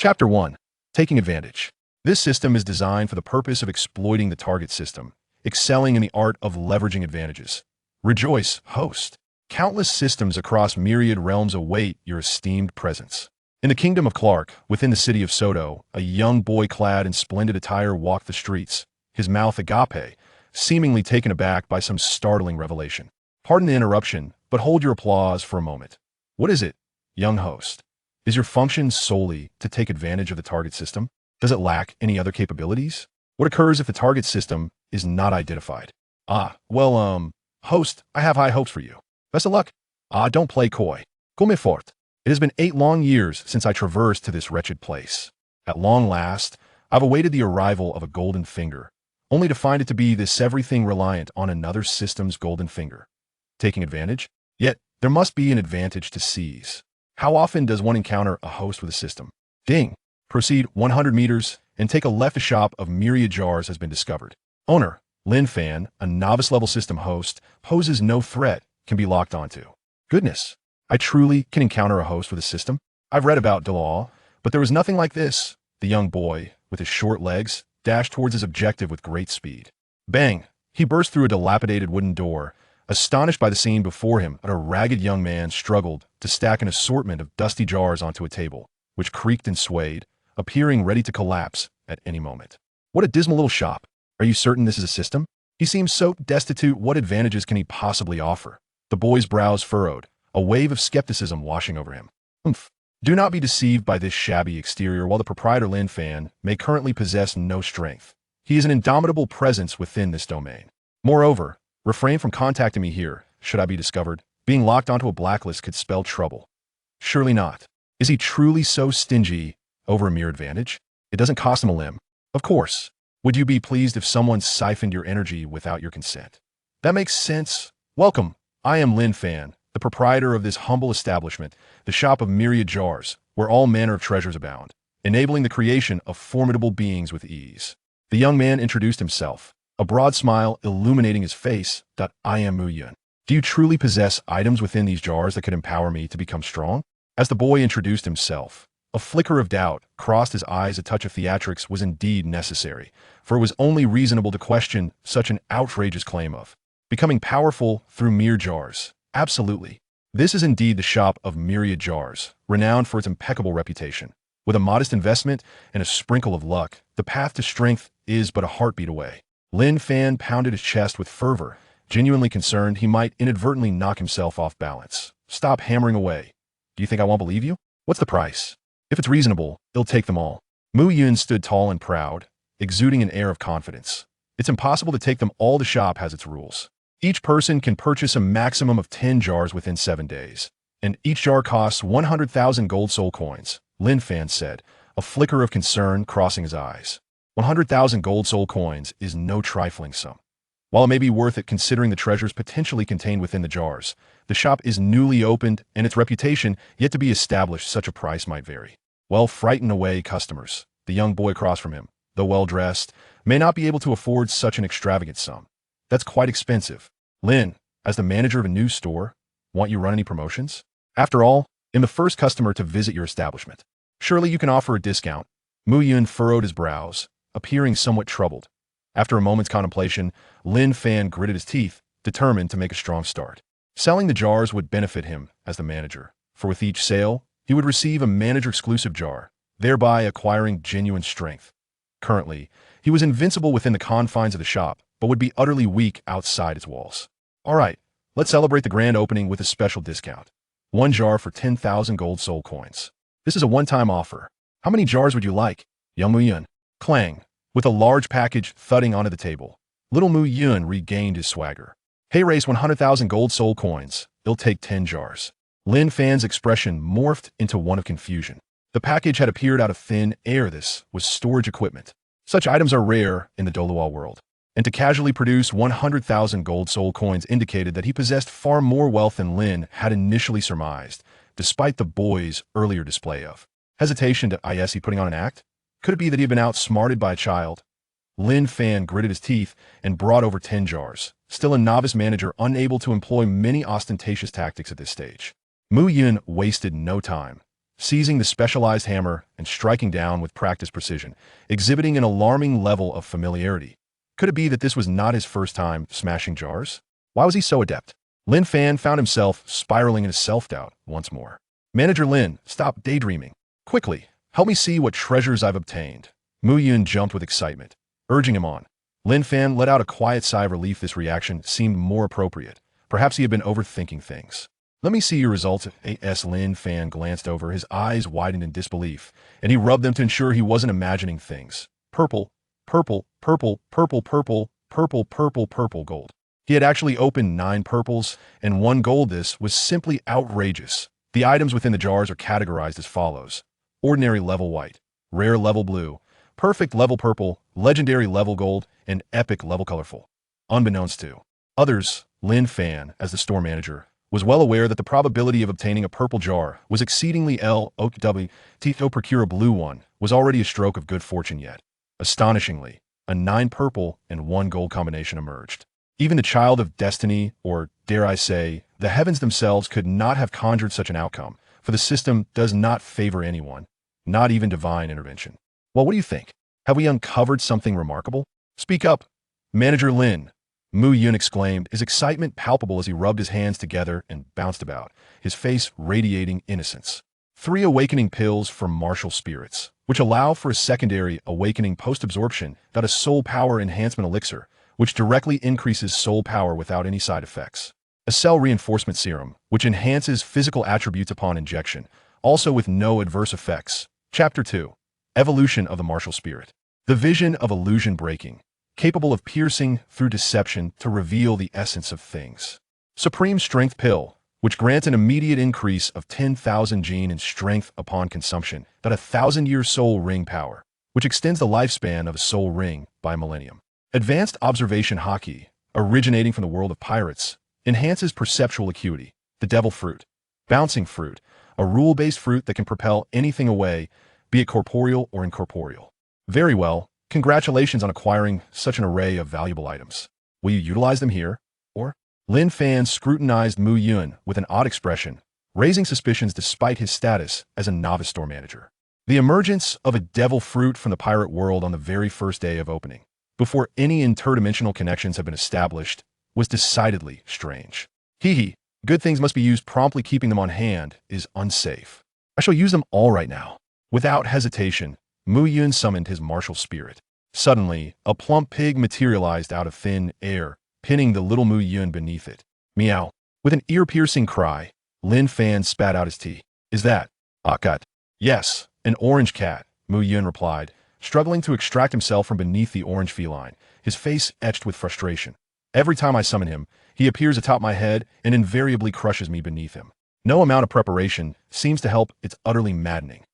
Chapter 1. Taking Advantage. This system is designed for the purpose of exploiting the target system, excelling in the art of leveraging advantages. Rejoice, host. Countless systems across myriad realms await your esteemed presence. In the kingdom of Clark, within the city of Soto, a young boy clad in splendid attire walked the streets, his mouth agape, seemingly taken aback by some startling revelation. Pardon the interruption, but hold your applause for a moment. What is it, young host? Is your function solely to take advantage of the target system? Does it lack any other capabilities? What occurs if the target system is not identified? Host, I have high hopes for you. Best of luck. Don't play coy. Come fort. It has been 8 long years since I traversed to this wretched place. At long last, I've awaited the arrival of a golden finger, only to find it to be this everything reliant on another system's golden finger. Taking advantage? Yet, there must be an advantage to seize. How often does one encounter a host with a system? Ding! Proceed 100 meters and take a left. A shop of myriad jars has been discovered. Owner, Lin Fan, a novice-level system host, poses no threat, can be locked onto. Goodness, I truly can encounter a host with a system? I've read about Douluo, but there was nothing like this. The young boy, with his short legs, dashed towards his objective with great speed. Bang! He burst through a dilapidated wooden door. Astonished by the scene before him, a ragged young man struggled to stack an assortment of dusty jars onto a table, which creaked and swayed, appearing ready to collapse at any moment. What a dismal little shop. Are you certain this is a system? He seems so destitute. What advantages can he possibly offer? The boy's brows furrowed, a wave of skepticism washing over him. Do not be deceived by this shabby exterior. While the proprietor Lin Fan may currently possess no strength, he is an indomitable presence within this domain. Moreover, refrain from contacting me here, should I be discovered. Being locked onto a blacklist could spell trouble. Surely not. Is he truly so stingy over a mere advantage? It doesn't cost him a limb. Of course. Would you be pleased if someone siphoned your energy without your consent? That makes sense. Welcome. I am Lin Fan, the proprietor of this humble establishment, the shop of myriad jars, where all manner of treasures abound, enabling the creation of formidable beings with ease. The young man introduced himself, a broad smile illuminating his face. I am Mu Yun. Do you truly possess items within these jars that could empower me to become strong? As the boy introduced himself, a flicker of doubt crossed his eyes. A touch of theatrics was indeed necessary, for it was only reasonable to question such an outrageous claim of becoming powerful through mere jars. Absolutely. This is indeed the shop of myriad jars, renowned for its impeccable reputation. With a modest investment and a sprinkle of luck, the path to strength is but a heartbeat away. Lin Fan pounded his chest with fervor, genuinely concerned he might inadvertently knock himself off balance. Stop hammering away. Do you think I won't believe you? What's the price? If it's reasonable, he'll take them all. Mu Yun stood tall and proud, exuding an air of confidence. It's impossible to take them all. The shop has its rules. Each person can purchase a maximum of 10 jars within 7 days, and each jar costs 100,000 gold soul coins, Lin Fan said, a flicker of concern crossing his eyes. 100,000 gold soul coins is no trifling sum. While it may be worth it considering the treasures potentially contained within the jars, the shop is newly opened and its reputation yet to be established. Such a price might vary. Well, frighten away customers. The young boy across from him, though well-dressed, may not be able to afford such an extravagant sum. That's quite expensive. Lin, as the manager of a new store, want you run any promotions? After all, I'm the first customer to visit your establishment. Surely you can offer a discount. Mu Yun furrowed his brows, appearing somewhat troubled. After a moment's contemplation, Lin Fan gritted his teeth, determined to make a strong start. Selling the jars would benefit him as the manager, for with each sale, he would receive a manager-exclusive jar, thereby acquiring genuine strength. Currently, he was invincible within the confines of the shop, but would be utterly weak outside its walls. All right, let's celebrate the grand opening with a special discount. 1 jar for 10,000 gold soul coins. This is a one-time offer. How many jars would you like? Young Mu Yun. Clang. With a large package thudding onto the table, little Mu Yun regained his swagger. Hey, race 100,000 gold soul coins. It'll take 10 jars. Lin Fan's expression morphed into one of confusion. The package had appeared out of thin air. This was storage equipment. Such items are rare in the Douluo world. And to casually produce 100,000 gold soul coins indicated that he possessed far more wealth than Lin had initially surmised, despite the boy's earlier display of hesitation. Is he putting on an act? Could it be that he had been outsmarted by a child? Lin Fan gritted his teeth and brought over 10 jars, still a novice manager unable to employ many ostentatious tactics at this stage. Mu Yun wasted no time. seizing the specialized hammer and striking down with practiced precision, exhibiting an alarming level of familiarity. Could it be that this was not his first time smashing jars? Why was he so adept? Lin Fan found himself spiraling into self-doubt once more. Manager Lin, stop daydreaming. Quickly, help me see what treasures I've obtained. Mu Yun jumped with excitement, urging him on. Lin Fan let out a quiet sigh of relief. This reaction seemed more appropriate. Perhaps he had been overthinking things. Let me see your results. As Lin Fan glanced over, his eyes widened in disbelief, and he rubbed them to ensure he wasn't imagining things. Purple, purple, purple, purple, purple, purple, purple, purple, gold. He had actually opened 9 purples and 1 gold. This was simply outrageous. The items within the jars are categorized as follows: ordinary level white, rare level blue, perfect level purple, legendary level gold, and epic level colorful. Unbeknownst to others, Lin Fan, as the store manager, was well aware that the probability of obtaining a purple jar was exceedingly low. To procure a blue one was already a stroke of good fortune, yet astonishingly, a 9 purple and 1 gold combination emerged. Even the child of destiny, or dare I say, the heavens themselves, could not have conjured such an outcome, for the system does not favor anyone, not even divine intervention. Well, what do you think? Have we uncovered something remarkable? Speak up. Manager Lin, Mu Yun exclaimed, his excitement palpable as he rubbed his hands together and bounced about, his face radiating innocence. 3 awakening pills from martial spirits, which allow for a secondary awakening post-absorption, a soul power enhancement elixir, which directly increases soul power without any side effects. A cell reinforcement serum, which enhances physical attributes upon injection, also with no adverse effects. Chapter 2. Evolution of the Martial Spirit. The vision of illusion breaking, capable of piercing through deception to reveal the essence of things. Supreme Strength Pill, which grants an immediate increase of 10,000 gene in strength upon consumption, 1,000-year soul ring power, which extends the lifespan of a soul ring by a millennium. Advanced Observation Haki, originating from the world of pirates, enhances perceptual acuity. The Devil Fruit. Bouncing Fruit, a rule-based fruit that can propel anything away, be it corporeal or incorporeal. Very well, congratulations on acquiring such an array of valuable items. Will you utilize them here, or? Lin Fan scrutinized Mu Yun with an odd expression, raising suspicions despite his status as a novice store manager. The emergence of a devil fruit from the pirate world on the very first day of opening, before any interdimensional connections have been established, was decidedly strange. Good things must be used promptly. Keeping them on hand is unsafe. I shall use them all right now. Without hesitation, Mu Yun summoned his martial spirit. Suddenly, a plump pig materialized out of thin air, pinning the little Mu Yun beneath it. Meow. With an ear-piercing cry, Lin Fan spat out his tea. Is that a cat? Yes, an orange cat, Mu Yun replied, struggling to extract himself from beneath the orange feline, his face etched with frustration. Every time I summon him, he appears atop my head and invariably crushes me beneath him. No amount of preparation seems to help. It's utterly maddening.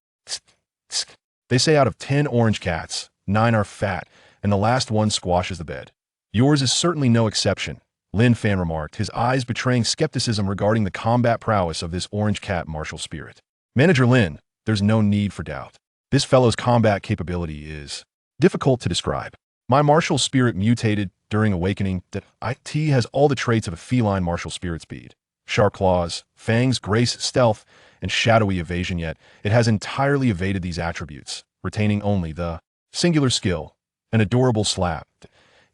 They say out of 10 orange cats, 9 are fat, and the last one squashes the bed. Yours is certainly no exception, Lin Fan remarked, his eyes betraying skepticism regarding the combat prowess of this orange cat martial spirit. Manager Lin, there's no need for doubt. This fellow's combat capability is difficult to describe. My martial spirit mutated during awakening. That IT has all the traits of a feline martial spirit: speed, sharp claws, fangs, grace, stealth, and shadowy evasion, yet it has entirely evaded these attributes, retaining only the singular skill, an adorable slap.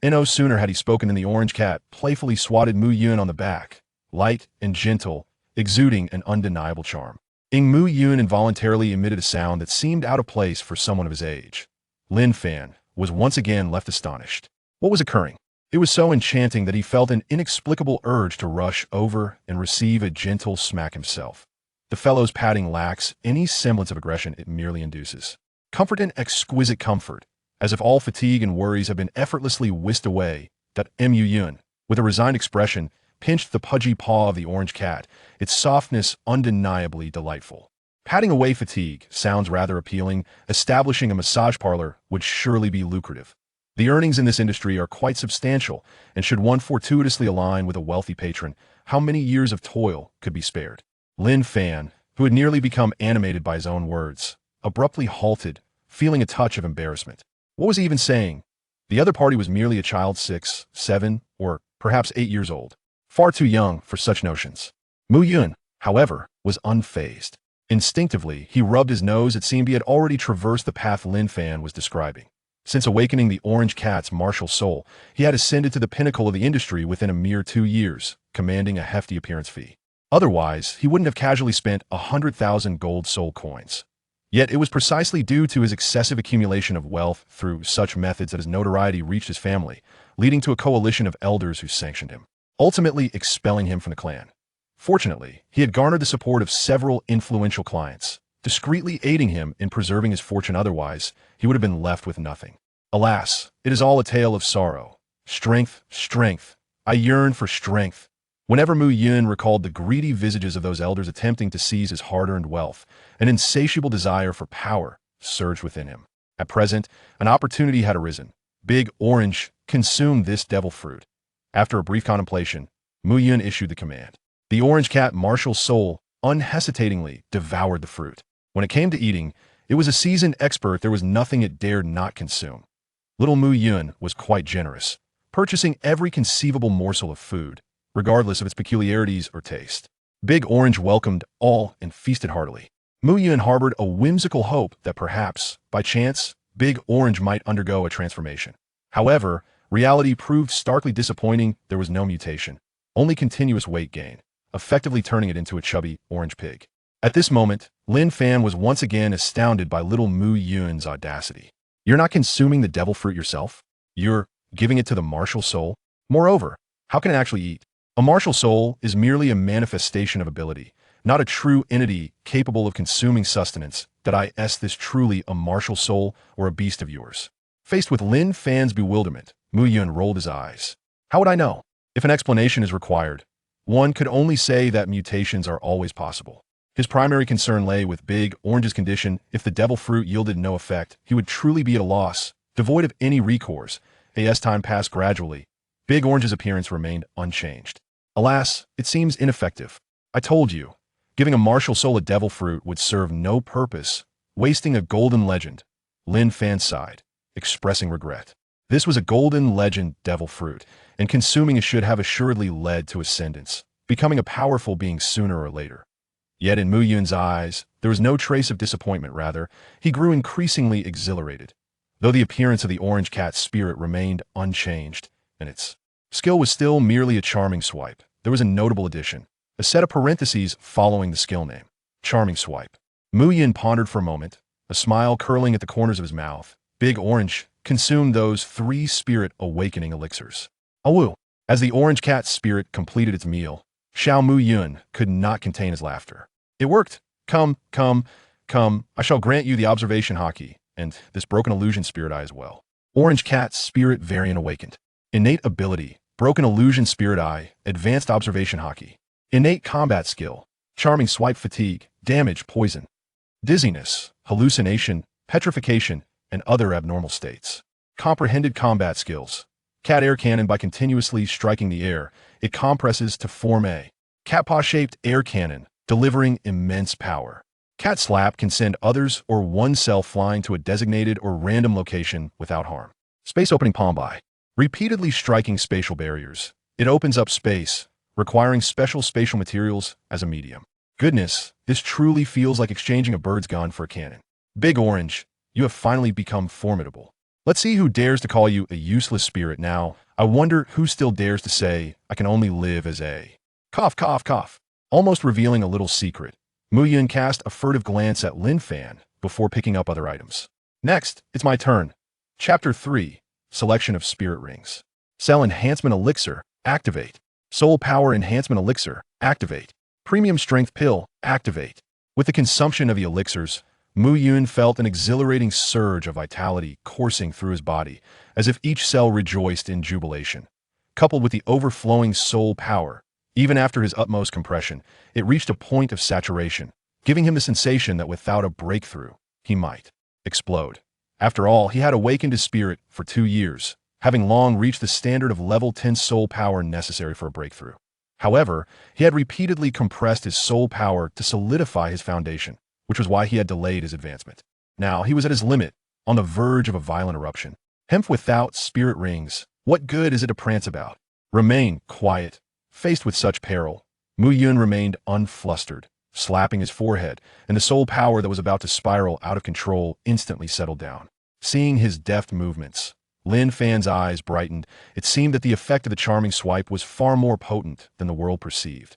No sooner had he spoken than the orange cat playfully swatted Mu Yun on the back, light and gentle, exuding an undeniable charm. Mu Yun involuntarily emitted a sound that seemed out of place for someone of his age. Lin Fan was once again left astonished. What was occurring? It was so enchanting that he felt an inexplicable urge to rush over and receive a gentle smack himself. The fellow's patting lacks any semblance of aggression. It merely induces comfort and exquisite comfort, as if all fatigue and worries have been effortlessly whisked away. Mu Yun, with a resigned expression, pinched the pudgy paw of the orange cat, its softness undeniably delightful. Patting away fatigue sounds rather appealing. Establishing a massage parlor would surely be lucrative. The earnings in this industry are quite substantial, and should one fortuitously align with a wealthy patron, how many years of toil could be spared? Lin Fan, who had nearly become animated by his own words, abruptly halted, feeling a touch of embarrassment. What was he even saying? The other party was merely a child 6, 7, or perhaps 8 years old. Far too young for such notions. Mu Yun, however, was unfazed. Instinctively, he rubbed his nose. It seemed he had already traversed the path Lin Fan was describing. Since awakening the Orange Cat's martial soul, he had ascended to the pinnacle of the industry within a mere 2 years, commanding a hefty appearance fee. Otherwise, he wouldn't have casually spent 100,000 gold soul coins. Yet it was precisely due to his excessive accumulation of wealth through such methods that his notoriety reached his family, leading to a coalition of elders who sanctioned him, ultimately expelling him from the clan. Fortunately, he had garnered the support of several influential clients, discreetly aiding him in preserving his fortune. Otherwise, he would have been left with nothing. Alas, it is all a tale of sorrow. Strength, strength. I yearn for strength. Whenever Mu Yun recalled the greedy visages of those elders attempting to seize his hard-earned wealth, an insatiable desire for power surged within him. At present, an opportunity had arisen. Big Orange, consume this devil fruit. After a brief contemplation, Mu Yun issued the command. The Orange Cat martial soul unhesitatingly devoured the fruit. When it came to eating, it was a seasoned expert. There was nothing it dared not consume. Little Mu Yun was quite generous, purchasing every conceivable morsel of food, regardless of its peculiarities or taste. Big Orange welcomed all and feasted heartily. Mu Yun harbored a whimsical hope that perhaps, by chance, Big Orange might undergo a transformation. However, reality proved starkly disappointing. There was no mutation, only continuous weight gain, effectively turning it into a chubby orange pig. At this moment, Lin Fan was once again astounded by little Mu Yun's audacity. You're not consuming the devil fruit yourself? You're giving it to the martial soul? Moreover, how can it actually eat? A martial soul is merely a manifestation of ability, not a true entity capable of consuming sustenance. Did I ask this truly a martial soul or a beast of yours? Faced with Lin Fan's bewilderment, Mu Yun rolled his eyes. How would I know? If an explanation is required, one could only say that mutations are always possible. His primary concern lay with Big Orange's condition. If the devil fruit yielded no effect, he would truly be at a loss, devoid of any recourse. As time passed gradually, Big Orange's appearance remained unchanged. Alas, it seems ineffective. I told you, giving a martial soul a devil fruit would serve no purpose, wasting a golden legend. Lin Fan sighed, expressing regret. This was a golden legend devil fruit, and consuming it should have assuredly led to ascendance, becoming a powerful being sooner or later. Yet in Mu Yun's eyes, there was no trace of disappointment. Rather, he grew increasingly exhilarated. Though the appearance of the Orange Cat's spirit remained unchanged, and its skill was still merely a charming swipe, there was a notable addition, a set of parentheses following the skill name. Charming swipe. Mu Yun pondered for a moment, a smile curling at the corners of his mouth. Big Orange consumed those 3 spirit awakening elixirs. Awoo! As the Orange Cat's spirit completed its meal, Xiao Mu Yun could not contain his laughter. It worked! Come, come, come, I shall grant you the observation hockey, and this broken illusion spirit eye as well. Orange Cat's spirit variant awakened. Innate ability, broken illusion spirit eye, advanced observation hockey. Innate combat skill, charming swipe fatigue, damage poison. Dizziness, hallucination, petrification, and other abnormal states. Comprehended combat skills. Cat air cannon. By continuously striking the air, it compresses to form a cat paw-shaped air cannon, delivering immense power. Cat slap can send others or oneself flying to a designated or random location without harm. Space opening palm by. Repeatedly striking spatial barriers. It opens up space, requiring special spatial materials as a medium. Goodness, this truly feels like exchanging a bird's gun for a cannon. Big Orange, you have finally become formidable. Let's see who dares to call you a useless spirit now. I wonder who still dares to say, I can only live as a... Cough, cough, cough. Almost revealing a little secret, Mu Yun cast a furtive glance at Lin Fan before picking up other items. Next, it's my turn. Chapter 3, Selection of Spirit Rings. Cell Enhancement Elixir, activate. Soul Power Enhancement Elixir, activate. Premium Strength Pill, activate. With the consumption of the elixirs, Mu Yun felt an exhilarating surge of vitality coursing through his body, as if each cell rejoiced in jubilation. Coupled with the overflowing soul power, even after his utmost compression, it reached a point of saturation, giving him the sensation that without a breakthrough, he might explode. After all, he had awakened his spirit for 2 years, having long reached the standard of level 10 soul power necessary for a breakthrough. However, he had repeatedly compressed his soul power to solidify his foundation, which was why he had delayed his advancement. Now he was at his limit, on the verge of a violent eruption. Hemp without spirit rings, what good is it to prance about? Remain quiet. Faced with such peril, Mu Yun remained unflustered, slapping his forehead, and the soul power that was about to spiral out of control instantly settled down. Seeing his deft movements, Lin Fan's eyes brightened. It seemed that the effect of the charming swipe was far more potent than the world perceived.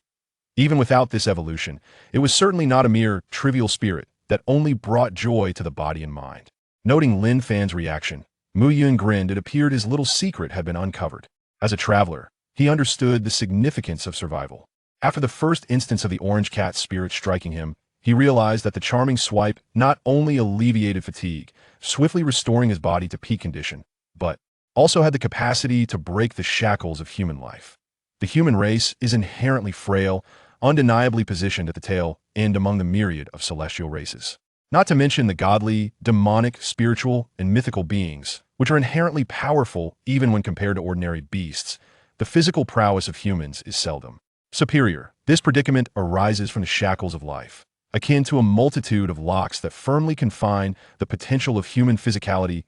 Even without this evolution, it was certainly not a mere trivial spirit that only brought joy to the body and mind. Noting Lin Fan's reaction, Mu Yun grinned. It appeared his little secret had been uncovered. As a traveler, he understood the significance of survival. After the first instance of the orange cat spirit striking him, he realized that the charming swipe not only alleviated fatigue, swiftly restoring his body to peak condition, but also had the capacity to break the shackles of human life. The human race is inherently frail, undeniably positioned at the tail end among the myriad of celestial races. Not to mention the godly, demonic, spiritual, and mythical beings, which are inherently powerful even when compared to ordinary beasts. The physical prowess of humans is seldom superior. This predicament arises from the shackles of life, akin to a multitude of locks that firmly confine the potential of human physicality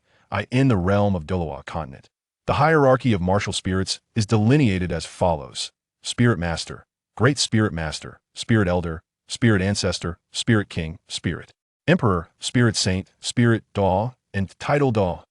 in the realm of Douluo continent. The hierarchy of martial spirits is delineated as follows: Spirit Master, Great Spirit Master, Spirit Elder, Spirit Ancestor, Spirit King, Spirit Emperor, Spirit Saint, Spirit Daw, and Title Daw.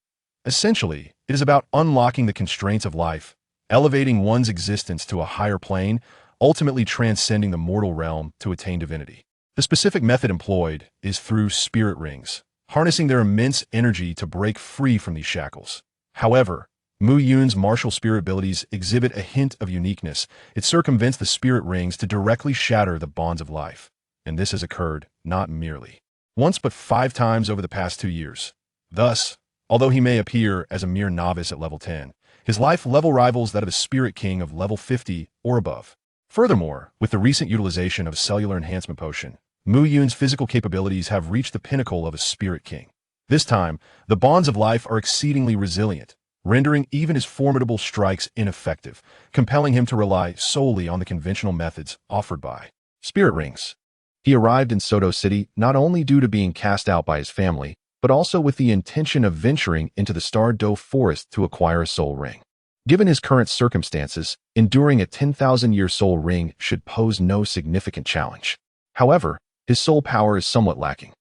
Essentially, it is about unlocking the constraints of life, elevating one's existence to a higher plane, ultimately transcending the mortal realm to attain divinity. The specific method employed is through spirit rings, harnessing their immense energy to break free from these shackles. However, Mu Yun's martial spirit abilities exhibit a hint of uniqueness. It circumvents the spirit rings to directly shatter the bonds of life. And this has occurred not merely once but 5 times over the past 2 years. Thus, although he may appear as a mere novice at level 10, his life level rivals that of a Spirit King of level 50 or above. Furthermore, with the recent utilization of a cellular enhancement potion, Mu Yun's physical capabilities have reached the pinnacle of a Spirit King. This time, the bonds of life are exceedingly resilient, rendering even his formidable strikes ineffective, compelling him to rely solely on the conventional methods offered by spirit rings. He arrived in Soto City not only due to being cast out by his family, but also with the intention of venturing into the Star Doe forest to acquire a soul ring. Given his current circumstances, enduring a 10,000-year soul ring should pose no significant challenge. However, his soul power is somewhat lacking.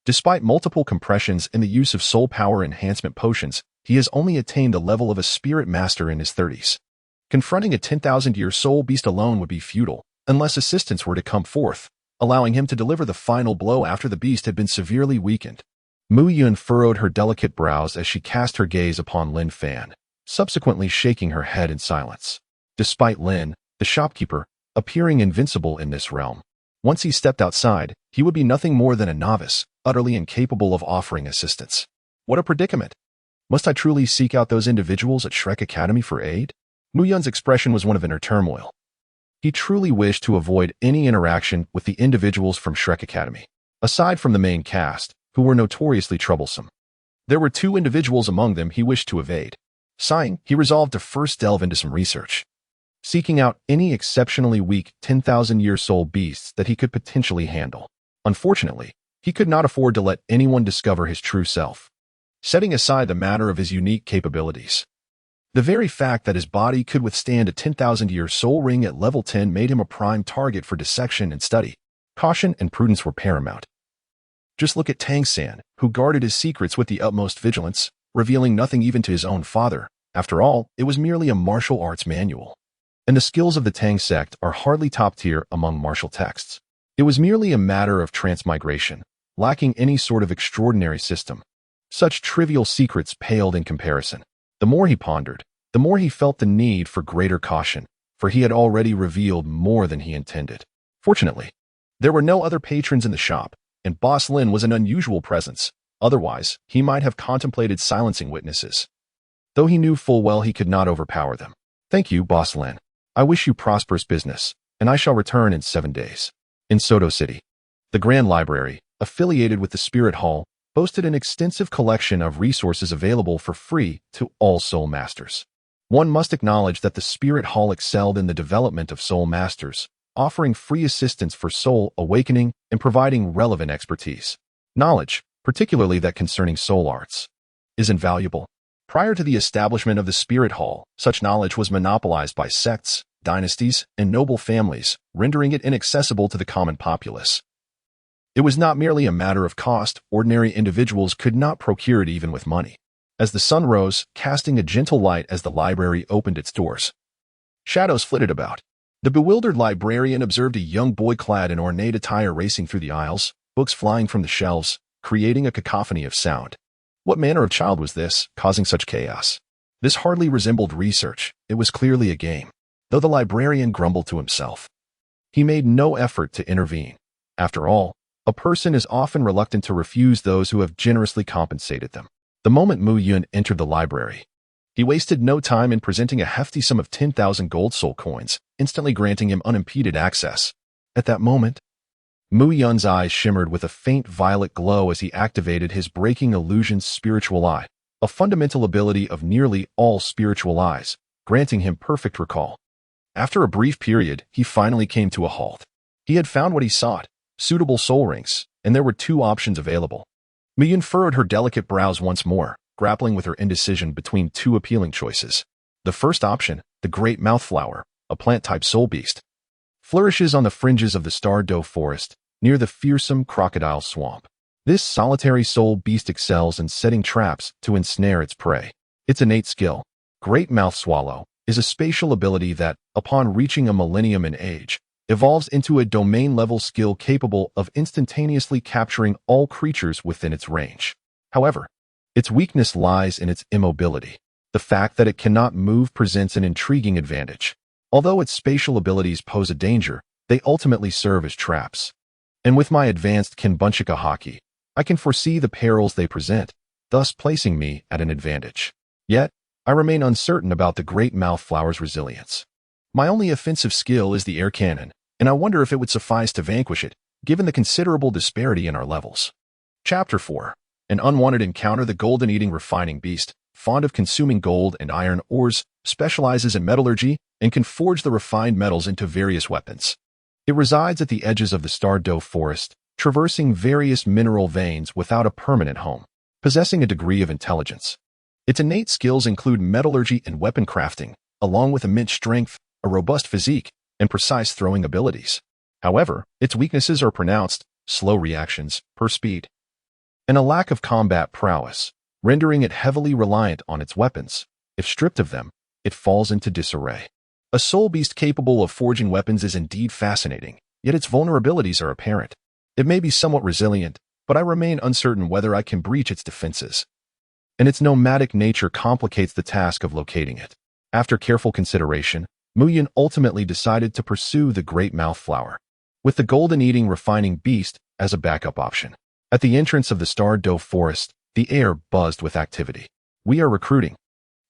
Despite multiple compressions and the use of soul power enhancement potions, he has only attained the level of a spirit master in his 30s. Confronting a 10,000-year soul beast alone would be futile, unless assistance were to come forth, allowing him to deliver the final blow after the beast had been severely weakened. Mu Yun furrowed her delicate brows as she cast her gaze upon Lin Fan, subsequently shaking her head in silence. Despite Lin, the shopkeeper, appearing invincible in this realm, once he stepped outside, he would be nothing more than a novice, utterly incapable of offering assistance. What a predicament! Must I truly seek out those individuals at Shrek Academy for aid? Mu Yun's expression was one of inner turmoil. He truly wished to avoid any interaction with the individuals from Shrek Academy, aside from the main cast, who were notoriously troublesome. There were 2 individuals among them he wished to evade. Sighing, he resolved to first delve into some research, seeking out any exceptionally weak 10,000-year soul beasts that he could potentially handle. Unfortunately, he could not afford to let anyone discover his true self. Setting aside the matter of his unique capabilities, the very fact that his body could withstand a 10,000-year soul ring at level 10 made him a prime target for dissection and study. Caution and prudence were paramount. Just look at Tang San, who guarded his secrets with the utmost vigilance, revealing nothing even to his own father. After all, it was merely a martial arts manual. And the skills of the Tang sect are hardly top tier among martial texts. It was merely a matter of transmigration, lacking any sort of extraordinary system. Such trivial secrets paled in comparison. The more he pondered, the more he felt the need for greater caution, for he had already revealed more than he intended. Fortunately, there were no other patrons in the shop, and Boss Lin was an unusual presence. Otherwise, he might have contemplated silencing witnesses, though he knew full well he could not overpower them. Thank you, Boss Lin. I wish you prosperous business, and I shall return in 7 days. In Soto City, the Grand Library, affiliated with the Spirit Hall, boasted an extensive collection of resources available for free to all Soul Masters. One must acknowledge that the Spirit Hall excelled in the development of Soul Masters, offering free assistance for soul awakening and providing relevant expertise. Knowledge, particularly that concerning soul arts, is invaluable. Prior to the establishment of the Spirit Hall, such knowledge was monopolized by sects, dynasties, and noble families, rendering it inaccessible to the common populace. It was not merely a matter of cost, ordinary individuals could not procure it even with money. As the sun rose, casting a gentle light as the library opened its doors, shadows flitted about. The bewildered librarian observed a young boy clad in ornate attire racing through the aisles, books flying from the shelves, creating a cacophony of sound. What manner of child was this, causing such chaos? This hardly resembled research. It was clearly a game. Though the librarian grumbled to himself, he made no effort to intervene. After all, a person is often reluctant to refuse those who have generously compensated them. The moment Mu Yun entered the library, he wasted no time in presenting a hefty sum of 10,000 gold soul coins, instantly granting him unimpeded access. At that moment, Mu Yun's eyes shimmered with a faint violet glow as he activated his Breaking Illusions Spiritual Eye, a fundamental ability of nearly all spiritual eyes, granting him perfect recall. After a brief period, he finally came to a halt. He had found what he sought, suitable soul rings, and there were two options available. Mu Yun furrowed her delicate brows once more, grappling with her indecision between two appealing choices. The first option, the Great Mouthflower, a plant-type soul beast, flourishes on the fringes of the Douluo forest, near the fearsome crocodile swamp. This solitary soul beast excels in setting traps to ensnare its prey. Its innate skill, Great Mouth Swallow, is a spatial ability that, upon reaching a millennium in age, evolves into a domain-level skill capable of instantaneously capturing all creatures within its range. However, its weakness lies in its immobility. The fact that it cannot move presents an intriguing advantage. Although its spatial abilities pose a danger, they ultimately serve as traps. And with my advanced Kenbunchika Haki, I can foresee the perils they present, thus placing me at an advantage. Yet, I remain uncertain about the Great Mouthflower's resilience. My only offensive skill is the air cannon, and I wonder if it would suffice to vanquish it, given the considerable disparity in our levels. Chapter 4. An unwanted encounter. The golden-eating refining beast, fond of consuming gold and iron ores, specializes in metallurgy and can forge the refined metals into various weapons. It resides at the edges of the Douluo forest, traversing various mineral veins without a permanent home, possessing a degree of intelligence. Its innate skills include metallurgy and weapon crafting, along with immense strength, a robust physique, and precise throwing abilities. However, its weaknesses are pronounced, slow reactions, poor speed, and a lack of combat prowess, rendering it heavily reliant on its weapons. If stripped of them, it falls into disarray. A soul beast capable of forging weapons is indeed fascinating, yet its vulnerabilities are apparent. It may be somewhat resilient, but I remain uncertain whether I can breach its defenses. And its nomadic nature complicates the task of locating it. After careful consideration, Mu Yun ultimately decided to pursue the Great Mouthflower, with the golden-eating refining beast as a backup option. At the entrance of the Douluo forest, the air buzzed with activity. We are recruiting.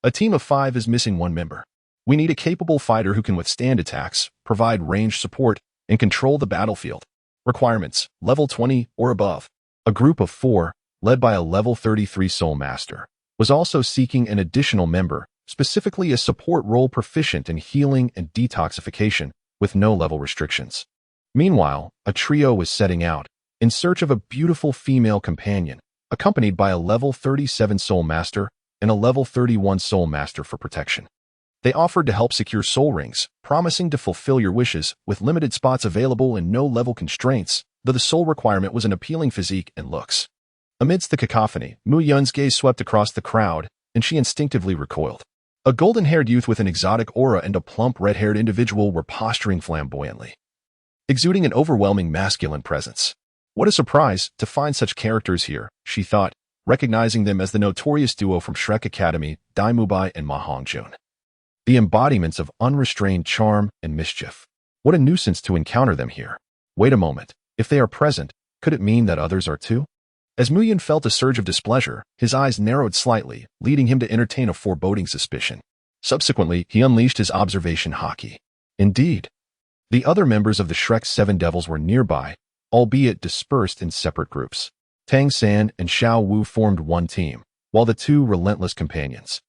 A team of 5 is missing one member. We need a capable fighter who can withstand attacks, provide ranged support, and control the battlefield. Requirements, level 20 or above. A group of 4, led by a level 33 Soul Master, was also seeking an additional member, specifically a support role proficient in healing and detoxification, with no level restrictions. Meanwhile, a trio was setting out, in search of a beautiful female companion, accompanied by a level 37 Soul Master and a level 31 Soul Master for protection. They offered to help secure soul rings, promising to fulfill your wishes with limited spots available and no level constraints, though the sole requirement was an appealing physique and looks. Amidst the cacophony, Mu Yun's gaze swept across the crowd, and she instinctively recoiled. A golden-haired youth with an exotic aura and a plump red-haired individual were posturing flamboyantly, exuding an overwhelming masculine presence. What a surprise to find such characters here, she thought, recognizing them as the notorious duo from Shrek Academy, Daimubai and Ma Hongjun. The embodiments of unrestrained charm and mischief. What a nuisance to encounter them here. Wait a moment, if they are present, could it mean that others are too? As Mu Yun felt a surge of displeasure, his eyes narrowed slightly, leading him to entertain a foreboding suspicion. Subsequently, he unleashed his observation haki. Indeed, the other members of the Shrek 7 Devils were nearby, albeit dispersed in separate groups. Tang San and Xiao Wu formed one team, while the two relentless companions,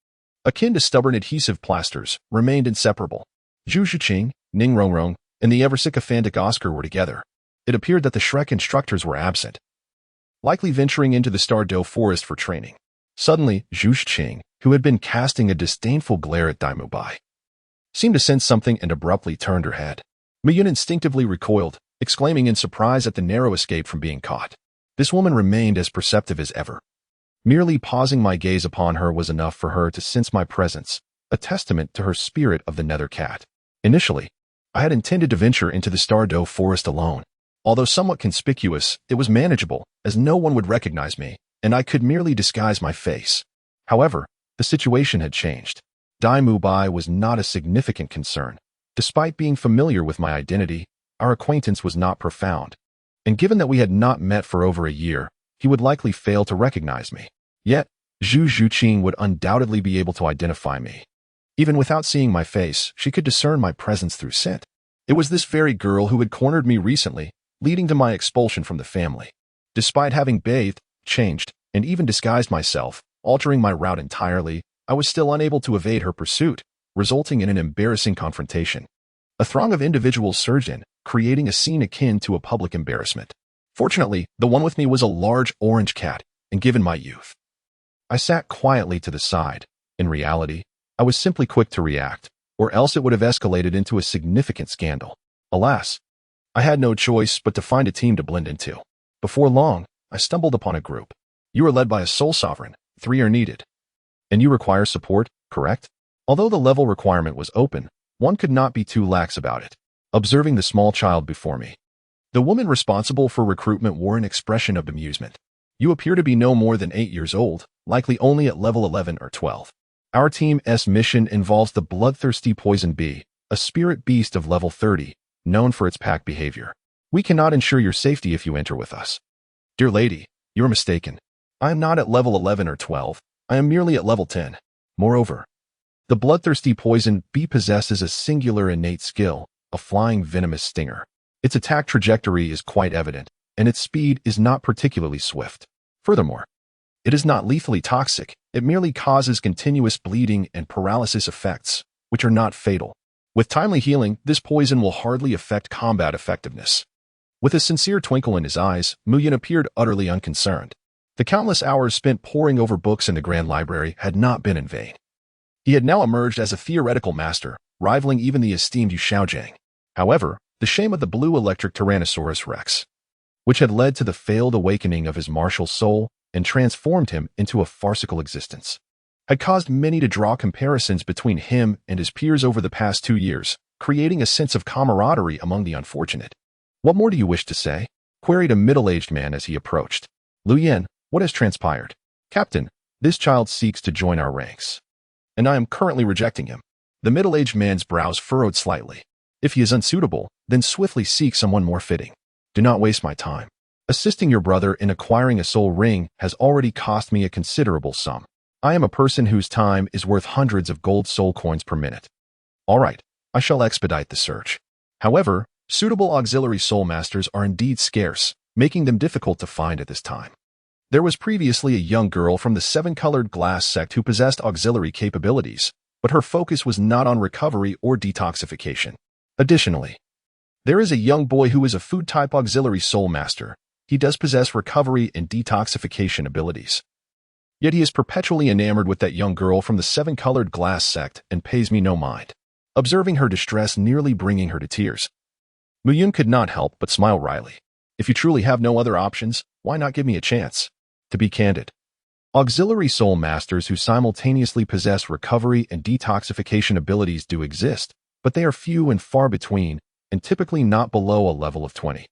akin to stubborn adhesive plasters, remained inseparable. Zhu Shiqing, Ning Rongrong, and the ever-sycophantic Oscar were together. It appeared that the Shrek instructors were absent, likely venturing into the Douluo forest for training. Suddenly, Zhu Shiqing, who had been casting a disdainful glare at Daimubai, seemed to sense something and abruptly turned her head. Miyun instinctively recoiled, exclaiming in surprise at the narrow escape from being caught. This woman remained as perceptive as ever. Merely pausing my gaze upon her was enough for her to sense my presence, a testament to her spirit of the nether cat. Initially, I had intended to venture into the Stardow forest alone. Although somewhat conspicuous, it was manageable, as no one would recognize me, and I could merely disguise my face. However, the situation had changed. Dai Mubai was not a significant concern. Despite being familiar with my identity, our acquaintance was not profound. And given that we had not met for over a year, he would likely fail to recognize me. Yet, Zhu Zhuqing would undoubtedly be able to identify me. Even without seeing my face, she could discern my presence through scent. It was this very girl who had cornered me recently, leading to my expulsion from the family. Despite having bathed, changed, and even disguised myself, altering my route entirely, I was still unable to evade her pursuit, resulting in an embarrassing confrontation. A throng of individuals surged in, creating a scene akin to a public embarrassment. Fortunately, the one with me was a large orange cat, and given my youth, I sat quietly to the side. In reality, I was simply quick to react, or else it would have escalated into a significant scandal. Alas, I had no choice but to find a team to blend into. Before long, I stumbled upon a group. You are led by a soul sovereign. 3 are needed. And you require support, correct? Although the level requirement was open, one could not be too lax about it. Observing the small child before me, the woman responsible for recruitment wore an expression of amusement. You appear to be no more than 8 years old, likely only at level 11 or 12. Our team's mission involves the bloodthirsty poison bee, a spirit beast of level 30, known for its pack behavior. We cannot ensure your safety if you enter with us. Dear lady, you're mistaken. I am not at level 11 or 12. I am merely at level 10. Moreover, the bloodthirsty poison bee possesses a singular innate skill, a flying venomous stinger. Its attack trajectory is quite evident, and its speed is not particularly swift. Furthermore, it is not lethally toxic. It merely causes continuous bleeding and paralysis effects, which are not fatal. With timely healing, this poison will hardly affect combat effectiveness. With a sincere twinkle in his eyes, Muyin appeared utterly unconcerned. The countless hours spent poring over books in the Grand Library had not been in vain. He had now emerged as a theoretical master, rivaling even the esteemed Yu Xiaojiang. However, the shame of the blue electric Tyrannosaurus Rex, which had led to the failed awakening of his martial soul and transformed him into a farcical existence, had caused many to draw comparisons between him and his peers over the past 2 years, creating a sense of camaraderie among the unfortunate. What more do you wish to say? Queried a middle-aged man as he approached. Lu Yen, what has transpired? Captain, this child seeks to join our ranks, and I am currently rejecting him. The middle-aged man's brows furrowed slightly. If he is unsuitable, then swiftly seek someone more fitting. Do not waste my time. Assisting your brother in acquiring a soul ring has already cost me a considerable sum. I am a person whose time is worth hundreds of gold soul coins per minute. All right, I shall expedite the search. However, suitable auxiliary soul masters are indeed scarce, making them difficult to find at this time. There was previously a young girl from the 7-colored glass sect who possessed auxiliary capabilities, but her focus was not on recovery or detoxification. Additionally, there is a young boy who is a food-type auxiliary soul master. He does possess recovery and detoxification abilities. Yet he is perpetually enamored with that young girl from the 7-colored glass sect and pays me no mind. Observing her distress nearly bringing her to tears, Muyun could not help but smile wryly. If you truly have no other options, why not give me a chance? To be candid, auxiliary soul masters who simultaneously possess recovery and detoxification abilities do exist, but they are few and far between, and typically not below a level of 20.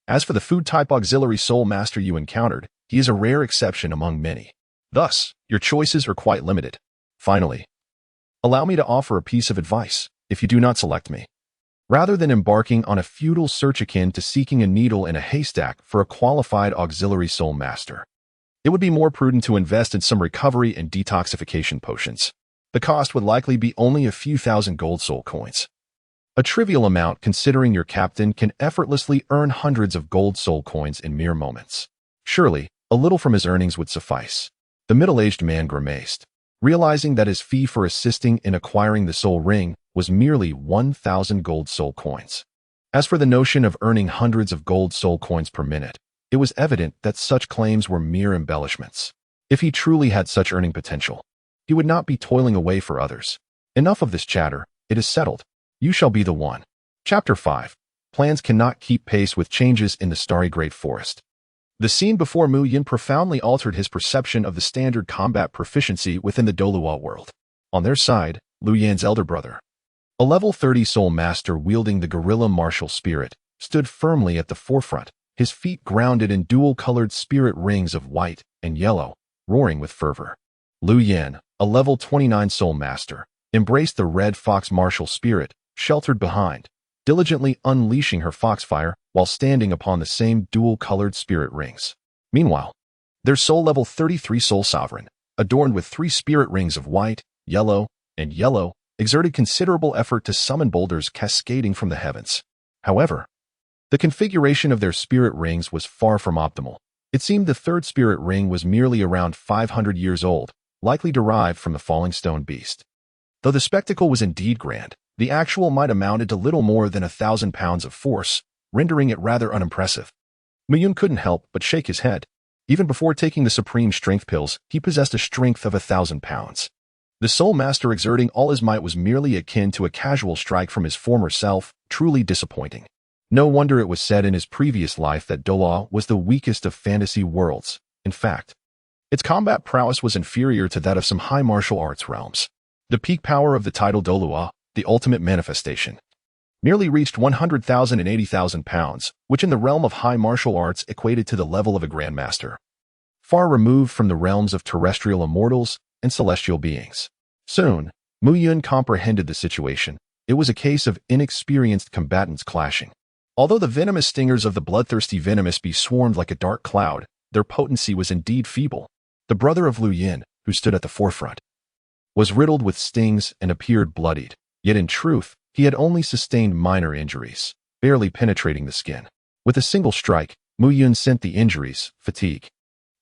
As for the food-type auxiliary soul master you encountered, he is a rare exception among many. Thus, your choices are quite limited. Finally, allow me to offer a piece of advice, if you do not select me. Rather than embarking on a futile search akin to seeking a needle in a haystack for a qualified auxiliary soul master, it would be more prudent to invest in some recovery and detoxification potions. The cost would likely be only a few thousand gold soul coins. A trivial amount considering your captain can effortlessly earn hundreds of gold soul coins in mere moments. Surely, a little from his earnings would suffice. The middle-aged man grimaced, realizing that his fee for assisting in acquiring the soul ring was merely 1,000 gold soul coins. As for the notion of earning hundreds of gold soul coins per minute, it was evident that such claims were mere embellishments. If he truly had such earning potential, he would not be toiling away for others. Enough of this chatter. It is settled. You shall be the one. Chapter 5. Plans cannot keep pace with changes in the starry great forest. The scene before Mu Yin profoundly altered his perception of the standard combat proficiency within the Douluo world. On their side, Lu Yan's elder brother, a level 30 soul master wielding the guerrilla martial spirit, stood firmly at the forefront, his feet grounded in dual-colored spirit rings of white and yellow, roaring with fervor. Lu Yan, a level 29 soul master, embraced the red fox martial spirit, sheltered behind, diligently unleashing her foxfire while standing upon the same dual-colored spirit rings. Meanwhile, their soul level 33 soul sovereign, adorned with 3 spirit rings of white, yellow, and yellow, exerted considerable effort to summon boulders cascading from the heavens. However, the configuration of their spirit rings was far from optimal. It seemed the third spirit ring was merely around 500 years old, likely derived from the falling stone beast. Though the spectacle was indeed grand, the actual might amounted to little more than 1,000 pounds of force, rendering it rather unimpressive. Mu Yun couldn't help but shake his head. Even before taking the supreme strength pills, he possessed a strength of 1,000 pounds. The soul master exerting all his might was merely akin to a casual strike from his former self, truly disappointing. No wonder it was said in his previous life that Douluo was the weakest of fantasy worlds. In fact, its combat prowess was inferior to that of some high martial arts realms. The peak power of the title Douluo, the ultimate manifestation, merely reached 100,000 and 80,000 pounds, which in the realm of high martial arts equated to the level of a grandmaster, far removed from the realms of terrestrial immortals and celestial beings. Soon, Mu Yun comprehended the situation. It was a case of inexperienced combatants clashing. Although the venomous stingers of the bloodthirsty venomous bee swarmed like a dark cloud, their potency was indeed feeble. The brother of Lu Yin, who stood at the forefront, was riddled with stings and appeared bloodied. Yet in truth, he had only sustained minor injuries, barely penetrating the skin. With a single strike, Mu Yun sent the injuries, fatigue,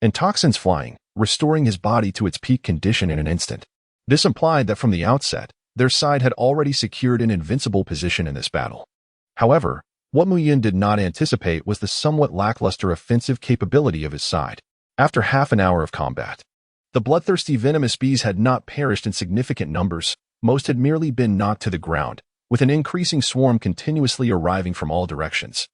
and toxins flying, restoring his body to its peak condition in an instant. This implied that from the outset, their side had already secured an invincible position in this battle. However, what Mu Yun did not anticipate was the somewhat lackluster offensive capability of his side. After half an hour of combat, the bloodthirsty venomous bees had not perished in significant numbers. Most had merely been knocked to the ground, with an increasing swarm continuously arriving from all directions.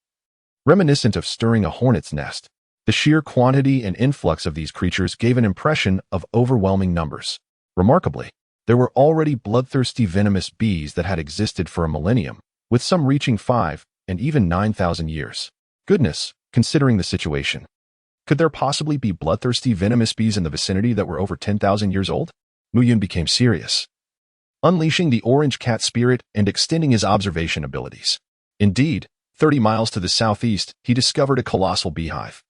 Reminiscent of stirring a hornet's nest, the sheer quantity and influx of these creatures gave an impression of overwhelming numbers. Remarkably, there were already bloodthirsty venomous bees that had existed for a millennium, with some reaching 5 and even 9,000 years. Goodness, considering the situation. Could there possibly be bloodthirsty venomous bees in the vicinity that were over 10,000 years old? Mu Yun became serious, unleashing the orange cat spirit and extending his observation abilities. Indeed, 30 miles to the southeast, he discovered a colossal beehive,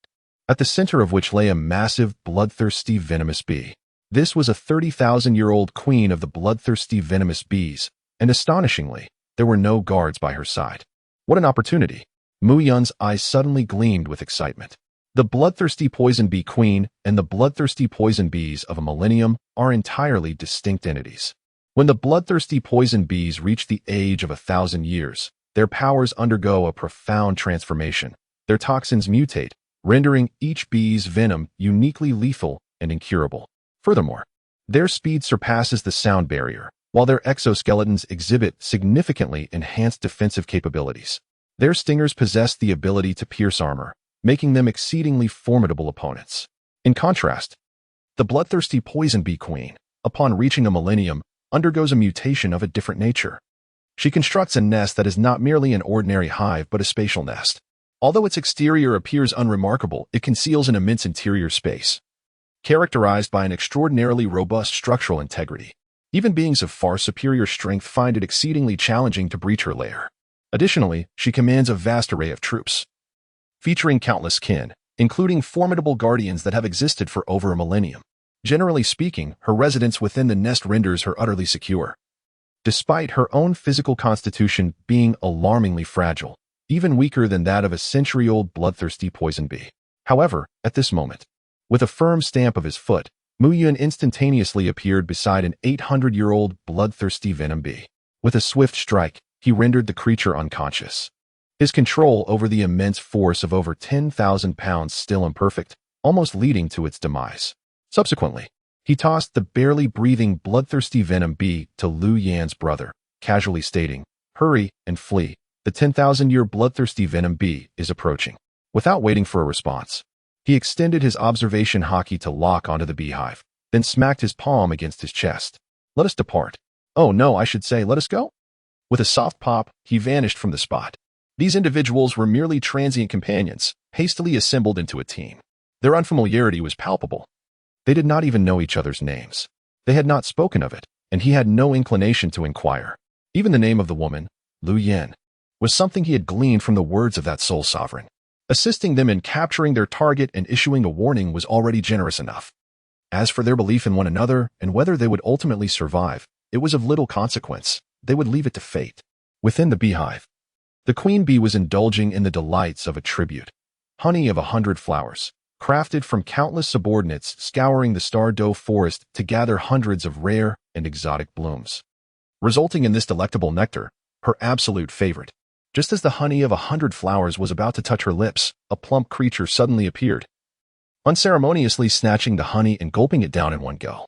at the center of which lay a massive, bloodthirsty venomous bee. This was a 30,000-year-old queen of the bloodthirsty venomous bees, and astonishingly, there were no guards by her side. What an opportunity! Mu Yun's eyes suddenly gleamed with excitement. The bloodthirsty poison bee queen and the bloodthirsty poison bees of a millennium are entirely distinct entities. When the bloodthirsty poison bees reach the age of 1,000 years, their powers undergo a profound transformation. Their toxins mutate, rendering each bee's venom uniquely lethal and incurable. Furthermore, their speed surpasses the sound barrier, while their exoskeletons exhibit significantly enhanced defensive capabilities. Their stingers possess the ability to pierce armor, making them exceedingly formidable opponents. In contrast, the bloodthirsty poison bee queen, upon reaching a millennium, undergoes a mutation of a different nature. She constructs a nest that is not merely an ordinary hive but a spatial nest. Although its exterior appears unremarkable, it conceals an immense interior space, characterized by an extraordinarily robust structural integrity. Even beings of far superior strength find it exceedingly challenging to breach her lair. Additionally, she commands a vast array of troops, featuring countless kin, including formidable guardians that have existed for over a millennium. Generally speaking, her residence within the nest renders her utterly secure, despite her own physical constitution being alarmingly fragile, even weaker than that of a century-old bloodthirsty poison bee. However, at this moment, with a firm stamp of his foot, Mu Yun instantaneously appeared beside an 800-year-old bloodthirsty venom bee. With a swift strike, he rendered the creature unconscious. His control over the immense force of over 10,000 pounds still imperfect, almost leading to its demise. Subsequently, he tossed the barely breathing bloodthirsty venom bee to Lu Yan's brother, casually stating, "Hurry and flee. The 10,000-year bloodthirsty venom bee is approaching." Without waiting for a response, he extended his observation hockey to lock onto the beehive, then smacked his palm against his chest. "Let us depart. Oh no, I should say, let us go." With a soft pop, he vanished from the spot. These individuals were merely transient companions, hastily assembled into a team. Their unfamiliarity was palpable. They did not even know each other's names. They had not spoken of it, and he had no inclination to inquire. Even the name of the woman, Lu Yen, was something he had gleaned from the words of that soul sovereign. Assisting them in capturing their target and issuing a warning was already generous enough. As for their belief in one another and whether they would ultimately survive, it was of little consequence. They would leave it to fate. Within the beehive, the queen bee was indulging in the delights of a tribute. Honey of 100 flowers, crafted from countless subordinates scouring the star-dough forest to gather hundreds of rare and exotic blooms, resulting in this delectable nectar, her absolute favorite. Just as the honey of 100 flowers was about to touch her lips, a plump creature suddenly appeared, unceremoniously snatching the honey and gulping it down in one go.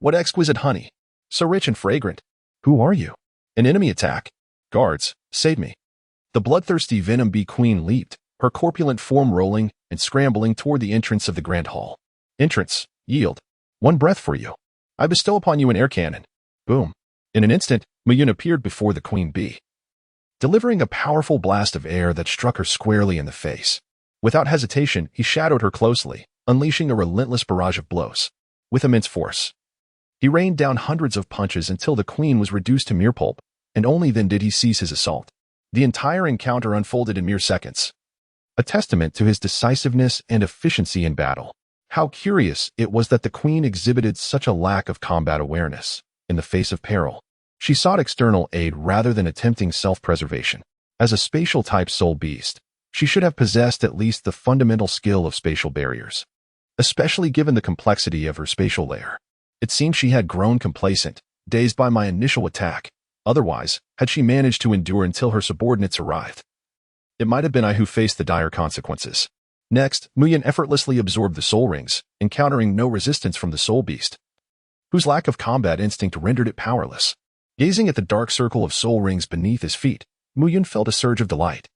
What exquisite honey! So rich and fragrant. Who are you? An enemy attack. Guards, save me. The bloodthirsty venom bee queen leaped, her corpulent form rolling and scrambling toward the entrance of the grand hall. Entrance, yield. One breath for you. I bestow upon you an air cannon. Boom. In an instant, Muyun appeared before the queen bee, delivering a powerful blast of air that struck her squarely in the face. Without hesitation, he shadowed her closely, unleashing a relentless barrage of blows. With immense force, he rained down hundreds of punches until the queen was reduced to mere pulp, and only then did he cease his assault. The entire encounter unfolded in mere seconds, a testament to his decisiveness and efficiency in battle. How curious it was that the queen exhibited such a lack of combat awareness. In the face of peril, she sought external aid rather than attempting self-preservation. As a spatial-type soul beast, she should have possessed at least the fundamental skill of spatial barriers, especially given the complexity of her spatial layer. It seemed she had grown complacent, dazed by my initial attack. Otherwise, had she managed to endure until her subordinates arrived, it might have been I who faced the dire consequences. Next, Muyun effortlessly absorbed the soul rings, encountering no resistance from the soul beast, whose lack of combat instinct rendered it powerless. Gazing at the dark circle of soul rings beneath his feet, Muyun felt a surge of delight.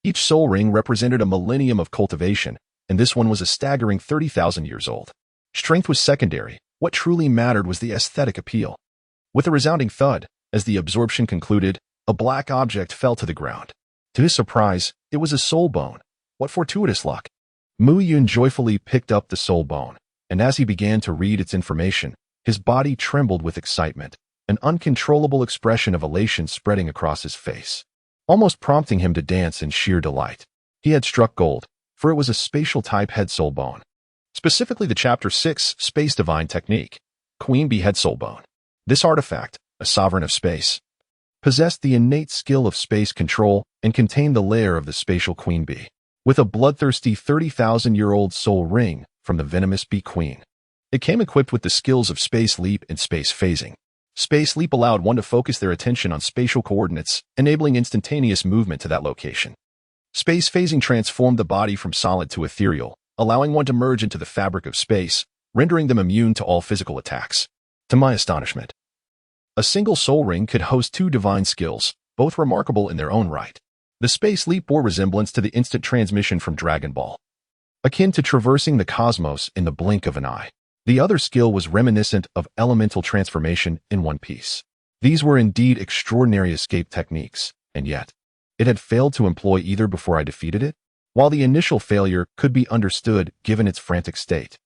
Each soul ring represented a millennium of cultivation, and this one was a staggering 30,000 years old. Strength was secondary. What truly mattered was the aesthetic appeal. With a resounding thud, as the absorption concluded, a black object fell to the ground. To his surprise, it was a soul bone. What fortuitous luck! Muyun joyfully picked up the soul bone, and as he began to read its information, his body trembled with excitement, an uncontrollable expression of elation spreading across his face, almost prompting him to dance in sheer delight. He had struck gold, for it was a spatial-type head soul bone. Specifically the Chapter 6 Space Divine Technique, Queen Bee Head Soul Bone. This artifact, a sovereign of space, possessed the innate skill of space control and contained the lair of the spatial queen bee, with a bloodthirsty 30,000-year-old soul ring from the venomous bee queen. It came equipped with the skills of space leap and space phasing. Space leap allowed one to focus their attention on spatial coordinates, enabling instantaneous movement to that location. Space phasing transformed the body from solid to ethereal, allowing one to merge into the fabric of space, rendering them immune to all physical attacks. To my astonishment, a single soul ring could host two divine skills, both remarkable in their own right. The space leap bore resemblance to the instant transmission from Dragon Ball, akin to traversing the cosmos in the blink of an eye. The other skill was reminiscent of elemental transformation in One Piece. These were indeed extraordinary escape techniques, and yet, it had failed to employ either before I defeated it. While the initial failure could be understood given its frantic state,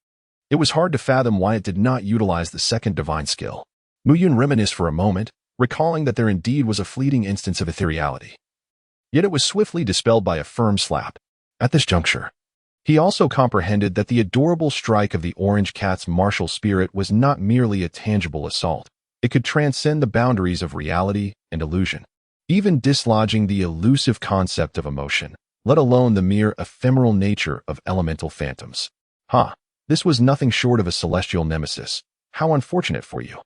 it was hard to fathom why it did not utilize the second divine skill. Muyun reminisced for a moment, recalling that there indeed was a fleeting instance of ethereality. Yet it was swiftly dispelled by a firm slap. At this juncture, he also comprehended that the adorable strike of the orange cat's martial spirit was not merely a tangible assault. It could transcend the boundaries of reality and illusion, even dislodging the elusive concept of emotion, let alone the mere ephemeral nature of elemental phantoms. This was nothing short of a celestial nemesis. How unfortunate for you.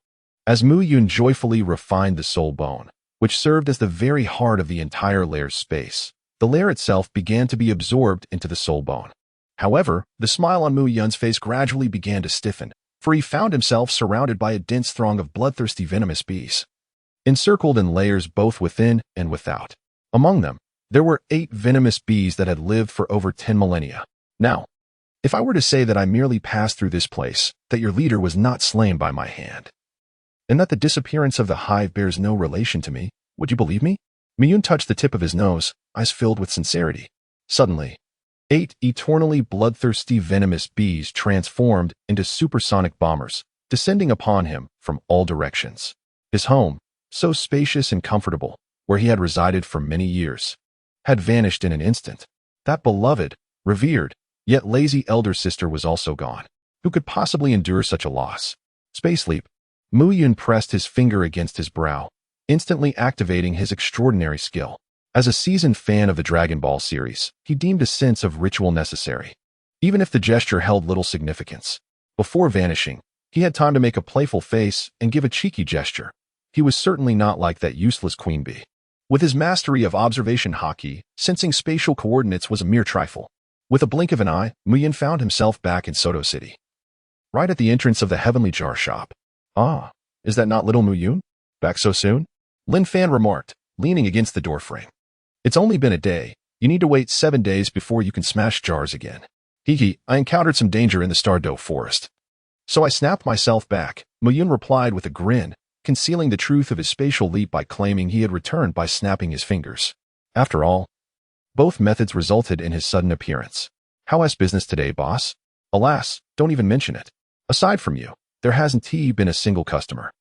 As Muyun joyfully refined the soul bone, which served as the very heart of the entire lair's space, the lair itself began to be absorbed into the soul bone. However, the smile on Muyun's face gradually began to stiffen, for he found himself surrounded by a dense throng of bloodthirsty venomous bees. encircled in layers both within and without. Among them, there were 8 venomous bees that had lived for over 10 millennia. Now, if I were to say that I merely passed through this place, that your leader was not slain by my hand, and that the disappearance of the hive bears no relation to me, would you believe me? Miyun touched the tip of his nose, eyes filled with sincerity. Suddenly, 8 eternally bloodthirsty venomous bees transformed into supersonic bombers, descending upon him from all directions. His home, so spacious and comfortable, where he had resided for many years, had vanished in an instant. That beloved, revered, yet lazy elder sister was also gone. Who could possibly endure such a loss? Space Leap. Mu Yun pressed his finger against his brow, instantly activating his extraordinary skill. As a seasoned fan of the Dragon Ball series, he deemed a sense of ritual necessary, even if the gesture held little significance. Before vanishing, he had time to make a playful face and give a cheeky gesture. He was certainly not like that useless queen bee. With his mastery of observation haki, sensing spatial coordinates was a mere trifle. With a blink of an eye, Mu Yun found himself back in Soto City, right at the entrance of the Heavenly Jar Shop. Ah, is that not little Mu Yun? Back so soon? Lin Fan remarked, leaning against the doorframe. It's only been a day. You need to wait 7 days before you can smash jars again. Hiki, I encountered some danger in the Stardow Forest, so I snapped myself back, Mu Yun replied with a grin, concealing the truth of his spatial leap by claiming he had returned by snapping his fingers. After all, both methods resulted in his sudden appearance. How's business today, boss? Alas, don't even mention it. Aside from you, there hasn't been a single customer.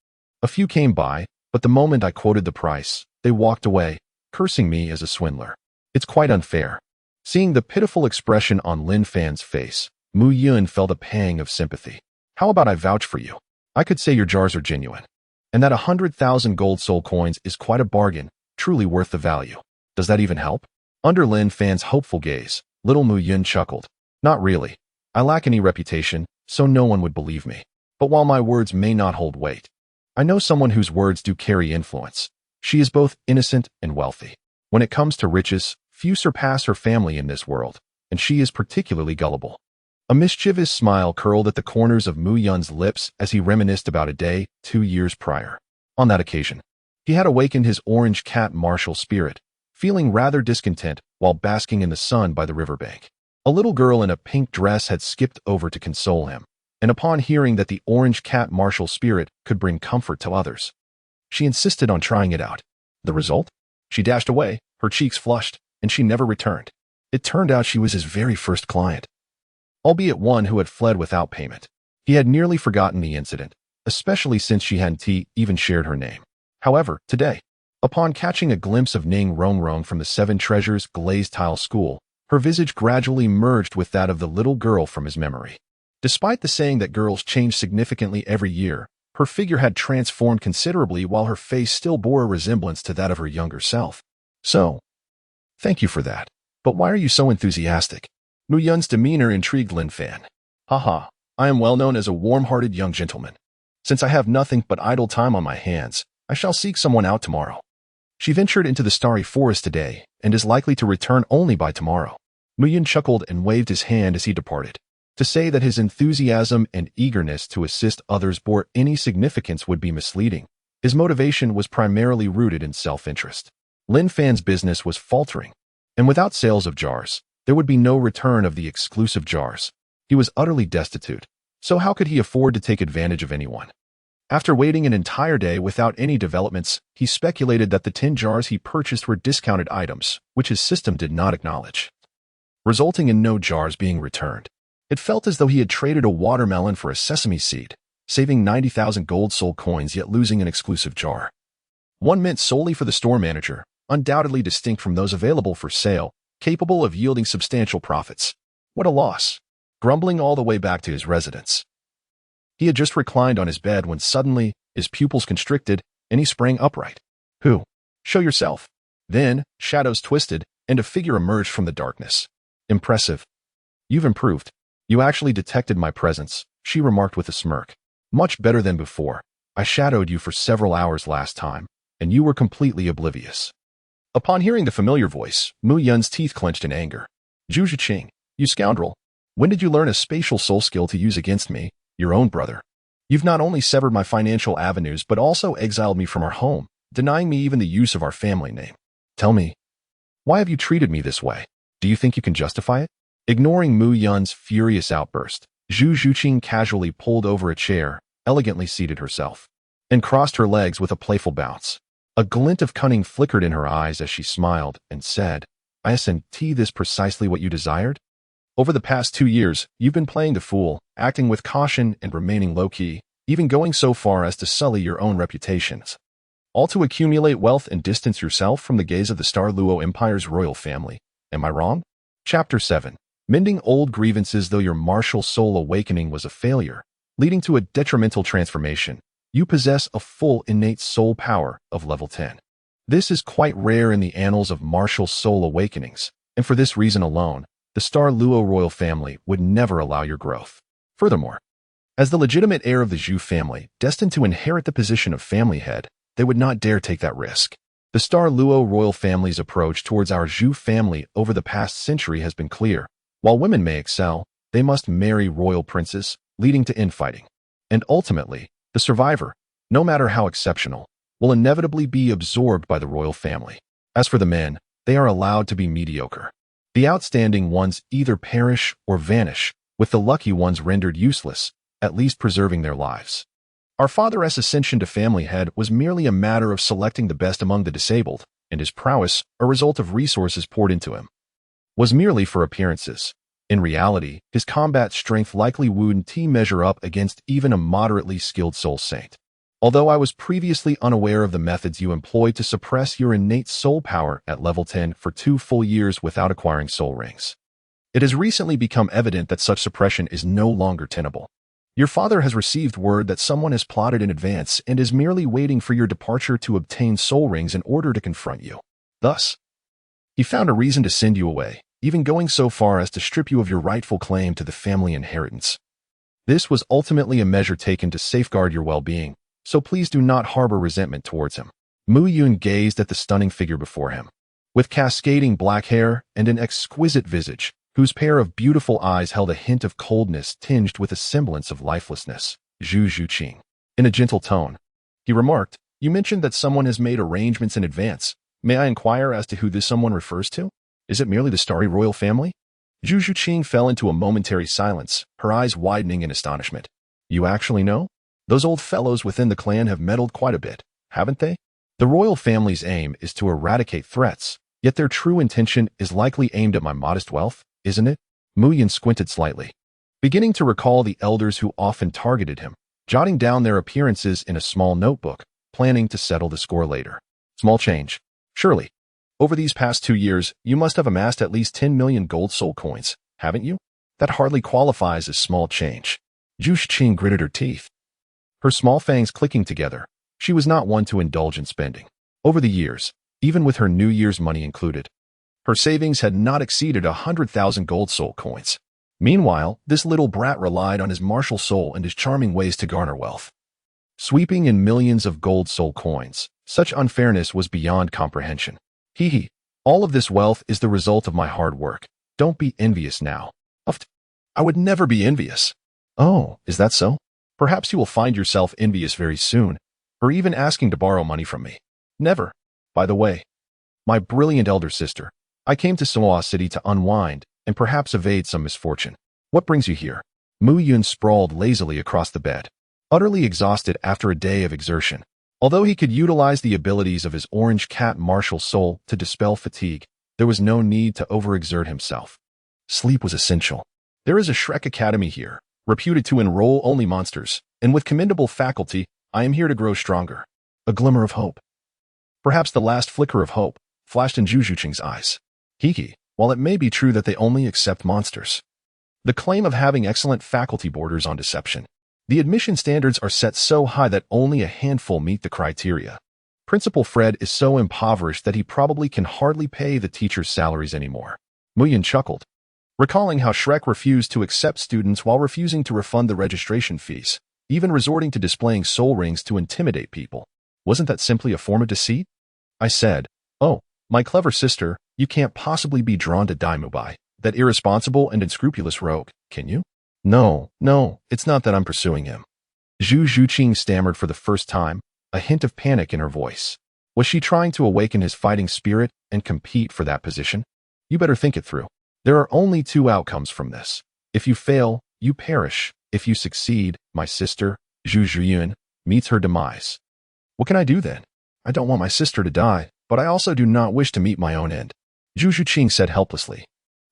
A few came by, but the moment I quoted the price, they walked away, cursing me as a swindler. It's quite unfair. Seeing the pitiful expression on Lin Fan's face, Mu Yun felt a pang of sympathy. How about I vouch for you? I could say your jars are genuine, and that 100,000 gold soul coins is quite a bargain, truly worth the value. Does that even help? Under Lin Fan's hopeful gaze, little Mu Yun chuckled. Not really. I lack any reputation, so no one would believe me. But while my words may not hold weight, I know someone whose words do carry influence. She is both innocent and wealthy. When it comes to riches, few surpass her family in this world, and she is particularly gullible. A mischievous smile curled at the corners of Mu Yun's lips as he reminisced about a day 2 years prior. On that occasion, he had awakened his orange cat martial spirit, feeling rather discontent while basking in the sun by the riverbank. A little girl in a pink dress had skipped over to console him, and upon hearing that the orange cat martial spirit could bring comfort to others, she insisted on trying it out. The result? She dashed away, her cheeks flushed, and she never returned. It turned out she was his very first client, albeit one who had fled without payment. He had nearly forgotten the incident, especially since she hadn't even shared her name. However, today, upon catching a glimpse of Ning Rongrong from the Seven Treasures glazed tile school, her visage gradually merged with that of the little girl from his memory. Despite the saying that girls change significantly every year, her figure had transformed considerably while her face still bore a resemblance to that of her younger self. So, thank you for that. But why are you so enthusiastic? Mu Yun's demeanor intrigued Lin Fan. Haha, I am well known as a warm-hearted young gentleman. Since I have nothing but idle time on my hands, I shall seek someone out tomorrow. She ventured into the starry forest today and is likely to return only by tomorrow. Mu Yun chuckled and waved his hand as he departed. To say that his enthusiasm and eagerness to assist others bore any significance would be misleading. His motivation was primarily rooted in self-interest. Lin Fan's business was faltering, and without sales of jars, there would be no return of the exclusive jars. He was utterly destitute, so how could he afford to take advantage of anyone? After waiting an entire day without any developments, he speculated that the 10 jars he purchased were discounted items, which his system did not acknowledge, resulting in no jars being returned. It felt as though he had traded a watermelon for a sesame seed, saving 90,000 gold soul coins yet losing an exclusive jar. One meant solely for the store manager, undoubtedly distinct from those available for sale, capable of yielding substantial profits. What a loss! Grumbling all the way back to his residence, he had just reclined on his bed when suddenly his pupils constricted and he sprang upright. Who? Show yourself. Then, shadows twisted, and a figure emerged from the darkness. Impressive. You've improved. You actually detected my presence, she remarked with a smirk. Much better than before. I shadowed you for several hours last time, and you were completely oblivious. Upon hearing the familiar voice, Mu Yun's teeth clenched in anger. Zhu Zhiqing, you scoundrel. When did you learn a spatial soul skill to use against me, your own brother? You've not only severed my financial avenues but also exiled me from our home, denying me even the use of our family name. Tell me, why have you treated me this way? Do you think you can justify it? Ignoring Mu Yun's furious outburst, Zhu Zhuqing casually pulled over a chair, elegantly seated herself, and crossed her legs with a playful bounce. A glint of cunning flickered in her eyes as she smiled and said, "Isn't this precisely what you desired? Over the past 2 years, you've been playing the fool, acting with caution and remaining low-key, even going so far as to sully your own reputations. All to accumulate wealth and distance yourself from the gaze of the Douluo Empire's royal family. Am I wrong?" Chapter 7. Mending old grievances. Though your martial soul awakening was a failure, leading to a detrimental transformation, you possess a full innate soul power of level 10. This is quite rare in the annals of martial soul awakenings, and for this reason alone, the Douluo royal family would never allow your growth. Furthermore, as the legitimate heir of the Zhu family, destined to inherit the position of family head, they would not dare take that risk. The Douluo royal family's approach towards our Zhu family over the past century has been clear. While women may excel, they must marry royal princes, leading to infighting. And ultimately, the survivor, no matter how exceptional, will inevitably be absorbed by the royal family. As for the men, they are allowed to be mediocre. The outstanding ones either perish or vanish, with the lucky ones rendered useless, at least preserving their lives. Our father's ascension to family head was merely a matter of selecting the best among the disabled, and his prowess, a result of resources poured into him, was merely for appearances. In reality, his combat strength likely wouldn't measure up against even a moderately skilled soul saint. Although I was previously unaware of the methods you employed to suppress your innate soul power at level 10 for 2 full years without acquiring soul rings, it has recently become evident that such suppression is no longer tenable. Your father has received word that someone has plotted in advance and is merely waiting for your departure to obtain soul rings in order to confront you. Thus, he found a reason to send you away, even going so far as to strip you of your rightful claim to the family inheritance. This was ultimately a measure taken to safeguard your well-being, so please do not harbor resentment towards him. Mu Yun gazed at the stunning figure before him. With cascading black hair and an exquisite visage, whose pair of beautiful eyes held a hint of coldness tinged with a semblance of lifelessness, Zhu Zhuqing. In a gentle tone, he remarked, "You mentioned that someone has made arrangements in advance. May I inquire as to who this someone refers to? Is it merely the starry royal family?" Zhu Zhuqing fell into a momentary silence, her eyes widening in astonishment. "You actually know? Those old fellows within the clan have meddled quite a bit, haven't they? The royal family's aim is to eradicate threats, yet their true intention is likely aimed at my modest wealth, isn't it?" Mu Yun squinted slightly, beginning to recall the elders who often targeted him, jotting down their appearances in a small notebook, planning to settle the score later. Small change. Surely. Over these past 2 years, you must have amassed at least 10 million gold soul coins, haven't you? That hardly qualifies as small change. Zhu Zhuqing gritted her teeth, her small fangs clicking together. She was not one to indulge in spending. Over the years, even with her New Year's money included, her savings had not exceeded 100,000 gold soul coins. Meanwhile, this little brat relied on his martial soul and his charming ways to garner wealth, sweeping in millions of gold soul coins. Such unfairness was beyond comprehension. Hee. All of this wealth is the result of my hard work. Don't be envious now. I would never be envious. Oh, is that so? Perhaps you will find yourself envious very soon, or even asking to borrow money from me. Never. By the way, my brilliant elder sister, I came to Soa City to unwind and perhaps evade some misfortune. What brings you here? Mu Yun sprawled lazily across the bed, utterly exhausted after a day of exertion. Although he could utilize the abilities of his orange cat martial soul to dispel fatigue, there was no need to overexert himself. Sleep was essential. There is a Shrek Academy here, reputed to enroll only monsters, and with commendable faculty, I am here to grow stronger. A glimmer of hope. Perhaps the last flicker of hope flashed in Zhu Zhuqing's eyes. While it may be true that they only accept monsters, the claim of having excellent faculty borders on deception. The admission standards are set so high that only a handful meet the criteria. Principal Fred is so impoverished that he probably can hardly pay the teachers' salaries anymore. Mu Yun chuckled, recalling how Shrek refused to accept students while refusing to refund the registration fees, even resorting to displaying soul rings to intimidate people. Wasn't that simply a form of deceit? I said, "Oh, my clever sister, you can't possibly be drawn to Daimubai, that irresponsible and unscrupulous rogue, can you?" No, it's not that I'm pursuing him. Zhu Zhuqing stammered for the first time, a hint of panic in her voice. Was she trying to awaken his fighting spirit and compete for that position? You better think it through. There are only two outcomes from this. If you fail, you perish. If you succeed, my sister, Zhu Zhiyun, meets her demise. What can I do then? I don't want my sister to die, but I also do not wish to meet my own end, Zhu Zhuqing said helplessly,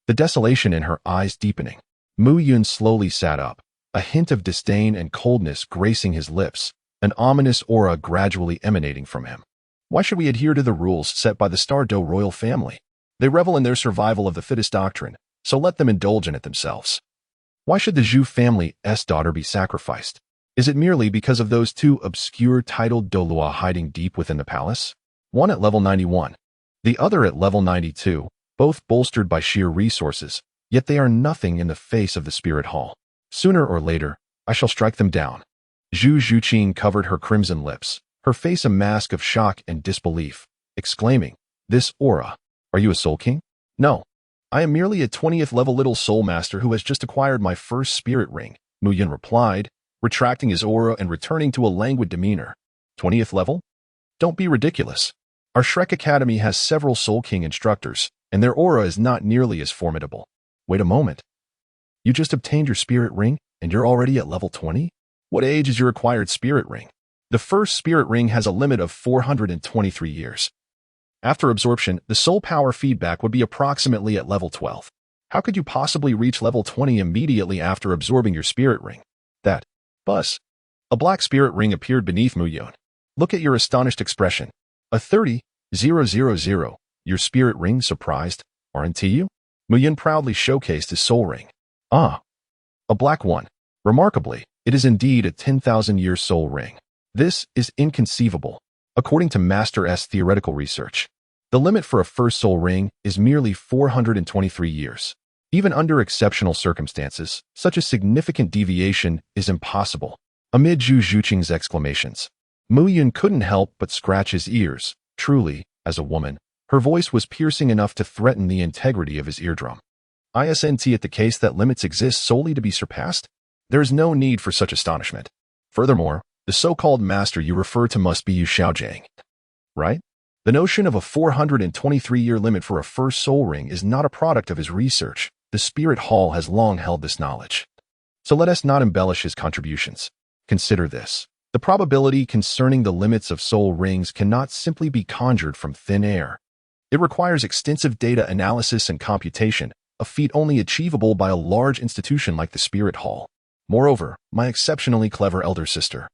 the desolation in her eyes deepening. Mu Yun slowly sat up, a hint of disdain and coldness gracing his lips, an ominous aura gradually emanating from him. Why should we adhere to the rules set by the Douluo royal family? They revel in their survival of the fittest doctrine, so let them indulge in it themselves. Why should the Zhu family's daughter be sacrificed? Is it merely because of those two obscure titled Douluo hiding deep within the palace? One at level 91, the other at level 92, both bolstered by sheer resources, yet they are nothing in the face of the spirit hall. Sooner or later, I shall strike them down. Zhu Zhuqing covered her crimson lips, her face a mask of shock and disbelief, exclaiming, "This aura, are you a soul king?" "No. I am merely a 20th level little soul master who has just acquired my first spirit ring," Mu Yun replied, retracting his aura and returning to a languid demeanor. 20th level? Don't be ridiculous. Our Shrek Academy has several Soul King instructors, and their aura is not nearly as formidable. Wait a moment. You just obtained your spirit ring, and you're already at level 20? What age is your acquired spirit ring? The first spirit ring has a limit of 423 years. After absorption, the soul power feedback would be approximately at level 12. How could you possibly reach level 20 immediately after absorbing your spirit ring? That. Buzz. A black spirit ring appeared beneath Mu Yun. Look at your astonished expression. A 30,000. Your spirit ring surprised, aren't you? Mu Yun proudly showcased his soul ring. Ah. A black one. Remarkably, it is indeed a 10,000-year soul ring. This is inconceivable. According to Master-S theoretical research, the limit for a first soul ring is merely 423 years. Even under exceptional circumstances, such a significant deviation is impossible. Amid Zhu Zhuqing's exclamations, Mu Yun couldn't help but scratch his ears. Truly, as a woman, her voice was piercing enough to threaten the integrity of his eardrum. Isn't it the case that limits exist solely to be surpassed? There is no need for such astonishment. Furthermore, the so-called master you refer to must be Yu Xiaojiang, right? The notion of a 423-year limit for a first soul ring is not a product of his research. The Spirit Hall has long held this knowledge. So let us not embellish his contributions. Consider this. The probability concerning the limits of soul rings cannot simply be conjured from thin air. It requires extensive data analysis and computation, a feat only achievable by a large institution like the Spirit Hall. Moreover, my exceptionally clever elder sister,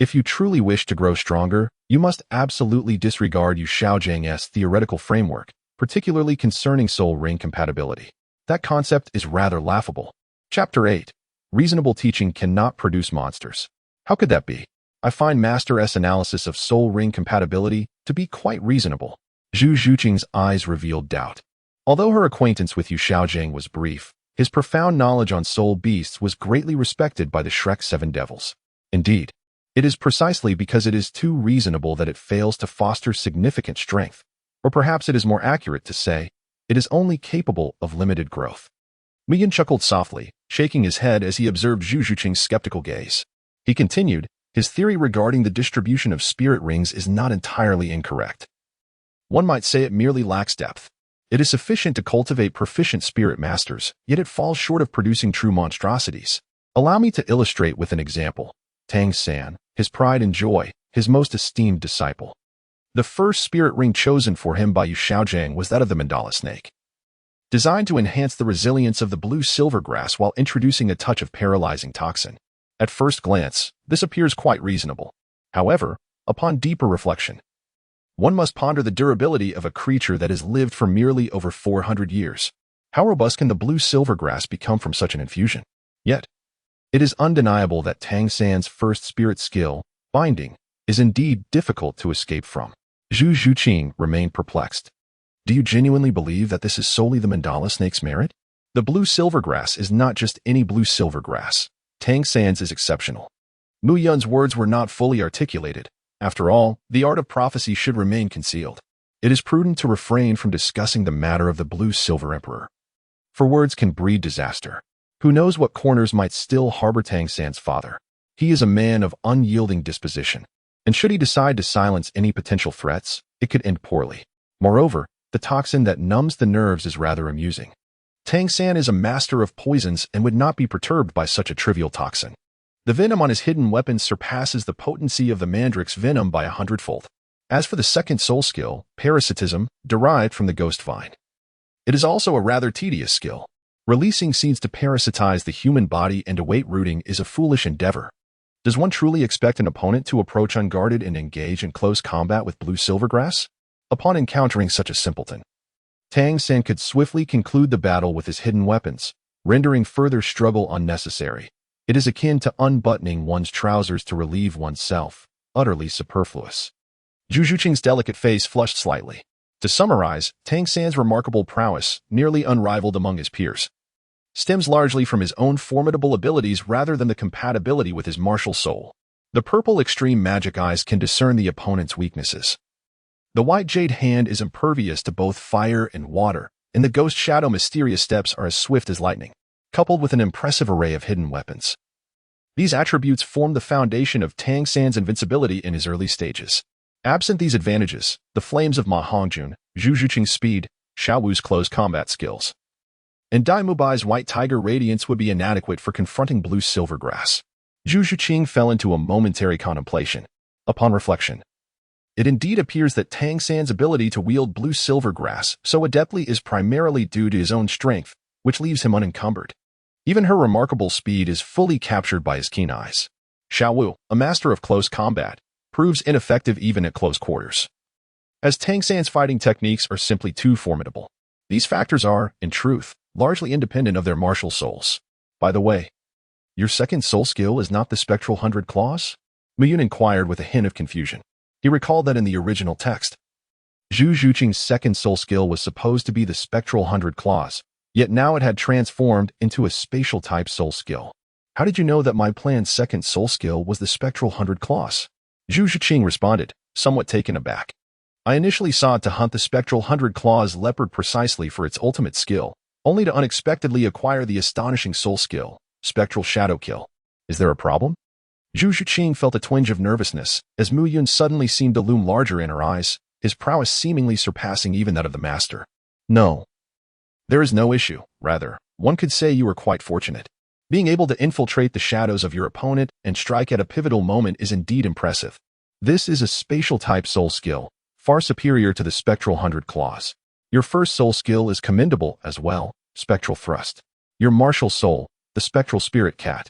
if you truly wish to grow stronger, you must absolutely disregard Yu Xiaojiang's theoretical framework, particularly concerning soul ring compatibility. That concept is rather laughable. Chapter 8. Reasonable teaching cannot produce monsters. How could that be? I find Master-S analysis of soul ring compatibility to be quite reasonable. Zhu Zhuqing's eyes revealed doubt. Although her acquaintance with Yu Xiaojiang was brief, his profound knowledge on soul beasts was greatly respected by the Shrek Seven Devils. Indeed, it is precisely because it is too reasonable that it fails to foster significant strength, or perhaps it is more accurate to say, it is only capable of limited growth. Mu Yun chuckled softly, shaking his head as he observed Zhu Zhuqing's skeptical gaze. He continued, his theory regarding the distribution of spirit rings is not entirely incorrect. One might say it merely lacks depth. It is sufficient to cultivate proficient spirit masters, yet it falls short of producing true monstrosities. Allow me to illustrate with an example. Tang San, his pride and joy, his most esteemed disciple. The first spirit ring chosen for him by Yu Xiaojiang was that of the mandala snake. Designed to enhance the resilience of the blue silver grass while introducing a touch of paralyzing toxin. At first glance, this appears quite reasonable. However, upon deeper reflection, one must ponder the durability of a creature that has lived for merely over 400 years. How robust can the blue silver grass become from such an infusion? Yet, it is undeniable that Tang San's first spirit skill, binding, is indeed difficult to escape from. Zhu Zhuqing remained perplexed. Do you genuinely believe that this is solely the mandala snake's merit? The blue silver grass is not just any blue silver grass. Tang San's is exceptional. Mu Yun's words were not fully articulated. After all, the art of prophecy should remain concealed. It is prudent to refrain from discussing the matter of the blue silver emperor. For words can breed disaster. Who knows what corners might still harbor Tang San's father? He is a man of unyielding disposition. And should he decide to silence any potential threats, it could end poorly. Moreover, the toxin that numbs the nerves is rather amusing. Tang San is a master of poisons and would not be perturbed by such a trivial toxin. The venom on his hidden weapons surpasses the potency of the mandrake's venom by 100-fold. As for the second soul skill, parasitism, derived from the ghost vine. It is also a rather tedious skill. Releasing seeds to parasitize the human body and await rooting is a foolish endeavor. Does one truly expect an opponent to approach unguarded and engage in close combat with blue silvergrass? Upon encountering such a simpleton, Tang San could swiftly conclude the battle with his hidden weapons, rendering further struggle unnecessary. It is akin to unbuttoning one's trousers to relieve oneself, utterly superfluous. Zhu Zhuqing's delicate face flushed slightly. To summarize, Tang San's remarkable prowess, nearly unrivaled among his peers, stems largely from his own formidable abilities rather than the compatibility with his martial soul. The purple extreme magic eyes can discern the opponent's weaknesses. The white jade hand is impervious to both fire and water, and the ghost shadow mysterious steps are as swift as lightning, coupled with an impressive array of hidden weapons. These attributes form the foundation of Tang San's invincibility in his early stages. Absent these advantages, the flames of Ma Hongjun, Zhu Zhuqing's speed, Xiao Wu's close combat skills, and Dai Mubai's white tiger radiance would be inadequate for confronting blue silvergrass. Zhu Zhuqing fell into a momentary contemplation. Upon reflection, it indeed appears that Tang San's ability to wield blue silvergrass so adeptly is primarily due to his own strength, which leaves him unencumbered. Even her remarkable speed is fully captured by his keen eyes. Xiao Wu, a master of close combat, proves ineffective even at close quarters, as Tang San's fighting techniques are simply too formidable. These factors are, in truth, largely independent of their martial souls. By the way, your second soul skill is not the spectral 100 claws? Muyun inquired with a hint of confusion. He recalled that in the original text, Zhu Zhuqing's second soul skill was supposed to be the spectral 100 claws, yet now it had transformed into a spatial-type soul skill. How did you know that my planned second soul skill was the spectral 100 claws? Zhu Zhuqing responded, somewhat taken aback. I initially sought to hunt the spectral 100 claws leopard precisely for its ultimate skill, only to unexpectedly acquire the astonishing soul skill, spectral shadow kill. Is there a problem? Zhu Zhuqing felt a twinge of nervousness, as Mu Yun suddenly seemed to loom larger in her eyes, his prowess seemingly surpassing even that of the master. No. There is no issue. Rather, one could say you were quite fortunate. Being able to infiltrate the shadows of your opponent and strike at a pivotal moment is indeed impressive. This is a spatial-type soul skill, far superior to the spectral 100 claws. Your first soul skill is commendable as well, spectral thrust. Your martial soul, the spectral spirit cat,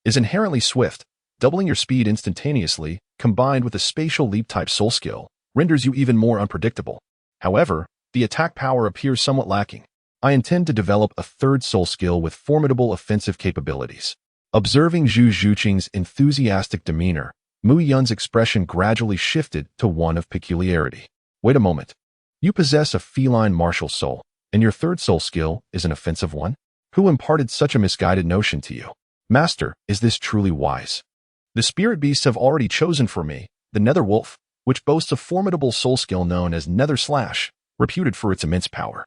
is inherently swift. Doubling your speed instantaneously, combined with a spatial leap-type soul skill, renders you even more unpredictable. However, the attack power appears somewhat lacking. I intend to develop a third soul skill with formidable offensive capabilities. Observing Zhu Zhuqing's enthusiastic demeanor, Mu Yun's expression gradually shifted to one of peculiarity. Wait a moment. You possess a feline martial soul, and your third soul skill is an offensive one? Who imparted such a misguided notion to you? Master, is this truly wise? The spirit beasts have already chosen for me the Nether Wolf, which boasts a formidable soul skill known as Nether Slash, reputed for its immense power.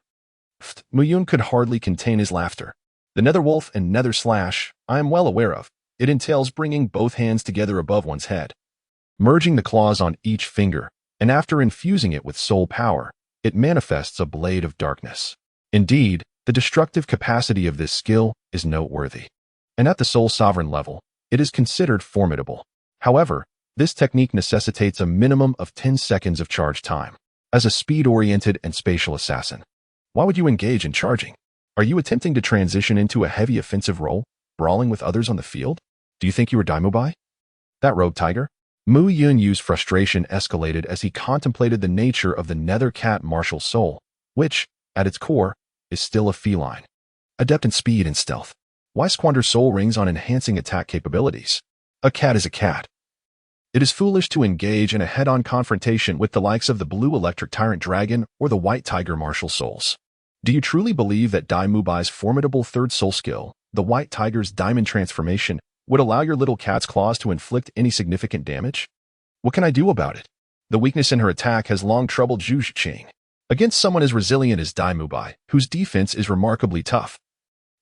Mu Yun could hardly contain his laughter. The Nether Wolf and Nether Slash, I am well aware of. It entails bringing both hands together above one's head, merging the claws on each finger, and after infusing it with soul power, it manifests a blade of darkness. Indeed, the destructive capacity of this skill is noteworthy, and at the soul sovereign level, it is considered formidable. However, this technique necessitates a minimum of 10 seconds of charge time. As a speed-oriented and spatial assassin, why would you engage in charging? Are you attempting to transition into a heavy offensive role, brawling with others on the field? Do you think you were Daimubai? That rogue tiger? Mu Yunyu's frustration escalated as he contemplated the nature of the nether cat martial soul, which, at its core, is still a feline, adept in speed and stealth. Why squander soul rings on enhancing attack capabilities? A cat is a cat. It is foolish to engage in a head-on confrontation with the likes of the blue electric tyrant dragon or the white tiger martial souls. Do you truly believe that Dai Mubai's formidable third soul skill, the white tiger's diamond transformation, would allow your little cat's claws to inflict any significant damage? What can I do about it? The weakness in her attack has long troubled Zhu Zhuqing. Against someone as resilient as Dai Mubai, whose defense is remarkably tough,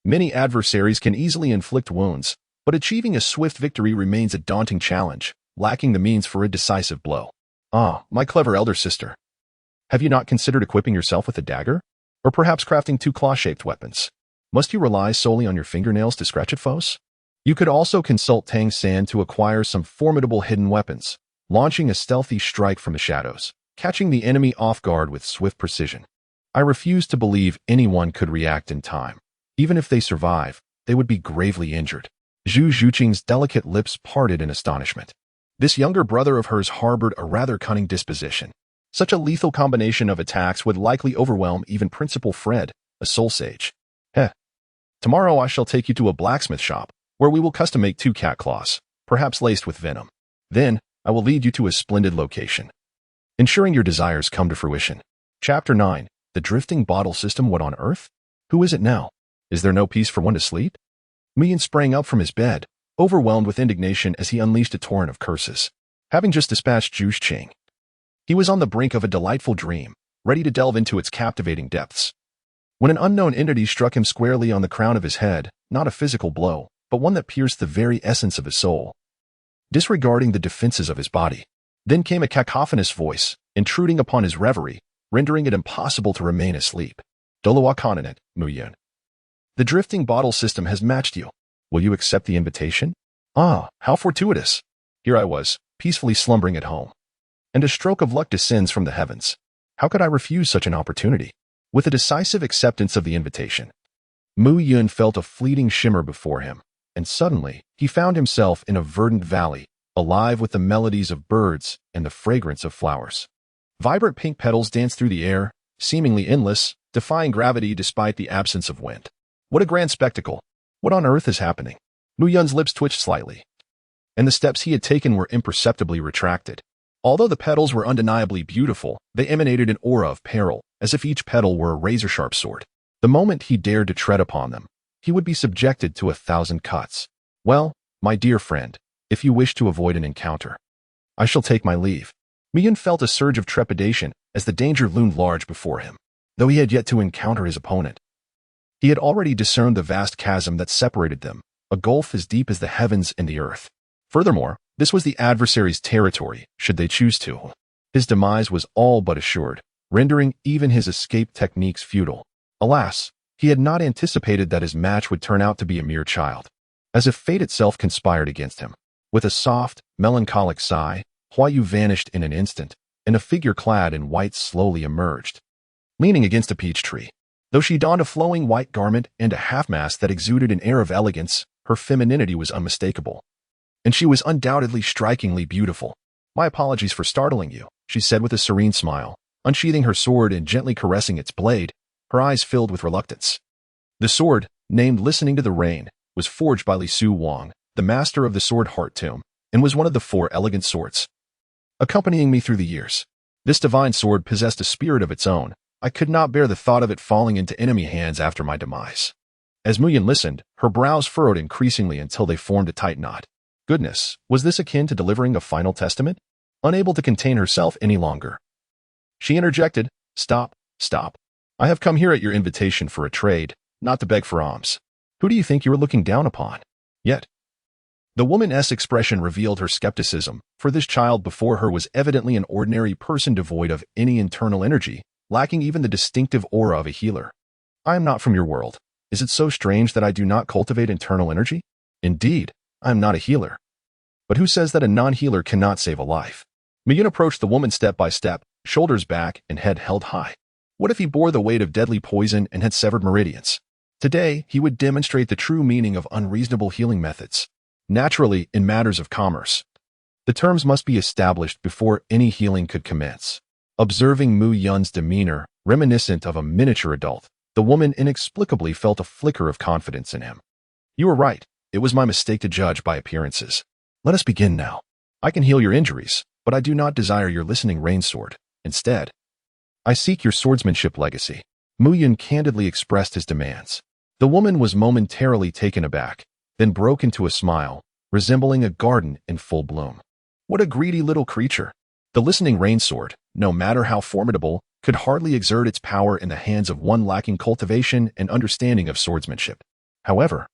many adversaries can easily inflict wounds, but achieving a swift victory remains a daunting challenge. lacking the means for a decisive blow. Ah, my clever elder sister. Have you not considered equipping yourself with a dagger? Or perhaps crafting two claw-shaped weapons? Must you rely solely on your fingernails to scratch at foes? You could also consult Tang San to acquire some formidable hidden weapons, launching a stealthy strike from the shadows, catching the enemy off guard with swift precision. I refuse to believe anyone could react in time. Even if they survive, they would be gravely injured. Zhu Zhuqing's delicate lips parted in astonishment. This younger brother of hers harbored a rather cunning disposition. Such a lethal combination of attacks would likely overwhelm even Principal Fred, a soul sage. Heh. Tomorrow I shall take you to a blacksmith shop, where we will custom-make 2 cat claws, perhaps laced with venom. Then, I will lead you to a splendid location, ensuring your desires come to fruition. Chapter 9. The Drifting Bottle System. What on earth? Who is it now? Is there no peace for one to sleep? Mian sprang up from his bed, overwhelmed with indignation as he unleashed a torrent of curses. Having just dispatched Zhu Zhuqing, he was on the brink of a delightful dream, ready to delve into its captivating depths, when an unknown entity struck him squarely on the crown of his head, not a physical blow, but one that pierced the very essence of his soul, disregarding the defenses of his body. Then came a cacophonous voice, intruding upon his reverie, rendering it impossible to remain asleep. Douluo continent, Muyun. The drifting bottle system has matched you. Will you accept the invitation? Ah, how fortuitous. Here I was, peacefully slumbering at home, and a stroke of luck descends from the heavens. How could I refuse such an opportunity? With a decisive acceptance of the invitation, Mu Yun felt a fleeting shimmer before him, and suddenly he found himself in a verdant valley, alive with the melodies of birds and the fragrance of flowers. Vibrant pink petals danced through the air, seemingly endless, defying gravity despite the absence of wind. What a grand spectacle! What on earth is happening? Mu Yun's lips twitched slightly, and the steps he had taken were imperceptibly retracted. Although the petals were undeniably beautiful, they emanated an aura of peril, as if each petal were a razor-sharp sword. The moment he dared to tread upon them, he would be subjected to 1,000 cuts. Well, my dear friend, if you wish to avoid an encounter, I shall take my leave. Mian felt a surge of trepidation as the danger loomed large before him. Though he had yet to encounter his opponent, he had already discerned the vast chasm that separated them, a gulf as deep as the heavens and the earth. Furthermore, this was the adversary's territory, should they choose to. His demise was all but assured, rendering even his escape techniques futile. Alas, he had not anticipated that his match would turn out to be a mere child. As if fate itself conspired against him. With a soft, melancholic sigh, Huayu vanished in an instant, and a figure clad in white slowly emerged, leaning against a peach tree. Though she donned a flowing white garment and a half-mask that exuded an air of elegance, her femininity was unmistakable. And she was undoubtedly strikingly beautiful. My apologies for startling you, she said with a serene smile, unsheathing her sword and gently caressing its blade, her eyes filled with reluctance. The sword, named Listening to the Rain, was forged by Li Su Wang, the master of the sword Heart Tomb, and was one of the 4 elegant swords accompanying me through the years. This divine sword possessed a spirit of its own. I could not bear the thought of it falling into enemy hands after my demise. As Muyan listened, her brows furrowed increasingly until they formed a tight knot. Goodness, was this akin to delivering a final testament? Unable to contain herself any longer, she interjected, Stop. I have come here at your invitation for a trade, not to beg for alms. Who do you think you are looking down upon? Yet, the woman's expression revealed her skepticism, for this child before her was evidently an ordinary person devoid of any internal energy, lacking even the distinctive aura of a healer. I am not from your world. Is it so strange that I do not cultivate internal energy? Indeed, I am not a healer. But who says that a non-healer cannot save a life? Miyun approached the woman step by step, shoulders back and head held high. What if he bore the weight of deadly poison and had severed meridians? Today, he would demonstrate the true meaning of unreasonable healing methods. Naturally, in matters of commerce, the terms must be established before any healing could commence. Observing Mu Yun's demeanor, reminiscent of a miniature adult, the woman inexplicably felt a flicker of confidence in him. You were right. It was my mistake to judge by appearances. Let us begin now. I can heal your injuries, but I do not desire your listening rain sword. Instead, I seek your swordsmanship legacy. Mu Yun candidly expressed his demands. The woman was momentarily taken aback, then broke into a smile, resembling a garden in full bloom. What a greedy little creature! The listening rain sword, no matter how formidable, could hardly exert its power in the hands of one lacking cultivation and understanding of swordsmanship. However,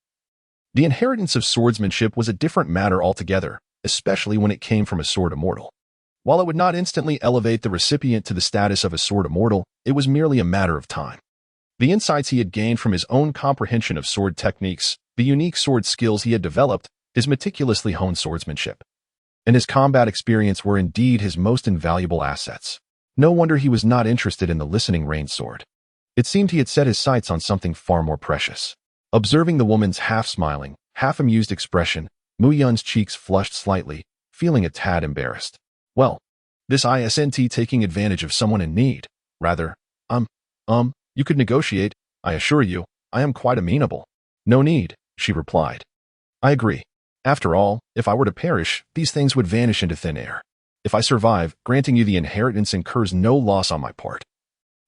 the inheritance of swordsmanship was a different matter altogether. especially when it came from a sword immortal. While it would not instantly elevate the recipient to the status of a sword immortal, it was merely a matter of time. The insights he had gained from his own comprehension of sword techniques, the unique sword skills he had developed, his meticulously honed swordsmanship, and his combat experience were indeed his most invaluable assets. No wonder he was not interested in the listening range sword. It seemed he had set his sights on something far more precious. Observing the woman's half-smiling, half-amused expression, Mu Yun's cheeks flushed slightly, feeling a tad embarrassed. Well, this isn't taking advantage of someone in need. Rather, you could negotiate. I assure you, I am quite amenable. No need, she replied. I agree. After all, if I were to perish, these things would vanish into thin air. If I survive, granting you the inheritance incurs no loss on my part.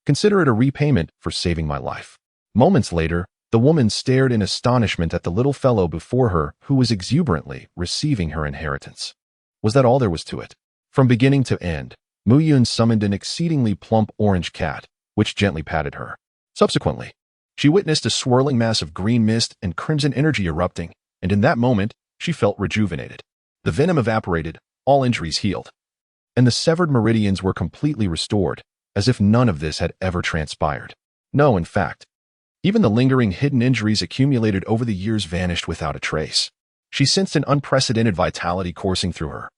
Consider it a repayment for saving my life. Moments later, the woman stared in astonishment at the little fellow before her who was exuberantly receiving her inheritance. Was that all there was to it? From beginning to end, Mu Yun summoned an exceedingly plump orange cat, which gently patted her. Subsequently, she witnessed a swirling mass of green mist and crimson energy erupting, and in that moment, she felt rejuvenated. The venom evaporated, all injuries healed, and the severed meridians were completely restored, as if none of this had ever transpired. No, in fact, even the lingering hidden injuries accumulated over the years vanished without a trace. She sensed an unprecedented vitality coursing through her,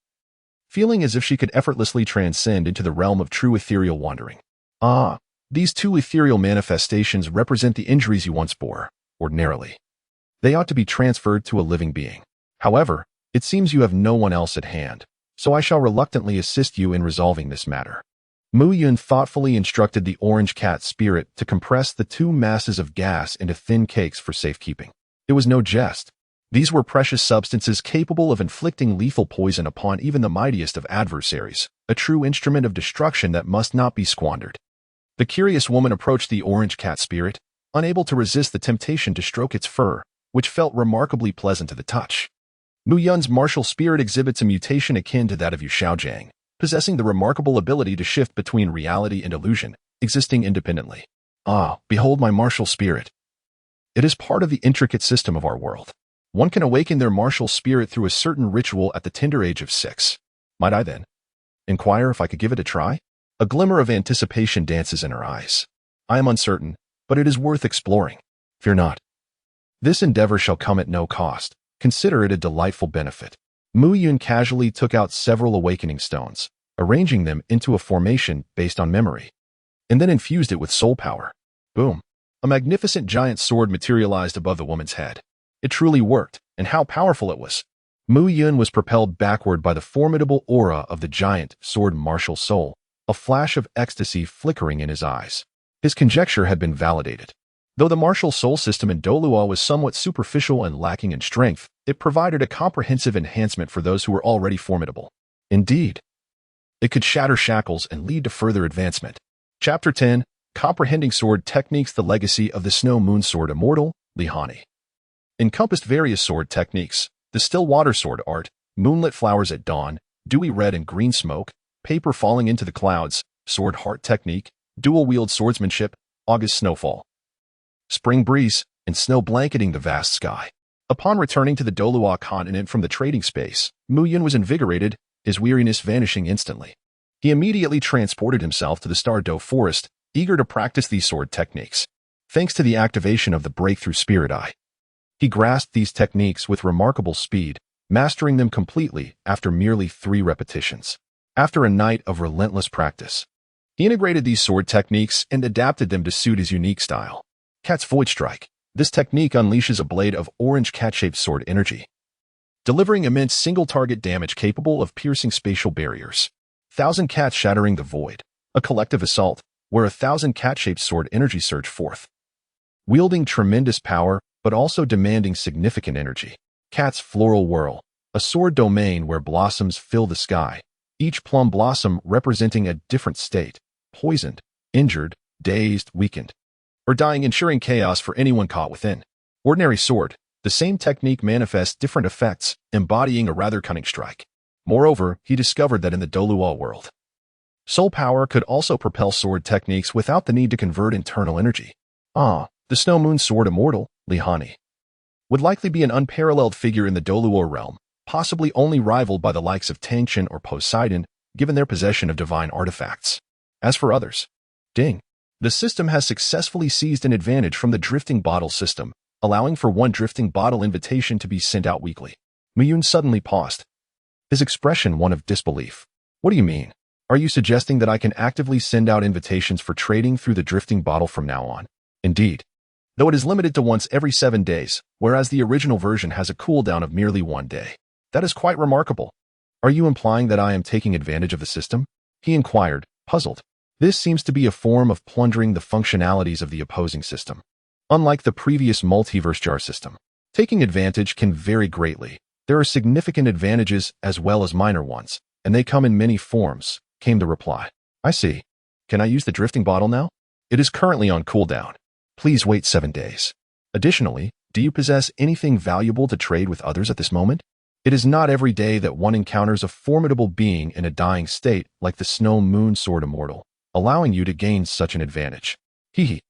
feeling as if she could effortlessly transcend into the realm of true ethereal wandering. These two ethereal manifestations represent the injuries you once bore. Ordinarily, they ought to be transferred to a living being. However, it seems you have no one else at hand, so I shall reluctantly assist you in resolving this matter. Mu Yun thoughtfully instructed the orange cat spirit to compress the two masses of gas into thin cakes for safekeeping. It was no jest. These were precious substances capable of inflicting lethal poison upon even the mightiest of adversaries, a true instrument of destruction that must not be squandered. The curious woman approached the orange cat spirit, unable to resist the temptation to stroke its fur, which felt remarkably pleasant to the touch. Mu Yun's martial spirit exhibits a mutation akin to that of Yu Shaojiang, possessing the remarkable ability to shift between reality and illusion, existing independently. Behold my martial spirit. It is part of the intricate system of our world. One can awaken their martial spirit through a certain ritual at the tender age of 6. Might I then inquire if I could give it a try? A glimmer of anticipation dances in her eyes. I am uncertain, but it is worth exploring. Fear not. This endeavor shall come at no cost. Consider it a delightful benefit. Mu Yun casually took out several awakening stones, arranging them into a formation based on memory, and then infused it with soul power. Boom! A magnificent giant sword materialized above the woman's head. It truly worked, and how powerful it was. Mu Yun was propelled backward by the formidable aura of the giant sword martial soul, a flash of ecstasy flickering in his eyes. His conjecture had been validated. Though the martial soul system in Douluo was somewhat superficial and lacking in strength, it provided a comprehensive enhancement for those who were already formidable. Indeed, it could shatter shackles and lead to further advancement. Chapter 10, Comprehending Sword Techniques: The Legacy of the Snow Moon Sword Immortal, Lihani. Encompassed various sword techniques: the still water sword art, moonlit flowers at dawn, dewy red and green smoke, paper falling into the clouds, sword heart technique, dual-wield swordsmanship, August snowfall, spring breeze, and snow blanketing the vast sky. Upon returning to the Douluo continent from the trading space, Mu Yun was invigorated, his weariness vanishing instantly. He immediately transported himself to the Stardow Forest, eager to practice these sword techniques. Thanks to the activation of the Breakthrough Spirit Eye, he grasped these techniques with remarkable speed, mastering them completely after merely 3 repetitions. After a night of relentless practice, he integrated these sword techniques and adapted them to suit his unique style. Cat's Void Strike. This technique unleashes a blade of orange cat-shaped sword energy, delivering immense single-target damage capable of piercing spatial barriers. 1,000 cats shattering the void. A collective assault, where 1,000 cat-shaped sword energy surge forth, wielding tremendous power, but also demanding significant energy. Cat's Floral Whirl. A sword domain where blossoms fill the sky, each plum blossom representing a different state: poisoned, injured, dazed, weakened, or dying, ensuring chaos for anyone caught within. Ordinary sword. The same technique manifests different effects, embodying a rather cunning strike. Moreover, he discovered that in the Douluo world, soul power could also propel sword techniques without the need to convert internal energy. The Snow Moon Sword Immortal, Lihani, would likely be an unparalleled figure in the Douluo realm, possibly only rivaled by the likes of Tangchen or Poseidon, given their possession of divine artifacts. As for others, ding. The system has successfully seized an advantage from the drifting bottle system, allowing for one drifting bottle invitation to be sent out weekly. Muyun suddenly paused, his expression one of disbelief. What do you mean? Are you suggesting that I can actively send out invitations for trading through the drifting bottle from now on? Indeed. Though it is limited to once every 7 days, whereas the original version has a cooldown of merely 1 day. That is quite remarkable. Are you implying that I am taking advantage of the system? He inquired, puzzled. This seems to be a form of plundering the functionalities of the opposing system. Unlike the previous multiverse jar system, taking advantage can vary greatly. There are significant advantages as well as minor ones, and they come in many forms, came the reply. I see. Can I use the drifting bottle now? It is currently on cooldown. Please wait 7 days. Additionally, do you possess anything valuable to trade with others at this moment? It is not every day that one encounters a formidable being in a dying state like the Snow Moon Sword Immortal, allowing you to gain such an advantage. Hee.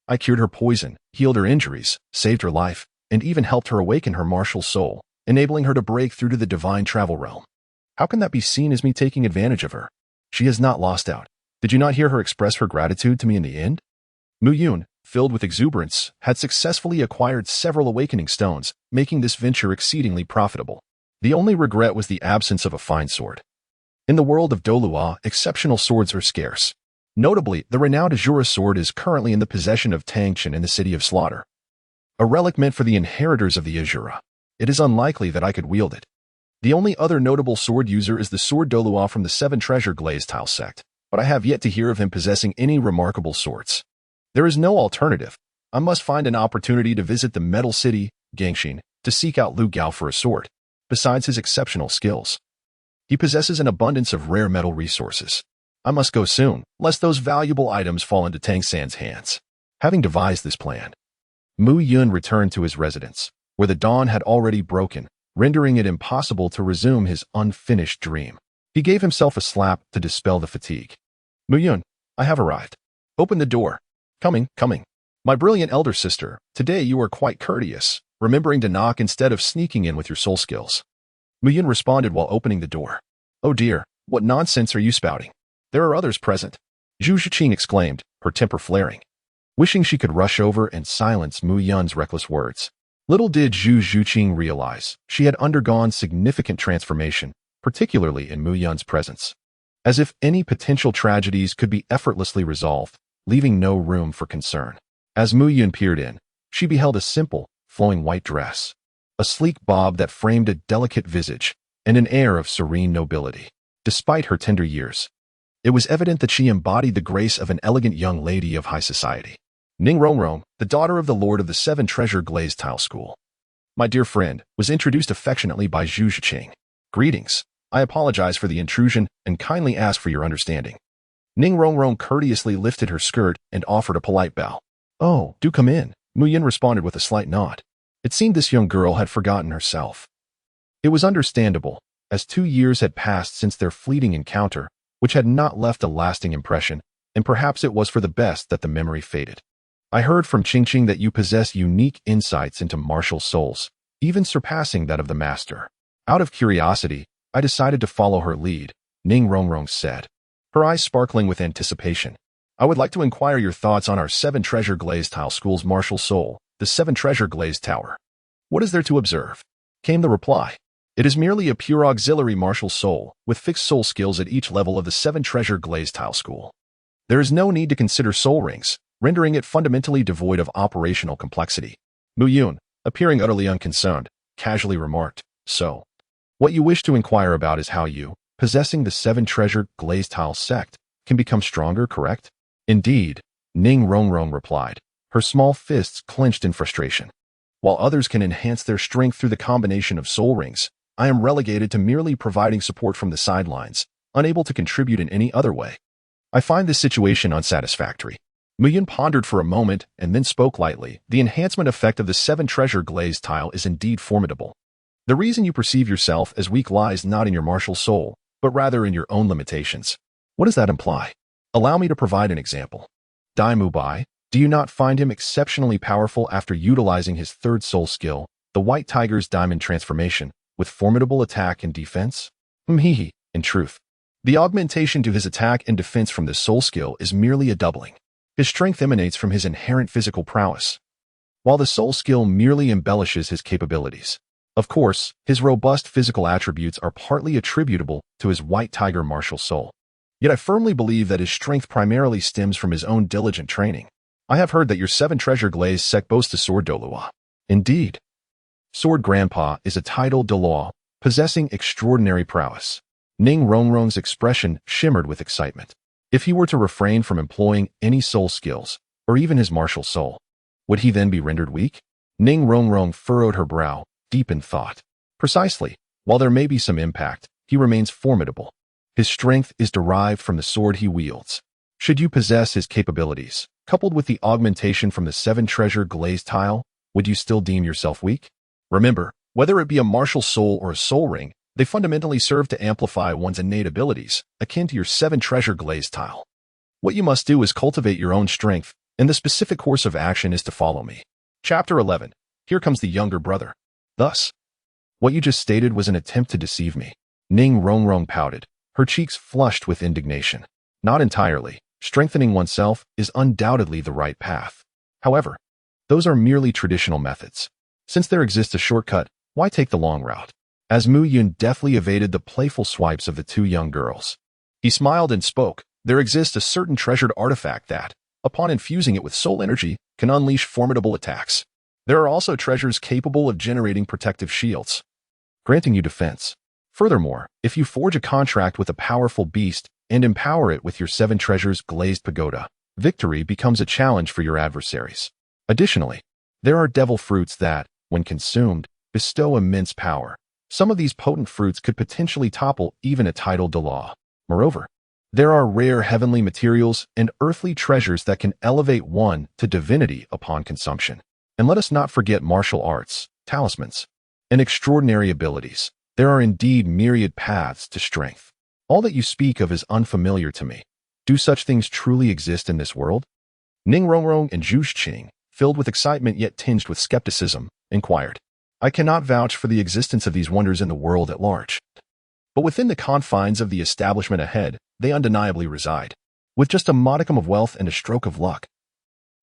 I cured her poison, healed her injuries, saved her life, and even helped her awaken her martial soul, enabling her to break through to the divine travel realm. How can that be seen as me taking advantage of her? She has not lost out. Did you not hear her express her gratitude to me in the end? Muyun, filled with exuberance, had successfully acquired several awakening stones, making this venture exceedingly profitable. The only regret was the absence of a fine sword. In the world of Douluo, exceptional swords are scarce. Notably, the renowned Azura sword is currently in the possession of Tangchen in the City of Slaughter. A relic meant for the inheritors of the Azura. It is unlikely that I could wield it. The only other notable sword user is the sword Douluo from the 7 Treasure Glazed Tile sect, but I have yet to hear of him possessing any remarkable swords. There is no alternative. I must find an opportunity to visit the Metal City, Gangshin, to seek out Lu Gao for a sword. Besides his exceptional skills, he possesses an abundance of rare metal resources. I must go soon, lest those valuable items fall into Tang San's hands. Having devised this plan, Mu Yun returned to his residence, where the dawn had already broken, rendering it impossible to resume his unfinished dream. He gave himself a slap to dispel the fatigue. Mu Yun, I have arrived. Open the door. Coming. My brilliant elder sister, today you are quite courteous, remembering to knock instead of sneaking in with your soul skills. Mu Yun responded while opening the door. Oh dear, what nonsense are you spouting? There are others present. Zhu Zhiqing exclaimed, her temper flaring. Wishing she could rush over and silence Mu Yun's reckless words. Little did Zhu Zhiqing realize she had undergone significant transformation, particularly in Mu Yun's presence. As if any potential tragedies could be effortlessly resolved, leaving no room for concern. As Mu Yun peered in, she beheld a simple, flowing white dress, a sleek bob that framed a delicate visage, and an air of serene nobility. Despite her tender years, it was evident that she embodied the grace of an elegant young lady of high society. Ning Rongrong, the daughter of the Lord of the 7 Treasure Glazed Tile School. My dear friend, was introduced affectionately by Zhu Zhiqing. Greetings. I apologize for the intrusion and kindly ask for your understanding. Ning Rongrong courteously lifted her skirt and offered a polite bow. Oh, do come in, Mu Yun responded with a slight nod. It seemed this young girl had forgotten herself. It was understandable, as 2 years had passed since their fleeting encounter, which had not left a lasting impression, and perhaps it was for the best that the memory faded. I heard from Qingqing that you possess unique insights into martial souls, even surpassing that of the master. Out of curiosity, I decided to follow her lead, Ning Rongrong said, her eyes sparkling with anticipation. I would like to inquire your thoughts on our 7 Treasure Glazed Tile School's martial soul, the 7 Treasure Glazed Tower. What is there to observe? Came the reply. It is merely a pure auxiliary martial soul, with fixed soul skills at each level of the 7 Treasure Glazed Tile School. There is no need to consider soul rings, rendering it fundamentally devoid of operational complexity. Mu Yun, appearing utterly unconcerned, casually remarked, So, what you wish to inquire about is how you, possessing the 7 Treasure Glazed Tile sect, can become stronger, correct? Indeed, Ning Rongrong replied, her small fists clenched in frustration. While others can enhance their strength through the combination of soul rings, I am relegated to merely providing support from the sidelines, unable to contribute in any other way. I find this situation unsatisfactory. Mu Yun pondered for a moment and then spoke lightly. The enhancement effect of the 7 Treasure Glazed Tile is indeed formidable. The reason you perceive yourself as weak lies not in your martial soul, but rather in your own limitations. What does that imply? Allow me to provide an example. Dai Mu Bai, do you not find him exceptionally powerful after utilizing his 3rd soul skill, the White Tiger's Diamond Transformation, with formidable attack and defense? Hehe. In truth, the augmentation to his attack and defense from this soul skill is merely a doubling. His strength emanates from his inherent physical prowess, while the soul skill merely embellishes his capabilities. Of course, his robust physical attributes are partly attributable to his white tiger martial soul. Yet I firmly believe that his strength primarily stems from his own diligent training. I have heard that your 7-treasure glaze sect boasts a sword Douluo. Indeed. Sword Grandpa is a title Douluo, possessing extraordinary prowess. Ning Rongrong's expression shimmered with excitement. If he were to refrain from employing any soul skills, or even his martial soul, would he then be rendered weak? Ning Rongrong furrowed her brow, deep in thought. Precisely. While there may be some impact, he remains formidable. His strength is derived from the sword he wields. Should you possess his capabilities, coupled with the augmentation from the 7-treasure glaze tile, would you still deem yourself weak? Remember, whether it be a martial soul or a soul ring, they fundamentally serve to amplify one's innate abilities, akin to your 7-treasure glaze tile. What you must do is cultivate your own strength, and the specific course of action is to follow me. Chapter 11. Here comes the younger brother. Thus, what you just stated was an attempt to deceive me. Ning Rongrong pouted, her cheeks flushed with indignation. Not entirely. Strengthening oneself is undoubtedly the right path. However, those are merely traditional methods. Since there exists a shortcut, why take the long route? As Mu Yun deftly evaded the playful swipes of the two young girls, he smiled and spoke. There exists a certain treasured artifact that, upon infusing it with soul energy, can unleash formidable attacks. There are also treasures capable of generating protective shields, granting you defense. Furthermore, if you forge a contract with a powerful beast and empower it with your 7-treasures glazed pagoda, victory becomes a challenge for your adversaries. Additionally, there are devil fruits that, when consumed, bestow immense power. Some of these potent fruits could potentially topple even a title Douluo. Moreover, there are rare heavenly materials and earthly treasures that can elevate one to divinity upon consumption. And let us not forget martial arts, talismans, and extraordinary abilities. There are indeed myriad paths to strength. All that you speak of is unfamiliar to me. Do such things truly exist in this world? Ning Rongrong and Zhu Xing, filled with excitement yet tinged with skepticism, inquired. I cannot vouch for the existence of these wonders in the world at large. But within the confines of the establishment ahead, they undeniably reside. With just a modicum of wealth and a stroke of luck,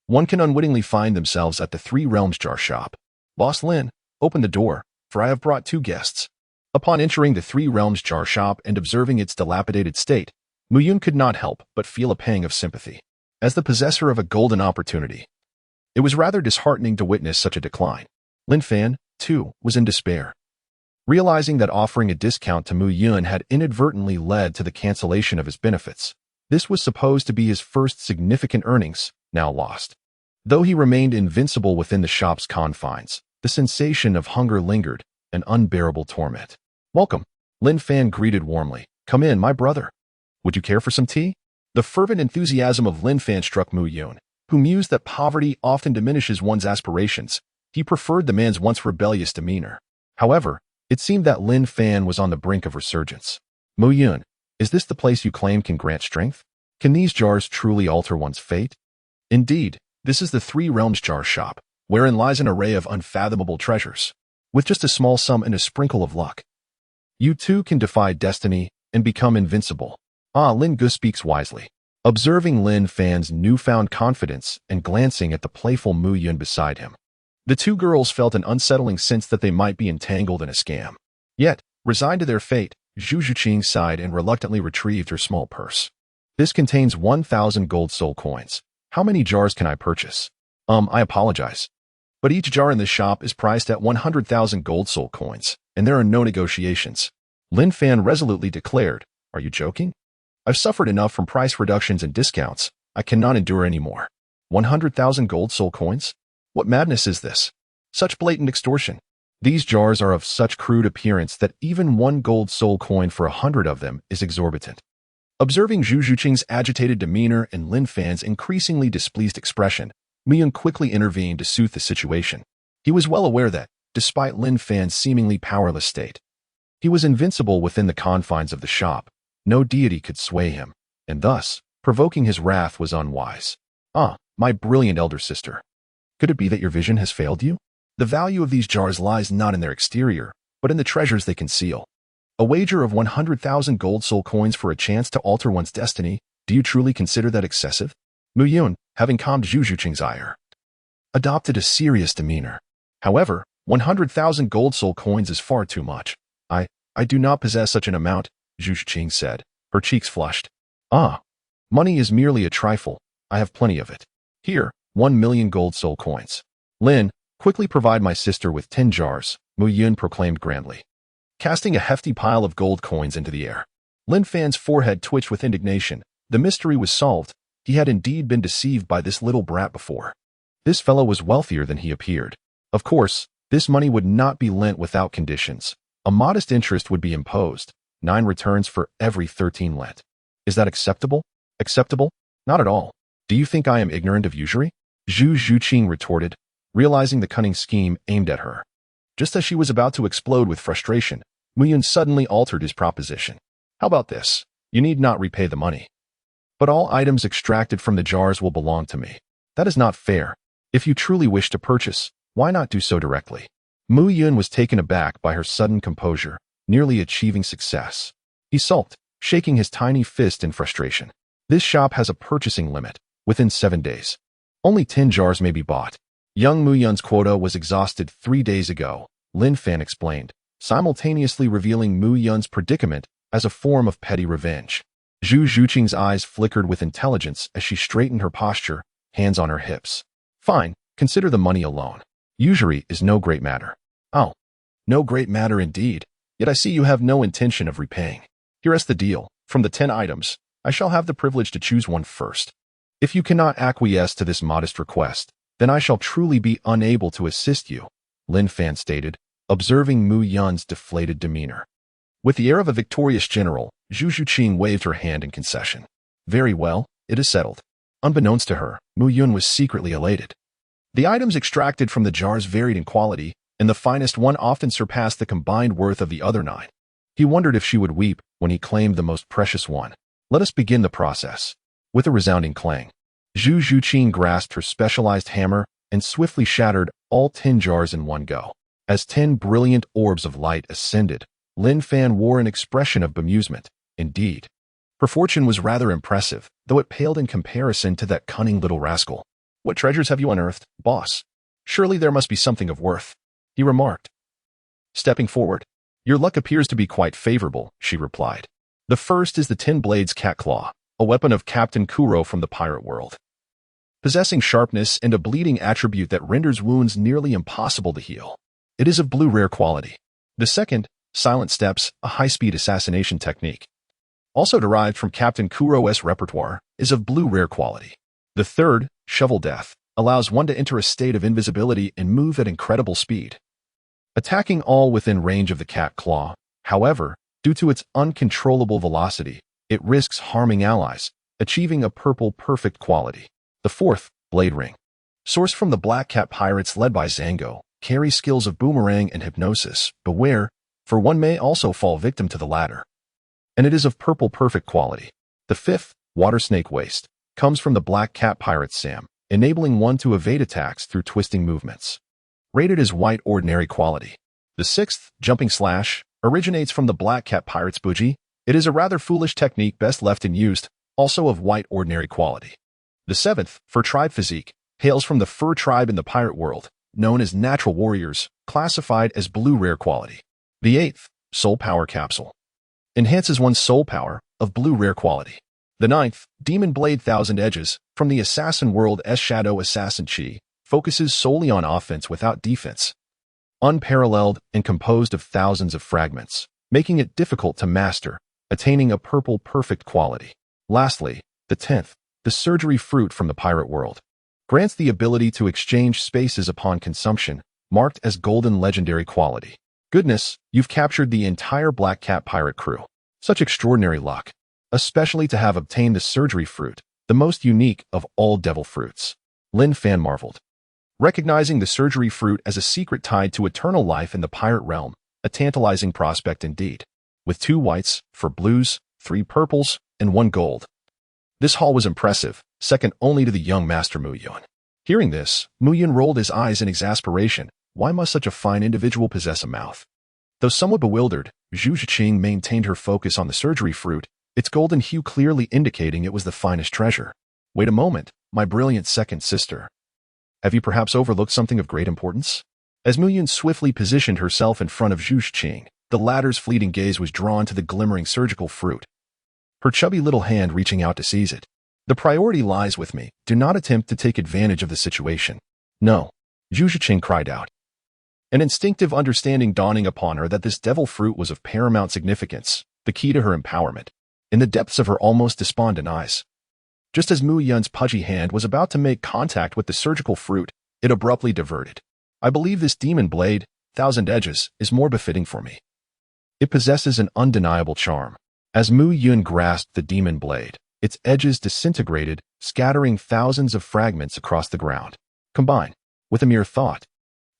one can unwittingly find themselves at the Three Realms jar shop. Boss Lin, open the door, for I have brought 2 guests. Upon entering the Three Realms jar shop and observing its dilapidated state, Mu Yun could not help but feel a pang of sympathy. As the possessor of a golden opportunity, it was rather disheartening to witness such a decline. Lin Fan, too, was in despair. Realizing that offering a discount to Mu Yun had inadvertently led to the cancellation of his benefits, this was supposed to be his first significant earnings, now lost. Though he remained invincible within the shop's confines, the sensation of hunger lingered, an unbearable torment. Welcome, Lin Fan greeted warmly. Come in, my brother. Would you care for some tea? The fervent enthusiasm of Lin Fan struck Mu Yun, who mused that poverty often diminishes one's aspirations. He preferred the man's once rebellious demeanor. However, it seemed that Lin Fan was on the brink of resurgence. Mu Yun, is this the place you claim can grant strength? Can these jars truly alter one's fate? Indeed, this is the Three Realms jar shop, wherein lies an array of unfathomable treasures. With just a small sum and a sprinkle of luck, you too can defy destiny and become invincible. Lin Gu speaks wisely. Observing Lin Fan's newfound confidence and glancing at the playful Mu Yun beside him, the 2 girls felt an unsettling sense that they might be entangled in a scam. Yet, resigned to their fate, Zhu Zhuqing sighed and reluctantly retrieved her small purse. This contains 1,000 gold soul coins. How many jars can I purchase? I apologize, but each jar in this shop is priced at 100,000 gold soul coins, and there are no negotiations. Lin Fan resolutely declared, Are you joking? I've suffered enough from price reductions and discounts. I cannot endure any more. 100,000 gold soul coins? What madness is this? Such blatant extortion. These jars are of such crude appearance that even 1 gold soul coin for 100 of them is exorbitant. Observing Zhu Zhuqing's agitated demeanor and Lin Fan's increasingly displeased expression, Mu Yun quickly intervened to soothe the situation. He was well aware that, despite Lin Fan's seemingly powerless state, he was invincible within the confines of the shop. No deity could sway him, and thus, provoking his wrath was unwise. My brilliant elder sister. Could it be that your vision has failed you? The value of these jars lies not in their exterior, but in the treasures they conceal. A wager of 100,000 gold soul coins for a chance to alter one's destiny, do you truly consider that excessive? Mu Yun, having calmed Zhu Zhuqing's ire, adopted a serious demeanor. However, 100,000 gold soul coins is far too much. I do not possess such an amount, Zhu Zhuqing said, her cheeks flushed. Ah, money is merely a trifle. I have plenty of it. Here, 1,000,000 gold soul coins. Lin, quickly provide my sister with 10 jars, Mu Yun proclaimed grandly, casting a hefty pile of gold coins into the air. Lin Fan's forehead twitched with indignation. The mystery was solved. He had indeed been deceived by this little brat before. This fellow was wealthier than he appeared. Of course, this money would not be lent without conditions. A modest interest would be imposed, 9 returns for every 13 lent. Is that acceptable? Acceptable? Not at all. Do you think I am ignorant of usury? Zhu Zhuqing retorted, realizing the cunning scheme aimed at her. Just as she was about to explode with frustration, Mu Yun suddenly altered his proposition. How about this? You need not repay the money, but all items extracted from the jars will belong to me. That is not fair. If you truly wish to purchase, why not do so directly? Mu Yun was taken aback by her sudden composure, nearly achieving success. He sulked, shaking his tiny fist in frustration. This shop has a purchasing limit, within 7 days. Only 10 jars may be bought. Young Mu Yun's quota was exhausted 3 days ago, Lin Fan explained, simultaneously revealing Mu Yun's predicament as a form of petty revenge. Zhu Zhuqing's eyes flickered with intelligence as she straightened her posture, hands on her hips. Fine, consider the money alone. Usury is no great matter. Oh, no great matter indeed. Yet I see you have no intention of repaying. Here is the deal. From the 10 items, I shall have the privilege to choose one first. If you cannot acquiesce to this modest request, then I shall truly be unable to assist you, Lin Fan stated, observing Mu Yun's deflated demeanor. With the air of a victorious general, Zhu Zhuqing waved her hand in concession. Very well, it is settled. Unbeknownst to her, Mu Yun was secretly elated. The items extracted from the jars varied in quality, and the finest one often surpassed the combined worth of the other 9. He wondered if she would weep when he claimed the most precious one. Let us begin the process. With a resounding clang, Zhu Zhuqing grasped her specialized hammer and swiftly shattered all 10 jars in one go. As 10 brilliant orbs of light ascended, Lin Fan wore an expression of bemusement. Indeed, her fortune was rather impressive, though it paled in comparison to that cunning little rascal. What treasures have you unearthed, boss? Surely there must be something of worth, he remarked, stepping forward. Your luck appears to be quite favorable, she replied. The first is the 10 Blades Cat Claw, a weapon of Captain Kuro from the pirate world, possessing sharpness and a bleeding attribute that renders wounds nearly impossible to heal. It is of blue rare quality. The second, Silent Steps, a high-speed assassination technique, also derived from Captain Kuro's repertoire, is of blue rare quality. The third, Shovel Death, allows one to enter a state of invisibility and move at incredible speed, attacking all within range of the cat claw. However, due to its uncontrollable velocity, it risks harming allies, achieving a purple perfect quality. The fourth, Blade Ring, sourced from the Black Cat pirates led by Zango, carries skills of boomerang and hypnosis. Beware, for one may also fall victim to the latter, and it is of purple perfect quality. The fifth, Water Snake Waste, comes from the Black Cat pirates Sam, enabling one to evade attacks through twisting movements. Rated as white ordinary quality. The sixth, Jumping Slash, originates from the Black Cat pirates Bougie. It is a rather foolish technique best left unused, also of white ordinary quality. The seventh, Fur Tribe Physique, hails from the fur tribe in the pirate world, known as natural warriors, classified as blue rare quality. The eighth, Soul Power Capsule, enhances one's soul power, of blue rare quality. The ninth, Demon Blade Thousand Edges, from the Assassin World S Shadow Assassin Chi, focuses solely on offense without defense, unparalleled and composed of thousands of fragments, making it difficult to master, attaining a purple perfect quality. Lastly, the 10th, the Surgery Fruit from the Pirate World, grants the ability to exchange spaces upon consumption, marked as golden legendary quality. Goodness, you've captured the entire Black Cat pirate crew. Such extraordinary luck, especially to have obtained the Surgery Fruit, the most unique of all devil fruits. Lin Fan marveled, recognizing the Surgery Fruit as a secret tied to eternal life in the pirate realm, a tantalizing prospect indeed. With 2 whites, 4 blues, 3 purples, and 1 gold. This haul was impressive, second only to the young master Mu Yun. Hearing this, Mu Yun rolled his eyes in exasperation. Why must such a fine individual possess a mouth Though somewhat bewildered, Zhu Zhiqing maintained her focus on the surgery fruit, its golden hue clearly indicating it was the finest treasure. Wait a moment, my brilliant second sister. Have you perhaps overlooked something of great importance? As Mu Yun swiftly positioned herself in front of Zhu Zhiqing, the latter's fleeting gaze was drawn to the glimmering surgical fruit, her chubby little hand reaching out to seize it. The priority lies with me. Do not attempt to take advantage of the situation. No, Zhu Zhiqing cried out, an instinctive understanding dawning upon her that this devil fruit was of paramount significance, the key to her empowerment. In the depths of her almost despondent eyes, just as Mu Yun's pudgy hand was about to make contact with the surgical fruit, it abruptly diverted. I believe this demon blade, Thousand Edges, is more befitting for me. It possesses an undeniable charm. As Mu Yun grasped the demon blade, its edges disintegrated, scattering thousands of fragments across the ground. Combine, with a mere thought,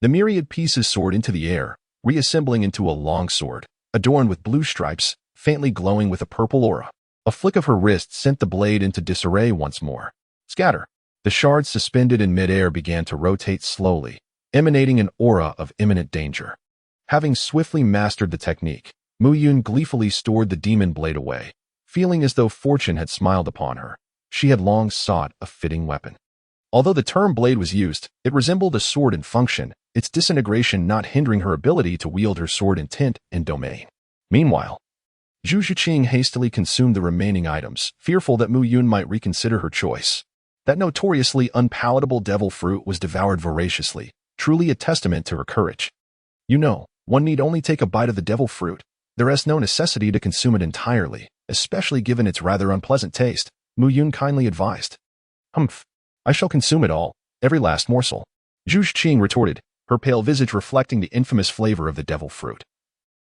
the myriad pieces soared into the air, reassembling into a long sword, adorned with blue stripes, faintly glowing with a purple aura. A flick of her wrist sent the blade into disarray once more. Scatter. The shards suspended in midair began to rotate slowly, emanating an aura of imminent danger. Having swiftly mastered the technique, Mu Yun gleefully stored the demon blade away, feeling as though fortune had smiled upon her. She had long sought a fitting weapon. Although the term blade was used, it resembled a sword in function, its disintegration not hindering her ability to wield her sword intent and domain. Meanwhile, Zhu Zhiqing hastily consumed the remaining items, fearful that Mu Yun might reconsider her choice. That notoriously unpalatable devil fruit was devoured voraciously, truly a testament to her courage. You know, one need only take a bite of the devil fruit. There is no necessity to consume it entirely, especially given its rather unpleasant taste, Mu Yun kindly advised. Humph. I shall consume it all, every last morsel. Zhu Zhiqing retorted, her pale visage reflecting the infamous flavor of the devil fruit,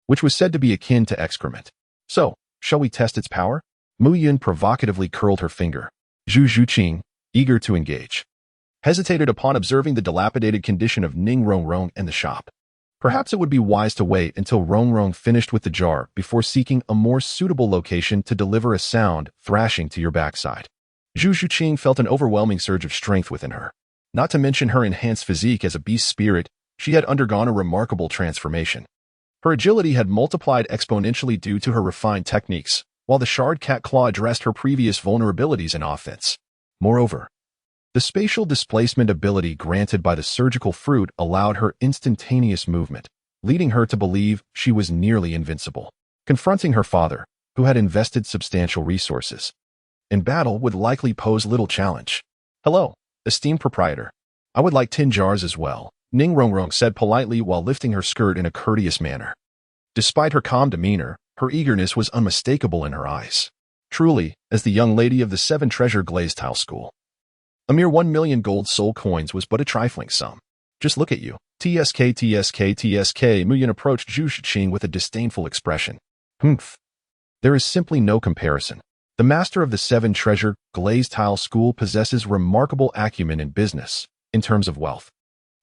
which was said to be akin to excrement. So, shall we test its power? Mu Yun provocatively curled her finger. Zhu Zhiqing, eager to engage, hesitated upon observing the dilapidated condition of Ning Rongrong and the shop. Perhaps it would be wise to wait until Rongrong finished with the jar before seeking a more suitable location to deliver a sound thrashing to your backside. Zhu Zhiqing felt an overwhelming surge of strength within her. Not to mention her enhanced physique as a beast spirit, she had undergone a remarkable transformation. Her agility had multiplied exponentially due to her refined techniques, while the shard cat claw addressed her previous vulnerabilities in offense. Moreover, the spatial displacement ability granted by the surgical fruit allowed her instantaneous movement, leading her to believe she was nearly invincible. Confronting her father, who had invested substantial resources in battle, would likely pose little challenge. Hello, esteemed proprietor. I would like 10 jars as well, Ning Rongrong said politely while lifting her skirt in a courteous manner. Despite her calm demeanor, her eagerness was unmistakable in her eyes. Truly, as the young lady of the 7 treasure glazed tile school, a mere 1 million gold soul coins was but a trifling sum. Just look at you. TSK. Mu Yun approached Zhu Zhiqing with a disdainful expression. Humph. There is simply no comparison. The master of the 7 treasure glazed tile school possesses remarkable acumen in business, in terms of wealth.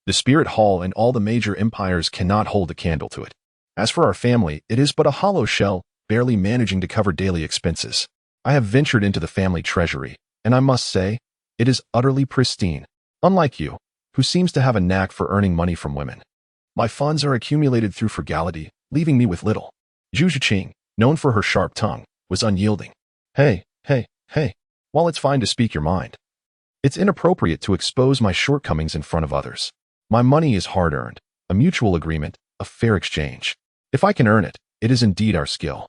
The Spirit Hall and all the major empires cannot hold a candle to it. As for our family, it is but a hollow shell, barely managing to cover daily expenses. I have ventured into the family treasury, and I must say, it is utterly pristine, unlike you, who seems to have a knack for earning money from women. My funds are accumulated through frugality, leaving me with little. Zhu Zhiqing, known for her sharp tongue, was unyielding. Hey. While it's fine to speak your mind, it's inappropriate to expose my shortcomings in front of others. My money is hard-earned, a mutual agreement, a fair exchange. If I can earn it, it is indeed our skill.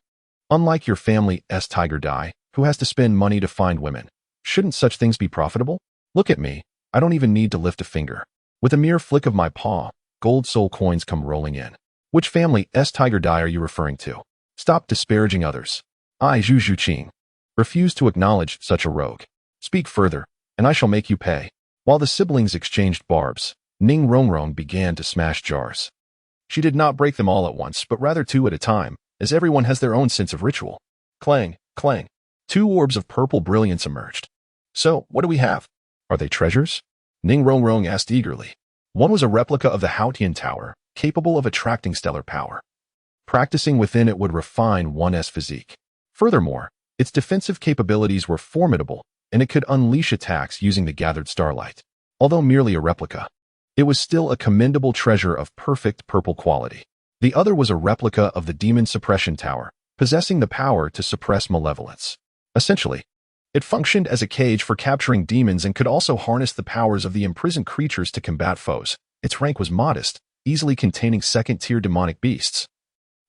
Unlike your family's tiger dye, who has to spend money to find women, shouldn't such things be profitable? Look at me, I don't even need to lift a finger. With a mere flick of my paw, gold soul coins come rolling in. Which family's tiger dye are you referring to? Stop disparaging others. I, Zhu Zhiqing, refuse to acknowledge such a rogue. Speak further, and I shall make you pay. While the siblings exchanged barbs, Ning Rongrong began to smash jars. She did not break them all at once, but rather 2 at a time, as everyone has their own sense of ritual. Clang, clang. 2 orbs of purple brilliance emerged. So, what do we have? Are they treasures? Ning Rongrong asked eagerly. One was a replica of the Haotian Tower, capable of attracting stellar power. Practicing within it would refine one's physique. Furthermore, its defensive capabilities were formidable, and it could unleash attacks using the gathered starlight. Although merely a replica, it was still a commendable treasure of perfect purple quality. The other was a replica of the Demon Suppression Tower, possessing the power to suppress malevolence. Essentially, it functioned as a cage for capturing demons and could also harness the powers of the imprisoned creatures to combat foes. Its rank was modest, easily containing second-tier demonic beasts.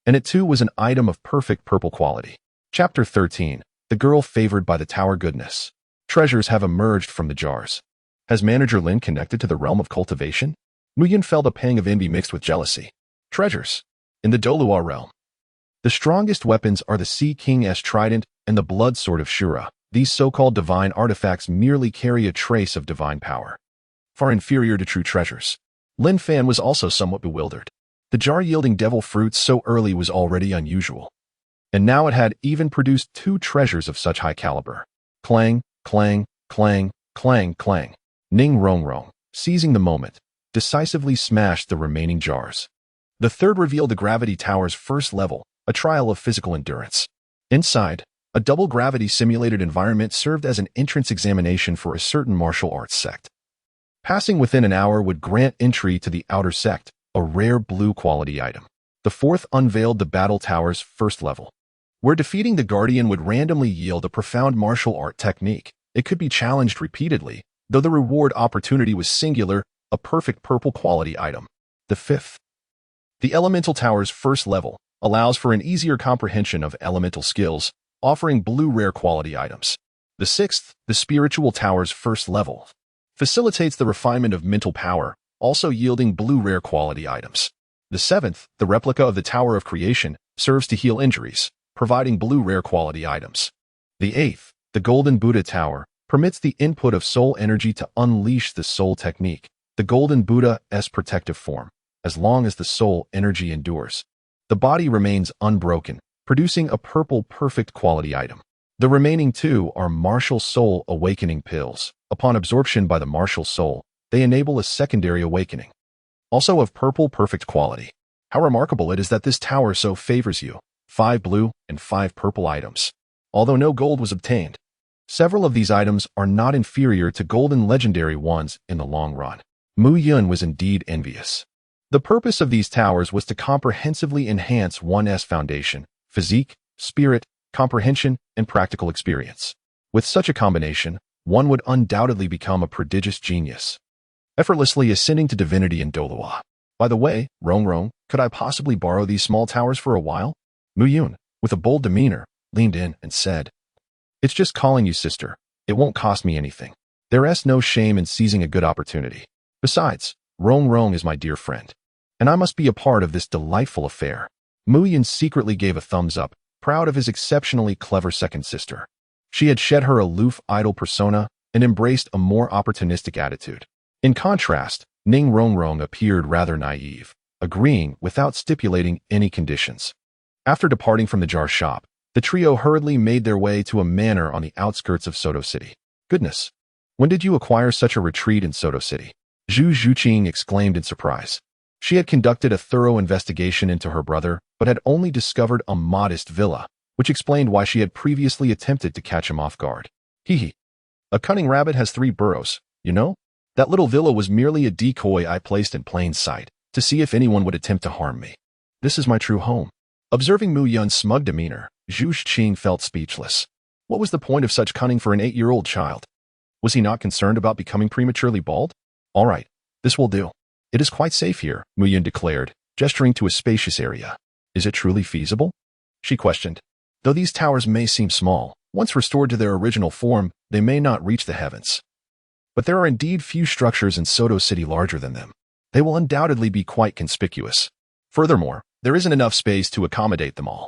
And it too was an item of perfect purple quality. Chapter 13. The Girl Favored by the Tower Goodness. Treasures have emerged from the jars. Has Manager Lin connected to the realm of cultivation? Muyin felt a pang of envy mixed with jealousy. Treasures. In the Douluo realm. The strongest weapons are the Sea King's trident and the blood sword of Shura. These so-called divine artifacts merely carry a trace of divine power. Far inferior to true treasures. Lin Fan was also somewhat bewildered. The jar yielding devil fruits so early was already unusual. And now it had even produced 2 treasures of such high caliber. Clang, clang, clang, clang, clang. Ning Rongrong, seizing the moment, decisively smashed the remaining jars. The third revealed the Gravity Tower's first level, a trial of physical endurance. Inside, a double gravity simulated environment served as an entrance examination for a certain martial arts sect. Passing within an hour would grant entry to the outer sect, a rare blue quality item. The fourth unveiled the Battle Tower's first level, where defeating the Guardian would randomly yield a profound martial art technique. It could be challenged repeatedly, though the reward opportunity was singular, a perfect purple quality item. The fifth. The Elemental Tower's first level allows for an easier comprehension of elemental skills, offering blue rare quality items. The sixth, the Spiritual Tower's first level, facilitates the refinement of mental power, also yielding blue rare quality items. The seventh, the Replica of the Tower of Creation, serves to heal injuries, providing blue rare quality items. The eighth, the Golden Buddha Tower, permits the input of soul energy to unleash the soul technique, the Golden Buddha's protective form. As long as the soul energy endures, the body remains unbroken, producing a purple perfect quality item. The remaining 2 are Martial Soul Awakening Pills. Upon absorption by the Martial Soul, they enable a secondary awakening. Also of purple perfect quality. How remarkable it is that this tower so favors you. 5 blue and 5 purple items. Although no gold was obtained, several of these items are not inferior to golden legendary ones in the long run. Mu Yun was indeed envious. The purpose of these towers was to comprehensively enhance one's foundation, physique, spirit, comprehension, and practical experience. With such a combination, one would undoubtedly become a prodigious genius, effortlessly ascending to divinity in Douluo. By the way, Rongrong, could I possibly borrow these small towers for a while? Mu Yun, with a bold demeanor, leaned in and said, "It's just calling you sister. It won't cost me anything. There's no shame in seizing a good opportunity. Besides, Rongrong is my dear friend, and I must be a part of this delightful affair." Mu Yun secretly gave a thumbs up, proud of his exceptionally clever second sister. She had shed her aloof idol persona and embraced a more opportunistic attitude. In contrast, Ning Rongrong appeared rather naive, agreeing without stipulating any conditions. After departing from the jar shop, the trio hurriedly made their way to a manor on the outskirts of Soto City. "Goodness! When did you acquire such a retreat in Soto City?" Zhu Zhuqing exclaimed in surprise. She had conducted a thorough investigation into her brother, but had only discovered a modest villa, which explained why she had previously attempted to catch him off guard. "Hee. A cunning rabbit has 3 burrows, you know? That little villa was merely a decoy I placed in plain sight, to see if anyone would attempt to harm me. This is my true home." Observing Mu Yun's smug demeanor, Zhu Zhuqing felt speechless. What was the point of such cunning for an 8-year-old child? Was he not concerned about becoming prematurely bald? "All right, this will do. It is quite safe here," Mu Yun declared, gesturing to a spacious area. "Is it truly feasible?" she questioned. "Though these towers may seem small, once restored to their original form, they may not reach the heavens. But there are indeed few structures in Soto City larger than them. They will undoubtedly be quite conspicuous. Furthermore, there isn't enough space to accommodate them all."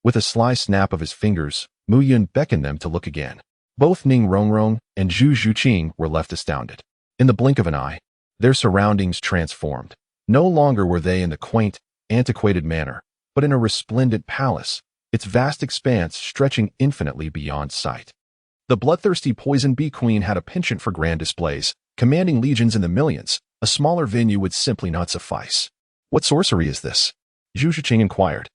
With a sly snap of his fingers, Mu Yun beckoned them to look again. Both Ning Rongrong and Zhu Zhuqing were left astounded. In the blink of an eye, their surroundings transformed. No longer were they in the quaint, antiquated manor, but in a resplendent palace, its vast expanse stretching infinitely beyond sight. The bloodthirsty poison bee queen had a penchant for grand displays, commanding legions in the millions. A smaller venue would simply not suffice. "What sorcery is this?" Zhu Zhuqing inquired,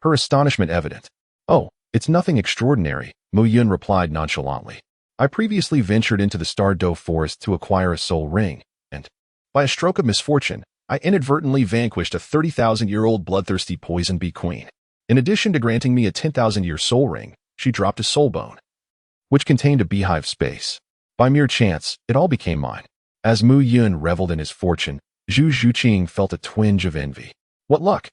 her astonishment evident. "Oh, it's nothing extraordinary," Mu Yun replied nonchalantly. "I previously ventured into the Star Doe forest to acquire a soul ring, and, by a stroke of misfortune, I inadvertently vanquished a 30,000-year-old bloodthirsty poison bee queen. In addition to granting me a 10,000-year soul ring, she dropped a soul bone, which contained a beehive space. By mere chance, it all became mine. As Mu Yun reveled in his fortune, Zhu Zhuqing felt a twinge of envy. What luck!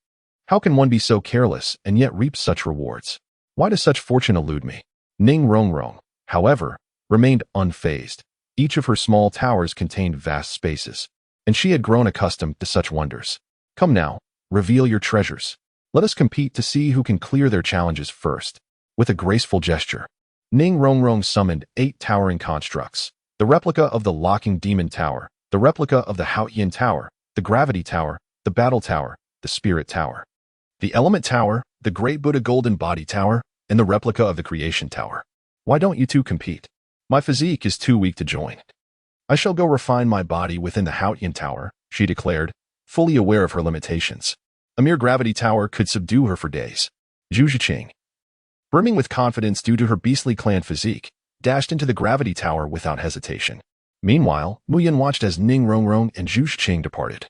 How can one be so careless and yet reap such rewards? Why does such fortune elude me? Ning Rongrong, however, remained unfazed. Each of her small towers contained vast spaces, and she had grown accustomed to such wonders. Come now, reveal your treasures. Let us compete to see who can clear their challenges first. With a graceful gesture, Ning Rongrong summoned 8 towering constructs: the replica of the Locking Demon Tower, the replica of the Haotian Tower, the Gravity Tower, the Battle Tower, the Spirit Tower, the Element Tower, the Great Buddha Golden Body Tower, and the replica of the Creation Tower. Why don't you two compete? My physique is too weak to join. I shall go refine my body within the Haotian Tower, she declared, fully aware of her limitations. A mere Gravity Tower could subdue her for days. Zhu Zhiqing, brimming with confidence due to her beastly clan physique, dashed into the Gravity Tower without hesitation. Meanwhile, Mu Yun watched as Ning Rongrong and Zhu Zhiqing departed,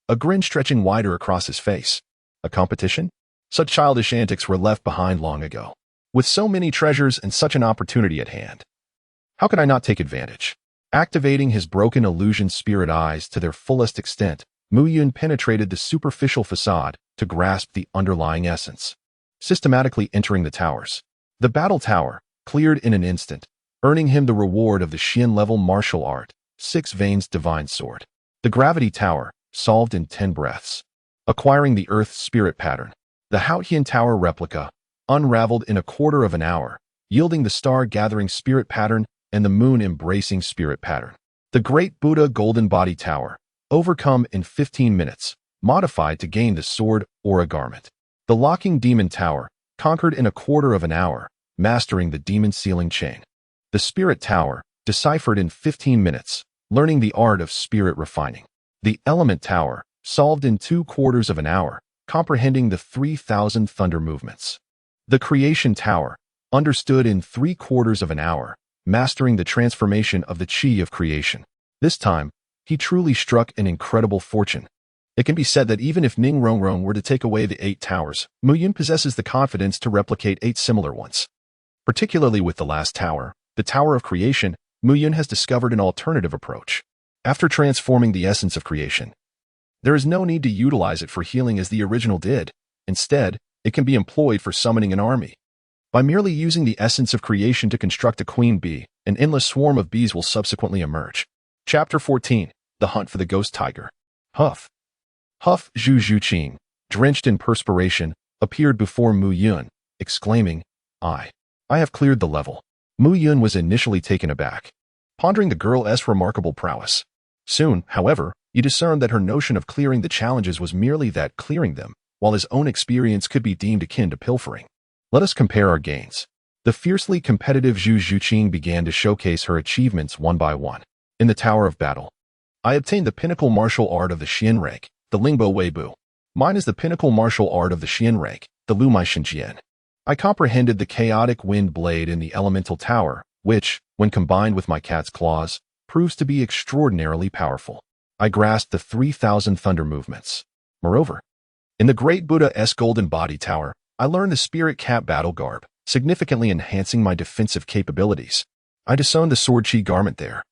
a grin stretching wider across his face. A competition? Such childish antics were left behind long ago. With so many treasures and such an opportunity at hand, how could I not take advantage? Activating his broken illusion spirit eyes to their fullest extent, Mu Yun penetrated the superficial facade to grasp the underlying essence, systematically entering the towers. The Battle Tower cleared in an instant, earning him the reward of the Xian-level martial art, 6 Veins Divine Sword. The Gravity Tower solved in 10 breaths, acquiring the Earth Spirit Pattern. The Haotian Tower replica unraveled in a quarter of an hour, yielding the Star-Gathering Spirit Pattern and the Moon-Embracing Spirit Pattern. The Great Buddha Golden Body Tower, overcome in 15 minutes, modified to gain the sword or a garment. The Locking Demon Tower, conquered in a quarter of an hour, mastering the Demon Sealing Chain. The Spirit Tower, deciphered in 15 minutes, learning the art of spirit refining. The Element Tower, solved in 2/4 of an hour, comprehending the 3,000 thunder movements. The Creation Tower, understood in 3/4 of an hour, mastering the transformation of the Qi of creation. This time, he truly struck an incredible fortune. It can be said that even if Ning Rongrong were to take away the 8 towers, Mu Yun possesses the confidence to replicate 8 similar ones. Particularly with the last tower, the Tower of Creation, Mu Yun has discovered an alternative approach. After transforming the essence of creation, there is no need to utilize it for healing as the original did. Instead, it can be employed for summoning an army. By merely using the essence of creation to construct a queen bee, an endless swarm of bees will subsequently emerge. Chapter 14. The Hunt for the Ghost Tiger. Huff. Huff. Zhu Zhuqing, drenched in perspiration, appeared before Mu Yun, exclaiming, I have cleared the level. Mu Yun was initially taken aback, pondering the girl's remarkable prowess. Soon, however, he discerned that her notion of clearing the challenges was merely that clearing them, while his own experience could be deemed akin to pilfering. Let us compare our gains. The fiercely competitive Zhu Zhuqing began to showcase her achievements one by one. In the Tower of Battle, I obtained the pinnacle martial art of the Xian rank, the Lingbo Weibu. Mine is the pinnacle martial art of the Xian rank, the Lu Mai Shenjian. I comprehended the chaotic wind blade in the elemental tower, which, when combined with my cat's claws, proves to be extraordinarily powerful. I grasped the 3,000 thunder movements. Moreover, in the Great Buddha's Golden Body Tower, I learned the Spirit Cat Battle Garb, significantly enhancing my defensive capabilities. I disowned the Sword Chi garment there,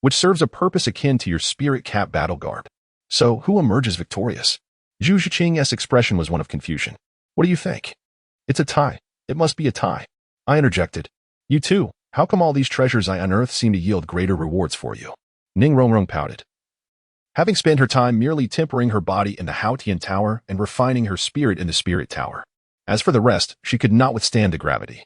which serves a purpose akin to your Spirit Cat Battle Garb. So, who emerges victorious? Zhu Zhiqing's expression was one of confusion. What do you think? It's a tie. It must be a tie. I interjected. You too. How come all these treasures I unearthed seem to yield greater rewards for you? Ning Rongrong pouted. Having spent her time merely tempering her body in the Haotian Tower and refining her spirit in the Spirit Tower. As for the rest, she could not withstand the gravity,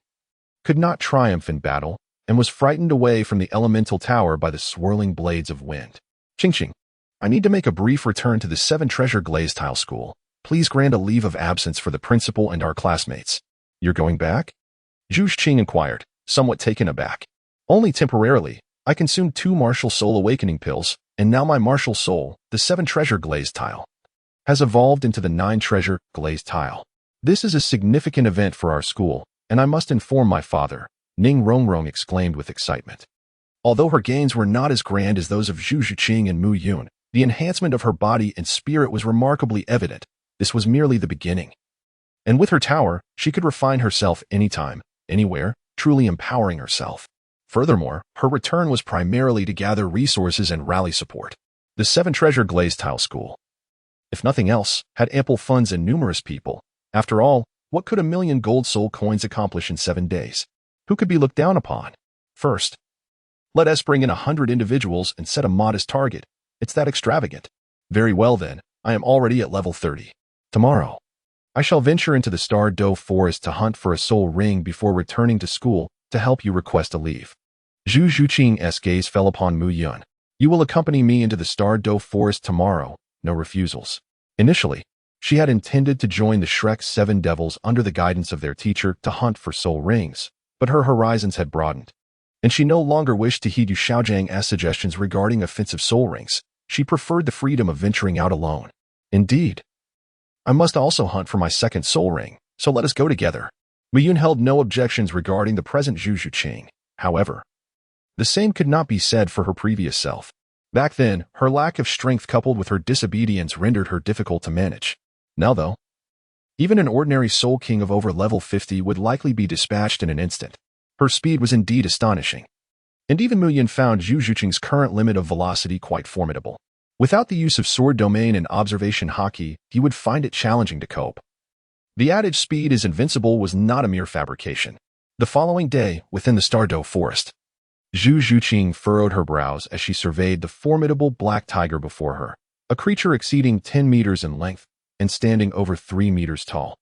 could not triumph in battle, and was frightened away from the elemental tower by the swirling blades of wind. Ching. I need to make a brief return to the 7 Treasure Glaze Tile School. Please grant a leave of absence for the principal and our classmates. You're going back? Zhu Zhiqing inquired, somewhat taken aback. Only temporarily. I consumed 2 martial soul awakening pills, and now my martial soul, the 7 Treasure Glaze Tile, has evolved into the 9 Treasure Glaze Tile. This is a significant event for our school, and I must inform my father, Ning Rongrong exclaimed with excitement. Although her gains were not as grand as those of Zhu Zhiqing and Mu Yun, The enhancement of her body and spirit was remarkably evident. This was merely the beginning. And with her tower, she could refine herself anytime, anywhere, truly empowering herself. Furthermore, her return was primarily to gather resources and rally support. The 7 Treasure Glazed Tile School, if nothing else, had ample funds and numerous people. After all, what could 1,000,000 gold soul coins accomplish in 7 days? Who could be looked down upon? First, let us bring in 100 individuals and set a modest target. It's that extravagant. Very well then, I am already at level 30. Tomorrow, I shall venture into the Douluo forest to hunt for a soul ring before returning to school to help you request a leave. Zhu Zhuqing's gaze fell upon Mu Yun. You will accompany me into the Douluo forest tomorrow. No refusals. Initially, she had intended to join the Shrek's 7 devils under the guidance of their teacher to hunt for soul rings, but her horizons had broadened, and she no longer wished to heed Yu Xiaojiang's suggestions regarding offensive soul rings. She preferred the freedom of venturing out alone. Indeed, I must also hunt for my 2nd soul ring, so let us go together. Mu Yun held no objections regarding the present Zhu Zhuqing. However, the same could not be said for her previous self. Back then, her lack of strength coupled with her disobedience rendered her difficult to manage. Now though, even an ordinary soul king of over level 50 would likely be dispatched in an instant. Her speed was indeed astonishing. And even Mu Yun found Zhu Zhuqing's current limit of velocity quite formidable. Without the use of sword domain and observation haki, he would find it challenging to cope. The adage speed is invincible was not a mere fabrication. The following day, within the Douluo forest, Zhu Zhuqing furrowed her brows as she surveyed the formidable black tiger before her, a creature exceeding 10 meters in length and standing over 3 meters tall.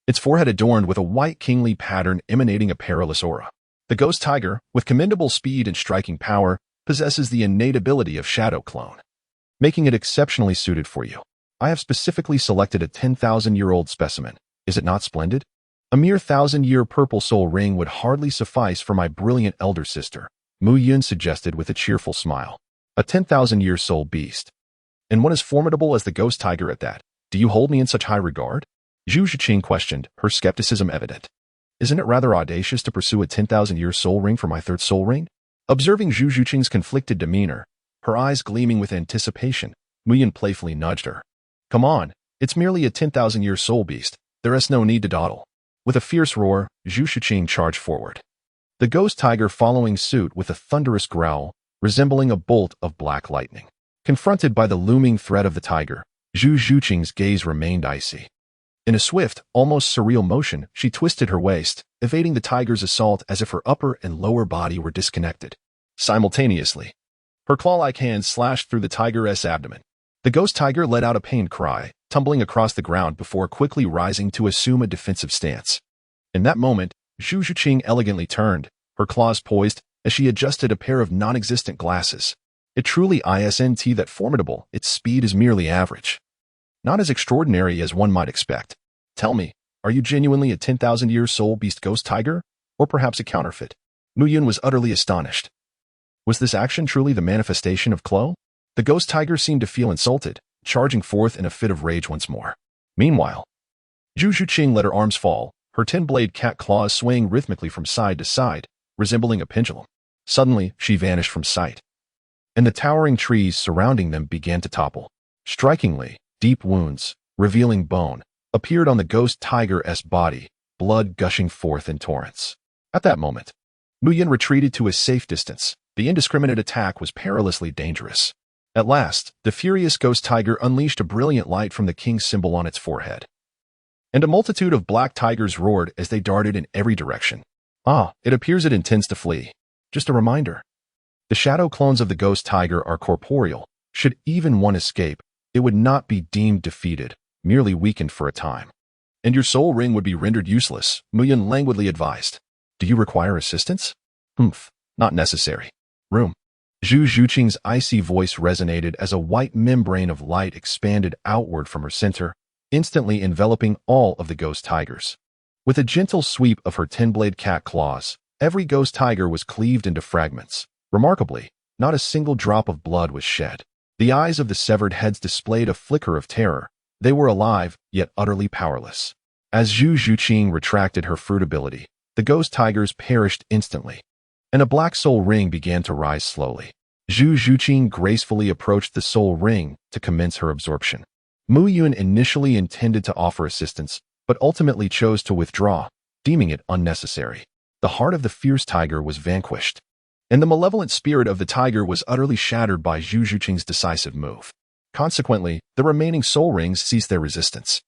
Its forehead adorned with a white kingly pattern emanating a perilous aura. The ghost tiger, with commendable speed and striking power, possesses the innate ability of shadow clone, making it exceptionally suited for you. I have specifically selected a 10,000-year-old specimen. Is it not splendid? A mere 1,000-year purple soul ring would hardly suffice for my brilliant elder sister, Mu Yun suggested with a cheerful smile. A 10,000-year soul beast. And one as formidable as the ghost tiger at that. Do you hold me in such high regard? Zhu Zhuqing questioned, her skepticism evident. Isn't it rather audacious to pursue a 10,000-year soul ring for my 3rd soul ring? Observing Zhu Zhuqing's conflicted demeanor, her eyes gleaming with anticipation, Mu Yun playfully nudged her. Come on, it's merely a 10,000-year soul beast. There is no need to dawdle. With a fierce roar, Zhu Zhuqing charged forward. The ghost tiger following suit with a thunderous growl, resembling a bolt of black lightning. Confronted by the looming threat of the tiger, Zhu Zhuqing's gaze remained icy. In a swift, almost surreal motion, she twisted her waist, evading the tiger's assault as if her upper and lower body were disconnected. Simultaneously, her claw-like hands slashed through the tiger's abdomen. The ghost tiger let out a pained cry, tumbling across the ground before quickly rising to assume a defensive stance. In that moment, Zhu Zhuqing elegantly turned, her claws poised, as she adjusted a pair of non-existent glasses. It truly isn't that formidable, its speed is merely average. Not as extraordinary as one might expect. Tell me, are you genuinely a 10,000-year soul beast ghost tiger? Or perhaps a counterfeit? Mu Yun was utterly astonished. Was this action truly the manifestation of Clo? The ghost tiger seemed to feel insulted, charging forth in a fit of rage once more. Meanwhile, Zhu Zhuqing let her arms fall, her 10-blade cat claws swaying rhythmically from side to side, resembling a pendulum. Suddenly, she vanished from sight, and the towering trees surrounding them began to topple. Strikingly, deep wounds, revealing bone, appeared on the ghost tiger's body, blood gushing forth in torrents. At that moment, Mu Yun retreated to a safe distance. The indiscriminate attack was perilously dangerous. At last, the furious ghost tiger unleashed a brilliant light from the king's symbol on its forehead, and a multitude of black tigers roared as they darted in every direction. Ah, it appears it intends to flee. Just a reminder. The shadow clones of the ghost tiger are corporeal. Should even one escape, it would not be deemed defeated, merely weakened for a time. And your soul ring would be rendered useless, Mu Yun languidly advised. Do you require assistance? Not necessary. Room. Zhu Zhuqing's icy voice resonated as a white membrane of light expanded outward from her center, instantly enveloping all of the ghost tigers. With a gentle sweep of her 10-blade cat claws, every ghost tiger was cleaved into fragments. Remarkably, not a single drop of blood was shed. The eyes of the severed heads displayed a flicker of terror. They were alive, yet utterly powerless. As Zhu Zhuqing retracted her fruit ability, the ghost tigers perished instantly, and a black soul ring began to rise slowly. Zhu Zhuqing gracefully approached the soul ring to commence her absorption. Mu Yun initially intended to offer assistance, but ultimately chose to withdraw, deeming it unnecessary. The heart of the fierce tiger was vanquished, and the malevolent spirit of the tiger was utterly shattered by Zhu Zhuqing's decisive move. Consequently, the remaining soul rings ceased their resistance.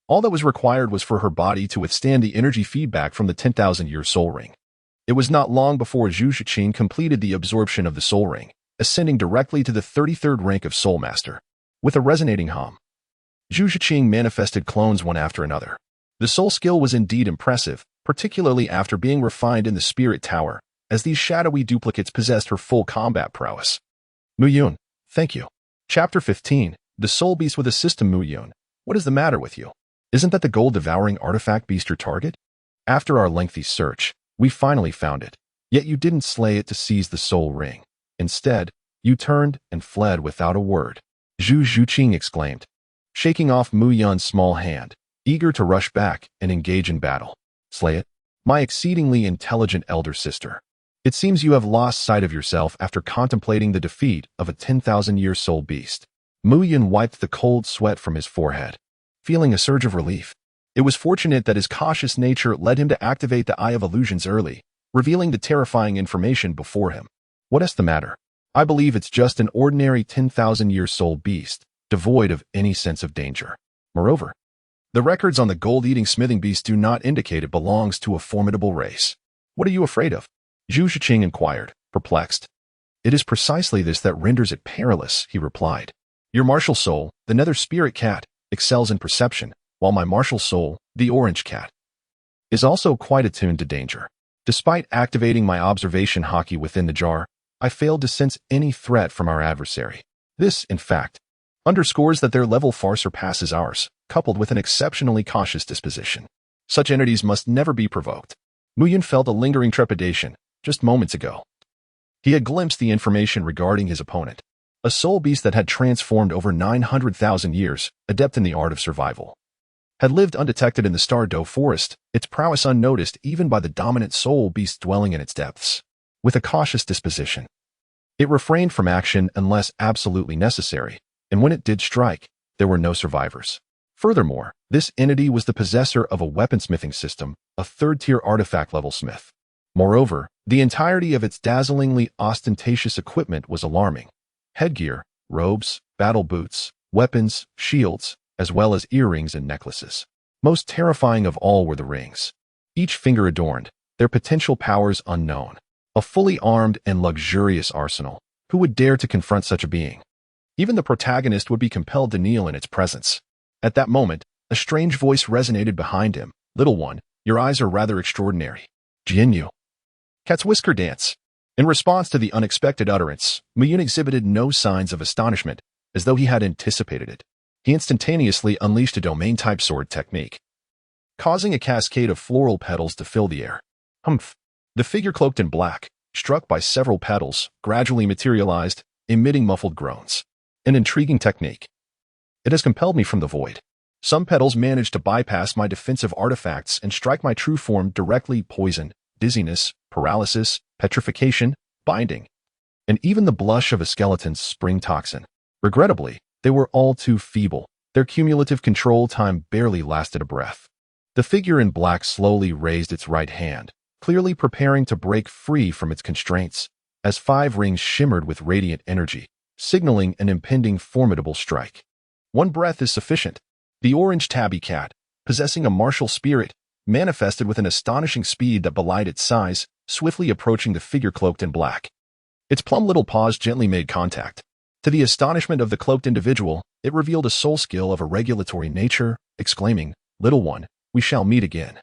All that was required was for her body to withstand the energy feedback from the 10,000-year soul ring. It was not long before Zhu Zhuqing completed the absorption of the soul ring, ascending directly to the 33rd rank of Soul Master. With a resonating hum, Zhu Zhuqing manifested clones one after another. The soul skill was indeed impressive, particularly after being refined in the Spirit Tower, as these shadowy duplicates possessed her full combat prowess. Mu Yun, thank you. Chapter 15, The Soul Beast with a System. Mu Yun, what is the matter with you? Isn't that the gold-devouring artifact beast your target? After our lengthy search, we finally found it. Yet you didn't slay it to seize the soul ring. Instead, you turned and fled without a word. Zhu Zhuqing exclaimed, shaking off Mu Yun's small hand, eager to rush back and engage in battle. Slay it? My exceedingly intelligent elder sister. It seems you have lost sight of yourself after contemplating the defeat of a 10,000-year soul beast. Mu Yun wiped the cold sweat from his forehead, feeling a surge of relief. It was fortunate that his cautious nature led him to activate the Eye of Illusions early, revealing the terrifying information before him. What is the matter? I believe it's just an ordinary 10,000-year soul beast, devoid of any sense of danger. Moreover, the records on the gold-eating smithing beast do not indicate it belongs to a formidable race. What are you afraid of? Zhu Zhuqing inquired, perplexed. It is precisely this that renders it perilous, he replied. Your martial soul, the nether spirit cat, excels in perception, while my martial soul, the orange cat, is also quite attuned to danger. Despite activating my observation hockey within the jar, I failed to sense any threat from our adversary. This, in fact, underscores that their level far surpasses ours, coupled with an exceptionally cautious disposition. Such entities must never be provoked. Mu Yun felt a lingering trepidation just moments ago. He had glimpsed the information regarding his opponent, a soul beast that had transformed over 900,000 years, adept in the art of survival. Had lived undetected in the Stardow forest, its prowess unnoticed even by the dominant soul beast dwelling in its depths. With a cautious disposition, it refrained from action unless absolutely necessary, and when it did strike, there were no survivors. Furthermore, this entity was the possessor of a weaponsmithing system, a third-tier artifact-level smith. Moreover, the entirety of its dazzlingly ostentatious equipment was alarming. Headgear, robes, battle boots, weapons, shields, as well as earrings and necklaces. Most terrifying of all were the rings, each finger adorned, their potential powers unknown. A fully armed and luxurious arsenal. Who would dare to confront such a being? Even the protagonist would be compelled to kneel in its presence. At that moment, a strange voice resonated behind him. Little one, your eyes are rather extraordinary. Jianyu. Cat's whisker dance. In response to the unexpected utterance, Mu Yun exhibited no signs of astonishment, as though he had anticipated it. He instantaneously unleashed a domain-type sword technique, causing a cascade of floral petals to fill the air. Humph. The figure cloaked in black, struck by several petals, gradually materialized, emitting muffled groans. An intriguing technique. It has compelled me from the void. Some petals manage to bypass my defensive artifacts and strike my true form directly. Poison, dizziness, paralysis, petrification, binding, and even the blush of a skeleton's spring toxin. Regrettably, they were all too feeble. Their cumulative control time barely lasted a breath. The figure in black slowly raised its right hand, clearly preparing to break free from its constraints, as 5 rings shimmered with radiant energy, signaling an impending formidable strike. One breath is sufficient. The orange tabby cat, possessing a martial spirit, manifested with an astonishing speed that belied its size, swiftly approaching the figure cloaked in black. Its plump little paws gently made contact. To the astonishment of the cloaked individual, it revealed a soul skill of a regulatory nature, exclaiming, "Little one, we shall meet again."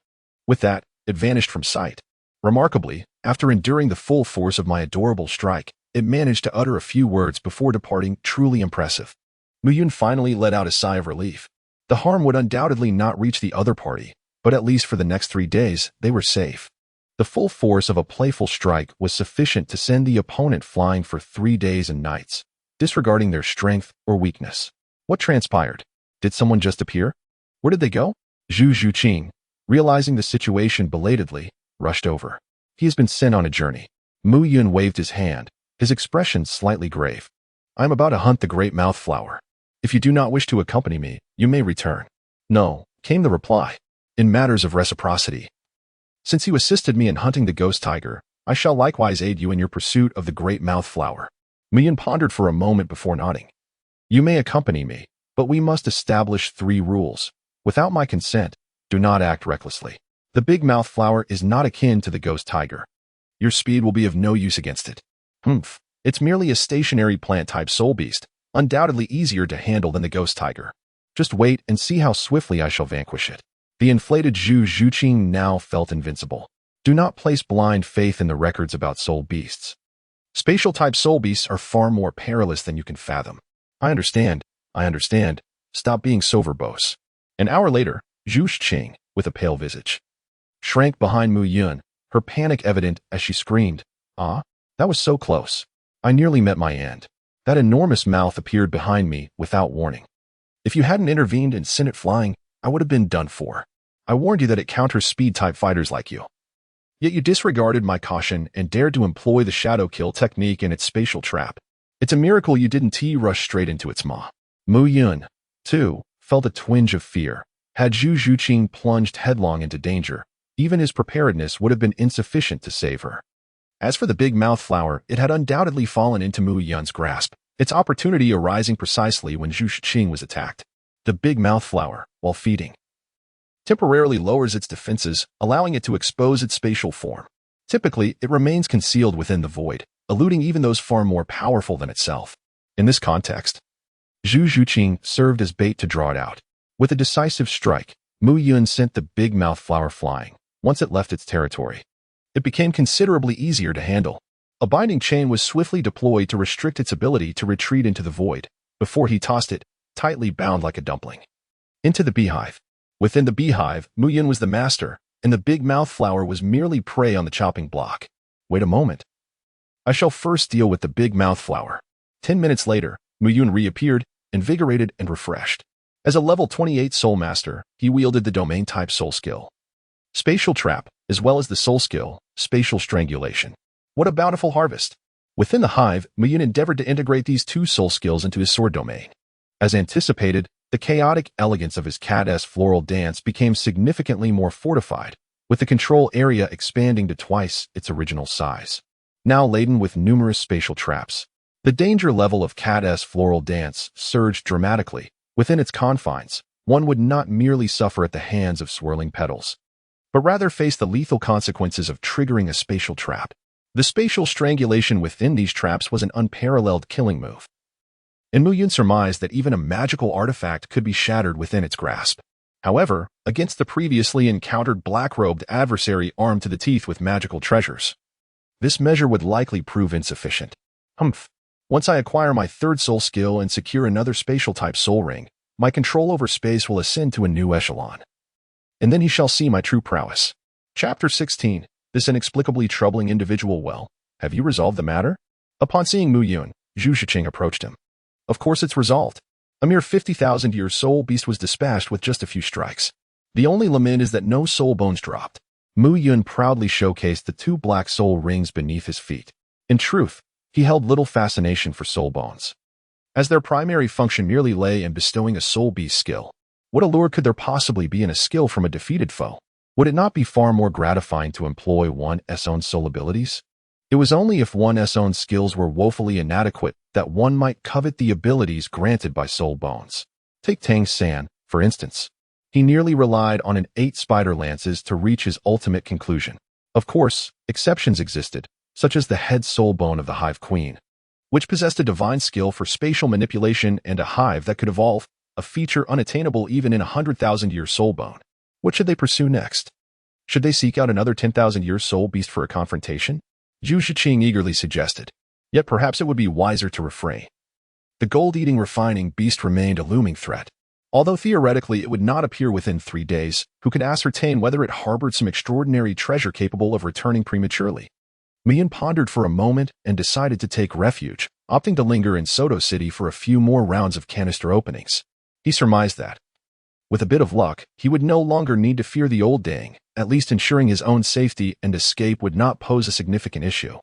With that, it vanished from sight. Remarkably, after enduring the full force of my adorable strike, it managed to utter a few words before departing. Truly impressive. Mu Yun finally let out a sigh of relief. The harm would undoubtedly not reach the other party, but at least for the next 3 days, they were safe. The full force of a playful strike was sufficient to send the opponent flying for 3 days and nights, disregarding their strength or weakness. What transpired? Did someone just appear? Where did they go? Zhu Zhuqing, realizing the situation belatedly, rushed over. He has been sent on a journey. Mu Yun waved his hand, his expression slightly grave. "I am about to hunt the great mouth flower. If you do not wish to accompany me, you may return." "No," came the reply, "in matters of reciprocity. Since you assisted me in hunting the ghost tiger, I shall likewise aid you in your pursuit of the great mouth flower." Muyin pondered for a moment before nodding. "You may accompany me, but we must establish 3 rules. Without my consent, do not act recklessly. The big mouth flower is not akin to the ghost tiger. Your speed will be of no use against it." "Humph. It's merely a stationary plant-type soul beast, undoubtedly easier to handle than the ghost tiger. Just wait and see how swiftly I shall vanquish it." The inflated Zhu Zhuqing now felt invincible. Do not place blind faith in the records about soul beasts. Spatial-type soul beasts are far more perilous than you can fathom. I understand. Stop being so verbose." An hour later, Zhu Zhuqing, with a pale visage, shrank behind Mu Yun, her panic evident as she screamed, "Ah, that was so close. I nearly met my end. That enormous mouth appeared behind me without warning. If you hadn't intervened and sent it flying, I would have been done for. I warned you that it counters speed-type fighters like you. Yet you disregarded my caution and dared to employ the shadow kill technique in its spatial trap. It's a miracle you didn't rush straight into its maw." Mu Yun, too, felt a twinge of fear. Had Zhu Zhuqing plunged headlong into danger, even his preparedness would have been insufficient to save her. As for the big mouth flower, it had undoubtedly fallen into Mu Yun's grasp, its opportunity arising precisely when Zhu Zhuqing was attacked. The big mouth flower, while feeding, temporarily lowers its defenses, allowing it to expose its spatial form. Typically, it remains concealed within the void, eluding even those far more powerful than itself. In this context, Zhu Zhuqing served as bait to draw it out. With a decisive strike, Mu Yun sent the big mouth flower flying. Once it left its territory, it became considerably easier to handle. A binding chain was swiftly deployed to restrict its ability to retreat into the void, before he tossed it, tightly bound like a dumpling, into the beehive. Within the beehive, Mu Yun was the master, and the big mouth flower was merely prey on the chopping block. Wait a moment. I shall first deal with the big mouth flower. 10 minutes later, Mu Yun reappeared, invigorated and refreshed. As a level 28 soul master, he wielded the domain-type soul skill, Spatial Trap, as well as the soul skill, Spatial Strangulation. What a bountiful harvest! Within the hive, Mu Yun endeavored to integrate these 2 soul skills into his sword domain. As anticipated, the chaotic elegance of his cat-s floral dance became significantly more fortified, with the control area expanding to twice its original size. Now laden with numerous spatial traps, the danger level of cat-s floral dance surged dramatically. Within its confines, one would not merely suffer at the hands of swirling petals, but rather face the lethal consequences of triggering a spatial trap. The spatial strangulation within these traps was an unparalleled killing move, and Mu Yun surmised that even a magical artifact could be shattered within its grasp. However, against the previously encountered black-robed adversary armed to the teeth with magical treasures, this measure would likely prove insufficient. Humph. Once I acquire my 3rd soul skill and secure another spatial-type soul ring, my control over space will ascend to a new echelon. And then he shall see my true prowess. Chapter 16. This inexplicably troubling individual. Well, have you resolved the matter? Upon seeing Mu Yun, Zhu Zhuqing approached him. Of course it's resolved. A mere 50,000-year soul beast was dispatched with just a few strikes. The only lament is that no soul bones dropped. Mu Yun proudly showcased the 2 black soul rings beneath his feet. In truth, he held little fascination for soul bones, as their primary function merely lay in bestowing a soul beast skill. What allure could there possibly be in a skill from a defeated foe? Would it not be far more gratifying to employ one's own soul abilities? It was only if one's own skills were woefully inadequate that one might covet the abilities granted by soul bones. Take Tang San, for instance. He nearly relied on 8 spider lances to reach his ultimate conclusion. Of course, exceptions existed, such as the head soul bone of the Hive Queen, which possessed a divine skill for spatial manipulation and a hive that could evolve, a feature unattainable even in a 100,000-year soul bone. What should they pursue next? Should they seek out another 10,000-year soul beast for a confrontation? Zhu Zhuqing eagerly suggested. Yet perhaps it would be wiser to refrain. The gold-eating refining beast remained a looming threat. Although theoretically it would not appear within 3 days, who could ascertain whether it harbored some extraordinary treasure capable of returning prematurely? Mu Yun pondered for a moment and decided to take refuge, opting to linger in Soto City for a few more rounds of canister openings. He surmised that, with a bit of luck, he would no longer need to fear the old Dang, at least ensuring his own safety and escape would not pose a significant issue.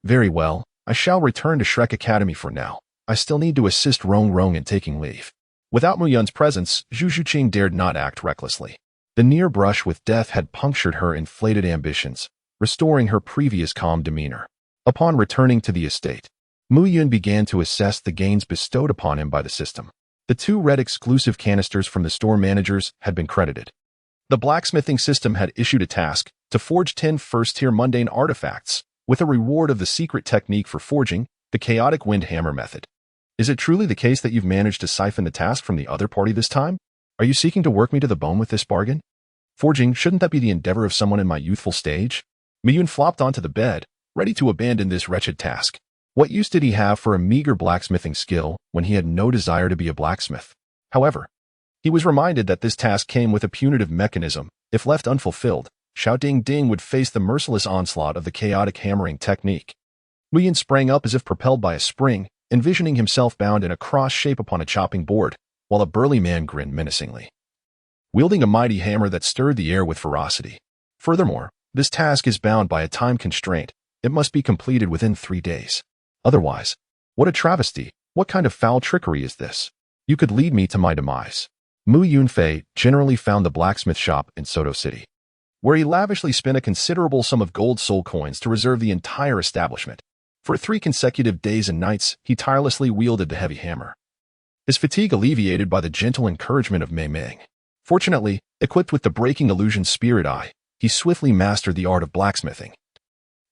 Very well, I shall return to Shrek Academy for now. I still need to assist Rong Rong in taking leave. Without Mu Yun's presence, Zhu Zhuqing dared not act recklessly. The near brush with death had punctured her inflated ambitions, restoring her previous calm demeanor. Upon returning to the estate, Mu Yun began to assess the gains bestowed upon him by the system. The 2 red exclusive canisters from the store managers had been credited. The blacksmithing system had issued a task to forge 10 first-tier mundane artifacts, with a reward of the secret technique for forging, the chaotic wind hammer method. Is it truly the case that you've managed to siphon the task from the other party this time? Are you seeking to work me to the bone with this bargain? Forging, shouldn't that be the endeavor of someone in my youthful stage? Mu Yun flopped onto the bed, ready to abandon this wretched task. What use did he have for a meager blacksmithing skill when he had no desire to be a blacksmith? However, he was reminded that this task came with a punitive mechanism. If left unfulfilled, Xiao Ding Ding would face the merciless onslaught of the chaotic hammering technique. Mu Yun sprang up as if propelled by a spring, envisioning himself bound in a cross shape upon a chopping board, while a burly man grinned menacingly, wielding a mighty hammer that stirred the air with ferocity. Furthermore, this task is bound by a time constraint. It must be completed within 3 days. Otherwise, what a travesty! What kind of foul trickery is this? You could lead me to my demise. Mu Yunfei generally found the blacksmith shop in Soto City, where he lavishly spent a considerable sum of gold soul coins to reserve the entire establishment. For 3 consecutive days and nights, he tirelessly wielded the heavy hammer, his fatigue alleviated by the gentle encouragement of Mei Ming. Fortunately, equipped with the breaking illusion spirit eye, he swiftly mastered the art of blacksmithing,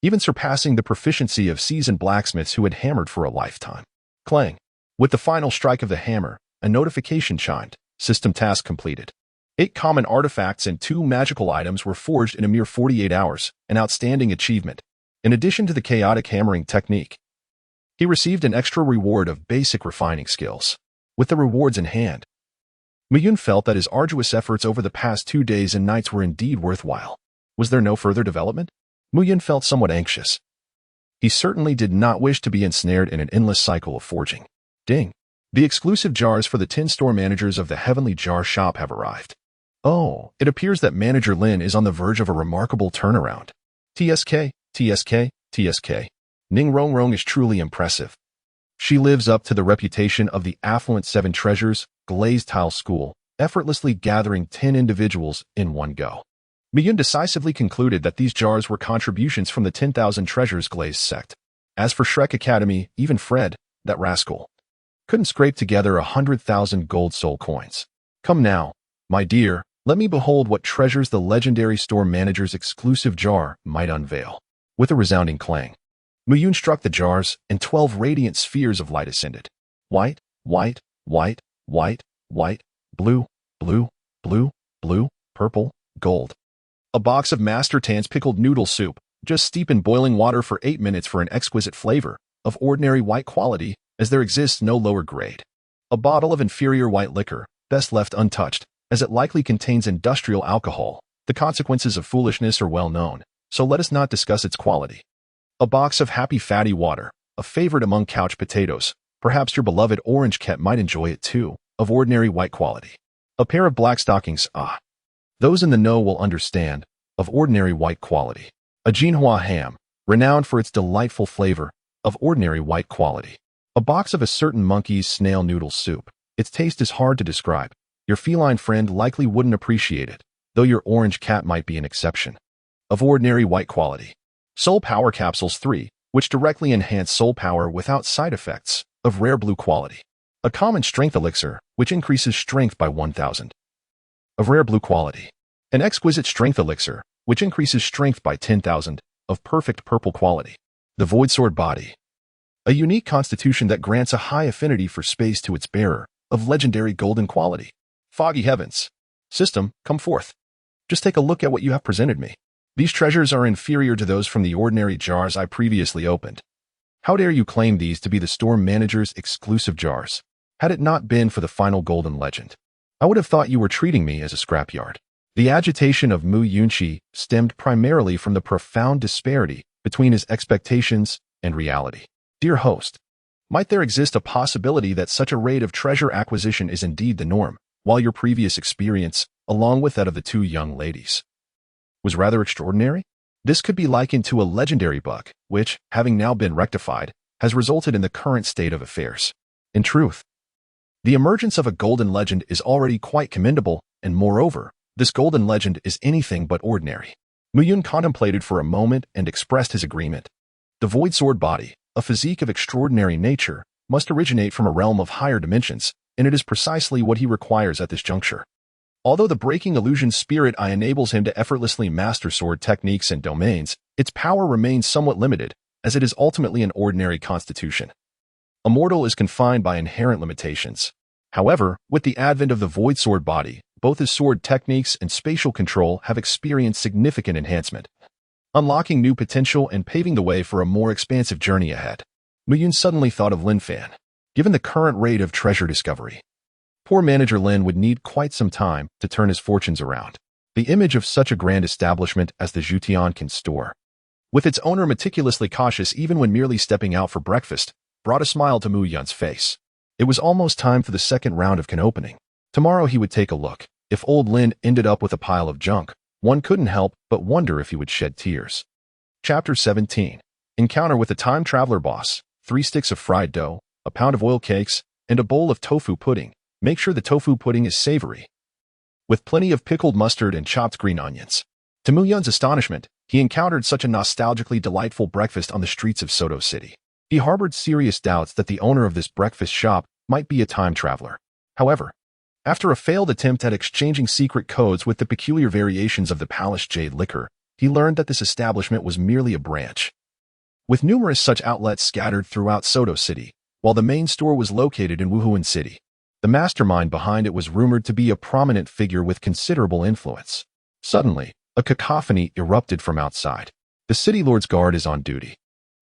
even surpassing the proficiency of seasoned blacksmiths who had hammered for a lifetime. Clang! With the final strike of the hammer, a notification chimed. System task completed. 8 common artifacts and 2 magical items were forged in a mere 48 hours, an outstanding achievement. In addition to the chaotic hammering technique, he received an extra reward of basic refining skills. With the rewards in hand, Mu Yun felt that his arduous efforts over the past 2 days and nights were indeed worthwhile. Was there no further development? Mu Yun felt somewhat anxious. He certainly did not wish to be ensnared in an endless cycle of forging. Ding! The exclusive jars for the 10 store managers of the Heavenly Jar Shop have arrived. Oh, it appears that Manager Lin is on the verge of a remarkable turnaround. TSK, TSK, TSK. Ning Rong Rong is truly impressive. She lives up to the reputation of the affluent 7 treasures, glazed tile school, effortlessly gathering 10 individuals in one go. Mu Yun decisively concluded that these jars were contributions from the 10,000 treasures glazed sect. As for Shrek Academy, even Fred, that rascal, couldn't scrape together 100,000 gold soul coins. Come now, my dear, let me behold what treasures the legendary store manager's exclusive jar might unveil. With a resounding clang, Mu Yun struck the jars, and 12 radiant spheres of light ascended. White, white, white, white, white, blue, blue, blue, blue, purple, gold. A box of Master Tan's pickled noodle soup, just steep in boiling water for 8 minutes for an exquisite flavor, of ordinary white quality, as there exists no lower grade. A bottle of inferior white liquor, best left untouched, as it likely contains industrial alcohol. The consequences of foolishness are well known, so let us not discuss its quality. A box of happy fatty water, a favorite among couch potatoes. Perhaps your beloved orange cat might enjoy it too, of ordinary white quality. A pair of black stockings, those in the know will understand, of ordinary white quality. A Jinhua ham, renowned for its delightful flavor, of ordinary white quality. A box of a certain monkey's snail noodle soup. Its taste is hard to describe. Your feline friend likely wouldn't appreciate it, though your orange cat might be an exception. Of ordinary white quality. Soul Power Capsules 3, which directly enhance soul power without side effects, of rare blue quality. A common strength elixir, which increases strength by 1,000. Of rare blue quality. An exquisite strength elixir, which increases strength by 10,000, of perfect purple quality. The Void Sword Body. A unique constitution that grants a high affinity for space to its bearer, of legendary golden quality. Foggy heavens. System, come forth. Just take a look at what you have presented me. These treasures are inferior to those from the ordinary jars I previously opened. How dare you claim these to be the store manager's exclusive jars? Had it not been for the final golden legend, I would have thought you were treating me as a scrapyard. The agitation of Mu Yunqi stemmed primarily from the profound disparity between his expectations and reality. Dear host, might there exist a possibility that such a rate of treasure acquisition is indeed the norm, while your previous experience, along with that of the 2 young ladies, was rather extraordinary? This could be likened to a legendary bug, which, having now been rectified, has resulted in the current state of affairs. In truth, the emergence of a golden legend is already quite commendable, and moreover, this golden legend is anything but ordinary. Mu Yun contemplated for a moment and expressed his agreement. The void sword body, a physique of extraordinary nature, must originate from a realm of higher dimensions, and it is precisely what he requires at this juncture. Although the breaking illusion spirit eye enables him to effortlessly master sword techniques and domains, its power remains somewhat limited, as it is ultimately an ordinary constitution. A mortal is confined by inherent limitations. However, with the advent of the void sword body, both his sword techniques and spatial control have experienced significant enhancement, unlocking new potential and paving the way for a more expansive journey ahead. Mu Yun suddenly thought of Lin Fan. Given the current rate of treasure discovery, poor manager Lin would need quite some time to turn his fortunes around. The image of such a grand establishment as the Jutian store, with its owner meticulously cautious even when merely stepping out for breakfast, brought a smile to Mu Yun's face. It was almost time for the second round of can opening. Tomorrow he would take a look. If old Lin ended up with a pile of junk, one couldn't help but wonder if he would shed tears. Chapter 17. Encounter with the time traveler boss. 3 sticks of fried dough, a pound of oil cakes, and a bowl of tofu pudding. Make sure the tofu pudding is savory, with plenty of pickled mustard and chopped green onions. To Mu Yun's astonishment, he encountered such a nostalgically delightful breakfast on the streets of Soto City. He harbored serious doubts that the owner of this breakfast shop might be a time traveler. However, after a failed attempt at exchanging secret codes with the peculiar variations of the Palace Jade liquor, he learned that this establishment was merely a branch, with numerous such outlets scattered throughout Soto City, while the main store was located in Wuhuan City. The mastermind behind it was rumored to be a prominent figure with considerable influence. Suddenly, a cacophony erupted from outside. The city lord's guard is on duty.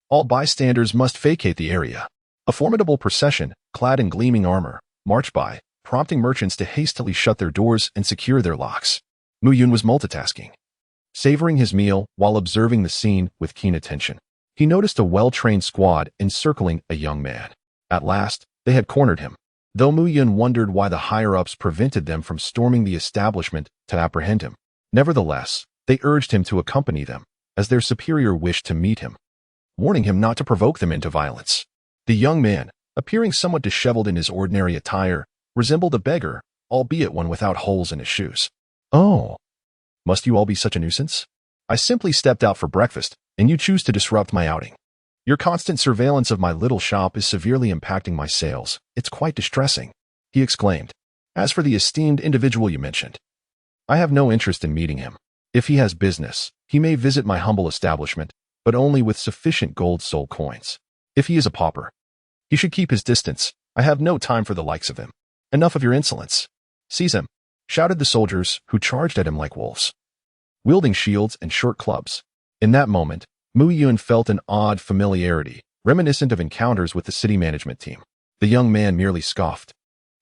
All bystanders must vacate the area. A formidable procession, clad in gleaming armor, marched by, prompting merchants to hastily shut their doors and secure their locks. Mu Yun was multitasking, savoring his meal while observing the scene with keen attention. He noticed a well-trained squad encircling a young man. At last, they had cornered him. Though Mu Yun wondered why the higher-ups prevented them from storming the establishment to apprehend him, nevertheless, they urged him to accompany them, as their superior wished to meet him, warning him not to provoke them into violence. The young man, appearing somewhat disheveled in his ordinary attire, resembled a beggar, albeit one without holes in his shoes. "Oh, must you all be such a nuisance? I simply stepped out for breakfast, and you choose to disrupt my outing. Your constant surveillance of my little shop is severely impacting my sales. It's quite distressing," he exclaimed. "As for the esteemed individual you mentioned, I have no interest in meeting him. If he has business, he may visit my humble establishment, but only with sufficient gold soul coins. If he is a pauper, he should keep his distance. I have no time for the likes of him. Enough of your insolence. Seize him," shouted the soldiers, who charged at him like wolves, wielding shields and short clubs. In that moment, Mu Yun felt an odd familiarity, reminiscent of encounters with the city management team. The young man merely scoffed,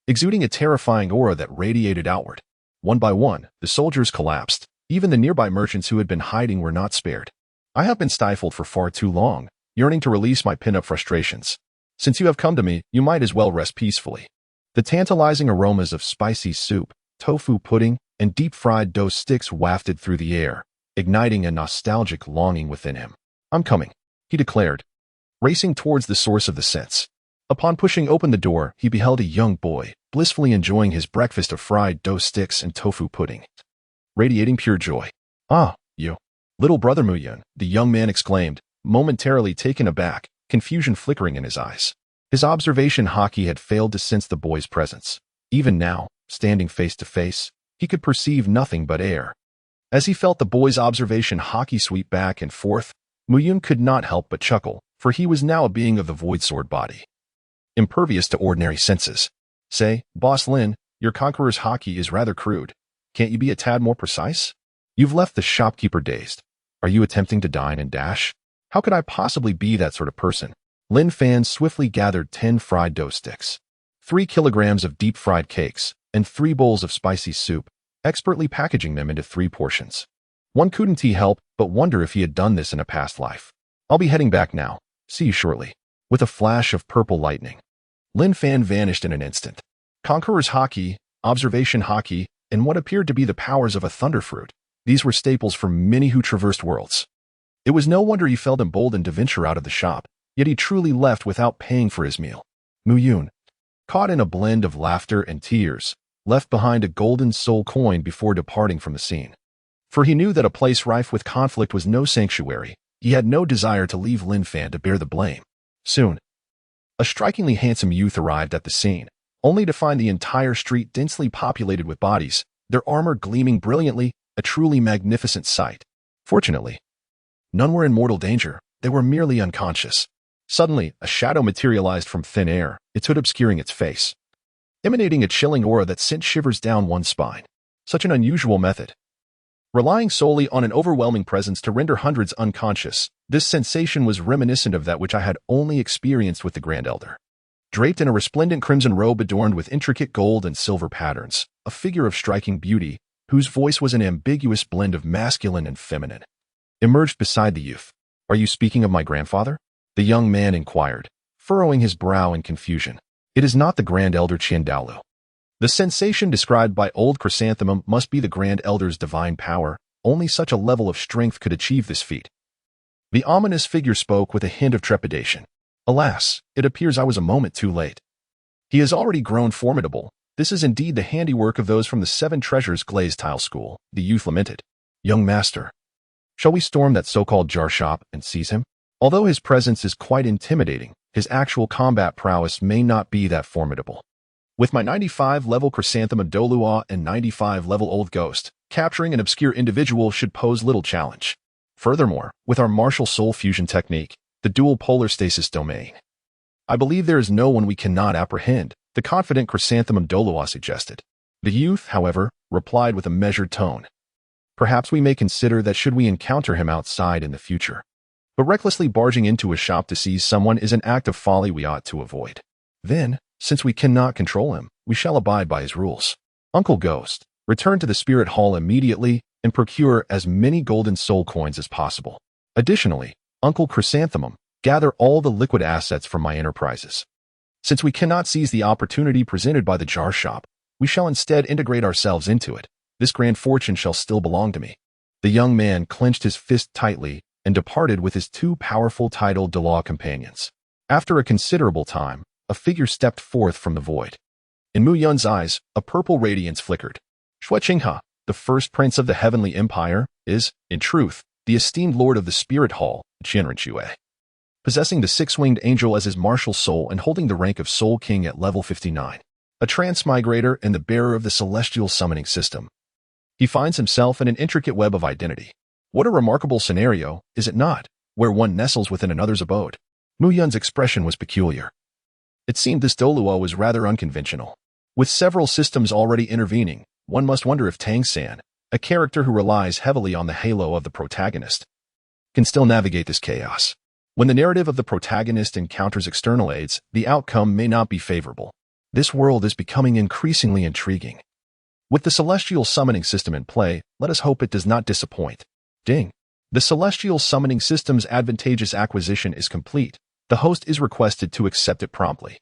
exuding a terrifying aura that radiated outward. One by one, the soldiers collapsed. Even the nearby merchants who had been hiding were not spared. "I have been stifled for far too long, yearning to release my pin-up frustrations. Since you have come to me, you might as well rest peacefully." The tantalizing aromas of spicy soup, tofu pudding, and deep-fried dough sticks wafted through the air, igniting a nostalgic longing within him. "I'm coming," he declared, racing towards the source of the scents. Upon pushing open the door, he beheld a young boy, blissfully enjoying his breakfast of fried dough sticks and tofu pudding, radiating pure joy. "Ah, you, little brother Mu Yun," the young man exclaimed, momentarily taken aback, confusion flickering in his eyes. His observation haki had failed to sense the boy's presence. Even now, standing face to face, he could perceive nothing but air. As he felt the boy's observation haki sweep back and forth, Mu Yun could not help but chuckle, for he was now a being of the void sword body, impervious to ordinary senses. "Say, Boss Lin, your conqueror's haki is rather crude. Can't you be a tad more precise? You've left the shopkeeper dazed. Are you attempting to dine and dash? How could I possibly be that sort of person?" Lin Fan swiftly gathered 10 fried dough sticks, 3 kilograms of deep-fried cakes, and 3 bowls of spicy soup, expertly packaging them into 3 portions. One couldn't he help but wonder if he had done this in a past life. "I'll be heading back now. See you shortly." With a flash of purple lightning, Lin Fan vanished in an instant. Conqueror's haki, observation haki, and what appeared to be the powers of a thunderfruit. These were staples for many who traversed worlds. It was no wonder he felt emboldened to venture out of the shop, yet he truly left without paying for his meal. Mu Yun, caught in a blend of laughter and tears, left behind a golden soul coin before departing from the scene. For he knew that a place rife with conflict was no sanctuary. He had no desire to leave Lin Fan to bear the blame. Soon, a strikingly handsome youth arrived at the scene, only to find the entire street densely populated with bodies, their armor gleaming brilliantly, a truly magnificent sight. Fortunately, none were in mortal danger, they were merely unconscious. Suddenly, a shadow materialized from thin air, its hood obscuring its face, emanating a chilling aura that sent shivers down one's spine. Such an unusual method. Relying solely on an overwhelming presence to render hundreds unconscious, this sensation was reminiscent of that which I had only experienced with the Grand Elder. Draped in a resplendent crimson robe adorned with intricate gold and silver patterns, a figure of striking beauty, whose voice was an ambiguous blend of masculine and feminine, emerged beside the youth. "Are you speaking of my grandfather?" the young man inquired, furrowing his brow in confusion. "It is not the Grand Elder Douluo." The sensation described by old Chrysanthemum must be the Grand Elder's divine power. Only such a level of strength could achieve this feat. The ominous figure spoke with a hint of trepidation. "Alas, it appears I was a moment too late. He has already grown formidable. This is indeed the handiwork of those from the Seven Treasures glazed tile school," the youth lamented. "Young master, shall we storm that so-called jar shop and seize him? Although his presence is quite intimidating, his actual combat prowess may not be that formidable. With my 95-level Chrysanthemum Douluo and 95-level Old Ghost, capturing an obscure individual should pose little challenge. Furthermore, with our martial soul fusion technique, the dual polar stasis domain, I believe there is no one we cannot apprehend," the confident Chrysanthemum Douluo suggested. The youth, however, replied with a measured tone. "Perhaps we may consider that should we encounter him outside in the future. But recklessly barging into a shop to seize someone is an act of folly we ought to avoid. Then, since we cannot control him, we shall abide by his rules. Uncle Ghost, return to the Spirit Hall immediately and procure as many golden soul coins as possible. Additionally, Uncle Chrysanthemum, gather all the liquid assets from my enterprises. Since we cannot seize the opportunity presented by the jar shop, we shall instead integrate ourselves into it. This grand fortune shall still belong to me." The young man clenched his fist tightly and departed with his two powerful titled Douluo companions. After a considerable time, a figure stepped forth from the void. In Mu Yun's eyes, a purple radiance flickered. Shui Qinghe, the first prince of the Heavenly Empire, is, in truth, the esteemed lord of the Spirit Hall, Qianrenxue. Possessing the six-winged angel as his martial soul and holding the rank of Soul King at level 59. A transmigrator and the bearer of the celestial summoning system. He finds himself in an intricate web of identity. What a remarkable scenario, is it not, where one nestles within another's abode? Mu Yun's expression was peculiar. It seemed this Douluo was rather unconventional. With several systems already intervening, one must wonder if Tang San, a character who relies heavily on the halo of the protagonist, can still navigate this chaos. When the narrative of the protagonist encounters external aids, the outcome may not be favorable. This world is becoming increasingly intriguing. With the celestial summoning system in play, let us hope it does not disappoint. Ding. The celestial summoning system's advantageous acquisition is complete. The host is requested to accept it promptly.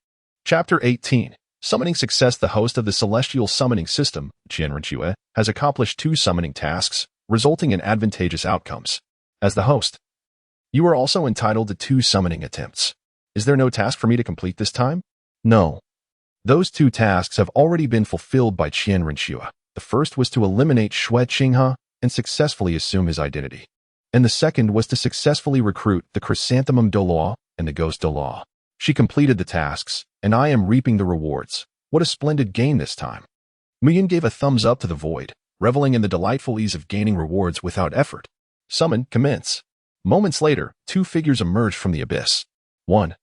Chapter 18. Summoning success. The host of the celestial summoning system, Qianrenxue, has accomplished 2 summoning tasks, resulting in advantageous outcomes. As the host, you are also entitled to 2 summoning attempts. Is there no task for me to complete this time? No. Those 2 tasks have already been fulfilled by Qianrenxue. The first was to eliminate Shui Qinghe and successfully assume his identity. And the second was to successfully recruit the Chrysanthemum Douluo and the Ghost Douluo. She completed the tasks, and I am reaping the rewards. What a splendid game this time. Mu Yun gave a thumbs up to the void, reveling in the delightful ease of gaining rewards without effort. Summon, commence. Moments later, 2 figures emerged from the abyss. One,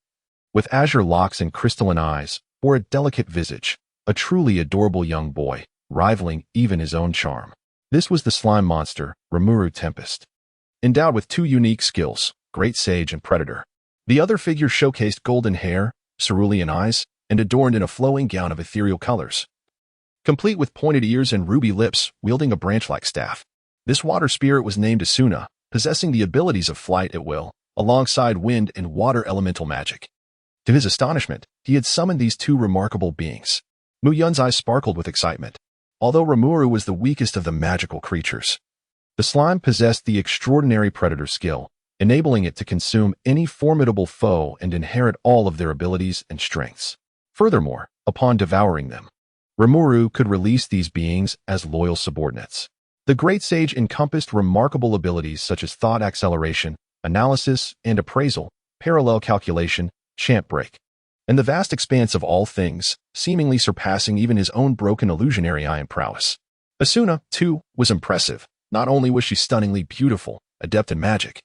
with azure locks and crystalline eyes, bore a delicate visage, a truly adorable young boy, rivaling even his own charm. This was the slime monster, Rimuru Tempest. Endowed with 2 unique skills, Great Sage and Predator. The other figure showcased golden hair, cerulean eyes, and adorned in a flowing gown of ethereal colors. Complete with pointed ears and ruby lips, wielding a branch-like staff. This water spirit was named Asuna, possessing the abilities of flight at will, alongside wind and water elemental magic. To his astonishment, he had summoned these 2 remarkable beings. Mu Yun's eyes sparkled with excitement. Although Rimuru was the weakest of the magical creatures, the slime possessed the extraordinary predator skill, enabling it to consume any formidable foe and inherit all of their abilities and strengths. Furthermore, upon devouring them, Rimuru could release these beings as loyal subordinates. The Great Sage encompassed remarkable abilities such as thought acceleration, analysis and appraisal, parallel calculation, chant break, and the vast expanse of all things, seemingly surpassing even his own broken illusionary eye and prowess. Asuna, too, was impressive. Not only was she stunningly beautiful, adept in magic,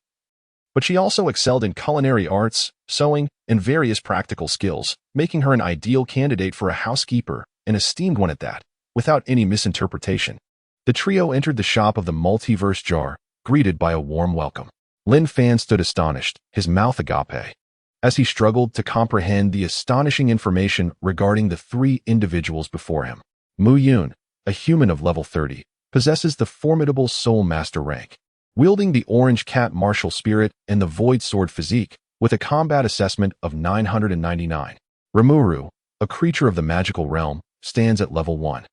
but she also excelled in culinary arts, sewing, and various practical skills, making her an ideal candidate for a housekeeper, an esteemed one at that, without any misinterpretation. The trio entered the shop of the multiverse jar, greeted by a warm welcome. Lin Fan stood astonished, his mouth agape, as he struggled to comprehend the astonishing information regarding the three individuals before him. Mu Yun, a human of level 30, possesses the formidable Soul Master rank, wielding the Orange Cat martial spirit and the Void Sword physique, with a combat assessment of 999. Rimuru, a creature of the magical realm, stands at level 1.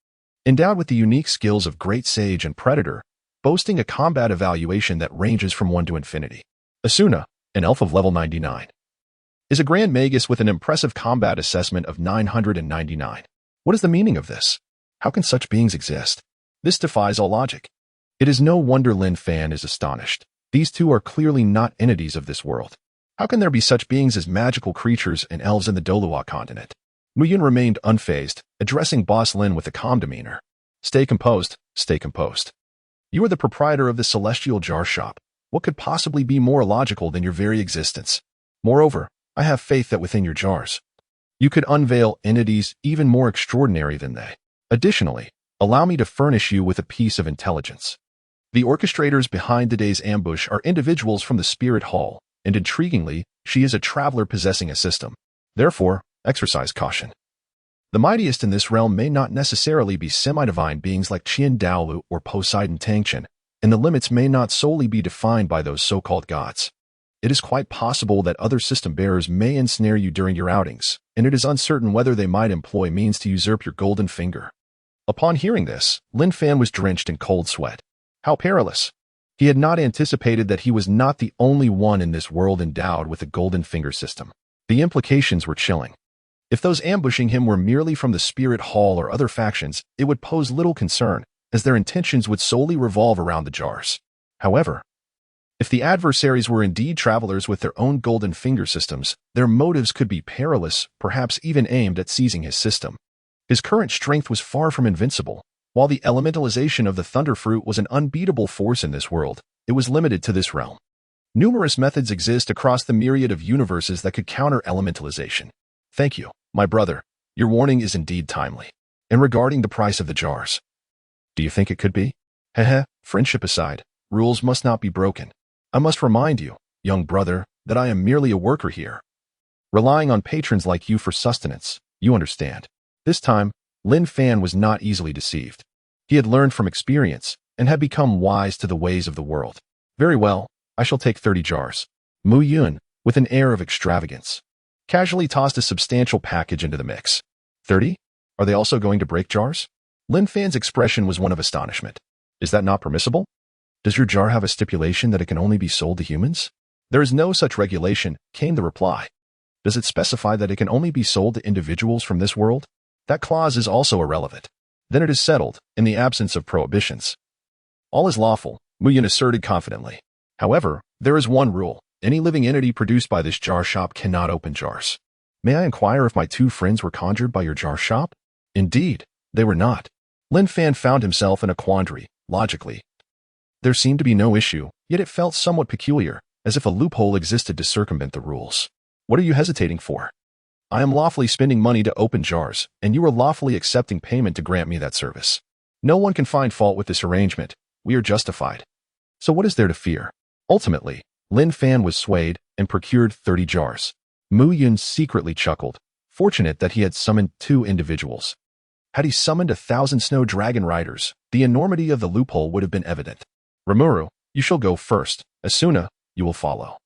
Endowed with the unique skills of Great Sage and Predator, boasting a combat evaluation that ranges from 1 to infinity. Asuna, an elf of level 99, is a Grand Magus with an impressive combat assessment of 999. What is the meaning of this? How can such beings exist? This defies all logic. It is no wonder Lin Fan is astonished. These two are clearly not entities of this world. How can there be such beings as magical creatures and elves in the Douluo continent? Mu Yun remained unfazed, addressing Boss Lin with a calm demeanor. Stay composed, stay composed. You are the proprietor of the Celestial Jar Shop. What could possibly be more illogical than your very existence? Moreover, I have faith that within your jars, you could unveil entities even more extraordinary than they. Additionally, allow me to furnish you with a piece of intelligence. The orchestrators behind today's ambush are individuals from the Spirit Hall, and intriguingly, she is a traveler possessing a system. Therefore, exercise caution. The mightiest in this realm may not necessarily be semi-divine beings like Qian Douluo or Poseidon Tangchen, and the limits may not solely be defined by those so-called gods. It is quite possible that other system bearers may ensnare you during your outings, and it is uncertain whether they might employ means to usurp your golden finger. Upon hearing this, Lin Fan was drenched in cold sweat. How perilous! He had not anticipated that he was not the only one in this world endowed with a golden finger system. The implications were chilling. If those ambushing him were merely from the Spirit Hall or other factions, it would pose little concern, as their intentions would solely revolve around the jars. However, if the adversaries were indeed travelers with their own golden finger systems, their motives could be perilous, perhaps even aimed at seizing his system. His current strength was far from invincible. While the elementalization of the Thunder Fruit was an unbeatable force in this world, it was limited to this realm. Numerous methods exist across the myriad of universes that could counter elementalization. Thank you, my brother. Your warning is indeed timely. And regarding the price of the jars, do you think it could be? Heh, friendship aside, rules must not be broken. I must remind you, young brother, that I am merely a worker here, relying on patrons like you for sustenance, you understand. This time, Lin Fan was not easily deceived. He had learned from experience and had become wise to the ways of the world. Very well, I shall take 30 jars. Mu Yun, with an air of extravagance, casually tossed a substantial package into the mix. 30? Are they also going to break jars? Lin Fan's expression was one of astonishment. Is that not permissible? Does your jar have a stipulation that it can only be sold to humans? There is no such regulation, came the reply. Does it specify that it can only be sold to individuals from this world? That clause is also irrelevant. Then it is settled, in the absence of prohibitions. All is lawful, Mu Yun asserted confidently. However, there is one rule. Any living entity produced by this jar shop cannot open jars. May I inquire if my two friends were conjured by your jar shop? Indeed, they were not. Lin Fan found himself in a quandary, logically. There seemed to be no issue, yet it felt somewhat peculiar, as if a loophole existed to circumvent the rules. What are you hesitating for? I am lawfully spending money to open jars, and you are lawfully accepting payment to grant me that service. No one can find fault with this arrangement. We are justified. So what is there to fear? Ultimately, Lin Fan was swayed and procured 30 jars. Mu Yun secretly chuckled, fortunate that he had summoned 2 individuals. Had he summoned 1,000 snow dragon riders, the enormity of the loophole would have been evident. Rimuru, you shall go first. Asuna, you will follow.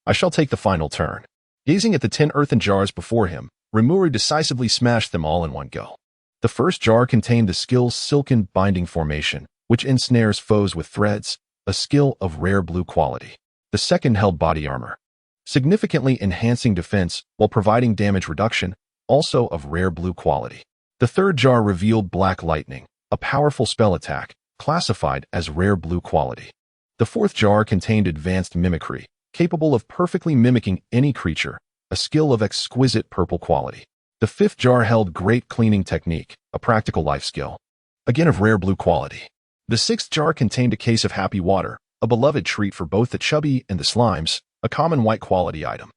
I shall take the final turn. Gazing at the 10 earthen jars before him, Rimuru decisively smashed them all in one go. The first jar contained the skill Silken Binding Formation, which ensnares foes with threads, a skill of rare blue quality. The second held body armor, significantly enhancing defense while providing damage reduction, also of rare blue quality. The third jar revealed Black Lightning, a powerful spell attack, classified as rare blue quality. The fourth jar contained advanced mimicry, capable of perfectly mimicking any creature, a skill of exquisite purple quality. The fifth jar held Great Cleaning Technique, a practical life skill, again of rare blue quality. The sixth jar contained a case of happy water, a beloved treat for both the chubby and the slimes, a common white quality item.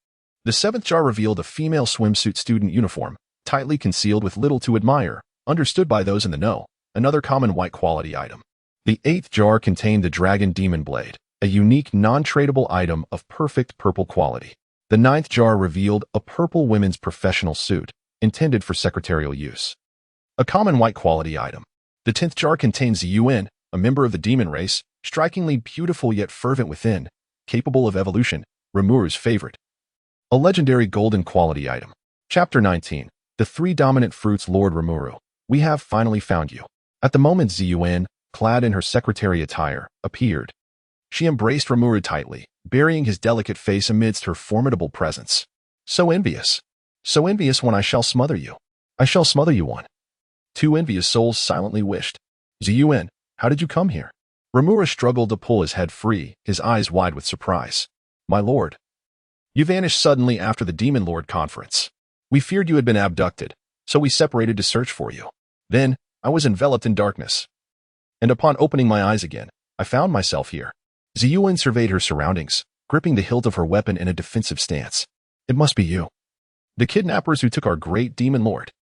The seventh jar revealed a female swimsuit student uniform, tightly concealed with little to admire, understood by those in the know, another common white quality item. The eighth jar contained the Dragon Demon Blade, a unique non-tradable item of perfect purple quality. The ninth jar revealed a purple women's professional suit, intended for secretarial use, a common white quality item. The 10th jar contains Yun, a member of the demon race, strikingly beautiful yet fervent within, capable of evolution, Rimuru's favorite, a legendary golden quality item. Chapter 19. The Three Dominant Fruits. Lord Rimuru, we have finally found you. At the moment Ziyuan, clad in her secretary attire, appeared. She embraced Rimuru tightly, burying his delicate face amidst her formidable presence. So envious when I shall smother you. I shall smother you one. Two envious souls silently wished. Ziyuan, how did you come here? Rimuru struggled to pull his head free, his eyes wide with surprise. My lord. You vanished suddenly after the Demon Lord conference. We feared you had been abducted, so we separated to search for you. Then, I was enveloped in darkness. And upon opening my eyes again, I found myself here. Ziyuan surveyed her surroundings, gripping the hilt of her weapon in a defensive stance. It must be you. The kidnappers who took our great Demon Lord.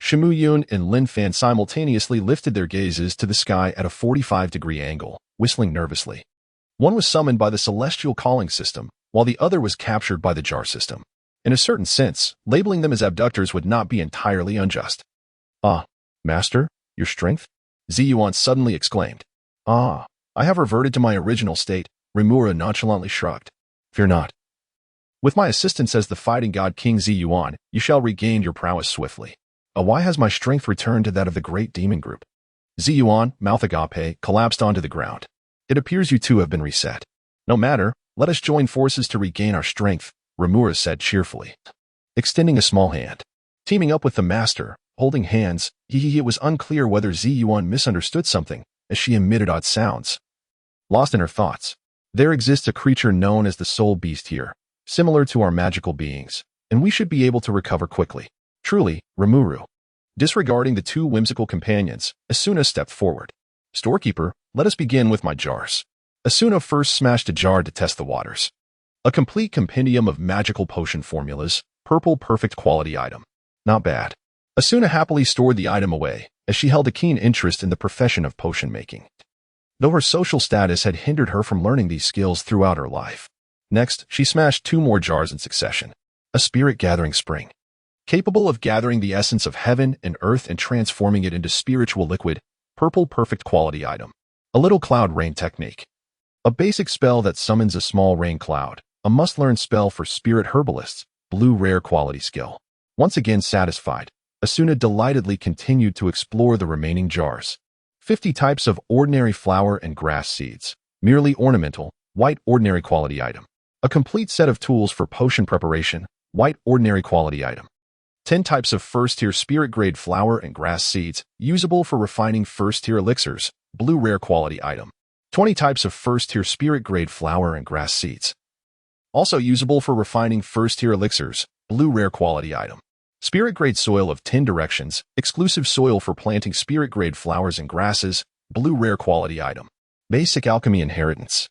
Shimu Yun and Lin Fan simultaneously lifted their gazes to the sky at a 45-degree angle, whistling nervously. One was summoned by the celestial calling system, while the other was captured by the jar system. In a certain sense, labeling them as abductors would not be entirely unjust. Ah, master, your strength? Ziyuan suddenly exclaimed. Ah, I have reverted to my original state, Rimuru nonchalantly shrugged. Fear not. With my assistance as the fighting god King Ziyuan, you shall regain your prowess swiftly. Why has my strength returned to that of the great demon group? Ziyuan, mouth agape, collapsed onto the ground. It appears you two have been reset. No matter, let us join forces to regain our strength, Rimuru said cheerfully, extending a small hand. Teaming up with the master, holding hands, it was unclear whether Ziyuan misunderstood something, as she emitted odd sounds. Lost in her thoughts, there exists a creature known as the soul beast here, similar to our magical beings, and we should be able to recover quickly. Truly, Rimuru. Disregarding the two whimsical companions, Asuna stepped forward. Storekeeper, let us begin with my jars. Asuna first smashed a jar to test the waters. A complete compendium of magical potion formulas, purple perfect quality item. Not bad. Asuna happily stored the item away, as she held a keen interest in the profession of potion making, though her social status had hindered her from learning these skills throughout her life. Next, she smashed two more jars in succession. A spirit-gathering spring, capable of gathering the essence of heaven and earth and transforming it into spiritual liquid, purple perfect quality item. A little cloud rain technique. A basic spell that summons a small rain cloud, a must-learn spell for spirit herbalists, blue rare quality skill. Once again satisfied, Asuna delightedly continued to explore the remaining jars. 50 types of ordinary flower and grass seeds, merely ornamental, white ordinary quality item. A complete set of tools for potion preparation, white ordinary quality item. 10 types of first-tier spirit-grade flower and grass seeds, usable for refining first-tier elixirs, blue rare quality item. 20 types of first-tier spirit-grade flower and grass seeds, also usable for refining first-tier elixirs, blue rare quality item. Spirit-grade soil of 10 directions, exclusive soil for planting spirit-grade flowers and grasses, blue rare quality item. Basic alchemy inheritance.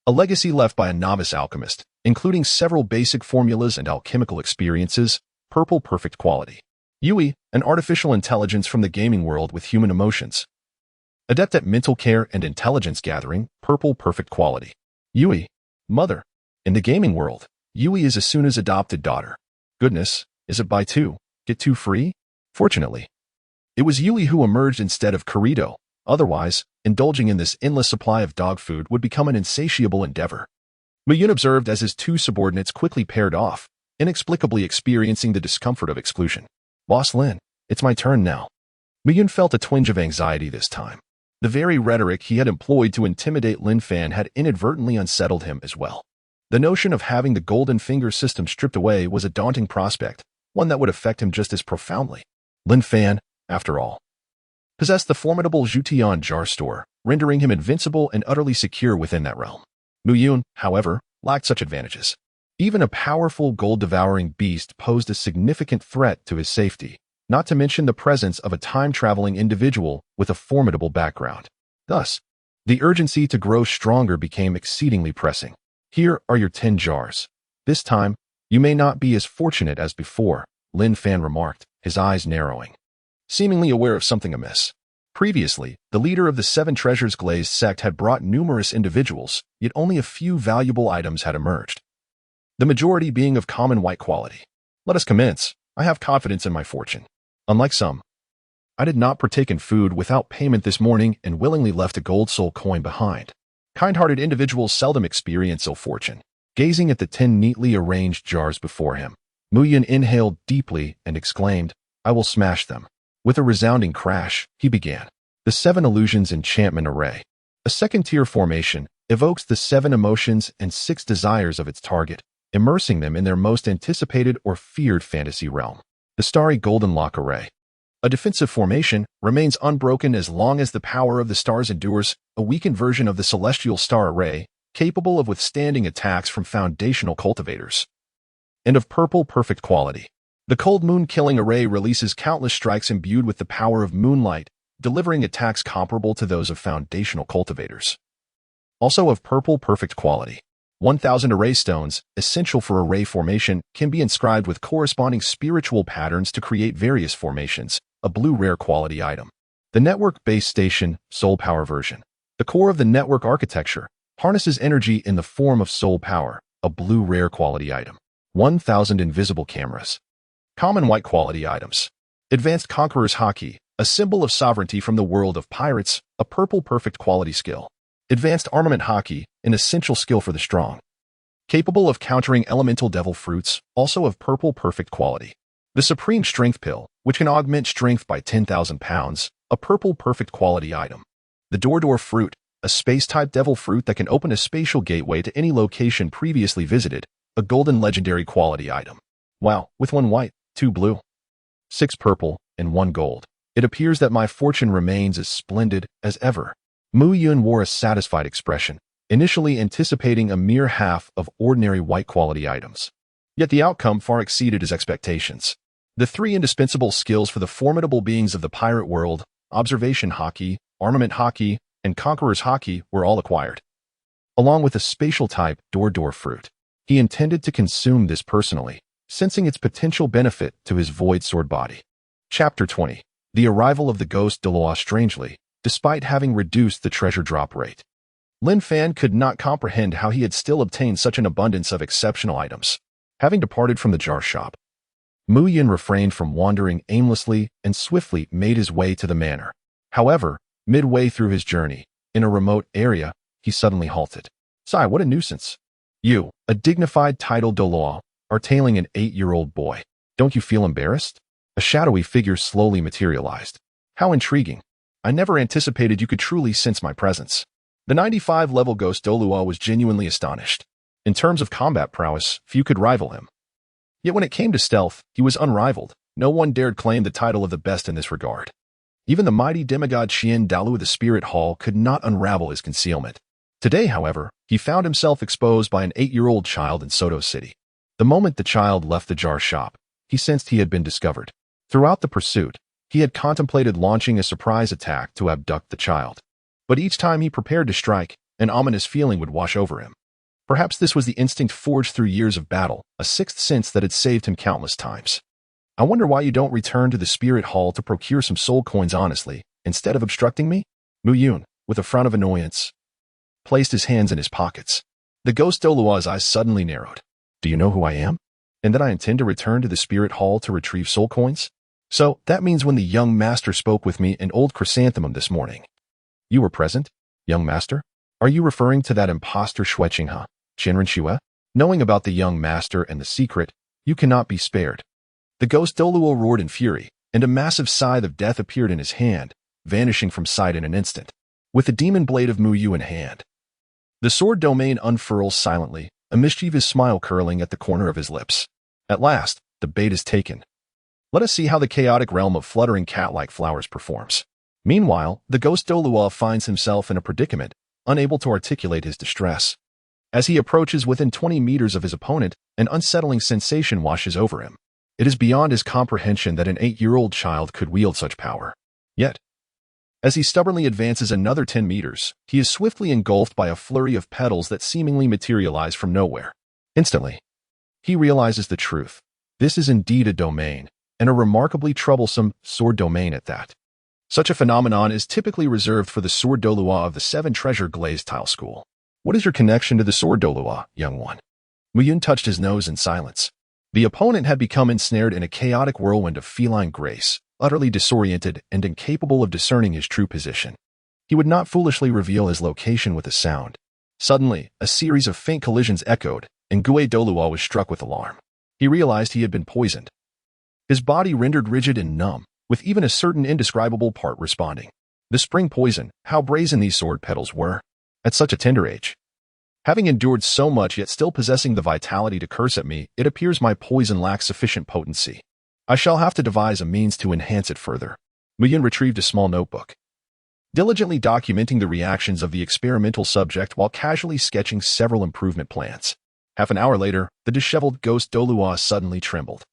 A legacy left by a novice alchemist, including several basic formulas and alchemical experiences, purple perfect quality. Yui, an artificial intelligence from the gaming world with human emotions. Adept at mental care and intelligence gathering, purple perfect quality. Yui, mother. In the gaming world, Yui is Asuna's adopted daughter. Goodness, is it buy two, get two free? Fortunately, it was Yui who emerged instead of Kirito. Otherwise, indulging in this endless supply of dog food would become an insatiable endeavor. Miyun observed as his two subordinates quickly paired off, inexplicably experiencing the discomfort of exclusion. Boss Lin, it's my turn now. Miyun felt a twinge of anxiety this time. The very rhetoric he had employed to intimidate Lin Fan had inadvertently unsettled him as well. The notion of having the golden finger system stripped away was a daunting prospect, one that would affect him just as profoundly. Lin Fan, after all, possessed the formidable Zhutian jar store, rendering him invincible and utterly secure within that realm. Mu Yun, however, lacked such advantages. Even a powerful gold-devouring beast posed a significant threat to his safety, not to mention the presence of a time-traveling individual with a formidable background. Thus, the urgency to grow stronger became exceedingly pressing. Here are your 10 jars. This time, you may not be as fortunate as before, Lin Fan remarked, his eyes narrowing, seemingly aware of something amiss. Previously, the leader of the Seven Treasures Glazed sect had brought numerous individuals, yet only a few valuable items had emerged, the majority being of common white quality. Let us commence. I have confidence in my fortune. Unlike some, I did not partake in food without payment this morning and willingly left a gold soul coin behind. Kind-hearted individuals seldom experience ill fortune. Gazing at the 10 neatly arranged jars before him, Mu Yun inhaled deeply and exclaimed, "I will smash them." With a resounding crash, he began. The 7 Illusions Enchantment Array. A second-tier formation evokes the 7 emotions and 6 desires of its target, immersing them in their most anticipated or feared fantasy realm. The Starry Golden Lock Array. A defensive formation remains unbroken as long as the power of the stars endures, a weakened version of the Celestial Star Array, capable of withstanding attacks from foundational cultivators. And of Purple Perfect Quality. The Cold Moon Killing Array releases countless strikes imbued with the power of moonlight, delivering attacks comparable to those of foundational cultivators. Also of Purple Perfect Quality. 1,000 array stones, essential for array formation, can be inscribed with corresponding spiritual patterns to create various formations, a blue rare quality item. The Network Base Station Soul Power version. The core of the network architecture harnesses energy in the form of soul power, a blue rare quality item. 1,000 invisible cameras. Common white quality items. Advanced Conqueror's Haki, a symbol of sovereignty from the world of pirates, a purple perfect quality skill. Advanced Armament Haki, an essential skill for the strong. Capable of countering elemental devil fruits, also of purple perfect quality. The Supreme Strength Pill, which can augment strength by 10,000 pounds, a purple perfect quality item. The Douluo Fruit, a space-type devil fruit that can open a spatial gateway to any location previously visited, a golden legendary quality item. Wow, with 1 white, 2 blue, 6 purple, and 1 gold. It appears that my fortune remains as splendid as ever. Mu Yun wore a satisfied expression, initially anticipating a mere half of ordinary white quality items. Yet the outcome far exceeded his expectations. The 3 indispensable skills for the formidable beings of the pirate world, Observation Haki, Armament Haki, and Conqueror's Haki, were all acquired. Along with a spatial-type Douluo Fruit. He intended to consume this personally, sensing its potential benefit to his void sword body. Chapter 20. The arrival of the ghost Douluo strangely, despite having reduced the treasure drop rate. Lin Fan could not comprehend how he had still obtained such an abundance of exceptional items. Having departed from the jar shop, Mu Yun refrained from wandering aimlessly and swiftly made his way to the manor. However, midway through his journey, in a remote area, he suddenly halted. "Sigh, what a nuisance. You, a dignified titled Douluo, are tailing an 8-year-old boy. Don't you feel embarrassed?" A shadowy figure slowly materialized. "How intriguing. I never anticipated you could truly sense my presence." The 95-level ghost Douluo was genuinely astonished. In terms of combat prowess, few could rival him. Yet when it came to stealth, he was unrivaled. No one dared claim the title of the best in this regard. Even the mighty demigod Qian Douluo of the Spirit Hall could not unravel his concealment. Today, however, he found himself exposed by an 8-year-old child in Soto City. The moment the child left the jar shop, he sensed he had been discovered. Throughout the pursuit, he had contemplated launching a surprise attack to abduct the child. But each time he prepared to strike, an ominous feeling would wash over him. Perhaps this was the instinct forged through years of battle, a sixth sense that had saved him countless times. "I wonder why you don't return to the Spirit Hall to procure some soul coins honestly, instead of obstructing me?" Mu Yun, with a frown of annoyance, placed his hands in his pockets. The ghost Douluo's eyes suddenly narrowed. "Do you know who I am? And that I intend to return to the Spirit Hall to retrieve soul coins? So, that means when the young master spoke with me in Old Chrysanthemum this morning. You were present, young master? Are you referring to that impostor Shueqinghe, Qianren Xue? Knowing about the young master and the secret, you cannot be spared." The ghost Douluo roared in fury, and a massive scythe of death appeared in his hand, vanishing from sight in an instant. with the demon blade of Mu Yu in hand. The sword domain unfurls silently, a mischievous smile curling at the corner of his lips. At last, the bait is taken. Let us see how the chaotic realm of fluttering cat-like flowers performs. Meanwhile, the ghost Douluo finds himself in a predicament, unable to articulate his distress. As he approaches within 20 meters of his opponent, an unsettling sensation washes over him. It is beyond his comprehension that an 8-year-old child could wield such power. Yet, as he stubbornly advances another 10 meters, he is swiftly engulfed by a flurry of petals that seemingly materialize from nowhere. Instantly, he realizes the truth. This is indeed a domain, and a remarkably troublesome sword domain at that. Such a phenomenon is typically reserved for the sword Douluo of the 7 treasure glazed tile school. What is your connection to the sword Douluo, young one? Mu Yun touched his nose in silence. The opponent had become ensnared in a chaotic whirlwind of feline grace, utterly disoriented and incapable of discerning his true position. He would not foolishly reveal his location with a sound. Suddenly, a series of faint collisions echoed, and Gue Douluo was struck with alarm. He realized he had been poisoned. His body rendered rigid and numb, with even a certain indescribable part responding. The spring poison, how brazen these sword petals were, at such a tender age. Having endured so much yet still possessing the vitality to curse at me, it appears my poison lacks sufficient potency. I shall have to devise a means to enhance it further. Mu Yun retrieved a small notebook, diligently documenting the reactions of the experimental subject while casually sketching several improvement plans. Half an hour later, the disheveled ghost Douluo suddenly trembled,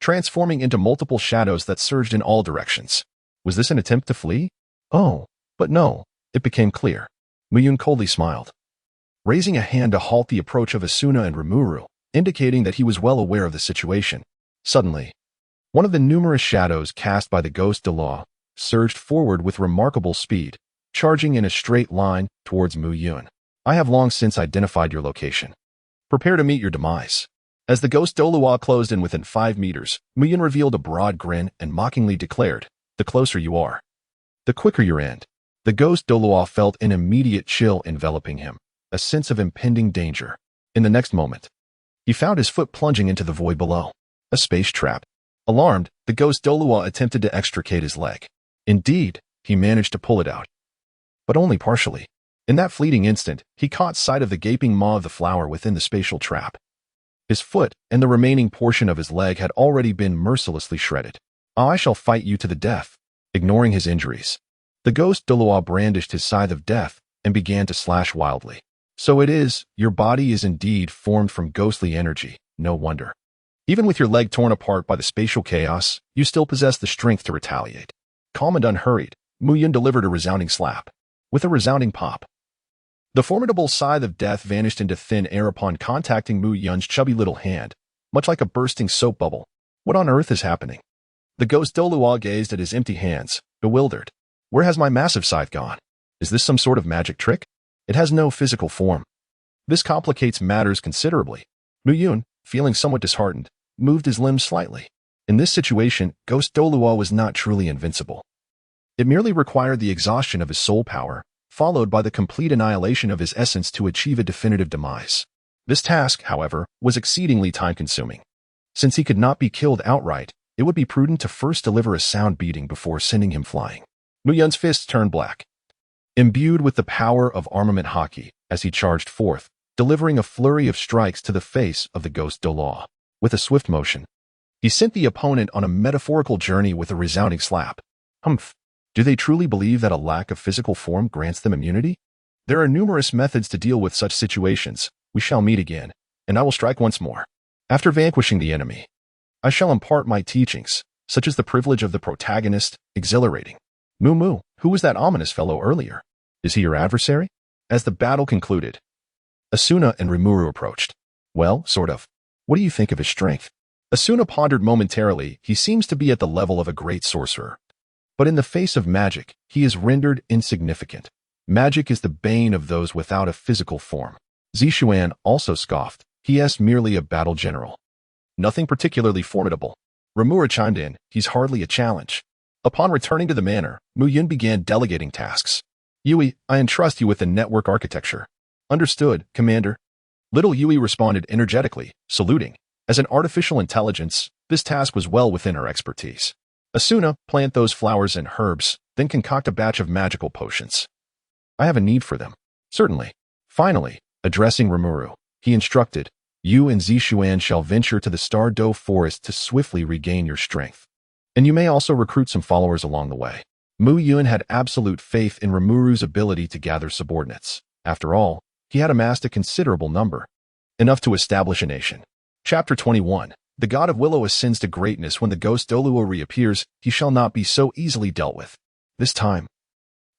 transforming into multiple shadows that surged in all directions. Was this an attempt to flee? Oh, but no, it became clear. Mu Yun coldly smiled, raising a hand to halt the approach of Asuna and Rimuru, indicating that he was well aware of the situation. Suddenly, one of the numerous shadows cast by the ghost Douluo surged forward with remarkable speed, charging in a straight line towards Mu Yun. I have long since identified your location. Prepare to meet your demise. As the ghost Douluo closed in within 5 meters, Mu Yun revealed a broad grin and mockingly declared, "The closer you are, the quicker your end." The ghost Douluo felt an immediate chill enveloping him, a sense of impending danger. In the next moment, he found his foot plunging into the void below. A space trap. Alarmed, the ghost Douluo attempted to extricate his leg. Indeed, he managed to pull it out, but only partially. In that fleeting instant, he caught sight of the gaping maw of the flower within the spatial trap. His foot and the remaining portion of his leg had already been mercilessly shredded. I shall fight you to the death. Ignoring his injuries, the ghost Douluo brandished his scythe of death and began to slash wildly. So it is, your body is indeed formed from ghostly energy, no wonder. Even with your leg torn apart by the spatial chaos, you still possess the strength to retaliate. Calm and unhurried, Mu Yun delivered a resounding slap. With a resounding pop, the formidable scythe of death vanished into thin air upon contacting Mu Yun's chubby little hand, much like a bursting soap bubble. What on earth is happening? The ghost Douluo gazed at his empty hands, bewildered. Where has my massive scythe gone? Is this some sort of magic trick? It has no physical form. This complicates matters considerably. Mu Yun, feeling somewhat disheartened, moved his limbs slightly. In this situation, ghost Douluo was not truly invincible. It merely required the exhaustion of his soul power, followed by the complete annihilation of his essence to achieve a definitive demise. This task, however, was exceedingly time-consuming. Since he could not be killed outright, it would be prudent to first deliver a sound beating before sending him flying. Mu Yun's fists turned black, imbued with the power of armament hockey, as he charged forth, delivering a flurry of strikes to the face of the ghost Douluo. With a swift motion, he sent the opponent on a metaphorical journey with a resounding slap. Humph! Do they truly believe that a lack of physical form grants them immunity? There are numerous methods to deal with such situations. We shall meet again, and I will strike once more. After vanquishing the enemy, I shall impart my teachings, such as the privilege of the protagonist, exhilarating. Mu, who was that ominous fellow earlier? Is he your adversary? As the battle concluded, Asuna and Rimuru approached. Well, sort of. What do you think of his strength? Asuna pondered momentarily. He seems to be at the level of a great sorcerer. But in the face of magic, he is rendered insignificant. Magic is the bane of those without a physical form. Zishuan also scoffed. He is merely a battle general. Nothing particularly formidable. Rimuru chimed in. He's hardly a challenge. Upon returning to the manor, Mu Yun began delegating tasks. Yui, I entrust you with the network architecture. Understood, Commander. Little Yui responded energetically, saluting. As an artificial intelligence, this task was well within her expertise. Asuna, plant those flowers and herbs, then concoct a batch of magical potions. I have a need for them. Certainly. Finally, addressing Rimuru, he instructed, you and Zishuan shall venture to the Star Doe forest to swiftly regain your strength. And you may also recruit some followers along the way. Mu Yun had absolute faith in Rimuru's ability to gather subordinates. After all, he had amassed a considerable number, enough to establish a nation. Chapter 21. The god of Willow ascends to greatness. When the ghost Douluo reappears, he shall not be so easily dealt with. This time,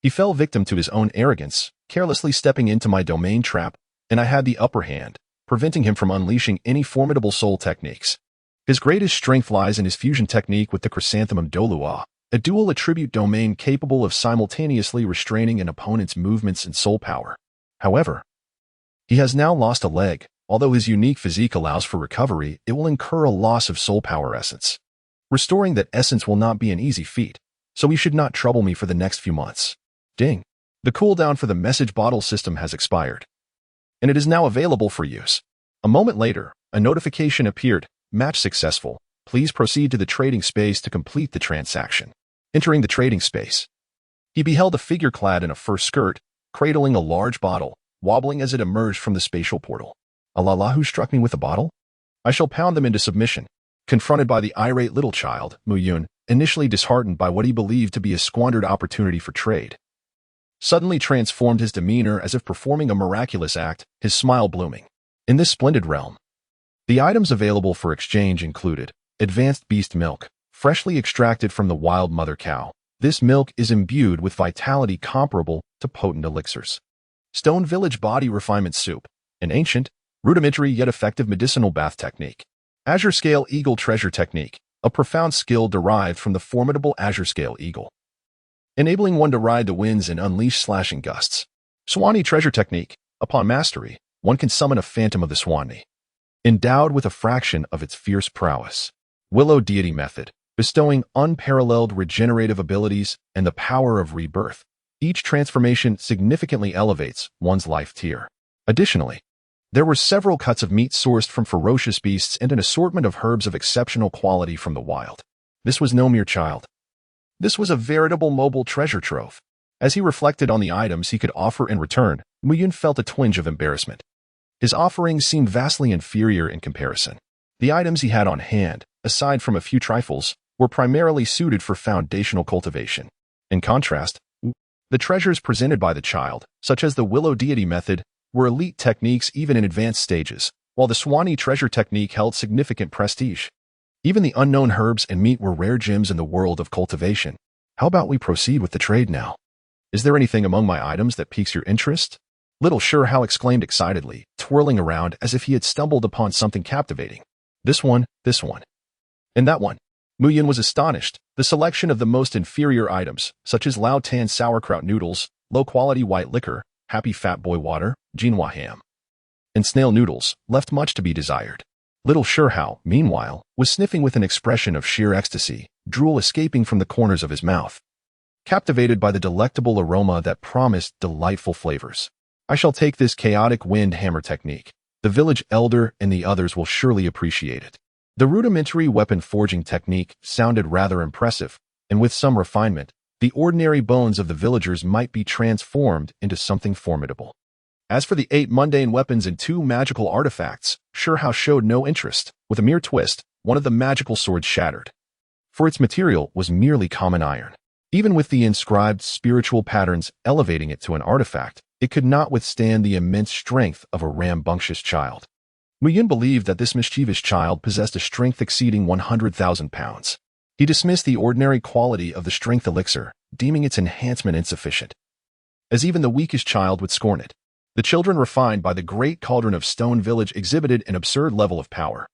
he fell victim to his own arrogance, carelessly stepping into my domain trap, and I had the upper hand, preventing him from unleashing any formidable soul techniques. His greatest strength lies in his fusion technique with the chrysanthemum Douluo, a dual attribute domain capable of simultaneously restraining an opponent's movements and soul power. However, he has now lost a leg. Although his unique physique allows for recovery, it will incur a loss of soul power essence. Restoring that essence will not be an easy feat, so he should not trouble me for the next few months. Ding. The cooldown for the message bottle system has expired, and it is now available for use. A moment later, a notification appeared. Match successful. Please proceed to the trading space to complete the transaction. Entering the trading space, he beheld a figure clad in a fur skirt, cradling a large bottle, wobbling as it emerged from the spatial portal. Alalahu struck me with a bottle? I shall pound them into submission. Confronted by the irate little child, Mu Yun, initially disheartened by what he believed to be a squandered opportunity for trade, suddenly transformed his demeanor as if performing a miraculous act, his smile blooming. In this splendid realm, the items available for exchange included advanced beast milk, freshly extracted from the wild mother cow. This milk is imbued with vitality comparable to potent elixirs. Stone Village body refinement soup, an ancient, rudimentary yet effective medicinal bath technique. Azure Scale Eagle treasure technique, a profound skill derived from the formidable Azure Scale Eagle, enabling one to ride the winds and unleash slashing gusts. Swanee treasure technique, upon mastery, one can summon a phantom of the Swanee, endowed with a fraction of its fierce prowess. Willow deity method, bestowing unparalleled regenerative abilities and the power of rebirth. Each transformation significantly elevates one's life tier. Additionally, there were several cuts of meat sourced from ferocious beasts and an assortment of herbs of exceptional quality from the wild. This was no mere child. This was a veritable mobile treasure trove. As he reflected on the items he could offer in return, Mu Yun felt a twinge of embarrassment. His offerings seemed vastly inferior in comparison. The items he had on hand, aside from a few trifles, were primarily suited for foundational cultivation. In contrast, the treasures presented by the child, such as the Willow deity method, were elite techniques even in advanced stages, while the Swanee treasure technique held significant prestige. Even the unknown herbs and meat were rare gems in the world of cultivation. How about we proceed with the trade now? Is there anything among my items that piques your interest? Little Sure How exclaimed excitedly, twirling around as if he had stumbled upon something captivating. This one, and that one. Mu Yun was astonished. The selection of the most inferior items, such as Lao Tan sauerkraut noodles, low-quality white liquor, Happy Fat Boy water, Jinhua ham, and snail noodles, left much to be desired. Little Sure How, meanwhile, was sniffing with an expression of sheer ecstasy, drool escaping from the corners of his mouth, captivated by the delectable aroma that promised delightful flavors. I shall take this chaotic wind hammer technique. The village elder and the others will surely appreciate it. The rudimentary weapon forging technique sounded rather impressive, and with some refinement, the ordinary bones of the villagers might be transformed into something formidable. As for the 8 mundane weapons and 2 magical artifacts, Sure How showed no interest. With a mere twist, one of the magical swords shattered, for its material was merely common iron. Even with the inscribed spiritual patterns elevating it to an artifact, it could not withstand the immense strength of a rambunctious child. Mu Yun believed that this mischievous child possessed a strength exceeding 100,000 pounds. He dismissed the ordinary quality of the strength elixir, deeming its enhancement insufficient, as even the weakest child would scorn it. The children refined by the great cauldron of Stone Village exhibited an absurd level of power.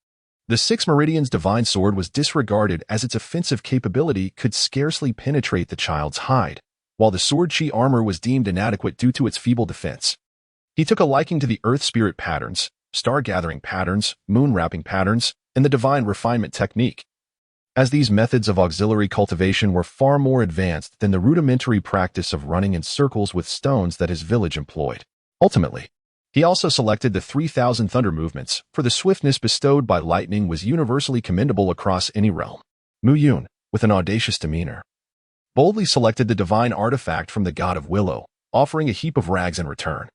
The 6 Meridian's divine sword was disregarded as its offensive capability could scarcely penetrate the child's hide, while the sword chi armor was deemed inadequate due to its feeble defense. He took a liking to the earth spirit patterns, star gathering patterns, moon wrapping patterns, and the divine refinement technique, as these methods of auxiliary cultivation were far more advanced than the rudimentary practice of running in circles with stones that his village employed. Ultimately, he also selected the 3,000 thunder movements, for the swiftness bestowed by lightning was universally commendable across any realm. Mu Yun, with an audacious demeanor, boldly selected the divine artifact from the god of Willow, offering a heap of rags in return.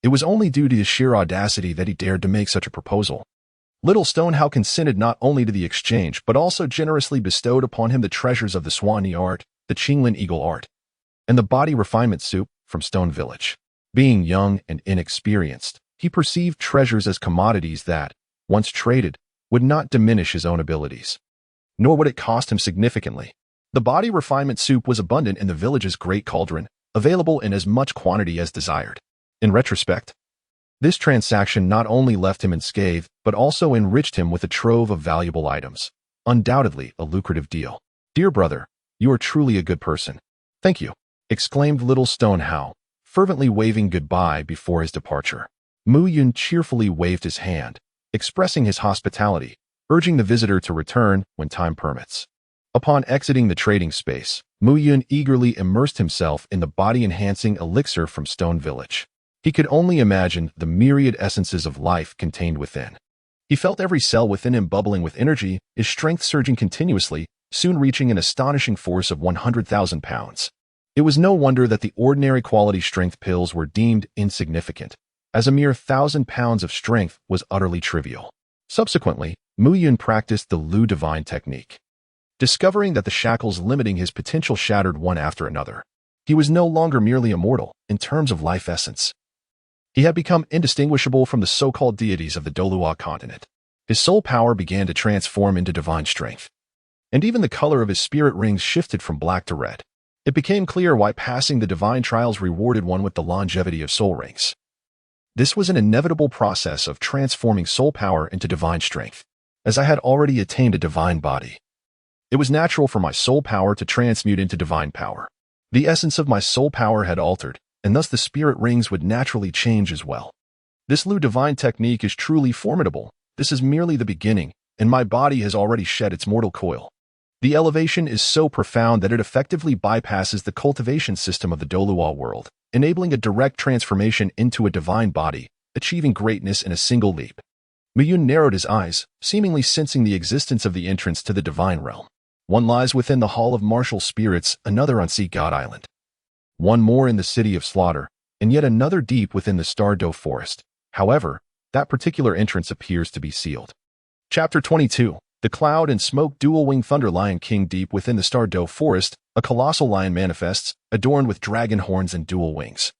It was only due to his sheer audacity that he dared to make such a proposal. Little Stonehow consented not only to the exchange, but also generously bestowed upon him the treasures of the Swanee art, the Qinglin eagle art, and the body refinement soup from Stone Village. Being young and inexperienced, he perceived treasures as commodities that, once traded, would not diminish his own abilities. Nor would it cost him significantly. The body refinement soup was abundant in the village's great cauldron, available in as much quantity as desired. In retrospect, this transaction not only left him unscathed, but also enriched him with a trove of valuable items. Undoubtedly a lucrative deal. "Dear brother, you are truly a good person." "Thank you," exclaimed Little Stonehow, fervently waving goodbye before his departure. Mu Yun cheerfully waved his hand, expressing his hospitality, urging the visitor to return when time permits. Upon exiting the trading space, Mu Yun eagerly immersed himself in the body-enhancing elixir from Stone Village. He could only imagine the myriad essences of life contained within. He felt every cell within him bubbling with energy, his strength surging continuously, soon reaching an astonishing force of 100,000 pounds. It was no wonder that the ordinary quality strength pills were deemed insignificant, as a mere 1,000 pounds of strength was utterly trivial. Subsequently, Mu Yun practiced the Lu Divine technique. Discovering that the shackles limiting his potential shattered one after another, he was no longer merely immortal in terms of life essence. He had become indistinguishable from the so-called deities of the Douluo continent. His soul power began to transform into divine strength. And even the color of his spirit rings shifted from black to red. It became clear why passing the divine trials rewarded one with the longevity of soul rings. This was an inevitable process of transforming soul power into divine strength. As I had already attained a divine body, it was natural for my soul power to transmute into divine power. The essence of my soul power had altered, and thus the spirit rings would naturally change as well. This Lu Divine technique is truly formidable. This is merely the beginning, and my body has already shed its mortal coil. The elevation is so profound that it effectively bypasses the cultivation system of the Douluo world, enabling a direct transformation into a divine body, achieving greatness in a single leap. Mu Yun narrowed his eyes, seemingly sensing the existence of the entrance to the divine realm. One lies within the Hall of Martial Spirits, another on Sea God Island. One more in the City of Slaughter, and yet another deep within the Douluo Forest. However, that particular entrance appears to be sealed. Chapter 22. The Cloud and Smoke Dual-Winged Thunder Lion King. Deep within the Douluo Forest, a colossal lion manifests, adorned with dragon horns and dual wings.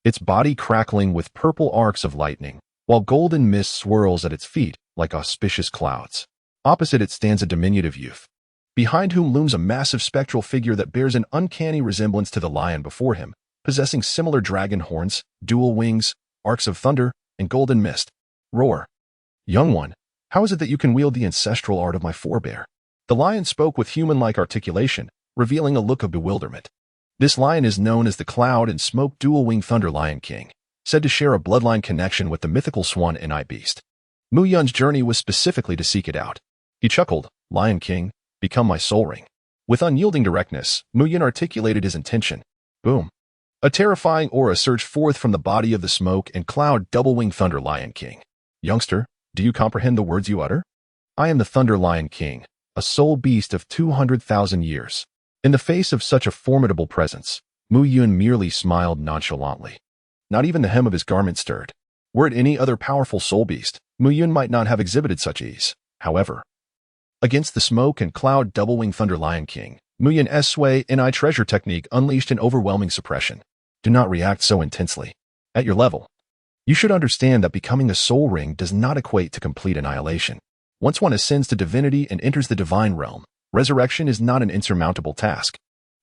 Its body crackling with purple arcs of lightning, while golden mist swirls at its feet like auspicious clouds. Opposite it stands a diminutive youth, behind whom looms a massive spectral figure that bears an uncanny resemblance to the lion before him, possessing similar dragon horns, dual wings, arcs of thunder, and golden mist. Roar. "Young one, how is it that you can wield the ancestral art of my forebear?" The lion spoke with human-like articulation, revealing a look of bewilderment. This lion is known as the Cloud and Smoke Dual-Winged Thunder Lion King, said to share a bloodline connection with the mythical swan and night beast. Mu Yun's journey was specifically to seek it out. He chuckled, "Lion King, become my soul ring." With unyielding directness, Mu Yun articulated his intention. Boom. A terrifying aura surged forth from the body of the Smoke and Cloud Double-Winged Thunder Lion King. "Youngster, do you comprehend the words you utter? I am the Thunder Lion King, a soul beast of 200,000 years. In the face of such a formidable presence, Mu Yun merely smiled nonchalantly. Not even the hem of his garment stirred. Were it any other powerful soul beast, Mu Yun might not have exhibited such ease. However, against the Smoke and Cloud Double-Winged Thunder Lion King, Mu Yun's Sway and I Treasure technique unleashed an overwhelming suppression. Do not react so intensely. At your level, you should understand that becoming a soul ring does not equate to complete annihilation. Once one ascends to divinity and enters the divine realm, resurrection is not an insurmountable task.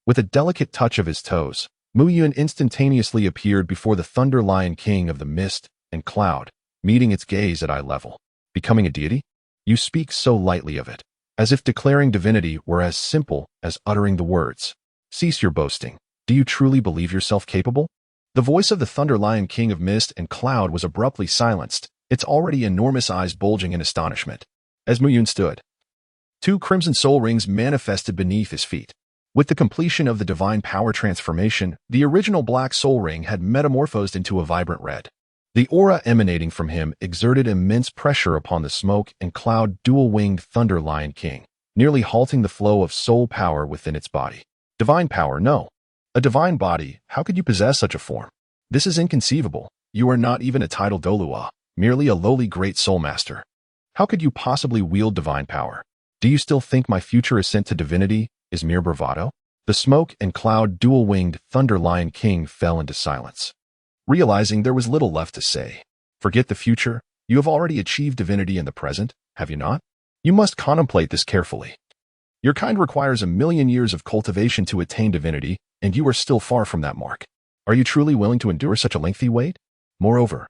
With a delicate touch of his toes, Mu Yun instantaneously appeared before the Thunder Lion King of the Mist and Cloud, meeting its gaze at eye level. Becoming a deity? You speak so lightly of it, as if declaring divinity were as simple as uttering the words. Cease your boasting. Do you truly believe yourself capable? The voice of the Thunder Lion King of Mist and Cloud was abruptly silenced, its already enormous eyes bulging in astonishment. As Mu Yun stood, two crimson soul rings manifested beneath his feet. With the completion of the divine power transformation, the original black soul ring had metamorphosed into a vibrant red. The aura emanating from him exerted immense pressure upon the Smoke and Cloud Dual-Winged Thunder Lion King, nearly halting the flow of soul power within its body. Divine power, no. A divine body, how could you possess such a form? This is inconceivable. You are not even a titled Douluo, merely a lowly great soul master. How could you possibly wield divine power? Do you still think my future ascent to divinity is mere bravado? The smoke and cloud dual-winged Thunder Lion King fell into silence, realizing there was little left to say. Forget the future. You have already achieved divinity in the present, have you not? You must contemplate this carefully. Your kind requires 1,000,000 years of cultivation to attain divinity, and you are still far from that mark. Are you truly willing to endure such a lengthy wait? Moreover,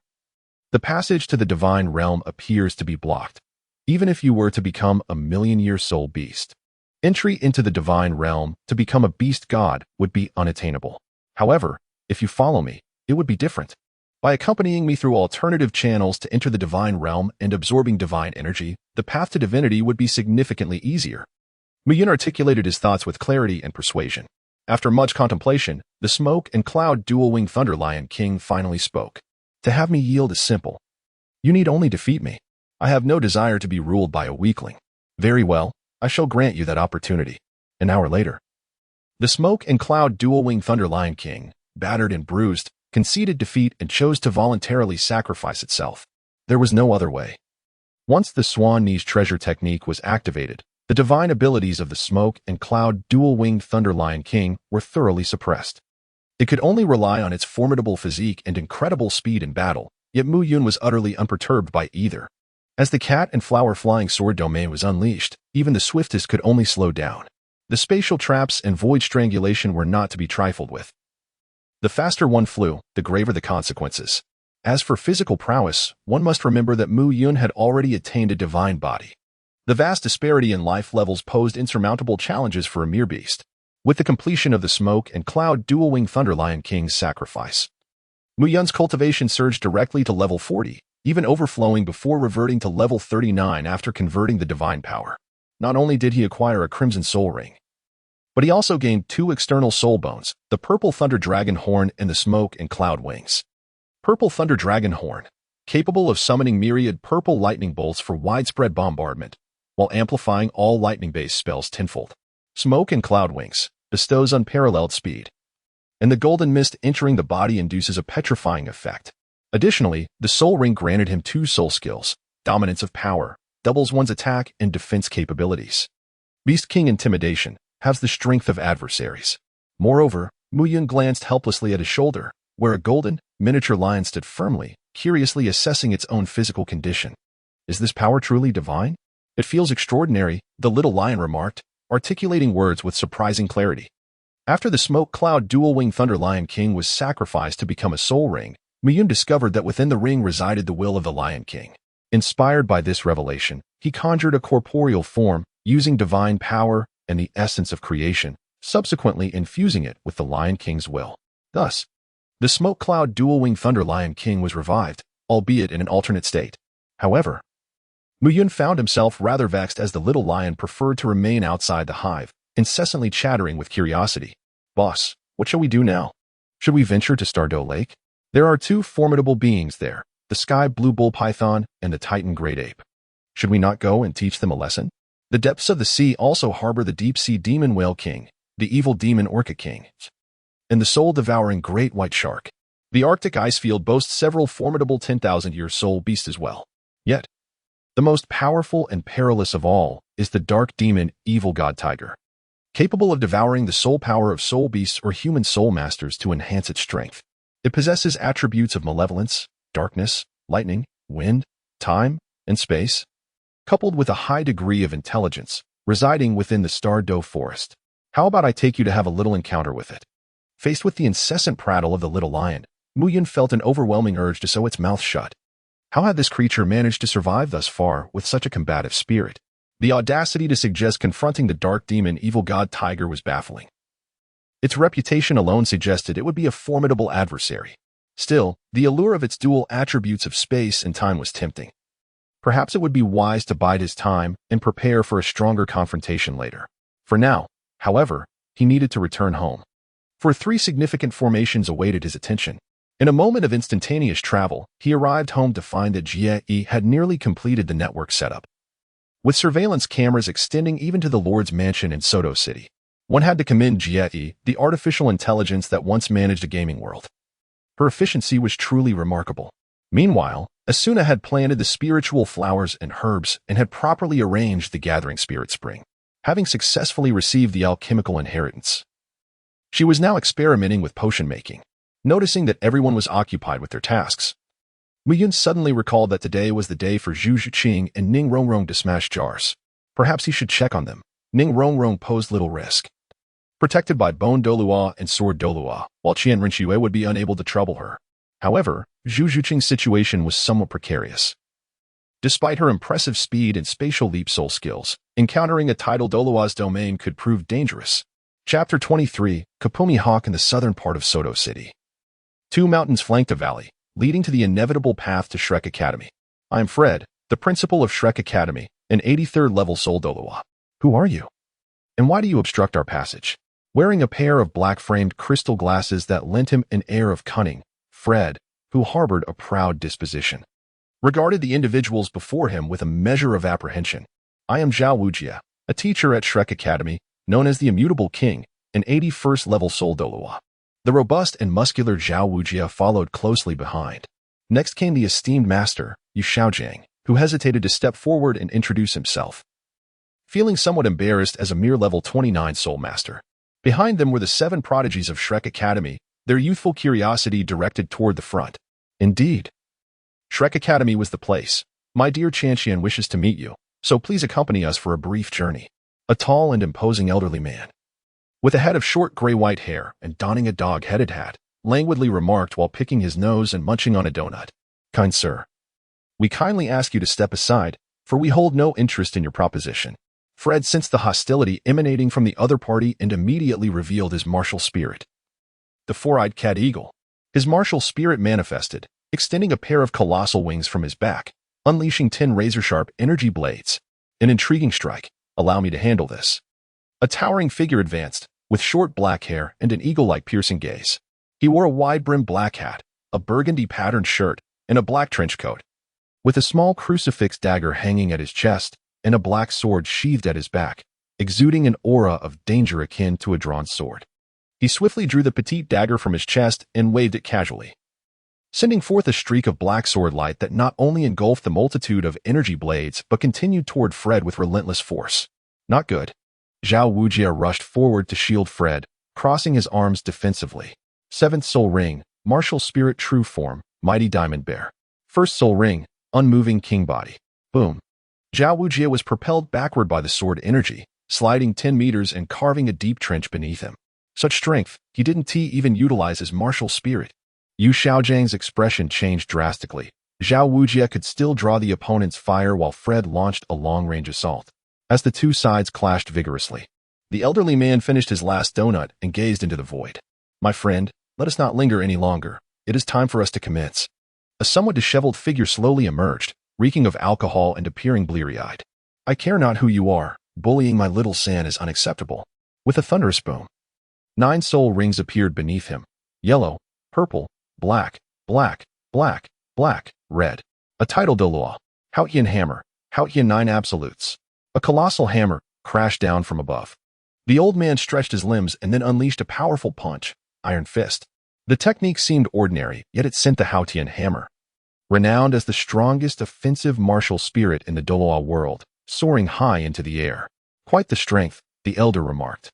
the passage to the divine realm appears to be blocked, even if you were to become a 1,000,000-year soul beast. Entry into the divine realm to become a beast god would be unattainable. However, if you follow me, it would be different. By accompanying me through alternative channels to enter the divine realm and absorbing divine energy, the path to divinity would be significantly easier. Muyun articulated his thoughts with clarity and persuasion. After much contemplation, the smoke and cloud dual-winged Thunder Lion King finally spoke. To have me yield is simple. You need only defeat me. I have no desire to be ruled by a weakling. Very well, I shall grant you that opportunity. An hour later, the smoke and cloud dual-winged Thunder Lion King, battered and bruised, conceded defeat and chose to voluntarily sacrifice itself. There was no other way. Once the Swan Niche treasure technique was activated, the divine abilities of the smoke and cloud dual-winged Thunder Lion King were thoroughly suppressed. It could only rely on its formidable physique and incredible speed in battle, yet Muyun was utterly unperturbed by either. As the cat and flower flying sword domain was unleashed, even the swiftest could only slow down. The spatial traps and void strangulation were not to be trifled with. The faster one flew, the graver the consequences. As for physical prowess, one must remember that Muyun had already attained a divine body. The vast disparity in life levels posed insurmountable challenges for a mere beast. With the completion of the smoke and cloud dual-winged Thunder Lion King's sacrifice, Muyun's cultivation surged directly to level 40, even overflowing before reverting to level 39 after converting the divine power. Not only did he acquire a Crimson Soul Ring, but he also gained 2 external soul bones, the Purple Thunder Dragon Horn and the Smoke and Cloud Wings. Purple Thunder Dragon Horn, capable of summoning myriad purple lightning bolts for widespread bombardment, while amplifying all lightning-based spells tenfold. Smoke and Cloud Wings bestows unparalleled speed, and the golden mist entering the body induces a petrifying effect. Additionally, the Soul Ring granted him 2 soul skills, Dominance of Power, doubles one's attack and defense capabilities. Beast King Intimidation has the strength of adversaries. Moreover, Muyun glanced helplessly at his shoulder, where a golden, miniature lion stood firmly, curiously assessing its own physical condition. Is this power truly divine? It feels extraordinary, the little lion remarked, articulating words with surprising clarity. After the smoke cloud dual-winged Thunder Lion King was sacrificed to become a soul ring, Muyun discovered that within the ring resided the will of the Lion King. Inspired by this revelation, he conjured a corporeal form, using divine power and the essence of creation, subsequently infusing it with the Lion King's will. Thus, the smoke cloud dual-winged Thunder Lion King was revived, albeit in an alternate state. However, Muyun found himself rather vexed as the little lion preferred to remain outside the hive, incessantly chattering with curiosity. Boss, what shall we do now? Should we venture to Stardew Lake? There are 2 formidable beings there, the sky blue bull python and the titan great ape. Should we not go and teach them a lesson? The depths of the sea also harbor the deep-sea demon whale king, the evil demon orca king, and the soul-devouring great white shark. The Arctic ice field boasts several formidable 10,000-year soul beasts as well. Yet, the most powerful and perilous of all is the dark demon evil god tiger, capable of devouring the soul power of soul beasts or human soul masters to enhance its strength. It possesses attributes of malevolence, darkness, lightning, wind, time, and space, coupled with a high degree of intelligence, residing within the Stardew forest. How about I take you to have a little encounter with it? Faced with the incessant prattle of the little lion, Muyun felt an overwhelming urge to sew its mouth shut. How had this creature managed to survive thus far with such a combative spirit? The audacity to suggest confronting the dark demon evil god tiger was baffling. Its reputation alone suggested it would be a formidable adversary. Still, the allure of its dual attributes of space and time was tempting. Perhaps it would be wise to bide his time and prepare for a stronger confrontation later. For now, however, he needed to return home. For 3 significant formations awaited his attention. In a moment of instantaneous travel, he arrived home to find that Jie had nearly completed the network setup, with surveillance cameras extending even to the Lord's mansion in Soto City. One had to commend Jie, the artificial intelligence that once managed a gaming world. Her efficiency was truly remarkable. Meanwhile, Asuna had planted the spiritual flowers and herbs and had properly arranged the gathering spirit spring, having successfully received the alchemical inheritance. She was now experimenting with potion making, noticing that everyone was occupied with their tasks. Yun suddenly recalled that today was the day for Zhu Zhuqing and Ning Rongrong to smash jars. Perhaps he should check on them. Ning Rongrong posed little risk. Protected by Bone Douluo and Sword Douluo, while Qian Rinxue would be unable to trouble her. However, Zhu Zhuqing's situation was somewhat precarious. Despite her impressive speed and spatial leap soul skills, encountering a tidal Douluo's domain could prove dangerous. Chapter 23, Kapumi Hawk in the southern part of Soto City. Two mountains flanked a valley, leading to the inevitable path to Shrek Academy. I am Fred, the principal of Shrek Academy, an 83rd level Soul Douluo. Who are you? And why do you obstruct our passage? Wearing a pair of black-framed crystal glasses that lent him an air of cunning, Fred, who harbored a proud disposition, regarded the individuals before him with a measure of apprehension. I am Zhao Wujia, a teacher at Shrek Academy, known as the Immutable King, an 81st level Soul Douluo. The robust and muscular Zhao Wujia followed closely behind. Next came the esteemed master, Yu Xiaojiang, who hesitated to step forward and introduce himself, feeling somewhat embarrassed as a mere level 29 Soul Master. Behind them were the 7 prodigies of Shrek Academy, their youthful curiosity directed toward the front. Indeed, Shrek Academy was the place. My dear Chanxian wishes to meet you, so please accompany us for a brief journey. A tall and imposing elderly man, with a head of short gray-white hair and donning a dog-headed hat, languidly remarked while picking his nose and munching on a donut. Kind sir, we kindly ask you to step aside, for we hold no interest in your proposition. Fred sensed the hostility emanating from the other party and immediately revealed his martial spirit. The four-eyed cat eagle. His martial spirit manifested, extending a pair of colossal wings from his back, unleashing 10 razor-sharp energy blades. An intriguing strike. Allow me to handle this. A towering figure advanced, with short black hair and an eagle-like piercing gaze. He wore a wide-brimmed black hat, a burgundy-patterned shirt, and a black trench coat, with a small crucifix dagger hanging at his chest and a black sword sheathed at his back, exuding an aura of danger akin to a drawn sword. He swiftly drew the petite dagger from his chest and waved it casually, sending forth a streak of black sword light that not only engulfed the multitude of energy blades but continued toward Fred with relentless force. Not good. Zhao Wujia rushed forward to shield Fred, crossing his arms defensively. 7th Soul Ring, Martial Spirit True Form, Mighty Diamond Bear. 1st Soul Ring, Unmoving King Body. Boom. Zhao Wujia was propelled backward by the sword energy, sliding 10 meters and carving a deep trench beneath him. Such strength, he didn't even utilize his martial spirit. Yu Xiaojiang's expression changed drastically. Zhao Wujia could still draw the opponent's fire while Fred launched a long-range assault. As the two sides clashed vigorously, the elderly man finished his last donut and gazed into the void. My friend, let us not linger any longer. It is time for us to commence. A somewhat disheveled figure slowly emerged, reeking of alcohol and appearing bleary-eyed. I care not who you are, bullying my little San is unacceptable. With a thunderous boom, 9 soul rings appeared beneath him. Yellow, purple, black, black, black, black, red. A tidal Douluo. Haotian hammer. Haotian 9 absolutes. A colossal hammer crashed down from above. The old man stretched his limbs and then unleashed a powerful punch, Iron Fist. The technique seemed ordinary, yet it sent the Haotian hammer, renowned as the strongest offensive martial spirit in the Douluo world, soaring high into the air. Quite the strength, the elder remarked,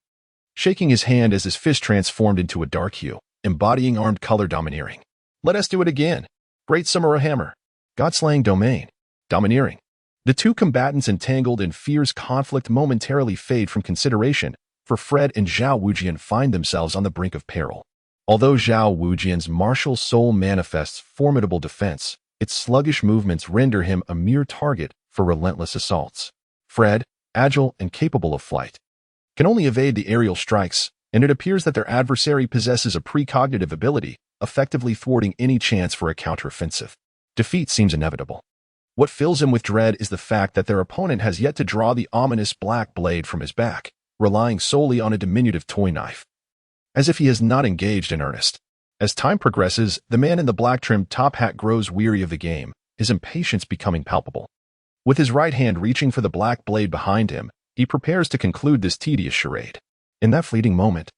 shaking his hand as his fist transformed into a dark hue, embodying armed color domineering. Let us do it again. Great Samurai Hammer. God-slaying domain. Domineering. The two combatants entangled in fierce conflict momentarily fade from consideration, for Fred and Zhao Wujian find themselves on the brink of peril. Although Zhao Wujian's martial soul manifests formidable defense, its sluggish movements render him a mere target for relentless assaults. Fred, agile and capable of flight, can only evade the aerial strikes, and it appears that their adversary possesses a precognitive ability, effectively thwarting any chance for a counteroffensive. Defeat seems inevitable. What fills him with dread is the fact that their opponent has yet to draw the ominous black blade from his back, relying solely on a diminutive toy knife, as if he has not engaged in earnest. As time progresses, the man in the black-trimmed top hat grows weary of the game, his impatience becoming palpable. With his right hand reaching for the black blade behind him, he prepares to conclude this tedious charade. In that fleeting moment,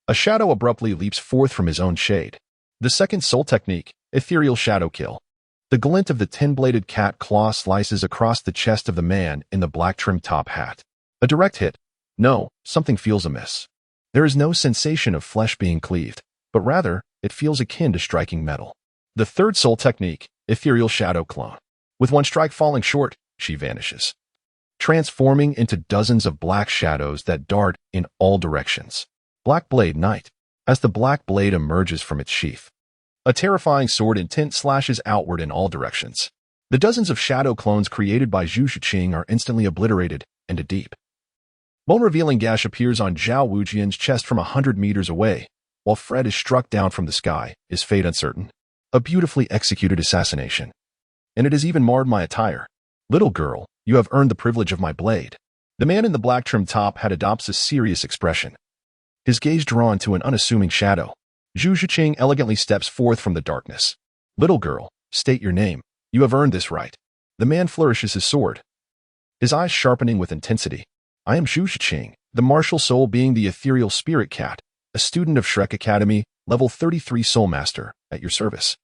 a shadow abruptly leaps forth from his own shade. The second soul technique, ethereal shadow kill. The glint of the 10-bladed cat claw slices across the chest of the man in the black trim top hat. A direct hit. No, something feels amiss. There is no sensation of flesh being cleaved, but rather, it feels akin to striking metal. The third soul technique, ethereal shadow clone. With one strike falling short, she vanishes, transforming into dozens of black shadows that dart in all directions. Black Blade Knight. As the black blade emerges from its sheath, a terrifying sword intent slashes outward in all directions. The dozens of shadow clones created by Zhu Shiqing are instantly obliterated, and a deep, bone-revealing gash appears on Zhao Wujian's chest from 100 meters away, while Fred is struck down from the sky, his fate uncertain. A beautifully executed assassination. And it has even marred my attire. Little girl, you have earned the privilege of my blade. The man in the black trim top hat adopts a serious expression, his gaze drawn to an unassuming shadow. Zhu Shiqing elegantly steps forth from the darkness. Little girl, state your name. You have earned this right. The man flourishes his sword, his eyes sharpening with intensity. I am Zhu Shiqing, the martial soul being the ethereal spirit cat, a student of Shrek Academy, level 33 soul master, at your service.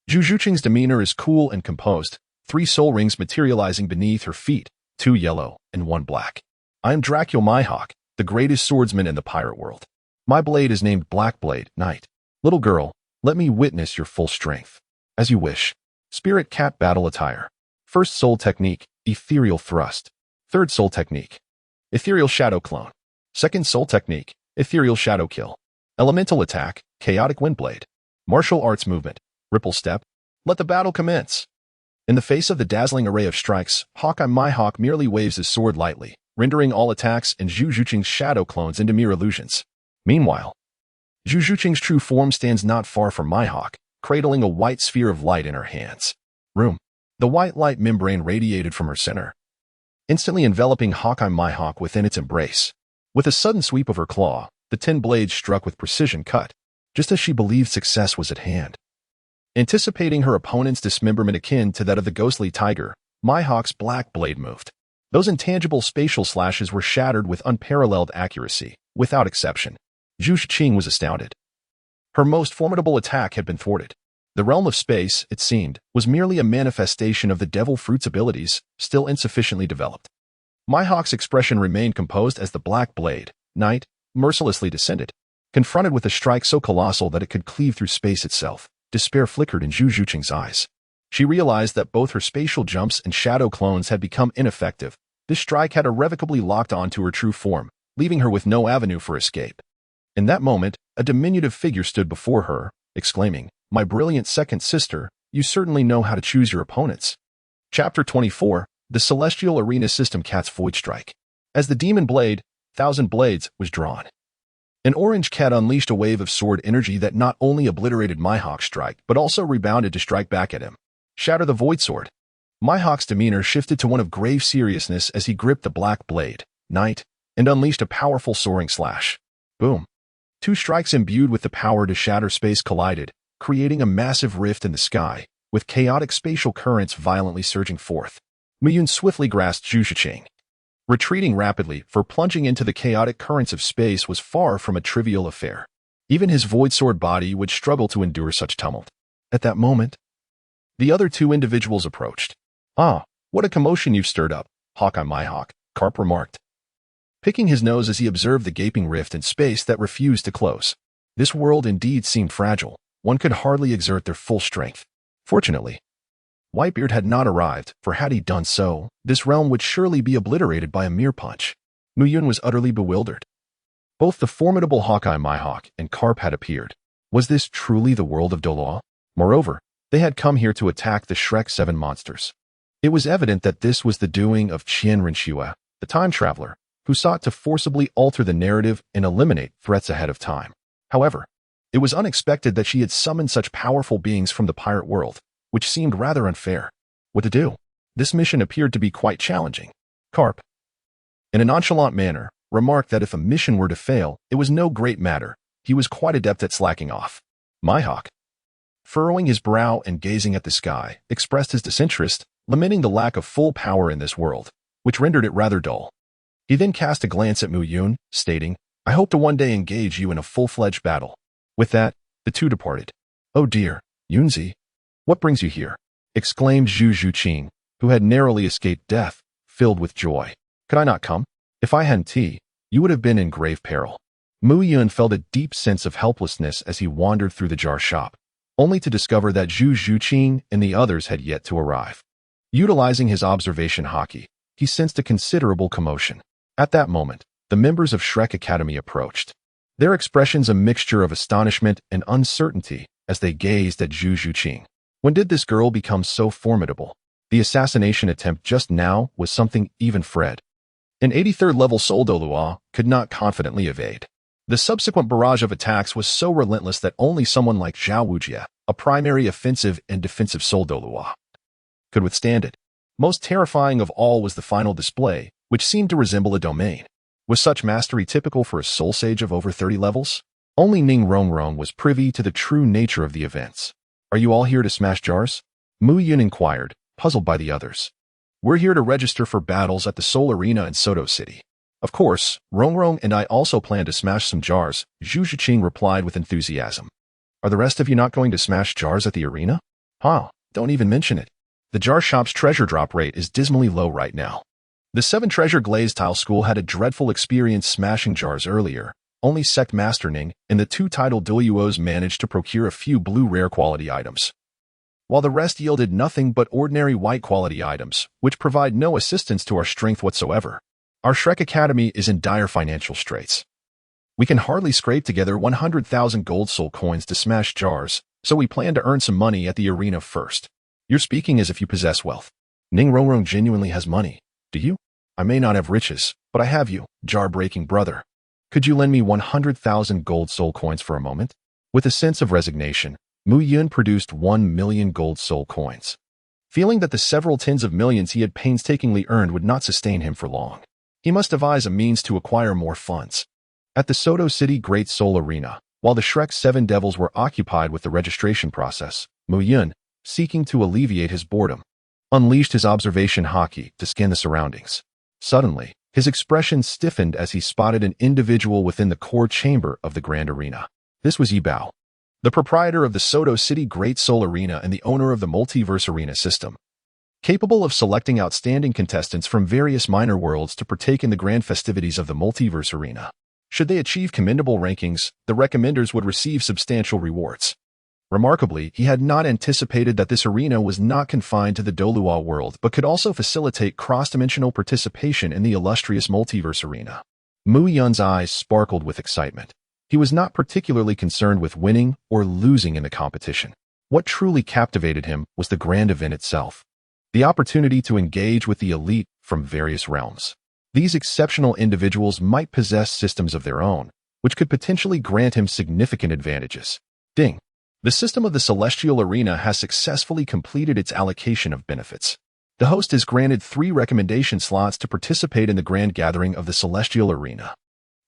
Zhu Shiqing's demeanor is cool and composed, 3 soul rings materializing beneath her feet, 2 yellow and 1 black. I am Dracul Mihawk, the greatest swordsman in the pirate world. My blade is named Black Blade Knight. Little girl, let me witness your full strength. As you wish. Spirit Cat Battle Attire. First soul technique, Ethereal Thrust. Third soul technique, Ethereal Shadow Clone. Second soul technique, Ethereal Shadow Kill. Elemental attack, Chaotic Windblade. Martial arts movement, Ripple Step. Let the battle commence. In the face of the dazzling array of strikes, Hawkeye Mihawk merely waves his sword lightly, rendering all attacks and Zhu Shiqing's shadow clones into mere illusions. Meanwhile, Zhu Shiqing's true form stands not far from Mihawk, cradling a white sphere of light in her hands. The white light membrane radiated from her center, instantly enveloping Hawkeye Mihawk within its embrace. With a sudden sweep of her claw, the 10 blades struck with precision cut, just as she believed success was at hand. Anticipating her opponent's dismemberment akin to that of the ghostly tiger, Mihawk's black blade moved. Those intangible spatial slashes were shattered with unparalleled accuracy, without exception. Zhu Shiqing was astounded. Her most formidable attack had been thwarted. The realm of space, it seemed, was merely a manifestation of the Devil Fruit's abilities, still insufficiently developed. Mihawk's expression remained composed as the Black Blade Knight mercilessly descended. Confronted with a strike so colossal that it could cleave through space itself, despair flickered in Zhu Shiqing's eyes. She realized that both her spatial jumps and shadow clones had become ineffective. This strike had irrevocably locked onto her true form, leaving her with no avenue for escape. In that moment, a diminutive figure stood before her, exclaiming, "My brilliant second sister, you certainly know how to choose your opponents." Chapter 24, The Celestial Arena System Cat's Void Strike. As the demon blade, Thousand Blades, was drawn, an orange cat unleashed a wave of sword energy that not only obliterated Mihawk's strike, but also rebounded to strike back at him. Shatter the Void Sword. Mihawk's demeanor shifted to one of grave seriousness as he gripped the Black Blade Knight and unleashed a powerful soaring slash. Boom. 2 strikes imbued with the power to shatter space collided, creating a massive rift in the sky, with chaotic spatial currents violently surging forth. Muyun swiftly grasped Zhu Shiqing, retreating rapidly, for plunging into the chaotic currents of space was far from a trivial affair. Even his void sword body would struggle to endure such tumult. At that moment, the other 2 individuals approached. "Ah, what a commotion you've stirred up, Hawkeye Mihawk," Carp remarked, picking his nose as he observed the gaping rift in space that refused to close. This world indeed seemed fragile. One could hardly exert their full strength. Fortunately, Whitebeard had not arrived, for had he done so, this realm would surely be obliterated by a mere punch. Muyun was utterly bewildered. Both the formidable Hawkeye Mihawk and Carp had appeared. Was this truly the world of Douluo? Moreover, they had come here to attack the Shrek 7 monsters. It was evident that this was the doing of Qian Renxue, the time traveler, who sought to forcibly alter the narrative and eliminate threats ahead of time. However, it was unexpected that she had summoned such powerful beings from the pirate world, which seemed rather unfair. What to do? This mission appeared to be quite challenging. Carp, in a nonchalant manner, remarked that if a mission were to fail, it was no great matter. He was quite adept at slacking off. Mihawk, furrowing his brow and gazing at the sky, expressed his disinterest, lamenting the lack of full power in this world, which rendered it rather dull. He then cast a glance at Muyun, stating, I hope to one day engage you in a full-fledged battle. With that, the two departed. Oh dear, Yunzi, what brings you here? Exclaimed Zhu Zhuqing, who had narrowly escaped death, filled with joy. Could I not come? If I hadn't tea, you would have been in grave peril. Mu Yun felt a deep sense of helplessness as he wandered through the jar shop, only to discover that Zhu Zhuqing and the others had yet to arrive. Utilizing his observation hockey, he sensed a considerable commotion. At that moment, the members of Shrek Academy approached, their expressions a mixture of astonishment and uncertainty as they gazed at Zhu Zhuqing. When did this girl become so formidable? The assassination attempt just now was something even Fred, an 83rd level Soul Douluo, could not confidently evade. The subsequent barrage of attacks was so relentless that only someone like Zhao Wujie, a primary offensive and defensive Soul Douluo, could withstand it. Most terrifying of all was the final display, which seemed to resemble a domain. Was such mastery typical for a soul sage of over 30 levels? Only Ning Rongrong was privy to the true nature of the events. Are you all here to smash jars? Mu Yun inquired, puzzled by the others. We're here to register for battles at the Soul Arena in Soto City. Of course, Rongrong and I also plan to smash some jars, Zhu Zhuqing replied with enthusiasm. Are the rest of you not going to smash jars at the arena? Huh, don't even mention it. The jar shop's treasure drop rate is dismally low right now. The 7 Treasure Glazed Tile School had a dreadful experience smashing jars earlier. Only Sect Master Ning and the 2 titled Douluos managed to procure a few blue rare quality items, while the rest yielded nothing but ordinary white quality items, which provide no assistance to our strength whatsoever. Our Shrek Academy is in dire financial straits. We can hardly scrape together 100,000 gold soul coins to smash jars, so we plan to earn some money at the arena first. You're speaking as if you possess wealth. Ning Rongrong genuinely has money. Do you? I may not have riches, but I have you, jar-breaking brother. Could you lend me 100,000 gold soul coins for a moment? With a sense of resignation, Mu Yun produced 1 million gold soul coins, feeling that the several tens of millions he had painstakingly earned would not sustain him for long. He must devise a means to acquire more funds. At the Soto City Great Soul Arena, while the Shrek 7 Devils were occupied with the registration process, Mu Yun, seeking to alleviate his boredom, unleashed his observation hockey to scan the surroundings. Suddenly, his expression stiffened as he spotted an individual within the core chamber of the Grand Arena. This was Yibao, the proprietor of the Soto City Great Soul Arena and the owner of the Multiverse Arena system, capable of selecting outstanding contestants from various minor worlds to partake in the grand festivities of the Multiverse Arena. Should they achieve commendable rankings, the recommenders would receive substantial rewards. Remarkably, he had not anticipated that this arena was not confined to the Douluo world but could also facilitate cross-dimensional participation in the illustrious Multiverse Arena. Mu Yun's eyes sparkled with excitement. He was not particularly concerned with winning or losing in the competition. What truly captivated him was the grand event itself. The opportunity to engage with the elite from various realms. These exceptional individuals might possess systems of their own, which could potentially grant him significant advantages. Ding. The system of the Celestial Arena has successfully completed its allocation of benefits. The host is granted 3 recommendation slots to participate in the grand gathering of the Celestial Arena.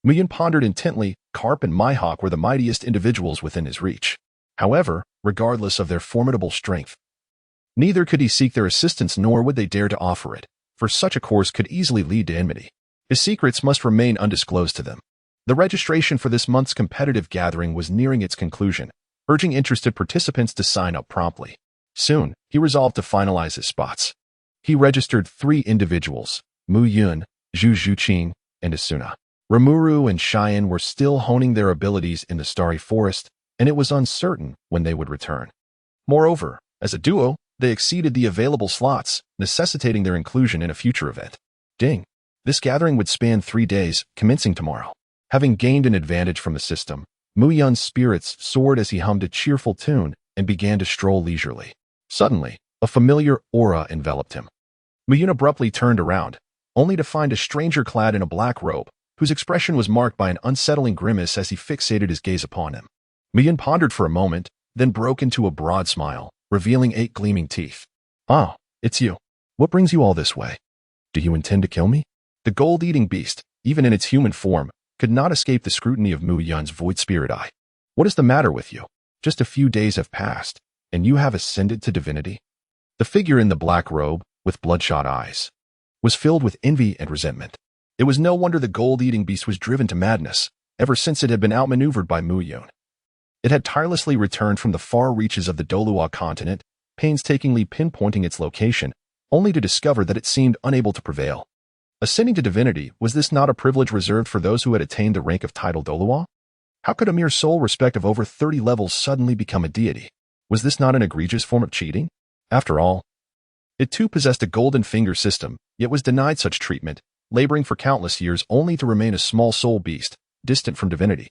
Mu Yun pondered intently. Carp and Mihawk were the mightiest individuals within his reach. However, regardless of their formidable strength, neither could he seek their assistance nor would they dare to offer it, for such a course could easily lead to enmity. His secrets must remain undisclosed to them. The registration for this month's competitive gathering was nearing its conclusion, urging interested participants to sign up promptly. Soon, he resolved to finalize his spots. He registered 3 individuals, Mu Yun, Zhu Zhuqing, and Asuna. Rimuru and Cheyenne were still honing their abilities in the Starry Forest, and it was uncertain when they would return. Moreover, as a duo, they exceeded the available slots, necessitating their inclusion in a future event. Ding. This gathering would span 3 days, commencing tomorrow. Having gained an advantage from the system, Mu Yun's spirits soared as he hummed a cheerful tune and began to stroll leisurely. Suddenly, a familiar aura enveloped him. Mu Yun abruptly turned around, only to find a stranger clad in a black robe, whose expression was marked by an unsettling grimace as he fixated his gaze upon him. Mu Yun pondered for a moment, then broke into a broad smile, revealing 8 gleaming teeth. Ah, it's you. What brings you all this way? Do you intend to kill me? The gold-eating beast, even in its human form, could not escape the scrutiny of Mu Yun's void spirit eye. What is the matter with you? Just a few days have passed, and you have ascended to divinity? The figure in the black robe, with bloodshot eyes, was filled with envy and resentment. It was no wonder the gold-eating beast was driven to madness. ever since it had been outmaneuvered by Mu Yun. It had tirelessly returned from the far reaches of the Douluo continent, painstakingly pinpointing its location, only to discover that it seemed unable to prevail. Ascending to divinity, was this not a privilege reserved for those who had attained the rank of title Douluo? How could a mere soul respect of over 30 levels suddenly become a deity? Was this not an egregious form of cheating? After all, it too possessed a golden finger system, yet was denied such treatment, laboring for countless years only to remain a small soul beast, distant from divinity.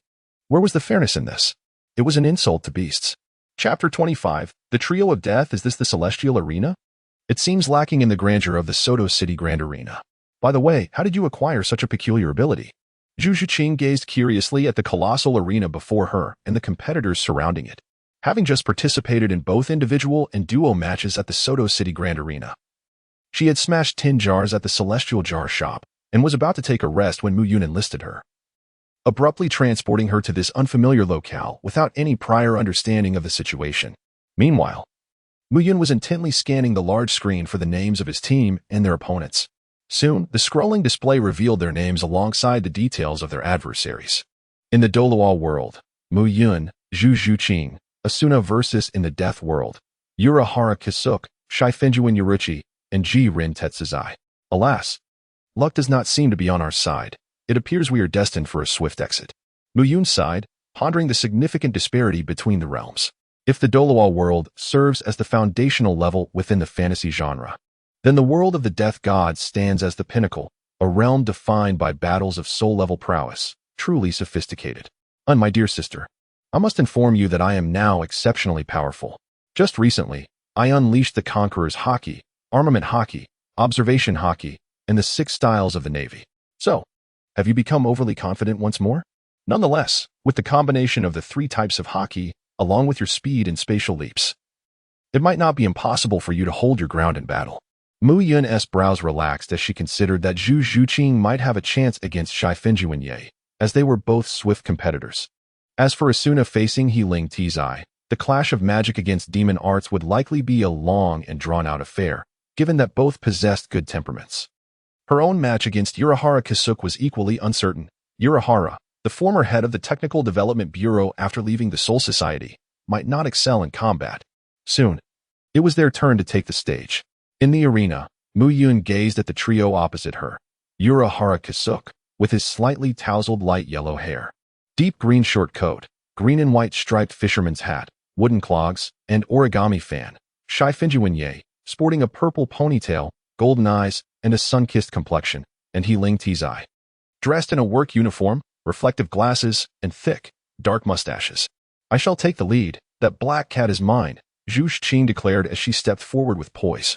Where was the fairness in this? It was an insult to beasts. Chapter 25, The Trio of Death. Is this the celestial arena? It seems lacking in the grandeur of the Soto City Grand Arena. By the way, how did you acquire such a peculiar ability? Zhu Zhuqing gazed curiously at the colossal arena before her and the competitors surrounding it, having just participated in both individual and duo matches at the Soto City Grand Arena. She had smashed tin jars at the Celestial Jar Shop and was about to take a rest when Mu Yun enlisted her, abruptly transporting her to this unfamiliar locale without any prior understanding of the situation. Meanwhile, Mu Yun was intently scanning the large screen for the names of his team and their opponents. Soon, the scrolling display revealed their names alongside the details of their adversaries. In the Douluo world, Mu Yun, Zhu Zhuqing, Asuna versus in the Death world, Urahara Kisuk, Shifenjuan Yuruchi, and Ji Rin Tetsuzai. Alas, luck does not seem to be on our side. It appears we are destined for a swift exit. Mu Yun sighed, pondering the significant disparity between the realms. If the Douluo world serves as the foundational level within the fantasy genre, then the world of the death gods stands as the pinnacle, a realm defined by battles of soul-level prowess, truly sophisticated. My dear sister, I must inform you that I am now exceptionally powerful. Just recently, I unleashed the Conqueror's Haki, Armament Haki, Observation Haki, and the 6 styles of the Navy. So, have you become overly confident once more? Nonetheless, with the combination of the 3 types of Haki, along with your speed and spatial leaps, it might not be impossible for you to hold your ground in battle. Mu Yun's brows relaxed as she considered that Zhu Zhuqing might have a chance against Shifenjuan Ye, as they were both swift competitors. As for Asuna facing Healing Tizai, the clash of magic against demon arts would likely be a long and drawn-out affair, given that both possessed good temperaments. Her own match against Urahara Kisuk was equally uncertain. Urahara, the former head of the Technical Development Bureau after leaving the Soul Society, might not excel in combat. Soon, it was their turn to take the stage. In the arena, Mu Yun gazed at the trio opposite her. Urahara Kisuk, with his slightly tousled light yellow hair, deep green short coat, green and white striped fisherman's hat, wooden clogs, and origami fan. Shifenjuan Ye, sporting a purple ponytail, golden eyes, and a sun-kissed complexion, and Healing Tizai, dressed in a work uniform, reflective glasses, and thick, dark mustaches. I shall take the lead. That black cat is mine, Zhu Zhuqing declared as she stepped forward with poise,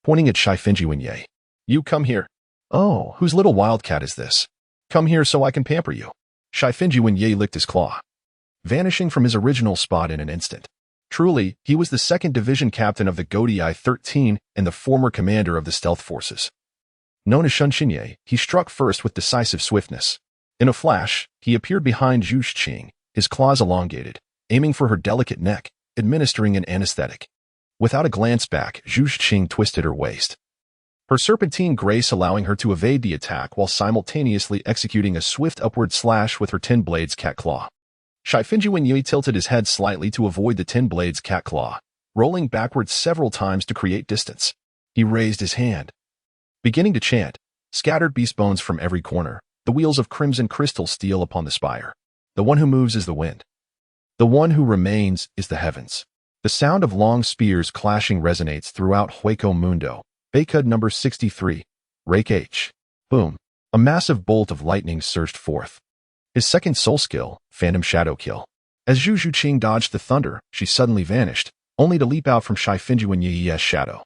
pointing at Shifenjuan Ye. You come here. Oh, whose little wildcat is this? Come here so I can pamper you. Shifenjuan Ye licked his claw, vanishing from his original spot in an instant. Truly, he was the 2nd Division Captain of the Godi 13 and the former commander of the Stealth Forces. Known as Shunshinye, he struck first with decisive swiftness. In a flash, he appeared behind Zhu Zhuqing, his claws elongated, aiming for her delicate neck, administering an anesthetic. Without a glance back, Zhu Zhuqing twisted her waist, her serpentine grace allowing her to evade the attack while simultaneously executing a swift upward slash with her 10 blades cat claw. Shifenjuan Ye tilted his head slightly to avoid the 10 blades cat claw, rolling backwards several times to create distance. He raised his hand, beginning to chant, scattered beast bones from every corner, the wheels of crimson crystal steel upon the spire. The one who moves is the wind. The one who remains is the heavens. The sound of long spears clashing resonates throughout Hueco Mundo. Bakud number 63. Rake H. Boom. A massive bolt of lightning surged forth. His second soul skill, Phantom Shadow Kill. As Zhu Zhuqing dodged the thunder, she suddenly vanished, only to leap out from Shifenjuan Ye's shadow,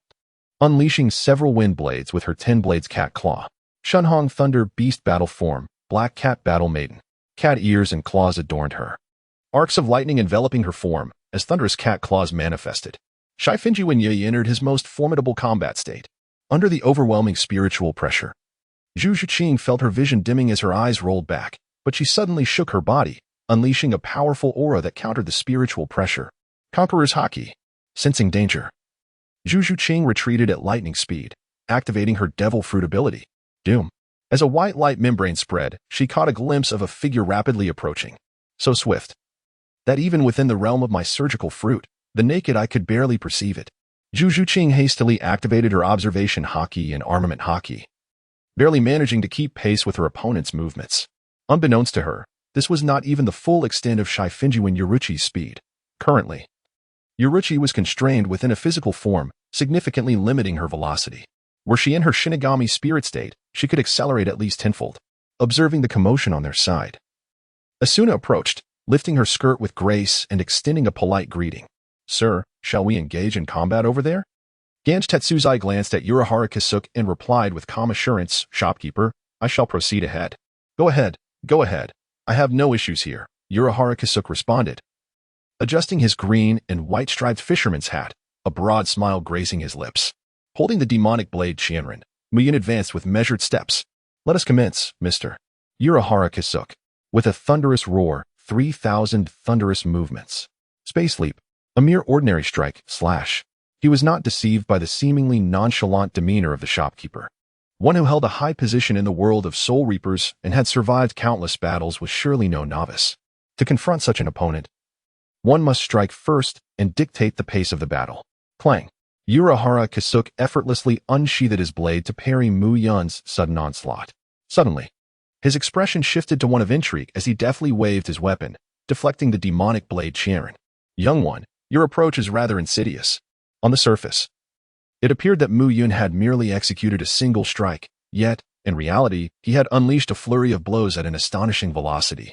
unleashing several wind blades with her 10 blades cat claw. Shunhong Thunder Beast Battle Form, Black Cat Battle Maiden. Cat ears and claws adorned her, arcs of lightning enveloping her form as thunderous cat claws manifested. Shifenjuan Ye entered his most formidable combat state. Under the overwhelming spiritual pressure, Zhu Zhuqing felt her vision dimming as her eyes rolled back, but she suddenly shook her body, unleashing a powerful aura that countered the spiritual pressure. Conqueror's Haki. Sensing danger, Zhu Zhuqing retreated at lightning speed, activating her Devil Fruit ability. Doom. As a white light membrane spread, she caught a glimpse of a figure rapidly approaching. So swift that even within the realm of my surgical fruit, the naked eye could barely perceive it. Zhu Zhuqing hastily activated her observation haki and armament haki, barely managing to keep pace with her opponent's movements. Unbeknownst to her, this was not even the full extent of Shifenjuan Yuruchi's speed. Currently, Yuruchi was constrained within a physical form, significantly limiting her velocity. Were she in her Shinigami spirit state, she could accelerate at least tenfold. Observing the commotion on their side, Asuna approached, lifting her skirt with grace and extending a polite greeting. "Sir, shall we engage in combat over there?" Ganj Tetsuzai glanced at Urahara Kisuke and replied with calm assurance, "Shopkeeper, I shall proceed ahead." Go ahead. I have no issues here," Urahara Kisuke responded. Adjusting his green and white-striped fisherman's hat, a broad smile gracing his lips. Holding the demonic blade Qianren, Muyin advanced with measured steps. "Let us commence, Mr. Urahara Kisuke." With a thunderous roar, 3,000 thunderous movements. Space leap, a mere ordinary strike, slash. He was not deceived by the seemingly nonchalant demeanor of the shopkeeper. One who held a high position in the world of soul reapers and had survived countless battles was surely no novice. To confront such an opponent, one must strike first and dictate the pace of the battle. Clang. Urahara Kisuke effortlessly unsheathed his blade to parry Mu Yun's sudden onslaught. Suddenly, his expression shifted to one of intrigue as he deftly waved his weapon, deflecting the demonic blade Qianren. "Young one, your approach is rather insidious." On the surface, it appeared that Mu Yun had merely executed a single strike, yet, in reality, he had unleashed a flurry of blows at an astonishing velocity,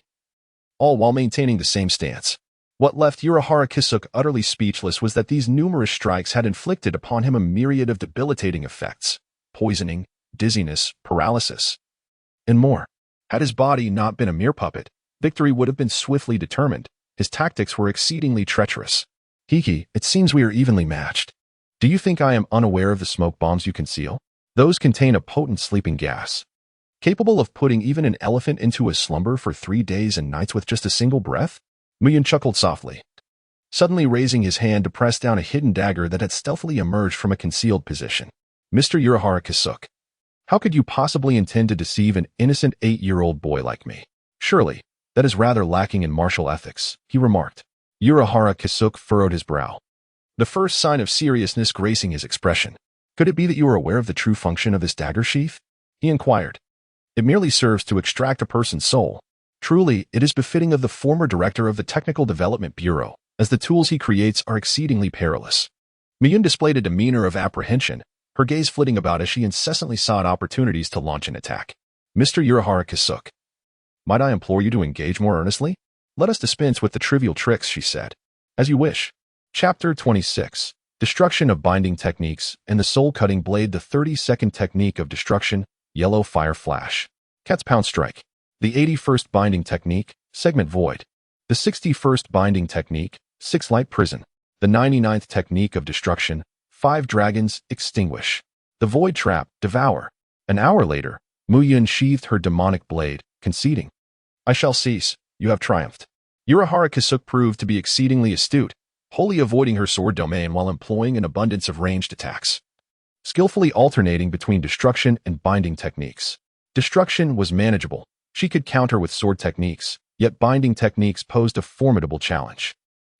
all while maintaining the same stance. What left Urahara Kisuke utterly speechless was that these numerous strikes had inflicted upon him a myriad of debilitating effects: poisoning, dizziness, paralysis, and more. Had his body not been a mere puppet, victory would have been swiftly determined. His tactics were exceedingly treacherous. "Hiki, it seems we are evenly matched. Do you think I am unaware of the smoke bombs you conceal? Those contain a potent sleeping gas, capable of putting even an elephant into a slumber for 3 days and nights with just a single breath?" Muyin chuckled softly, suddenly raising his hand to press down a hidden dagger that had stealthily emerged from a concealed position. "Mr. Urahara Kisuke, how could you possibly intend to deceive an innocent 8-year-old boy like me? Surely, that is rather lacking in martial ethics," he remarked. Urahara Kisuke furrowed his brow, the first sign of seriousness gracing his expression. "Could it be that you are aware of the true function of this dagger sheath?" he inquired. "It merely serves to extract a person's soul. Truly, it is befitting of the former director of the Technical Development Bureau, as the tools he creates are exceedingly perilous." Miyun displayed a demeanor of apprehension, her gaze flitting about as she incessantly sought opportunities to launch an attack. "Mr. Urahara Kisuke, might I implore you to engage more earnestly? Let us dispense with the trivial tricks," she said. "As you wish." Chapter 26. Destruction of Binding Techniques and the Soul-Cutting Blade. The 30-second technique of destruction, Yellow Fire Flash. Cat's Pound Strike. The 81st Binding Technique, Segment Void. The 61st Binding Technique, Six Light Prison. The 99th Technique of Destruction, 5 Dragons, Extinguish. The Void Trap, Devour. An hour later, Mu Yun sheathed her demonic blade, conceding, "I shall cease. You have triumphed." Urahara Kisuke proved to be exceedingly astute, wholly avoiding her sword domain while employing an abundance of ranged attacks, skillfully alternating between destruction and binding techniques. Destruction was manageable. She could counter with sword techniques, yet binding techniques posed a formidable challenge.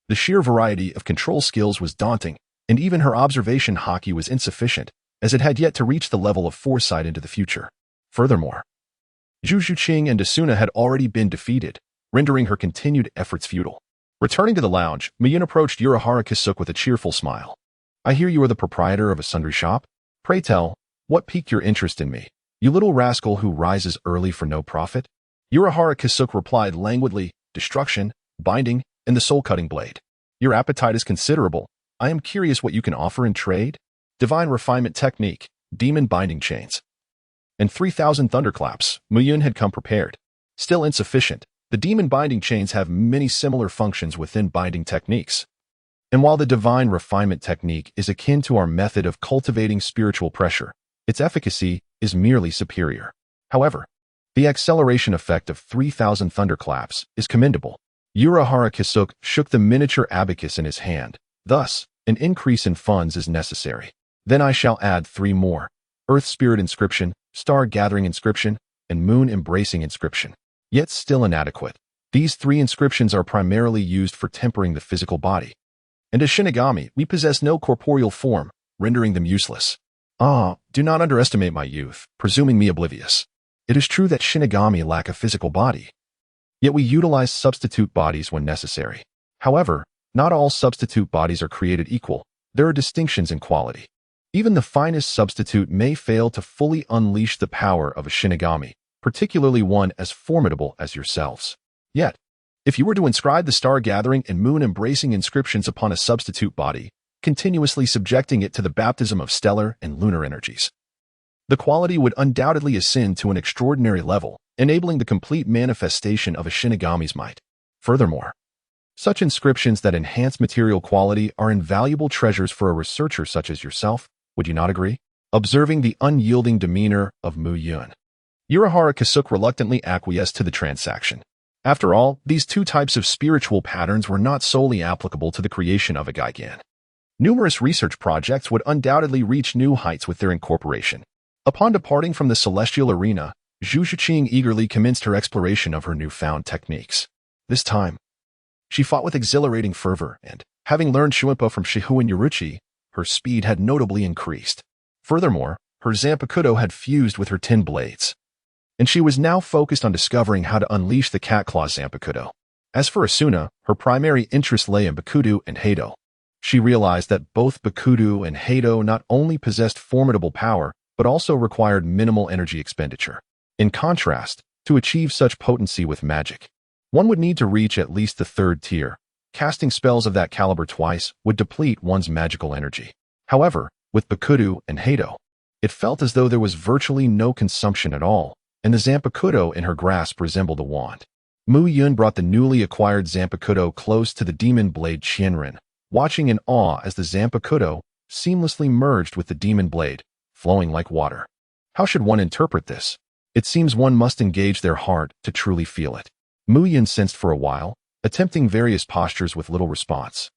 The sheer variety of control skills was daunting, and even her observation haki was insufficient, as it had yet to reach the level of foresight into the future. Furthermore, Zhu Zhuqing and Asuna had already been defeated, rendering her continued efforts futile. Returning to the lounge, Miyun approached Urahara Kisuke with a cheerful smile. "I hear you are the proprietor of a sundry shop. Pray tell, what piqued your interest in me, you little rascal who rises early for no profit?" Urahara Kisuke replied languidly, "Destruction, binding, and the soul-cutting blade. Your appetite is considerable. I am curious what you can offer in trade. Divine Refinement Technique, Demon Binding Chains." And 3,000 thunderclaps. Muyun had come prepared. Still insufficient. The demon binding chains have many similar functions within binding techniques. And while the divine refinement technique is akin to our method of cultivating spiritual pressure, its efficacy is merely superior. However, the acceleration effect of 3,000 thunderclaps is commendable. Urahara Kisuke shook the miniature abacus in his hand. "Thus, an increase in funds is necessary. Then I shall add 3 more. Earth Spirit Inscription, Star Gathering Inscription, and moon-embracing inscription. Yet still inadequate. These three inscriptions are primarily used for tempering the physical body. And as Shinigami, we possess no corporeal form, rendering them useless. Do not underestimate my youth, presuming me oblivious. It is true that Shinigami lack a physical body. Yet we utilize substitute bodies when necessary. However, not all substitute bodies are created equal. There are distinctions in quality. Even the finest substitute may fail to fully unleash the power of a Shinigami, particularly one as formidable as yourselves. Yet, if you were to inscribe the star-gathering and moon-embracing inscriptions upon a substitute body, continuously subjecting it to the baptism of stellar and lunar energies, the quality would undoubtedly ascend to an extraordinary level, enabling the complete manifestation of a Shinigami's might. Furthermore, such inscriptions that enhance material quality are invaluable treasures for a researcher such as yourself, would you not agree? Observing the unyielding demeanor of Mu Yun, Urahara Kasuke reluctantly acquiesced to the transaction. After all, these two types of spiritual patterns were not solely applicable to the creation of a Gigan. Numerous research projects would undoubtedly reach new heights with their incorporation. Upon departing from the celestial arena, Zhu Zhiqing eagerly commenced her exploration of her newfound techniques. This time, she fought with exhilarating fervor and, having learned Shuinpo from Shihu and Yoruchi, her speed had notably increased. Furthermore, her Zanpakuto had fused with her 10 blades, and she was now focused on discovering how to unleash the cat claw Zanpakuto. As for Asuna, her primary interest lay in Bakudo and Heido. She realized that both Bakudo and Heido not only possessed formidable power, but also required minimal energy expenditure. In contrast, to achieve such potency with magic, one would need to reach at least the 3rd tier. Casting spells of that caliber twice would deplete one's magical energy. However, with Bakudo and Heido, it felt as though there was virtually no consumption at all, and the Zanpakuto in her grasp resembled a wand. Mu Yun brought the newly acquired Zanpakuto close to the demon blade Qianren, watching in awe as the Zanpakuto seamlessly merged with the demon blade, flowing like water. How should one interpret this? It seems one must engage their heart to truly feel it. Mu Yun sensed for a while, attempting various postures with little response,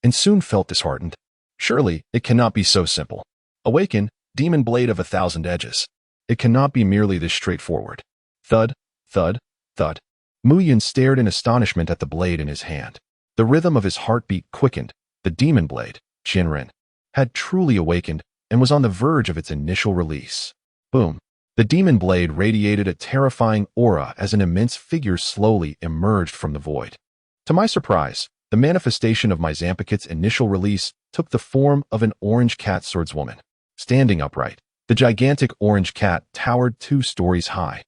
and soon felt disheartened. Surely, it cannot be so simple. Awaken, demon blade of 1,000 edges. It cannot be merely this straightforward. Thud, thud, thud. Mu Yun stared in astonishment at the blade in his hand. The rhythm of his heartbeat quickened. The demon blade, Qianren, had truly awakened and was on the verge of its initial release. Boom. The demon blade radiated a terrifying aura as an immense figure slowly emerged from the void. To my surprise, the manifestation of my Zanpakuto's initial release took the form of an orange cat swordswoman. Standing upright, the gigantic orange cat towered 2 stories high,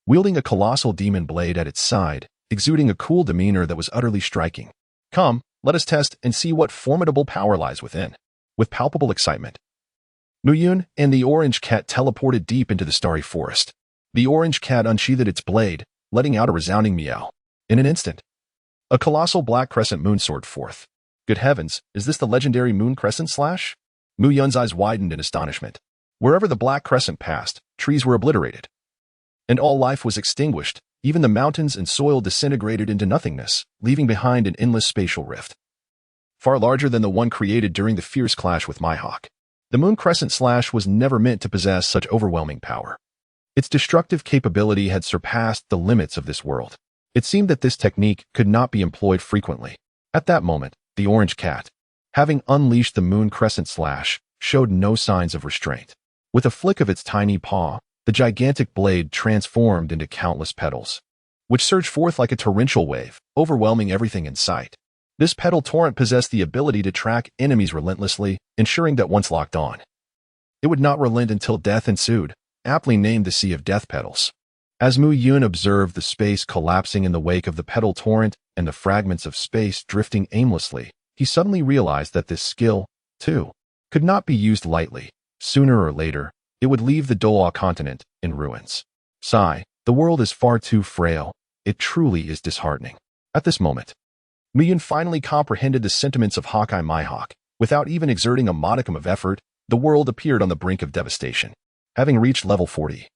wielding a colossal demon blade at its side, exuding a cool demeanor that was utterly striking. Come, let us test and see what formidable power lies within. With palpable excitement, Mu Yun and the orange cat teleported deep into the starry forest. The orange cat unsheathed its blade, letting out a resounding meow. In an instant, a colossal black crescent moon soared forth. Good heavens, is this the legendary moon crescent slash? Mu Yun's eyes widened in astonishment. Wherever the black crescent passed, trees were obliterated, and all life was extinguished. Even the mountains and soil disintegrated into nothingness, leaving behind an endless spatial rift, far larger than the one created during the fierce clash with Mihawk. The moon crescent slash was never meant to possess such overwhelming power. Its destructive capability had surpassed the limits of this world. It seemed that this technique could not be employed frequently. At that moment, the orange cat, having unleashed the moon crescent slash, showed no signs of restraint. With a flick of its tiny paw, the gigantic blade transformed into countless petals, which surged forth like a torrential wave, overwhelming everything in sight. This petal torrent possessed the ability to track enemies relentlessly, ensuring that once locked on, it would not relent until death ensued, aptly named the Sea of Death Petals. As Mu Yun observed the space collapsing in the wake of the petal torrent and the fragments of space drifting aimlessly, he suddenly realized that this skill, too, could not be used lightly. Sooner or later, it would leave the Douluo continent in ruins. Sigh, the world is far too frail. It truly is disheartening. At this moment, Mu Yun finally comprehended the sentiments of Hawkeye Mihawk. Without even exerting a modicum of effort, the world appeared on the brink of devastation. Having reached level 40,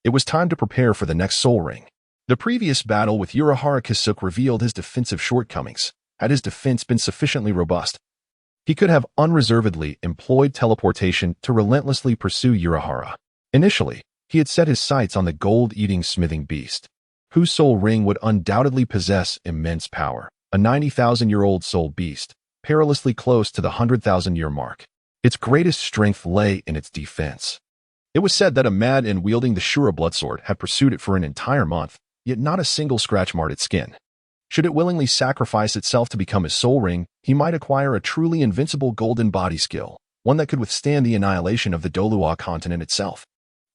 it was time to prepare for the next Soul Ring. The previous battle with Urahara Kasuke revealed his defensive shortcomings. Had his defense been sufficiently robust, he could have unreservedly employed teleportation to relentlessly pursue Urahara. Initially, He had set his sights on the gold-eating smithing beast, whose soul ring would undoubtedly possess immense power. A 90,000-year-old soul beast, perilously close to the 100,000-year mark. Its greatest strength lay in its defense. It was said that a madman wielding the Shura bloodsword had pursued it for an entire month, yet not a single scratch marred its skin. Should it willingly sacrifice itself to become his soul ring, he might acquire a truly invincible golden body skill, one that could withstand the annihilation of the Douluo continent itself.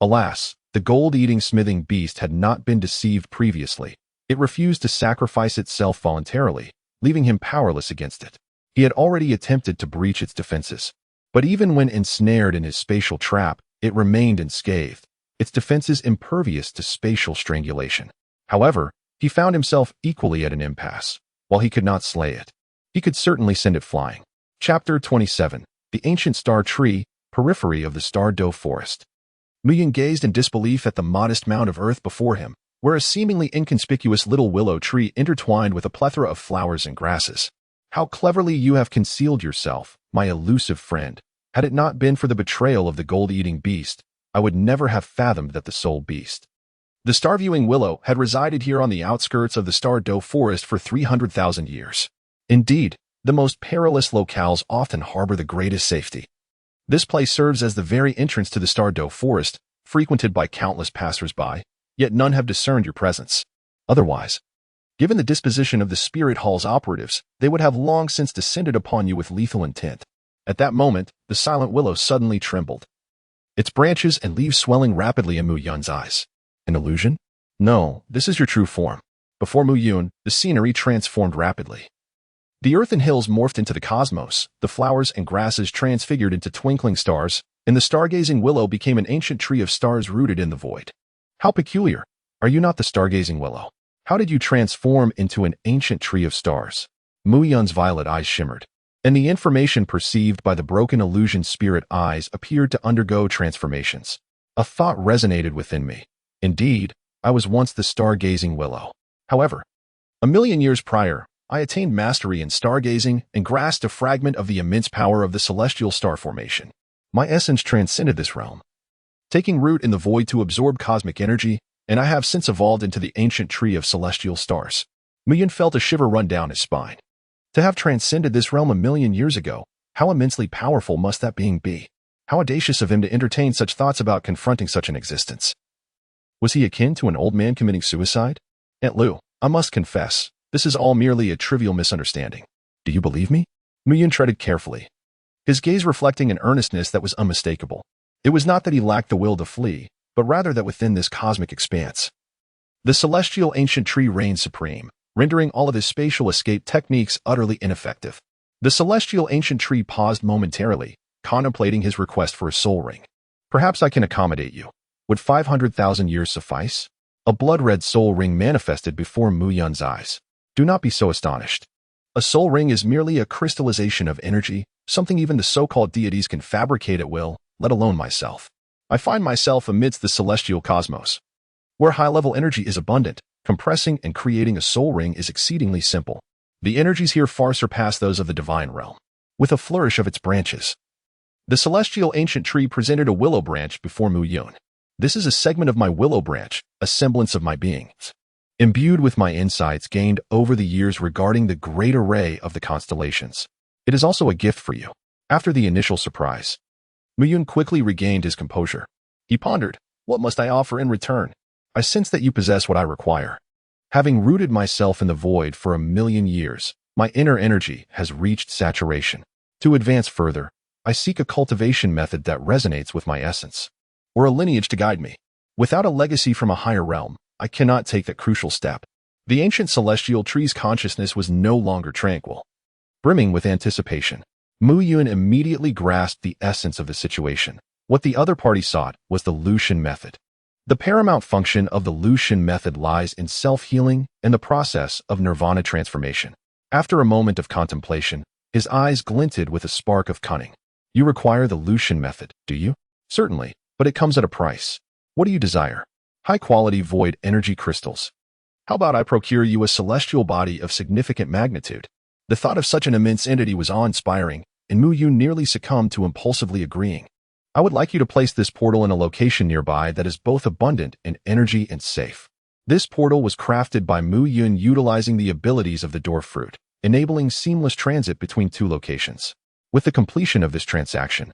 Alas, the gold-eating smithing beast had not been deceived previously. It refused to sacrifice itself voluntarily, leaving him powerless against it. He had already attempted to breach its defenses. But even when ensnared in his spatial trap, it remained unscathed, its defenses impervious to spatial strangulation. However, he found himself equally at an impasse. While he could not slay it, he could certainly send it flying. Chapter 27. The Ancient Star Tree, Periphery of the Douluo Forest. Muyun gazed in disbelief at the modest mound of earth before him, where a seemingly inconspicuous little willow tree intertwined with a plethora of flowers and grasses. How cleverly you have concealed yourself, my elusive friend. Had it not been for the betrayal of the gold-eating beast, I would never have fathomed that the soul beast. The star-viewing willow had resided here on the outskirts of the Douluo forest for 300,000 years. Indeed, the most perilous locales often harbor the greatest safety. This place serves as the very entrance to the Douluo forest, frequented by countless passers-by, yet none have discerned your presence. Otherwise, given the disposition of the Spirit Hall's operatives, they would have long since descended upon you with lethal intent. At that moment, the silent willow suddenly trembled, its branches and leaves swelling rapidly in Muyun's eyes. An illusion? No, this is your true form. Before Muyun, the scenery transformed rapidly. The earth and hills morphed into the cosmos, the flowers and grasses transfigured into twinkling stars, and the stargazing willow became an ancient tree of stars rooted in the void. How peculiar! Are you not the stargazing willow? How did you transform into an ancient tree of stars? Muyun's violet eyes shimmered, and the information perceived by the broken illusion spirit eyes appeared to undergo transformations. A thought resonated within me. Indeed, I was once the stargazing willow. However, 1,000,000 years prior, I attained mastery in stargazing and grasped a fragment of the immense power of the celestial star formation. My essence transcended this realm, taking root in the void to absorb cosmic energy, and I have since evolved into the ancient tree of celestial stars. Muyun felt a shiver run down his spine. To have transcended this realm 1,000,000 years ago, how immensely powerful must that being be? How audacious of him to entertain such thoughts about confronting such an existence. Was he akin to an old man committing suicide? Aunt Lu, I must confess, this is all merely a trivial misunderstanding. Do you believe me? Muyun treaded carefully, his gaze reflecting an earnestness that was unmistakable. It was not that he lacked the will to flee, but rather that within this cosmic expanse, the celestial ancient tree reigned supreme, rendering all of his spatial escape techniques utterly ineffective. The celestial ancient tree paused momentarily, contemplating his request for a soul ring. Perhaps I can accommodate you. Would 500,000 years suffice? A blood-red soul ring manifested before Muyun's eyes. Do not be so astonished. A soul ring is merely a crystallization of energy, something even the so-called deities can fabricate at will, let alone myself. I find myself amidst the celestial cosmos, where high-level energy is abundant. Compressing and creating a soul ring is exceedingly simple. The energies here far surpass those of the divine realm. With a flourish of its branches, the celestial ancient tree presented a willow branch before Muyun. This is a segment of my willow branch, a semblance of my being, imbued with my insights gained over the years regarding the great array of the constellations. It is also a gift for you. After the initial surprise, Muyun quickly regained his composure. He pondered, what must I offer in return? I sense that you possess what I require. Having rooted myself in the void for 1,000,000 years, my inner energy has reached saturation. To advance further, I seek a cultivation method that resonates with my essence, or a lineage to guide me. Without a legacy from a higher realm, I cannot take that crucial step. The ancient celestial tree's consciousness was no longer tranquil. Brimming with anticipation, Muyun immediately grasped the essence of the situation. What the other party sought was the Lucian method. The paramount function of the Lucian method lies in self-healing and the process of nirvana transformation. After a moment of contemplation, his eyes glinted with a spark of cunning. You require the Lucian method, do you? Certainly, but it comes at a price. What do you desire? High-quality void energy crystals. How about I procure you a celestial body of significant magnitude? The thought of such an immense entity was awe-inspiring, and Muyun nearly succumbed to impulsively agreeing. I would like you to place this portal in a location nearby that is both abundant in energy and safe. This portal was crafted by Mu Yun utilizing the abilities of the Door Fruit, enabling seamless transit between two locations. With the completion of this transaction,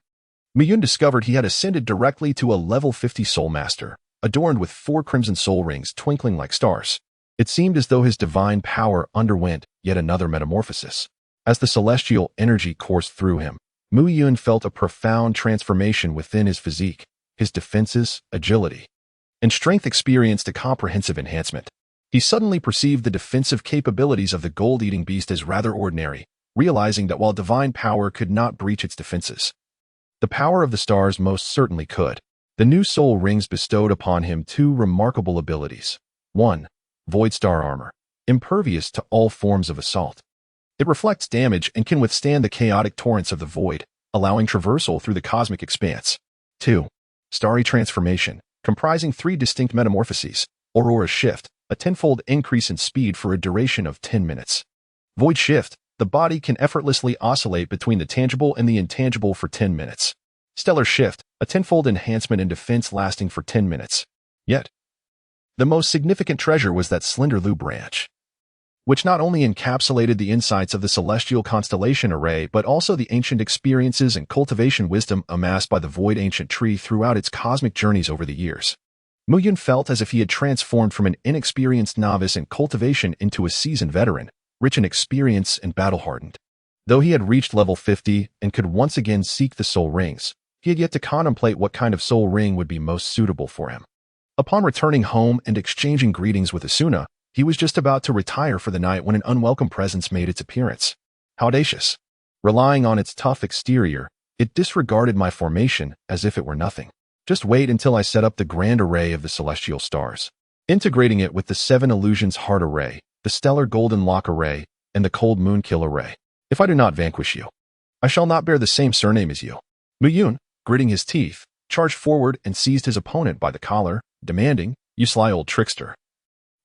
Mu Yun discovered he had ascended directly to a level 50 Soul Master, adorned with 4 crimson soul rings twinkling like stars. It seemed as though his divine power underwent yet another metamorphosis. As the celestial energy coursed through him, Mu Yun felt a profound transformation within his physique. His defenses, agility, and strength experienced a comprehensive enhancement. He suddenly perceived the defensive capabilities of the gold-eating beast as rather ordinary, realizing that while divine power could not breach its defenses, the power of the stars most certainly could. The new soul rings bestowed upon him 2 remarkable abilities. 1. Void Star Armor, impervious to all forms of assault. It reflects damage and can withstand the chaotic torrents of the void, allowing traversal through the cosmic expanse. 2. Starry Transformation, comprising 3 distinct metamorphoses. Aurora Shift, a tenfold increase in speed for a duration of 10 minutes. Void Shift, the body can effortlessly oscillate between the tangible and the intangible for 10 minutes. Stellar Shift, a tenfold enhancement in defense lasting for 10 minutes. Yet, the most significant treasure was that slender Lu branch, which not only encapsulated the insights of the celestial constellation array but also the ancient experiences and cultivation wisdom amassed by the Void Ancient Tree throughout its cosmic journeys over the years. Mu Yun felt as if he had transformed from an inexperienced novice in cultivation into a seasoned veteran, rich in experience and battle-hardened. Though he had reached level 50 and could once again seek the soul rings, he had yet to contemplate what kind of soul ring would be most suitable for him. Upon returning home and exchanging greetings with Asuna, he was just about to retire for the night when an unwelcome presence made its appearance. How audacious! Relying on its tough exterior, it disregarded my formation as if it were nothing. Just wait until I set up the grand array of the celestial stars, integrating it with the 7 illusions heart array, the stellar golden lock array, and the cold moon kill array. If I do not vanquish you, I shall not bear the same surname as you. Mu Yun, gritting his teeth, charged forward and seized his opponent by the collar, demanding, "You sly old trickster.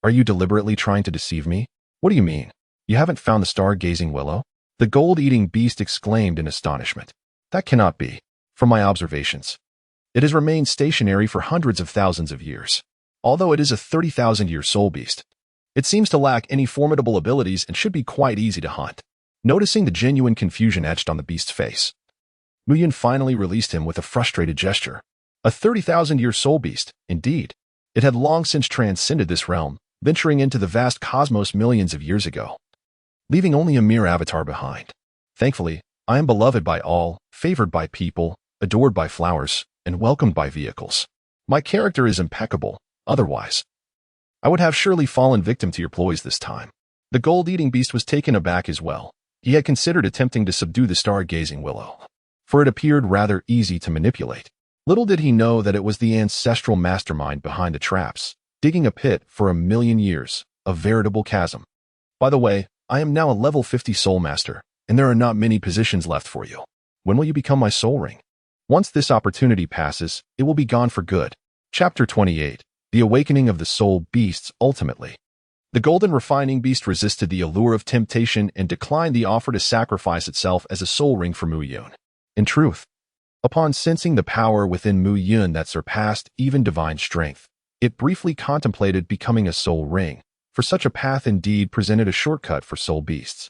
Are you deliberately trying to deceive me? What do you mean? You haven't found the star-gazing willow?" The gold-eating beast exclaimed in astonishment. "That cannot be. From my observations, it has remained stationary for hundreds of thousands of years. Although it is a 30,000-year soul beast, it seems to lack any formidable abilities and should be quite easy to hunt." Noticing the genuine confusion etched on the beast's face, Mu Yun finally released him with a frustrated gesture. A 30,000-year soul beast, indeed. It had long since transcended this realm, venturing into the vast cosmos millions of years ago, leaving only a mere avatar behind. Thankfully, I am beloved by all, favored by people, adored by flowers, and welcomed by vehicles. My character is impeccable, otherwise I would have surely fallen victim to your ploys this time. The gold-eating beast was taken aback as well. He had considered attempting to subdue the star-gazing willow, for it appeared rather easy to manipulate. Little did he know that it was the ancestral mastermind behind the traps, digging a pit for 1,000,000 years, a veritable chasm. By the way, I am now a level 50 Soul Master, and there are not many positions left for you. When will you become my soul ring? Once this opportunity passes, it will be gone for good. Chapter 28. The Awakening of the Soul Beasts Ultimately. The golden refining beast resisted the allure of temptation and declined the offer to sacrifice itself as a soul ring for Mu Yun. In truth, upon sensing the power within Mu Yun that surpassed even divine strength, it briefly contemplated becoming a soul ring, for such a path indeed presented a shortcut for soul beasts.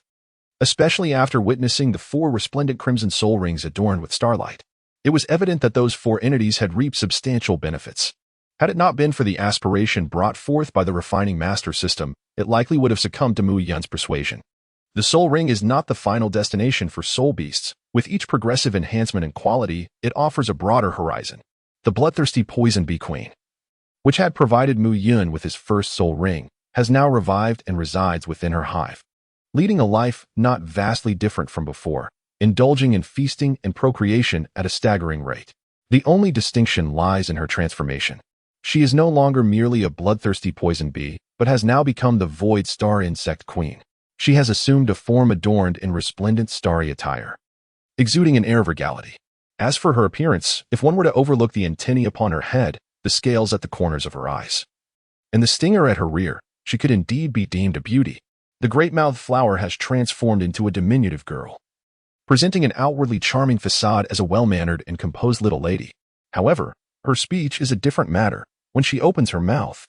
Especially after witnessing the 4 resplendent crimson soul rings adorned with starlight, it was evident that those 4 entities had reaped substantial benefits. Had it not been for the aspiration brought forth by the refining master system, it likely would have succumbed to Mu Yun's persuasion. The soul ring is not the final destination for soul beasts. With each progressive enhancement in quality, it offers a broader horizon. The bloodthirsty poison bee queen, which had provided Mu Yun with his first soul ring, has now revived and resides within her hive, leading a life not vastly different from before, indulging in feasting and procreation at a staggering rate. The only distinction lies in her transformation. She is no longer merely a bloodthirsty poison bee, but has now become the void star insect queen. She has assumed a form adorned in resplendent starry attire, exuding an air of regality. As for her appearance, if one were to overlook the antennae upon her head, the scales at the corners of her eyes, and the stinger at her rear, she could indeed be deemed a beauty. The great-mouthed flower has transformed into a diminutive girl, presenting an outwardly charming facade as a well-mannered and composed little lady. However, her speech is a different matter. When she opens her mouth,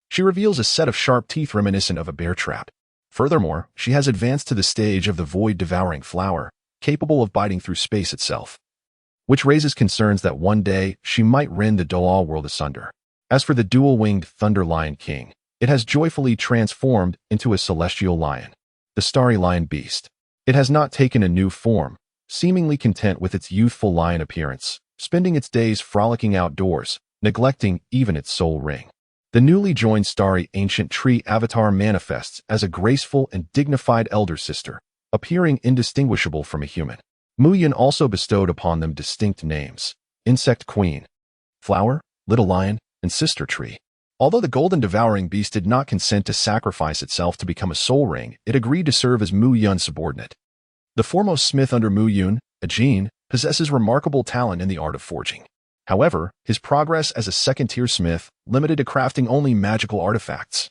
she reveals a set of sharp teeth reminiscent of a bear trap. Furthermore, she has advanced to the stage of the void-devouring flower, capable of biting through space itself, which raises concerns that one day she might rend the Douluo world asunder. As for the dual-winged Thunder Lion King, it has joyfully transformed into a celestial lion, the starry lion beast. It has not taken a new form, seemingly content with its youthful lion appearance, spending its days frolicking outdoors, neglecting even its soul ring. The newly joined starry ancient tree avatar manifests as a graceful and dignified elder sister, appearing indistinguishable from a human. Muyin also bestowed upon them distinct names: Insect Queen, Flower, Little Lion, and Sister Tree. Although the golden devouring beast did not consent to sacrifice itself to become a soul ring, it agreed to serve as Mu Yun's subordinate. The foremost smith under Mu Yun, Ajin, possesses remarkable talent in the art of forging. However, his progress as a second-tier smith, limited to crafting only magical artifacts,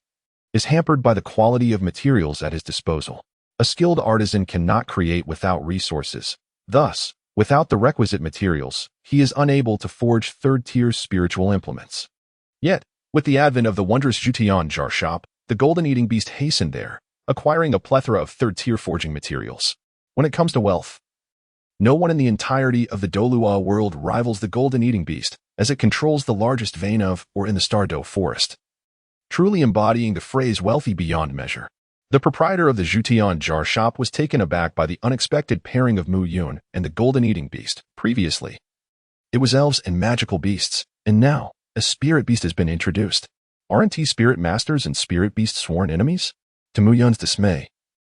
is hampered by the quality of materials at his disposal. A skilled artisan cannot create without resources. Thus, without the requisite materials, he is unable to forge third-tier spiritual implements. Yet, with the advent of the wondrous Jutian jar shop, the golden eating beast hastened there, acquiring a plethora of third-tier forging materials. When it comes to wealth, no one in the entirety of the Douluo world rivals the golden eating beast, as it controls the largest vein of, or in the Stardow forest, truly embodying the phrase wealthy beyond measure. The proprietor of the Jutian jar shop was taken aback by the unexpected pairing of Mu Yun and the golden eating beast. Previously, it was elves and magical beasts, and now, a spirit beast has been introduced. Aren't spirit masters and spirit beasts sworn enemies? To Mu Yun's dismay,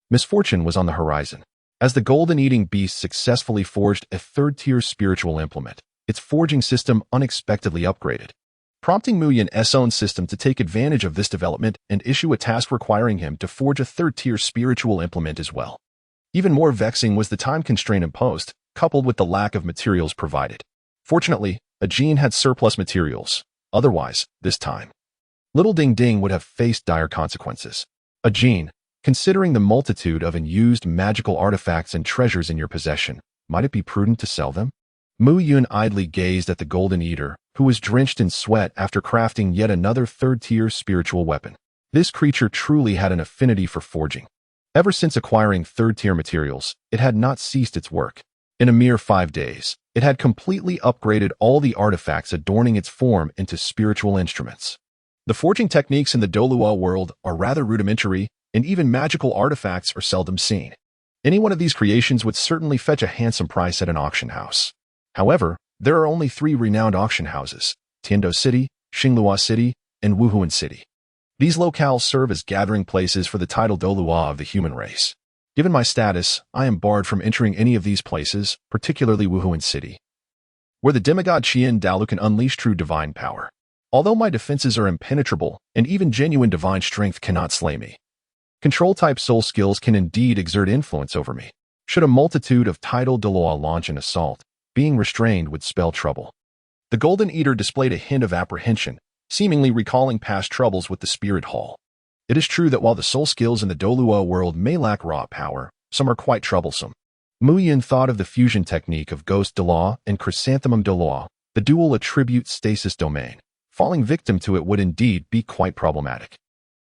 misfortune was on the horizon. As the golden eating beast successfully forged a third-tier spiritual implement, its forging system unexpectedly upgraded, prompting Mu Yun's own system to take advantage of this development and issue a task requiring him to forge a third-tier spiritual implement as well. Even more vexing was the time constraint imposed, coupled with the lack of materials provided. Fortunately, Ajin had surplus materials. Otherwise, this time, Little Ding Ding would have faced dire consequences. Ajin, considering the multitude of unused magical artifacts and treasures in your possession, might it be prudent to sell them? Mu Yun idly gazed at the Golden Eater, who was drenched in sweat after crafting yet another third-tier spiritual weapon. This creature truly had an affinity for forging. Ever since acquiring third-tier materials, it had not ceased its work. In a mere 5 days, it had completely upgraded all the artifacts adorning its form into spiritual instruments. The forging techniques in the Douluo world are rather rudimentary, and even magical artifacts are seldom seen. Any one of these creations would certainly fetch a handsome price at an auction house. However, there are only 3 renowned auction houses: Tiando City, Xinglua City, and Wuhuan City. These locales serve as gathering places for the tidal Douluo of the human race. Given my status, I am barred from entering any of these places, particularly Wuhuan City, where the demigod Qian Dalu can unleash true divine power. Although my defenses are impenetrable, and even genuine divine strength cannot slay me, control-type soul skills can indeed exert influence over me. Should a multitude of tidal Douluo launch an assault, being restrained would spell trouble. The Golden Eater displayed a hint of apprehension, seemingly recalling past troubles with the Spirit Hall. It is true that while the soul skills in the Douluo world may lack raw power, some are quite troublesome. Mu Yun thought of the fusion technique of Ghost Douluo and Chrysanthemum Douluo, the dual attribute stasis domain. Falling victim to it would indeed be quite problematic.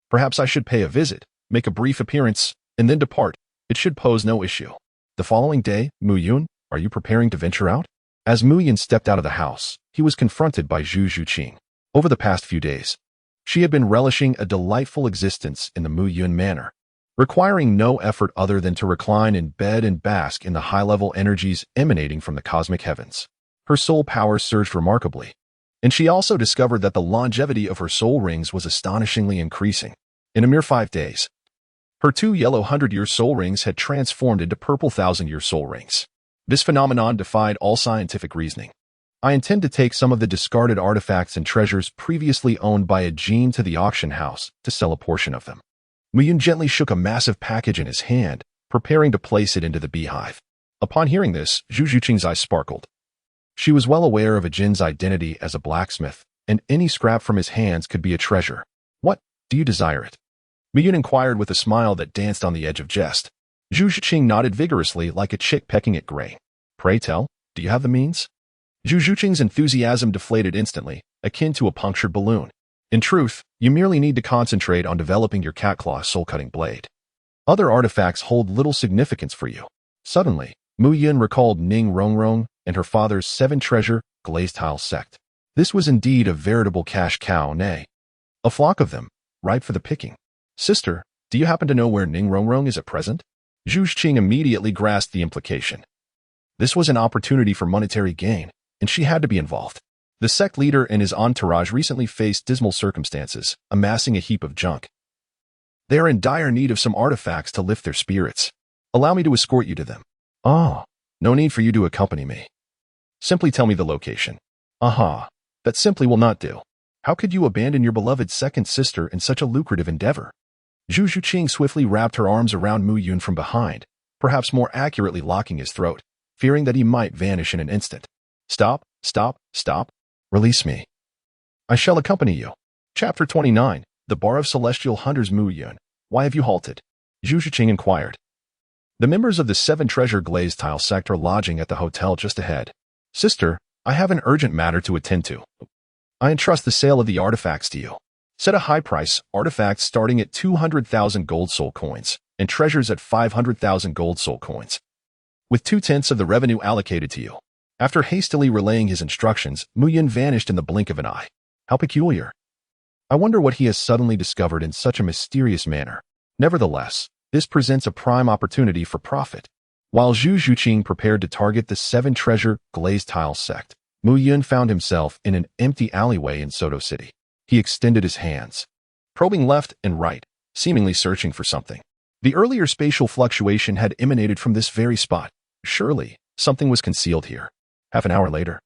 Perhaps I should pay a visit, make a brief appearance, and then depart. It should pose no issue. The following day, Mu Yun, are you preparing to venture out? As Mu Yun stepped out of the house, he was confronted by Zhu Zhuqing. Over the past few days, she had been relishing a delightful existence in the Mu Yun manor, requiring no effort other than to recline in bed and bask in the high-level energies emanating from the cosmic heavens. Her soul power surged remarkably, and she also discovered that the longevity of her soul rings was astonishingly increasing. In a mere 5 days, her 2 yellow 100-year soul rings had transformed into purple 1,000-year soul rings. This phenomenon defied all scientific reasoning. I intend to take some of the discarded artifacts and treasures previously owned by Ajin to the auction house to sell a portion of them. Mu Yun gently shook a massive package in his hand, preparing to place it into the beehive. Upon hearing this, Zhu Zhuqing's eyes sparkled. She was well aware of Ajin's identity as a blacksmith, and any scrap from his hands could be a treasure. What, do you desire it? Mu Yun inquired with a smile that danced on the edge of jest. Zhu Zhiqing nodded vigorously like a chick pecking at grain. Pray tell, do you have the means? Zhu Zhiqing's enthusiasm deflated instantly, akin to a punctured balloon. In truth, you merely need to concentrate on developing your cat claw soul-cutting blade. Other artifacts hold little significance for you. Suddenly, Mu Yun recalled Ning Rongrong and her father's 7-treasure glazed tile sect. This was indeed a veritable cash cow, nay, a flock of them, ripe for the picking. Sister, do you happen to know where Ning Rongrong is at present? Zhu Zhiqing immediately grasped the implication. This was an opportunity for monetary gain, and she had to be involved. The sect leader and his entourage recently faced dismal circumstances, amassing a heap of junk. They are in dire need of some artifacts to lift their spirits. Allow me to escort you to them. Ah, no need for you to accompany me. Simply tell me the location. Aha, that simply will not do. How could you abandon your beloved second sister in such a lucrative endeavor? Zhu Zhiqing swiftly wrapped her arms around Mu Yun from behind, perhaps more accurately locking his throat, fearing that he might vanish in an instant. Stop, stop, stop. Release me. I shall accompany you. Chapter 29, The Bar of Celestial Hunters. Mu Yun, why have you halted? Zhu Zhiqing inquired. The members of the 7-treasure glazed tile sect are lodging at the hotel just ahead. Sister, I have an urgent matter to attend to. I entrust the sale of the artifacts to you. Set a high price, artifacts starting at 200,000 gold soul coins, and treasures at 500,000 gold soul coins, with 2/10 of the revenue allocated to you. After hastily relaying his instructions, Mu Yun vanished in the blink of an eye. How peculiar. I wonder what he has suddenly discovered in such a mysterious manner. Nevertheless, this presents a prime opportunity for profit. While Zhu Zhiqing prepared to target the 7-treasure glazed tile sect, Mu Yun found himself in an empty alleyway in Soto City. He extended his hands, probing left and right, seemingly searching for something. The earlier spatial fluctuation had emanated from this very spot. Surely, something was concealed here. Half an hour later,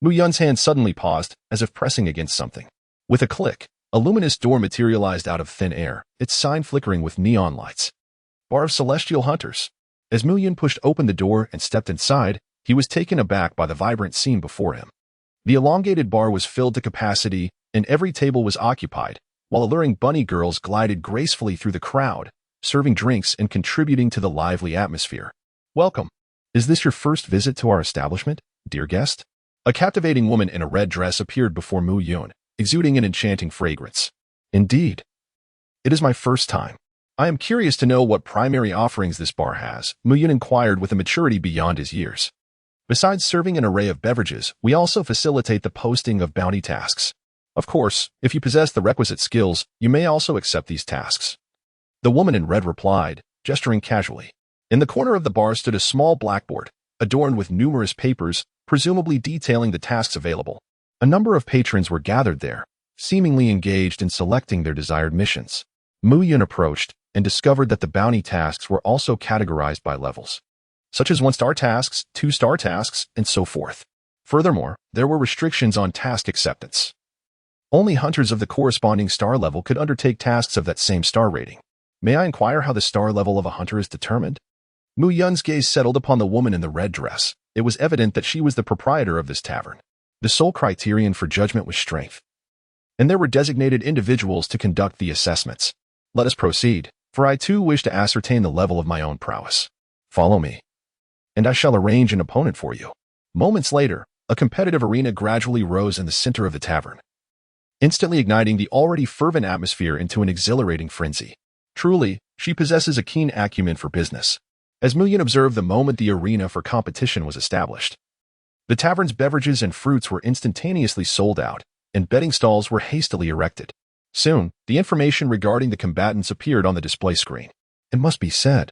Mu Yun's hand suddenly paused, as if pressing against something. With a click, a luminous door materialized out of thin air, its sign flickering with neon lights. Bar of Celestial Hunters. As Mu Yun pushed open the door and stepped inside, he was taken aback by the vibrant scene before him. The elongated bar was filled to capacity, and every table was occupied, while alluring bunny girls glided gracefully through the crowd, serving drinks and contributing to the lively atmosphere. Welcome. Is this your first visit to our establishment, dear guest? A captivating woman in a red dress appeared before Mu Yun, exuding an enchanting fragrance. Indeed. It is my first time. I am curious to know what primary offerings this bar has, Mu Yun inquired with a maturity beyond his years. Besides serving an array of beverages, we also facilitate the posting of bounty tasks. Of course, if you possess the requisite skills, you may also accept these tasks. The woman in red replied, gesturing casually. In the corner of the bar stood a small blackboard, adorned with numerous papers, presumably detailing the tasks available. A number of patrons were gathered there, seemingly engaged in selecting their desired missions. Mu Yun approached and discovered that the bounty tasks were also categorized by levels, such as 1-star tasks, 2-star tasks, and so forth. Furthermore, there were restrictions on task acceptance. Only hunters of the corresponding star level could undertake tasks of that same star rating. May I inquire how the star level of a hunter is determined? Mu Yun's gaze settled upon the woman in the red dress. It was evident that she was the proprietor of this tavern. The sole criterion for judgment was strength, and there were designated individuals to conduct the assessments. Let us proceed, for I too wish to ascertain the level of my own prowess. Follow me, and I shall arrange an opponent for you. Moments later, a competitive arena gradually rose in the center of the tavern, instantly igniting the already fervent atmosphere into an exhilarating frenzy. Truly, she possesses a keen acumen for business. As Mu Yun observed the moment the arena for competition was established, the tavern's beverages and fruits were instantaneously sold out, and betting stalls were hastily erected. Soon, the information regarding the combatants appeared on the display screen. It must be said,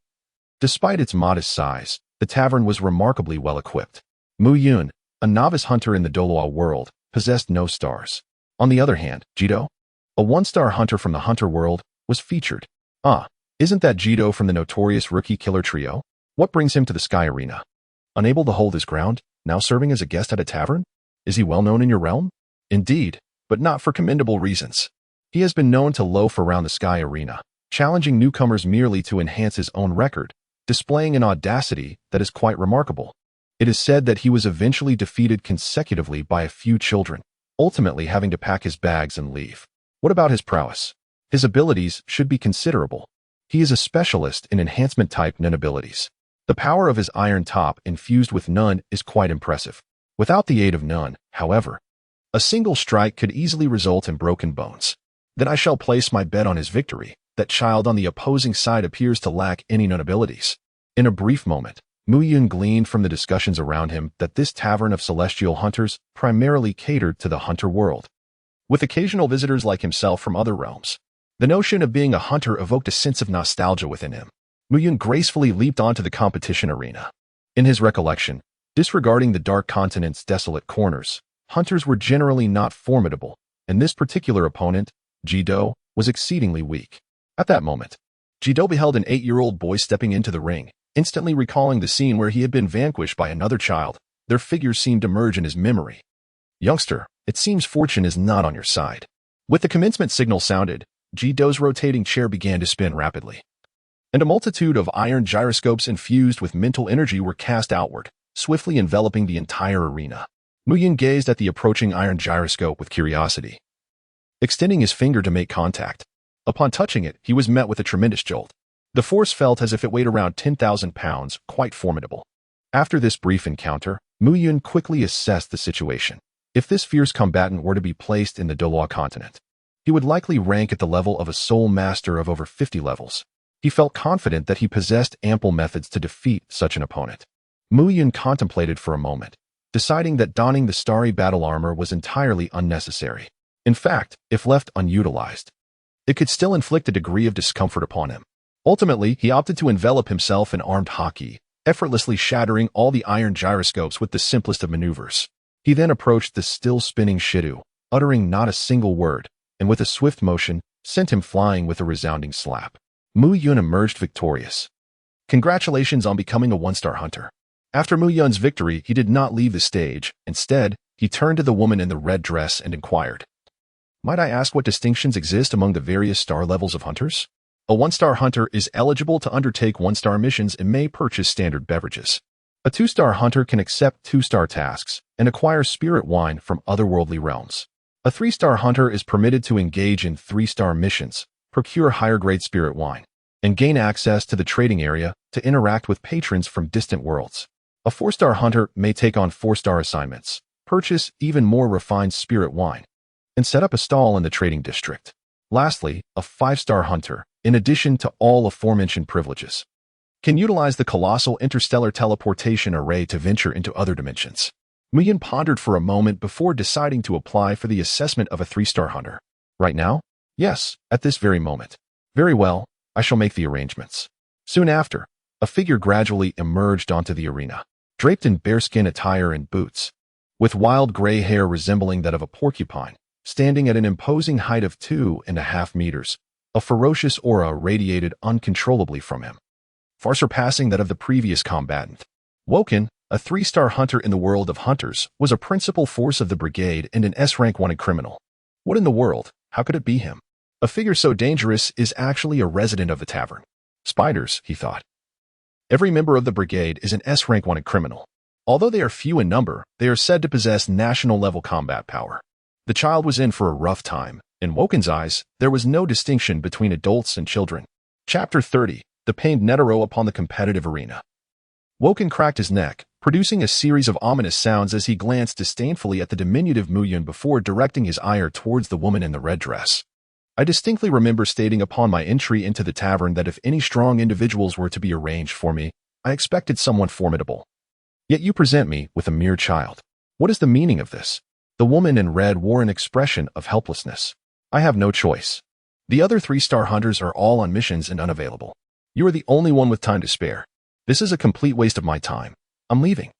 despite its modest size, the tavern was remarkably well equipped. Mu Yun, a novice hunter in the Douluo world, possessed no stars. On the other hand, Jito, a 1-star hunter from the hunter world, was featured. Ah, isn't that Jito from the notorious rookie killer trio? What brings him to the Sky Arena? Unable to hold his ground, now serving as a guest at a tavern? Is he well known in your realm? Indeed, but not for commendable reasons. He has been known to loaf around the Sky Arena, challenging newcomers merely to enhance his own record, displaying an audacity that is quite remarkable. It is said that he was eventually defeated consecutively by a few children, ultimately having to pack his bags and leave. What about his prowess? His abilities should be considerable. He is a specialist in enhancement-type nun abilities. The power of his iron top infused with nun is quite impressive. Without the aid of nun, however, a single strike could easily result in broken bones. Then I shall place my bet on his victory. That child on the opposing side appears to lack any nun abilities. In a brief moment, Mu Yun gleaned from the discussions around him that this tavern of celestial hunters primarily catered to the hunter world, with occasional visitors like himself from other realms. The notion of being a hunter evoked a sense of nostalgia within him. Mu Yun gracefully leaped onto the competition arena. In his recollection, disregarding the Dark Continent's desolate corners, hunters were generally not formidable, and this particular opponent, Jido, was exceedingly weak. At that moment, Jido beheld an 8-year-old boy stepping into the ring, instantly recalling the scene where he had been vanquished by another child. Their figures seemed to merge in his memory. "Youngster, it seems fortune is not on your side." With the commencement signal sounded, Jido's rotating chair began to spin rapidly, and a multitude of iron gyroscopes infused with mental energy were cast outward, swiftly enveloping the entire arena. Mu Yun gazed at the approaching iron gyroscope with curiosity, extending his finger to make contact. Upon touching it, he was met with a tremendous jolt. The force felt as if it weighed around 10,000 pounds, quite formidable. After this brief encounter, Mu Yun quickly assessed the situation. If this fierce combatant were to be placed in the Douluo continent, he would likely rank at the level of a soul master of over 50 levels. He felt confident that he possessed ample methods to defeat such an opponent. Mu Yun contemplated for a moment, deciding that donning the starry battle armor was entirely unnecessary. In fact, if left unutilized, it could still inflict a degree of discomfort upon him. Ultimately, he opted to envelop himself in armed hockey, effortlessly shattering all the iron gyroscopes with the simplest of maneuvers. He then approached the still-spinning Shidu, uttering not a single word, and with a swift motion, sent him flying with a resounding slap. Mu Yun emerged victorious. Congratulations on becoming a one-star hunter. After Mu Yun's victory, he did not leave the stage. Instead, he turned to the woman in the red dress and inquired, "Might I ask what distinctions exist among the various star levels of hunters?" A one-star hunter is eligible to undertake one-star missions and may purchase standard beverages. A two-star hunter can accept two-star tasks and acquire spirit wine from otherworldly realms. A three-star hunter is permitted to engage in three-star missions, procure higher-grade spirit wine, and gain access to the trading area to interact with patrons from distant worlds. A four-star hunter may take on four-star assignments, purchase even more refined spirit wine, and set up a stall in the trading district. Lastly, a five-star hunter, in addition to all aforementioned privileges, can utilize the colossal interstellar teleportation array to venture into other dimensions. Mu Yun pondered for a moment before deciding to apply for the assessment of a three-star hunter. Right now? Yes, at this very moment. Very well, I shall make the arrangements. Soon after, a figure gradually emerged onto the arena, draped in bearskin attire and boots, with wild gray hair resembling that of a porcupine. Standing at an imposing height of 2.5 meters, a ferocious aura radiated uncontrollably from him, far surpassing that of the previous combatant. Woken, a three-star hunter in the world of hunters, was a principal force of the brigade and an S-rank wanted criminal. What in the world? How could it be him? A figure so dangerous is actually a resident of the tavern. Spiders, he thought. Every member of the brigade is an S-rank wanted criminal. Although they are few in number, they are said to possess national-level combat power. The child was in for a rough time. In Woken's eyes, there was no distinction between adults and children. Chapter 30. The pained Netero upon the competitive arena. Woken cracked his neck, producing a series of ominous sounds as he glanced disdainfully at the diminutive Mu Yun before directing his ire towards the woman in the red dress. I distinctly remember stating upon my entry into the tavern that if any strong individuals were to be arranged for me, I expected someone formidable. Yet you present me with a mere child. What is the meaning of this? The woman in red wore an expression of helplessness. I have no choice. The other three-star hunters are all on missions and unavailable. You are the only one with time to spare. This is a complete waste of my time. I'm leaving.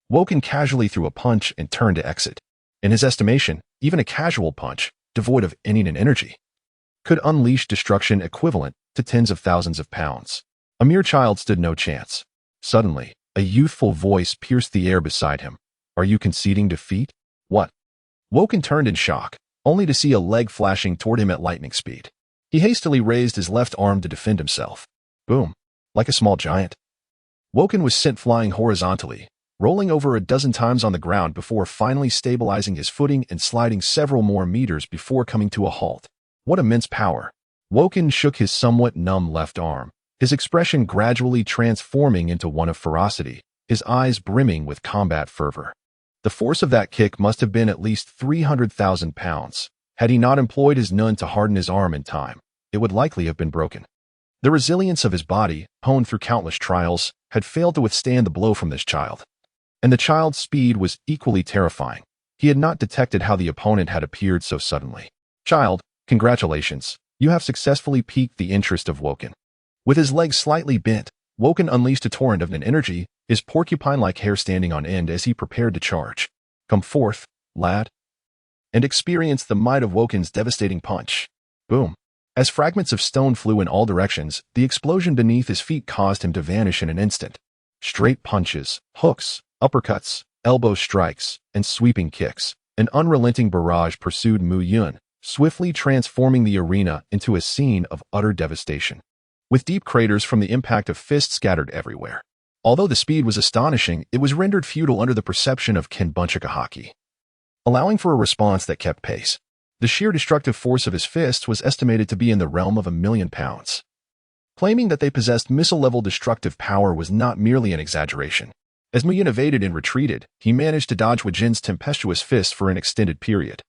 Woken casually threw a punch and turned to exit. In his estimation, even a casual punch, devoid of any energy, could unleash destruction equivalent to tens of thousands of pounds. A mere child stood no chance. Suddenly, a youthful voice pierced the air beside him. Are you conceding defeat? What? Woken turned in shock, only to see a leg flashing toward him at lightning speed. He hastily raised his left arm to defend himself. Boom. Like a small giant. Woken was sent flying horizontally, rolling over a dozen times on the ground before finally stabilizing his footing and sliding several more meters before coming to a halt. What immense power. Woken shook his somewhat numb left arm, his expression gradually transforming into one of ferocity, his eyes brimming with combat fervor. The force of that kick must have been at least 300,000 pounds. Had he not employed his nun to harden his arm in time, it would likely have been broken. The resilience of his body, honed through countless trials, had failed to withstand the blow from this child. And the child's speed was equally terrifying. He had not detected how the opponent had appeared so suddenly. Child, congratulations. You have successfully piqued the interest of Woken. With his legs slightly bent, Woken unleashed a torrent of energy, his porcupine-like hair standing on end as he prepared to charge. Come forth, lad, and experience the might of Woken's devastating punch. Boom. As fragments of stone flew in all directions, the explosion beneath his feet caused him to vanish in an instant. Straight punches, hooks, uppercuts, elbow strikes, and sweeping kicks. An unrelenting barrage pursued Mu Yun, swiftly transforming the arena into a scene of utter devastation, with deep craters from the impact of fists scattered everywhere. Although the speed was astonishing, it was rendered futile under the perception of Kenbunchika hockey, allowing for a response that kept pace. The sheer destructive force of his fists was estimated to be in the realm of 1,000,000 pounds. Claiming that they possessed missile-level destructive power was not merely an exaggeration. As Mu Yun evaded and retreated, he managed to dodge Wajin's tempestuous fists for an extended period,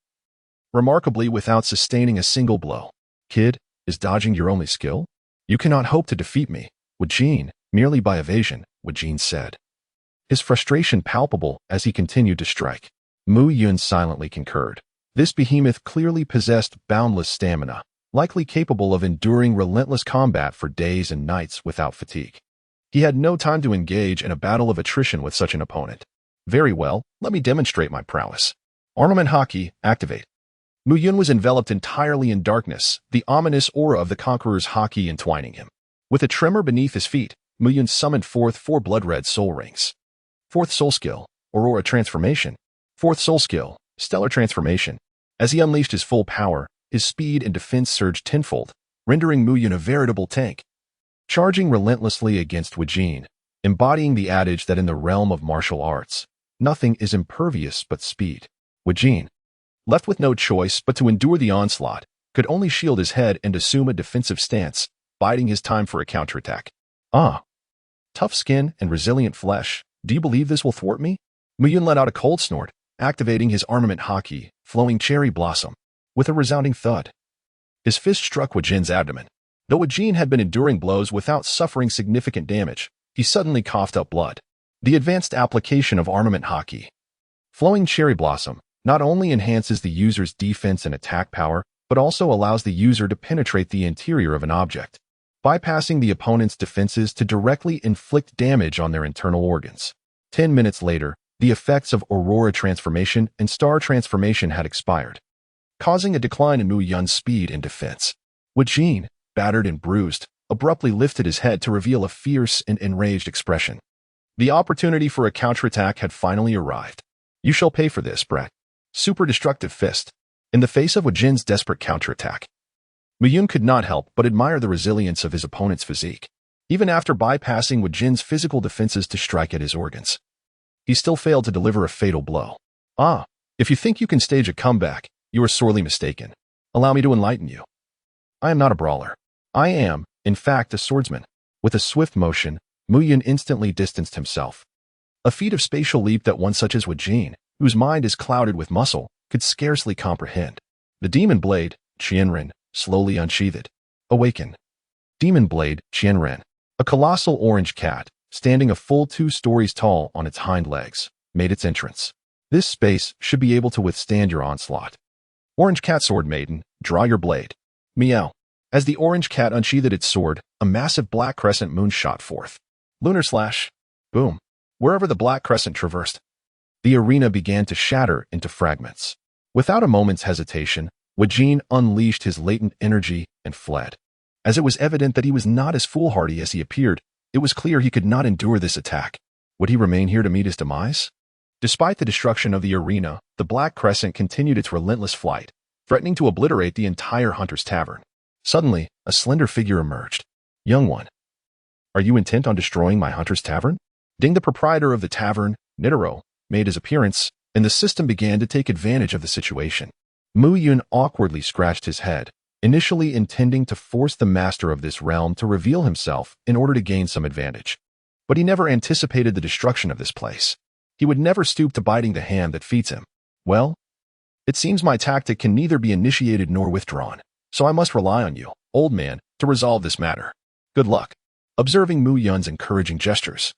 remarkably without sustaining a single blow. Kid, is dodging your only skill? You cannot hope to defeat me, Wajin, merely by evasion, Wajin said, his frustration palpable as he continued to strike. Mu Yun silently concurred. This behemoth clearly possessed boundless stamina, likely capable of enduring relentless combat for days and nights without fatigue. He had no time to engage in a battle of attrition with such an opponent. Very well, let me demonstrate my prowess. Armament Haki, activate. Mu Yun was enveloped entirely in darkness, the ominous aura of the Conqueror's Haki entwining him. With a tremor beneath his feet, Mu Yun summoned forth 4 blood-red soul rings. 4th soul skill, Aurora Transformation. 4th soul skill, Stellar Transformation. As he unleashed his full power, his speed and defense surged tenfold, rendering Mu Yun a veritable tank. Charging relentlessly against Wajin, embodying the adage that in the realm of martial arts, nothing is impervious but speed. Wajin, left with no choice but to endure the onslaught, could only shield his head and assume a defensive stance, biding his time for a counterattack. Ah. Tough skin and resilient flesh, do you believe this will thwart me? Mu Yun let out a cold snort, activating his armament Haki, flowing cherry blossom. With a resounding thud, his fist struck Wajin's abdomen. Though Wajin had been enduring blows without suffering significant damage, he suddenly coughed up blood. The advanced application of armament Haki, flowing cherry blossom, not only enhances the user's defense and attack power, but also allows the user to penetrate the interior of an object, bypassing the opponent's defenses to directly inflict damage on their internal organs. 10 minutes later, the effects of Aurora Transformation and Star Transformation had expired, causing a decline in Mu Yun's speed and defense. Wajin, battered and bruised, abruptly lifted his head to reveal a fierce and enraged expression. The opportunity for a counterattack had finally arrived. You shall pay for this, brat. Super destructive fist. In the face of Wajin's desperate counterattack, Mu Yun could not help but admire the resilience of his opponent's physique. Even after bypassing Wajin's physical defenses to strike at his organs, he still failed to deliver a fatal blow. Ah, if you think you can stage a comeback, you are sorely mistaken. Allow me to enlighten you. I am not a brawler. I am, in fact, a swordsman. With a swift motion, Mu Yun instantly distanced himself. A feat of spatial leap that one such as Wajin, whose mind is clouded with muscle, could scarcely comprehend. The demon blade, Qianren, slowly unsheathed. Awaken. Demon blade, Qianren, a colossal orange cat, standing a full 2 stories tall on its hind legs, made its entrance. This space should be able to withstand your onslaught. Orange cat sword maiden, draw your blade. Meow. As the orange cat unsheathed its sword, a massive black crescent moon shot forth. Lunar slash. Boom. Wherever the black crescent traversed, the arena began to shatter into fragments. Without a moment's hesitation, Wajin unleashed his latent energy and fled. As it was evident that he was not as foolhardy as he appeared, it was clear he could not endure this attack. Would he remain here to meet his demise? Despite the destruction of the arena, the Black Crescent continued its relentless flight, threatening to obliterate the entire Hunter's Tavern. Suddenly, a slender figure emerged. Young one, are you intent on destroying my Hunter's Tavern? Ding, the proprietor of the tavern, Nitaro, made his appearance, and the system began to take advantage of the situation. Mu Yun awkwardly scratched his head, initially intending to force the master of this realm to reveal himself in order to gain some advantage. But he never anticipated the destruction of this place. He would never stoop to biting the hand that feeds him. Well, it seems my tactic can neither be initiated nor withdrawn, so I must rely on you, old man, to resolve this matter. Good luck. Observing Mu Yun's encouraging gestures,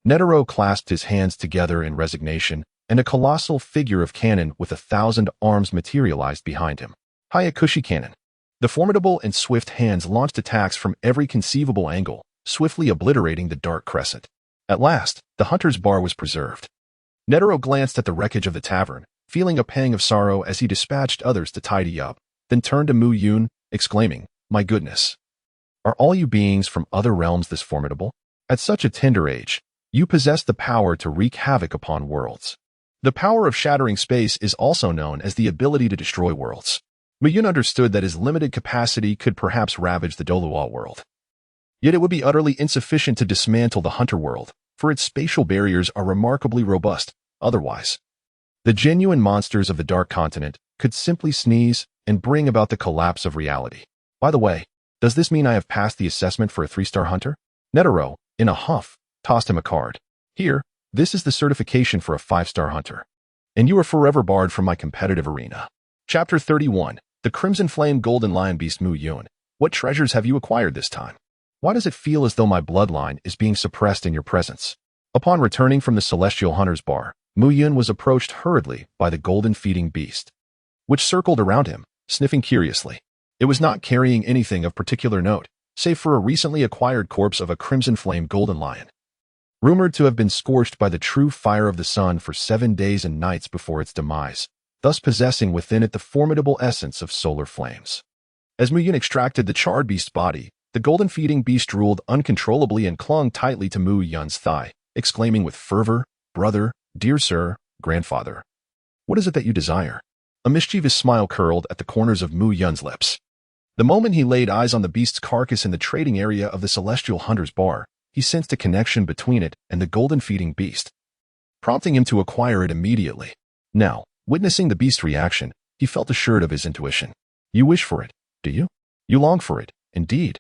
Netero clasped his hands together in resignation, and a colossal figure of cannon with 1,000 arms materialized behind him. Hayakushi Cannon. The formidable and swift hands launched attacks from every conceivable angle, swiftly obliterating the dark crescent. At last, the hunter's bar was preserved. Netero glanced at the wreckage of the tavern, feeling a pang of sorrow as he dispatched others to tidy up, then turned to Mu Yun, exclaiming, "My goodness! Are all you beings from other realms this formidable? At such a tender age, you possess the power to wreak havoc upon worlds." The power of shattering space is also known as the ability to destroy worlds. Mu Yun understood that his limited capacity could perhaps ravage the Douluo world. Yet it would be utterly insufficient to dismantle the Hunter world, for its spatial barriers are remarkably robust. Otherwise, the genuine monsters of the Dark Continent could simply sneeze and bring about the collapse of reality. By the way, does this mean I have passed the assessment for a 3-star hunter? Netero, in a huff, tossed him a card. Here, this is the certification for a 5-star hunter. And you are forever barred from my competitive arena. Chapter 31. The Crimson Flame Golden Lion Beast. Mu Yun. What treasures have you acquired this time? Why does it feel as though my bloodline is being suppressed in your presence? Upon returning from the Celestial Hunter's Bar, Mu Yun was approached hurriedly by the golden feeding beast, which circled around him, sniffing curiously. It was not carrying anything of particular note, save for a recently acquired corpse of a Crimson Flame Golden Lion, rumored to have been scorched by the true fire of the sun for 7 days and nights before its demise, thus possessing within it the formidable essence of solar flames. As Mu Yun extracted the charred beast's body, the golden feeding beast drooled uncontrollably and clung tightly to Mu Yun's thigh, exclaiming with fervor, "Brother, dear sir, grandfather, what is it that you desire?" A mischievous smile curled at the corners of Mu Yun's lips. The moment he laid eyes on the beast's carcass in the trading area of the Celestial Hunter's Bar, he sensed a connection between it and the golden feeding beast, prompting him to acquire it immediately. Now, witnessing the beast's reaction, he felt assured of his intuition. "You wish for it, do you? You long for it, indeed."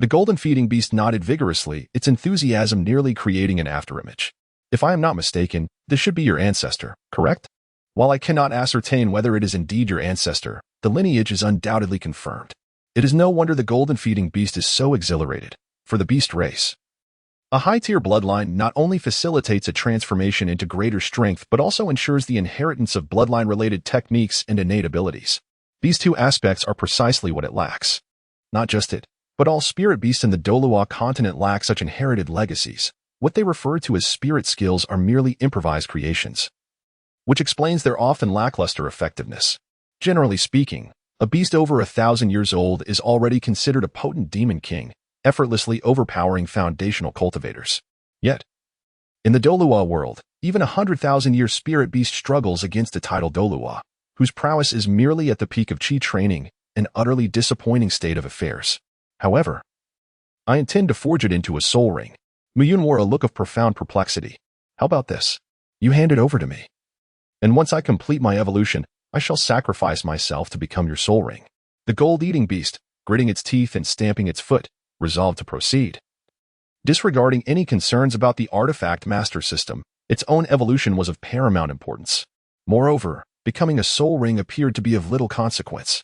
The golden feeding beast nodded vigorously, its enthusiasm nearly creating an afterimage. "If I am not mistaken, this should be your ancestor, correct? While I cannot ascertain whether it is indeed your ancestor, the lineage is undoubtedly confirmed. It is no wonder the golden feeding beast is so exhilarated. For the beast race, a high-tier bloodline not only facilitates a transformation into greater strength but also ensures the inheritance of bloodline-related techniques and innate abilities. These two aspects are precisely what it lacks. Not just it, but all spirit beasts in the Douluo continent lack such inherited legacies. What they refer to as spirit skills are merely improvised creations, which explains their often lackluster effectiveness. Generally speaking, a beast over 1,000 years old is already considered a potent demon king, effortlessly overpowering foundational cultivators. Yet, in the Douluo world, even a 100,000-year spirit beast struggles against a tidal Douluo, whose prowess is merely at the peak of chi training, an utterly disappointing state of affairs. However, I intend to forge it into a soul ring. Mu Yun wore a look of profound perplexity. How about this? You hand it over to me. And once I complete my evolution, I shall sacrifice myself to become your soul ring. The gold-eating beast, gritting its teeth and stamping its foot, resolved to proceed. Disregarding any concerns about the artifact master system, its own evolution was of paramount importance. Moreover, becoming a soul ring appeared to be of little consequence.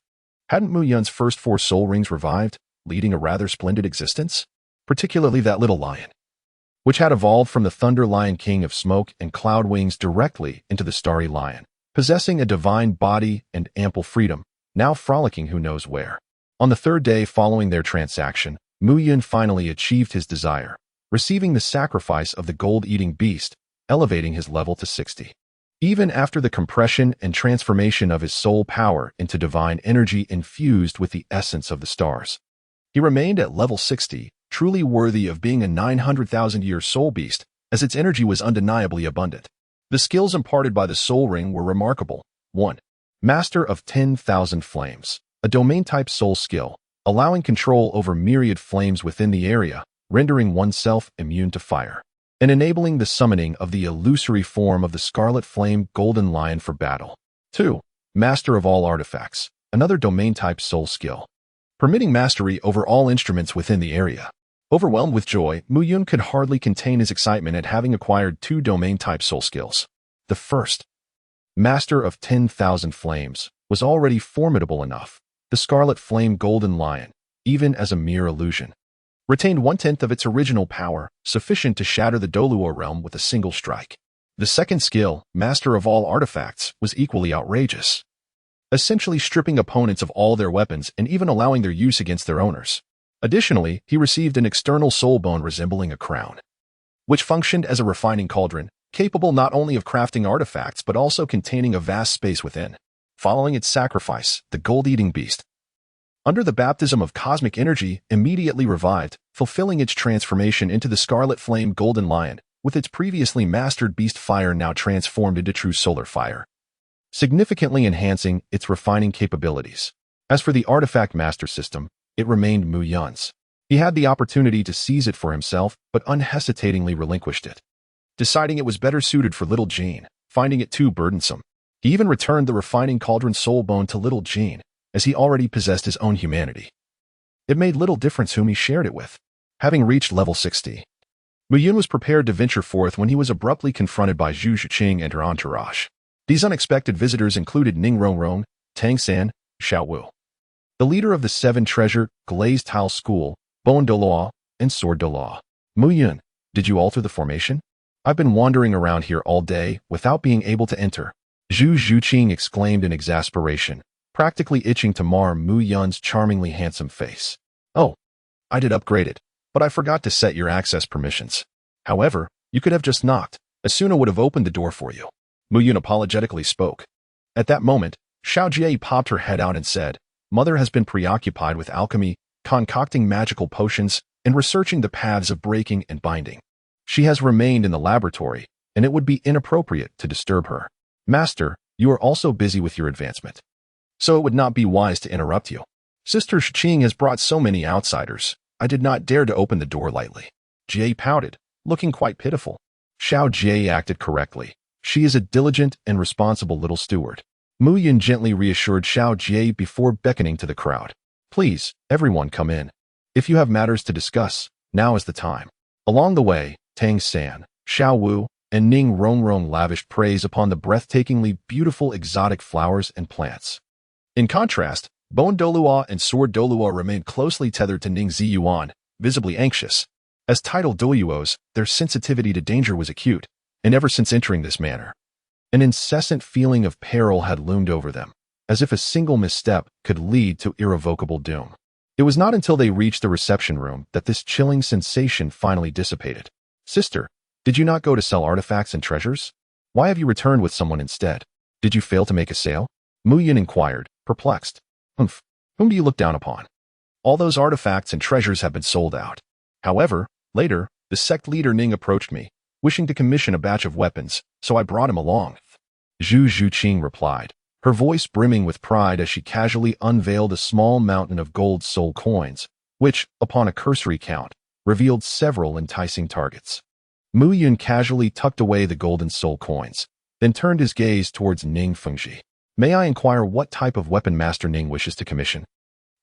Hadn't Mu Yun's first 4 soul rings revived, leading a rather splendid existence? Particularly that little lion, which had evolved from the Thunder Lion King of Smoke and Cloud Wings directly into the Starry Lion, possessing a divine body and ample freedom, now frolicking who knows where. On the 3rd day following their transaction, Mu Yun finally achieved his desire, receiving the sacrifice of the gold-eating beast, elevating his level to 60. Even after the compression and transformation of his soul power into divine energy infused with the essence of the stars, he remained at level 60, truly worthy of being a 900,000-year soul beast, as its energy was undeniably abundant. The skills imparted by the soul ring were remarkable. 1. Master of 10,000 Flames, a domain-type soul skill, allowing control over myriad flames within the area, rendering oneself immune to fire, and enabling the summoning of the illusory form of the Scarlet Flame Golden Lion for battle. 2. Master of all Artifacts, another domain-type soul skill, permitting mastery over all instruments within the area. Overwhelmed with joy, Mu Yun could hardly contain his excitement at having acquired 2 domain-type soul skills. The first, Master of 10,000 Flames, was already formidable enough. The Scarlet Flame Golden Lion, even as a mere illusion, retained 1/10 of its original power, sufficient to shatter the Douluo realm with a single strike. The second skill, Master of All Artifacts, was equally outrageous, essentially stripping opponents of all their weapons and even allowing their use against their owners. Additionally, he received an external soul bone resembling a crown, which functioned as a refining cauldron, capable not only of crafting artifacts but also containing a vast space within. Following its sacrifice, the gold-eating beast, under the baptism of cosmic energy, immediately revived, fulfilling its transformation into the Scarlet Flame Golden Lion, with its previously mastered beast fire now transformed into true solar fire, significantly enhancing its refining capabilities. As for the artifact master system, it remained Mu Yun's. He had the opportunity to seize it for himself, but unhesitatingly relinquished it, deciding it was better suited for Little Jean, finding it too burdensome. He even returned the refining cauldron soul bone to Little Jean, as he already possessed his own humanity. It made little difference whom he shared it with. Having reached level 60, Mu Yun was prepared to venture forth when he was abruptly confronted by Zhu Zhiqing and her entourage. These unexpected visitors included Ning Rongrong, Tang San, Xiao Wu, the leader of the 7 Treasure Glazed Tile School, Bone Douluo, and Sword Douluo. Mu Yun, did you alter the formation? I've been wandering around here all day without being able to enter, Zhu Zhiqing exclaimed in exasperation, practically itching to mar Mu Yun's charmingly handsome face. Oh, I did upgrade it, but I forgot to set your access permissions. However, you could have just knocked. Asuna would have opened the door for you. Mu Yun apologetically spoke. At that moment, Xiao Jie popped her head out and said, Mother has been preoccupied with alchemy, concocting magical potions, and researching the paths of breaking and binding. She has remained in the laboratory, and it would be inappropriate to disturb her. Master, you are also busy with your advancement, so it would not be wise to interrupt you. Sister Zhiqing has brought so many outsiders. I did not dare to open the door lightly. Jie pouted, looking quite pitiful. Xiao Jie acted correctly. She is a diligent and responsible little steward. Mu Yun gently reassured Xiao Jie before beckoning to the crowd. Please, everyone come in. If you have matters to discuss, now is the time. Along the way, Tang San, Xiao Wu, and Ning Rongrong lavished praise upon the breathtakingly beautiful exotic flowers and plants. In contrast, Bone Douluo and Sword Douluo remained closely tethered to Ning Ziyuan, visibly anxious. As title Douluos, their sensitivity to danger was acute, and ever since entering this manor, an incessant feeling of peril had loomed over them, as if a single misstep could lead to irrevocable doom. It was not until they reached the reception room that this chilling sensation finally dissipated. Sister, did you not go to sell artifacts and treasures? Why have you returned with someone instead? Did you fail to make a sale? Mu Yun inquired, perplexed. Humph, whom do you look down upon? All those artifacts and treasures have been sold out. However, later, the sect leader Ning approached me, wishing to commission a batch of weapons, so I brought him along. Zhu Zhiqing replied, her voice brimming with pride as she casually unveiled a small mountain of gold soul coins, which, upon a cursory count, revealed several enticing targets. Mu Yun casually tucked away the golden soul coins, then turned his gaze towards Ning Fengji. May I inquire what type of weapon Master Ning wishes to commission?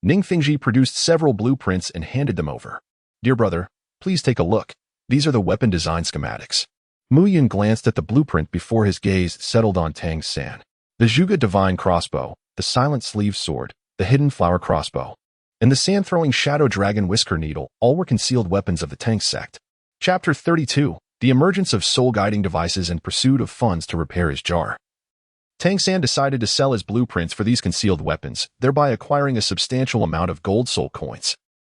Ning Fengji produced several blueprints and handed them over. Dear brother, please take a look. These are the weapon design schematics. Mu Yun glanced at the blueprint before his gaze settled on Tang San. The Zhuge Divine Crossbow, the Silent Sleeve Sword, the Hidden Flower Crossbow, and the Sand-Throwing Shadow Dragon Whisker Needle all were concealed weapons of the Tang sect. Chapter 32, The Emergence of Soul-Guiding Devices and Pursuit of Funds to Repair His Jar. Tang San decided to sell his blueprints for these concealed weapons, thereby acquiring a substantial amount of gold soul coins.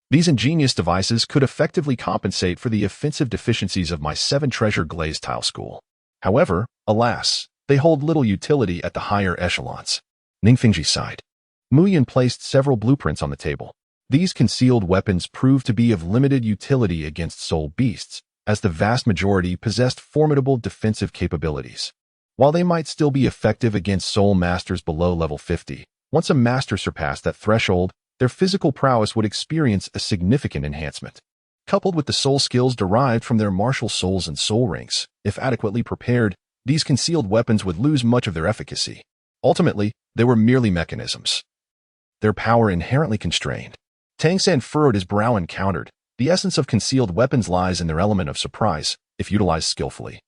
These ingenious devices could effectively compensate for the offensive deficiencies of my 7 Treasure Glazed Tile School. However, alas, they hold little utility at the higher echelons. Ning Fengji sighed. Mu Yun placed several blueprints on the table. These concealed weapons proved to be of limited utility against soul beasts, as the vast majority possessed formidable defensive capabilities. While they might still be effective against soul masters below level 50, once a master surpassed that threshold, their physical prowess would experience a significant enhancement. Coupled with the soul skills derived from their martial souls and soul rings, if adequately prepared, these concealed weapons would lose much of their efficacy. Ultimately, they were merely mechanisms, their power inherently constrained. Tang San furrowed his brow and countered. The essence of concealed weapons lies in their element of surprise, if utilized skillfully.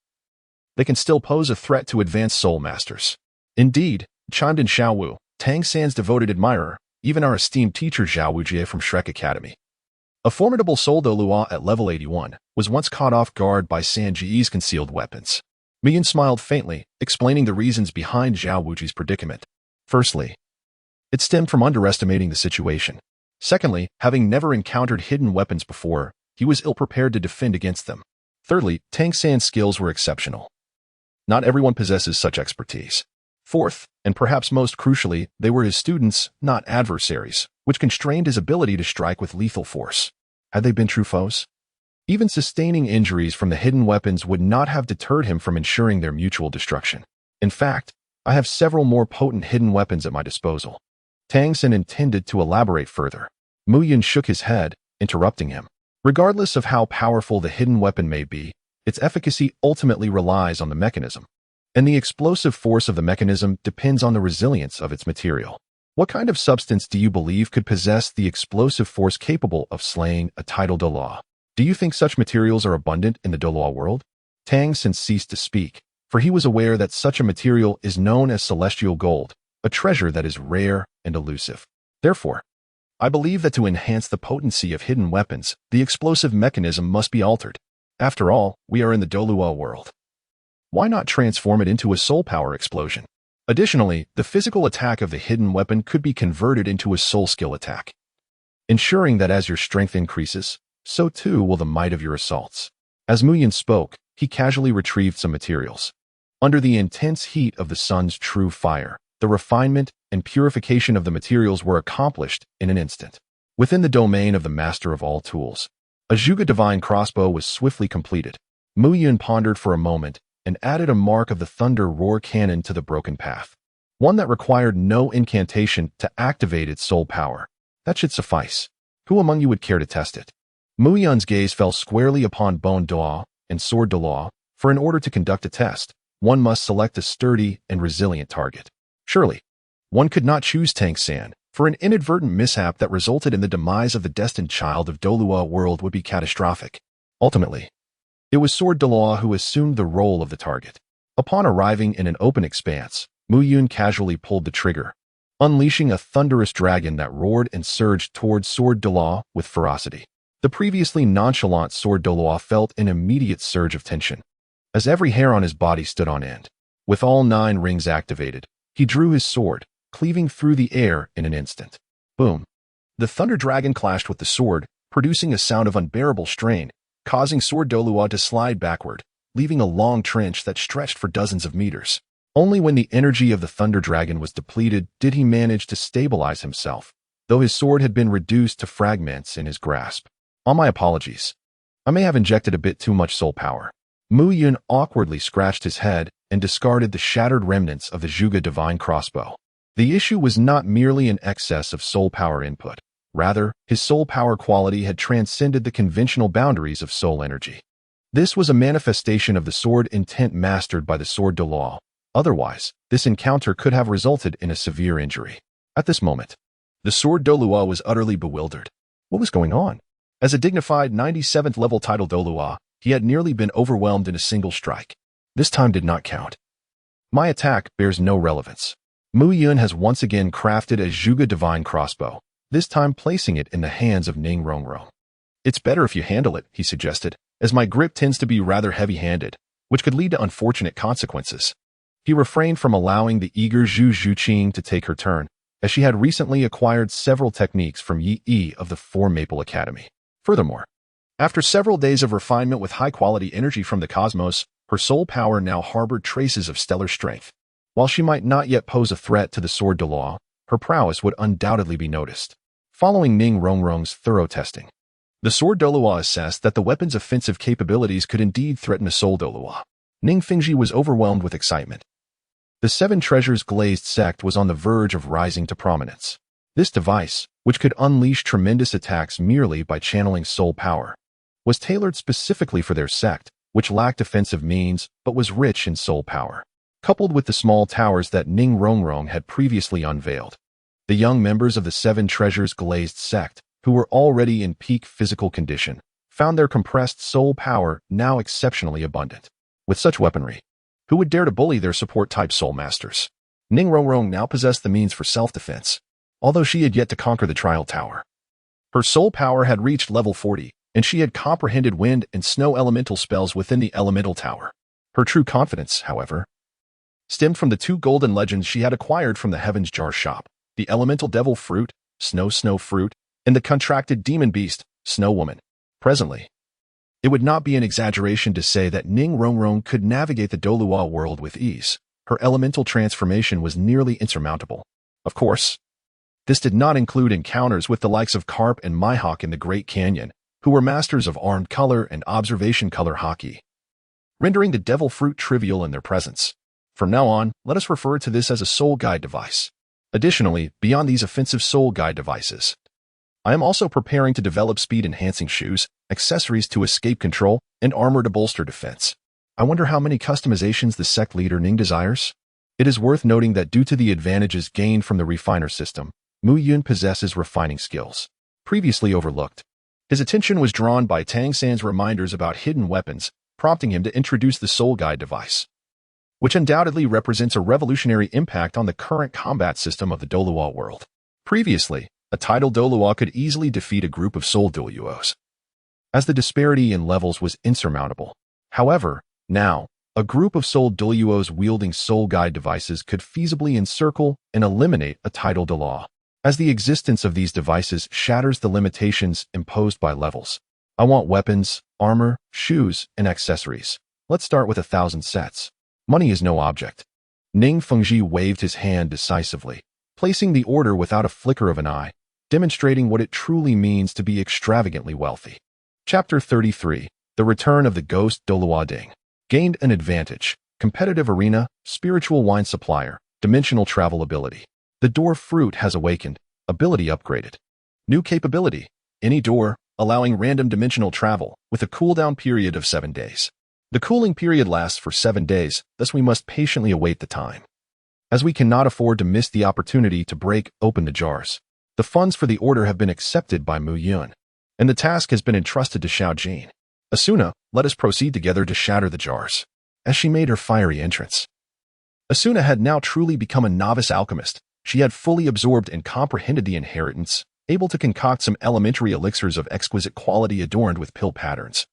They can still pose a threat to advanced soul masters. Indeed, chimed in Xiao Wu, Tang San's devoted admirer, even our esteemed teacher Zhao Wujie from Shrek Academy. A formidable soul Douluo at level 81 was once caught off guard by San Ji's concealed weapons. Miyun smiled faintly, explaining the reasons behind Zhao Wujie's predicament. Firstly, it stemmed from underestimating the situation. Secondly, having never encountered hidden weapons before, he was ill-prepared to defend against them. Thirdly, Tang San's skills were exceptional. Not everyone possesses such expertise. Fourth, and perhaps most crucially, they were his students, not adversaries, which constrained his ability to strike with lethal force. Had they been true foes? Even sustaining injuries from the hidden weapons would not have deterred him from ensuring their mutual destruction. In fact, I have several more potent hidden weapons at my disposal. Tang San intended to elaborate further. Mu Yun shook his head, interrupting him. Regardless of how powerful the hidden weapon may be, its efficacy ultimately relies on the mechanism. And the explosive force of the mechanism depends on the resilience of its material. What kind of substance do you believe could possess the explosive force capable of slaying a tidal Douluo? Do you think such materials are abundant in the Douluo world? Tang San ceased to speak, for he was aware that such a material is known as celestial gold, a treasure that is rare and elusive. Therefore, I believe that to enhance the potency of hidden weapons, the explosive mechanism must be altered. After all, we are in the Douluo world. Why not transform it into a soul power explosion? Additionally, the physical attack of the hidden weapon could be converted into a soul skill attack, ensuring that as your strength increases, so too will the might of your assaults. As Mu Yun spoke, he casually retrieved some materials. Under the intense heat of the sun's true fire, the refinement and purification of the materials were accomplished in an instant. Within the domain of the master of all tools, a Zhuge divine crossbow was swiftly completed. Mu Yun pondered for a moment and added a mark of the thunder roar cannon to the broken path. One that required no incantation to activate its soul power. That should suffice. Who among you would care to test it? Mu Yun's gaze fell squarely upon Bone Douluo and Sword Douluo. For in order to conduct a test, one must select a sturdy and resilient target. Surely, one could not choose Tang San, for an inadvertent mishap that resulted in the demise of the destined child of Douluo world would be catastrophic. Ultimately, it was Sword Douluo who assumed the role of the target. Upon arriving in an open expanse, Mu Yun casually pulled the trigger, unleashing a thunderous dragon that roared and surged towards Sword Douluo with ferocity. The previously nonchalant Sword Douluo felt an immediate surge of tension, as every hair on his body stood on end. With all 9 rings activated, he drew his sword, cleaving through the air in an instant. Boom! The thunder dragon clashed with the sword, producing a sound of unbearable strain, causing Sword Douluo to slide backward, leaving a long trench that stretched for dozens of meters. Only when the energy of the thunder dragon was depleted did he manage to stabilize himself, though his sword had been reduced to fragments in his grasp. All my apologies. I may have injected a bit too much soul power. Mu Yun awkwardly scratched his head and discarded the shattered remnants of the Zhuge divine crossbow. The issue was not merely an excess of soul power input. Rather, his soul power quality had transcended the conventional boundaries of soul energy. This was a manifestation of the sword intent mastered by the Sword Douluo. Otherwise, this encounter could have resulted in a severe injury. At this moment, the Sword Douluo was utterly bewildered. What was going on? As a dignified 97th level title Douluo, he had nearly been overwhelmed in a single strike. This time did not count. My attack bears no relevance. Mu Yun has once again crafted a Zhuge divine crossbow, this time placing it in the hands of Ning Rongrong. It's better if you handle it, he suggested, as my grip tends to be rather heavy-handed, which could lead to unfortunate consequences. He refrained from allowing the eager Zhu Zhuqing to take her turn, as she had recently acquired several techniques from Yi Yi of the Four Maple Academy. Furthermore, after several days of refinement with high-quality energy from the cosmos, her soul power now harbored traces of stellar strength. While she might not yet pose a threat to the Sword Douluo, her prowess would undoubtedly be noticed. Following Ning Rongrong's thorough testing, the Sword Douluo assessed that the weapon's offensive capabilities could indeed threaten a Soul Douluo. Ning Fingji was overwhelmed with excitement. The Seven Treasures glazed sect was on the verge of rising to prominence. This device, which could unleash tremendous attacks merely by channeling soul power, was tailored specifically for their sect, which lacked offensive means but was rich in soul power. Coupled with the small towers that Ning Rongrong had previously unveiled, the young members of the Seven Treasures glazed sect who were already in peak physical condition, found their compressed soul power now exceptionally abundant. With such weaponry, who would dare to bully their support-type soul masters? Ning Rongrong now possessed the means for self-defense, although she had yet to conquer the trial tower. Her soul power had reached level 40, and she had comprehended wind and snow elemental spells within the elemental tower. Her true confidence, however, stemmed from the 2 golden legends she had acquired from the Heaven's Jar shop, the elemental devil fruit, Snow Fruit, and the contracted demon beast, Snow Woman. Presently, it would not be an exaggeration to say that Ning Rongrong could navigate the Douluo world with ease. Her elemental transformation was nearly insurmountable. Of course, this did not include encounters with the likes of Carp and Mihawk in the Great Canyon, who were masters of armed color and observation color hockey, rendering the devil fruit trivial in their presence. From now on, let us refer to this as a soul guide device. Additionally, beyond these offensive soul guide devices, I am also preparing to develop speed-enhancing shoes, accessories to escape control, and armor to bolster defense. I wonder how many customizations the sect leader Ning desires? It is worth noting that due to the advantages gained from the refiner system, Mu Yun possesses refining skills previously overlooked. His attention was drawn by Tang San's reminders about hidden weapons, prompting him to introduce the soul guide device, which undoubtedly represents a revolutionary impact on the current combat system of the Douluo world. Previously, a titled Douluo could easily defeat a group of soul Douluos, as the disparity in levels was insurmountable. However, now, a group of soul Douluos wielding soul guide devices could feasibly encircle and eliminate a titled Douluo, as the existence of these devices shatters the limitations imposed by levels. I want weapons, armor, shoes, and accessories. Let's start with 1,000 sets. Money is no object. Ning Fengji waved his hand decisively, placing the order without a flicker of an eye, demonstrating what it truly means to be extravagantly wealthy. Chapter 33. The Return of the Ghost Douluo Ding. Gained an advantage. Competitive arena, spiritual wine supplier, dimensional travel ability. The door fruit has awakened, ability upgraded. New capability. Any door, allowing random dimensional travel, with a cooldown period of 7 days. The cooling period lasts for 7 days, thus we must patiently await the time, as we cannot afford to miss the opportunity to break open the jars. The funds for the order have been accepted by Mu Yun, and the task has been entrusted to Xiao Jin. Asuna, let us proceed together to shatter the jars. As she made her fiery entrance, Asuna had now truly become a novice alchemist. She had fully absorbed and comprehended the inheritance, able to concoct some elementary elixirs of exquisite quality adorned with pill patterns.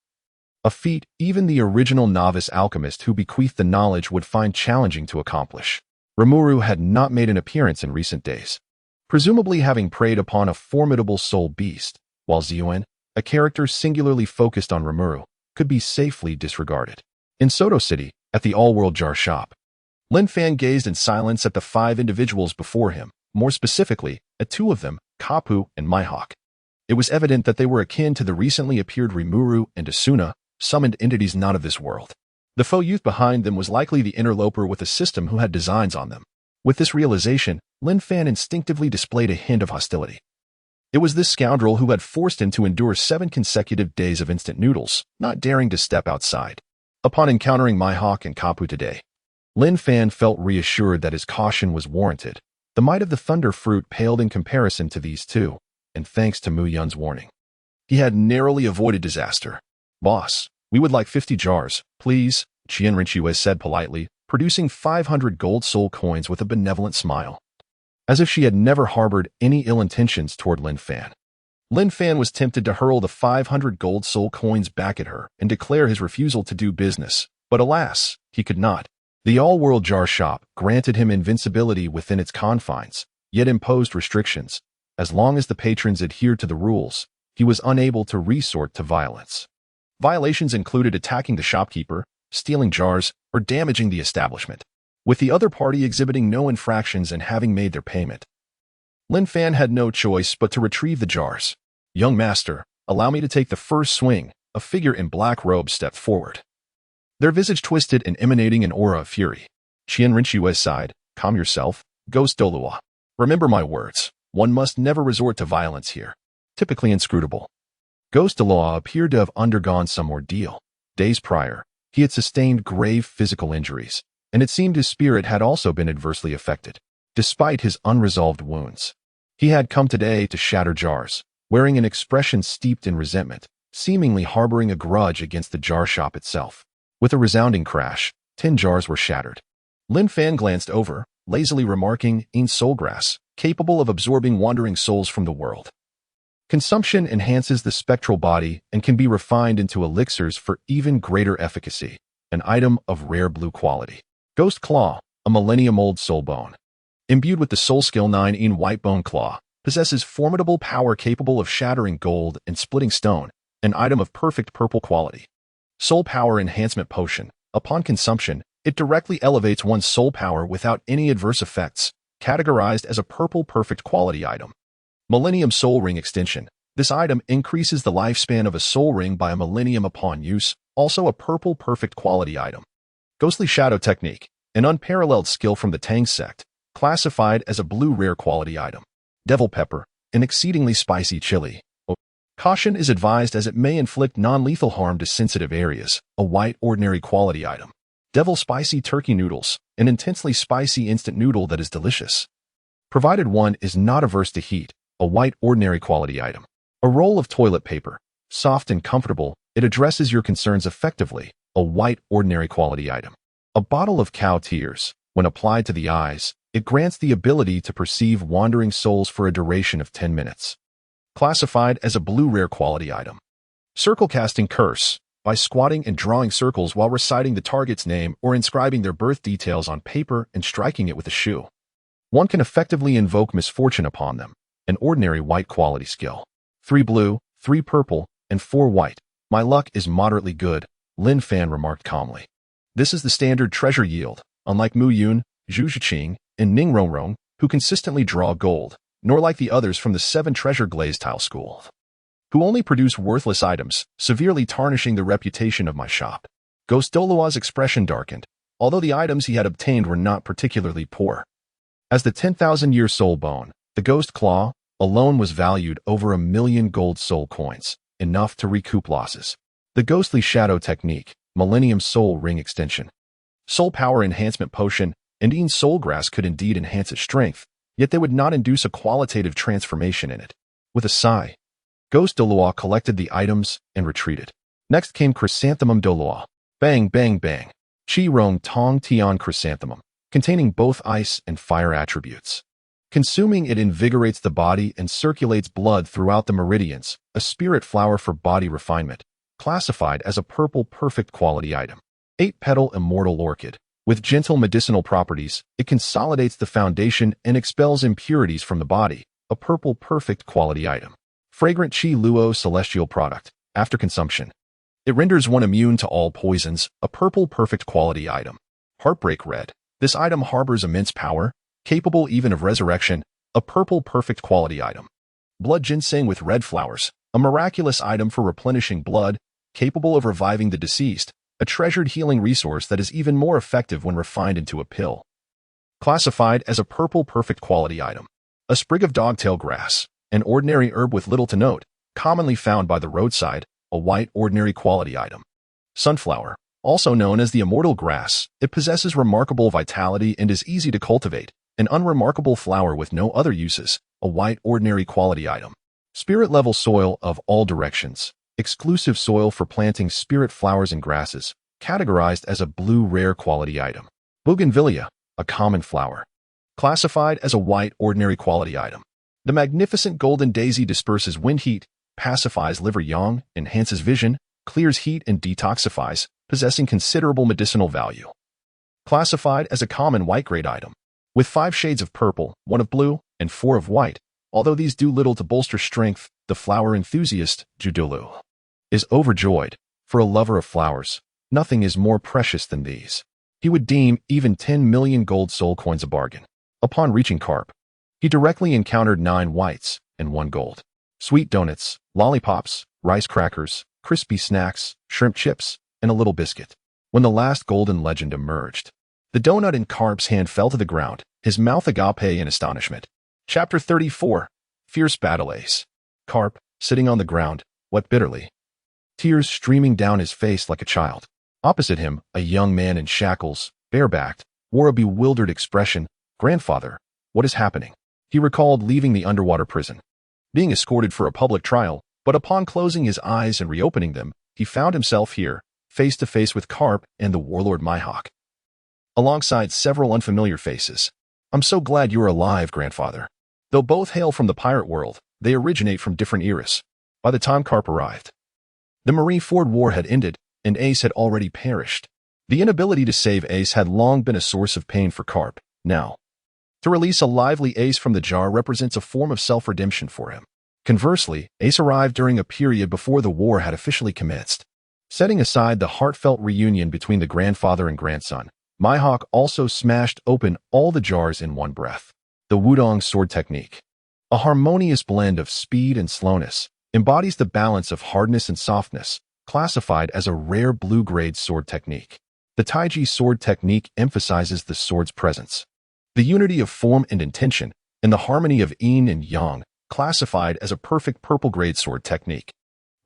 A feat even the original novice alchemist who bequeathed the knowledge would find challenging to accomplish. Rimuru had not made an appearance in recent days, presumably having preyed upon a formidable soul beast, while Ziyuan, a character singularly focused on Rimuru, could be safely disregarded. In Soto City, at the all-world jar shop, Lin Fan gazed in silence at the 5 individuals before him, more specifically, at 2 of them, Kapu and Mihawk. It was evident that they were akin to the recently appeared Rimuru and Asuna, summoned entities not of this world. The faux youth behind them was likely the interloper with a system who had designs on them. With this realization, Lin Fan instinctively displayed a hint of hostility. It was this scoundrel who had forced him to endure 7 consecutive days of instant noodles, not daring to step outside. Upon encountering Mihawk and Kapu today, Lin Fan felt reassured that his caution was warranted. The might of the thunder fruit paled in comparison to these 2, and thanks to Mu Yun's warning, he had narrowly avoided disaster. Boss, we would like 50 jars, please, Qian Rinqiue said politely, producing 500 gold soul coins with a benevolent smile, as if she had never harbored any ill intentions toward Lin Fan. Lin Fan was tempted to hurl the 500 gold soul coins back at her and declare his refusal to do business, but alas, he could not. The all-world jar shop granted him invincibility within its confines, yet imposed restrictions. As long as the patrons adhered to the rules, he was unable to resort to violence. Violations included attacking the shopkeeper, stealing jars, or damaging the establishment, with the other party exhibiting no infractions and having made their payment. Lin Fan had no choice but to retrieve the jars. Young master, allow me to take the first swing. A figure in black robes stepped forward, their visage twisted and emanating an aura of fury. Qian Rinqiue sighed, calm yourself, Ghost Douluo. Remember my words, one must never resort to violence here. Typically inscrutable, Ghost Douluo appeared to have undergone some ordeal. Days prior, he had sustained grave physical injuries, and it seemed his spirit had also been adversely affected. Despite his unresolved wounds, he had come today to shatter jars, wearing an expression steeped in resentment, seemingly harboring a grudge against the jar shop itself. With a resounding crash, 10 jars were shattered. Lin Fan glanced over, lazily remarking, "In soulgrass, capable of absorbing wandering souls from the world. Consumption enhances the spectral body and can be refined into elixirs for even greater efficacy. An item of rare blue quality. Ghost Claw, a millennium-old soul bone. Imbued with the soul skill 9 in white bone claw, possesses formidable power capable of shattering gold and splitting stone, an item of perfect purple quality. Soul Power Enhancement Potion. Upon consumption, it directly elevates one's soul power without any adverse effects, categorized as a purple perfect quality item. Millennium Soul Ring Extension. This item increases the lifespan of a soul ring by a millennium upon use, also a purple perfect quality item. Ghostly Shadow Technique. An unparalleled skill from the Tang sect, classified as a blue rare quality item. Devil Pepper. An exceedingly spicy chili. Caution is advised as it may inflict non-lethal harm to sensitive areas, a white ordinary quality item. Devil Spicy Turkey Noodles. An intensely spicy instant noodle that is delicious. Provided one is not averse to heat, a white ordinary quality item. A roll of toilet paper. Soft and comfortable, it addresses your concerns effectively, a white ordinary quality item. A bottle of cow tears. When applied to the eyes, it grants the ability to perceive wandering souls for a duration of 10 minutes. Classified as a blue rare quality item. Circle Casting Curse. By squatting and drawing circles while reciting the target's name or inscribing their birth details on paper and striking it with a shoe, one can effectively invoke misfortune upon them. An ordinary white quality skill. 3 blue, 3 purple, and 4 white. My luck is moderately good, Lin Fan remarked calmly. This is the standard treasure yield, unlike Mu Yun, Zhu Zhiqing, and Ning Rongrong, who consistently draw gold, nor like the others from the 7 treasure glaze tile school, who only produce worthless items, severely tarnishing the reputation of my shop. Ghost Douluo's expression darkened, although the items he had obtained were not particularly poor. As the 10,000-year soul bone, the Ghost Claw alone was valued over 1 million gold soul coins, enough to recoup losses. The Ghostly Shadow Technique, Millennium Soul Ring Extension. Soul Power Enhancement Potion, and even soul grass could indeed enhance its strength, yet they would not induce a qualitative transformation in it. With a sigh, Ghost Douluo collected the items and retreated. Next came Chrysanthemum Douluo. Bang, bang, bang. Qi Rong Tong Tian Chrysanthemum, containing both ice and fire attributes. Consuming it invigorates the body and circulates blood throughout the meridians, a spirit flower for body refinement, classified as a purple perfect quality item. 8-petal Immortal Orchid. With gentle medicinal properties, it consolidates the foundation and expels impurities from the body, a purple perfect quality item. Fragrant Qi Luo Celestial Product. After consumption, it renders one immune to all poisons, a purple perfect quality item. Heartbreak Red. This item harbors immense power, capable even of resurrection, a purple perfect quality item. Blood Ginseng with Red Flowers. A miraculous item for replenishing blood, capable of reviving the deceased, a treasured healing resource that is even more effective when refined into a pill. Classified as a purple perfect quality item. A sprig of dogtail grass. An ordinary herb with little to note, commonly found by the roadside, a white ordinary quality item. Sunflower. Also known as the immortal grass, it possesses remarkable vitality and is easy to cultivate, an unremarkable flower with no other uses, a white ordinary quality item. Spirit level soil of all directions. Exclusive soil for planting spirit flowers and grasses, categorized as a blue rare quality item. Bougainvillea, a common flower. Classified as a white ordinary quality item. The magnificent golden daisy disperses wind heat, pacifies liver yang, enhances vision, clears heat and detoxifies, possessing considerable medicinal value. Classified as a common white grade item. With 5 shades of purple, 1 of blue, and 4 of white, although these do little to bolster strength, the flower enthusiast, Douluo, is overjoyed. For a lover of flowers, nothing is more precious than these. He would deem even 10 million gold soul coins a bargain. Upon reaching Carp, he directly encountered 9 whites and 1 gold. Sweet donuts, lollipops, rice crackers, crispy snacks, shrimp chips, and a little biscuit. When the last golden legend emerged, the donut in Carp's hand fell to the ground, his mouth agape in astonishment. Chapter 34. Fierce Battle Ace. Carp, sitting on the ground, wept bitterly, tears streaming down his face like a child. Opposite him, a young man in shackles, barebacked, wore a bewildered expression. Grandfather, what is happening? He recalled leaving the underwater prison. being escorted for a public trial, but upon closing his eyes and reopening them, he found himself here, face to face with Karp and the warlord Mihawk, alongside several unfamiliar faces. I'm so glad you're alive, grandfather. Though both hail from the pirate world, they originate from different eras. By the time Karp arrived, the Marineford War had ended, and Ace had already perished. The inability to save Ace had long been a source of pain for Karp. Now, to release a lively Ace from the jar represents a form of self-redemption for him. Conversely, Ace arrived during a period before the war had officially commenced. Setting aside the heartfelt reunion between the grandfather and grandson, Mihawk also smashed open all the jars in one breath. The Wudong sword technique, a harmonious blend of speed and slowness, embodies the balance of hardness and softness, classified as a rare blue-grade sword technique. The Taiji sword technique emphasizes the sword's presence, the unity of form and intention, and the harmony of yin and yang, classified as a perfect purple-grade sword technique.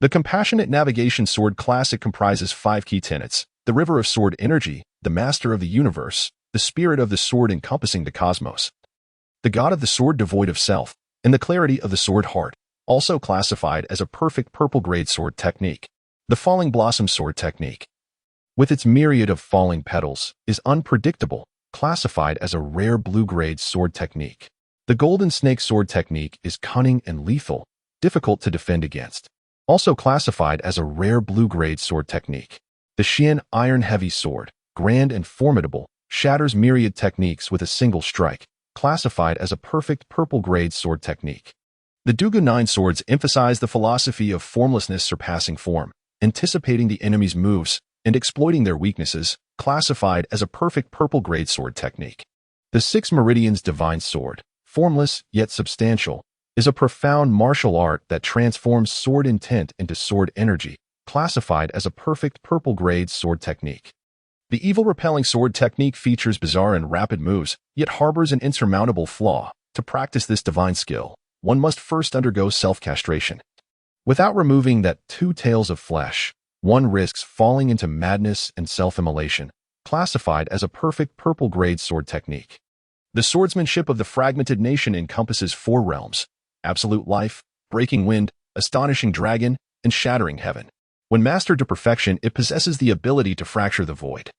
The Compassionate Navigation Sword Classic comprises 5 key tenets: the River of Sword Energy, the Master of the Universe, the Spirit of the Sword encompassing the cosmos, the God of the Sword devoid of self, and the Clarity of the Sword Heart, also classified as a perfect purple-grade sword technique. The Falling Blossom Sword Technique, with its myriad of falling petals, is unpredictable, classified as a rare blue-grade sword technique. The Golden Snake Sword Technique is cunning and lethal, difficult to defend against, also classified as a rare blue-grade sword technique. The Xian Iron Heavy Sword, grand and formidable, shatters myriad techniques with a single strike, classified as a perfect purple-grade sword technique. The Dugu 9 Swords emphasize the philosophy of formlessness surpassing form, anticipating the enemy's moves and exploiting their weaknesses, classified as a perfect purple-grade sword technique. The 6 Meridians Divine Sword, formless yet substantial, is a profound martial art that transforms sword intent into sword energy, classified as a perfect purple-grade sword technique. The Evil Repelling Sword Technique features bizarre and rapid moves, yet harbors an insurmountable flaw. To practice this divine skill, one must first undergo self-castration. Without removing that 2 tails of flesh, one risks falling into madness and self-immolation, classified as a perfect purple-grade sword technique. The swordsmanship of the Fragmented Nation encompasses 4 realms: Absolute Life, Breaking Wind, Astonishing Dragon, and Shattering Heaven. When mastered to perfection, it possesses the ability to fracture the void.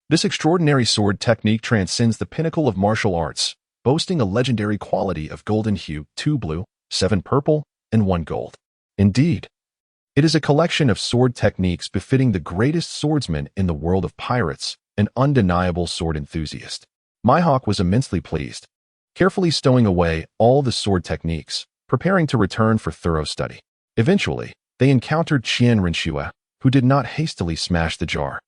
This extraordinary sword technique transcends the pinnacle of martial arts, boasting a legendary quality of golden hue, 2 blue, 7 purple, and 1 gold. Indeed, it is a collection of sword techniques befitting the greatest swordsman in the world of pirates, an undeniable sword enthusiast. Mihawk was immensely pleased, carefully stowing away all the sword techniques, preparing to return for thorough study. Eventually, they encountered Qian Renshue, who did not hastily smash the jar,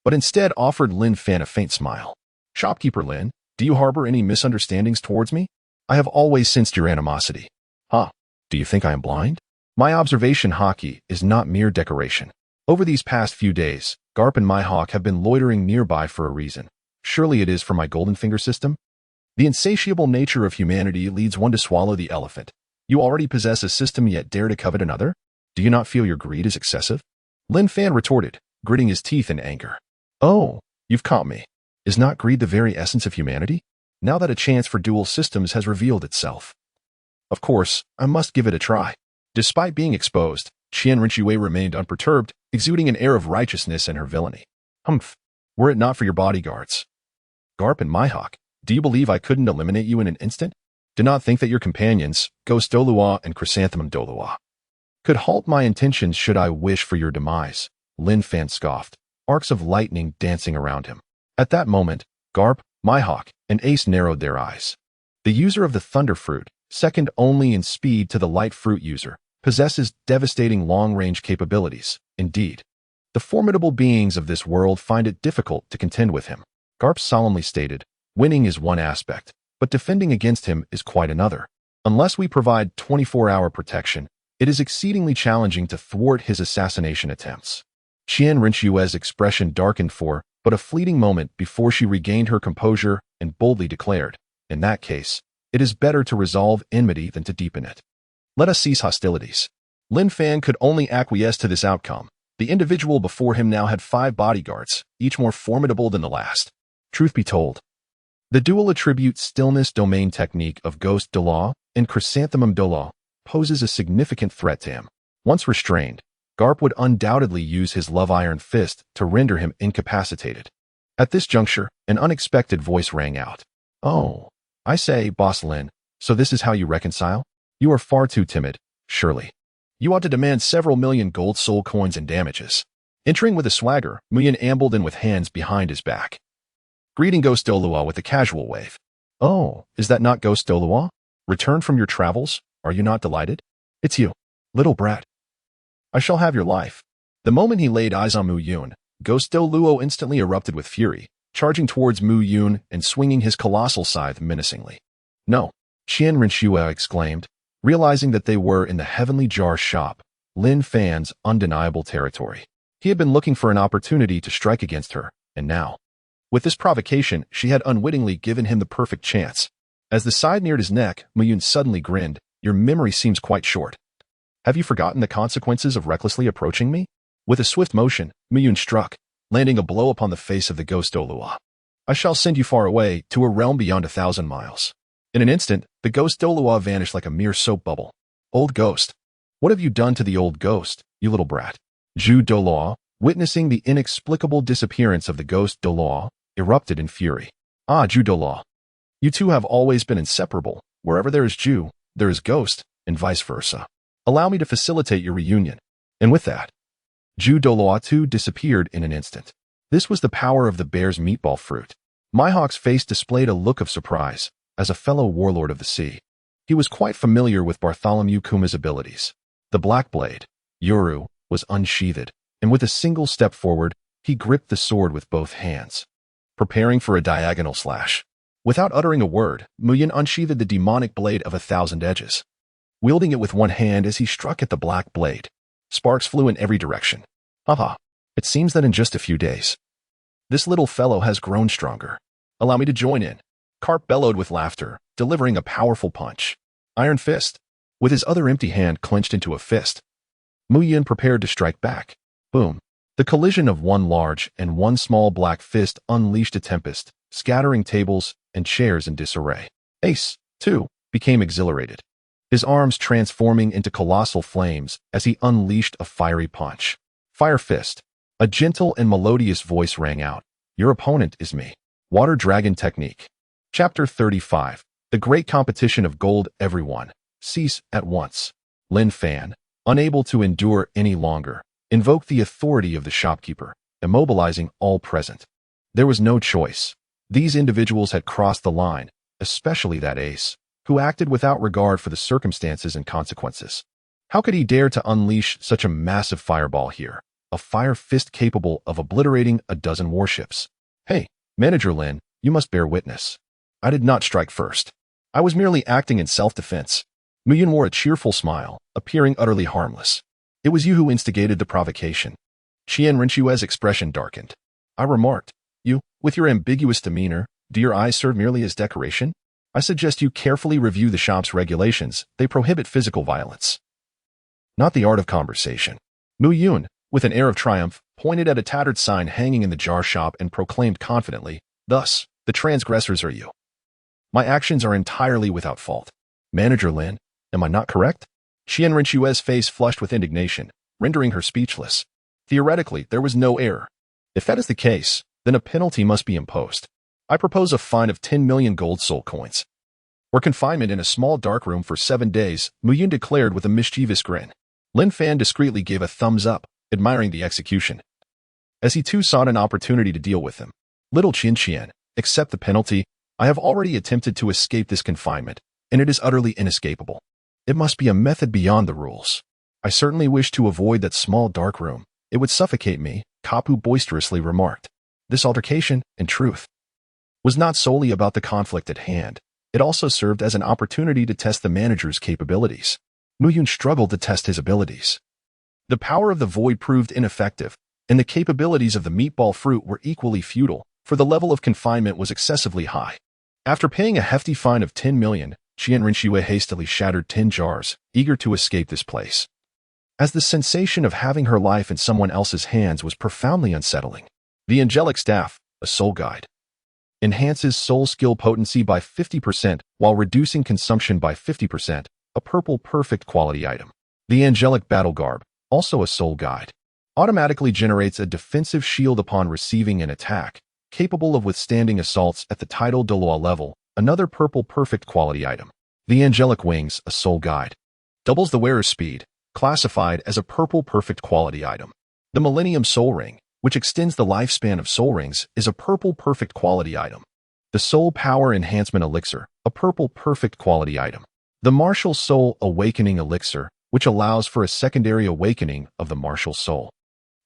but instead offered Lin Fan a faint smile. "Shopkeeper Lin, do you harbor any misunderstandings towards me? I have always sensed your animosity." "Huh? Do you think I am blind? My observation hockey is not mere decoration. Over these past few days, Garp and Mihawk have been loitering nearby for a reason. Surely it is for my golden finger system? The insatiable nature of humanity leads one to swallow the elephant. You already possess a system yet dare to covet another? Do you not feel your greed is excessive?" Lin Fan retorted, gritting his teeth in anger. "Oh, you've caught me. Is not greed the very essence of humanity? Now that a chance for dual systems has revealed itself. Of course, I must give it a try." Despite being exposed, Qian Renshue remained unperturbed, exuding an air of righteousness in her villainy. "Humph, were it not for your bodyguards. Garp and Mihawk, do you believe I couldn't eliminate you in an instant? Do not think that your companions, Ghost Douluo and Chrysanthemum Douluo, could halt my intentions should I wish for your demise," Lin Fan scoffed, arcs of lightning dancing around him. At that moment, Garp, Mihawk, and Ace narrowed their eyes. The user of the Thunder Fruit, second only in speed to the Light Fruit user, possesses devastating long-range capabilities. Indeed, the formidable beings of this world find it difficult to contend with him. Garp solemnly stated, "Winning is one aspect, but defending against him is quite another. Unless we provide 24-hour protection, it is exceedingly challenging to thwart his assassination attempts." Qian Renshue's expression darkened for but a fleeting moment before she regained her composure and boldly declared, "In that case, it is better to resolve enmity than to deepen it. Let us cease hostilities." Lin Fan could only acquiesce to this outcome. The individual before him now had 5 bodyguards, each more formidable than the last. Truth be told, the dual attribute stillness domain technique of Ghost Douluo and Chrysanthemum Douluo poses a significant threat to him. Once restrained, Garp would undoubtedly use his love iron fist to render him incapacitated. At this juncture, an unexpected voice rang out. "Oh, I say, Boss Lin, so this is how you reconcile? You are far too timid, surely. You ought to demand several million gold soul coins in damages." Entering with a swagger, Muyin ambled in with hands behind his back. Greeting Ghost Douluo with a casual wave. "Oh, is that not Ghost Douluo? Returned from your travels? Are you not delighted? It's you, little brat. I shall have your life." The moment he laid eyes on Mu Yun, Ghost Douluo instantly erupted with fury, charging towards Mu Yun and swinging his colossal scythe menacingly. "No," Qian Rinxue exclaimed, realizing that they were in the Heavenly Jar shop, Lin Fan's undeniable territory. He had been looking for an opportunity to strike against her, and now, with this provocation, she had unwittingly given him the perfect chance. As the scythe neared his neck, Mu Yun suddenly grinned. "Your memory seems quite short. Have you forgotten the consequences of recklessly approaching me?" With a swift motion, Mu Yun struck, landing a blow upon the face of the Ghost Douluo. "I shall send you far away, to a realm beyond 1,000 miles." In an instant, the Ghost Douluo vanished like a mere soap bubble. "Old ghost, what have you done to the old ghost, you little brat?" Zhu Douluo, witnessing the inexplicable disappearance of the Ghost Douluo, erupted in fury. "Ah, Zhu Douluo, you two have always been inseparable. Wherever there is Zhu, there is ghost, and vice versa. Allow me to facilitate your reunion." And with that, Zhu Douluo too disappeared in an instant. This was the power of the bear's meatball fruit. Mihawk's face displayed a look of surprise. As a fellow warlord of the sea, he was quite familiar with Bartholomew Kuma's abilities. The Black Blade, Yoru, was unsheathed, and with a single step forward, he gripped the sword with both hands, preparing for a diagonal slash. Without uttering a word, Mu Yun unsheathed the demonic blade of 1,000 edges. Wielding it with one hand as he struck at the Black Blade, sparks flew in every direction. "Haha, it seems that in just a few days, this little fellow has grown stronger. Allow me to join in." Garp bellowed with laughter, delivering a powerful punch. Iron Fist. With his other empty hand clenched into a fist, Mu Yun prepared to strike back. Boom. The collision of one large and one small black fist unleashed a tempest, scattering tables and chairs in disarray. Ace, too, became exhilarated, his arms transforming into colossal flames as he unleashed a fiery punch. Fire Fist. A gentle and melodious voice rang out. "Your opponent is me." Water Dragon Technique. Chapter 35. The Great Competition of Gold. Everyone, cease at once. Lin Fan, unable to endure any longer, invoked the authority of the shopkeeper, immobilizing all present. There was no choice. These individuals had crossed the line, especially that ace, who acted without regard for the circumstances and consequences. How could he dare to unleash such a massive fireball here, a fire fist capable of obliterating a dozen warships? "Hey, Manager Lin, you must bear witness. I did not strike first. I was merely acting in self-defense." Mu Yun wore a cheerful smile, appearing utterly harmless. "It was you who instigated the provocation." Qian Rinxue's expression darkened. "I remarked, you, with your ambiguous demeanor, do your eyes serve merely as decoration? I suggest you carefully review the shop's regulations. They prohibit physical violence, not the art of conversation." Mu Yun, with an air of triumph, pointed at a tattered sign hanging in the jar shop and proclaimed confidently, "Thus, the transgressors are you. My actions are entirely without fault. Manager Lin, am I not correct?" Qian Rinxue's face flushed with indignation, rendering her speechless. Theoretically, there was no error. If that is the case, then a penalty must be imposed. I propose a fine of 10 million gold soul coins, or confinement in a small dark room for 7 days, Mu Yun declared with a mischievous grin. Lin Fan discreetly gave a thumbs up, admiring the execution, as he too sought an opportunity to deal with him. "Little Qian, accept the penalty. I have already attempted to escape this confinement, and it is utterly inescapable. It must be a method beyond the rules. I certainly wish to avoid that small dark room. It would suffocate me," Kapu boisterously remarked. This altercation, in truth, was not solely about the conflict at hand. It also served as an opportunity to test the manager's capabilities. Mu Yun struggled to test his abilities. The power of the void proved ineffective, and the capabilities of the meatball fruit were equally futile, for the level of confinement was excessively high. After paying a hefty fine of 10 million, Qian Rinxue hastily shattered 10 jars, eager to escape this place, as the sensation of having her life in someone else's hands was profoundly unsettling. The Angelic Staff, a soul guide, enhances soul skill potency by 50% while reducing consumption by 50%, a purple perfect quality item. The angelic battle garb, also a soul guide, automatically generates a defensive shield upon receiving an attack, capable of withstanding assaults at the title Douluo level, another purple perfect quality item. The angelic wings, a soul guide, doubles the wearer's speed, classified as a purple perfect quality item. The Millennium Soul Ring, which extends the lifespan of soul rings, is a purple perfect quality item. The Soul Power Enhancement Elixir, a purple perfect quality item. The Martial Soul Awakening Elixir, which allows for a secondary awakening of the martial soul,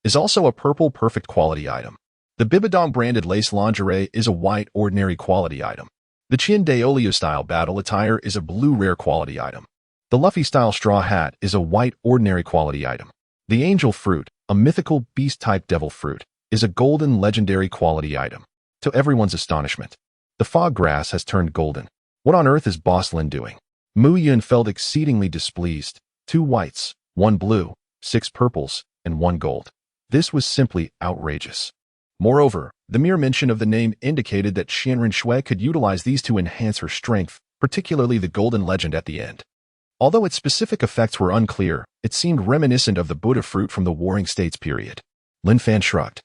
is also a purple perfect quality item. The Bibidong branded lace lingerie is a white ordinary quality item. The Chin Daolio style battle attire is a blue rare quality item. The Luffy style straw hat is a white ordinary quality item. The Angel Fruit, a mythical beast-type devil fruit, is a golden legendary quality item. To everyone's astonishment, the fog grass has turned golden. What on earth is Boss Lin doing? Mu Yun felt exceedingly displeased. 2 whites, 1 blue, 6 purples, and 1 gold. This was simply outrageous. Moreover, the mere mention of the name indicated that Qianren Shui could utilize these to enhance her strength, particularly the golden legend at the end. Although its specific effects were unclear, it seemed reminiscent of the Buddha fruit from the Warring States period. Lin Fan shrugged,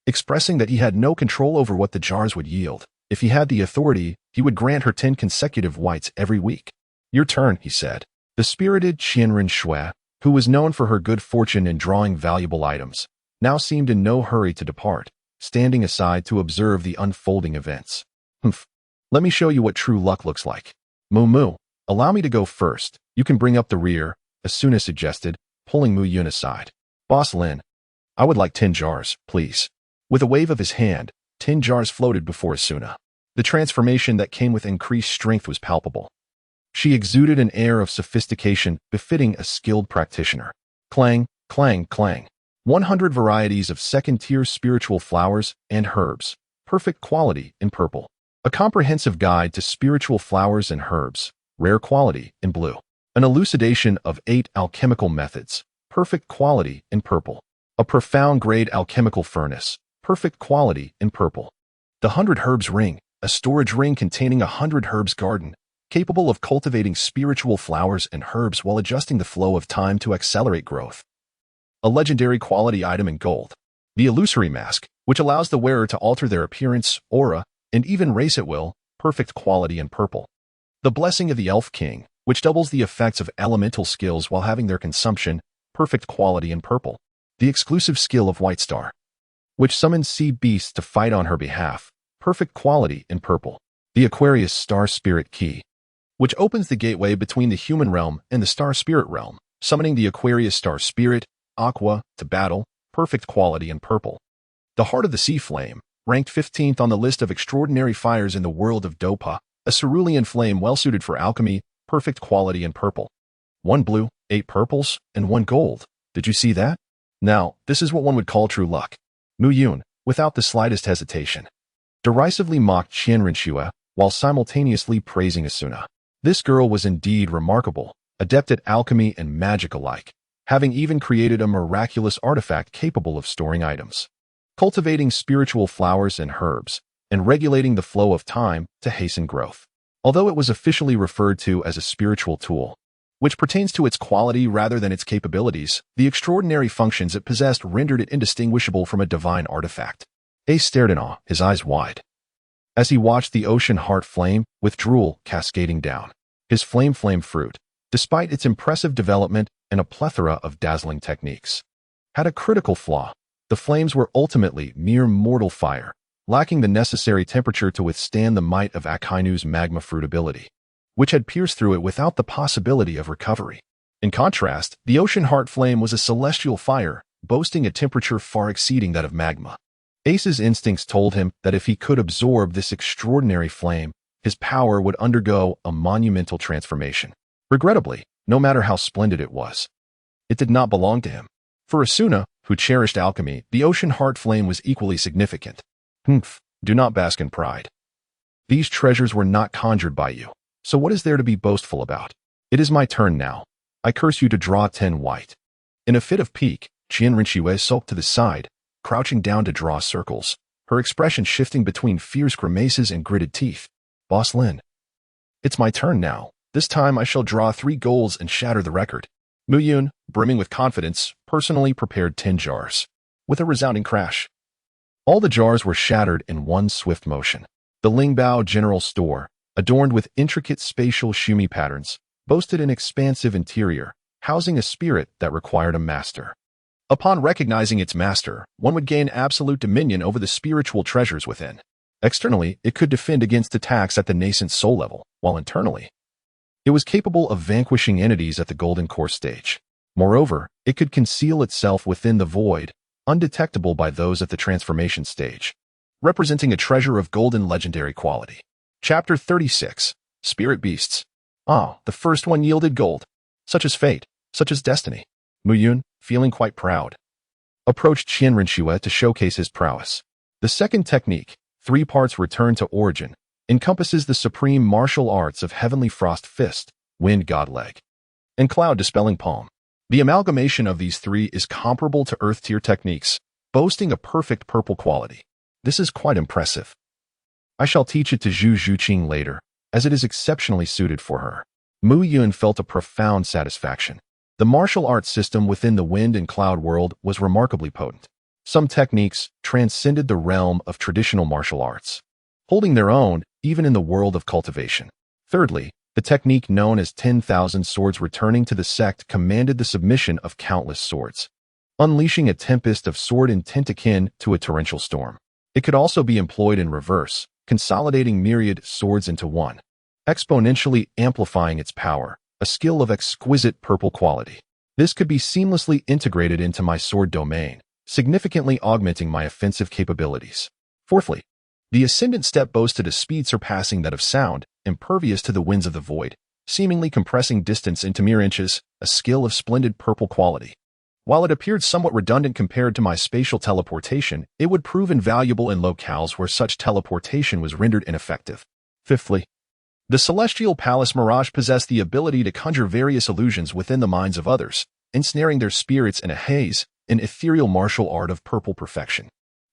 expressing that he had no control over what the jars would yield. If he had the authority, he would grant her 10 consecutive whites every week. Your turn, he said. The spirited Qianren Shui, who was known for her good fortune in drawing valuable items, now seemed in no hurry to depart, standing aside to observe the unfolding events. Humph. Let me show you what true luck looks like. Mu, allow me to go first. You can bring up the rear, Asuna suggested, pulling Mu Yun aside. Boss Lin, I would like 10 jars, please. With a wave of his hand, 10 jars floated before Asuna. The transformation that came with increased strength was palpable. She exuded an air of sophistication befitting a skilled practitioner. Clang, clang, clang. 100 varieties of second-tier spiritual flowers and herbs, perfect quality in purple. A comprehensive guide to spiritual flowers and herbs, rare quality in blue. An elucidation of 8 alchemical methods, perfect quality in purple. A profound-grade alchemical furnace, perfect quality in purple. The 100 Herbs Ring, a storage ring containing a 100 herbs garden, capable of cultivating spiritual flowers and herbs while adjusting the flow of time to accelerate growth. A legendary quality item in gold. The Illusory Mask, which allows the wearer to alter their appearance, aura, and even race at will, perfect quality in purple. The Blessing of the Elf King, which doubles the effects of elemental skills while having their consumption, perfect quality in purple. The exclusive skill of White Star, which summons sea beasts to fight on her behalf, perfect quality in purple. The Aquarius Star Spirit Key, which opens the gateway between the human realm and the star spirit realm, summoning the Aquarius Star Spirit, Aqua, to battle, perfect quality in purple. The Heart of the Sea Flame, ranked 15th on the list of extraordinary fires in the world of Dopa, a cerulean flame well-suited for alchemy, perfect quality in purple. 1 blue, 8 purples, and 1 gold. Did you see that? Now, this is what one would call true luck. Mu Yun, without the slightest hesitation, derisively mocked Qianren Shui while simultaneously praising Asuna. This girl was indeed remarkable, adept at alchemy and magic alike, having even created a miraculous artifact capable of storing items, cultivating spiritual flowers and herbs, and regulating the flow of time to hasten growth. Although it was officially referred to as a spiritual tool, which pertains to its quality rather than its capabilities, the extraordinary functions it possessed rendered it indistinguishable from a divine artifact. Ace stared in awe, his eyes wide, as he watched the ocean heart flame with drool cascading down. His flame fruit, despite its impressive development and a plethora of dazzling techniques, had a critical flaw. The flames were ultimately mere mortal fire, lacking the necessary temperature to withstand the might of Akainu's magma fruit ability, which had pierced through it without the possibility of recovery. In contrast, the ocean heart flame was a celestial fire, boasting a temperature far exceeding that of magma. Ace's instincts told him that if he could absorb this extraordinary flame, his power would undergo a monumental transformation. Regrettably, no matter how splendid it was, it did not belong to him. For Asuna, who cherished alchemy, the ocean heart flame was equally significant. Humph, do not bask in pride. These treasures were not conjured by you, so what is there to be boastful about? It is my turn now. I curse you to draw 10 white. In a fit of pique, Qianren Shui sulked to the side, crouching down to draw circles, her expression shifting between fierce grimaces and gritted teeth. Boss Lin. It's my turn now. This time I shall draw 3 goals and shatter the record. Mu Yun, brimming with confidence, personally prepared 10 jars. With a resounding crash, all the jars were shattered in one swift motion. The Lingbao General Store, adorned with intricate spatial shumi patterns, boasted an expansive interior, housing a spirit that required a master. Upon recognizing its master, one would gain absolute dominion over the spiritual treasures within. Externally, it could defend against attacks at the nascent soul level, while internally, it was capable of vanquishing entities at the Golden Core stage. Moreover, it could conceal itself within the void, undetectable by those at the transformation stage, representing a treasure of golden legendary quality. Chapter 36. Spirit Beasts. The first one yielded gold. Such as fate, such as destiny. Mu Yun, feeling quite proud, approached Qian Renxue to showcase his prowess. The second technique, 3 parts return to origin, encompasses the supreme martial arts of Heavenly Frost Fist, Wind God Leg, and Cloud Dispelling Palm. The amalgamation of these 3 is comparable to Earth-tier techniques, boasting a perfect purple quality. This is quite impressive. I shall teach it to Zhu Zhuqing later, as it is exceptionally suited for her. Mu Yun felt a profound satisfaction. The martial arts system within the Wind and Cloud world was remarkably potent. Some techniques transcended the realm of traditional martial arts, holding their own even in the world of cultivation. Thirdly, the technique known as 10,000 swords returning to the sect commanded the submission of countless swords, unleashing a tempest of sword intent akin to a torrential storm. It could also be employed in reverse, consolidating myriad swords into one, exponentially amplifying its power, a skill of exquisite purple quality. This could be seamlessly integrated into my sword domain, significantly augmenting my offensive capabilities. Fourthly, the ascendant step boasted a speed surpassing that of sound, impervious to the winds of the void, seemingly compressing distance into mere inches, a skill of splendid purple quality. While it appeared somewhat redundant compared to my spatial teleportation, it would prove invaluable in locales where such teleportation was rendered ineffective. Fifthly, the Celestial Palace Mirage possessed the ability to conjure various illusions within the minds of others, ensnaring their spirits in a haze, an ethereal martial art of purple perfection.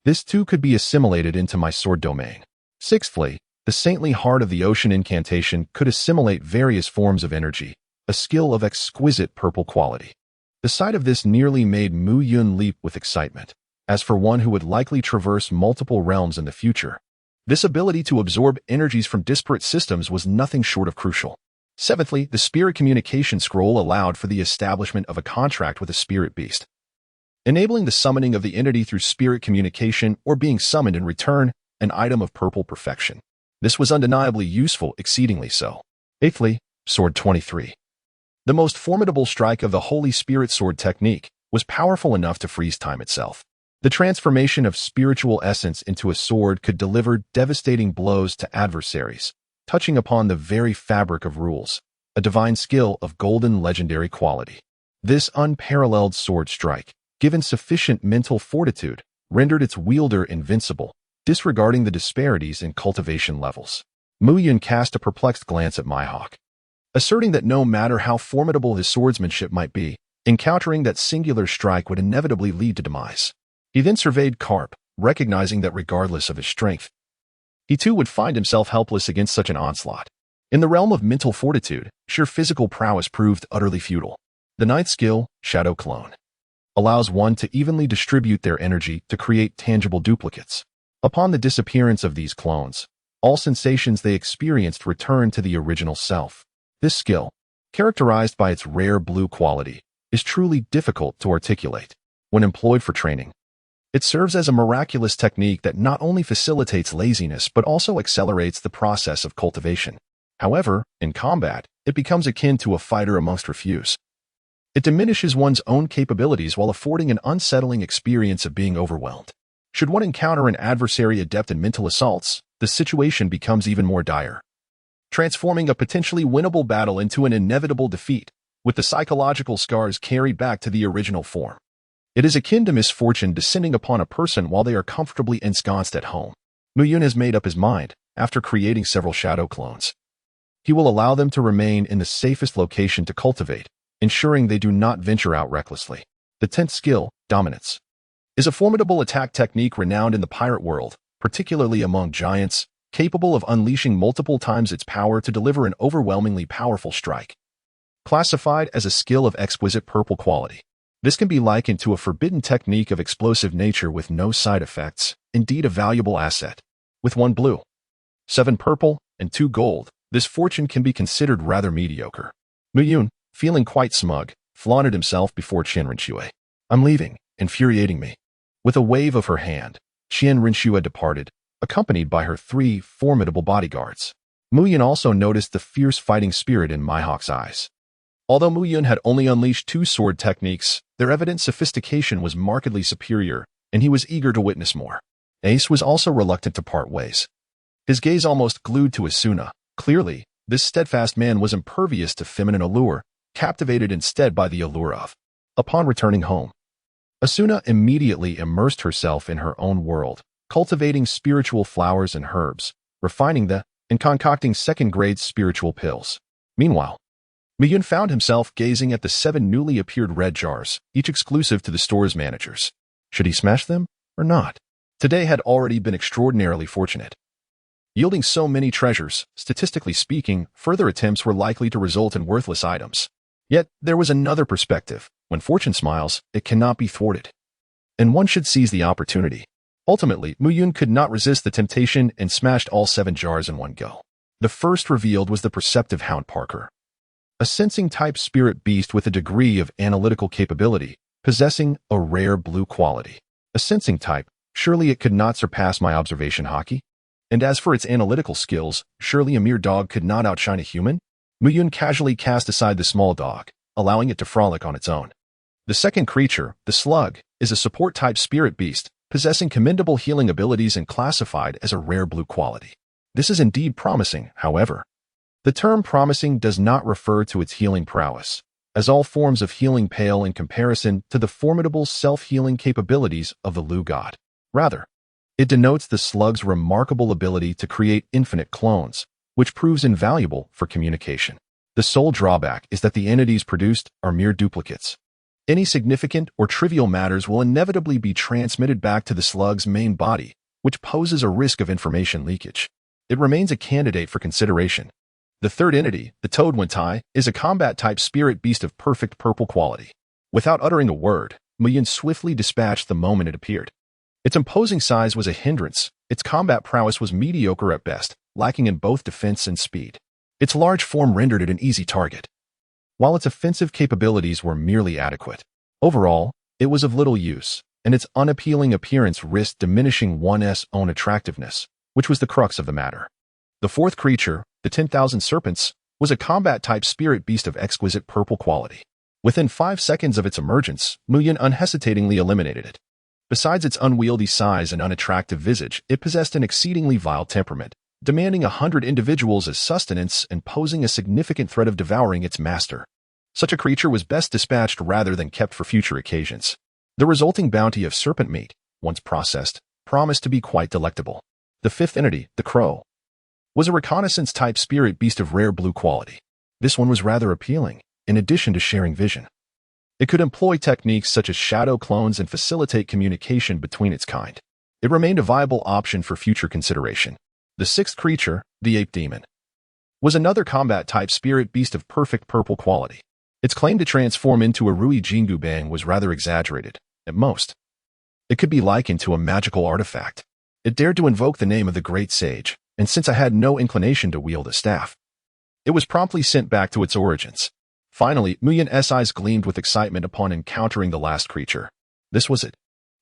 This too could be assimilated into my sword domain. Sixthly, the Saintly Heart of the Ocean incantation could assimilate various forms of energy, a skill of exquisite purple quality. The sight of this nearly made Mu Yun leap with excitement. As for one who would likely traverse multiple realms in the future, this ability to absorb energies from disparate systems was nothing short of crucial. Seventhly, the Spirit Communication Scroll allowed for the establishment of a contract with a spirit beast, enabling the summoning of the entity through spirit communication or being summoned in return, an item of purple perfection. This was undeniably useful, exceedingly so. Eighthly, Sword 23. The most formidable strike of the Holy Spirit Sword technique was powerful enough to freeze time itself. The transformation of spiritual essence into a sword could deliver devastating blows to adversaries, touching upon the very fabric of rules, a divine skill of golden legendary quality. This unparalleled sword strike, given sufficient mental fortitude, rendered its wielder invincible, disregarding the disparities in cultivation levels. Mu Yun cast a perplexed glance at Maihawk, asserting that no matter how formidable his swordsmanship might be, encountering that singular strike would inevitably lead to demise. He then surveyed Karp, recognizing that regardless of his strength, he too would find himself helpless against such an onslaught. In the realm of mental fortitude, sheer physical prowess proved utterly futile. The ninth skill, Shadow Clone, allows one to evenly distribute their energy to create tangible duplicates. Upon the disappearance of these clones, all sensations they experienced return to the original self. This skill, characterized by its rare blue quality, is truly difficult to articulate. When employed for training, it serves as a miraculous technique that not only facilitates laziness but also accelerates the process of cultivation. However, in combat, it becomes akin to a fighter amongst refuse. It diminishes one's own capabilities while affording an unsettling experience of being overwhelmed. Should one encounter an adversary adept in mental assaults, the situation becomes even more dire, transforming a potentially winnable battle into an inevitable defeat, with the psychological scars carried back to the original form. It is akin to misfortune descending upon a person while they are comfortably ensconced at home. Mu Yun has made up his mind, after creating several shadow clones. He will allow them to remain in the safest location to cultivate, ensuring they do not venture out recklessly. The 10th skill, Dominance, is a formidable attack technique renowned in the pirate world, particularly among giants, capable of unleashing multiple times its power to deliver an overwhelmingly powerful strike. Classified as a skill of exquisite purple quality, this can be likened to a forbidden technique of explosive nature with no side effects, indeed a valuable asset. With 1 blue, 7 purple, and 2 gold, this fortune can be considered rather mediocre. Muyun, feeling quite smug, flaunted himself before Qian Rinxue. I'm leaving, infuriating me. With a wave of her hand, Qian Rinxue departed, accompanied by her 3 formidable bodyguards. Muyun also noticed the fierce fighting spirit in Mihawk's eyes. Although Muyun had only unleashed 2 sword techniques, their evident sophistication was markedly superior, and he was eager to witness more. Ace was also reluctant to part ways. His gaze almost glued to Asuna. Clearly, this steadfast man was impervious to feminine allure, captivated instead by the allure of. Upon returning home, Asuna immediately immersed herself in her own world, cultivating spiritual flowers and herbs, refining them, and concocting second-grade spiritual pills. Meanwhile, Miyun found himself gazing at the 7 newly appeared red jars, each exclusive to the store's managers. Should he smash them or not? Today had already been extraordinarily fortunate. Yielding so many treasures, statistically speaking, further attempts were likely to result in worthless items. Yet, there was another perspective. When fortune smiles, it cannot be thwarted. And one should seize the opportunity. Ultimately, Muyun could not resist the temptation and smashed all 7 jars in one go. The first revealed was the perceptive Hound Parker, a sensing-type spirit beast with a degree of analytical capability, possessing a rare blue quality. A sensing type, surely it could not surpass my observation hockey? And as for its analytical skills, surely a mere dog could not outshine a human? Muyun casually cast aside the small dog, allowing it to frolic on its own. The second creature, the slug, is a support-type spirit beast, possessing commendable healing abilities and classified as a rare blue quality. This is indeed promising, however. The term promising does not refer to its healing prowess, as all forms of healing pale in comparison to the formidable self-healing capabilities of the Lu god. Rather, it denotes the slug's remarkable ability to create infinite clones, which proves invaluable for communication. The sole drawback is that the entities produced are mere duplicates. Any significant or trivial matters will inevitably be transmitted back to the slug's main body, which poses a risk of information leakage. It remains a candidate for consideration. The third entity, the Toad Wentai, is a combat-type spirit beast of perfect purple quality. Without uttering a word, Muyun swiftly dispatched the moment it appeared. Its imposing size was a hindrance. Its combat prowess was mediocre at best, lacking in both defense and speed. Its large form rendered it an easy target, while its offensive capabilities were merely adequate. Overall, it was of little use, and its unappealing appearance risked diminishing one's own attractiveness, which was the crux of the matter. The fourth creature, the 10,000 Serpents, was a combat-type spirit beast of exquisite purple quality. Within 5 seconds of its emergence, Muyun unhesitatingly eliminated it. Besides its unwieldy size and unattractive visage, it possessed an exceedingly vile temperament, demanding 100 individuals as sustenance and posing a significant threat of devouring its master. Such a creature was best dispatched rather than kept for future occasions. The resulting bounty of serpent meat, once processed, promised to be quite delectable. The fifth entity, the Crow, was a reconnaissance-type spirit beast of rare blue quality. This one was rather appealing, in addition to sharing vision. It could employ techniques such as shadow clones and facilitate communication between its kind. It remained a viable option for future consideration. The sixth creature, the Ape Demon, was another combat-type spirit beast of perfect purple quality. Its claim to transform into a Rui Jingu Bang was rather exaggerated, at most. It could be likened to a magical artifact. It dared to invoke the name of the great sage, and since I had no inclination to wield a staff, it was promptly sent back to its origins. Finally, Muyun's eyes gleamed with excitement upon encountering the last creature. This was it.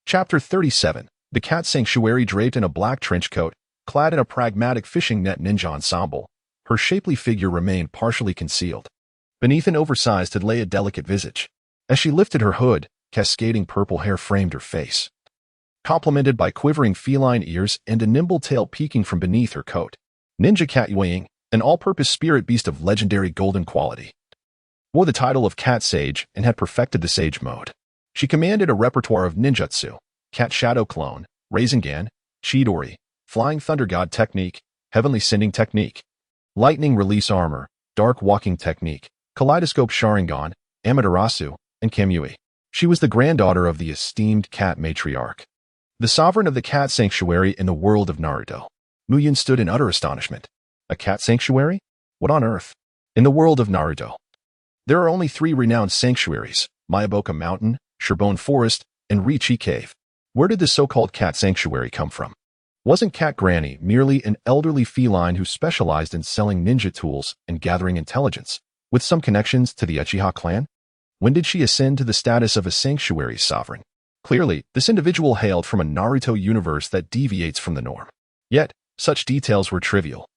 Chapter 37. The Cat Sanctuary. Draped in a black trench coat, clad in a pragmatic fishing net ninja ensemble, her shapely figure remained partially concealed. Beneath an oversized hood lay a delicate visage. As she lifted her hood, cascading purple hair framed her face, complemented by quivering feline ears and a nimble tail peeking from beneath her coat. Ninja Cat Yueying, an all-purpose spirit beast of legendary golden quality, wore the title of Cat Sage and had perfected the Sage mode. She commanded a repertoire of ninjutsu, Cat Shadow Clone, Rasengan, Chidori, Flying Thunder God Technique, Heavenly Sending Technique, Lightning Release Armor, Dark Walking Technique, Kaleidoscope Sharingan, Amaterasu, and Kamui. She was the granddaughter of the esteemed Cat Matriarch, the sovereign of the Cat Sanctuary in the world of Naruto. Muyin stood in utter astonishment. A cat sanctuary? What on earth? In the world of Naruto, there are only 3 renowned sanctuaries: Mayaboka Mountain, Sherbone Forest, and Richi Cave. Where did this so-called cat sanctuary come from? Wasn't Cat Granny merely an elderly feline who specialized in selling ninja tools and gathering intelligence, with some connections to the Uchiha clan? When did she ascend to the status of a sanctuary sovereign? Clearly, this individual hailed from a Naruto universe that deviates from the norm. Yet, such details were trivial.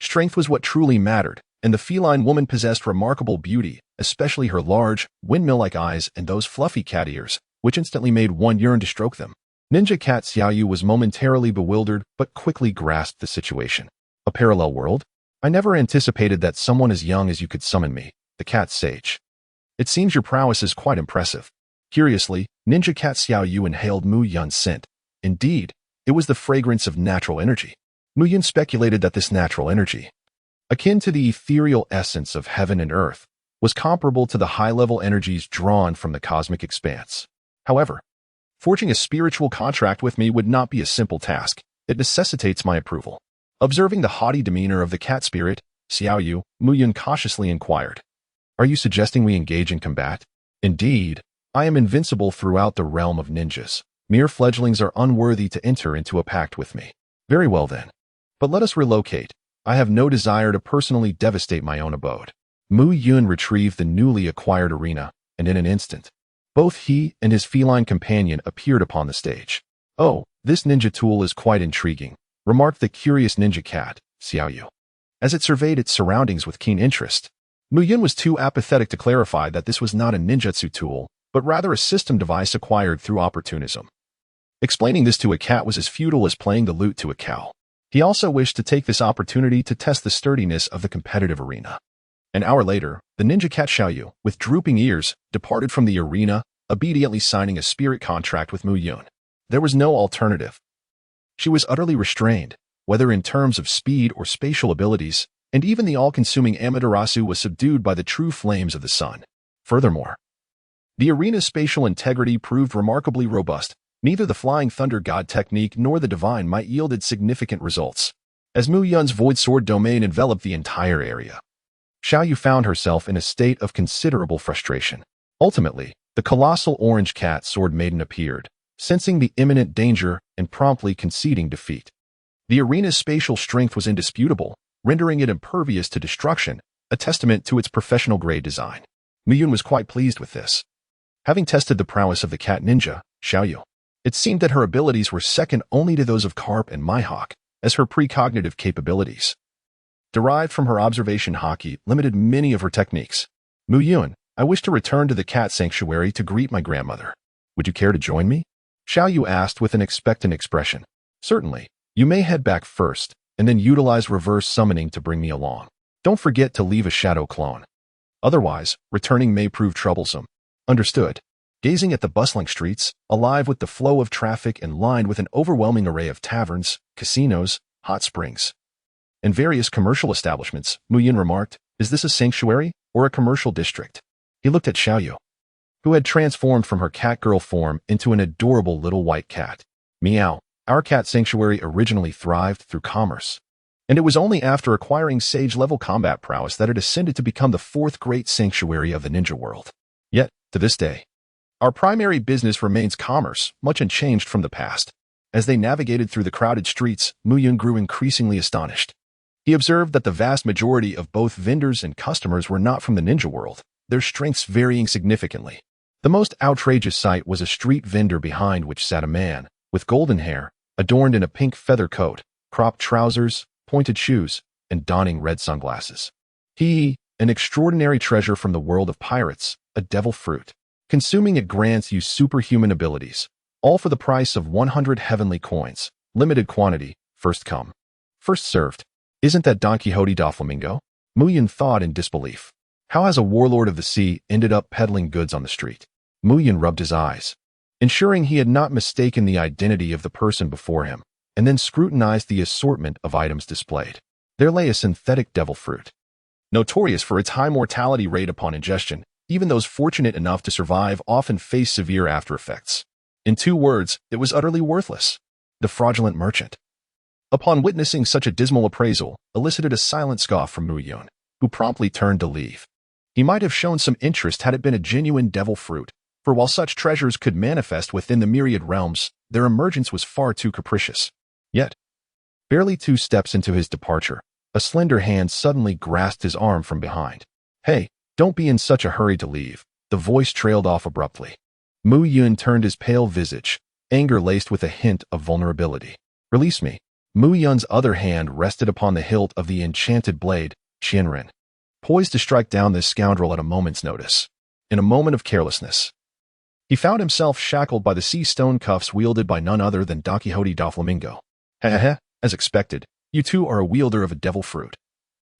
Strength was what truly mattered, and the feline woman possessed remarkable beauty, especially her large, windmill-like eyes and those fluffy cat ears, which instantly made one yearn to stroke them. Ninja Cat Xiaoyu was momentarily bewildered but quickly grasped the situation. A parallel world? I never anticipated that someone as young as you could summon me, the cat sage. It seems your prowess is quite impressive. Curiously, Ninja Cat Xiaoyu inhaled Mu Yun's scent. Indeed, it was the fragrance of natural energy. Mu Yun speculated that this natural energy, akin to the ethereal essence of heaven and earth, was comparable to the high-level energies drawn from the cosmic expanse. However, forging a spiritual contract with me would not be a simple task. It necessitates my approval. Observing the haughty demeanor of the cat spirit, Xiaoyu, Mu Yun cautiously inquired, "Are you suggesting we engage in combat?" "Indeed, I am invincible throughout the realm of ninjas. Mere fledglings are unworthy to enter into a pact with me." "Very well then. But let us relocate. I have no desire to personally devastate my own abode." Mu Yun retrieved the newly acquired arena, and in an instant, both he and his feline companion appeared upon the stage. "Oh, this ninja tool is quite intriguing," remarked the curious ninja cat, Xiaoyu, as it surveyed its surroundings with keen interest. Mu Yun was too apathetic to clarify that this was not a ninjutsu tool, but rather a system device acquired through opportunism. Explaining this to a cat was as futile as playing the lute to a cow. He also wished to take this opportunity to test the sturdiness of the competitive arena. An hour later, the ninja cat Xiaoyu, with drooping ears, departed from the arena, obediently signing a spirit contract with Mu Yun. There was no alternative. She was utterly restrained, whether in terms of speed or spatial abilities, and even the all-consuming Amaterasu was subdued by the true flames of the sun. Furthermore, the arena's spatial integrity proved remarkably robust. Neither the Flying Thunder God technique nor the Divine Might yielded significant results, as Mu Yun's Void Sword domain enveloped the entire area. Xiaoyu found herself in a state of considerable frustration. Ultimately, the colossal orange cat Sword Maiden appeared, sensing the imminent danger and promptly conceding defeat. The arena's spatial strength was indisputable, rendering it impervious to destruction, a testament to its professional-grade design. Mu Yun was quite pleased with this. Having tested the prowess of the cat ninja, Xiaoyu, it seemed that her abilities were second only to those of Carp and Mihawk, as her precognitive capabilities, derived from her observation haki, limited many of her techniques. "Mu Yun, I wish to return to the cat sanctuary to greet my grandmother. Would you care to join me?" Xiaoyu asked with an expectant expression. "Certainly. You may head back first, and then utilize reverse summoning to bring me along. Don't forget to leave a shadow clone. Otherwise, returning may prove troublesome." "Understood." Gazing at the bustling streets, alive with the flow of traffic and lined with an overwhelming array of taverns, casinos, hot springs, and various commercial establishments, Mu Yun remarked, "Is this a sanctuary or a commercial district?" He looked at Xiaoyu, who had transformed from her cat girl form into an adorable little white cat. "Meow, our cat sanctuary originally thrived through commerce, and it was only after acquiring sage-level combat prowess that it ascended to become the 4th great sanctuary of the ninja world. Yet, to this day, our primary business remains commerce, much unchanged from the past." As they navigated through the crowded streets, Mu Yun grew increasingly astonished. He observed that the vast majority of both vendors and customers were not from the ninja world, their strengths varying significantly. The most outrageous sight was a street vendor behind which sat a man, with golden hair, adorned in a pink feather coat, cropped trousers, pointed shoes, and donning red sunglasses. He, an extraordinary treasure from the world of pirates, a devil fruit. Consuming it grants you superhuman abilities, all for the price of 100 heavenly coins, limited quantity, first come, first served. Isn't that Don Quixote da Flamingo? Mu Yun thought in disbelief. How has a warlord of the sea ended up peddling goods on the street? Mu Yun rubbed his eyes, ensuring he had not mistaken the identity of the person before him, and then scrutinized the assortment of items displayed. There lay a synthetic devil fruit, notorious for its high mortality rate upon ingestion. Even those fortunate enough to survive often face severe after effects. In 2 words, it was utterly worthless. The fraudulent merchant. upon witnessing such a dismal appraisal, elicited a silent scoff from Mu Yun, who promptly turned to leave. He might have shown some interest had it been a genuine devil fruit, for while such treasures could manifest within the myriad realms, their emergence was far too capricious. Yet, barely 2 steps into his departure, a slender hand suddenly grasped his arm from behind. "Hey, don't be in such a hurry to leave," the voice trailed off abruptly. Mu Yun turned his pale visage, anger laced with a hint of vulnerability. "Release me." Mu Yun's other hand rested upon the hilt of the enchanted blade, Qianren, poised to strike down this scoundrel at a moment's notice. In a moment of carelessness, he found himself shackled by the sea stone cuffs wielded by none other than Don Quixote Doflamingo. "Heh, as expected, you too are a wielder of a devil fruit."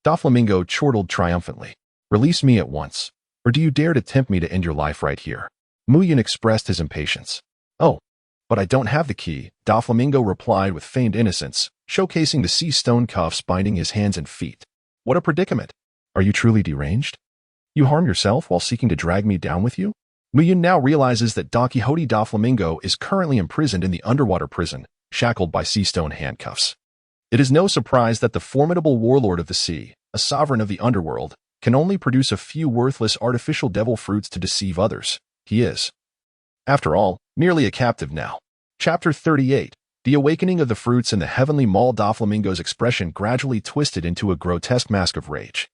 Doflamingo chortled triumphantly. "Release me at once, or do you dare to tempt me to end your life right here?" Mu Yun expressed his impatience. "Oh, but I don't have the key," Doflamingo replied with feigned innocence, showcasing the sea stone cuffs binding his hands and feet. "What a predicament! Are you truly deranged? You harm yourself while seeking to drag me down with you?" Mu Yun now realizes that Don Quixote Doflamingo is currently imprisoned in the underwater prison, shackled by sea stone handcuffs. It is no surprise that the formidable warlord of the sea, a sovereign of the underworld, can only produce a few worthless artificial devil fruits to deceive others. He is, after all, merely a captive now. Chapter 38. The awakening of the fruits in the heavenly mall. Doflamingo's expression gradually twisted into a grotesque mask of rage.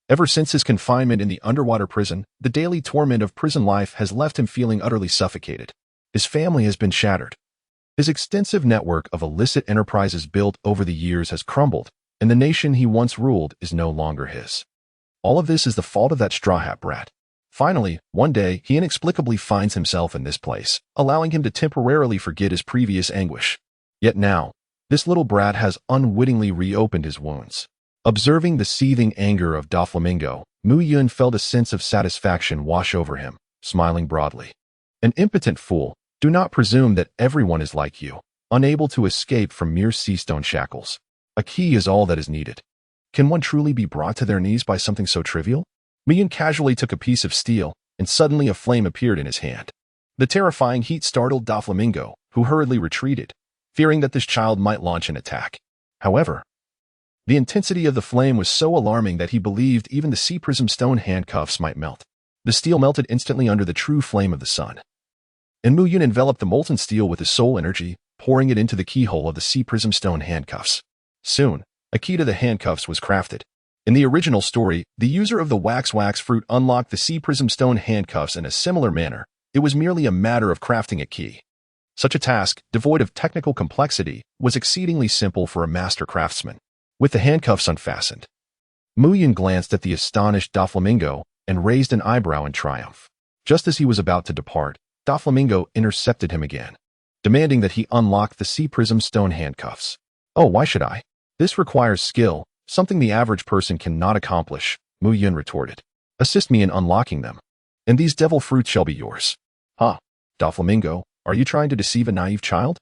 Ever since his confinement in the underwater prison, the daily torment of prison life has left him feeling utterly suffocated. His family has been shattered. His extensive network of illicit enterprises built over the years has crumbled, and the nation he once ruled is no longer his. All of this is the fault of that straw hat brat. Finally, one day, he inexplicably finds himself in this place, allowing him to temporarily forget his previous anguish. Yet now, this little brat has unwittingly reopened his wounds. Observing the seething anger of Doflamingo, Mu Yun felt a sense of satisfaction wash over him, smiling broadly. "An impotent fool, do not presume that everyone is like you, unable to escape from mere sea stone shackles. A key is all that is needed. Can one truly be brought to their knees by something so trivial?" Mu Yun casually took a piece of steel, and suddenly a flame appeared in his hand. The terrifying heat startled Doflamingo, who hurriedly retreated, fearing that this child might launch an attack. However, the intensity of the flame was so alarming that he believed even the sea prism stone handcuffs might melt. The steel melted instantly under the true flame of the sun, and Mu Yun enveloped the molten steel with his soul energy, pouring it into the keyhole of the sea prism stone handcuffs. Soon, a key to the handcuffs was crafted. In the original story, the user of the wax fruit unlocked the sea prism stone handcuffs in a similar manner. It was merely a matter of crafting a key. Such a task, devoid of technical complexity, was exceedingly simple for a master craftsman. With the handcuffs unfastened, Mu Yun glanced at the astonished Doflamingo and raised an eyebrow in triumph. Just as he was about to depart, Doflamingo intercepted him again, demanding that he unlock the sea prism stone handcuffs. "Oh, why should I? This requires skill, something the average person cannot accomplish," Mu Yun retorted. "Assist me in unlocking them, and these devil fruits shall be yours." "Huh, Doflamingo, are you trying to deceive a naive child?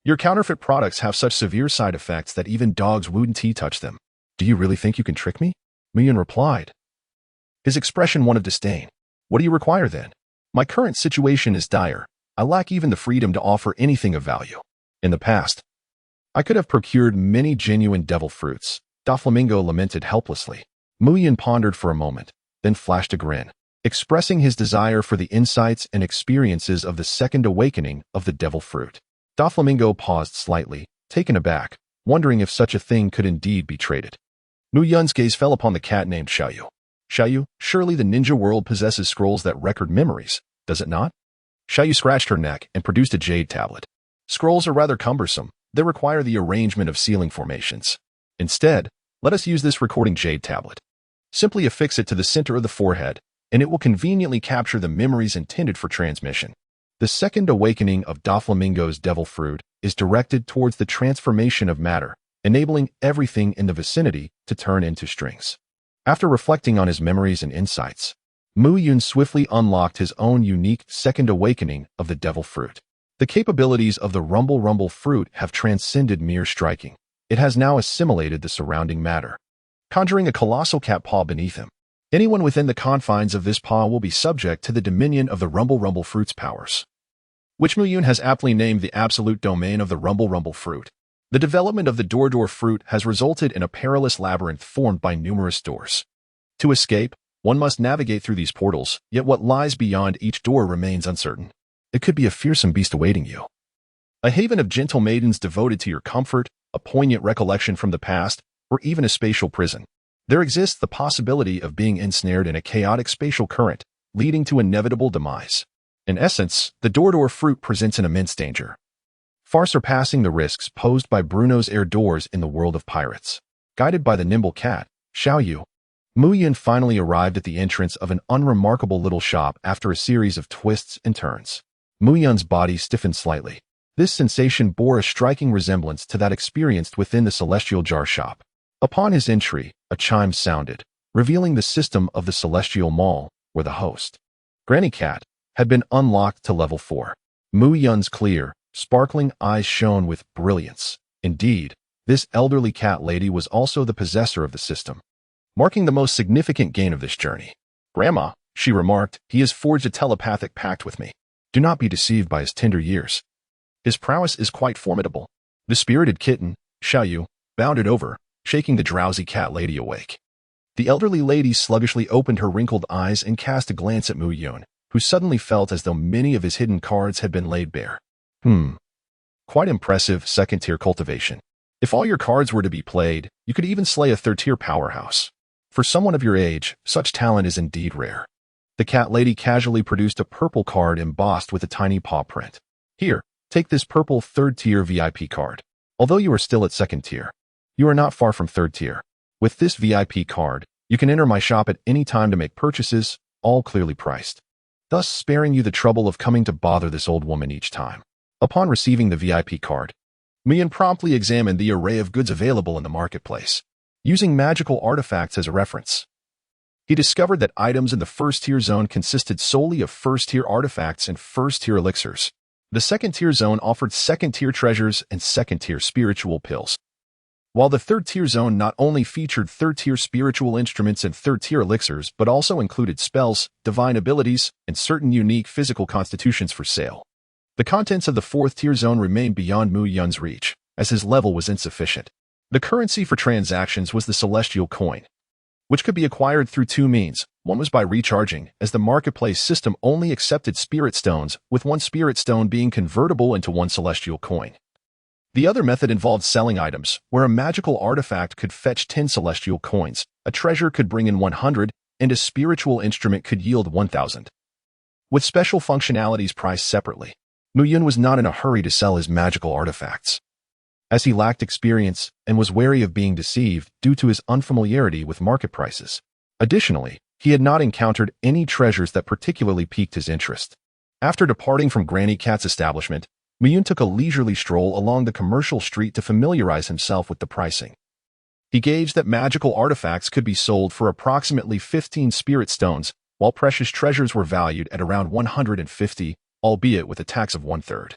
Your counterfeit products have such severe side effects that even dogs wouldn't touch them. Do you really think you can trick me?" Mu Yun replied, his expression one of disdain. "What do you require then? My current situation is dire. I lack even the freedom to offer anything of value. In the past, I could have procured many genuine devil fruits," Doflamingo lamented helplessly. Mu Yun pondered for a moment, then flashed a grin, expressing his desire for the insights and experiences of the second awakening of the devil fruit. Doflamingo paused slightly, taken aback, wondering if such a thing could indeed be traded. Mu Yun's gaze fell upon the cat named Xiaoyu. "Xiaoyu, surely the ninja world possesses scrolls that record memories, does it not?" Xiaoyu scratched her neck and produced a jade tablet. "Scrolls are rather cumbersome. They require the arrangement of ceiling formations. Instead, let us use this recording jade tablet. Simply affix it to the center of the forehead, and it will conveniently capture the memories intended for transmission." The second awakening of Doflamingo's devil fruit is directed towards the transformation of matter, enabling everything in the vicinity to turn into strings. After reflecting on his memories and insights, Mu Yun swiftly unlocked his own unique second awakening of the devil fruit. The capabilities of the rumble fruit have transcended mere striking. It has now assimilated the surrounding matter, conjuring a colossal cat paw beneath him. Anyone within the confines of this paw will be subject to the dominion of the rumble fruit's powers, which Mu Yun has aptly named the absolute domain of the rumble fruit. The development of the Douluo fruit has resulted in a perilous labyrinth formed by numerous doors. To escape, one must navigate through these portals, yet what lies beyond each door remains uncertain. It could be a fearsome beast awaiting you. A haven of gentle maidens devoted to your comfort, a poignant recollection from the past, or even a spatial prison. There exists the possibility of being ensnared in a chaotic spatial current, leading to inevitable demise. In essence, the Douluo fruit presents an immense danger, far surpassing the risks posed by Bruno's air doors in the world of pirates. Guided by the nimble cat, Xiaoyu, Muyin finally arrived at the entrance of an unremarkable little shop after a series of twists and turns. Muyin's body stiffened slightly. This sensation bore a striking resemblance to that experienced within the celestial jar shop. Upon his entry, a chime sounded, revealing the system of the celestial mall, where the host, Granny Cat, had been unlocked to level 4. Muyin's clear, sparkling eyes shone with brilliance. Indeed, this elderly cat lady was also the possessor of the system, marking the most significant gain of this journey. "Grandma," she remarked, "he has forged a telepathic pact with me. Do not be deceived by his tender years. His prowess is quite formidable." The spirited kitten, Xiaoyu, bounded over, shaking the drowsy cat lady awake. The elderly lady sluggishly opened her wrinkled eyes and cast a glance at Muyin, who suddenly felt as though many of his hidden cards had been laid bare. Quite impressive second-tier cultivation. If all your cards were to be played, you could even slay a third-tier powerhouse. For someone of your age, such talent is indeed rare. The cat lady casually produced a purple card embossed with a tiny paw print. "Here, take this purple third-tier VIP card. Although you are still at second-tier, you are not far from third-tier. With this VIP card, you can enter my shop at any time to make purchases, all clearly priced, thus sparing you the trouble of coming to bother this old woman each time." Upon receiving the VIP card, Muyin promptly examined the array of goods available in the marketplace. Using magical artifacts as a reference, he discovered that items in the first-tier zone consisted solely of first-tier artifacts and first-tier elixirs. The second-tier zone offered second-tier treasures and second-tier spiritual pills, while the third-tier zone not only featured third-tier spiritual instruments and third-tier elixirs, but also included spells, divine abilities, and certain unique physical constitutions for sale. The contents of the fourth-tier zone remained beyond Muyin's reach, as his level was insufficient. The currency for transactions was the celestial coin, which could be acquired through two means. One was by recharging, as the marketplace system only accepted spirit stones, with one spirit stone being convertible into one celestial coin. The other method involved selling items, where a magical artifact could fetch 10 celestial coins, a treasure could bring in 100, and a spiritual instrument could yield 1,000. With special functionalities priced separately, Muyin was not in a hurry to sell his magical artifacts, as he lacked experience and was wary of being deceived due to his unfamiliarity with market prices. Additionally, he had not encountered any treasures that particularly piqued his interest. After departing from Granny Cat's establishment, Muyin took a leisurely stroll along the commercial street to familiarize himself with the pricing. He gauged that magical artifacts could be sold for approximately 15 spirit stones, while precious treasures were valued at around 150, albeit with a tax of 1/3.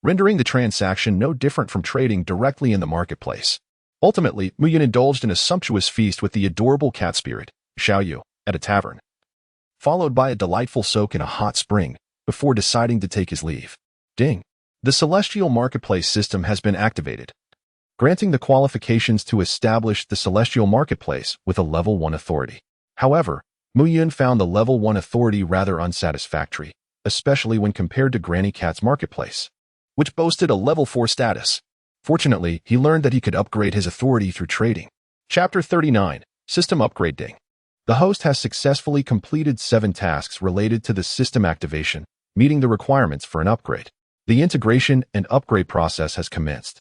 Rendering the transaction no different from trading directly in the marketplace. Ultimately, Muyin indulged in a sumptuous feast with the adorable cat spirit, Xiaoyu, at a tavern, followed by a delightful soak in a hot spring, before deciding to take his leave. Ding! The celestial marketplace system has been activated, granting the qualifications to establish the celestial marketplace with a level 1 authority. However, Muyin found the level 1 authority rather unsatisfactory, especially when compared to Granny Cat's marketplace, which boasted a level 4 status. Fortunately, he learned that he could upgrade his authority through trading. Chapter 39, System Upgrade Ding. The host has successfully completed 7 tasks related to the system activation, meeting the requirements for an upgrade. The integration and upgrade process has commenced.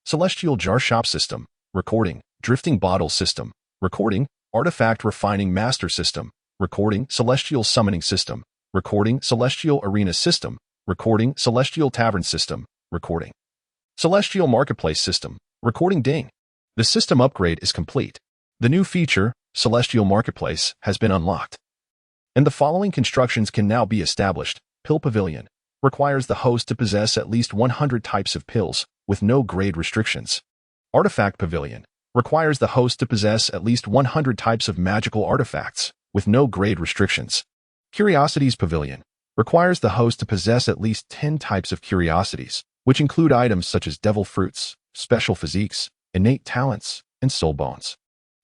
Celestial Jar Shop System, Recording, Drifting Bottle System, Recording, Artifact Refining Master System, Recording, Celestial Summoning System, Recording, Celestial Arena System, Recording, Celestial Tavern System, Recording, Celestial Marketplace System, Recording Ding. The system upgrade is complete. The new feature, Celestial Marketplace, has been unlocked, and the following constructions can now be established. Pill Pavilion requires the host to possess at least 100 types of pills, with no grade restrictions. Artifact Pavilion requires the host to possess at least 100 types of magical artifacts, with no grade restrictions. Curiosities Pavilion requires the host to possess at least 10 types of curiosities, which include items such as devil fruits, special physiques, innate talents, and soul bones.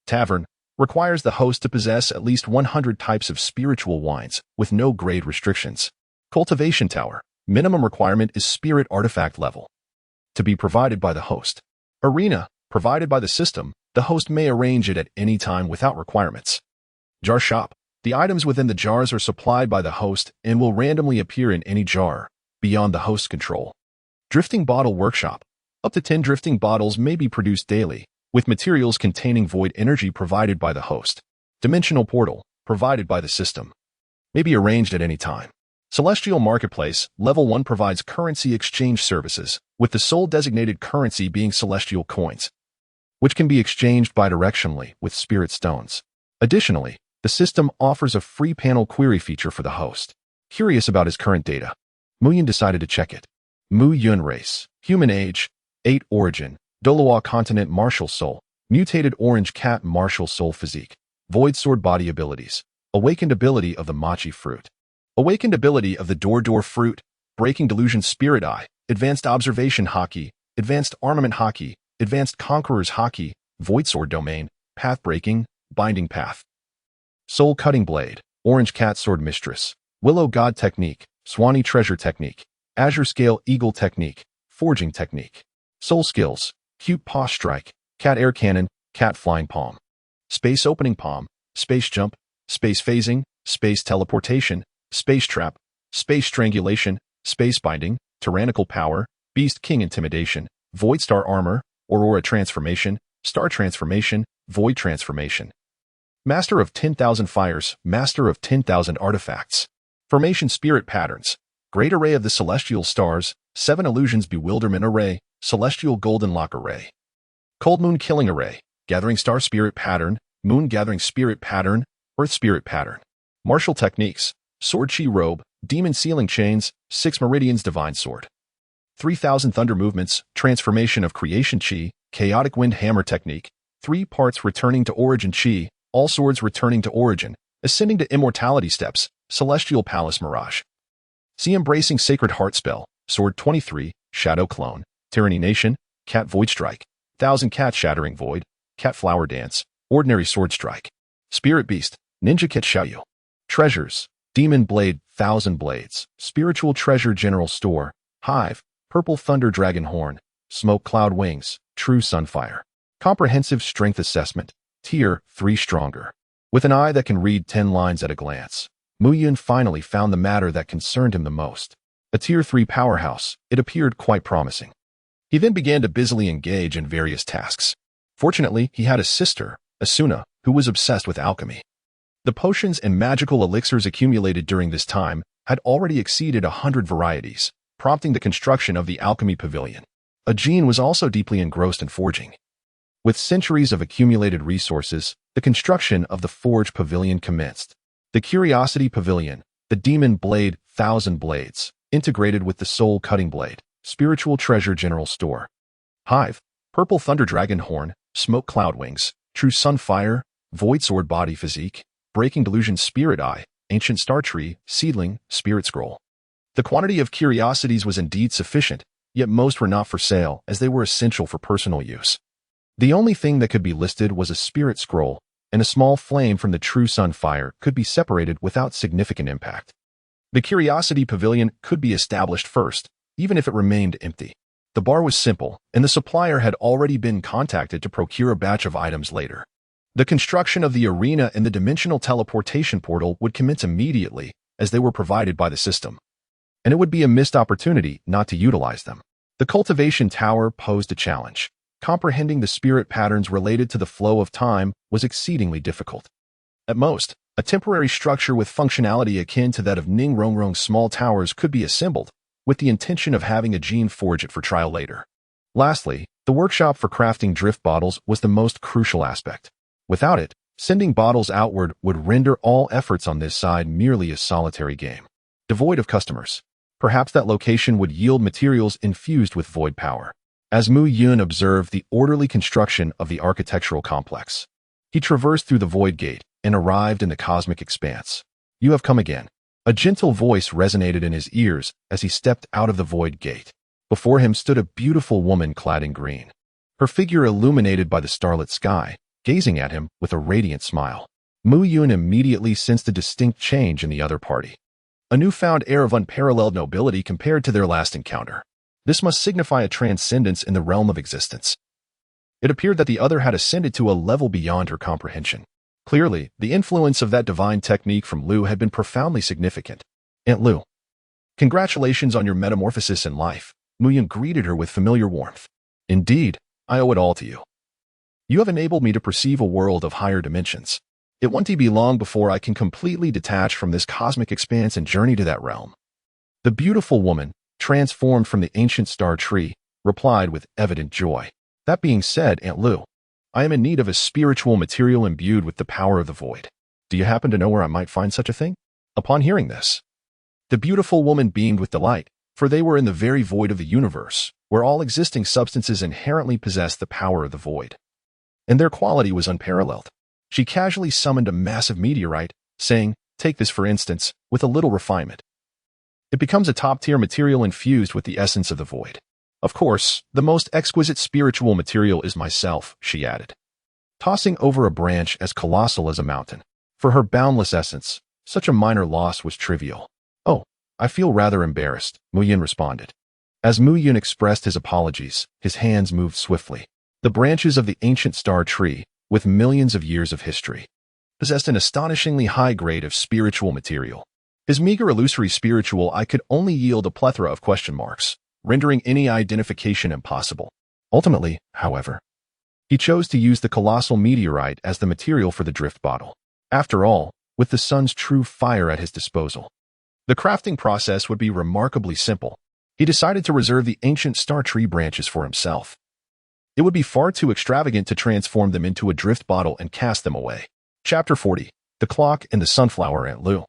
Tavern requires the host to possess at least 100 types of spiritual wines with no grade restrictions. Cultivation tower. Minimum requirement is spirit artifact level. To be provided by the host. Arena. Provided by the system, the host may arrange it at any time without requirements. Jar shop. The items within the jars are supplied by the host and will randomly appear in any jar, beyond the host's control. Drifting bottle workshop. Up to 10 drifting bottles may be produced daily, with materials containing void energy provided by the host. Dimensional portal, provided by the system. May be arranged at any time. Celestial Marketplace, Level 1 provides currency exchange services, with the sole designated currency being celestial coins, which can be exchanged bidirectionally with spirit stones. Additionally, the system offers a free panel query feature for the host. Curious about his current data, Muyun decided to check it. Muyun race, human age, 8 origin, Douluo continent martial soul, mutated orange cat martial soul physique, void sword body abilities, awakened ability of the machi fruit, awakened ability of the door fruit, breaking delusion spirit eye, advanced observation haki, advanced armament haki, advanced conqueror's haki, void sword domain, path breaking, binding path. Soul cutting blade, orange cat sword mistress, willow god technique, Swanee treasure technique, azure scale eagle technique, forging technique. Soul skills, cute paw strike, cat air cannon, cat flying palm, space opening palm, space jump, space phasing, space teleportation, space trap, space strangulation, space binding, tyrannical power, beast king intimidation, void star armor, aurora transformation, star transformation, void transformation. Master of 10,000 fires, master of 10,000 artifacts. Formation spirit patterns, great array of the celestial stars, 7 illusions bewilderment array, celestial golden lock array. Cold moon killing array, gathering star spirit pattern, moon gathering spirit pattern, earth spirit pattern. Martial techniques, sword chi robe, demon sealing chains, 6 meridians divine sword. 3,000 thunder movements, transformation of creation chi, chaotic wind hammer technique, 3 parts returning to origin chi, all swords returning to origin, ascending to immortality steps, celestial palace mirage. See embracing sacred heart spell, sword 23, shadow clone, tyranny nation, cat void strike, 1,000 cat shattering void, cat flower dance, ordinary sword strike. Spirit beast, ninja kit xiaoyu. Treasures, demon blade, 1,000 blades, spiritual treasure general store, hive, purple thunder dragon horn, smoke cloud wings, true sunfire. Comprehensive strength assessment, tier 3 stronger. With an eye that can read 10 lines at a glance, Muyun finally found the matter that concerned him the most. A tier 3 powerhouse, it appeared quite promising. He then began to busily engage in various tasks. Fortunately, he had a sister, Asuna, who was obsessed with alchemy. The potions and magical elixirs accumulated during this time had already exceeded 100 varieties, prompting the construction of the alchemy pavilion. Ajin was also deeply engrossed in forging. With centuries of accumulated resources, the construction of the Forge Pavilion commenced. The Curiosity Pavilion, the Demon Blade, 1,000 blades, integrated with the Soul Cutting Blade, Spiritual Treasure General Store. Hive, Purple Thunder Dragon Horn, Smoke Cloud Wings, True Sunfire, Void Sword Body Physique, Breaking Delusion Spirit Eye, Ancient Star Tree, Seedling, Spirit Scroll. The quantity of curiosities was indeed sufficient, yet most were not for sale as they were essential for personal use. The only thing that could be listed was a spirit scroll, and a small flame from the true sunfire could be separated without significant impact. The Curiosity Pavilion could be established first, even if it remained empty. The bar was simple, and the supplier had already been contacted to procure a batch of items later. The construction of the arena and the dimensional teleportation portal would commence immediately, as they were provided by the system. And it would be a missed opportunity not to utilize them. The cultivation tower posed a challenge. Comprehending the spirit patterns related to the flow of time was exceedingly difficult. At most, a temporary structure with functionality akin to that of Ningrongrong's small towers could be assembled, with the intention of having a gene forge it for trial later. Lastly, the workshop for crafting drift bottles was the most crucial aspect. Without it, sending bottles outward would render all efforts on this side merely a solitary game. Devoid of customers. Perhaps that location would yield materials infused with void power. As Mu Yun observed the orderly construction of the architectural complex, he traversed through the void gate and arrived in the cosmic expanse. You have come again. A gentle voice resonated in his ears as he stepped out of the void gate. Before him stood a beautiful woman clad in green. her figure illuminated by the starlit sky, gazing at him with a radiant smile. Mu Yun immediately sensed a distinct change in the other party. A newfound air of unparalleled nobility compared to their last encounter. This must signify a transcendence in the realm of existence. It appeared that the other had ascended to a level beyond her comprehension. Clearly, the influence of that divine technique from Lu had been profoundly significant. Aunt Lu, congratulations on your metamorphosis in life. Mu Yun greeted her with familiar warmth. Indeed, I owe it all to you. You have enabled me to perceive a world of higher dimensions. It won't be long before I can completely detach from this cosmic expanse and journey to that realm. The beautiful woman, transformed from the ancient star tree, replied with evident joy. That being said, Aunt Lu, I am in need of a spiritual material imbued with the power of the void. Do you happen to know where I might find such a thing? Upon hearing this, the beautiful woman beamed with delight, for they were in the very void of the universe, where all existing substances inherently possess the power of the void. And their quality was unparalleled. She casually summoned a massive meteorite, saying, take this for instance, with a little refinement. It becomes a top-tier material infused with the essence of the void. Of course, the most exquisite spiritual material is myself, she added, tossing over a branch as colossal as a mountain. For her boundless essence, such a minor loss was trivial. Oh, I feel rather embarrassed, Mu Yun responded. As Mu Yun expressed his apologies, his hands moved swiftly. The branches of the ancient star tree, with millions of years of history, possessed an astonishingly high grade of spiritual material. His meager illusory spiritual eye could only yield a plethora of question marks, rendering any identification impossible. Ultimately, however, he chose to use the colossal meteorite as the material for the drift bottle. After all, with the sun's true fire at his disposal, the crafting process would be remarkably simple. He decided to reserve the ancient star tree branches for himself. It would be far too extravagant to transform them into a drift bottle and cast them away. Chapter 40. The Clock and the Sunflower, Aunt Lu.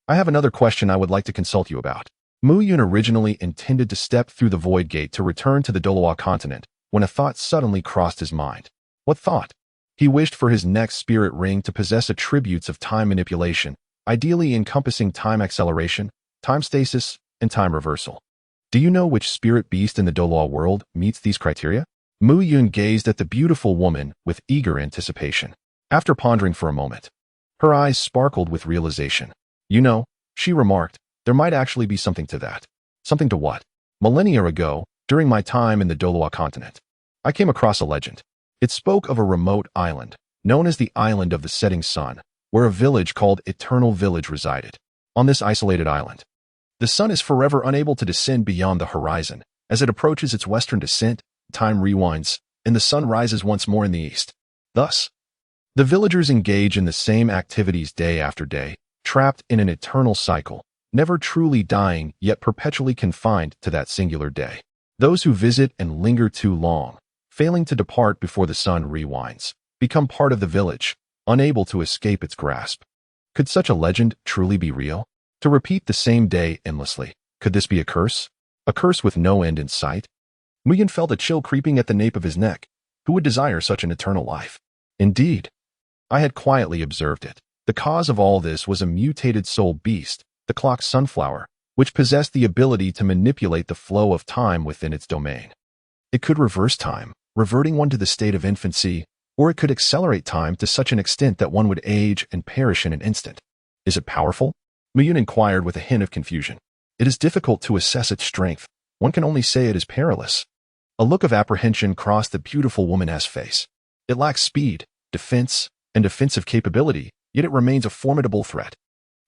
I have another question I would like to consult you about. Mu Yun originally intended to step through the void gate to return to the Douluo continent, when a thought suddenly crossed his mind. What thought? He wished for his next spirit ring to possess attributes of time manipulation, ideally encompassing time acceleration, time stasis, and time reversal. Do you know which spirit beast in the Douluo world meets these criteria? Mu Yun gazed at the beautiful woman with eager anticipation. After pondering for a moment, her eyes sparkled with realization. You know, she remarked, there might actually be something to that. Something to what? Millennia ago, during my time in the Douluo continent, I came across a legend. It spoke of a remote island, known as the Island of the Setting Sun, where a village called Eternal Village resided. On this isolated island, the sun is forever unable to descend beyond the horizon. As it approaches its western descent, time rewinds, and the sun rises once more in the east. Thus, the villagers engage in the same activities day after day, trapped in an eternal cycle, never truly dying yet perpetually confined to that singular day. Those who visit and linger too long, failing to depart before the sun rewinds, become part of the village, unable to escape its grasp. Could such a legend truly be real? To repeat the same day endlessly, could this be a curse? A curse with no end in sight? Mu Yun felt a chill creeping at the nape of his neck. Who would desire such an eternal life? Indeed, I had quietly observed it. The cause of all this was a mutated soul beast, the clock sunflower, which possessed the ability to manipulate the flow of time within its domain. It could reverse time, reverting one to the state of infancy, or it could accelerate time to such an extent that one would age and perish in an instant. Is it powerful? Mu Yun inquired with a hint of confusion. It is difficult to assess its strength. One can only say it is perilous. A look of apprehension crossed the beautiful woman's face. It lacks speed, defense, and offensive capability, yet it remains a formidable threat.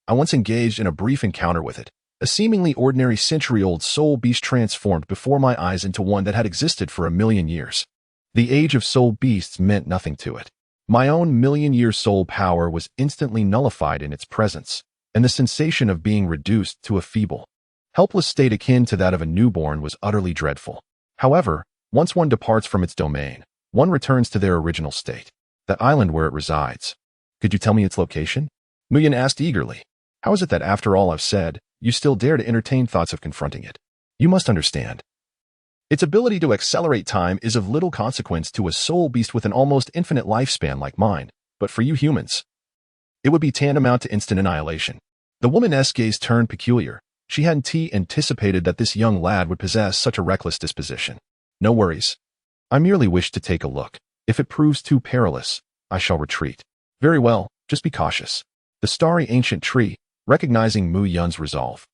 I once engaged in a brief encounter with it. A seemingly ordinary century-old soul beast transformed before my eyes into one that had existed for 1,000,000 years. The age of soul beasts meant nothing to it. My own 1,000,000-year soul power was instantly nullified in its presence, and the sensation of being reduced to a feeble, helpless state akin to that of a newborn was utterly dreadful. However, once one departs from its domain, one returns to their original state, that island where it resides. Could you tell me its location? Mu Yun asked eagerly. How is it that after all I've said, you still dare to entertain thoughts of confronting it? You must understand. Its ability to accelerate time is of little consequence to a soul beast with an almost infinite lifespan like mine, but for you humans, it would be tantamount to instant annihilation. The woman's gaze turned peculiar. She hadn't anticipated that this young lad would possess such a reckless disposition. No worries. I merely wish to take a look. If it proves too perilous, I shall retreat. Very well, just be cautious. The starry ancient tree, recognizing Mu Yun's resolve,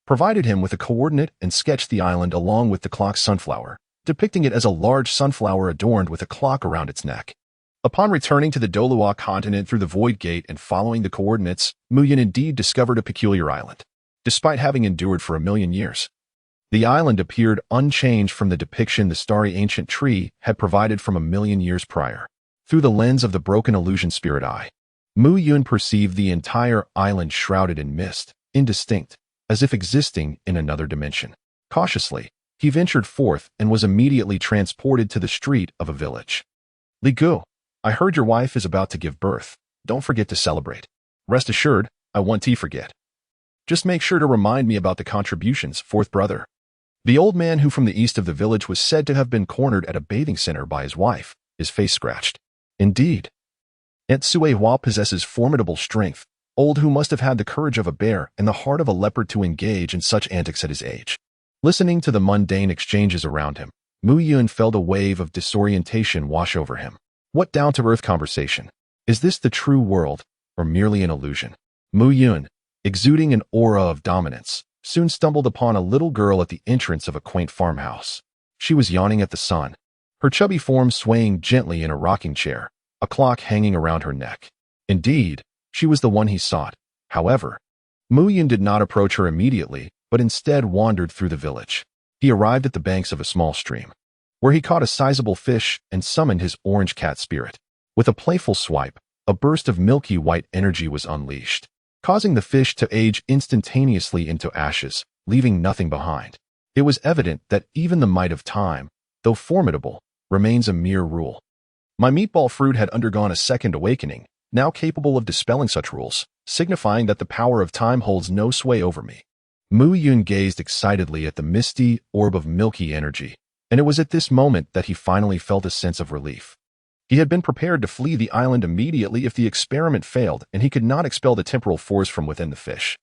provided him with a coordinate and sketched the island along with the clock's sunflower, depicting it as a large sunflower adorned with a clock around its neck. Upon returning to the Douluo continent through the Void Gate and following the coordinates, Mu Yun indeed discovered a peculiar island. Despite having endured for 1,000,000 years, the island appeared unchanged from the depiction the starry ancient tree had provided from 1,000,000 years prior. Through the lens of the broken illusion spirit eye, Mu Yun perceived the entire island shrouded in mist, indistinct, as if existing in another dimension. Cautiously, he ventured forth and was immediately transported to the street of a village. Li Gu, I heard your wife is about to give birth. Don't forget to celebrate. Rest assured, I won't forget. Just make sure to remind me about the contributions, fourth brother. The old man who from the east of the village was said to have been cornered at a bathing center by his wife, his face scratched. Indeed. Aunt Sue Hua possesses formidable strength, old who must have had the courage of a bear and the heart of a leopard to engage in such antics at his age. Listening to the mundane exchanges around him, Mu Yun felt a wave of disorientation wash over him. What down-to-earth conversation? Is this the true world, or merely an illusion? Mu Yun, exuding an aura of dominance, soon stumbled upon a little girl at the entrance of a quaint farmhouse. She was yawning at the sun, her chubby form swaying gently in a rocking chair, a clock hanging around her neck. Indeed, she was the one he sought. However, Mu Yun did not approach her immediately, but instead wandered through the village. He arrived at the banks of a small stream, where he caught a sizable fish and summoned his orange cat spirit. With a playful swipe, a burst of milky white energy was unleashed, causing the fish to age instantaneously into ashes, leaving nothing behind. It was evident that even the might of time, though formidable, remains a mere rule. My meatball fruit had undergone a second awakening, now capable of dispelling such rules, signifying that the power of time holds no sway over me. Mu Yun gazed excitedly at the misty orb of milky energy, and it was at this moment that he finally felt a sense of relief. He had been prepared to flee the island immediately if the experiment failed and he could not expel the temporal force from within the fish,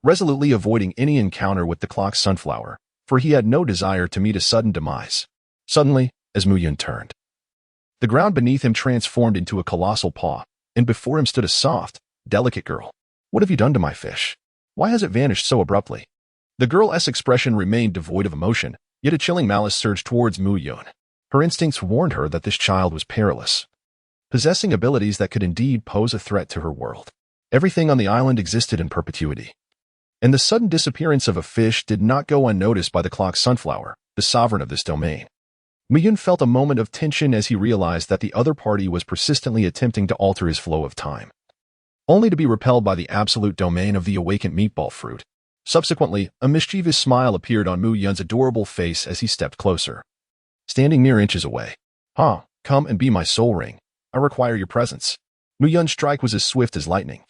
resolutely avoiding any encounter with the clock's sunflower, for he had no desire to meet a sudden demise. Suddenly, as Mu Yun turned, the ground beneath him transformed into a colossal paw, and before him stood a soft, delicate girl. What have you done to my fish? Why has it vanished so abruptly? The girl's expression remained devoid of emotion, yet a chilling malice surged towards Mu Yun. Her instincts warned her that this child was perilous, possessing abilities that could indeed pose a threat to her world. Everything on the island existed in perpetuity, and the sudden disappearance of a fish did not go unnoticed by the clock's sunflower, the sovereign of this domain. Mu Yun felt a moment of tension as he realized that the other party was persistently attempting to alter his flow of time, only to be repelled by the absolute domain of the awakened meatball fruit. Subsequently, a mischievous smile appeared on Mu Yun's adorable face as he stepped closer, standing mere inches away. Come and be my soul ring. I require your presence. Mu Yun's strike was as swift as lightning,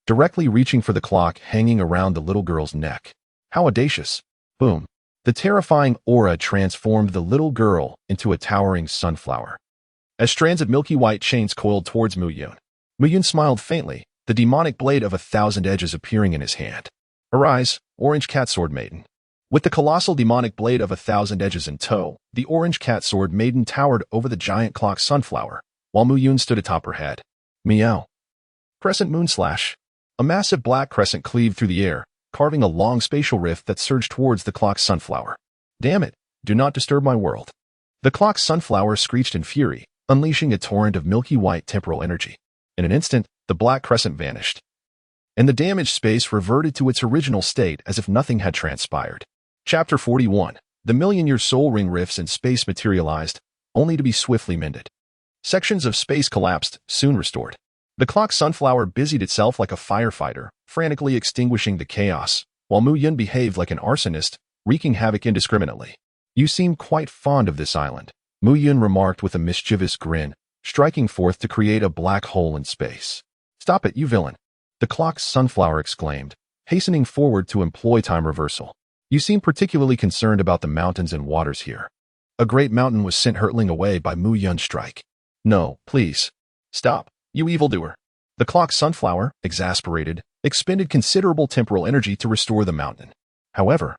directly reaching for the clock hanging around the little girl's neck. How audacious! Boom! The terrifying aura transformed the little girl into a towering sunflower. As strands of milky white chains coiled towards Mu Yun smiled faintly, the demonic blade of 1,000 edges appearing in his hand. Arise, orange cat sword maiden. With the colossal demonic blade of 1,000 edges in tow, the orange cat sword maiden towered over the giant clock sunflower, while Mu Yun stood atop her head. Meow. Crescent moon slash. A massive black crescent cleaved through the air, carving a long spatial rift that surged towards the clock's sunflower. Damn it, do not disturb my world. The clock's sunflower screeched in fury, unleashing a torrent of milky white temporal energy. In an instant, the black crescent vanished, and the damaged space reverted to its original state as if nothing had transpired. Chapter 41. The million-year soul ring rifts in space materialized, only to be swiftly mended. Sections of space collapsed, soon restored. The clock sunflower busied itself like a firefighter, frantically extinguishing the chaos, while Mu Yun behaved like an arsonist, wreaking havoc indiscriminately. You seem quite fond of this island, Mu Yun remarked with a mischievous grin, striking forth to create a black hole in space. Stop it, you villain! The clock's sunflower exclaimed, hastening forward to employ time reversal. You seem particularly concerned about the mountains and waters here. A great mountain was sent hurtling away by Mu Yun's strike. No, please. Stop, you evildoer. The clock sunflower, exasperated, expended considerable temporal energy to restore the mountain. However,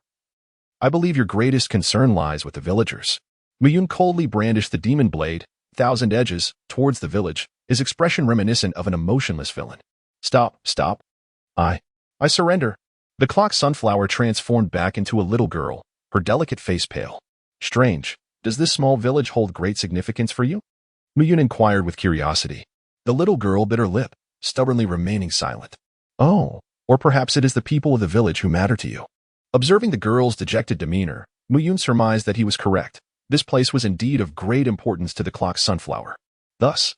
I believe your greatest concern lies with the villagers. Muyun coldly brandished the demon blade, thousand edges, towards the village, his expression reminiscent of an emotionless villain. Stop, stop. I surrender. The clock sunflower transformed back into a little girl, her delicate face pale. Strange. Does this small village hold great significance for you? Muyun inquired with curiosity. The little girl bit her lip, stubbornly remaining silent. Oh, or perhaps it is the people of the village who matter to you. Observing the girl's dejected demeanor, Muyun surmised that he was correct. This place was indeed of great importance to the clock sunflower. Thus,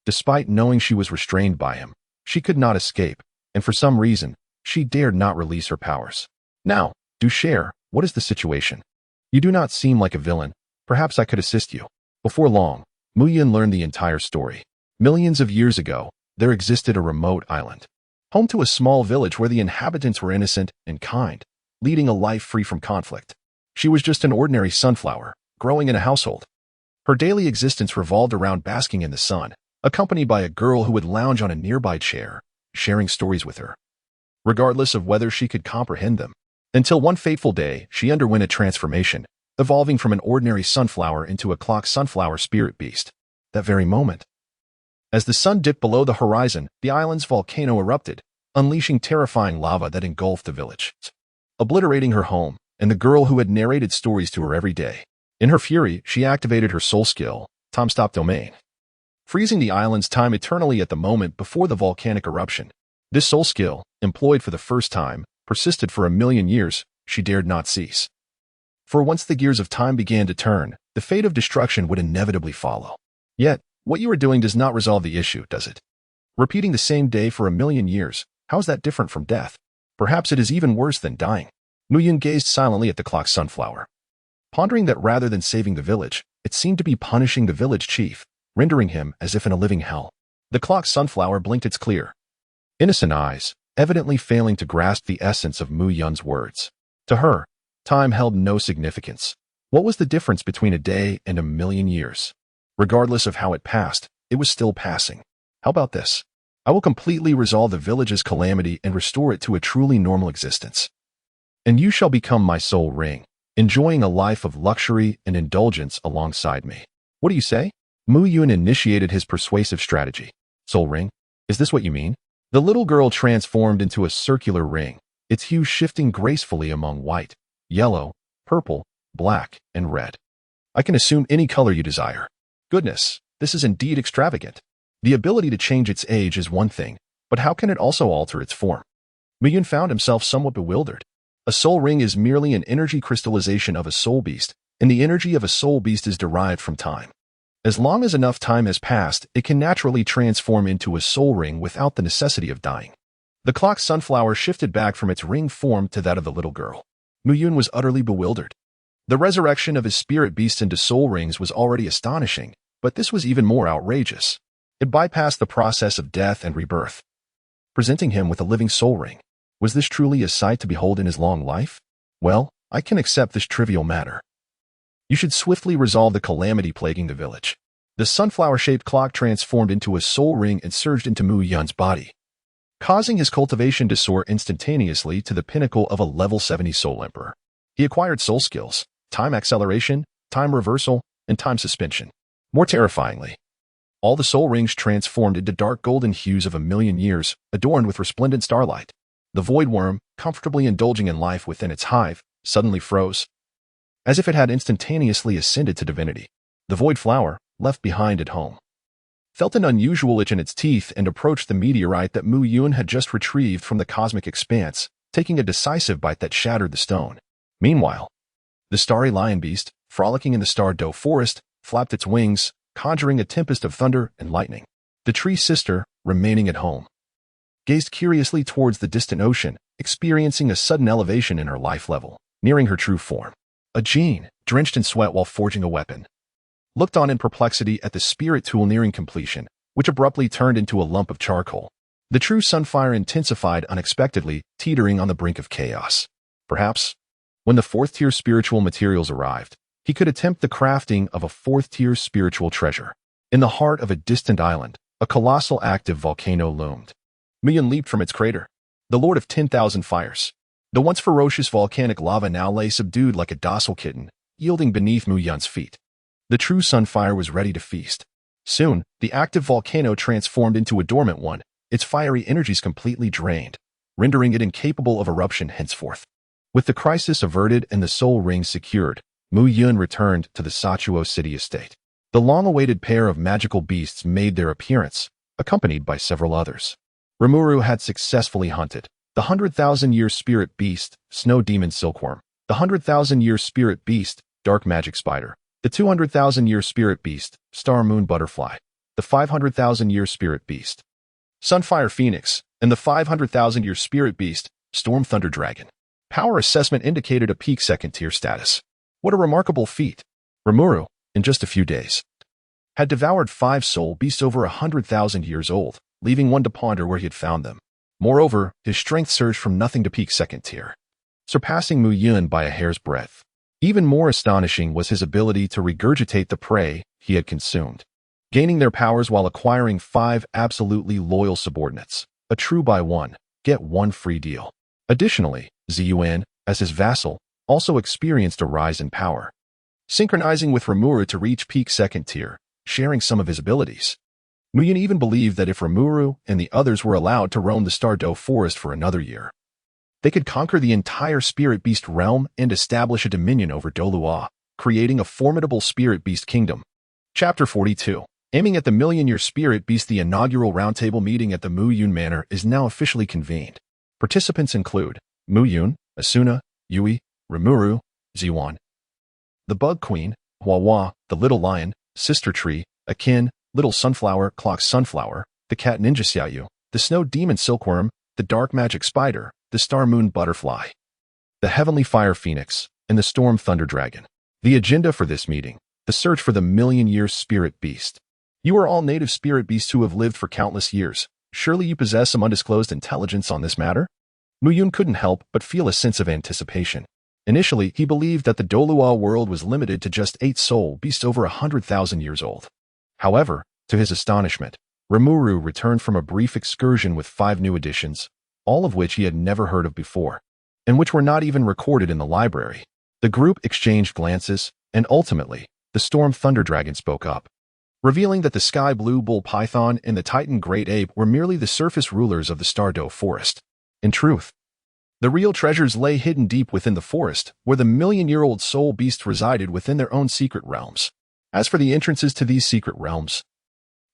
despite knowing she was restrained by him, she could not escape, and for some reason, she dared not release her powers. Now, do share, what is the situation? You do not seem like a villain. Perhaps I could assist you. Before long, Muyun learned the entire story. Millions of years ago, there existed a remote island, home to a small village where the inhabitants were innocent and kind, leading a life free from conflict. She was just an ordinary sunflower, growing in a household. Her daily existence revolved around basking in the sun, accompanied by a girl who would lounge on a nearby chair, sharing stories with her, regardless of whether she could comprehend them. Until one fateful day, she underwent a transformation, evolving from an ordinary sunflower into a clock sunflower spirit beast. That very moment, as the sun dipped below the horizon, the island's volcano erupted, unleashing terrifying lava that engulfed the village, obliterating her home and the girl who had narrated stories to her every day. In her fury, she activated her soul skill, Time Stop Domain, freezing the island's time eternally at the moment before the volcanic eruption. This soul skill, employed for the first time, persisted for 1,000,000 years. She dared not cease. For once the gears of time began to turn, the fate of destruction would inevitably follow. Yet, what you are doing does not resolve the issue, does it? Repeating the same day for 1,000,000 years, how is that different from death? Perhaps it is even worse than dying. Muyun gazed silently at the clock sunflower, pondering that rather than saving the village, it seemed to be punishing the village chief, rendering him as if in a living hell. The clock sunflower blinked its clear, innocent eyes, evidently failing to grasp the essence of Muyun's words. To her, time held no significance. What was the difference between a day and 1,000,000 years? Regardless of how it passed, it was still passing. How about this? I will completely resolve the village's calamity and restore it to a truly normal existence. And you shall become my soul ring, enjoying a life of luxury and indulgence alongside me. What do you say? Muyun initiated his persuasive strategy. Soul ring? Is this what you mean? The little girl transformed into a circular ring, its hue shifting gracefully among white, yellow, purple, black, and red. I can assume any color you desire. Goodness, this is indeed extravagant. The ability to change its age is one thing, but how can it also alter its form? Muyun found himself somewhat bewildered. A soul ring is merely an energy crystallization of a soul beast, and the energy of a soul beast is derived from time. As long as enough time has passed, it can naturally transform into a soul ring without the necessity of dying. The clock sunflower shifted back from its ring form to that of the little girl. Muyun was utterly bewildered. The resurrection of his spirit beast into soul rings was already astonishing, but this was even more outrageous. It bypassed the process of death and rebirth, presenting him with a living soul ring. Was this truly a sight to behold in his long life? Well, I can accept this trivial matter. You should swiftly resolve the calamity plaguing the village. The sunflower-shaped clock transformed into a soul ring and surged into Muyun's body, causing his cultivation to soar instantaneously to the pinnacle of a level 70 soul emperor. He acquired soul skills, time acceleration, time reversal, and time suspension. More terrifyingly, all the soul rings transformed into dark golden hues of 1,000,000 years, adorned with resplendent starlight. The void worm, comfortably indulging in life within its hive, suddenly froze, as if it had instantaneously ascended to divinity. The void flower, left behind at home, felt an unusual itch in its teeth and approached the meteorite that Muyun had just retrieved from the cosmic expanse, taking a decisive bite that shattered the stone. Meanwhile, the starry lion beast, frolicking in the star-doe forest, flapped its wings, conjuring a tempest of thunder and lightning. The tree sister, remaining at home, gazed curiously towards the distant ocean, experiencing a sudden elevation in her life level, nearing her true form. A Jean, drenched in sweat while forging a weapon, looked on in perplexity at the spirit tool nearing completion, which abruptly turned into a lump of charcoal. The true sunfire intensified unexpectedly, teetering on the brink of chaos. Perhaps, when the fourth-tier spiritual materials arrived, he could attempt the crafting of a fourth-tier spiritual treasure. In the heart of a distant island, a colossal active volcano loomed. Muyun leaped from its crater. The Lord of 10,000 Fires. The once ferocious volcanic lava now lay subdued like a docile kitten, yielding beneath Muyun's feet. The true sunfire was ready to feast. Soon, the active volcano transformed into a dormant one, its fiery energies completely drained, rendering it incapable of eruption henceforth. With the crisis averted and the soul ring secured, Mu Yun returned to the Sachuo city estate. The long-awaited pair of magical beasts made their appearance, accompanied by several others. Rimuru had successfully hunted the 100,000-year spirit beast, Snow Demon Silkworm, the 100,000-year spirit beast, Dark Magic Spider, the 200,000-year spirit beast, Star Moon Butterfly, the 500,000-year spirit beast, Sunfire Phoenix, and the 500,000-year spirit beast, Storm Thunder Dragon. Power assessment indicated a peak second-tier status. What a remarkable feat! Rimuru, in just a few days, had devoured 5 soul beasts over 100,000 years old, leaving one to ponder where he had found them. Moreover, his strength surged from nothing to peak second tier, surpassing Mu Yun by a hair's breadth. Even more astonishing was his ability to regurgitate the prey he had consumed, gaining their powers while acquiring 5 absolutely loyal subordinates, a true buy one, get one free deal. Additionally, Ziyuan, as his vassal, also experienced a rise in power, synchronizing with Rimuru to reach peak second tier, sharing some of his abilities. Mu Yun even believed that if Rimuru and the others were allowed to roam the Stardow Forest for another year, they could conquer the entire Spirit Beast realm and establish a dominion over Douluo, creating a formidable Spirit Beast kingdom. Chapter 42. Aiming at the Million-Year Spirit Beast, the inaugural roundtable meeting at the Mu Yun Manor is now officially convened. Participants include Mu Yun, Asuna, Yui, Rimuru, Ziyuan, the Bug Queen, Huahua, the Little Lion, Sister Tree, Akin, Little Sunflower, Clock Sunflower, the Cat Ninja Xiaoyu, the Snow Demon Silkworm, the Dark Magic Spider, the Star Moon Butterfly, the Heavenly Fire Phoenix, and the Storm Thunder Dragon. The agenda for this meeting: the search for the Million-Year Spirit Beast. You are all native spirit beasts who have lived for countless years. Surely you possess some undisclosed intelligence on this matter? Mu Yun couldn't help but feel a sense of anticipation. Initially, he believed that the Douluo world was limited to just 8 soul beasts over 100,000 years old. However, to his astonishment, Rimuru returned from a brief excursion with 5 new additions, all of which he had never heard of before, and which were not even recorded in the library. The group exchanged glances, and ultimately, the Storm Thunder Dragon spoke up, revealing that the Sky Blue Bull Python and the Titan Great Ape were merely the surface rulers of the Stardow Forest. In truth, the real treasures lay hidden deep within the forest, where the million-year-old soul beasts resided within their own secret realms. As for the entrances to these secret realms,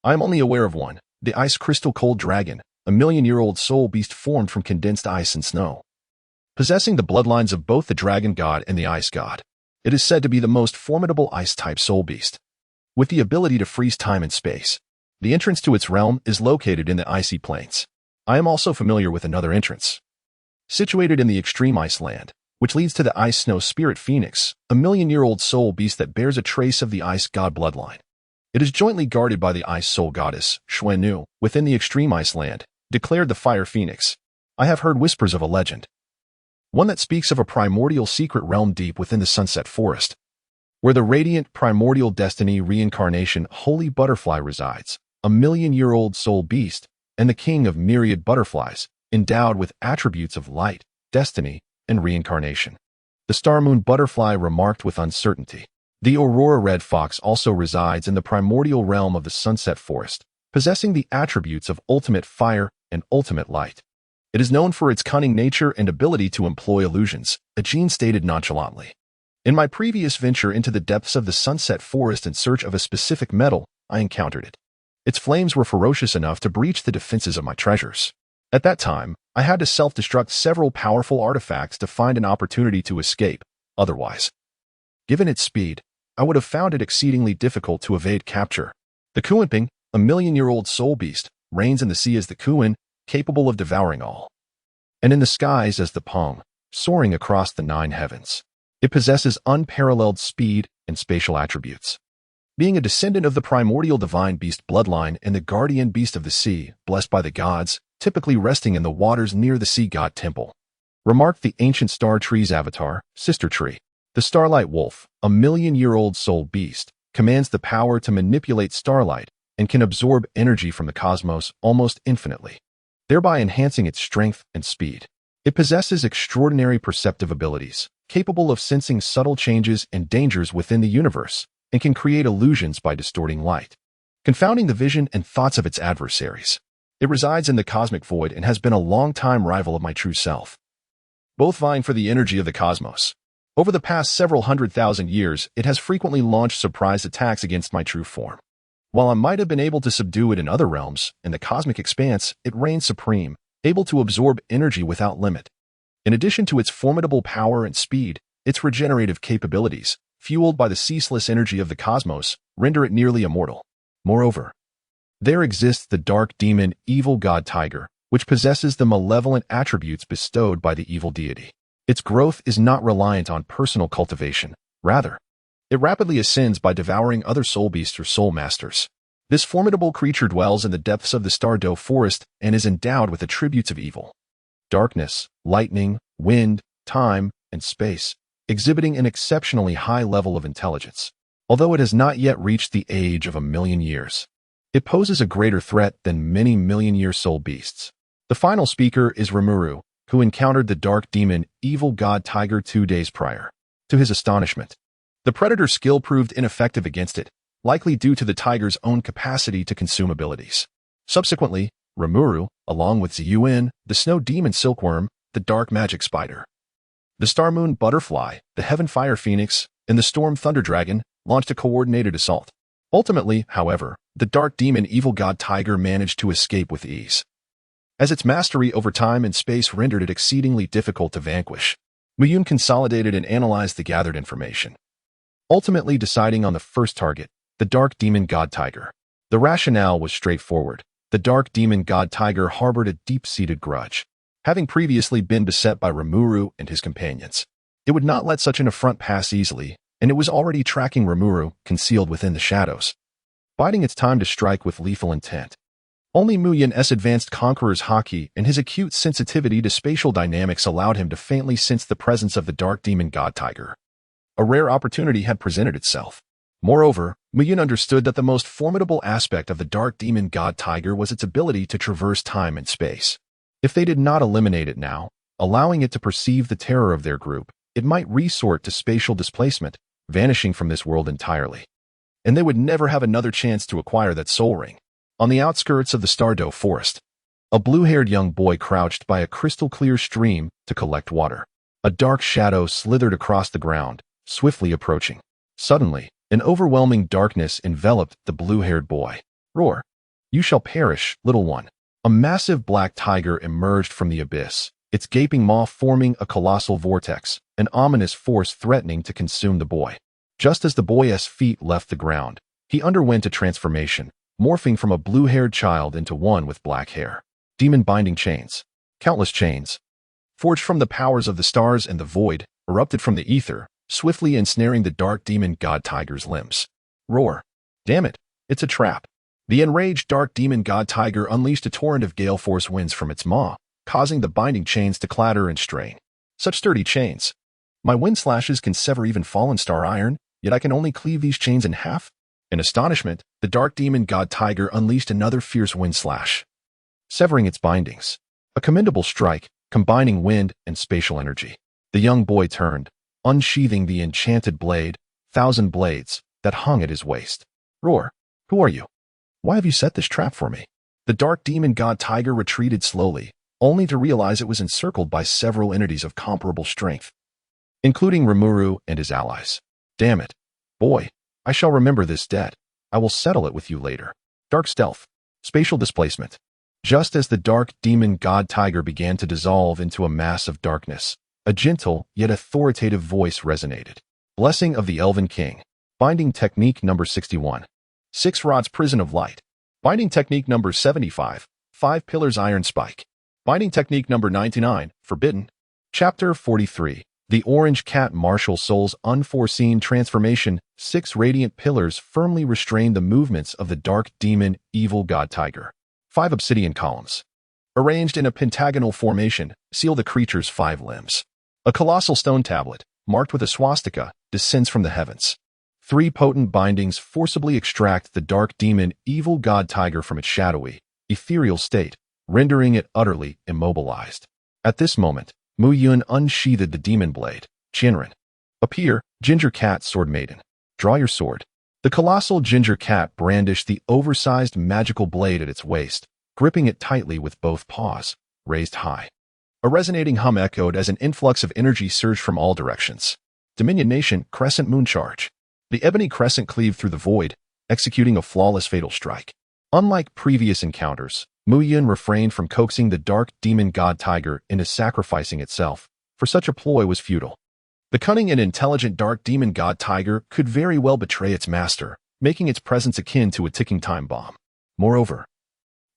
I am only aware of one, the Ice Crystal Cold Dragon, a million-year-old soul beast formed from condensed ice and snow, possessing the bloodlines of both the Dragon God and the Ice God. It is said to be the most formidable ice-type soul beast, with the ability to freeze time and space. The entrance to its realm is located in the icy plains. I am also familiar with another entrance, situated in the extreme ice land, which leads to the Ice Snow Spirit Phoenix, a million-year-old soul beast that bears a trace of the Ice God bloodline. It is jointly guarded by the Ice Soul Goddess, Xuannu, within the extreme ice land, declared the Fire Phoenix. I have heard whispers of a legend, one that speaks of a primordial secret realm deep within the Sunset Forest, where the radiant primordial destiny reincarnation Holy Butterfly resides, a million-year-old soul beast, and the king of myriad butterflies, endowed with attributes of light, destiny, and reincarnation. The Star Moon Butterfly remarked with uncertainty. The Aurora Red Fox also resides in the primordial realm of the Sunset Forest, possessing the attributes of ultimate fire and ultimate light. It is known for its cunning nature and ability to employ illusions, Ajin stated nonchalantly. In my previous venture into the depths of the Sunset Forest in search of a specific metal, I encountered it. Its flames were ferocious enough to breach the defenses of my treasures. At that time, I had to self-destruct several powerful artifacts to find an opportunity to escape. Otherwise, given its speed, I would have found it exceedingly difficult to evade capture. The Kuanping, a million-year-old soul beast, reigns in the sea as the Kuan, capable of devouring all, and in the skies as the Pong, soaring across the 9 heavens. It possesses unparalleled speed and spatial attributes. Being a descendant of the primordial divine beast bloodline and the guardian beast of the sea, blessed by the gods, typically resting in the waters near the sea god temple, remarked the ancient star tree's avatar, Sister Tree. The Starlight Wolf, a million-year-old soul beast, commands the power to manipulate starlight and can absorb energy from the cosmos almost infinitely, thereby enhancing its strength and speed. It possesses extraordinary perceptive abilities, capable of sensing subtle changes and dangers within the universe, and can create illusions by distorting light, confounding the vision and thoughts of its adversaries. It resides in the cosmic void and has been a long-time rival of my true self, both vying for the energy of the cosmos. Over the past several 100,000 years, it has frequently launched surprise attacks against my true form. While I might have been able to subdue it in other realms, in the cosmic expanse, it reigns supreme, able to absorb energy without limit. In addition to its formidable power and speed, its regenerative capabilities, fueled by the ceaseless energy of the cosmos, render it nearly immortal. Moreover, there exists the dark demon evil god tiger, which possesses the malevolent attributes bestowed by the evil deity. Its growth is not reliant on personal cultivation. Rather, it rapidly ascends by devouring other soul beasts or soul masters. This formidable creature dwells in the depths of the Douluo forest and is endowed with attributes of evil: darkness, lightning, wind, time, and space, exhibiting an exceptionally high level of intelligence. Although it has not yet reached the age of 1,000,000 years, it poses a greater threat than many million-year soul beasts. The final speaker is Rimuru, who encountered the dark demon evil god tiger 2 days prior. To his astonishment, the predator's skill proved ineffective against it, likely due to the tiger's own capacity to consume abilities. Subsequently, Rimuru, along with Ziyuan, the snow demon silkworm, the dark magic spider, the star moon butterfly, the heaven fire phoenix, and the storm thunder dragon, launched a coordinated assault. Ultimately, however, the dark demon evil god tiger managed to escape with ease, as its mastery over time and space rendered it exceedingly difficult to vanquish. Muyun consolidated and analyzed the gathered information, ultimately deciding on the first target, the dark demon god tiger. The rationale was straightforward. The dark demon god tiger harbored a deep-seated grudge, having previously been beset by Rimuru and his companions. It would not let such an affront pass easily, and it was already tracking Rimuru, concealed within the shadows, biding its time to strike with lethal intent. Only Muyun's advanced conqueror's haki and his acute sensitivity to spatial dynamics allowed him to faintly sense the presence of the dark demon god tiger. A rare opportunity had presented itself. Moreover, Muyun understood that the most formidable aspect of the dark demon god tiger was its ability to traverse time and space. If they did not eliminate it now, allowing it to perceive the terror of their group, it might resort to spatial displacement, vanishing from this world entirely. And they would never have another chance to acquire that soul ring. On the outskirts of the Douluo forest, a blue-haired young boy crouched by a crystal-clear stream to collect water. A dark shadow slithered across the ground, swiftly approaching. Suddenly, an overwhelming darkness enveloped the blue-haired boy. Roar! You shall perish, little one. A massive black tiger emerged from the abyss, its gaping maw forming a colossal vortex, an ominous force threatening to consume the boy. Just as the boy's feet left the ground, he underwent a transformation, morphing from a blue-haired child into one with black hair. Demon-binding chains. Countless chains, forged from the powers of the stars and the void, erupted from the ether, swiftly ensnaring the dark demon god tiger's limbs. Roar! Damn it, it's a trap. The enraged dark demon god tiger unleashed a torrent of gale force winds from its maw, causing the binding chains to clatter and strain. Such sturdy chains. My wind slashes can sever even fallen star iron, yet I can only cleave these chains in half? In astonishment, the dark demon god tiger unleashed another fierce wind slash, severing its bindings. A commendable strike, combining wind and spatial energy. The young boy turned, unsheathing the enchanted blade, 1,000 blades, that hung at his waist. Roar! Who are you? Why have you set this trap for me? The dark demon god tiger retreated slowly, only to realize it was encircled by several entities of comparable strength, including Rimuru and his allies. Damn it. Boy, I shall remember this debt. I will settle it with you later. Dark stealth. Spatial displacement. Just as the dark demon god tiger began to dissolve into a mass of darkness, a gentle yet authoritative voice resonated. Blessing of the Elven King. Binding technique number 61. 6 rods prison of light. Binding technique number 75. 5 pillars iron spike. Binding technique number 99. Forbidden. Chapter 43. The Orange Cat Martial Soul's unforeseen transformation. 6 radiant pillars firmly restrain the movements of the dark demon evil god tiger. 5 obsidian columns, arranged in a pentagonal formation, seal the creature's 5 limbs. A colossal stone tablet, marked with a swastika, descends from the heavens. 3 potent bindings forcibly extract the dark demon evil god tiger from its shadowy, ethereal state, rendering it utterly immobilized. At this moment, Muyun unsheathed the demon blade. Chinran. Appear, Ginger Cat Sword Maiden. Draw your sword. The colossal ginger cat brandished the oversized magical blade at its waist, gripping it tightly with both paws, raised high. A resonating hum echoed as an influx of energy surged from all directions. Dominion Nation Crescent Moon Charge. The ebony crescent cleaved through the void, executing a flawless fatal strike. Unlike previous encounters, Mu Yun refrained from coaxing the dark demon god tiger into sacrificing itself, for such a ploy was futile. The cunning and intelligent dark demon god tiger could very well betray its master, making its presence akin to a ticking time bomb. Moreover,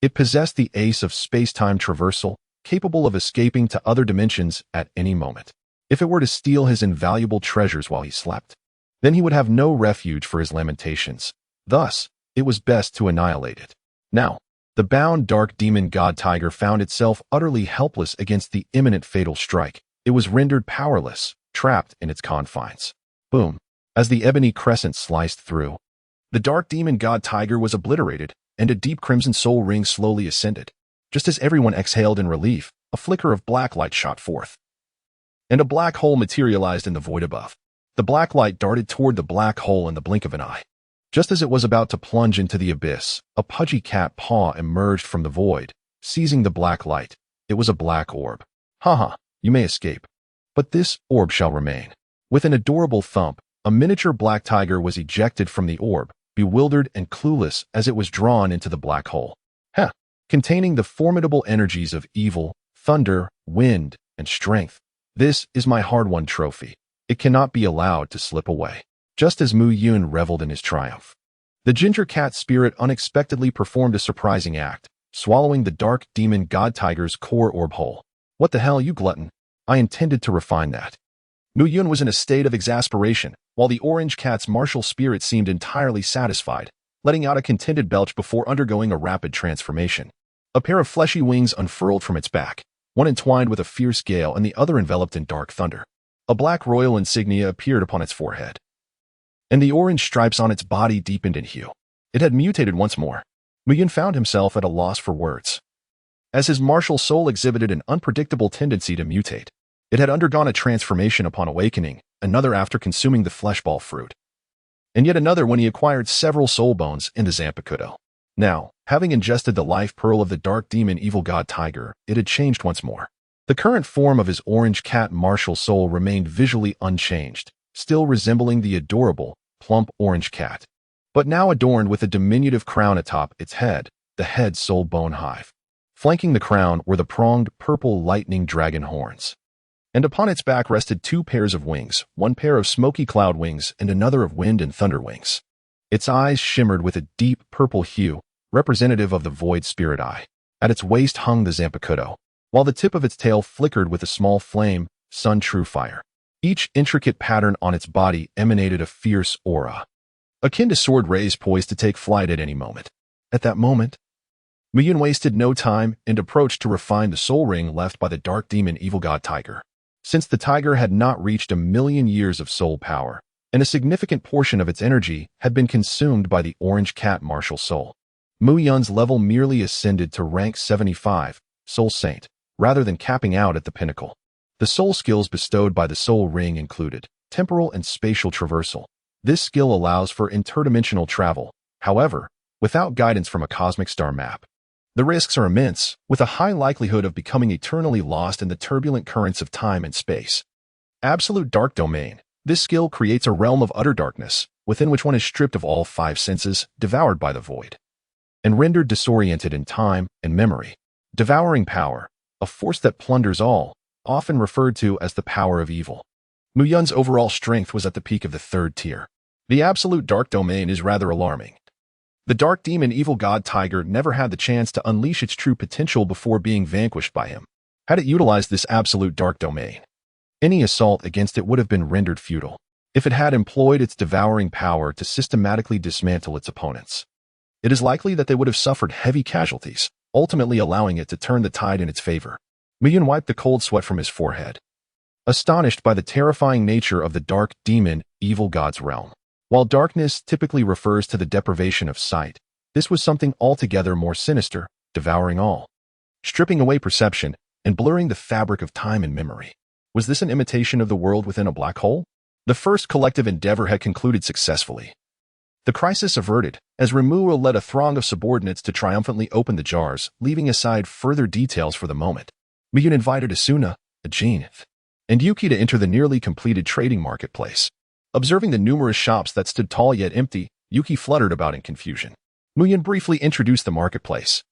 it possessed the ace of space-time traversal, capable of escaping to other dimensions at any moment. If it were to steal his invaluable treasures while he slept, then he would have no refuge for his lamentations. Thus, it was best to annihilate it. Now, the bound dark demon god tiger found itself utterly helpless against the imminent fatal strike. It was rendered powerless, trapped in its confines. Boom. As the ebony crescent sliced through, the dark demon god tiger was obliterated, and a deep crimson soul ring slowly ascended. Just as everyone exhaled in relief, a flicker of black light shot forth, and a black hole materialized in the void above. The black light darted toward the black hole in the blink of an eye. Just as it was about to plunge into the abyss, a pudgy cat paw emerged from the void, seizing the black light. It was a black orb. Haha, you may escape, but this orb shall remain. With an adorable thump, a miniature black tiger was ejected from the orb, bewildered and clueless as it was drawn into the black hole. Containing the formidable energies of evil, thunder, wind, and strength. This is my hard-won trophy. It cannot be allowed to slip away. Just as Mu Yun reveled in his triumph, the ginger cat spirit unexpectedly performed a surprising act, swallowing the dark demon god tiger's core orb whole. What the hell, you glutton? I intended to refine that. Mu Yun was in a state of exasperation, while the orange cat's martial spirit seemed entirely satisfied, letting out a contented belch before undergoing a rapid transformation. A pair of fleshy wings unfurled from its back, one entwined with a fierce gale and the other enveloped in dark thunder. A black royal insignia appeared upon its forehead, and the orange stripes on its body deepened in hue. It had mutated once more. Mu Yun found himself at a loss for words, as his martial soul exhibited an unpredictable tendency to mutate. It had undergone a transformation upon awakening, another after consuming the fleshball fruit, and yet another when he acquired several soul bones in the Zanpakuto. Now, having ingested the life pearl of the dark demon evil god tiger, it had changed once more. The current form of his orange cat martial soul remained visually unchanged, still resembling the adorable, plump orange cat, but now adorned with a diminutive crown atop its head, the head soul bone hive. Flanking the crown were the pronged purple lightning dragon horns, and upon its back rested two pairs of wings, one pair of smoky cloud wings and another of wind and thunder wings. Its eyes shimmered with a deep purple hue, representative of the void spirit eye. At its waist hung the Zanpakuto, while the tip of its tail flickered with a small flame, sun true fire. Each intricate pattern on its body emanated a fierce aura, akin to sword rays poised to take flight at any moment. At that moment, Mu Yun wasted no time and approached to refine the soul ring left by the dark demon evil god tiger. Since the tiger had not reached 1,000,000 years of soul power, and a significant portion of its energy had been consumed by the orange cat martial soul, Mu Yun's level merely ascended to rank 75, Soul Saint, rather than capping out at the pinnacle. The soul skills bestowed by the soul ring included temporal and spatial traversal. This skill allows for interdimensional travel, however, without guidance from a cosmic star map. The risks are immense, with a high likelihood of becoming eternally lost in the turbulent currents of time and space. Absolute Dark Domain. This skill creates a realm of utter darkness, within which one is stripped of all five senses, devoured by the void, and rendered disoriented in time and memory. Devouring power, a force that plunders all, often referred to as the power of evil. Mu Yun's overall strength was at the peak of the 3rd tier. The absolute dark domain is rather alarming. The dark demon evil god tiger never had the chance to unleash its true potential before being vanquished by him. Had it utilized this absolute dark domain, any assault against it would have been rendered futile. If it had employed its devouring power to systematically dismantle its opponents, it is likely that they would have suffered heavy casualties, ultimately allowing it to turn the tide in its favor. Mu Yun wiped the cold sweat from his forehead, astonished by the terrifying nature of the dark demon evil god's realm. While darkness typically refers to the deprivation of sight, this was something altogether more sinister, devouring all, stripping away perception, and blurring the fabric of time and memory. Was this an imitation of the world within a black hole? The first collective endeavor had concluded successfully. The crisis averted, as Remuo led a throng of subordinates to triumphantly open the jars, leaving aside further details for the moment. Miyun invited Asuna, Ajin, and Yuki to enter the nearly completed trading marketplace. Observing the numerous shops that stood tall yet empty, Yuki fluttered about in confusion. Muyun briefly introduced the marketplace.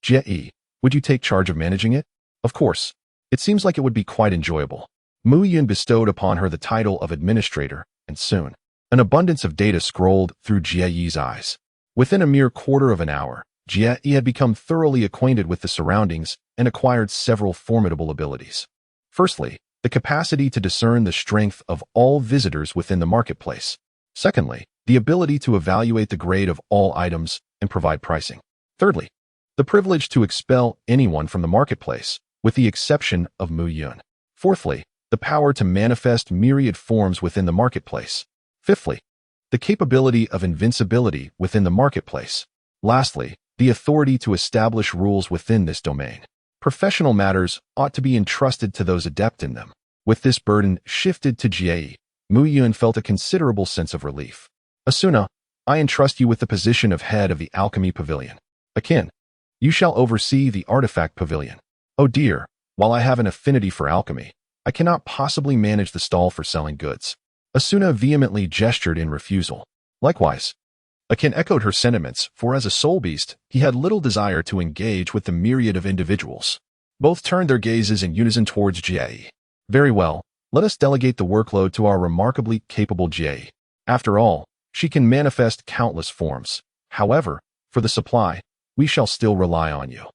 Jie, would you take charge of managing it? Of course. It seems like it would be quite enjoyable. Muyun bestowed upon her the title of administrator, and soon, an abundance of data scrolled through Jie's eyes. Within a mere quarter of an hour, Jie had become thoroughly acquainted with the surroundings and acquired several formidable abilities. Firstly, the capacity to discern the strength of all visitors within the marketplace. Secondly, the ability to evaluate the grade of all items and provide pricing. Thirdly, the privilege to expel anyone from the marketplace, with the exception of Muyun. Fourthly, the power to manifest myriad forms within the marketplace. Fifthly, the capability of invincibility within the marketplace. Lastly, the authority to establish rules within this domain. Professional matters ought to be entrusted to those adept in them. With this burden shifted to Jie, Muyun felt a considerable sense of relief. Asuna, I entrust you with the position of head of the Alchemy Pavilion. Akin, you shall oversee the Artifact Pavilion. Oh dear, while I have an affinity for alchemy, I cannot possibly manage the stall for selling goods. Asuna vehemently gestured in refusal. Likewise, Akin echoed her sentiments, for as a soul beast, he had little desire to engage with the myriad of individuals. Both turned their gazes in unison towards Jie. Very well, let us delegate the workload to our remarkably capable Jie. After all, she can manifest countless forms. However, for the supply, we shall still rely on you.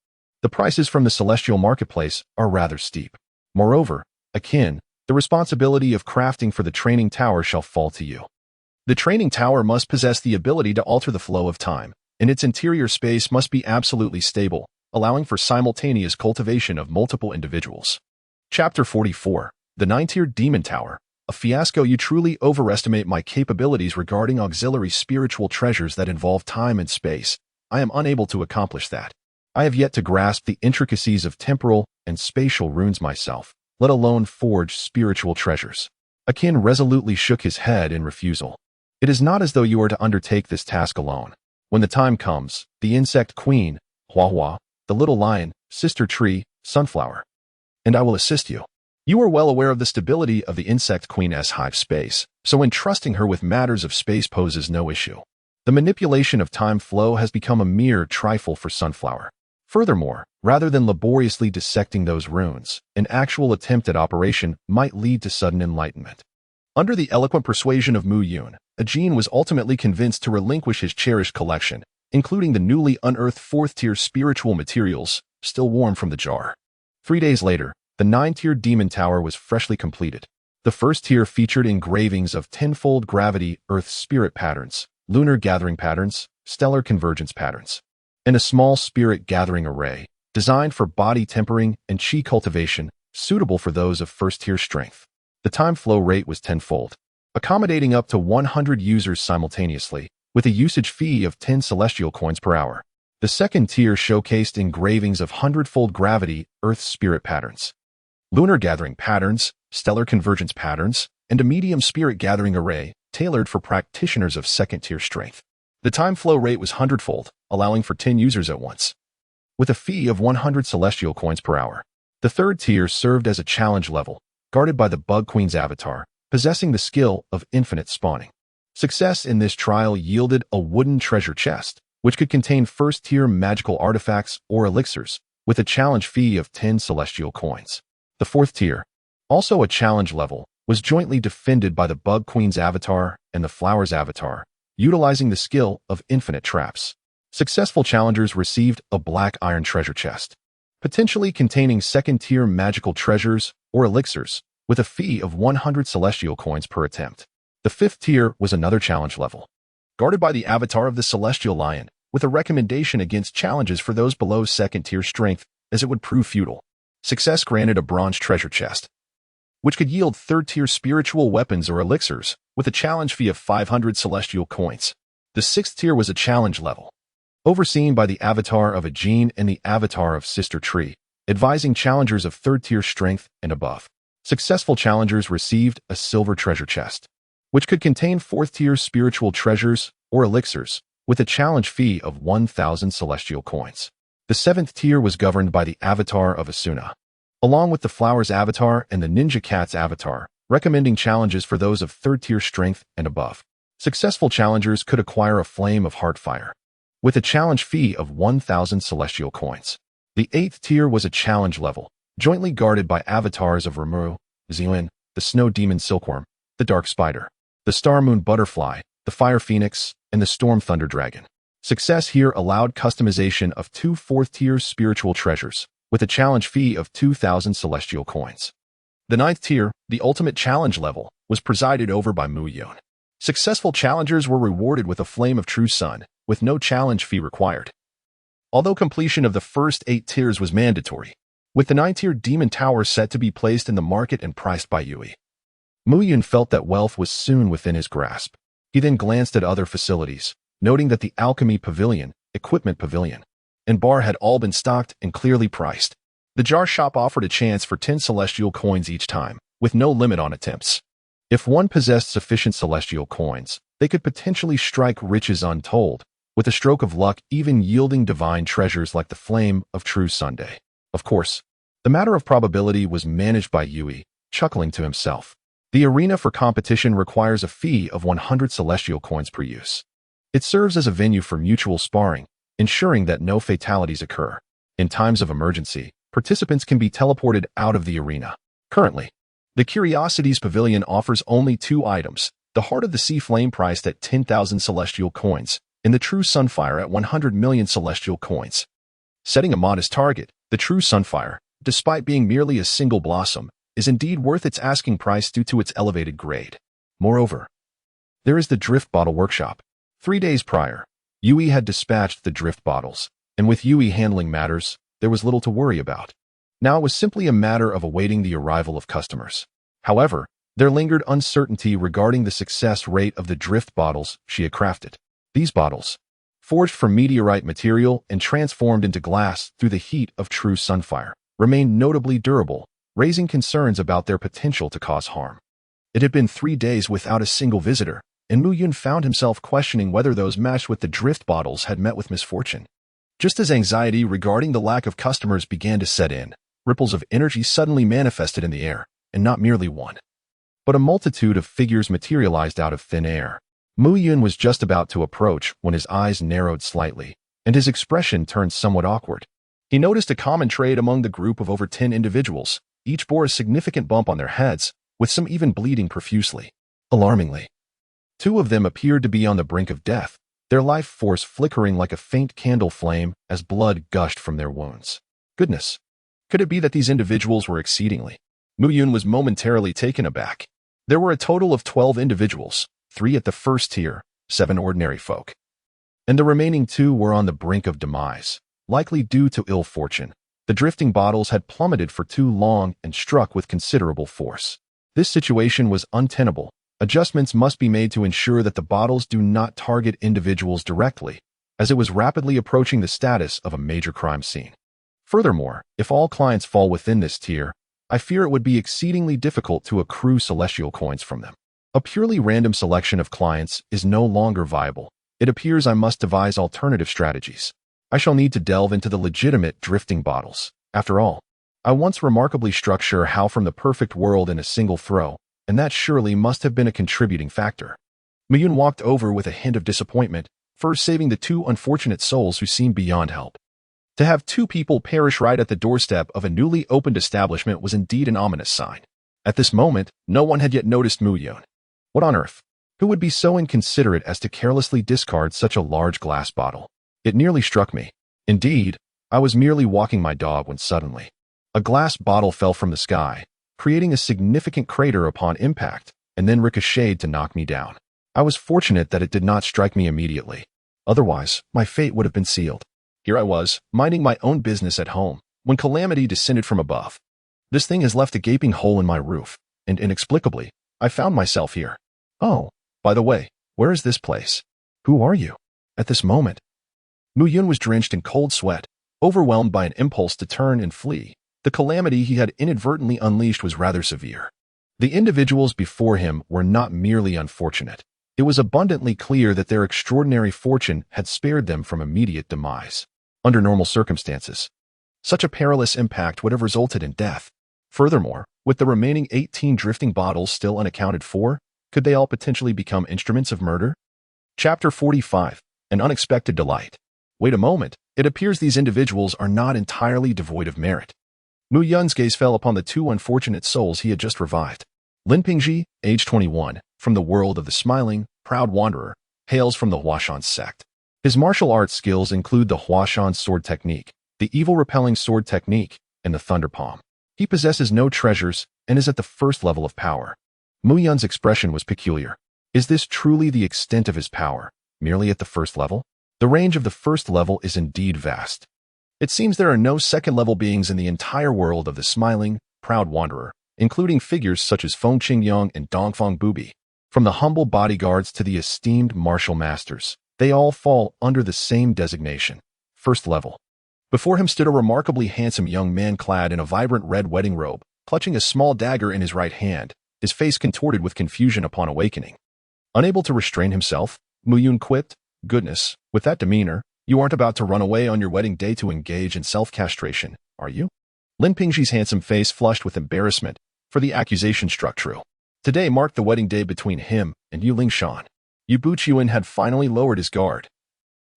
The prices from the celestial marketplace are rather steep. Moreover, Akin, the responsibility of crafting for the training tower shall fall to you. The training tower must possess the ability to alter the flow of time, and its interior space must be absolutely stable, allowing for simultaneous cultivation of multiple individuals. Chapter 44, The 9-Tiered Demon Tower. A fiasco. You truly overestimate my capabilities regarding auxiliary spiritual treasures that involve time and space. I am unable to accomplish that. I have yet to grasp the intricacies of temporal and spatial runes myself, let alone forge spiritual treasures. Akin resolutely shook his head in refusal. It is not as though you are to undertake this task alone. When the time comes, the insect queen, Huahua, the little lion, sister tree, sunflower, and I will assist you. You are well aware of the stability of the insect queen's hive space, so entrusting her with matters of space poses no issue. The manipulation of time flow has become a mere trifle for sunflower. Furthermore, rather than laboriously dissecting those runes, an actual attempt at operation might lead to sudden enlightenment. Under the eloquent persuasion of Muyun, Ajin was ultimately convinced to relinquish his cherished collection, including the newly unearthed 4th-tier spiritual materials, still warm from the jar. 3 days later, the 9-tiered demon tower was freshly completed. The first tier featured engravings of tenfold gravity earth spirit patterns, lunar gathering patterns, stellar convergence patterns, and a small spirit gathering array, designed for body tempering and chi cultivation, suitable for those of first-tier strength. The time flow rate was tenfold, accommodating up to 100 users simultaneously, with a usage fee of 10 celestial coins per hour. The second tier showcased engravings of hundredfold gravity earth spirit patterns, lunar gathering patterns, stellar convergence patterns, and a medium spirit gathering array, tailored for practitioners of second-tier strength. The time flow rate was hundredfold, allowing for 10 users at once, with a fee of 100 celestial coins per hour. The third tier served as a challenge level, guarded by the Bug Queen's avatar, possessing the skill of infinite spawning. Success in this trial yielded a wooden treasure chest, which could contain first-tier magical artifacts or elixirs, with a challenge fee of 10 celestial coins. The fourth tier, also a challenge level, was jointly defended by the Bug Queen's avatar and the Flower's avatar, utilizing the skill of infinite traps. Successful challengers received a black iron treasure chest, potentially containing second-tier magical treasures or elixirs, with a fee of 100 celestial coins per attempt. The fifth tier was another challenge level, guarded by the avatar of the Celestial Lion, with a recommendation against challenges for those below second-tier strength, as it would prove futile. Success granted a bronze treasure chest, which could yield third-tier spiritual weapons or elixirs, with a challenge fee of 500 celestial coins. The sixth tier was a challenge level, overseen by the avatar of Ajin and the avatar of Sister Tree, advising challengers of third-tier strength and above. Successful challengers received a silver treasure chest, which could contain 4th-tier spiritual treasures or elixirs, with a challenge fee of 1,000 celestial coins. The 7th tier was governed by the avatar of Asuna, along with the Flower's avatar and the Ninja Cat's avatar, recommending challenges for those of 3rd-tier strength and above. Successful challengers could acquire a Flame of Heartfire, with a challenge fee of 1,000 celestial coins. The 8th tier was a challenge level, jointly guarded by avatars of Rimuru, Xian, the Snow Demon Silkworm, the Dark Spider, the Star Moon Butterfly, the Fire Phoenix, and the Storm Thunder Dragon. Success here allowed customization of 2 4th-tier spiritual treasures, with a challenge fee of 2,000 celestial coins. The 9th tier, the ultimate challenge level, was presided over by Mu Yun. Successful challengers were rewarded with a Flame of True Sun, with no challenge fee required. Although completion of the first 8 tiers was mandatory, with the 9th-tier Demon Tower set to be placed in the market and priced by Yui, Mu Yun felt that wealth was soon within his grasp. He then glanced at other facilities, noting that the Alchemy Pavilion, Equipment Pavilion, and Bar had all been stocked and clearly priced. The jar shop offered a chance for 10 celestial coins each time, with no limit on attempts. If one possessed sufficient celestial coins, they could potentially strike riches untold, with a stroke of luck even yielding divine treasures like the Flame of True Sunday. Of course, the matter of probability was managed by Yui, chuckling to himself. The arena for competition requires a fee of 100 celestial coins per use. It serves as a venue for mutual sparring, ensuring that no fatalities occur. In times of emergency, participants can be teleported out of the arena. Currently, the Curiosities Pavilion offers only 2 items, the Heart of the Sea Flame priced at 10,000 celestial coins, and the True Sunfire at 100 million celestial coins. Setting a modest target, the True Sunfire, despite being merely a single blossom, is indeed worth its asking price due to its elevated grade. Moreover, there is the Drift Bottle Workshop. 3 days prior, Yui had dispatched the drift bottles, and with Yui handling matters, there was little to worry about. Now it was simply a matter of awaiting the arrival of customers. However, there lingered uncertainty regarding the success rate of the drift bottles she had crafted. These bottles, forged from meteorite material and transformed into glass through the heat of True Sunfire, remained notably durable, raising concerns about their potential to cause harm. It had been 3 days without a single visitor, and Mu Yun found himself questioning whether those matched with the drift bottles had met with misfortune. Just as anxiety regarding the lack of customers began to set in, ripples of energy suddenly manifested in the air, and not merely one, but a multitude of figures materialized out of thin air. Mu Yun was just about to approach when his eyes narrowed slightly, and his expression turned somewhat awkward. He noticed a common trait among the group of over 10 individuals. Each bore a significant bump on their heads, with some even bleeding profusely. Alarmingly, 2 of them appeared to be on the brink of death, their life force flickering like a faint candle flame as blood gushed from their wounds. Goodness! Could it be that these individuals were exceedingly? Mu Yun was momentarily taken aback. There were a total of 12 individuals, 3 at the first tier, 7 ordinary folk. And the remaining 2 were on the brink of demise, likely due to ill fortune. The drifting bottles had plummeted for too long and struck with considerable force. This situation was untenable. Adjustments must be made to ensure that the bottles do not target individuals directly, as it was rapidly approaching the status of a major crime scene. Furthermore, if all clients fall within this tier, I fear it would be exceedingly difficult to accrue celestial coins from them. A purely random selection of clients is no longer viable. It appears I must devise alternative strategies. I shall need to delve into the legitimate drifting bottles. After all, I once remarkably struck sure how from the perfect world in a single throw, and that surely must have been a contributing factor. Mu Yun walked over with a hint of disappointment, first saving the 2 unfortunate souls who seemed beyond help. To have 2 people perish right at the doorstep of a newly opened establishment was indeed an ominous sign. At this moment, no one had yet noticed Mu Yun. What on earth? Who would be so inconsiderate as to carelessly discard such a large glass bottle? It nearly struck me. Indeed, I was merely walking my dog when suddenly, a glass bottle fell from the sky, creating a significant crater upon impact, and then ricocheted to knock me down. I was fortunate that it did not strike me immediately. Otherwise, my fate would have been sealed. Here I was, minding my own business at home, when calamity descended from above. This thing has left a gaping hole in my roof, and inexplicably, I found myself here. Oh, by the way, where is this place? Who are you? At this moment, Mu Yun was drenched in cold sweat, overwhelmed by an impulse to turn and flee. The calamity he had inadvertently unleashed was rather severe. The individuals before him were not merely unfortunate. It was abundantly clear that their extraordinary fortune had spared them from immediate demise. Under normal circumstances, such a perilous impact would have resulted in death. Furthermore, with the remaining 18 drifting bottles still unaccounted for, could they all potentially become instruments of murder? Chapter 45. An Unexpected Delight. Wait a moment, it appears these individuals are not entirely devoid of merit. Mu Yun's gaze fell upon the two unfortunate souls he had just revived. Lin Pingji, age 21, from the world of the smiling, proud wanderer, hails from the Huashan sect. His martial arts skills include the Huashan sword technique, the evil-repelling sword technique, and the thunder palm. He possesses no treasures and is at the first level of power. Mu Yun's expression was peculiar. Is this truly the extent of his power, merely at the first level? The range of the first level is indeed vast. It seems there are no second-level beings in the entire world of the smiling, proud wanderer, including figures such as Feng Qingyang and Dongfang Bubi. From the humble bodyguards to the esteemed martial masters, they all fall under the same designation, first level. Before him stood a remarkably handsome young man clad in a vibrant red wedding robe, clutching a small dagger in his right hand, his face contorted with confusion upon awakening. Unable to restrain himself, Mu Yun quipped, "Goodness, with that demeanor, you aren't about to run away on your wedding day to engage in self-castration, are you?" Lin Pingji's handsome face flushed with embarrassment, for the accusation struck true. Today marked the wedding day between him and Yu Lingshan. Yu Buqiuan had finally lowered his guard,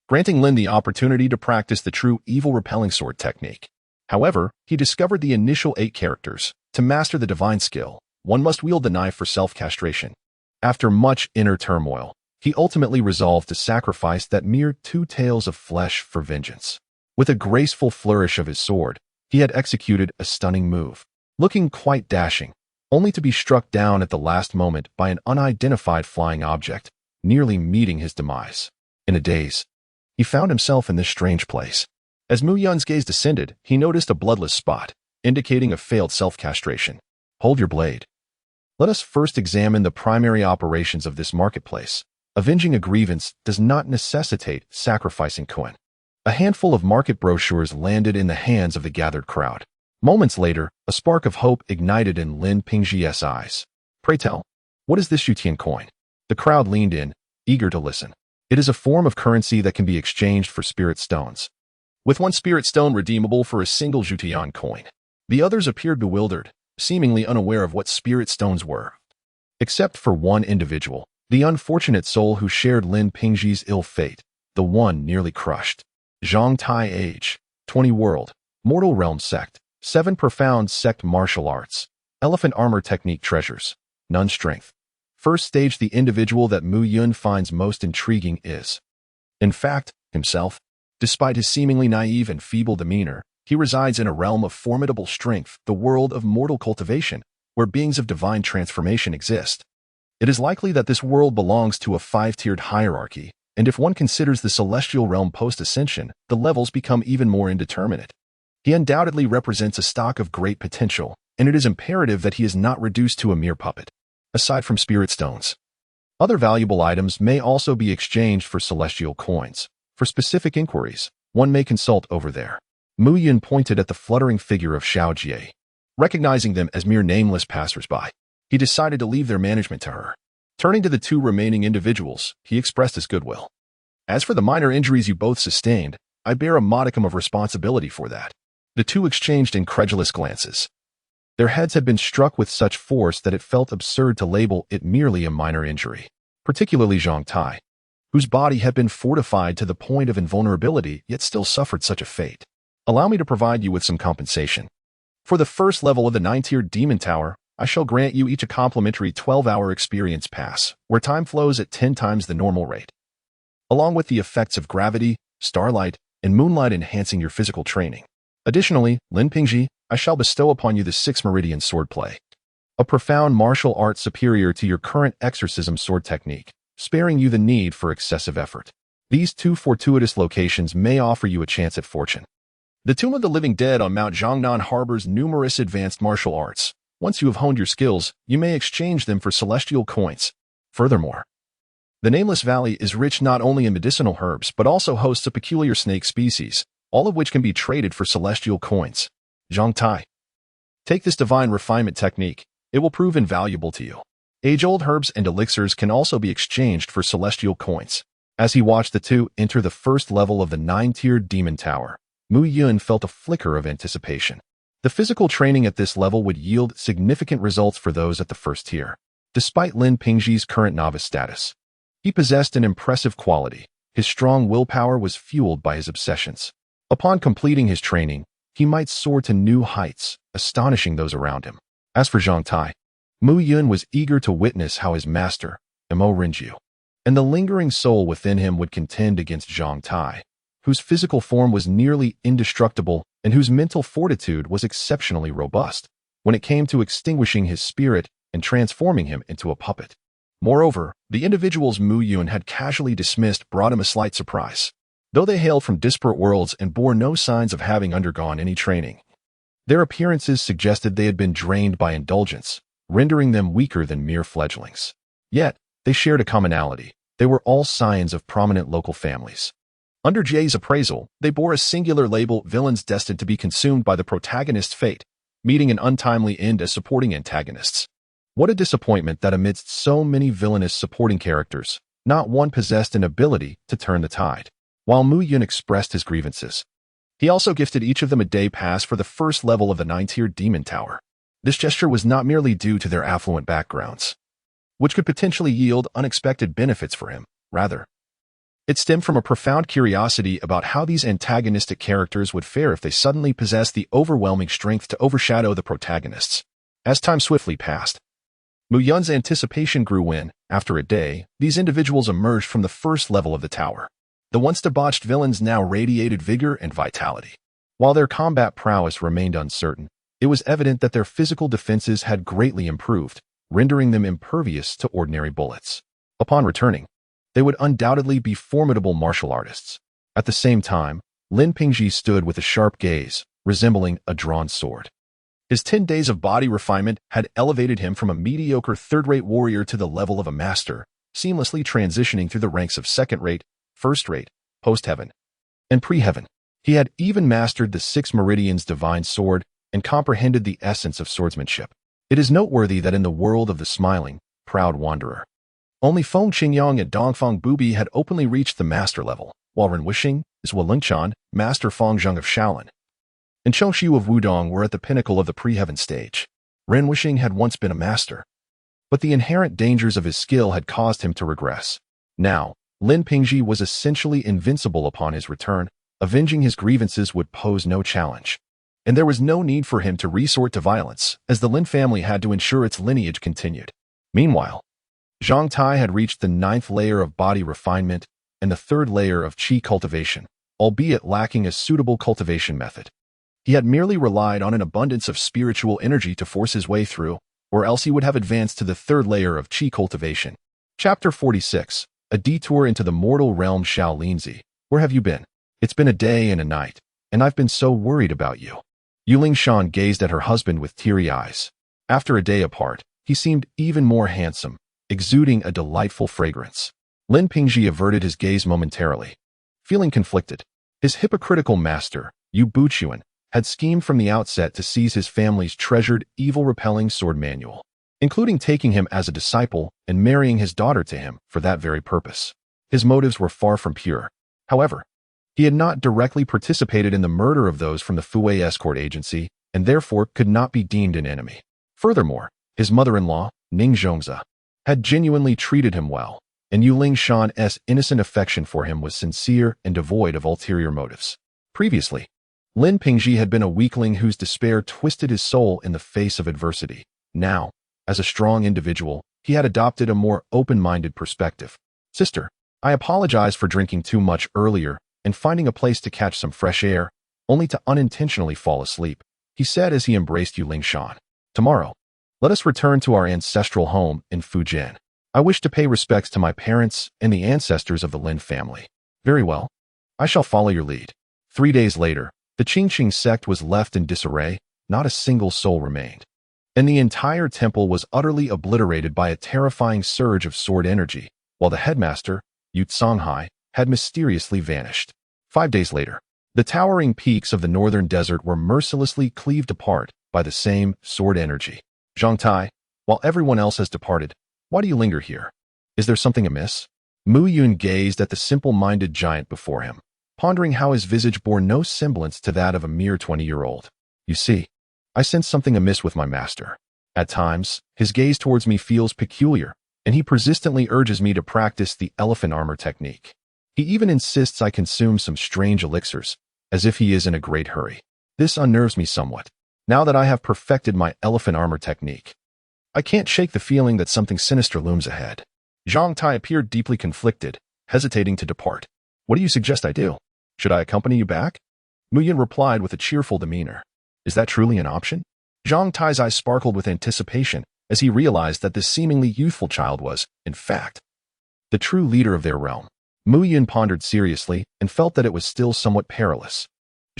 granting Lin the opportunity to practice the true evil-repelling sword technique. However, he discovered the initial 8 characters. To master the divine skill, one must wield the knife for self-castration. After much inner turmoil, he ultimately resolved to sacrifice that mere 2 tails of flesh for vengeance. With a graceful flourish of his sword, he had executed a stunning move, looking quite dashing, only to be struck down at the last moment by an unidentified flying object, nearly meeting his demise. In a daze, he found himself in this strange place. As Mu Yun's gaze descended, he noticed a bloodless spot, indicating a failed self-castration. Hold your blade. Let us first examine the primary operations of this marketplace. Avenging a grievance does not necessitate sacrificing coin. A handful of market brochures landed in the hands of the gathered crowd. Moments later, a spark of hope ignited in Lin Pingji's eyes. "Pray tell, what is this Yutian coin?" The crowd leaned in, eager to listen. "It is a form of currency that can be exchanged for spirit stones, with 1 spirit stone redeemable for a single Yutian coin." The others appeared bewildered, seemingly unaware of what spirit stones were. Except for one individual, the unfortunate soul who shared Lin Pingji's ill fate, the one nearly crushed. Zhang Tai, age 20, world, mortal realm sect, 7 profound sect martial arts, elephant armor technique treasures, none strength. First stage. The individual that Mu Yun finds most intriguing is, in fact, himself. Despite his seemingly naive and feeble demeanor, he resides in a realm of formidable strength, the world of mortal cultivation, where beings of divine transformation exist. It is likely that this world belongs to a 5-tiered hierarchy, and if one considers the celestial realm post-ascension, the levels become even more indeterminate. He undoubtedly represents a stock of great potential, and it is imperative that he is not reduced to a mere puppet. Aside from spirit stones, other valuable items may also be exchanged for celestial coins. For specific inquiries, one may consult over there. Mu Yun pointed at the fluttering figure of Xiao Jie. Recognizing them as mere nameless passers-by, he decided to leave their management to her. Turning to the 2 remaining individuals, he expressed his goodwill. "As for the minor injuries you both sustained, I bear a modicum of responsibility for that." The 2 exchanged incredulous glances. Their heads had been struck with such force that it felt absurd to label it merely a minor injury, particularly Zhang Tai, whose body had been fortified to the point of invulnerability yet still suffered such a fate. "Allow me to provide you with some compensation. For the first level of the 9-tiered Demon Tower, I shall grant you each a complimentary 12-hour experience pass, where time flows at 10 times the normal rate, along with the effects of gravity, starlight, and moonlight enhancing your physical training. Additionally, Lin Pingji, I shall bestow upon you the 6 Meridian swordplay, a profound martial art superior to your current exorcism sword technique, sparing you the need for excessive effort. These 2 fortuitous locations may offer you a chance at fortune. The Tomb of the Living Dead on Mount Jiangnan harbors numerous advanced martial arts. Once you have honed your skills, you may exchange them for celestial coins. Furthermore, the Nameless Valley is rich not only in medicinal herbs but also hosts a peculiar snake species, all of which can be traded for celestial coins. Zhang Tai, take this divine refinement technique. It will prove invaluable to you. Age-old herbs and elixirs can also be exchanged for celestial coins. As he watched the two enter the first level of the 9-tiered demon tower, Mu Yun felt a flicker of anticipation. The physical training at this level would yield significant results for those at the first tier. Despite Lin Pingji's current novice status, he possessed an impressive quality. His strong willpower was fueled by his obsessions. Upon completing his training, he might soar to new heights, astonishing those around him. As for Zhang Tai, Mu Yun was eager to witness how his master, Mo Rinju, and the lingering soul within him would contend against Zhang Tai, whose physical form was nearly indestructible and whose mental fortitude was exceptionally robust when it came to extinguishing his spirit and transforming him into a puppet. Moreover, the individuals Mu Yun had casually dismissed brought him a slight surprise. Though they hailed from disparate worlds and bore no signs of having undergone any training, their appearances suggested they had been drained by indulgence, rendering them weaker than mere fledglings. Yet, they shared a commonality. They were all scions of prominent local families. Under Jay's appraisal, they bore a singular label: villains destined to be consumed by the protagonist's fate, meeting an untimely end as supporting antagonists. What a disappointment that amidst so many villainous supporting characters, not one possessed an ability to turn the tide. While Mu Yun expressed his grievances, he also gifted each of them a day pass for the first level of the 9-tiered demon tower. This gesture was not merely due to their affluent backgrounds, which could potentially yield unexpected benefits for him. Rather, it stemmed from a profound curiosity about how these antagonistic characters would fare if they suddenly possessed the overwhelming strength to overshadow the protagonists. As time swiftly passed, Mu Yun's anticipation grew when, after a day, these individuals emerged from the first level of the tower. The once debauched villains now radiated vigor and vitality. While their combat prowess remained uncertain, it was evident that their physical defenses had greatly improved, rendering them impervious to ordinary bullets. Upon returning, they would undoubtedly be formidable martial artists. At the same time, Lin Pingji stood with a sharp gaze, resembling a drawn sword. His 10 days of body refinement had elevated him from a mediocre third-rate warrior to the level of a master, seamlessly transitioning through the ranks of second-rate, first-rate, post-heaven, and pre-heaven. He had even mastered the 6 meridians divine sword and comprehended the essence of swordsmanship. It is noteworthy that in the world of the smiling, proud wanderer, only Feng Qingyang and Dongfang Bubi had openly reached the master level, while Ren Wuxing, Zhuo Lingchan, Master Feng Zheng of Shaolin, and Cheng Xiu of Wudong were at the pinnacle of the pre-heaven stage. Ren Wuxing had once been a master, but the inherent dangers of his skill had caused him to regress. Now, Lin Pingji was essentially invincible upon his return. Avenging his grievances would pose no challenge, and there was no need for him to resort to violence, as the Lin family had to ensure its lineage continued. Meanwhile, Zhang Tai had reached the 9th layer of body refinement and the 3rd layer of qi cultivation, albeit lacking a suitable cultivation method. He had merely relied on an abundance of spiritual energy to force his way through, or else he would have advanced to the 3rd layer of qi cultivation. Chapter 46. A detour into the mortal realm. Shaolinzi, where have you been? It's been a day and a night, and I've been so worried about you. Yuling Shan gazed at her husband with teary eyes. After a day apart, he seemed even more handsome, exuding a delightful fragrance. Lin Pingji averted his gaze momentarily, feeling conflicted. His hypocritical master, Yu Buchuan, had schemed from the outset to seize his family's treasured, evil-repelling sword manual, including taking him as a disciple and marrying his daughter to him for that very purpose. His motives were far from pure. However, he had not directly participated in the murder of those from the Fuwei escort agency and therefore could not be deemed an enemy. Furthermore, his mother-in-law, Ning Zhongze, had genuinely treated him well, and Yuling Shan's innocent affection for him was sincere and devoid of ulterior motives. Previously, Lin Pingji had been a weakling whose despair twisted his soul in the face of adversity. Now, as a strong individual, he had adopted a more open-minded perspective. Sister, I apologize for drinking too much earlier and finding a place to catch some fresh air, only to unintentionally fall asleep, he said as he embraced Yuling Shan. Tomorrow, let us return to our ancestral home in Fujian. I wish to pay respects to my parents and the ancestors of the Lin family. Very well. I shall follow your lead. 3 days later, the Qingqing sect was left in disarray. Not a single soul remained, and the entire temple was utterly obliterated by a terrifying surge of sword energy, while the headmaster, Yu Songhai, had mysteriously vanished. 5 days later, the towering peaks of the northern desert were mercilessly cleaved apart by the same sword energy. Zhang Tai, While everyone else has departed, why do you linger here? Is there something amiss? Mu Yun gazed at the simple-minded giant before him, pondering how his visage bore no semblance to that of a mere 20-year-old. You see, I sense something amiss with my master. At times, his gaze towards me feels peculiar, and he persistently urges me to practice the elephant armor technique. He even insists I consume some strange elixirs, as if he is in a great hurry. This unnerves me somewhat, now that I have perfected my elephant armor technique. I can't shake the feeling that something sinister looms ahead. Zhang Tai appeared deeply conflicted, hesitating to depart. What do you suggest I do? Should I accompany you back? Mu Yun replied with a cheerful demeanor. Is that truly an option? Zhang Tai's eyes sparkled with anticipation as he realized that this seemingly youthful child was, in fact, the true leader of their realm. Mu Yun pondered seriously and felt that it was still somewhat perilous.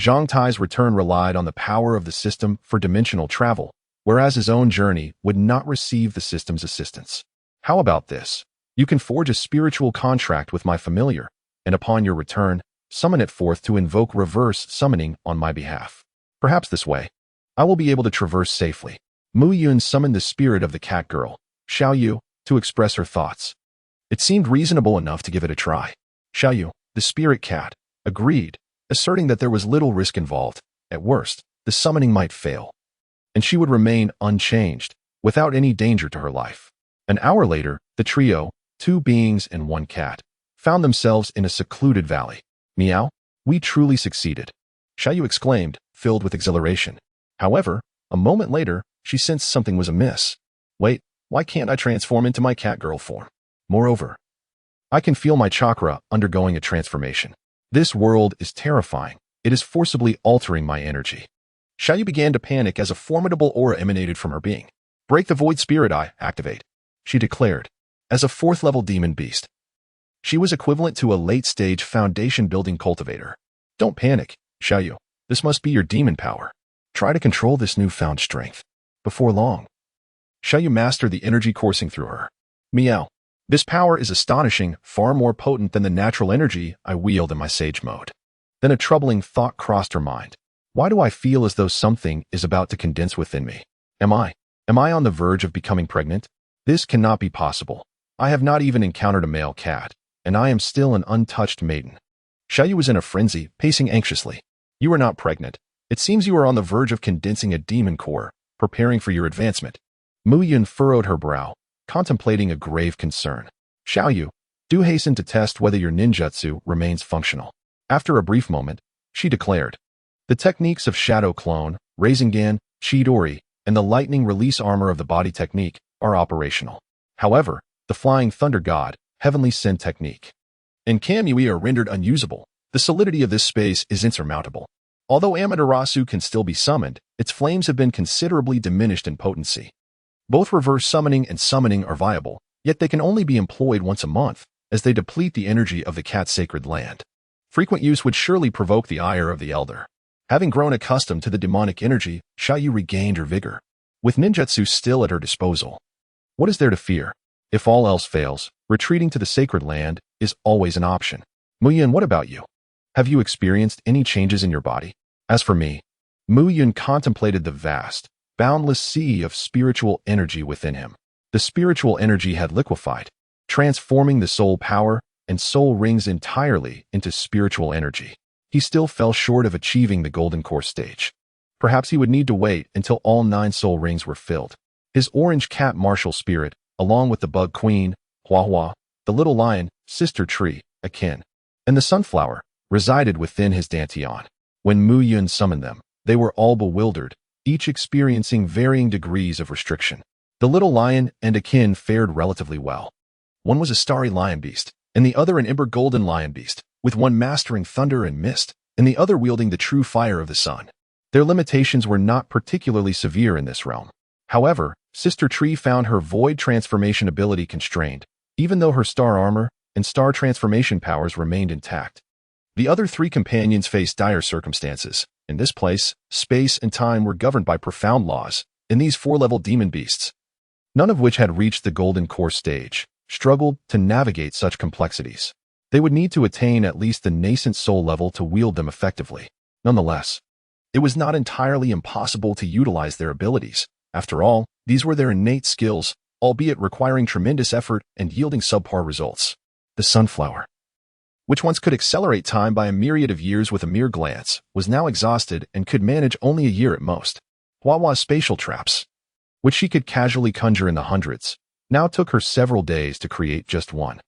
Zhang Tai's return relied on the power of the system for dimensional travel, whereas his own journey would not receive the system's assistance. How about this? You can forge a spiritual contract with my familiar, and upon your return, summon it forth to invoke reverse summoning on my behalf. Perhaps this way, I will be able to traverse safely. Mu Yun summoned the spirit of the cat girl, Xiao Yu, to express her thoughts. It seemed reasonable enough to give it a try. Xiao Yu, the spirit cat, agreed, asserting that there was little risk involved. At worst, the summoning might fail, and she would remain unchanged, without any danger to her life. An hour later, the trio, 2 beings and 1 cat, found themselves in a secluded valley. Meow, we truly succeeded, Xiao Yu exclaimed, filled with exhilaration. However, a moment later, she sensed something was amiss. Wait, why can't I transform into my cat girl form? Moreover, I can feel my chakra undergoing a transformation. This world is terrifying. It is forcibly altering my energy. Xiao Yu began to panic as a formidable aura emanated from her being. Break the void spirit eye, activate, she declared. As a 4th-level demon beast, she was equivalent to a late-stage foundation-building cultivator. Don't panic, Xiao Yu. This must be your demon power. Try to control this newfound strength. Before long, Xiao Yu mastered the energy coursing through her. Meow. This power is astonishing, far more potent than the natural energy I wield in my sage mode. Then a troubling thought crossed her mind. Why do I feel as though something is about to condense within me? Am I on the verge of becoming pregnant? This cannot be possible. I have not even encountered a male cat, and I am still an untouched maiden. Xiao Yu was in a frenzy, pacing anxiously. You are not pregnant. It seems you are on the verge of condensing a demon core, preparing for your advancement. Mu Yun furrowed her brow, contemplating a grave concern. Xiao Yu, do hasten to test whether your ninjutsu remains functional. After a brief moment, she declared. The techniques of Shadow Clone, Rasengan, Chidori, and the Lightning Release Armor of the Body technique are operational. However, the Flying Thunder God, Heavenly Sin technique, and Kamui are rendered unusable. The solidity of this space is insurmountable. Although Amaterasu can still be summoned, its flames have been considerably diminished in potency. Both reverse summoning and summoning are viable, yet they can only be employed once a month, as they deplete the energy of the cat's sacred land. Frequent use would surely provoke the ire of the elder. Having grown accustomed to the demonic energy, Xiao Yu regained her vigor. With ninjutsu still at her disposal, what is there to fear? If all else fails, retreating to the sacred land is always an option. Mu Yun, what about you? Have you experienced any changes in your body? As for me, Mu Yun contemplated the vast, boundless sea of spiritual energy within him. The spiritual energy had liquefied, transforming the soul power and soul rings entirely into spiritual energy. He still fell short of achieving the golden core stage. Perhaps he would need to wait until all 9 soul rings were filled. His orange cat martial spirit, along with the bug queen, Hua Hua, the little lion, sister tree, Akin, and the sunflower, resided within his dantian. When Mu Yun summoned them, they were all bewildered, each experiencing varying degrees of restriction. The little lion and Akin fared relatively well. One was a starry lion beast, and the other an ember golden lion beast, with one mastering thunder and mist, and the other wielding the true fire of the sun. Their limitations were not particularly severe in this realm. However, Sister Tree found her void transformation ability constrained, even though her star armor and star transformation powers remained intact. The other 3 companions faced dire circumstances. In this place, space and time were governed by profound laws, and these 4-level demon beasts, none of which had reached the golden core stage, struggled to navigate such complexities. They would need to attain at least the nascent soul level to wield them effectively. Nonetheless, it was not entirely impossible to utilize their abilities, After all, these were their innate skills, albeit requiring tremendous effort and yielding subpar results. The sunflower, which once could accelerate time by a myriad of years with a mere glance, was now exhausted and could manage only a year at most. Huahua's spatial traps, which she could casually conjure in the hundreds, now took her several days to create just one.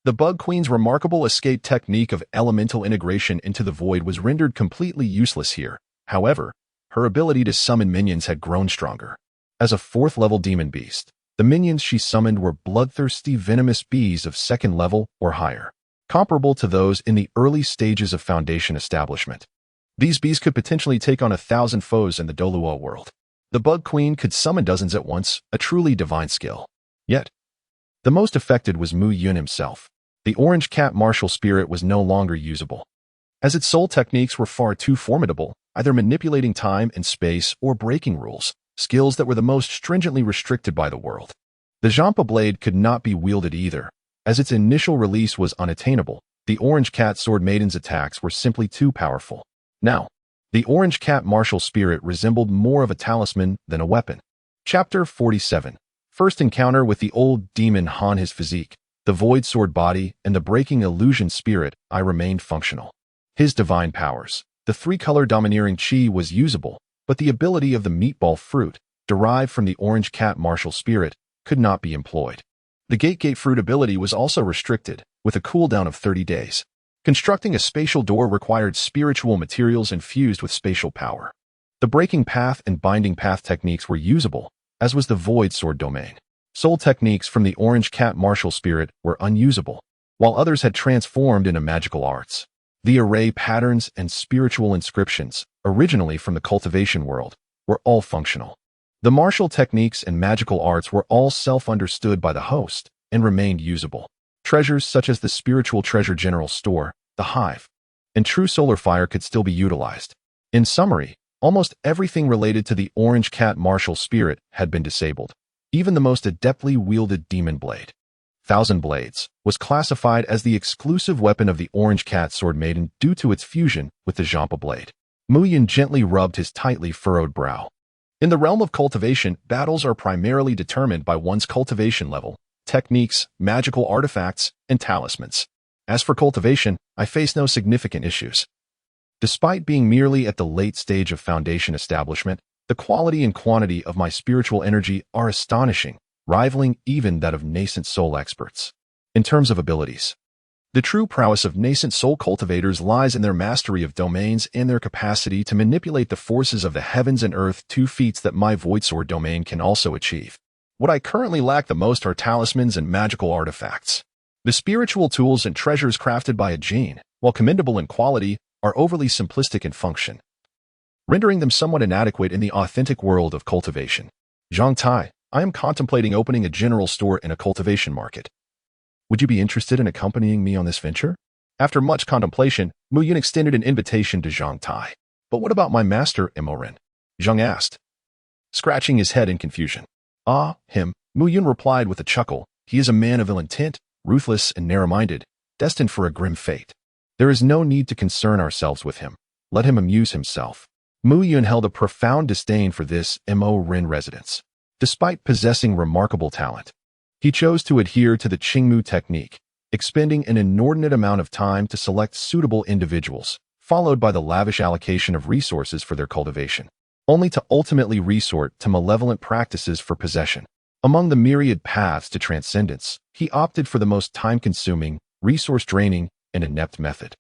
The Bug Queen's remarkable escape technique of elemental integration into the void was rendered completely useless here. However, her ability to summon minions had grown stronger. As a 4th-level demon beast, the minions she summoned were bloodthirsty venomous bees of 2nd level or higher, comparable to those in the early stages of Foundation establishment. These bees could potentially take on 1,000 foes in the Douluo world. The Bug Queen could summon dozens at once, a truly divine skill. Yet, the most affected was Mu Yun himself. The orange cat martial spirit was no longer usable, as its soul techniques were far too formidable, either manipulating time and space or breaking rules, skills that were the most stringently restricted by the world. The Jampa blade could not be wielded either, as its initial release was unattainable. The orange cat sword maiden's attacks were simply too powerful. Now, the orange cat martial spirit resembled more of a talisman than a weapon. Chapter 47. First encounter with the old demon Han. His physique, the void sword body, and the breaking illusion spirit, I remained functional. His divine powers, the 3-color domineering chi, was usable, but the ability of the meatball fruit, derived from the orange cat martial spirit, could not be employed. The gate fruit ability was also restricted, with a cooldown of 30 days. Constructing a spatial door required spiritual materials infused with spatial power. The breaking path and binding path techniques were usable, as was the void sword domain. Soul techniques from the orange cat martial spirit were unusable, while others had transformed into magical arts. The array patterns and spiritual inscriptions, originally from the cultivation world, were all functional. The martial techniques and magical arts were all self-understood by the host and remained usable. Treasures such as the spiritual treasure general store, the hive, and true solar fire could still be utilized. In summary, almost everything related to the orange cat martial spirit had been disabled. Even the most adeptly wielded demon blade, Thousand Blades, was classified as the exclusive weapon of the orange cat sword maiden due to its fusion with the Jampa blade. Mu Yun gently rubbed his tightly furrowed brow. In the realm of cultivation, battles are primarily determined by one's cultivation level, techniques, magical artifacts, and talismans. As for cultivation, I face no significant issues. Despite being merely at the late stage of Foundation establishment, the quality and quantity of my spiritual energy are astonishing, rivaling even that of nascent soul experts. In terms of abilities, the true prowess of nascent soul cultivators lies in their mastery of domains and their capacity to manipulate the forces of the heavens and earth, 2 feats that my void sword domain can also achieve. What I currently lack the most are talismans and magical artifacts. The spiritual tools and treasures crafted by a Jin, while commendable in quality, are overly simplistic in function, rendering them somewhat inadequate in the authentic world of cultivation. Zhang Tai, I am contemplating opening a general store in a cultivation market. Would you be interested in accompanying me on this venture? After much contemplation, Mu Yun extended an invitation to Zhang Tai. But what about my master, Imoren? Zhang asked, scratching his head in confusion. Ah, him, Mu Yun replied with a chuckle. He is a man of ill intent, ruthless and narrow-minded, destined for a grim fate. There is no need to concern ourselves with him. Let him amuse himself. Mu Yun held a profound disdain for this Mo Rin residence. Despite possessing remarkable talent, he chose to adhere to the Qingmu technique, expending an inordinate amount of time to select suitable individuals, followed by the lavish allocation of resources for their cultivation, only to ultimately resort to malevolent practices for possession. Among the myriad paths to transcendence, he opted for the most time-consuming, resource-draining, and inept method.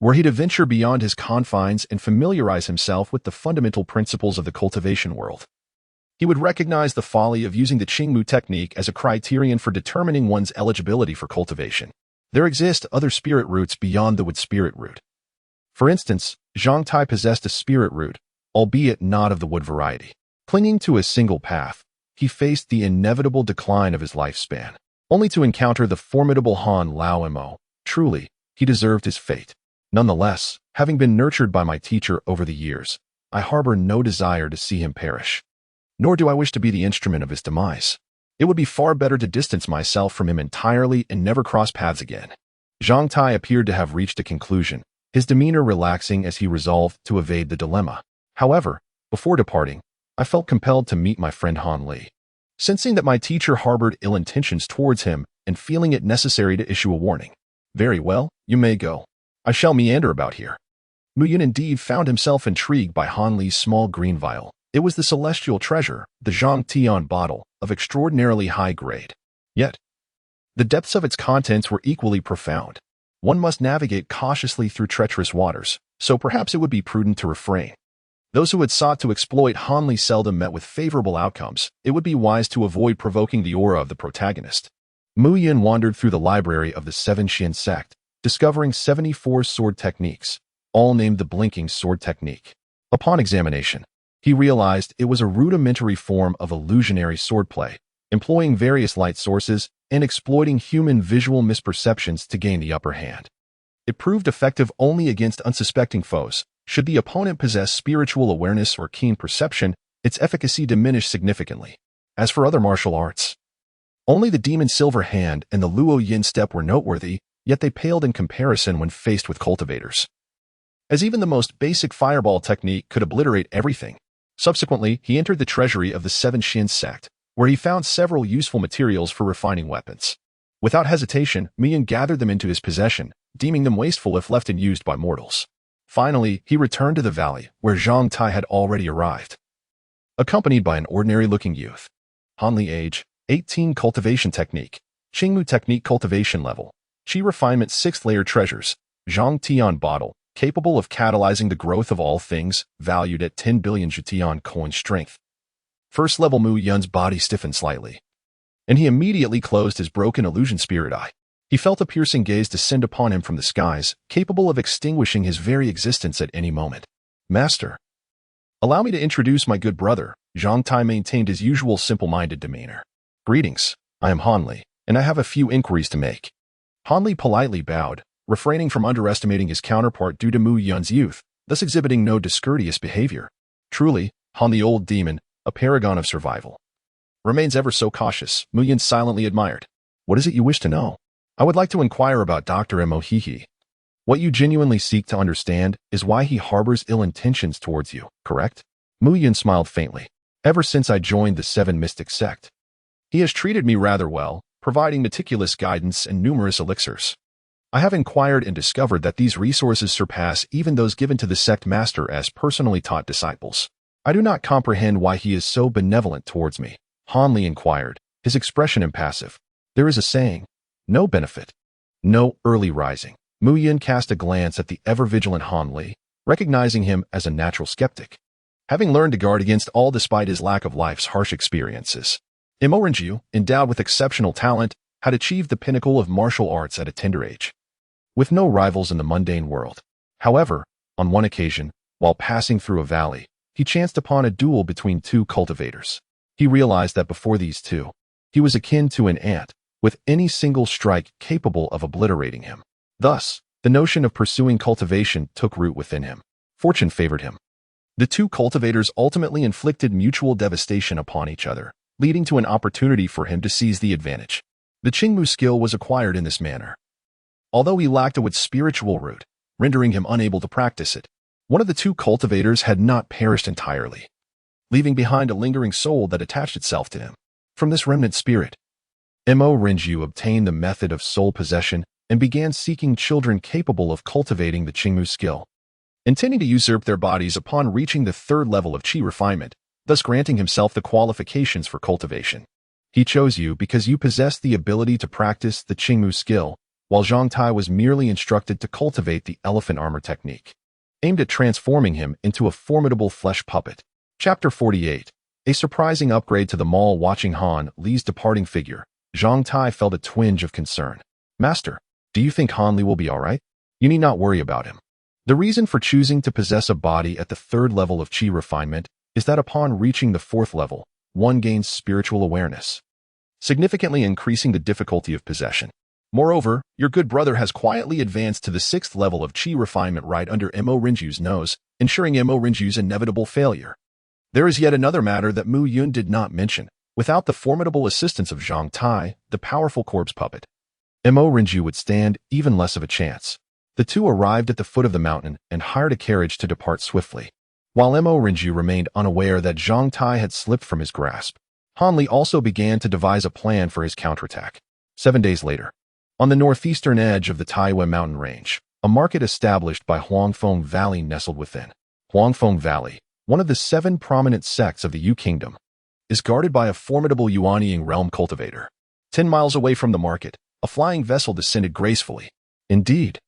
Were he to venture beyond his confines and familiarize himself with the fundamental principles of the cultivation world, he would recognize the folly of using the Qingmu technique as a criterion for determining one's eligibility for cultivation. There exist other spirit roots beyond the wood spirit root. For instance, Zhang Tai possessed a spirit root, albeit not of the wood variety. Clinging to a single path, he faced the inevitable decline of his lifespan, only to encounter the formidable Han Lao Mo. Truly, he deserved his fate. Nonetheless, having been nurtured by my teacher over the years, I harbor no desire to see him perish. Nor do I wish to be the instrument of his demise. It would be far better to distance myself from him entirely and never cross paths again. Zhang Tai appeared to have reached a conclusion, his demeanor relaxing as he resolved to evade the dilemma. However, before departing, I felt compelled to meet my friend Han Li. Sensing that my teacher harbored ill intentions towards him and feeling it necessary to issue a warning. Very well, you may go. I shall meander about here. Mu Yun indeed found himself intrigued by Han Li's small green vial. It was the celestial treasure, the Zhang Tian bottle, of extraordinarily high grade. Yet, the depths of its contents were equally profound. One must navigate cautiously through treacherous waters, so perhaps it would be prudent to refrain. Those who had sought to exploit Han Li seldom met with favorable outcomes. It would be wise to avoid provoking the aura of the protagonist. Mu Yun wandered through the library of the Seven Xin sect, discovering 74 sword techniques, all named the Blinking Sword Technique. Upon examination, he realized it was a rudimentary form of illusionary swordplay, employing various light sources and exploiting human visual misperceptions to gain the upper hand. It proved effective only against unsuspecting foes. Should the opponent possess spiritual awareness or keen perception, its efficacy diminished significantly. As for other martial arts, only the Demon Silver Hand and the Luo Yin Step were noteworthy, yet they paled in comparison when faced with cultivators. As even the most basic fireball technique could obliterate everything. Subsequently, he entered the treasury of the Seven Xin sect, where he found several useful materials for refining weapons. Without hesitation, Mu Yun gathered them into his possession, deeming them wasteful if left unused by mortals. Finally, he returned to the valley, where Zhang Tai had already arrived. Accompanied by an ordinary-looking youth. Han Li age, 18 cultivation technique, Qingmu technique cultivation level, Qi refinement 6th layer treasures, Zhang Tian bottle, capable of catalyzing the growth of all things, valued at 10 billion Zhutian coin strength. First level Mu Yun's body stiffened slightly, and he immediately closed his broken illusion spirit eye. He felt a piercing gaze descend upon him from the skies, capable of extinguishing his very existence at any moment. Master, allow me to introduce my good brother. Zhang Tai maintained his usual simple-minded demeanor. Greetings, I am Han Li, and I have a few inquiries to make. Han Li politely bowed, refraining from underestimating his counterpart due to Mu Yun's youth, thus exhibiting no discourteous behavior. Truly, Han the old demon, a paragon of survival, remains ever so cautious. Mu Yun silently admired. What is it you wish to know? I would like to inquire about Dr. Mo Hihi. What you genuinely seek to understand is why he harbors ill intentions towards you, correct? Mu Yun smiled faintly. Ever since I joined the Seven Mystic sect, he has treated me rather well, providing meticulous guidance and numerous elixirs. I have inquired and discovered that these resources surpass even those given to the sect master as personally taught disciples. I do not comprehend why he is so benevolent towards me. Han Li inquired, his expression impassive. There is a saying, no benefit, no early rising. Mu Yun cast a glance at the ever-vigilant Han Li, recognizing him as a natural skeptic. Having learned to guard against all despite his lack of life's harsh experiences, Mo Rinju, endowed with exceptional talent, had achieved the pinnacle of martial arts at a tender age, with no rivals in the mundane world. However, on one occasion, while passing through a valley, he chanced upon a duel between two cultivators. He realized that before these two, he was akin to an ant, with any single strike capable of obliterating him. Thus, the notion of pursuing cultivation took root within him. Fortune favored him. The two cultivators ultimately inflicted mutual devastation upon each other, leading to an opportunity for him to seize the advantage. The Qingmu skill was acquired in this manner. Although he lacked a spiritual root, rendering him unable to practice it, one of the two cultivators had not perished entirely, leaving behind a lingering soul that attached itself to him. From this remnant spirit, Mo Rinju obtained the method of soul possession and began seeking children capable of cultivating the Qingmu skill, intending to usurp their bodies upon reaching the 3rd level of Qi refinement, thus granting himself the qualifications for cultivation. He chose you because you possessed the ability to practice the Qingmu skill, while Zhang Tai was merely instructed to cultivate the elephant armor technique, aimed at transforming him into a formidable flesh puppet. Chapter 48. A surprising upgrade to the mall. Watching Han Li's departing figure, Zhang Tai felt a twinge of concern. Master, do you think Han Li will be alright? You need not worry about him. The reason for choosing to possess a body at the 3rd level of Qi refinement is that upon reaching the 4th level, one gains spiritual awareness, significantly increasing the difficulty of possession. Moreover, your good brother has quietly advanced to the 6th level of Qi refinement right under Mo Rinju's nose, ensuring Mo Rinju's inevitable failure. There is yet another matter that Mu Yun did not mention. Without the formidable assistance of Zhang Tai, the powerful corpse puppet, Mo Rinju would stand even less of a chance. The two arrived at the foot of the mountain and hired a carriage to depart swiftly. While Mo Rinju remained unaware that Zhang Tai had slipped from his grasp, Han Li also began to devise a plan for his counterattack. 7 days later, on the northeastern edge of the Taiwan mountain range, a market established by Huangfeng Valley nestled within. Huangfeng Valley, one of the 7 prominent sects of the Yu Kingdom, is guarded by a formidable Yuanying realm cultivator. 10 miles away from the market, a flying vessel descended gracefully. Indeed,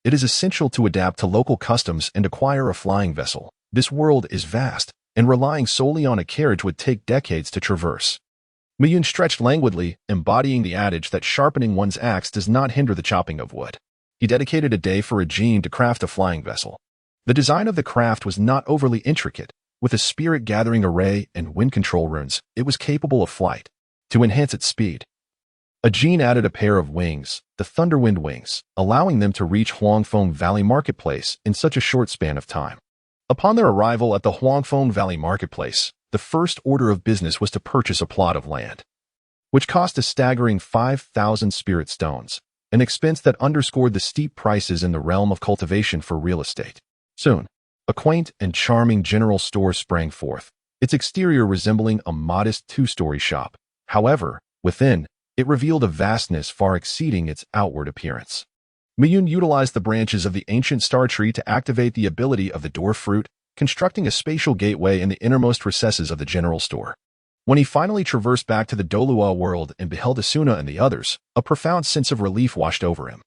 it is essential to adapt to local customs and acquire a flying vessel. This world is vast, and relying solely on a carriage would take decades to traverse. Miyun stretched languidly, embodying the adage that sharpening one's axe does not hinder the chopping of wood. He dedicated a day for a Jin to craft a flying vessel. The design of the craft was not overly intricate. With a spirit-gathering array and wind control runes, it was capable of flight. To enhance its speed, a Jin added a pair of wings, the Thunderwind wings, allowing them to reach Huangfeng Valley Marketplace in such a short span of time. Upon their arrival at the Huangfeng Valley Marketplace, the first order of business was to purchase a plot of land, which cost a staggering 5,000 spirit stones, an expense that underscored the steep prices in the realm of cultivation for real estate. Soon, a quaint and charming general store sprang forth, its exterior resembling a modest 2-story shop. However, within, it revealed a vastness far exceeding its outward appearance. Miyun utilized the branches of the ancient star tree to activate the ability of the door fruit, constructing a spatial gateway in the innermost recesses of the general store. When he finally traversed back to the Douluo world and beheld Asuna and the others, a profound sense of relief washed over him.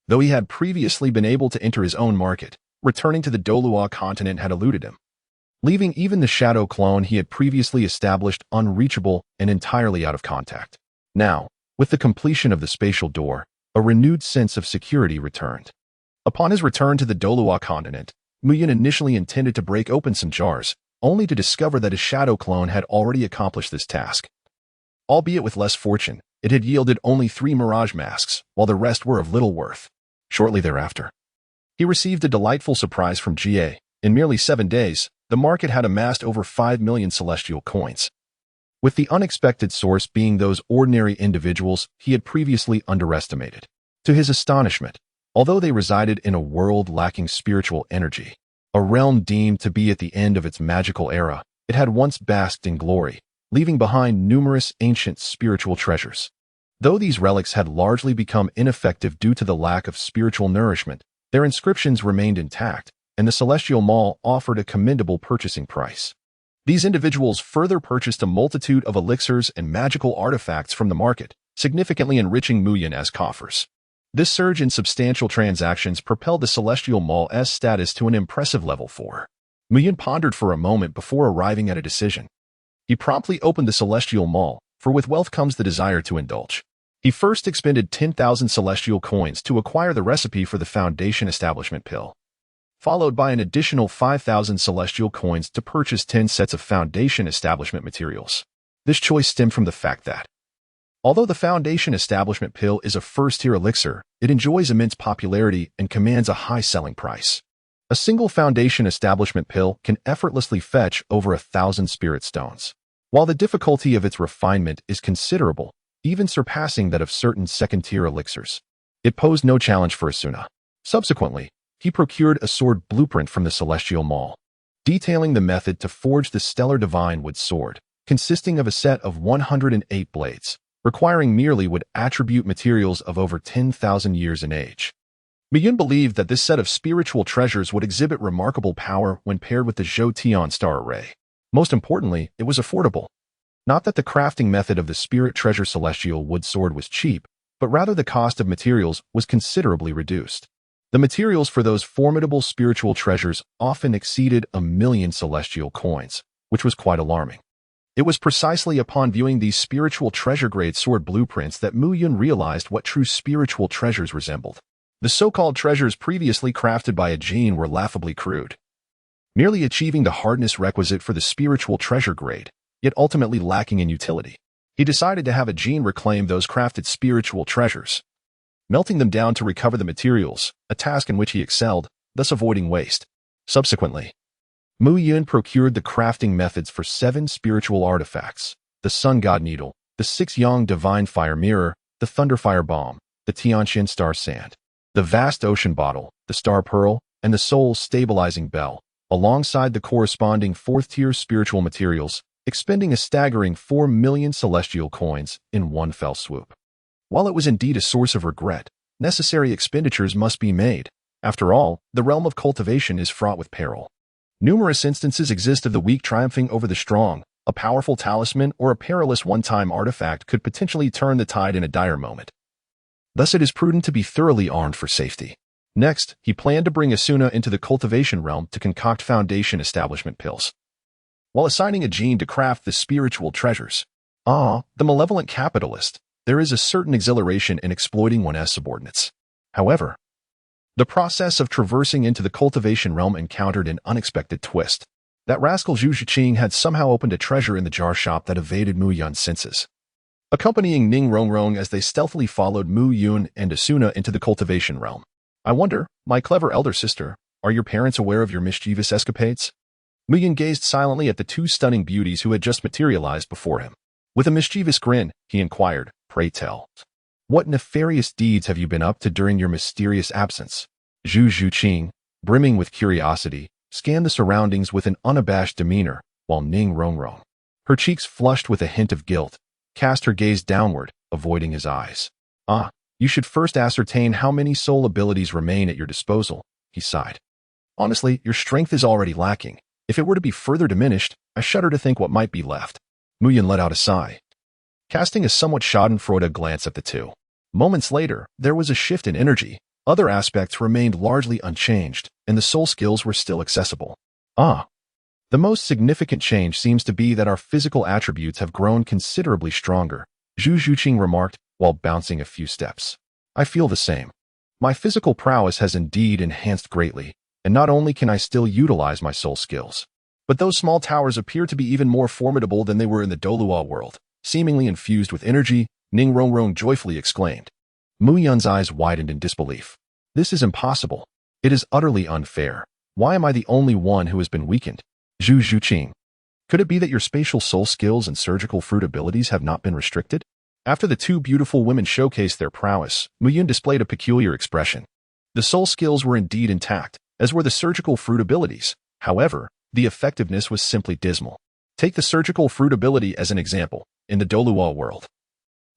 Though he had previously been able to enter his own market, returning to the Douluo continent had eluded him, leaving even the shadow clone he had previously established unreachable and entirely out of contact. Now, with the completion of the spatial door, a renewed sense of security returned. Upon his return to the Douluo continent, Miyun initially intended to break open some jars, only to discover that his shadow clone had already accomplished this task. Albeit with less fortune, it had yielded only 3 mirage masks, while the rest were of little worth. Shortly thereafter, he received a delightful surprise from GA. In merely 7 days, the market had amassed over 5 million celestial coins, with the unexpected source being those ordinary individuals he had previously underestimated. To his astonishment, although they resided in a world lacking spiritual energy, a realm deemed to be at the end of its magical era, it had once basked in glory, leaving behind numerous ancient spiritual treasures. Though these relics had largely become ineffective due to the lack of spiritual nourishment, their inscriptions remained intact, and the Celestial Mall offered a commendable purchasing price. These individuals further purchased a multitude of elixirs and magical artifacts from the market, significantly enriching Muyun's coffers. This surge in substantial transactions propelled the Celestial Mall's status to an impressive level 4. Muyun pondered for a moment before arriving at a decision. He promptly opened the Celestial Mall, for with wealth comes the desire to indulge. He first expended 10,000 celestial coins to acquire the recipe for the Foundation Establishment pill, followed by an additional 5,000 celestial coins to purchase 10 sets of Foundation Establishment materials. This choice stemmed from the fact that, although the Foundation Establishment pill is a first-tier elixir, it enjoys immense popularity and commands a high selling price. A single Foundation Establishment pill can effortlessly fetch over 1,000 spirit stones. While the difficulty of its refinement is considerable, even surpassing that of certain second-tier elixirs, it posed no challenge for Asuna. Subsequently, he procured a sword blueprint from the Celestial Mall, detailing the method to forge the Stellar Divine Wood Sword, consisting of a set of 108 blades, requiring merely wood attribute materials of over 10,000 years in age. Miyun believed that this set of spiritual treasures would exhibit remarkable power when paired with the Zhou Tian star array. Most importantly, it was affordable. Not that the crafting method of the Spirit Treasure Celestial Wood Sword was cheap, but rather the cost of materials was considerably reduced. The materials for those formidable spiritual treasures often exceeded 1 million celestial coins, which was quite alarming. It was precisely upon viewing these spiritual treasure-grade sword blueprints that Muyun realized what true spiritual treasures resembled. The so-called treasures previously crafted by a Jin were laughably crude, merely achieving the hardness requisite for the spiritual treasure grade, yet ultimately lacking in utility. He decided to have a Jin reclaim those crafted spiritual treasures, melting them down to recover the materials, a task in which he excelled, thus avoiding waste. Subsequently, Muyun procured the crafting methods for 7 spiritual artifacts: the Sun God Needle, the 6-Yang Divine Fire Mirror, the Thunderfire Bomb, the Tianqian Star Sand, the Vast Ocean Bottle, the Star Pearl, and the Soul Stabilizing Bell, alongside the corresponding fourth-tier spiritual materials, expending a staggering 4 million celestial coins in one fell swoop. While it was indeed a source of regret, necessary expenditures must be made. After all, the realm of cultivation is fraught with peril. Numerous instances exist of the weak triumphing over the strong. A powerful talisman or a perilous one-time artifact could potentially turn the tide in a dire moment. Thus it is prudent to be thoroughly armed for safety. Next, he planned to bring Asuna into the cultivation realm to concoct foundation establishment pills, while assigning a gene to craft the spiritual treasures. The malevolent capitalist. There is a certain exhilaration in exploiting one's subordinates. However, the process of traversing into the cultivation realm encountered an unexpected twist. That rascal Zhu Zhiqing had somehow opened a treasure in the jar shop that evaded Mu Yun's senses. Accompanying Ning Rongrong as they stealthily followed Mu Yun and Asuna into the cultivation realm. I wonder, my clever elder sister, are your parents aware of your mischievous escapades? Mu Yun gazed silently at the two stunning beauties who had just materialized before him. With a mischievous grin, he inquired, "Pray tell, what nefarious deeds have you been up to during your mysterious absence?" Zhu Zhiqing, brimming with curiosity, scanned the surroundings with an unabashed demeanor, while Ning Rongrong, her cheeks flushed with a hint of guilt, cast her gaze downward, avoiding his eyes. You should first ascertain how many soul abilities remain at your disposal, he sighed. Honestly, your strength is already lacking. If it were to be further diminished, I shudder to think what might be left. Mu Yun let out a sigh, casting a somewhat schadenfreude glance at the two. Moments later, there was a shift in energy. Other aspects remained largely unchanged, and the soul skills were still accessible. The most significant change seems to be that our physical attributes have grown considerably stronger, Zhu Zhiqing remarked while bouncing a few steps. I feel the same. My physical prowess has indeed enhanced greatly, and not only can I still utilize my soul skills, but those small towers appear to be even more formidable than they were in the Douluo world. Seemingly infused with energy, Ning Rongrong joyfully exclaimed. Mu Yun's eyes widened in disbelief. This is impossible. It is utterly unfair. Why am I the only one who has been weakened? Zhu Zhiqing. Could it be that your spatial soul skills and surgical fruit abilities have not been restricted? After the two beautiful women showcased their prowess, Mu Yun displayed a peculiar expression. The soul skills were indeed intact, as were the surgical fruit abilities. However, the effectiveness was simply dismal. Take the surgical fruit ability as an example. In the Douluo world,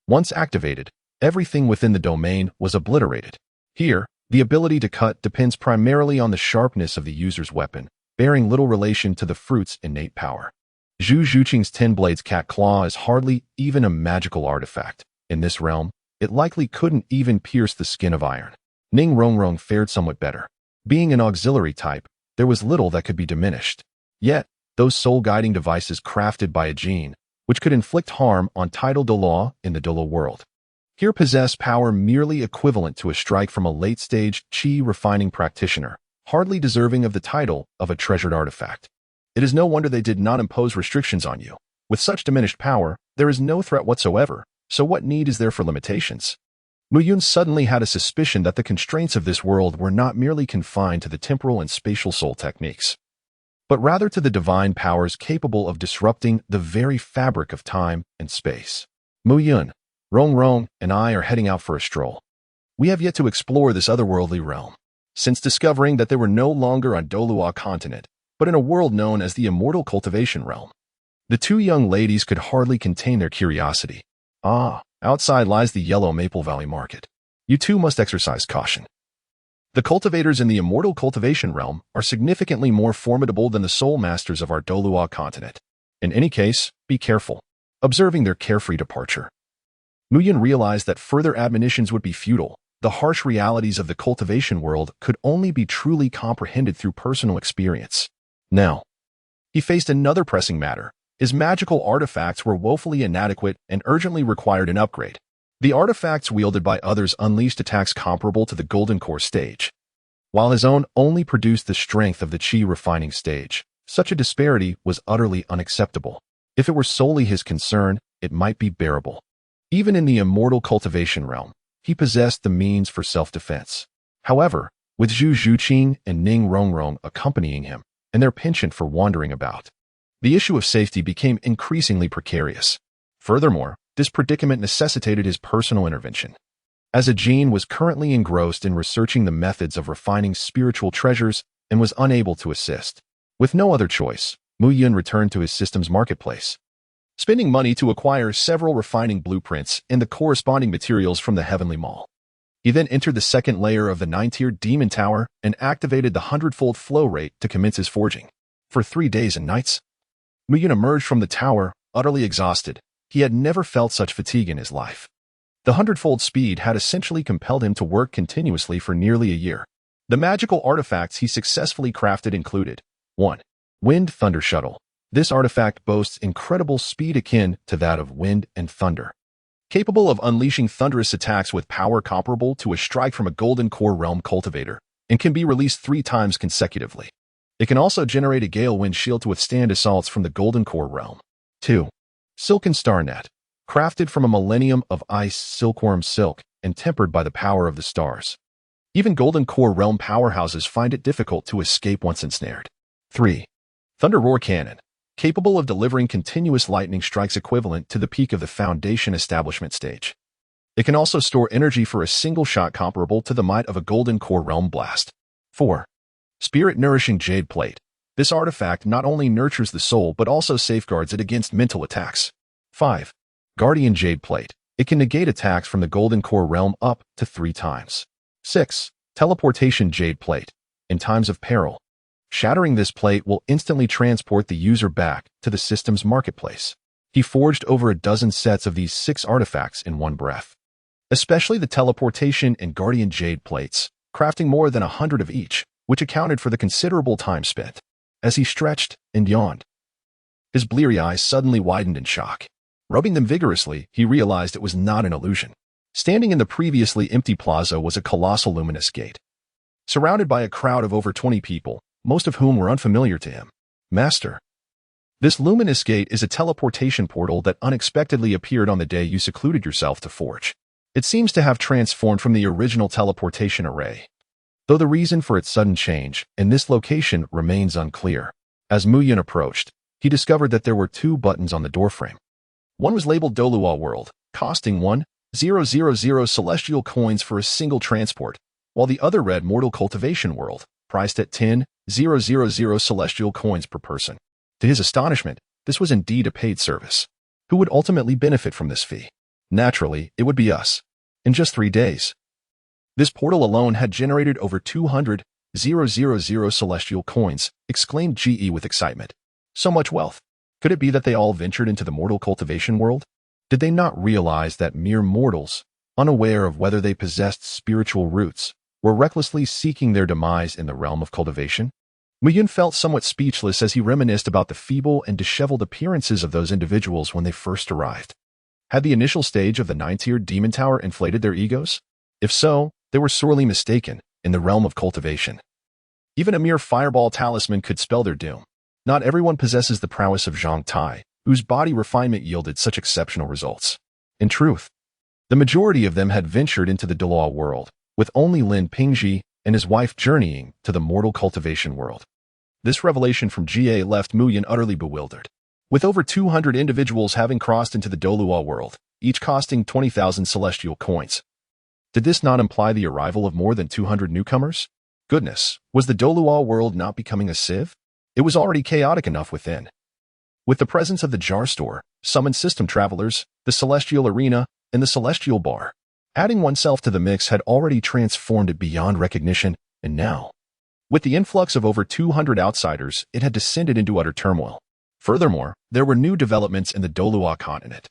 once activated, everything within the domain was obliterated. Here, the ability to cut depends primarily on the sharpness of the user's weapon, bearing little relation to the fruit's innate power. Zhu Zhiqing's 10 Blades Cat Claw is hardly even a magical artifact. In this realm, it likely couldn't even pierce the skin of iron. Ning Rongrong fared somewhat better. Being an auxiliary type, there was little that could be diminished. Yet, those soul-guiding devices crafted by a gene, which could inflict harm on title Douluo in the Douluo world, here possess power merely equivalent to a strike from a late-stage chi refining practitioner, hardly deserving of the title of a treasured artifact. It is no wonder they did not impose restrictions on you. With such diminished power, there is no threat whatsoever, so what need is there for limitations? Mu Yun suddenly had a suspicion that the constraints of this world were not merely confined to the temporal and spatial soul techniques, but rather to the divine powers capable of disrupting the very fabric of time and space. Mu Yun, Rongrong, and I are heading out for a stroll. We have yet to explore this otherworldly realm. Since discovering that they were no longer on Douluo continent, but in a world known as the Immortal Cultivation Realm, the two young ladies could hardly contain their curiosity. Outside lies the Yellow Maple Valley Market. You too must exercise caution. The cultivators in the Immortal Cultivation Realm are significantly more formidable than the soul masters of our Douluo continent. In any case, be careful, observing their carefree departure. Mu Yun realized that further admonitions would be futile. The harsh realities of the cultivation world could only be truly comprehended through personal experience. Now, he faced another pressing matter. His magical artifacts were woefully inadequate and urgently required an upgrade. The artifacts wielded by others unleashed attacks comparable to the Golden Core stage, while his own only produced the strength of the Chi refining stage. Such a disparity was utterly unacceptable. If it were solely his concern, it might be bearable. Even in the Immortal Cultivation Realm, he possessed the means for self-defense. However, with Zhu Zhiqing and Ning Rongrong accompanying him, and their penchant for wandering about, the issue of safety became increasingly precarious. Furthermore, this predicament necessitated his personal intervention. As a gene was currently engrossed in researching the methods of refining spiritual treasures and was unable to assist, With no other choice, Mu Yun returned to his system's marketplace, spending money to acquire several refining blueprints and the corresponding materials from the Heavenly Mall. He then entered the second layer of the 9-tiered Demon Tower and activated the 100-fold flow rate to commence his forging. For 3 days and nights, Mu Yun emerged from the tower, utterly exhausted. He had never felt such fatigue in his life. The 100-fold speed had essentially compelled him to work continuously for nearly a year. The magical artifacts he successfully crafted included 1. Wind Thunder Shuttle. This artifact boasts incredible speed akin to that of wind and thunder, capable of unleashing thunderous attacks with power comparable to a strike from a Golden Core Realm cultivator, and can be released 3 times consecutively. It can also generate a Gale Wind Shield to withstand assaults from the Golden Core Realm. 2. Silken Star Net. Crafted from a millennium of ice silkworm silk and tempered by the power of the stars. Even Golden Core Realm powerhouses find it difficult to escape once ensnared. 3. Thunder Roar Cannon. Capable of delivering continuous lightning strikes equivalent to the peak of the Foundation establishment stage. It can also store energy for a single shot comparable to the might of a Golden Core Realm blast. 4. Spirit Nourishing Jade Plate. This artifact not only nurtures the soul but also safeguards it against mental attacks. 5. Guardian Jade Plate. It can negate attacks from the Golden Core Realm up to 3 times. 6. Teleportation Jade Plate. In times of peril, shattering this plate will instantly transport the user back to the system's marketplace. He forged over a dozen sets of these 6 artifacts in one breath, especially the teleportation and guardian jade plates, crafting more than 100 of each, which accounted for the considerable time spent. As he stretched and yawned, his bleary eyes suddenly widened in shock. Rubbing them vigorously, he realized it was not an illusion. Standing in the previously empty plaza was a colossal luminous gate, surrounded by a crowd of over 20 people, most of whom were unfamiliar to him. Master. This luminous gate is a teleportation portal that unexpectedly appeared on the day you secluded yourself to forge. It seems to have transformed from the original teleportation array, though the reason for its sudden change in this location remains unclear. As Mu Yun approached, he discovered that there were 2 buttons on the doorframe. One was labeled Douluo World, costing 1,000 celestial coins for a single transport, while the other read Mortal Cultivation World, priced at 10,000 celestial coins per person. To his astonishment, this was indeed a paid service. Who would ultimately benefit from this fee? Naturally, it would be us. In just 3 days, this portal alone had generated over 200,000 celestial coins, exclaimed GE with excitement. So much wealth. Could it be that they all ventured into the mortal cultivation world? Did they not realize that mere mortals, unaware of whether they possessed spiritual roots, were recklessly seeking their demise in the realm of cultivation? Mu Yun felt somewhat speechless as he reminisced about the feeble and disheveled appearances of those individuals when they first arrived. Had the initial stage of the 9-tiered Demon Tower inflated their egos? If so, they were sorely mistaken in the realm of cultivation. Even a mere fireball talisman could spell their doom. Not everyone possesses the prowess of Zhang Tai, whose body refinement yielded such exceptional results. In truth, the majority of them had ventured into the Douluo world, with only Lin Pingji and his wife journeying to the mortal cultivation world. This revelation from GA left Mu Yun utterly bewildered. With over 200 individuals having crossed into the Douluo world, each costing 20,000 celestial coins, did this not imply the arrival of more than 200 newcomers? Goodness, was the Douluo world not becoming a sieve? It was already chaotic enough within. With the presence of the Jar Store, summoned system travelers, the Celestial Arena, and the Celestial Bar, adding oneself to the mix had already transformed it beyond recognition, and now, with the influx of over 200 outsiders, it had descended into utter turmoil. Furthermore, there were new developments in the Douluo continent.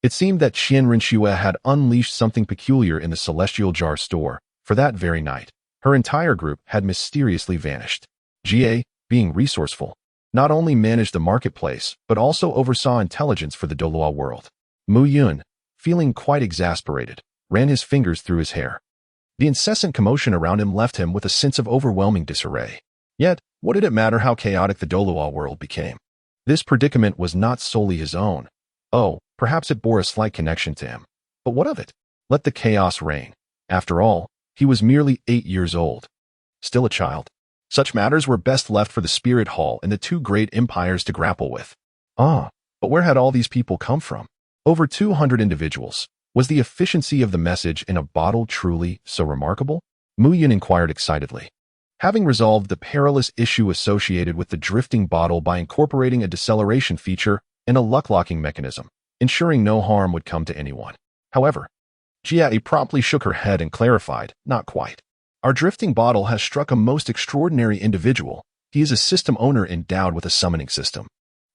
It seemed that Qian Rinxue had unleashed something peculiar in the Celestial Jar Store, for that very night, her entire group had mysteriously vanished. GA, being resourceful, not only managed the marketplace, but also oversaw intelligence for the Douluo world. Mu Yun, feeling quite exasperated, ran his fingers through his hair. The incessant commotion around him left him with a sense of overwhelming disarray. Yet, what did it matter how chaotic the Douluo world became? This predicament was not solely his own. Oh, perhaps it bore a slight connection to him. But what of it? Let the chaos reign. After all, he was merely 8 years old. Still a child. Such matters were best left for the Spirit Hall and the 2 great empires to grapple with. But where had all these people come from? Over 200 individuals. Was the efficiency of the message in a bottle truly so remarkable? Mu Yun inquired excitedly. Having resolved the perilous issue associated with the drifting bottle by incorporating a deceleration feature and a luck-locking mechanism, ensuring no harm would come to anyone. However, Jie promptly shook her head and clarified, not quite. Our drifting bottle has struck a most extraordinary individual. He is a system owner endowed with a summoning system.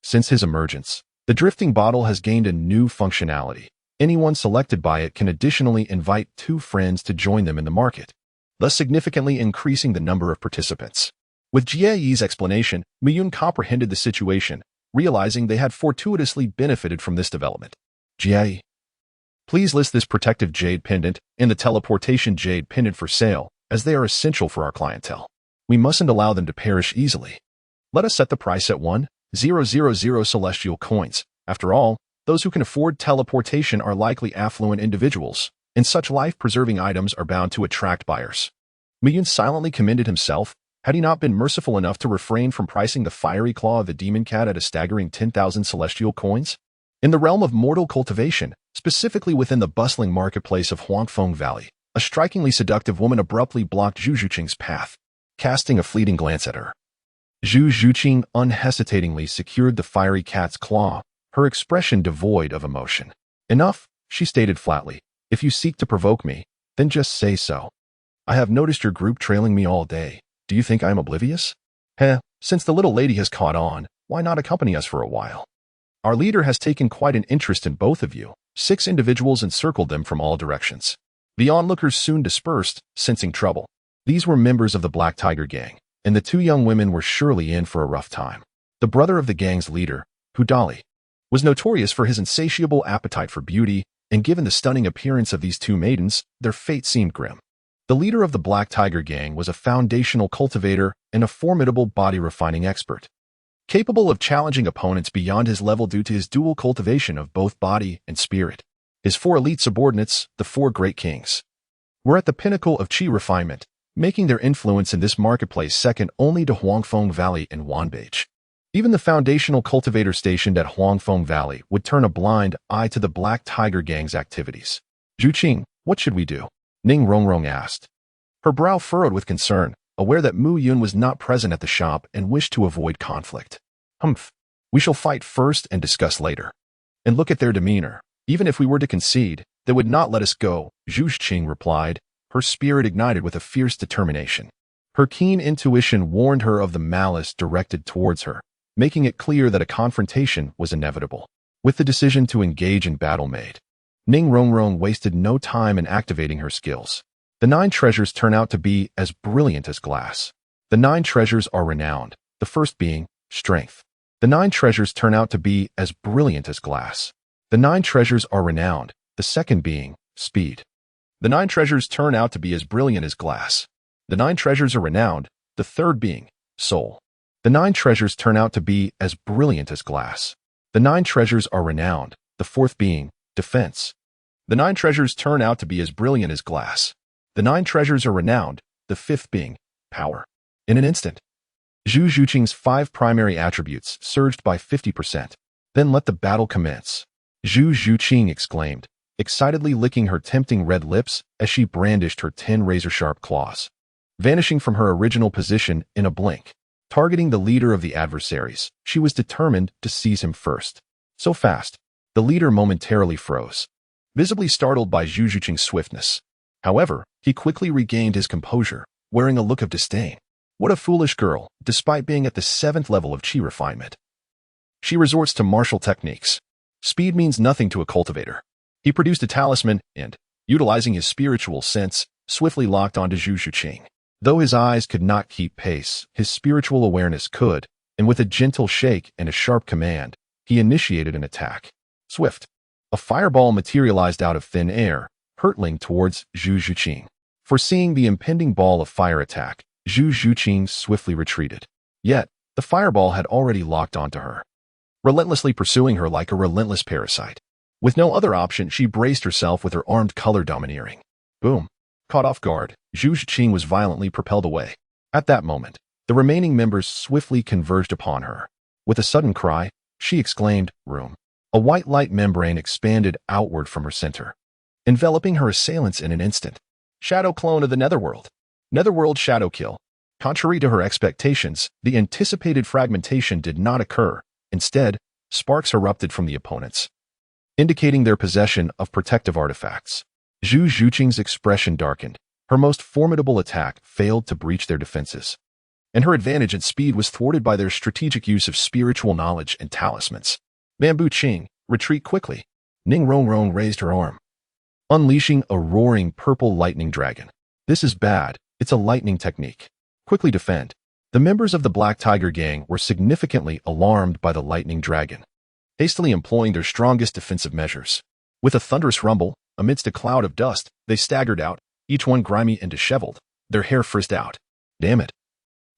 Since his emergence, the drifting bottle has gained a new functionality. Anyone selected by it can additionally invite 2 friends to join them in the market, thus significantly increasing the number of participants. With Jie's explanation, Miyun comprehended the situation, realizing they had fortuitously benefited from this development. Jie, please list this protective jade pendant and the teleportation jade pendant for sale, as they are essential for our clientele. We mustn't allow them to perish easily. Let us set the price at 1,000 celestial coins. After all, those who can afford teleportation are likely affluent individuals, and such life-preserving items are bound to attract buyers. Miyun silently commended himself. Had he not been merciful enough to refrain from pricing the fiery claw of the demon cat at a staggering 10,000 celestial coins? In the realm of mortal cultivation, specifically within the bustling marketplace of Huangfeng Valley, a strikingly seductive woman abruptly blocked Zhu Zhuqing's path, casting a fleeting glance at her. Zhu Zhuqing unhesitatingly secured the fiery cat's claw, her expression devoid of emotion. Enough, she stated flatly. If you seek to provoke me, then just say so. I have noticed your group trailing me all day. Do you think I am oblivious? Since the little lady has caught on, why not accompany us for a while? Our leader has taken quite an interest in both of you. 6 individuals encircled them from all directions. The onlookers soon dispersed, sensing trouble. These were members of the Black Tiger gang, and the 2 young women were surely in for a rough time. The brother of the gang's leader, Hudali, was notorious for his insatiable appetite for beauty, and given the stunning appearance of these 2 maidens, their fate seemed grim. The leader of the Black Tiger gang was a foundational cultivator and a formidable body-refining expert, capable of challenging opponents beyond his level due to his dual cultivation of both body and spirit. His 4 elite subordinates, the 4 Great Kings, were at the pinnacle of qi refinement, making their influence in this marketplace second only to Huangfeng Valley and Wanbage. Even the foundational cultivator stationed at Huangfeng Valley would turn a blind eye to the Black Tiger gang's activities. Zhuqing, what should we do? Ning Rongrong asked, her brow furrowed with concern, aware that Mu Yun was not present at the shop and wished to avoid conflict. Humph. We shall fight first and discuss later. And look at their demeanor. Even if we were to concede, they would not let us go, Zhu Zhuqing replied, her spirit ignited with a fierce determination. Her keen intuition warned her of the malice directed towards her, making it clear that a confrontation was inevitable. With the decision to engage in battle made, Ning Rongrong wasted no time in activating her skills. The 9 treasures turn out to be as brilliant as glass. The 9 treasures are renowned, the first being strength. The 9 treasures turn out to be as brilliant as glass. The 9 treasures are renowned, the second being speed. The 9 treasures turn out to be as brilliant as glass. The 9 treasures are renowned, the third being soul. The 9 treasures turn out to be as brilliant as glass. The 9 treasures are renowned, the fourth being defense. The 9 treasures turn out to be as brilliant as glass. The 9 treasures are renowned, the fifth being power. In an instant, Zhu Zhuqing's 5 primary attributes surged by 50%. Then let the battle commence, Zhu Zhuqing exclaimed, excitedly licking her tempting red lips as she brandished her 10 razor-sharp claws, vanishing from her original position in a blink. Targeting the leader of the adversaries, she was determined to seize him first. So fast, the leader momentarily froze, visibly startled by Zhu Zhuqing's swiftness. However, he quickly regained his composure, wearing a look of disdain. What a foolish girl, despite being at the 7th level of qi refinement. She resorts to martial techniques. Speed means nothing to a cultivator. He produced a talisman and, utilizing his spiritual sense, swiftly locked onto Zhu Zhuqing. Though his eyes could not keep pace, his spiritual awareness could, and with a gentle shake and a sharp command, he initiated an attack. Swift. A fireball materialized out of thin air, hurtling towards Zhu Zhuqing. Foreseeing the impending ball of fire attack, Zhu Zhuqing swiftly retreated. Yet, the fireball had already locked onto her, relentlessly pursuing her like a relentless parasite. With no other option, she braced herself with her armed color domineering. Boom. Caught off guard, Zhu Zhuqing was violently propelled away. At that moment, the remaining members swiftly converged upon her. With a sudden cry, she exclaimed, "Room!" A white light membrane expanded outward from her center, enveloping her assailants in an instant. Shadow clone of the Netherworld. Netherworld Shadow Kill. Contrary to her expectations, the anticipated fragmentation did not occur. Instead, sparks erupted from the opponents, indicating their possession of protective artifacts. Zhu Zhuqing's expression darkened. Her most formidable attack failed to breach their defenses, and her advantage in speed was thwarted by their strategic use of spiritual knowledge and talismans. Bamboo Qing, retreat quickly. Ning Rongrong raised her arm, unleashing a roaring purple lightning dragon. This is bad. It's a lightning technique. Quickly defend. The members of the Black Tiger Gang were significantly alarmed by the lightning dragon, hastily employing their strongest defensive measures. With a thunderous rumble, amidst a cloud of dust, they staggered out, each one grimy and disheveled, their hair frizzed out. Damn it.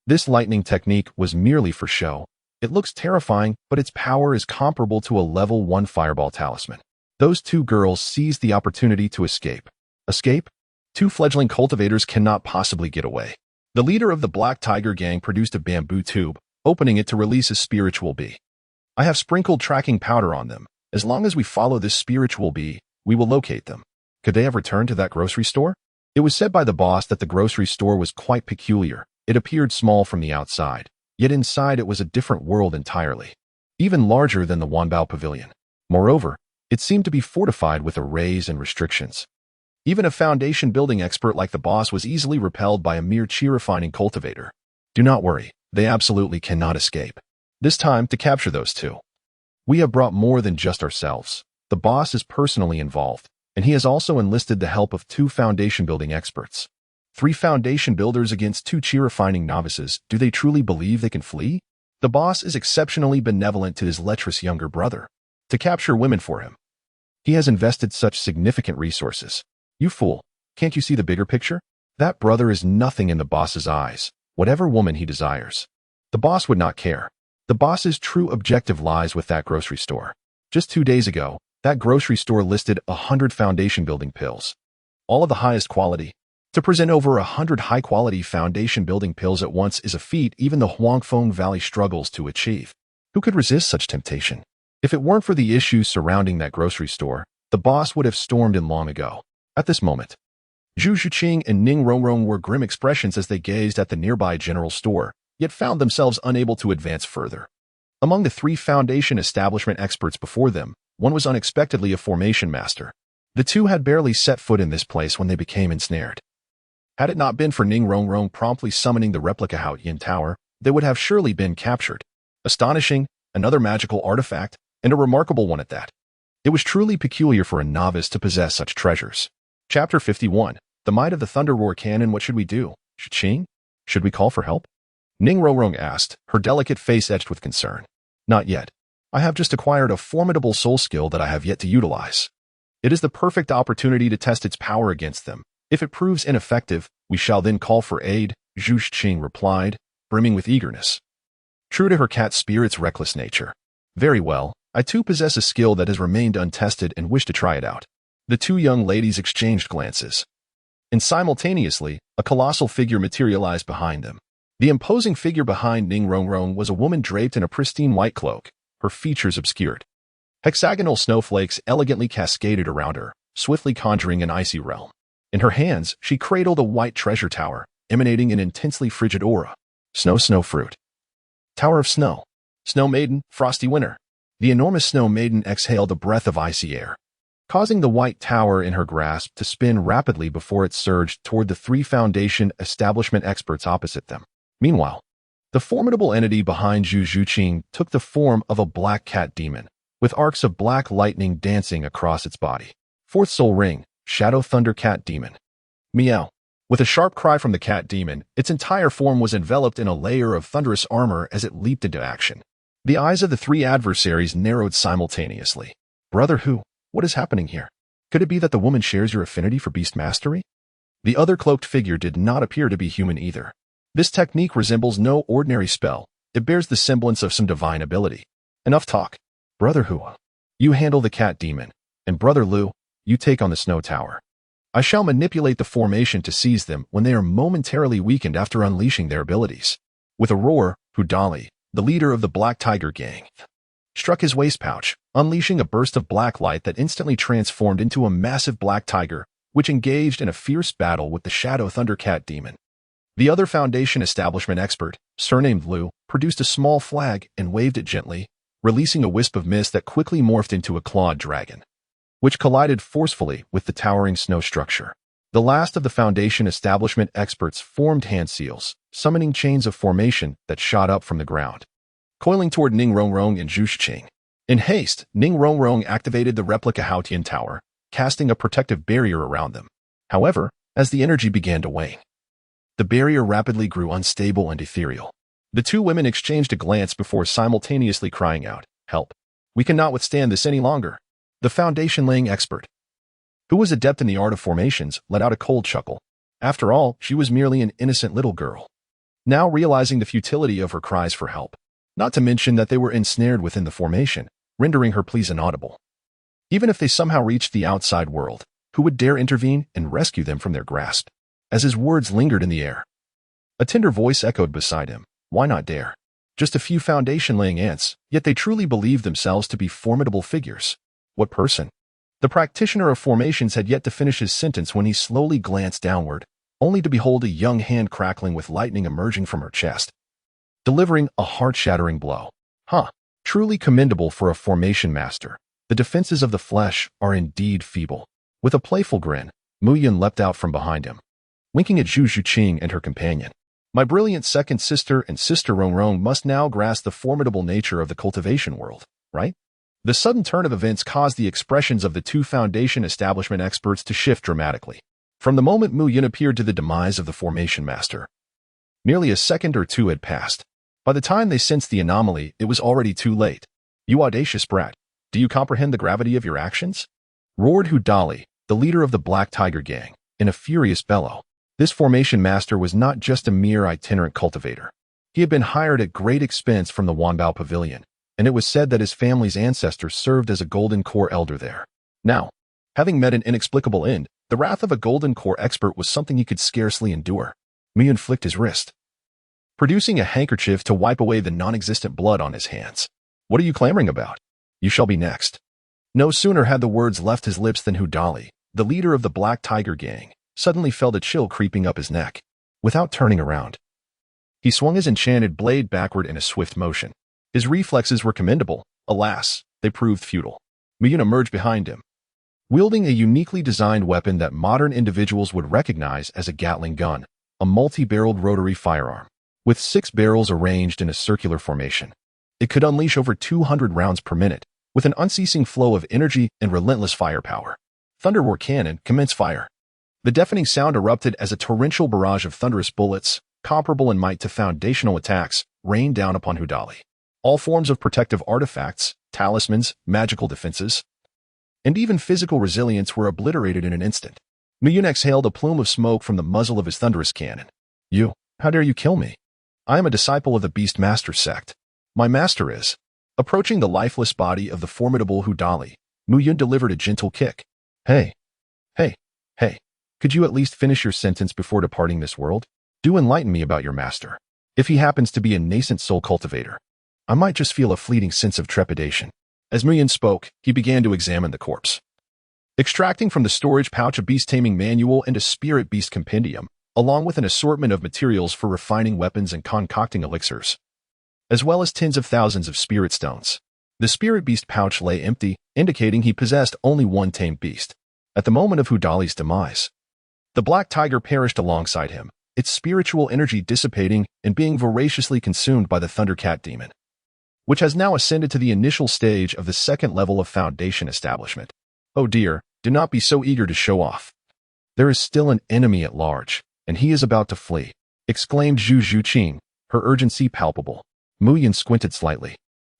This lightning technique was merely for show. It looks terrifying, but its power is comparable to a level 1 fireball talisman. Those two girls seized the opportunity to escape. Escape? Two fledgling cultivators cannot possibly get away. The leader of the Black Tiger Gang produced a bamboo tube, opening it to release a spiritual bee. I have sprinkled tracking powder on them. As long as we follow this spiritual bee, we will locate them. Could they have returned to that grocery store? It was said by the boss that the grocery store was quite peculiar. It appeared small from the outside, yet inside it was a different world entirely, even larger than the Wanbao Pavilion. Moreover, it seemed to be fortified with arrays and restrictions. Even a foundation building expert like the boss was easily repelled by a mere chi-refining cultivator. Do not worry, they absolutely cannot escape. This time, to capture those two, we have brought more than just ourselves. The boss is personally involved, and he has also enlisted the help of 2 foundation building experts. 3 foundation builders against 2 chi-refining novices. Do they truly believe they can flee? The boss is exceptionally benevolent to his lecherous younger brother, to capture women for him. He has invested such significant resources. You fool, can't you see the bigger picture? That brother is nothing in the boss's eyes, whatever woman he desires. The boss would not care. The boss's true objective lies with that grocery store. Just 2 days ago, that grocery store listed 100 foundation building pills, all of the highest quality. To present over 100 high-quality foundation building pills at once is a feat even the Huangfeng Valley struggles to achieve. Who could resist such temptation? If it weren't for the issues surrounding that grocery store, the boss would have stormed in long ago. At this moment, Zhu Zhuqing and Ning Rongrong wore grim expressions as they gazed at the nearby general store, yet found themselves unable to advance further. Among the 3 foundation establishment experts before them, one was unexpectedly a formation master. The 2 had barely set foot in this place when they became ensnared. Had it not been for Ning Rongrong promptly summoning the replica Hao Yin Tower, they would have surely been captured. Astonishing, another magical artifact, and a remarkable one at that. It was truly peculiar for a novice to possess such treasures. Chapter 51. The Might of the Thunder Roar Cannon. What should we do? Zhuqing? Should we call for help? Ning Rongrong asked, her delicate face etched with concern. Not yet. I have just acquired a formidable soul skill that I have yet to utilize. It is the perfect opportunity to test its power against them. If it proves ineffective, we shall then call for aid, Zhu Zhuqing replied, brimming with eagerness. True to her cat spirit's reckless nature. Very well, I too possess a skill that has remained untested and wish to try it out. The 2 young ladies exchanged glances, and simultaneously, a colossal figure materialized behind them. The imposing figure behind Ning Rongrong was a woman draped in a pristine white cloak, her features obscured. Hexagonal snowflakes elegantly cascaded around her, swiftly conjuring an icy realm. In her hands, she cradled a white treasure tower, emanating an intensely frigid aura. Snow fruit. Tower of Snow. Snow Maiden, frosty winter. The enormous Snow Maiden exhaled a breath of icy air, causing the white tower in her grasp to spin rapidly before it surged toward the 3 foundation establishment experts opposite them. Meanwhile, the formidable entity behind Zhu Zhuqing took the form of a black cat demon, with arcs of black lightning dancing across its body. 4th Soul Ring, Shadow Thunder Cat Demon. Meow. With a sharp cry from the cat demon, its entire form was enveloped in a layer of thunderous armor as it leaped into action. The eyes of the 3 adversaries narrowed simultaneously. Brother Hu, what is happening here? Could it be that the woman shares your affinity for beast mastery? The other cloaked figure did not appear to be human either. This technique resembles no ordinary spell. It bears the semblance of some divine ability. Enough talk. Brother Hu, you handle the cat demon, and Brother Lu, you take on the snow tower. I shall manipulate the formation to seize them when they are momentarily weakened after unleashing their abilities. With a roar, Hu Dali, the leader of the Black Tiger Gang, struck his waist pouch, unleashing a burst of black light that instantly transformed into a massive black tiger, which engaged in a fierce battle with the Shadow Thundercat demon. The other Foundation establishment expert, surnamed Lu, produced a small flag and waved it gently, releasing a wisp of mist that quickly morphed into a clawed dragon, which collided forcefully with the towering snow structure. The last of the Foundation establishment experts formed hand seals, summoning chains of formation that shot up from the ground, coiling toward Ning Rongrong and Zhu Shiqing. In haste, Ning Rongrong activated the replica Haotian Tower, casting a protective barrier around them. However, as the energy began to wane, the barrier rapidly grew unstable and ethereal. The two women exchanged a glance before simultaneously crying out, "Help! We cannot withstand this any longer." The Foundation-laying expert, who was adept in the art of formations, let out a cold chuckle. After all, she was merely an innocent little girl, now realizing the futility of her cries for help. Not to mention that they were ensnared within the formation, rendering her pleas inaudible. Even if they somehow reached the outside world, who would dare intervene and rescue them from their grasp? As his words lingered in the air, a tender voice echoed beside him. Why not dare? Just a few Foundation-laying ants, yet they truly believed themselves to be formidable figures. What person? The practitioner of formations had yet to finish his sentence when he slowly glanced downward, only to behold a young hand crackling with lightning emerging from her chest, delivering a heart-shattering blow. Truly commendable for a formation master. The defenses of the flesh are indeed feeble. With a playful grin, Mu Yun leapt out from behind him, winking at Zhu Zhuqing and her companion. My brilliant second sister and sister Rongrong must now grasp the formidable nature of the cultivation world, right? The sudden turn of events caused the expressions of the two Foundation establishment experts to shift dramatically. From the moment Mu Yun appeared to the demise of the formation master, nearly a second or two had passed. By the time they sensed the anomaly, it was already too late. "You audacious brat, do you comprehend the gravity of your actions?" roared Hu Dali, the leader of the Black Tiger gang, in a furious bellow. This formation master was not just a mere itinerant cultivator. He had been hired at great expense from the Wanbao Pavilion, and it was said that his family's ancestors served as a Golden Core elder there. Now, having met an inexplicable end, the wrath of a Golden Core expert was something he could scarcely endure. Mu Yun flicked his wrist, producing a handkerchief to wipe away the non-existent blood on his hands. "What are you clamoring about? You shall be next." No sooner had the words left his lips than Hu Dali, the leader of the Black Tiger gang, suddenly felt a chill creeping up his neck. Without turning around, he swung his enchanted blade backward in a swift motion. His reflexes were commendable. Alas, they proved futile. Mu Yun emerged behind him, wielding a uniquely designed weapon that modern individuals would recognize as a Gatling gun, a multi-barreled rotary firearm, with 6 barrels arranged in a circular formation. It could unleash over 200 rounds per minute, with an unceasing flow of energy and relentless firepower. Thunder War Cannon, commence fire. The deafening sound erupted as a torrential barrage of thunderous bullets, comparable in might to foundational attacks, rained down upon Hu Dali. All forms of protective artifacts, talismans, magical defenses, and even physical resilience were obliterated in an instant. Mu Yun exhaled a plume of smoke from the muzzle of his thunderous cannon. How dare you kill me? I am a disciple of the Beast Master sect. My master is." Approaching the lifeless body of the formidable Hu Dali, Mu Yun delivered a gentle kick. Hey, could you at least finish your sentence before departing this world? Do enlighten me about your master. If he happens to be a nascent soul cultivator, I might just feel a fleeting sense of trepidation." As Mu Yun spoke, he began to examine the corpse, extracting from the storage pouch a beast-taming manual and a spirit beast compendium, along with an assortment of materials for refining weapons and concocting elixirs, as well as tens of thousands of spirit stones. The spirit beast pouch lay empty, indicating he possessed only one tamed beast. At the moment of Hu Dali's demise, the Black Tiger perished alongside him, its spiritual energy dissipating and being voraciously consumed by the Thundercat demon, which has now ascended to the initial stage of the second level of Foundation establishment. Oh dear, do not be so eager to show off. There is still an enemy at large, and he is about to flee, exclaimed Zhu Zhuqing, her urgency palpable. Mu Yun squinted slightly,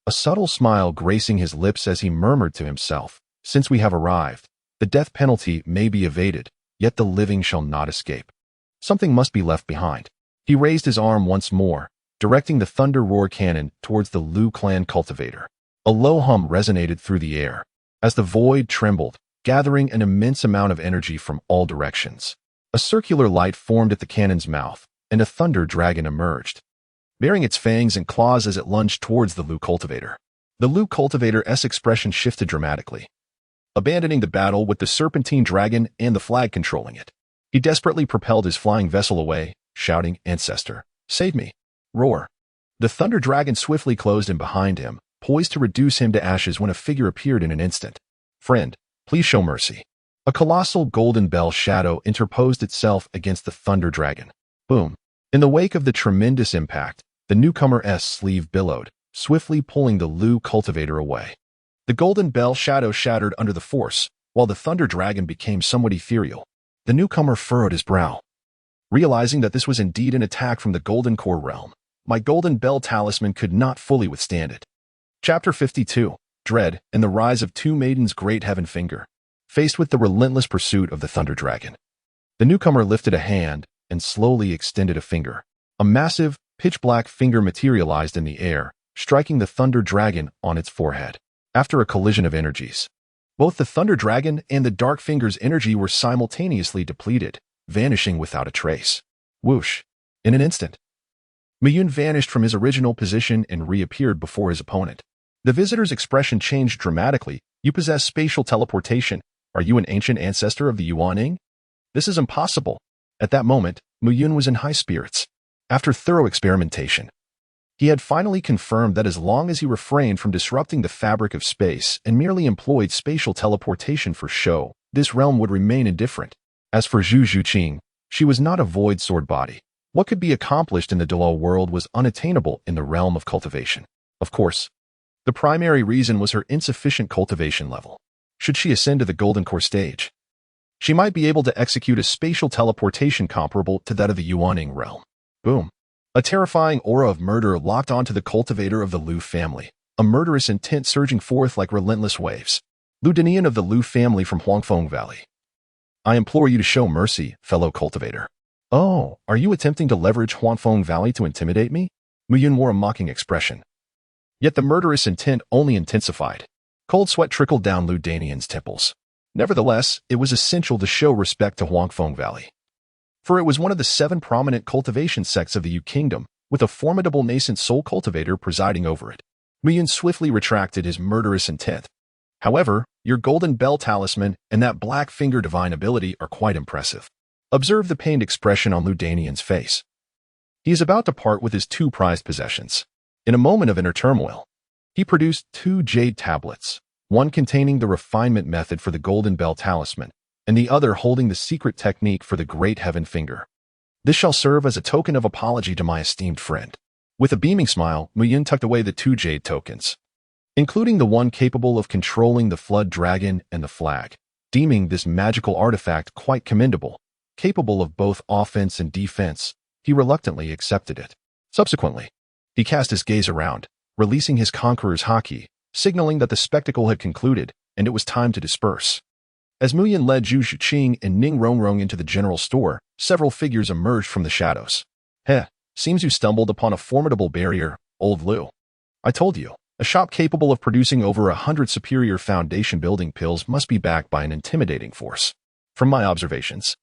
a subtle smile gracing his lips as he murmured to himself, "Since we have arrived, the death penalty may be evaded, yet the living shall not escape. Something must be left behind." He raised his arm once more, directing the Thunder Roar cannon towards the Lu clan cultivator. A low hum resonated through the air, as the void trembled, gathering an immense amount of energy from all directions. A circular light formed at the cannon's mouth, and a thunder dragon emerged, baring its fangs and claws as it lunged towards the Lu cultivator. The Lu cultivator's expression shifted dramatically, abandoning the battle with the serpentine dragon and the flag controlling it. He desperately propelled his flying vessel away, shouting, "Ancestor, save me!" Roar. The thunder dragon swiftly closed in behind him, poised to reduce him to ashes when a figure appeared in an instant. "Friend, please show mercy." A colossal golden bell shadow interposed itself against the thunder dragon. Boom. In the wake of the tremendous impact, the newcomer's sleeve billowed, swiftly pulling the Lu cultivator away. The golden bell shadow shattered under the force, while the thunder dragon became somewhat ethereal. The newcomer furrowed his brow. Realizing that this was indeed an attack from the golden core realm, my golden bell talisman could not fully withstand it. Chapter 52, Dread and the Rise of Two Maidens. Great Heaven Finger. Faced with the relentless pursuit of the thunder dragon, the newcomer lifted a hand and slowly extended a finger. A massive, pitch-black finger materialized in the air, striking the thunder dragon on its forehead. After a collision of energies, both the thunder dragon and the dark finger's energy were simultaneously depleted, vanishing without a trace. Whoosh! In an instant, Miyun vanished from his original position and reappeared before his opponent. The visitor's expression changed dramatically. "You possess spatial teleportation. Are you an ancient ancestor of the Yuaning?" "This is impossible." At that moment, Muyun was in high spirits. After thorough experimentation, he had finally confirmed that as long as he refrained from disrupting the fabric of space and merely employed spatial teleportation for show, this realm would remain indifferent. As for Zhu Zhuqing, she was not a void sword body. What could be accomplished in the Douluo world was unattainable in the realm of cultivation. Of course, the primary reason was her insufficient cultivation level. Should she ascend to the Golden Core stage, she might be able to execute a spatial teleportation comparable to that of the Yuaning realm. Boom. A terrifying aura of murder locked onto the cultivator of the Lu family, a murderous intent surging forth like relentless waves. Lu Denian of the Lu family from Huangfeng Valley. I implore you to show mercy, fellow cultivator. Oh, are you attempting to leverage Huangfeng Valley to intimidate me? Muyun wore a mocking expression. Yet the murderous intent only intensified. Cold sweat trickled down Lu Danian's temples. Nevertheless, it was essential to show respect to Huangfeng Valley, for it was one of the 7 prominent cultivation sects of the Yu Kingdom, with a formidable nascent soul cultivator presiding over it. Miyun swiftly retracted his murderous intent. However, your golden bell talisman and that black finger divine ability are quite impressive. Observe the pained expression on Lu Danian's face. He is about to part with his 2 prized possessions. In a moment of inner turmoil, he produced 2 jade tablets, one containing the refinement method for the golden bell talisman, and the other holding the secret technique for the great heaven finger. This shall serve as a token of apology to my esteemed friend. With a beaming smile, Muyun tucked away the 2 jade tokens, including the one capable of controlling the flood dragon and the flag. Deeming this magical artifact quite commendable, capable of both offense and defense, he reluctantly accepted it. Subsequently, he cast his gaze around, releasing his conqueror's haki, signaling that the spectacle had concluded and it was time to disperse. As Muyun led Zhu Zhuqing and Ning Rongrong into the general store, several figures emerged from the shadows. Heh, seems you stumbled upon a formidable barrier, old Lu. I told you, a shop capable of producing over 100 superior foundation building pills must be backed by an intimidating force. From my observations,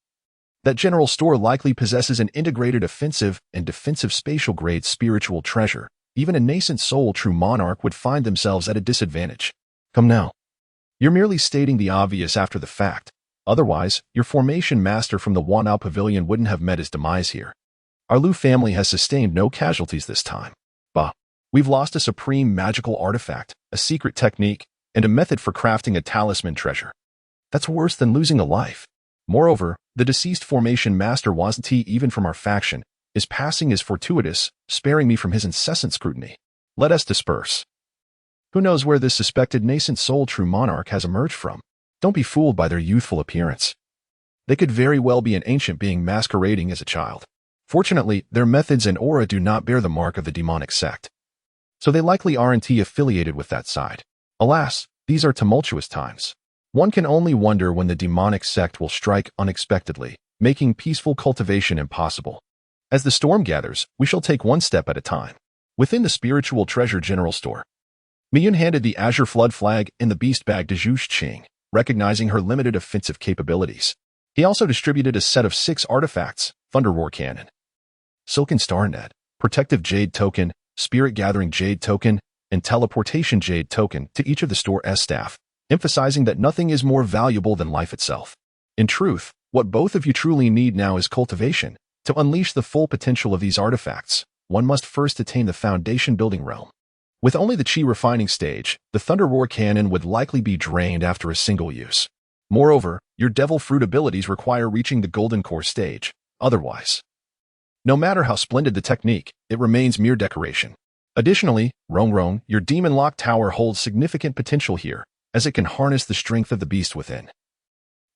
that general store likely possesses an integrated offensive and defensive spatial grade spiritual treasure. Even a nascent soul true monarch would find themselves at a disadvantage. Come now. You're merely stating the obvious after the fact. Otherwise, your formation master from the Wanao Pavilion wouldn't have met his demise here. Our Lu family has sustained no casualties this time. Bah, we've lost a supreme magical artifact, a secret technique, and a method for crafting a talisman treasure. That's worse than losing a life. Moreover, the deceased formation master wasn't even from our faction. His passing is fortuitous, sparing me from his incessant scrutiny. Let us disperse. Who knows where this suspected nascent soul true monarch has emerged from? Don't be fooled by their youthful appearance. They could very well be an ancient being masquerading as a child. Fortunately, their methods and aura do not bear the mark of the demonic sect, so they likely aren't affiliated with that side. Alas, these are tumultuous times. One can only wonder when the demonic sect will strike unexpectedly, making peaceful cultivation impossible. As the storm gathers, we shall take one step at a time. Within the spiritual treasure general store, Miyun handed the Azure Flood flag and the beast bag to Zhu Zhuqing, recognizing her limited offensive capabilities. He also distributed a set of 6 artifacts: Thunder Roar Cannon, Silken Star Net, Protective Jade Token, Spirit Gathering Jade Token, and Teleportation Jade Token to each of the store's staff, emphasizing that nothing is more valuable than life itself. In truth, what both of you truly need now is cultivation, To unleash the full potential of these artifacts, one must first attain the foundation building realm. With only the chi refining stage, the Thunder Roar cannon would likely be drained after a single use. Moreover, your devil fruit abilities require reaching the golden core stage. Otherwise, no matter how splendid the technique, it remains mere decoration. Additionally, Rong Rong, your demon lock tower holds significant potential here, as it can harness the strength of the beast within.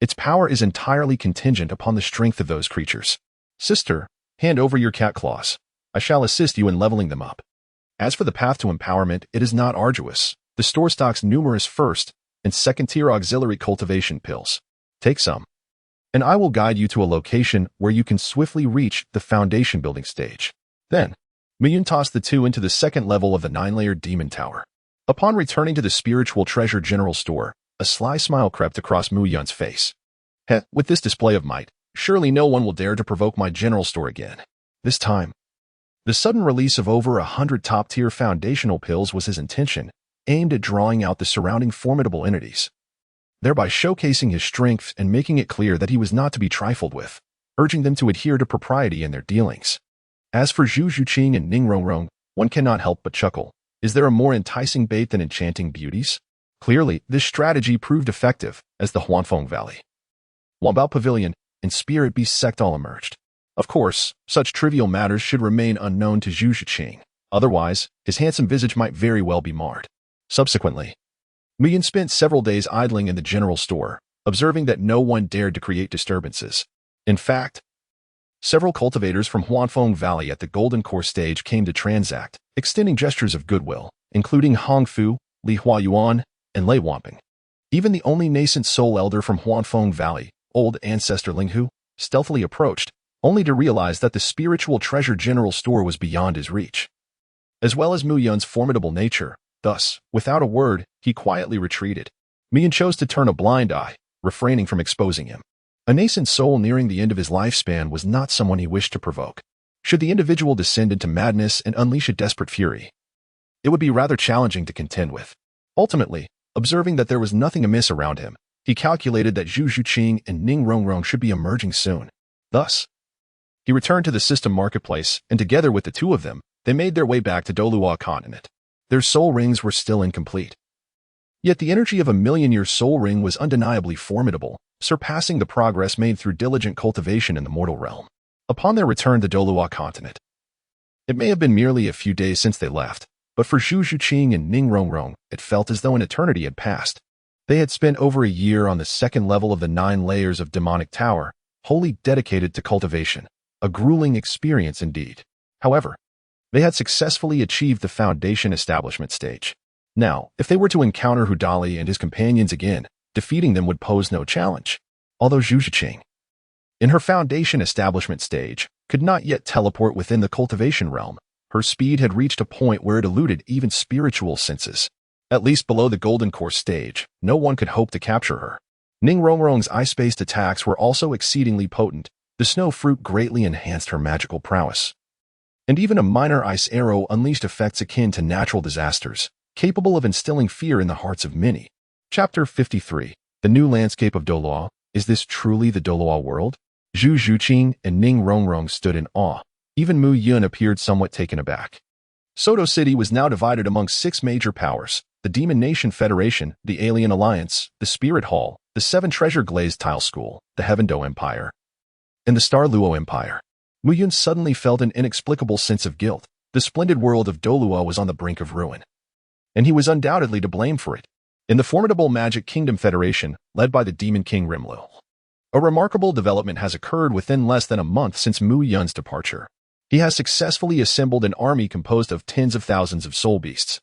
Its power is entirely contingent upon the strength of those creatures. Sister, hand over your cat claws. I shall assist you in leveling them up. As for the path to empowerment, it is not arduous. The store stocks numerous first and second-tier auxiliary cultivation pills. Take some, and I will guide you to a location where you can swiftly reach the foundation building stage. Then, Miyun tossed the two into the second level of the 9-layered demon tower. Upon returning to the spiritual treasure general store, a sly smile crept across Mu Yun's face. Heh, with this display of might, surely no one will dare to provoke my general store again. This time, the sudden release of over 100 top-tier foundational pills was his intention, aimed at drawing out the surrounding formidable entities, thereby showcasing his strength and making it clear that he was not to be trifled with, urging them to adhere to propriety in their dealings. As for Zhu Zhuqing and Ning Rongrong, one cannot help but chuckle. Is there a more enticing bait than enchanting beauties? Clearly, this strategy proved effective as the Huanfeng Valley, Wanbao Pavilion, and Spirit Beast sect all emerged. Of course, such trivial matters should remain unknown to Zhu Zhuqing. Otherwise, his handsome visage might very well be marred. Subsequently, Miyun spent several days idling in the general store, observing that no one dared to create disturbances. In fact, several cultivators from Huanfeng Valley at the Golden Core stage came to transact, extending gestures of goodwill, including Hong Fu, Li Huayuan, and Lei Wamping. Even the only nascent soul elder from Huanfeng Valley, old ancestor Linghu, stealthily approached, only to realize that the spiritual treasure general store was beyond his reach. As well as Mu Yun's formidable nature, thus, without a word, he quietly retreated. Miyun chose to turn a blind eye, refraining from exposing him. A nascent soul nearing the end of his lifespan was not someone he wished to provoke. Should the individual descend into madness and unleash a desperate fury, it would be rather challenging to contend with. Ultimately, observing that there was nothing amiss around him, he calculated that Zhu Zhuqing and Ning Rongrong should be emerging soon. Thus, he returned to the system marketplace, and together with the two of them, they made their way back to Douluo continent. Their soul rings were still incomplete. Yet the energy of a million-year soul ring was undeniably formidable, surpassing the progress made through diligent cultivation in the mortal realm. Upon their return to Douluo continent, it may have been merely a few days since they left, but for Zhu Zhuqing and Ning Rongrong, it felt as though an eternity had passed. They had spent over a year on the second level of the 9 layers of demonic tower, wholly dedicated to cultivation. A grueling experience indeed. However, they had successfully achieved the foundation establishment stage. Now, if they were to encounter Hudali and his companions again, defeating them would pose no challenge. Although Zhu Zhuqing, in her foundation establishment stage, could not yet teleport within the cultivation realm, her speed had reached a point where it eluded even spiritual senses. At least below the Golden Core stage, no one could hope to capture her. Ning Rongrong's ice-based attacks were also exceedingly potent. The snow fruit greatly enhanced her magical prowess. And even a minor ice arrow unleashed effects akin to natural disasters, capable of instilling fear in the hearts of many. Chapter 53. The New Landscape of Douluo. Is this truly the Douluo world? Zhu Zhuqing and Ning Rongrong stood in awe. Even Mu Yun appeared somewhat taken aback. Soto City was now divided among 6 major powers: the Demon Nation Federation, the Alien Alliance, the Spirit Hall, the 7 Treasure Glazed Tile School, the Heaven Do Empire, and the Star Luo Empire. Mu Yun suddenly felt an inexplicable sense of guilt. The splendid world of Douluo was on the brink of ruin, and he was undoubtedly to blame for it. In the formidable Magic Kingdom Federation, led by the Demon King Rimlu, a remarkable development has occurred within less than a month since Mu Yun's departure. He has successfully assembled an army composed of tens of thousands of soul beasts,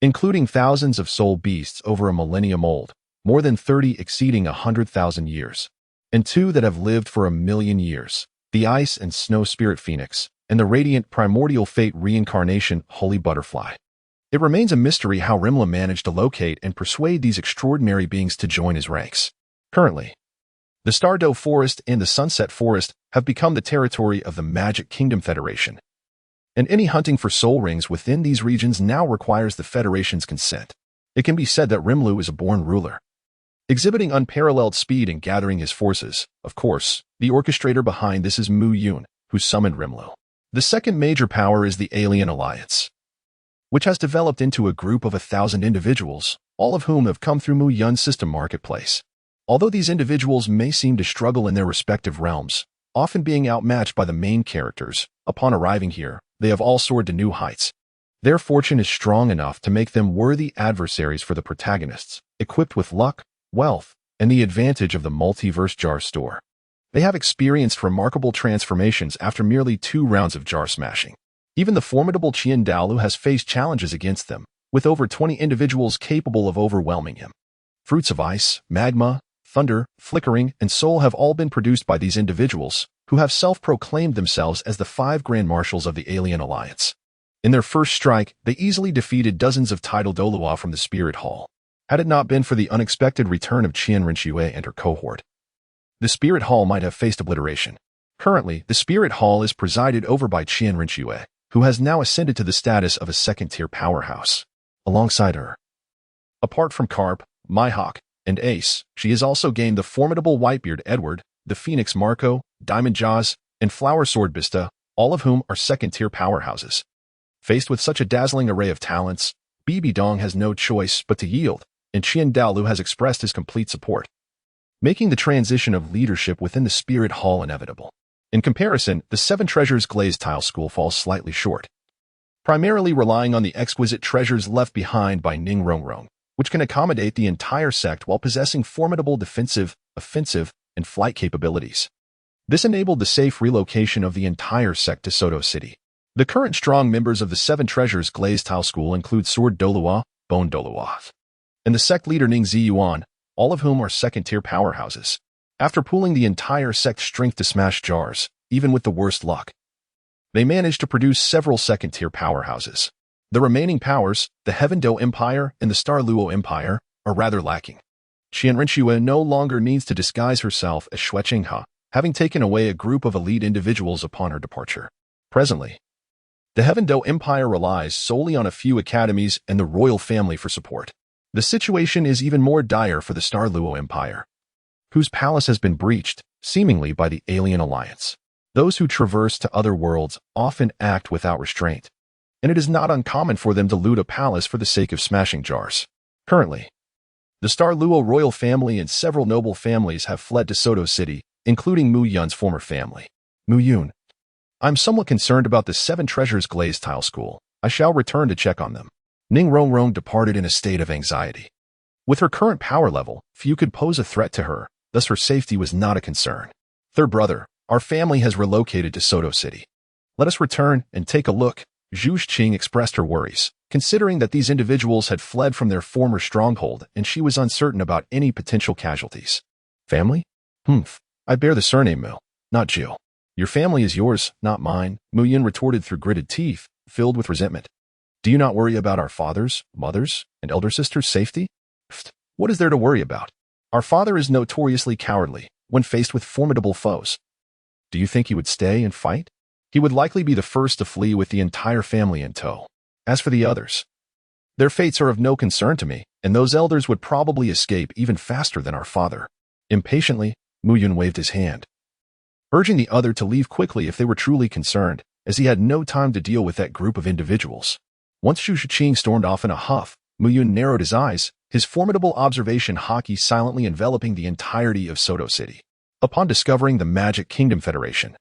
including thousands of soul beasts over a millennium old, more than 30 exceeding 100,000 years, and 2 that have lived for 1,000,000 years, the Ice and Snow Spirit Phoenix, and the Radiant Primordial Fate Reincarnation Holy Butterfly. It remains a mystery how Rimla managed to locate and persuade these extraordinary beings to join his ranks. Currently, the Stardow Forest and the Sunset Forest have become the territory of the Magic Kingdom Federation, and any hunting for soul rings within these regions now requires the Federation's consent. It can be said that Rimlu is a born ruler, exhibiting unparalleled speed in gathering his forces. Of course, the orchestrator behind this is Mu Yun, who summoned Rimlu. The second major power is the Alien Alliance, which has developed into a group of 1,000 individuals, all of whom have come through Mu Yun's system marketplace. Although these individuals may seem to struggle in their respective realms, often being outmatched by the main characters, upon arriving here, they have all soared to new heights. Their fortune is strong enough to make them worthy adversaries for the protagonists, equipped with luck, wealth, and the advantage of the multiverse jar store. They have experienced remarkable transformations after merely 2 rounds of jar smashing. Even the formidable Douluo has faced challenges against them, with over 20 individuals capable of overwhelming him. Fruits of ice, magma, thunder, flickering, and soul have all been produced by these individuals, who have self-proclaimed themselves as the 5 Grand Marshals of the Alien Alliance. In their first strike, they easily defeated dozens of titled Douluo from the Spirit Hall. Had it not been for the unexpected return of Qian Rinxue and her cohort, the Spirit Hall might have faced obliteration. Currently, the Spirit Hall is presided over by Qian Rinxue, who has now ascended to the status of a second-tier powerhouse. Alongside her, apart from Carp, Mihawk, and Ace, she has also gained the formidable Whitebeard Edward, the Phoenix Marco, Diamond Jaws, and Flower Sword Bista, all of whom are second-tier powerhouses. Faced with such a dazzling array of talents, Bibi Dong has no choice but to yield, and Qian Douluo has expressed his complete support, making the transition of leadership within the Spirit Hall inevitable. In comparison, the Seven Treasures Glazed Tile School falls slightly short, primarily relying on the exquisite treasures left behind by Ning Rongrong, which can accommodate the entire sect while possessing formidable defensive, offensive, and flight capabilities. This enabled the safe relocation of the entire sect to Soto City. The current strong members of the Seven Treasures Glazed Tile School include Sword Douluo, Bone Douluo, and the sect leader Ning Ziyuan, all of whom are second-tier powerhouses. After pooling the entire sect's strength to smash jars, even with the worst luck, they managed to produce several second-tier powerhouses. The remaining powers, the Heaven Do Empire and the Star Luo Empire, are rather lacking. Qian Rinxue no longer needs to disguise herself as Xue Qinghe, having taken away a group of elite individuals upon her departure. Presently, the Heaven Do Empire relies solely on a few academies and the royal family for support. The situation is even more dire for the Star Luo Empire, whose palace has been breached, seemingly by the Alien Alliance. Those who traverse to other worlds often act without restraint, and it is not uncommon for them to loot a palace for the sake of smashing jars. Currently, the Star Luo royal family and several noble families have fled to Soto City, including Mu Yun's former family. Mu Yun, I'm somewhat concerned about the Seven Treasures Glazed Tile School. I shall return to check on them. Ning Rongrong departed in a state of anxiety. With her current power level, few could pose a threat to her, thus her safety was not a concern. Third brother, our family has relocated to Soto City. Let us return and take a look. Zhu Xing expressed her worries, considering that these individuals had fled from their former stronghold and she was uncertain about any potential casualties. Family? I bear the surname Mu, not Jill. Your family is yours, not mine, Mu Yun retorted through gritted teeth, filled with resentment. Do you not worry about our fathers, mothers, and elder sisters' safety? What is there to worry about? Our father is notoriously cowardly when faced with formidable foes. Do you think he would stay and fight? He would likely be the first to flee with the entire family in tow. As for the others, their fates are of no concern to me, and those elders would probably escape even faster than our father. Impatiently, Mu Yun waved his hand, urging the other to leave quickly if they were truly concerned, as he had no time to deal with that group of individuals. Once Zhu Shiqing stormed off in a huff, Mu Yun narrowed his eyes, his formidable observation haki silently enveloping the entirety of Soto City. Upon discovering the Magic Kingdom Federation,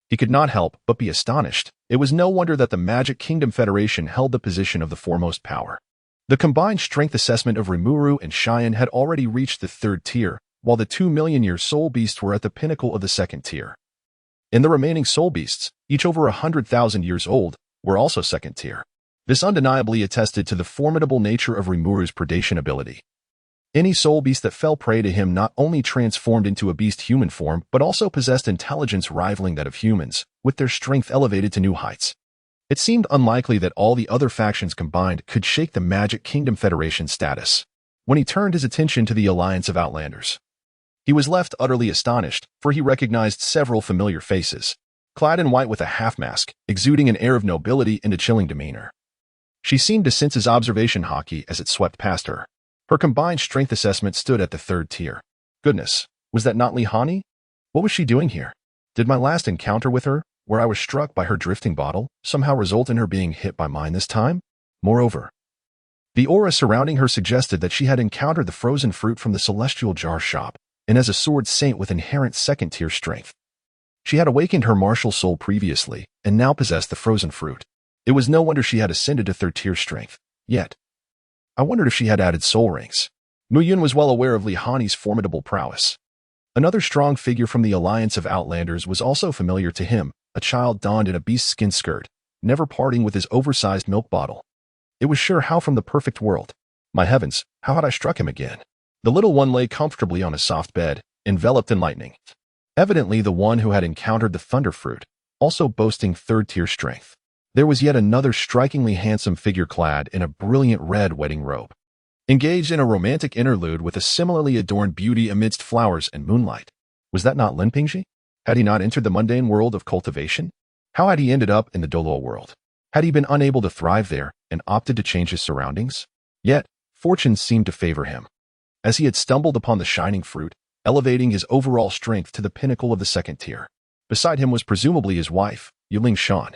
he could not help but be astonished. It was no wonder that the Magic Kingdom Federation held the position of the foremost power. The combined strength assessment of Rimuru and Cheyenne had already reached the 3rd tier, while the 2,000,000-year soul beasts were at the pinnacle of the 2nd tier. And the remaining soul beasts, each over 100,000 years old, were also 2nd tier. This undeniably attested to the formidable nature of Rimuru's predation ability. Any soul beast that fell prey to him not only transformed into a beast human form, but also possessed intelligence rivaling that of humans, with their strength elevated to new heights. It seemed unlikely that all the other factions combined could shake the Magic Kingdom Federation's status. When he turned his attention to the Alliance of Outlanders, he was left utterly astonished, for he recognized several familiar faces, clad in white with a half-mask, exuding an air of nobility and a chilling demeanor. She seemed to sense his observation haki as it swept past her. Her combined strength assessment stood at the 3rd tier. Goodness, was that not Li Hani? What was she doing here? Did my last encounter with her, where I was struck by her drifting bottle, somehow result in her being hit by mine this time? Moreover, the aura surrounding her suggested that she had encountered the frozen fruit from the celestial jar shop, and as a sword saint with inherent second-tier strength. She had awakened her martial soul previously, and now possessed the frozen fruit. It was no wonder she had ascended to third-tier strength. Yet, I wondered if she had added soul rings. Mu Yun was well aware of Li Hani's formidable prowess. Another strong figure from the Alliance of Outlanders was also familiar to him, a child donned in a beast-skin skirt, never parting with his oversized milk bottle. It was sure how from the perfect world. My heavens, how had I struck him again? The little one lay comfortably on a soft bed, enveloped in lightning. Evidently the one who had encountered the thunder fruit, also boasting third-tier strength. There was yet another strikingly handsome figure clad in a brilliant red wedding robe, engaged in a romantic interlude with a similarly adorned beauty amidst flowers and moonlight. Was that not Lin Pingji? Had he not entered the mundane world of cultivation? How had he ended up in the Douluo world? Had he been unable to thrive there and opted to change his surroundings? Yet, fortune seemed to favor him, as he had stumbled upon the shining fruit, elevating his overall strength to the pinnacle of the second tier. Beside him was presumably his wife, Yuling Shan,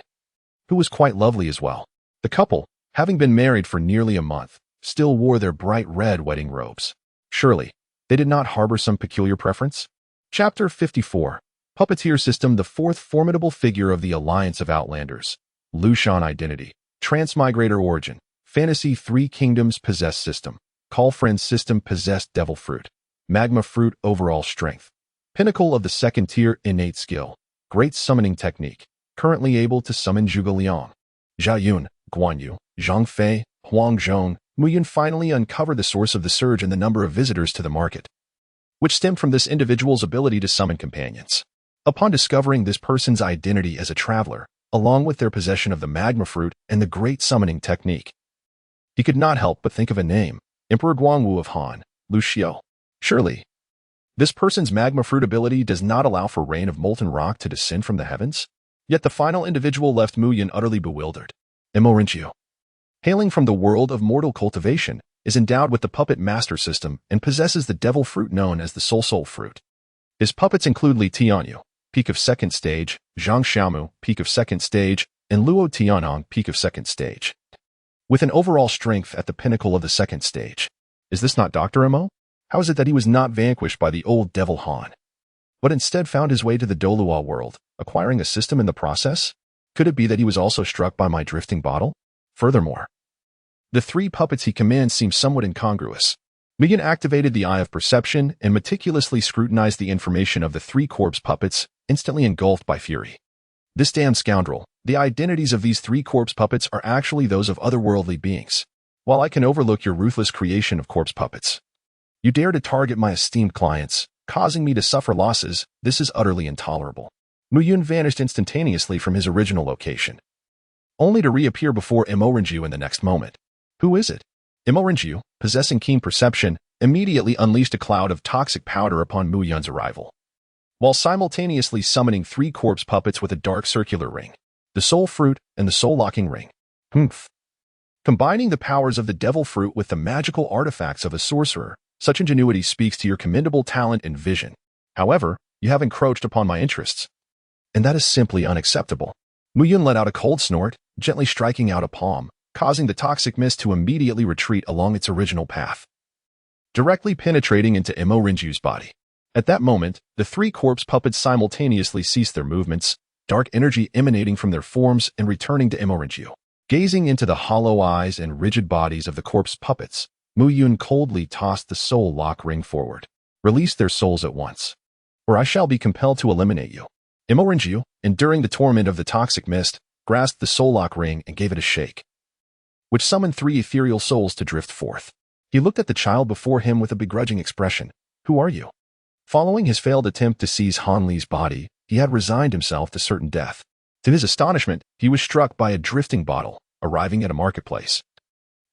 who was quite lovely as well. The couple, having been married for nearly a month, still wore their bright red wedding robes. Surely, they did not harbor some peculiar preference? Chapter 54. Puppeteer System. The fourth formidable figure of the Alliance of Outlanders. Lushan Identity. Transmigrator Origin. Fantasy 3 Kingdoms Possessed System. Call Friend System. Possessed Devil Fruit. Magma Fruit. Overall Strength. Pinnacle of the second tier. Innate Skill. Great Summoning Technique. Currently able to summon Zhuge Liang, Jia Yun, Guan Yu, Zhang Fei, Huang Zhong. Mu Yun finally uncovered the source of the surge in the number of visitors to the market, which stemmed from this individual's ability to summon companions. Upon discovering this person's identity as a traveler, along with their possession of the magma fruit and the great summoning technique, he could not help but think of a name, Emperor Guangwu of Han, Lu Xiao. Surely, this person's magma fruit ability does not allow for rain of molten rock to descend from the heavens? Yet the final individual left Mu Yun utterly bewildered. Imo Rinchiu, hailing from the world of mortal cultivation, is endowed with the puppet master system and possesses the devil fruit known as the soul fruit. His puppets include Li Tianyu, peak of second stage, Zhang Xiaomu, peak of second stage, and Luo Tianhong, peak of second stage, with an overall strength at the pinnacle of the second stage. Is this not Dr. Mo? How is it that he was not vanquished by the old devil Han, but instead found his way to the Douluo world, acquiring a system in the process? Could it be that he was also struck by my drifting bottle? Furthermore, the three puppets he commands seem somewhat incongruous. Mu Yun activated the Eye of Perception and meticulously scrutinized the information of the three corpse puppets, instantly engulfed by fury. This damn scoundrel, the identities of these three corpse puppets are actually those of otherworldly beings. While I can overlook your ruthless creation of corpse puppets, you dare to target my esteemed clients, causing me to suffer losses. This is utterly intolerable. Mu Yun vanished instantaneously from his original location, only to reappear before Imo Rinju in the next moment. Who is it? Imo Rinju, possessing keen perception, immediately unleashed a cloud of toxic powder upon Mu Yun's arrival, while simultaneously summoning three corpse puppets with a dark circular ring, the soul fruit, and the soul-locking ring. Humph. Combining the powers of the devil fruit with the magical artifacts of a sorcerer, such ingenuity speaks to your commendable talent and vision. However, you have encroached upon my interests, and that is simply unacceptable. Mu Yun let out a cold snort, gently striking out a palm, causing the toxic mist to immediately retreat along its original path, directly penetrating into Imo Rinju's body. At that moment, the three corpse puppets simultaneously ceased their movements, dark energy emanating from their forms and returning to Imo Rinju. Gazing into the hollow eyes and rigid bodies of the corpse puppets, Mu Yun coldly tossed the soul lock ring forward. Release their souls at once, or I shall be compelled to eliminate you. Imo Rinju, enduring the torment of the toxic mist, grasped the soul lock ring and gave it a shake, which summoned three ethereal souls to drift forth. He looked at the child before him with a begrudging expression. Who are you? Following his failed attempt to seize Han Li's body, he had resigned himself to certain death. To his astonishment, he was struck by a drifting bottle, arriving at a marketplace,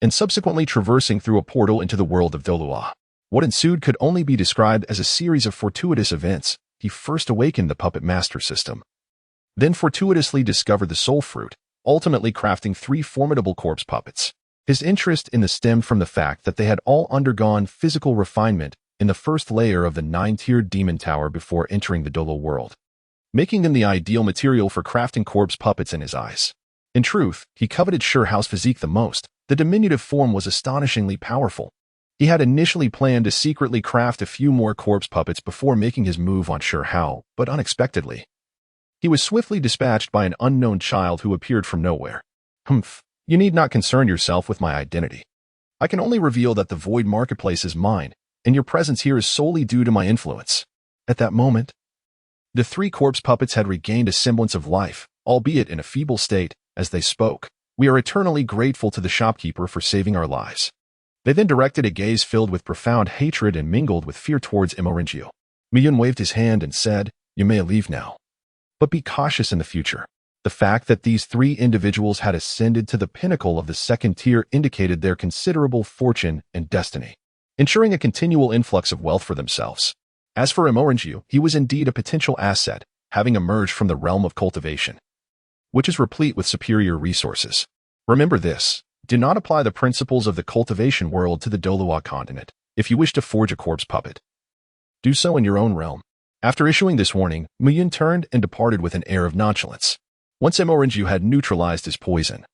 and subsequently traversing through a portal into the world of Douluo. What ensued could only be described as a series of fortuitous events. He first awakened the puppet master system, then fortuitously discovered the soul fruit, ultimately crafting three formidable corpse puppets. His interest in them stemmed from the fact that they had all undergone physical refinement in the first layer of the 9-tiered demon tower before entering the Douluo world. making them the ideal material for crafting corpse puppets in his eyes. In truth, he coveted House physique the most. The diminutive form was astonishingly powerful. He had initially planned to secretly craft a few more corpse puppets before making his move on Hao, but unexpectedly, he was swiftly dispatched by an unknown child who appeared from nowhere. Humph, you need not concern yourself with my identity. I can only reveal that the Void Marketplace is mine, and your presence here is solely due to my influence. At that moment, the three corpse puppets had regained a semblance of life, albeit in a feeble state, as they spoke. We are eternally grateful to the shopkeeper for saving our lives. They then directed a gaze filled with profound hatred and mingled with fear towards Emoringio. Miyun waved his hand and said, "You may leave now. But be cautious in the future." The fact that these three individuals had ascended to the pinnacle of the second tier indicated their considerable fortune and destiny, ensuring a continual influx of wealth for themselves. As for Emoringio, he was indeed a potential asset, having emerged from the realm of cultivation, which is replete with superior resources. Remember this, do not apply the principles of the cultivation world to the Douluo continent. If you wish to forge a corpse puppet, do so in your own realm. After issuing this warning, Miyun turned and departed with an air of nonchalance. Once Emoringio had neutralized his poison,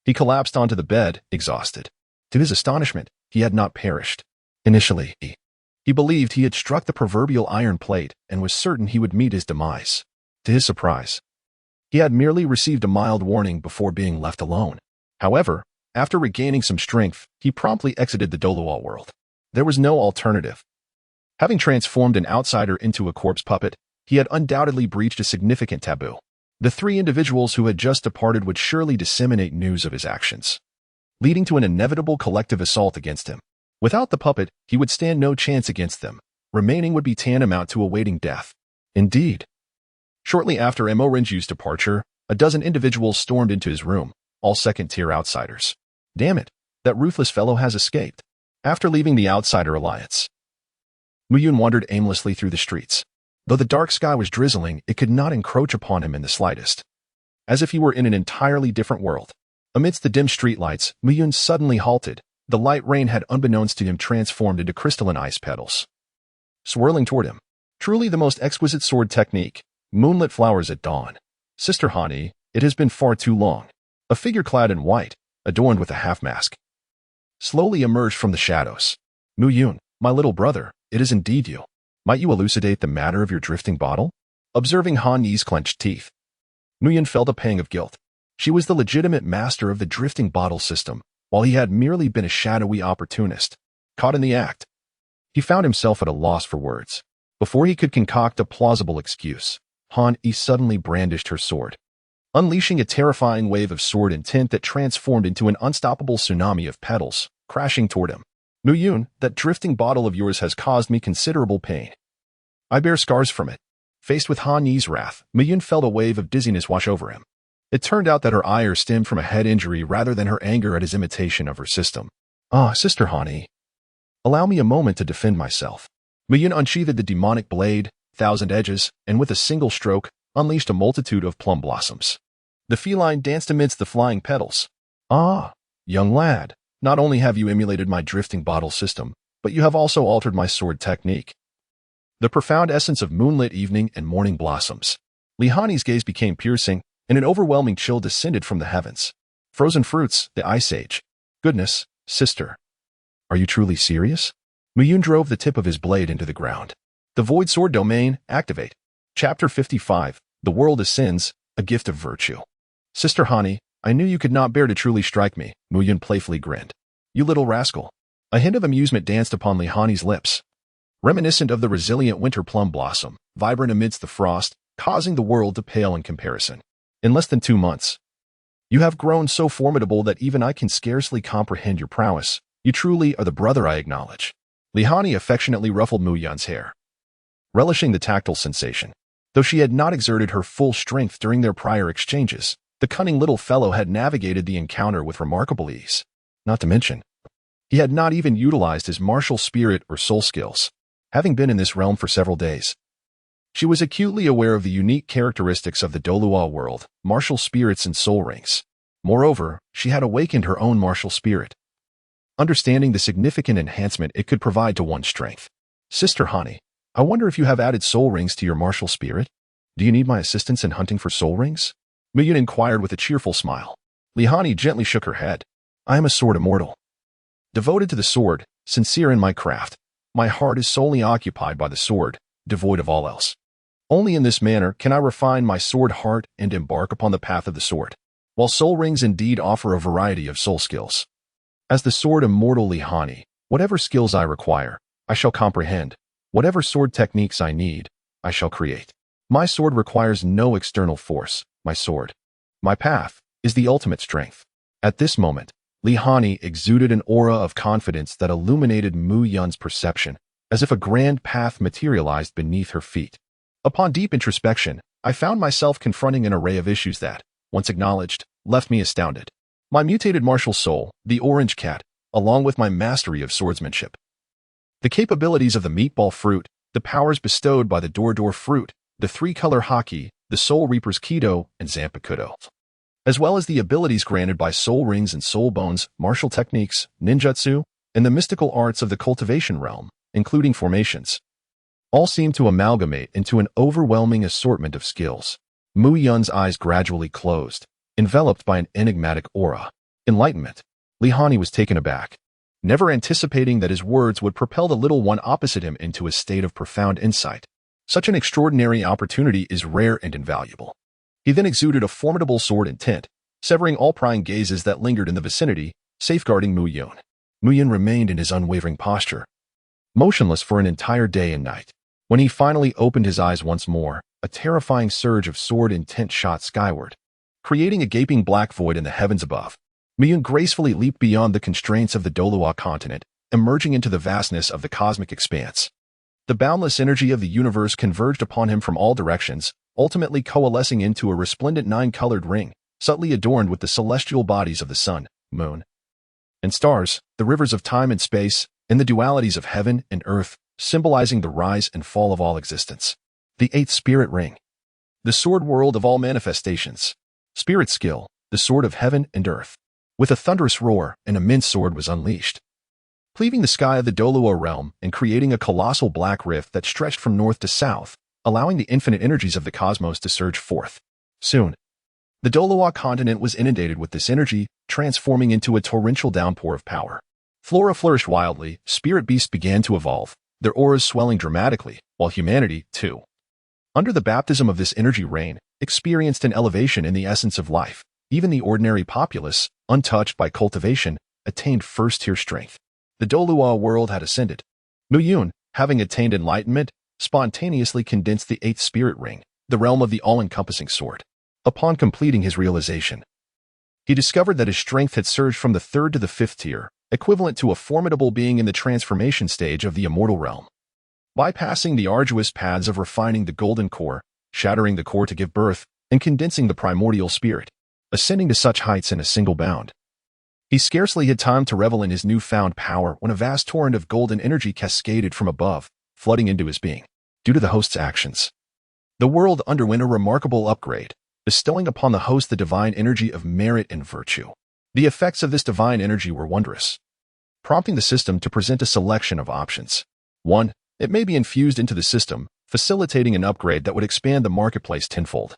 he collapsed onto the bed, exhausted. To his astonishment, he had not perished. Initially, he believed he had struck the proverbial iron plate and was certain he would meet his demise. To his surprise, he had merely received a mild warning before being left alone. However, after regaining some strength, he promptly exited the Douluo world. There was no alternative. Having transformed an outsider into a corpse puppet, he had undoubtedly breached a significant taboo. The three individuals who had just departed would surely disseminate news of his actions, leading to an inevitable collective assault against him. Without the puppet, he would stand no chance against them. Remaining would be tantamount to awaiting death. Indeed. Shortly after Emoringio's departure, a dozen individuals stormed into his room, all second-tier outsiders. Damn it, that ruthless fellow has escaped. After leaving the Outsider Alliance, Miyun wandered aimlessly through the streets. Though the dark sky was drizzling, it could not encroach upon him in the slightest. As if he were in an entirely different world. Amidst the dim streetlights, Miyun suddenly halted. The light rain had unbeknownst to him transformed into crystalline ice petals, swirling toward him. Truly the most exquisite sword technique. Moonlit flowers at dawn. Sister Hani, it has been far too long. A figure clad in white, adorned with a half-mask, slowly emerged from the shadows. Miyun, my little brother, it is indeed you. Might you elucidate the matter of your drifting bottle? Observing Han Yi's clenched teeth, Miyun felt a pang of guilt. She was the legitimate master of the drifting bottle system, while he had merely been a shadowy opportunist, caught in the act. He found himself at a loss for words. Before he could concoct a plausible excuse, Han Yi suddenly brandished her sword, unleashing a terrifying wave of sword intent that transformed into an unstoppable tsunami of petals, crashing toward him. Miyun, that drifting bottle of yours has caused me considerable pain. I bear scars from it. Faced with Han Yi's wrath, Miyun felt a wave of dizziness wash over him. It turned out that her ire stemmed from a head injury rather than her anger at his imitation of her system. Ah, Sister Han Yi, allow me a moment to defend myself. Miyun unsheathed the demonic blade, thousand edges, and with a single stroke, unleashed a multitude of plum blossoms. The feline danced amidst the flying petals. Ah, young lad. Not only have you emulated my drifting bottle system, but you have also altered my sword technique. The profound essence of moonlit evening and morning blossoms. Li Hani's gaze became piercing, and an overwhelming chill descended from the heavens. Frozen fruits, the Ice Age. Goodness, sister. Are you truly serious? Miyun drove the tip of his blade into the ground. The Void Sword Domain, activate. Chapter 55, The World Ascends, a Gift of Virtue. Sister Hani, I knew you could not bear to truly strike me, Miyun playfully grinned. You little rascal. A hint of amusement danced upon Li Hani's lips, reminiscent of the resilient winter plum blossom, vibrant amidst the frost, causing the world to pale in comparison. In less than 2 months, you have grown so formidable that even I can scarcely comprehend your prowess. You truly are the brother I acknowledge. Li Hani affectionately ruffled Miyun's hair, relishing the tactile sensation. Though she had not exerted her full strength during their prior exchanges, the cunning little fellow had navigated the encounter with remarkable ease. Not to mention, he had not even utilized his martial spirit or soul skills, having been in this realm for several days. She was acutely aware of the unique characteristics of the Douluo world, martial spirits and soul rings. Moreover, she had awakened her own martial spirit, understanding the significant enhancement it could provide to one's strength. Sister Hani, I wonder if you have added soul rings to your martial spirit? Do you need my assistance in hunting for soul rings? Muyun inquired with a cheerful smile. Lihani gently shook her head. I am a sword immortal. Devoted to the sword, sincere in my craft, my heart is solely occupied by the sword, devoid of all else. Only in this manner can I refine my sword heart and embark upon the path of the sword. While soul rings indeed offer a variety of soul skills. As the sword immortal Lihani, whatever skills I require, I shall comprehend. Whatever sword techniques I need, I shall create. My sword requires no external force, my sword. My path is the ultimate strength. At this moment, Lihani exuded an aura of confidence that illuminated Mu Yun's perception, as if a grand path materialized beneath her feet. Upon deep introspection, I found myself confronting an array of issues that, once acknowledged, left me astounded. My mutated martial soul, the orange cat, along with my mastery of swordsmanship. The capabilities of the meatball fruit, the powers bestowed by the Douluo fruit, the three-color haki, the soul reaper's kido, and zanpakuto. As well as the abilities granted by soul rings and soul bones, martial techniques, ninjutsu, and the mystical arts of the cultivation realm, including formations. All seem to amalgamate into an overwhelming assortment of skills. Mu Yun's eyes gradually closed, enveloped by an enigmatic aura. Enlightenment. Lihani was taken aback, never anticipating that his words would propel the little one opposite him into a state of profound insight. Such an extraordinary opportunity is rare and invaluable. He then exuded a formidable sword intent, severing all prying gazes that lingered in the vicinity, safeguarding Mu Yun. Mu Yun remained in his unwavering posture, motionless for an entire day and night. When he finally opened his eyes once more, a terrifying surge of sword intent shot skyward, creating a gaping black void in the heavens above. Mu Yun gracefully leaped beyond the constraints of the Douluo continent, emerging into the vastness of the cosmic expanse. The boundless energy of the universe converged upon him from all directions, ultimately coalescing into a resplendent nine-colored ring, subtly adorned with the celestial bodies of the sun, moon, and stars, the rivers of time and space, and the dualities of heaven and earth, symbolizing the rise and fall of all existence. The eighth spirit ring. The sword world of all manifestations. Spirit skill, the sword of heaven and earth. With a thunderous roar, an immense sword was unleashed, cleaving the sky of the Douluo realm and creating a colossal black rift that stretched from north to south, allowing the infinite energies of the cosmos to surge forth. Soon, the Douluo continent was inundated with this energy, transforming into a torrential downpour of power. Flora flourished wildly, spirit beasts began to evolve, their auras swelling dramatically, while humanity, too, under the baptism of this energy rain, experienced an elevation in the essence of life. Even the ordinary populace, untouched by cultivation, attained first-tier strength. The Douluo world had ascended. Mu Yun, having attained enlightenment, spontaneously condensed the eighth spirit ring, the realm of the all-encompassing sword. Upon completing his realization, he discovered that his strength had surged from the third to the fifth tier, equivalent to a formidable being in the transformation stage of the immortal realm. Bypassing the arduous paths of refining the golden core, shattering the core to give birth, and condensing the primordial spirit, ascending to such heights in a single bound. He scarcely had time to revel in his newfound power when a vast torrent of golden energy cascaded from above, flooding into his being. Due to the host's actions, the world underwent a remarkable upgrade, bestowing upon the host the divine energy of merit and virtue. The effects of this divine energy were wondrous, prompting the system to present a selection of options. 1. It may be infused into the system, facilitating an upgrade that would expand the marketplace tenfold,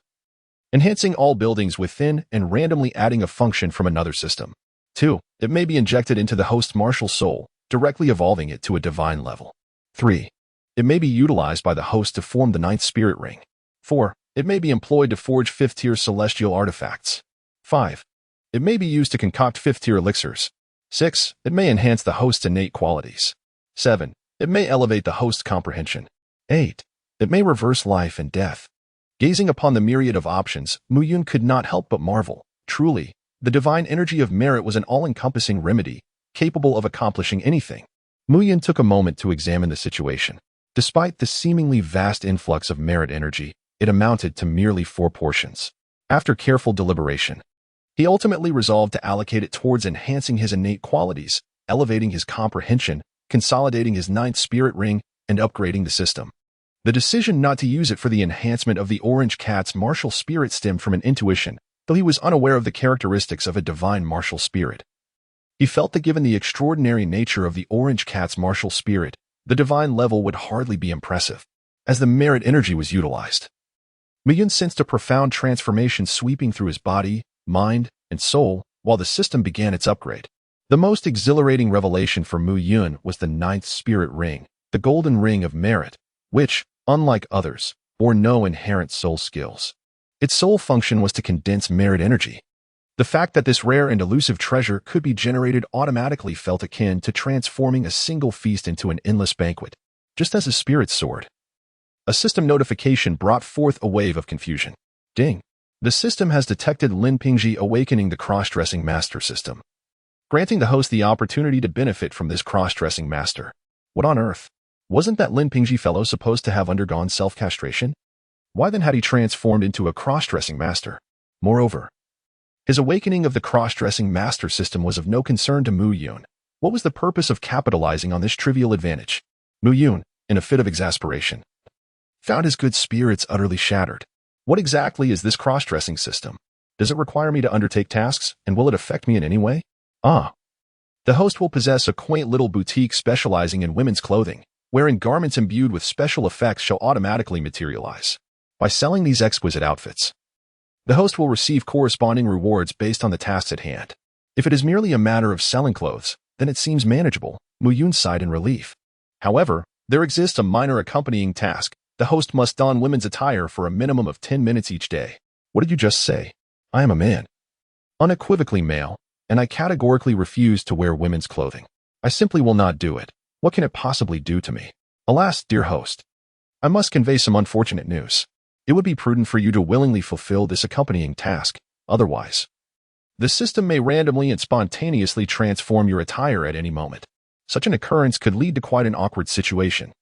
enhancing all buildings within and randomly adding a function from another system. 2. It may be injected into the host's martial soul, directly evolving it to a divine level. 3. It may be utilized by the host to form the ninth spirit ring. 4. It may be employed to forge fifth-tier celestial artifacts. 5. It may be used to concoct fifth-tier elixirs. 6. It may enhance the host's innate qualities. 7. It may elevate the host's comprehension. 8. It may reverse life and death. Gazing upon the myriad of options, Mu Yun could not help but marvel. Truly, the divine energy of merit was an all-encompassing remedy, capable of accomplishing anything. Mu Yun took a moment to examine the situation. Despite the seemingly vast influx of merit energy, it amounted to merely 4 portions. After careful deliberation, he ultimately resolved to allocate it towards enhancing his innate qualities, elevating his comprehension, consolidating his ninth spirit ring, and upgrading the system. The decision not to use it for the enhancement of the orange cat's martial spirit stemmed from an intuition, though he was unaware of the characteristics of a divine martial spirit. He felt that given the extraordinary nature of the orange cat's martial spirit, the divine level would hardly be impressive, as the merit energy was utilized. Muyun sensed a profound transformation sweeping through his body, mind, and soul while the system began its upgrade. The most exhilarating revelation for Muyun was the ninth spirit ring, the golden ring of merit, which, unlike others, bore no inherent soul skills. Its sole function was to condense merit energy. The fact that this rare and elusive treasure could be generated automatically felt akin to transforming a single feast into an endless banquet, just as a spirit sword. A system notification brought forth a wave of confusion. Ding! The system has detected Lin Pingji awakening the cross-dressing master system, granting the host the opportunity to benefit from this cross-dressing master. What on earth? Wasn't that Lin Pingji fellow supposed to have undergone self-castration? Why then had he transformed into a cross-dressing master? Moreover, his awakening of the cross-dressing master system was of no concern to Muyun. What was the purpose of capitalizing on this trivial advantage? Muyun, in a fit of exasperation, found his good spirits utterly shattered. What exactly is this cross-dressing system? Does it require me to undertake tasks, and will it affect me in any way? The host will possess a quaint little boutique specializing in women's clothing, wherein garments imbued with special effects shall automatically materialize. By selling these exquisite outfits, the host will receive corresponding rewards based on the tasks at hand. If it is merely a matter of selling clothes, then it seems manageable, Muyun sighed in relief. However, there exists a minor accompanying task. The host must don women's attire for a minimum of 10 minutes each day. What did you just say? I am a man. Unequivocally male, and I categorically refuse to wear women's clothing. I simply will not do it. What can it possibly do to me? Alas, dear host, I must convey some unfortunate news. It would be prudent for you to willingly fulfill this accompanying task. Otherwise, the system may randomly and spontaneously transform your attire at any moment. Such an occurrence could lead to quite an awkward situation.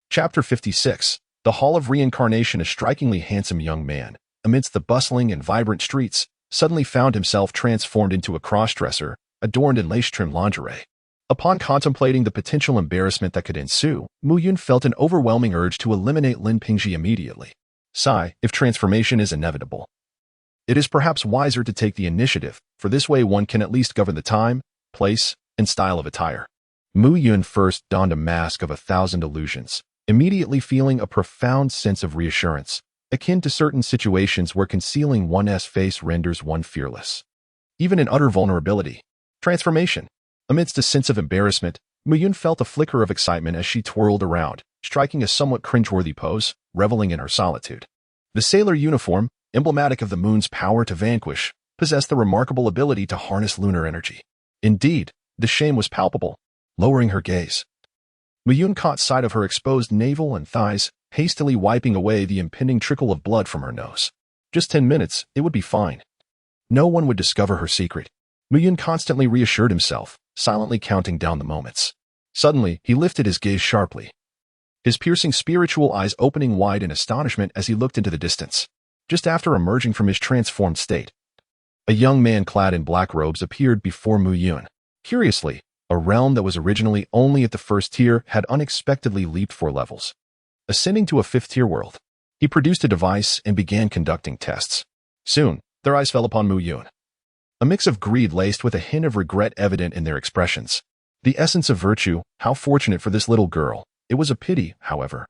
Chapter 56. The Hall of Reincarnation. A strikingly handsome young man, amidst the bustling and vibrant streets, suddenly found himself transformed into a cross-dresser, adorned in lace-trimmed lingerie. Upon contemplating the potential embarrassment that could ensue, Muyun felt an overwhelming urge to eliminate Lin Pingji immediately. Sigh, if transformation is inevitable, it is perhaps wiser to take the initiative, for this way one can at least govern the time, place, and style of attire. Muyun first donned a mask of 1,000 illusions, immediately feeling a profound sense of reassurance, akin to certain situations where concealing one's face renders one fearless, even in utter vulnerability. Transformation. Amidst a sense of embarrassment, Muyun felt a flicker of excitement as she twirled around, striking a somewhat cringeworthy pose, reveling in her solitude. The sailor uniform, emblematic of the moon's power to vanquish, possessed the remarkable ability to harness lunar energy. Indeed, the shame was palpable. Lowering her gaze, Muyun caught sight of her exposed navel and thighs, hastily wiping away the impending trickle of blood from her nose. Just 10 minutes, it would be fine. No one would discover her secret. Muyun constantly reassured himself, silently counting down the moments. Suddenly, he lifted his gaze sharply, his piercing spiritual eyes opening wide in astonishment as he looked into the distance. Just after emerging from his transformed state, a young man clad in black robes appeared before Muyun. Curiously, a realm that was originally only at the first tier had unexpectedly leaped 4 levels, ascending to a 5th-tier world. He produced a device and began conducting tests. Soon, their eyes fell upon Muyun. A mix of greed laced with a hint of regret evident in their expressions. The essence of virtue, how fortunate for this little girl. It was a pity, however,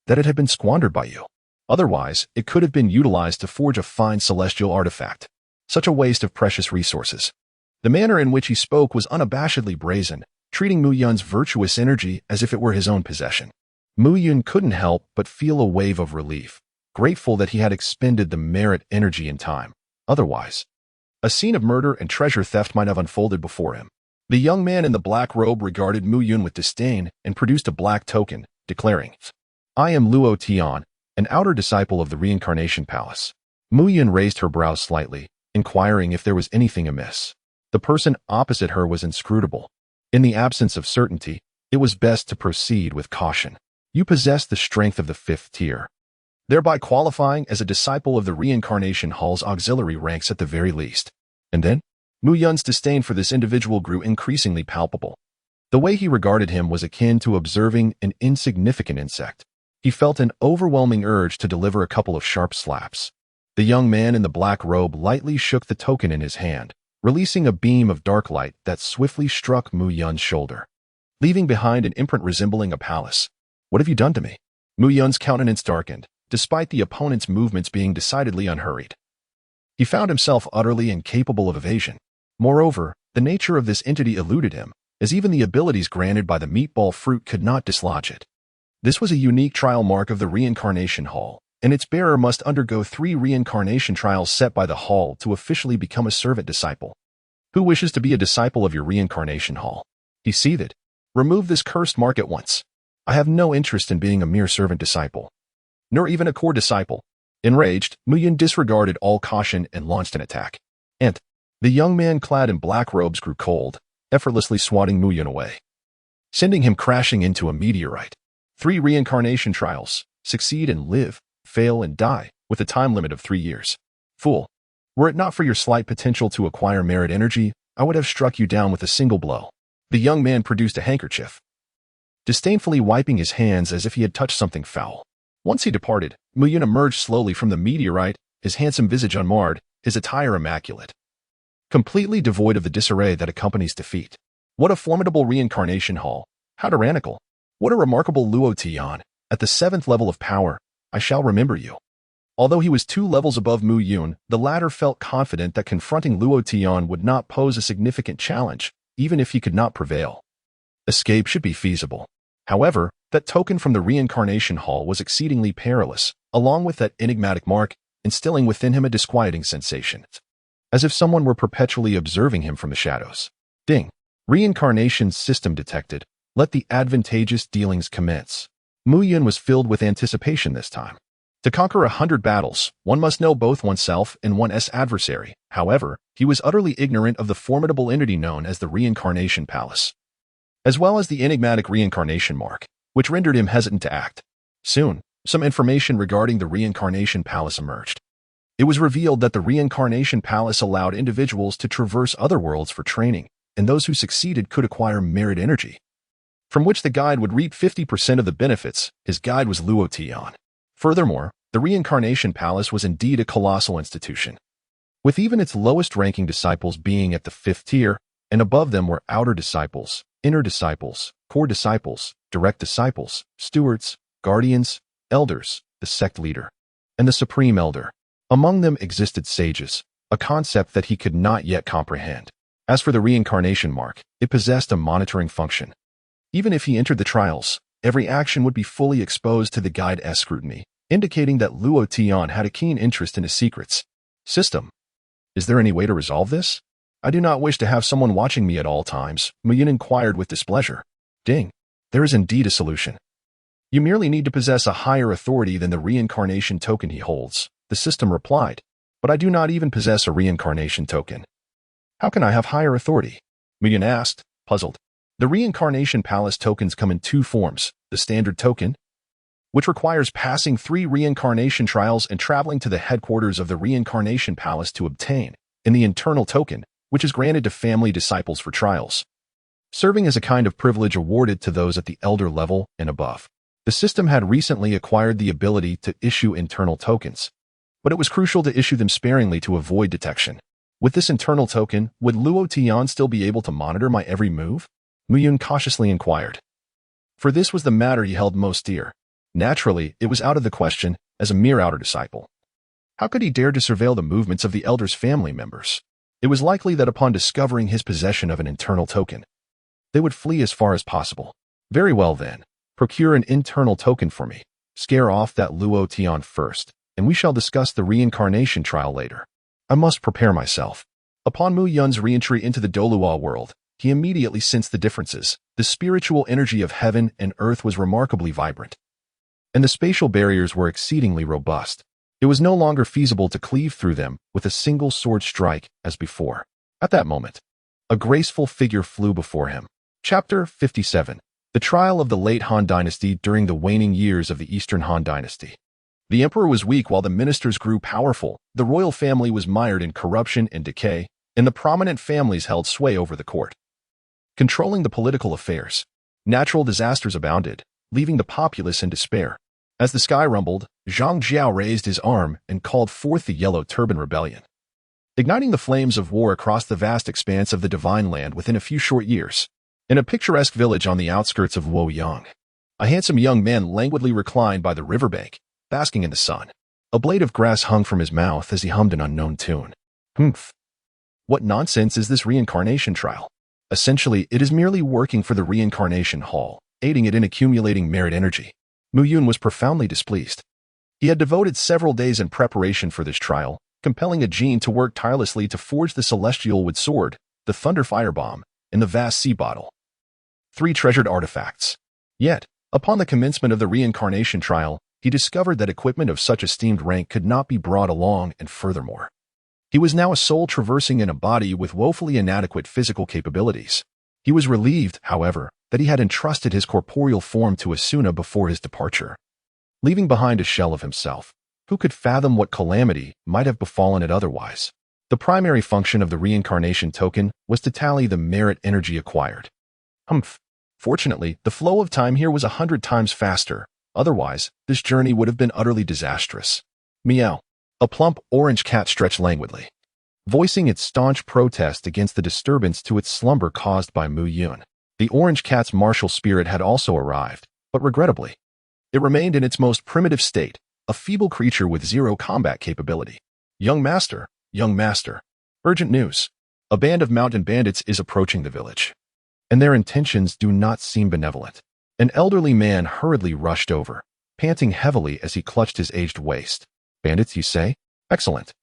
that it had been squandered by you. Otherwise, it could have been utilized to forge a fine celestial artifact. Such a waste of precious resources. The manner in which he spoke was unabashedly brazen, treating Muyun's virtuous energy as if it were his own possession. Muyun couldn't help but feel a wave of relief, grateful that he had expended the merit energy in time. Otherwise, a scene of murder and treasure theft might have unfolded before him. The young man in the black robe regarded Muyun with disdain and produced a black token, declaring, I am Luo Tian, an outer disciple of the Reincarnation Palace. Muyun raised her brows slightly, inquiring if there was anything amiss. The person opposite her was inscrutable. In the absence of certainty, it was best to proceed with caution. You possess the strength of the 5th tier, thereby qualifying as a disciple of the Reincarnation Hall's auxiliary ranks at the very least. And then, Muyun's disdain for this individual grew increasingly palpable. The way he regarded him was akin to observing an insignificant insect. He felt an overwhelming urge to deliver a couple of sharp slaps. The young man in the black robe lightly shook the token in his hand, releasing a beam of dark light that swiftly struck Muyun's shoulder, leaving behind an imprint resembling a palace. What have you done to me? Muyun's countenance darkened, despite the opponent's movements being decidedly unhurried. He found himself utterly incapable of evasion. Moreover, the nature of this entity eluded him, as even the abilities granted by the meatball fruit could not dislodge it. This was a unique trial mark of the Reincarnation Hall, and its bearer must undergo 3 reincarnation trials set by the Hall to officially become a servant disciple. Who wishes to be a disciple of your Reincarnation Hall? He seethed. Remove this cursed mark at once. I have no interest in being a mere servant disciple, nor even a core disciple. Enraged, Muyin disregarded all caution and launched an attack. And the young man clad in black robes grew cold, effortlessly swatting Muyin away, sending him crashing into a meteorite. 3 reincarnation trials. Succeed and live, fail and die, with a time limit of 3 years. Fool. Were it not for your slight potential to acquire merit energy, I would have struck you down with a single blow. The young man produced a handkerchief, disdainfully wiping his hands as if he had touched something foul. Once he departed, Muyin emerged slowly from the meteorite, his handsome visage unmarred, his attire immaculate, completely devoid of the disarray that accompanies defeat. What a formidable reincarnation hall! How tyrannical! What a remarkable Luo Tian! At the 7th level of power, I shall remember you. Although he was 2 levels above Mu Yun, the latter felt confident that confronting Luo Tian would not pose a significant challenge, even if he could not prevail. Escape should be feasible. However, that token from the reincarnation hall was exceedingly perilous, along with that enigmatic mark, instilling within him a disquieting sensation, as if someone were perpetually observing him from the shadows. Ding. Reincarnation system detected. Let the advantageous dealings commence. Mu Yun was filled with anticipation this time. To conquer 100 battles, one must know both oneself and one's adversary. However, he was utterly ignorant of the formidable entity known as the Reincarnation Palace, as well as the enigmatic reincarnation mark, which rendered him hesitant to act. Soon, some information regarding the Reincarnation Palace emerged. It was revealed that the Reincarnation Palace allowed individuals to traverse other worlds for training, and those who succeeded could acquire merit energy, from which the guide would reap 50% of the benefits. His guide was Luo Tian. Furthermore, the Reincarnation Palace was indeed a colossal institution, with even its lowest-ranking disciples being at the 5th tier, and above them were outer disciples, inner disciples, core disciples, direct disciples, stewards, guardians, elders, the sect leader, and the supreme elder. Among them existed sages, a concept that he could not yet comprehend. As for the reincarnation mark, it possessed a monitoring function. Even if he entered the trials, every action would be fully exposed to the guide's scrutiny, indicating that Luo Tian had a keen interest in his secrets. System. Is there any way to resolve this? I do not wish to have someone watching me at all times, Muyin inquired with displeasure. Ding. There is indeed a solution. You merely need to possess a higher authority than the reincarnation token he holds, the system replied. But I do not even possess a reincarnation token. How can I have higher authority? Muyin asked, puzzled. The Reincarnation Palace tokens come in 2 forms, the standard token, which requires passing 3 reincarnation trials and traveling to the headquarters of the Reincarnation Palace to obtain, and the internal token, which is granted to family disciples for trials, serving as a kind of privilege awarded to those at the elder level and above. The system had recently acquired the ability to issue internal tokens, but it was crucial to issue them sparingly to avoid detection. With this internal token, would Luo Tian still be able to monitor my every move? Muyin cautiously inquired. For this was the matter he held most dear. Naturally, it was out of the question, as a mere outer disciple. How could he dare to surveil the movements of the elder's family members? It was likely that upon discovering his possession of an internal token, they would flee as far as possible. Very well then, procure an internal token for me. Scare off that Luo Tian first, and we shall discuss the reincarnation trial later. I must prepare myself. Upon Mu Yun's re-entry into the Douluo world, he immediately sensed the differences. The spiritual energy of heaven and earth was remarkably vibrant, and the spatial barriers were exceedingly robust. It was no longer feasible to cleave through them with a single sword strike as before. At that moment, a graceful figure flew before him. Chapter 57. The Trial of the Late Han Dynasty during the waning years of the Eastern Han Dynasty. The emperor was weak while the ministers grew powerful, the royal family was mired in corruption and decay, and the prominent families held sway over the court, controlling the political affairs. Natural disasters abounded, leaving the populace in despair. As the sky rumbled, Zhang Jiao raised his arm and called forth the Yellow Turban Rebellion, igniting the flames of war across the vast expanse of the Divine Land within a few short years. In a picturesque village on the outskirts of Luoyang, a handsome young man languidly reclined by the riverbank, basking in the sun. A blade of grass hung from his mouth as he hummed an unknown tune. Humph. What nonsense is this reincarnation trial? Essentially, it is merely working for the reincarnation hall, aiding it in accumulating merit energy. Mu Yun was profoundly displeased. He had devoted several days in preparation for this trial, compelling a gene to work tirelessly to forge the celestial wood sword, the thunder firebomb, and the vast sea bottle. 3 treasured artifacts. Yet, upon the commencement of the reincarnation trial, he discovered that equipment of such esteemed rank could not be brought along, and furthermore, he was now a soul traversing in a body with woefully inadequate physical capabilities. He was relieved, however, that he had entrusted his corporeal form to Asuna before his departure. Leaving behind a shell of himself, who could fathom what calamity might have befallen it otherwise? The primary function of the reincarnation token was to tally the merit energy acquired. Humph. Fortunately, the flow of time here was 100 times faster. Otherwise, this journey would have been utterly disastrous. Meow. A plump orange cat stretched languidly, voicing its staunch protest against the disturbance to its slumber caused by Mu Yun. The orange cat's martial spirit had also arrived, but regrettably, it remained in its most primitive state, a feeble creature with 0 combat capability. Young master, urgent news. A band of mountain bandits is approaching the village, and their intentions do not seem benevolent. An elderly man hurriedly rushed over, panting heavily as he clutched his aged waist. Bandits, you say? Excellent.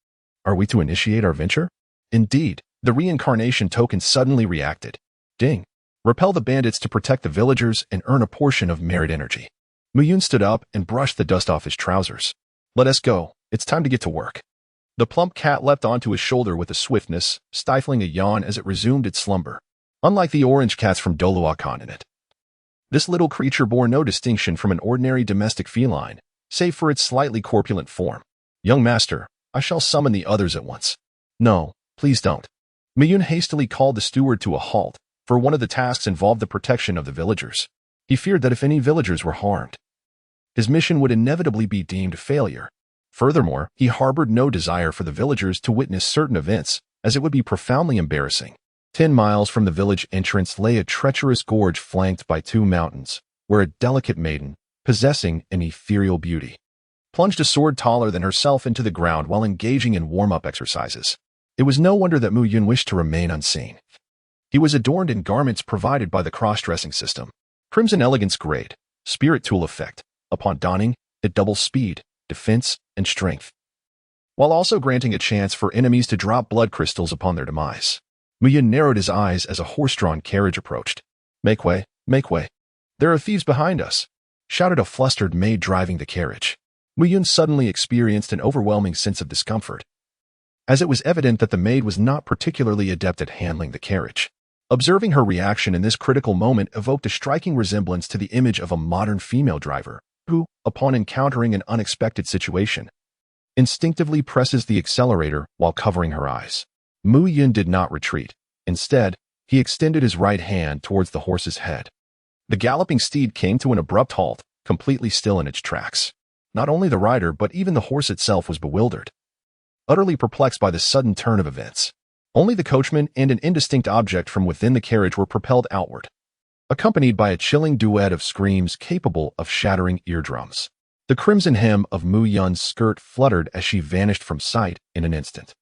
Are we to initiate our venture? Indeed, the reincarnation token suddenly reacted. Ding. Repel the bandits to protect the villagers and earn a portion of merit energy. Mu Yun stood up and brushed the dust off his trousers. Let us go. It's time to get to work. The plump cat leapt onto his shoulder with a swiftness, stifling a yawn as it resumed its slumber. Unlike the orange cats from Douluo continent, this little creature bore no distinction from an ordinary domestic feline, save for its slightly corpulent form. Young master, I shall summon the others at once. No, please don't. Mu Yun hastily called the steward to a halt, for one of the tasks involved the protection of the villagers. He feared that if any villagers were harmed, his mission would inevitably be deemed failure. Furthermore, he harbored no desire for the villagers to witness certain events, as it would be profoundly embarrassing. 10 miles from the village entrance lay a treacherous gorge flanked by 2 mountains, where a delicate maiden, possessing an ethereal beauty, plunged a sword taller than herself into the ground while engaging in warm-up exercises. It was no wonder that Mu Yun wished to remain unseen. He was adorned in garments provided by the cross-dressing system. Crimson elegance grade, spirit tool effect. Upon donning, it doubles speed, defense, and strength, while also granting a chance for enemies to drop blood crystals upon their demise. Mu Yun narrowed his eyes as a horse-drawn carriage approached. Make way, make way. There are thieves behind us, shouted a flustered maid driving the carriage. Mu Yun suddenly experienced an overwhelming sense of discomfort, as it was evident that the maid was not particularly adept at handling the carriage. Observing her reaction in this critical moment evoked a striking resemblance to the image of a modern female driver, who, upon encountering an unexpected situation, instinctively presses the accelerator while covering her eyes. Mu Yun did not retreat. Instead, he extended his right hand towards the horse's head. The galloping steed came to an abrupt halt, completely still in its tracks. Not only the rider but even the horse itself was bewildered, utterly perplexed by the sudden turn of events. Only the coachman and an indistinct object from within the carriage were propelled outward, accompanied by a chilling duet of screams capable of shattering eardrums. The crimson hem of Mu Yun's skirt fluttered as she vanished from sight in an instant.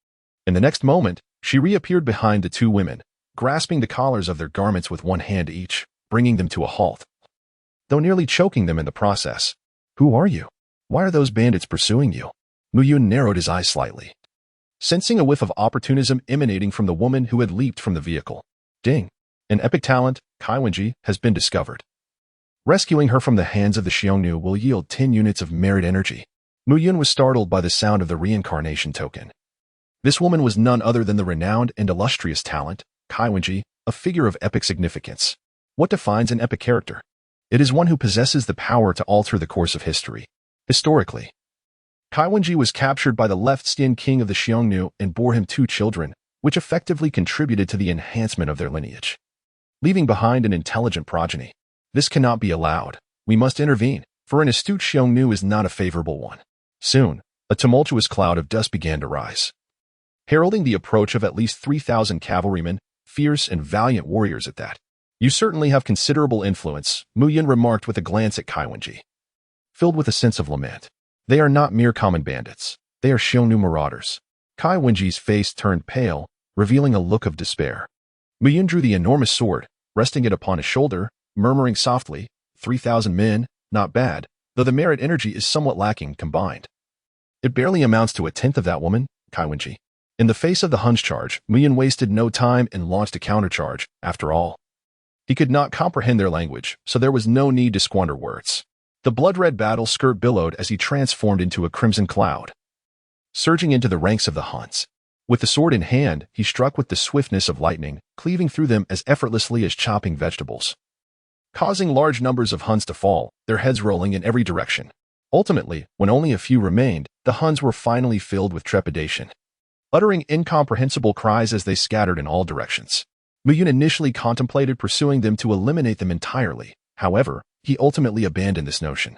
In the next moment, she reappeared behind the 2 women, grasping the collars of their garments with one hand each, bringing them to a halt, though nearly choking them in the process. Who are you? Why are those bandits pursuing you? Mu Yun narrowed his eyes slightly, sensing a whiff of opportunism emanating from the woman who had leaped from the vehicle. Ding! An epic talent, Kaiwenji, has been discovered. Rescuing her from the hands of the Xiongnu will yield 10 units of merit energy. Mu Yun was startled by the sound of the reincarnation token. This woman was none other than the renowned and illustrious talent, Kaiwenji, a figure of epic significance. What defines an epic character? It is one who possesses the power to alter the course of history. Historically, Kaiwenji was captured by the left-skinned king of the Xiongnu and bore him 2 children, which effectively contributed to the enhancement of their lineage, leaving behind an intelligent progeny. This cannot be allowed. We must intervene, for an astute Xiongnu is not a favorable one. Soon, a tumultuous cloud of dust began to rise, heralding the approach of at least 3,000 cavalrymen, fierce and valiant warriors at that. You certainly have considerable influence, Mu Yun remarked with a glance at Kaiwenji, filled with a sense of lament. They are not mere common bandits. They are Xiongnu marauders. Kai Wenji's face turned pale, revealing a look of despair. Muyun drew the enormous sword, resting it upon his shoulder, murmuring softly, 3,000 men, not bad, though the merit energy is somewhat lacking combined. It barely amounts to a tenth of that woman, Kai Wenji. In the face of the Hun's charge, Muyun wasted no time and launched a countercharge, after all. He could not comprehend their language, so there was no need to squander words. The blood-red battle skirt billowed as he transformed into a crimson cloud, surging into the ranks of the Huns. With the sword in hand, he struck with the swiftness of lightning, cleaving through them as effortlessly as chopping vegetables, causing large numbers of Huns to fall, their heads rolling in every direction. Ultimately, when only a few remained, the Huns were finally filled with trepidation, uttering incomprehensible cries as they scattered in all directions. Muyun initially contemplated pursuing them to eliminate them entirely. However, he ultimately abandoned this notion,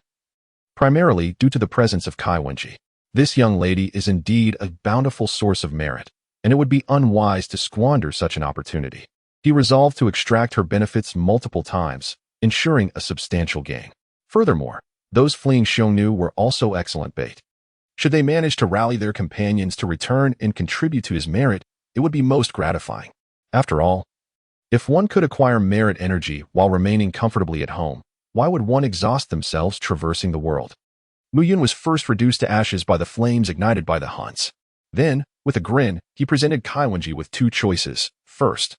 primarily due to the presence of Kai Wenji. This young lady is indeed a bountiful source of merit, and it would be unwise to squander such an opportunity. He resolved to extract her benefits multiple times, ensuring a substantial gain. Furthermore, those fleeing Xiongnu were also excellent bait. Should they manage to rally their companions to return and contribute to his merit, it would be most gratifying. After all, if one could acquire merit energy while remaining comfortably at home, why would one exhaust themselves traversing the world? Muyun was first reduced to ashes by the flames ignited by the Huns. Then, with a grin, he presented Kai Wenji with two choices. First,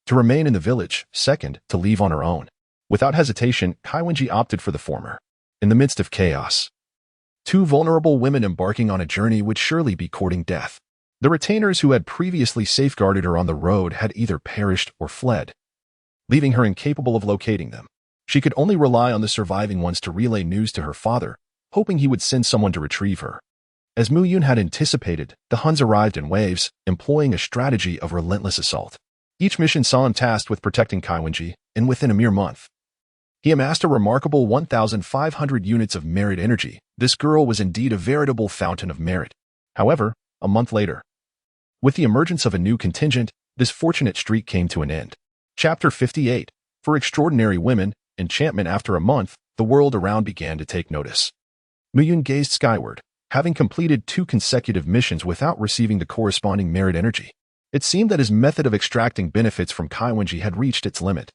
to remain in the village. Second, to leave on her own. Without hesitation, Kai Wenji opted for the former. In the midst of chaos, two vulnerable women embarking on a journey would surely be courting death. The retainers who had previously safeguarded her on the road had either perished or fled, leaving her incapable of locating them. She could only rely on the surviving ones to relay news to her father, hoping he would send someone to retrieve her. As Muyun had anticipated, the Huns arrived in waves, employing a strategy of relentless assault. Each mission saw him tasked with protecting Kai Wenji, and within a mere month, he amassed a remarkable 1,500 units of merit energy. This girl was indeed a veritable fountain of merit. However, a month later, with the emergence of a new contingent, this fortunate streak came to an end. Chapter 58. For extraordinary women, enchantment. After a month, the world around began to take notice. Muyun gazed skyward, having completed 2 consecutive missions without receiving the corresponding merit energy. It seemed that his method of extracting benefits from Kai Wenji had reached its limit.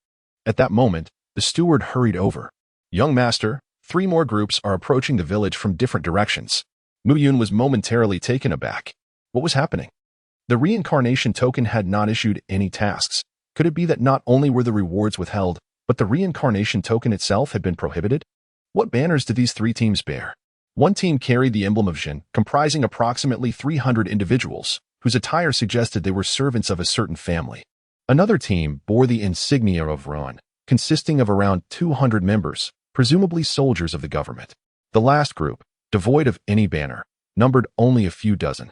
At that moment, the steward hurried over. Young master, 3 more groups are approaching the village from different directions. Muyun was momentarily taken aback. What was happening? The reincarnation token had not issued any tasks. Could it be that not only were the rewards withheld, but the reincarnation token itself had been prohibited? What banners did these 3 teams bear? One team carried the emblem of Jin, comprising approximately 300 individuals, whose attire suggested they were servants of a certain family. Another team bore the insignia of Ruan, consisting of around 200 members, presumably soldiers of the government. The last group, devoid of any banner, numbered only a few dozen,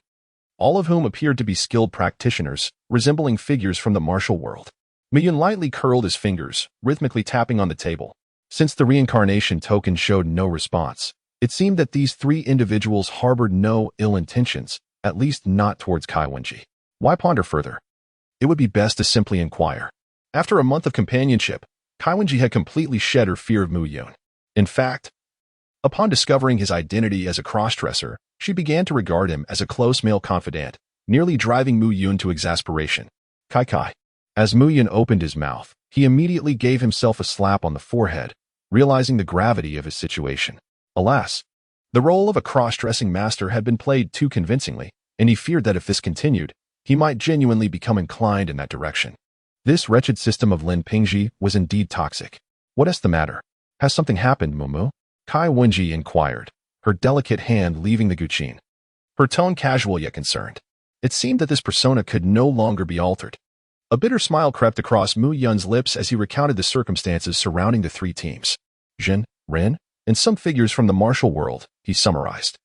all of whom appeared to be skilled practitioners, resembling figures from the martial world. Muyun lightly curled his fingers, rhythmically tapping on the table. Since the reincarnation token showed no response, it seemed that these 3 individuals harbored no ill intentions, at least not towards Kai Wenji. Why ponder further? It would be best to simply inquire. After a month of companionship, Kai Wenji had completely shed her fear of Muyun. In fact, upon discovering his identity as a crossdresser, she began to regard him as a close male confidant, nearly driving Muyun to exasperation. Kai. As Muyun opened his mouth, he immediately gave himself a slap on the forehead, realizing the gravity of his situation. Alas, the role of a cross-dressing master had been played too convincingly, and he feared that if this continued, he might genuinely become inclined in that direction. This wretched system of Lin Pingji was indeed toxic. What is the matter? Has something happened, Mumu? Kai Wenji inquired, her delicate hand leaving the guqin, her tone casual yet concerned. It seemed that this persona could no longer be altered. A bitter smile crept across Mu Yun's lips as he recounted the circumstances surrounding the 3 teams. Jin, Ren, and some figures from the martial world, he summarized.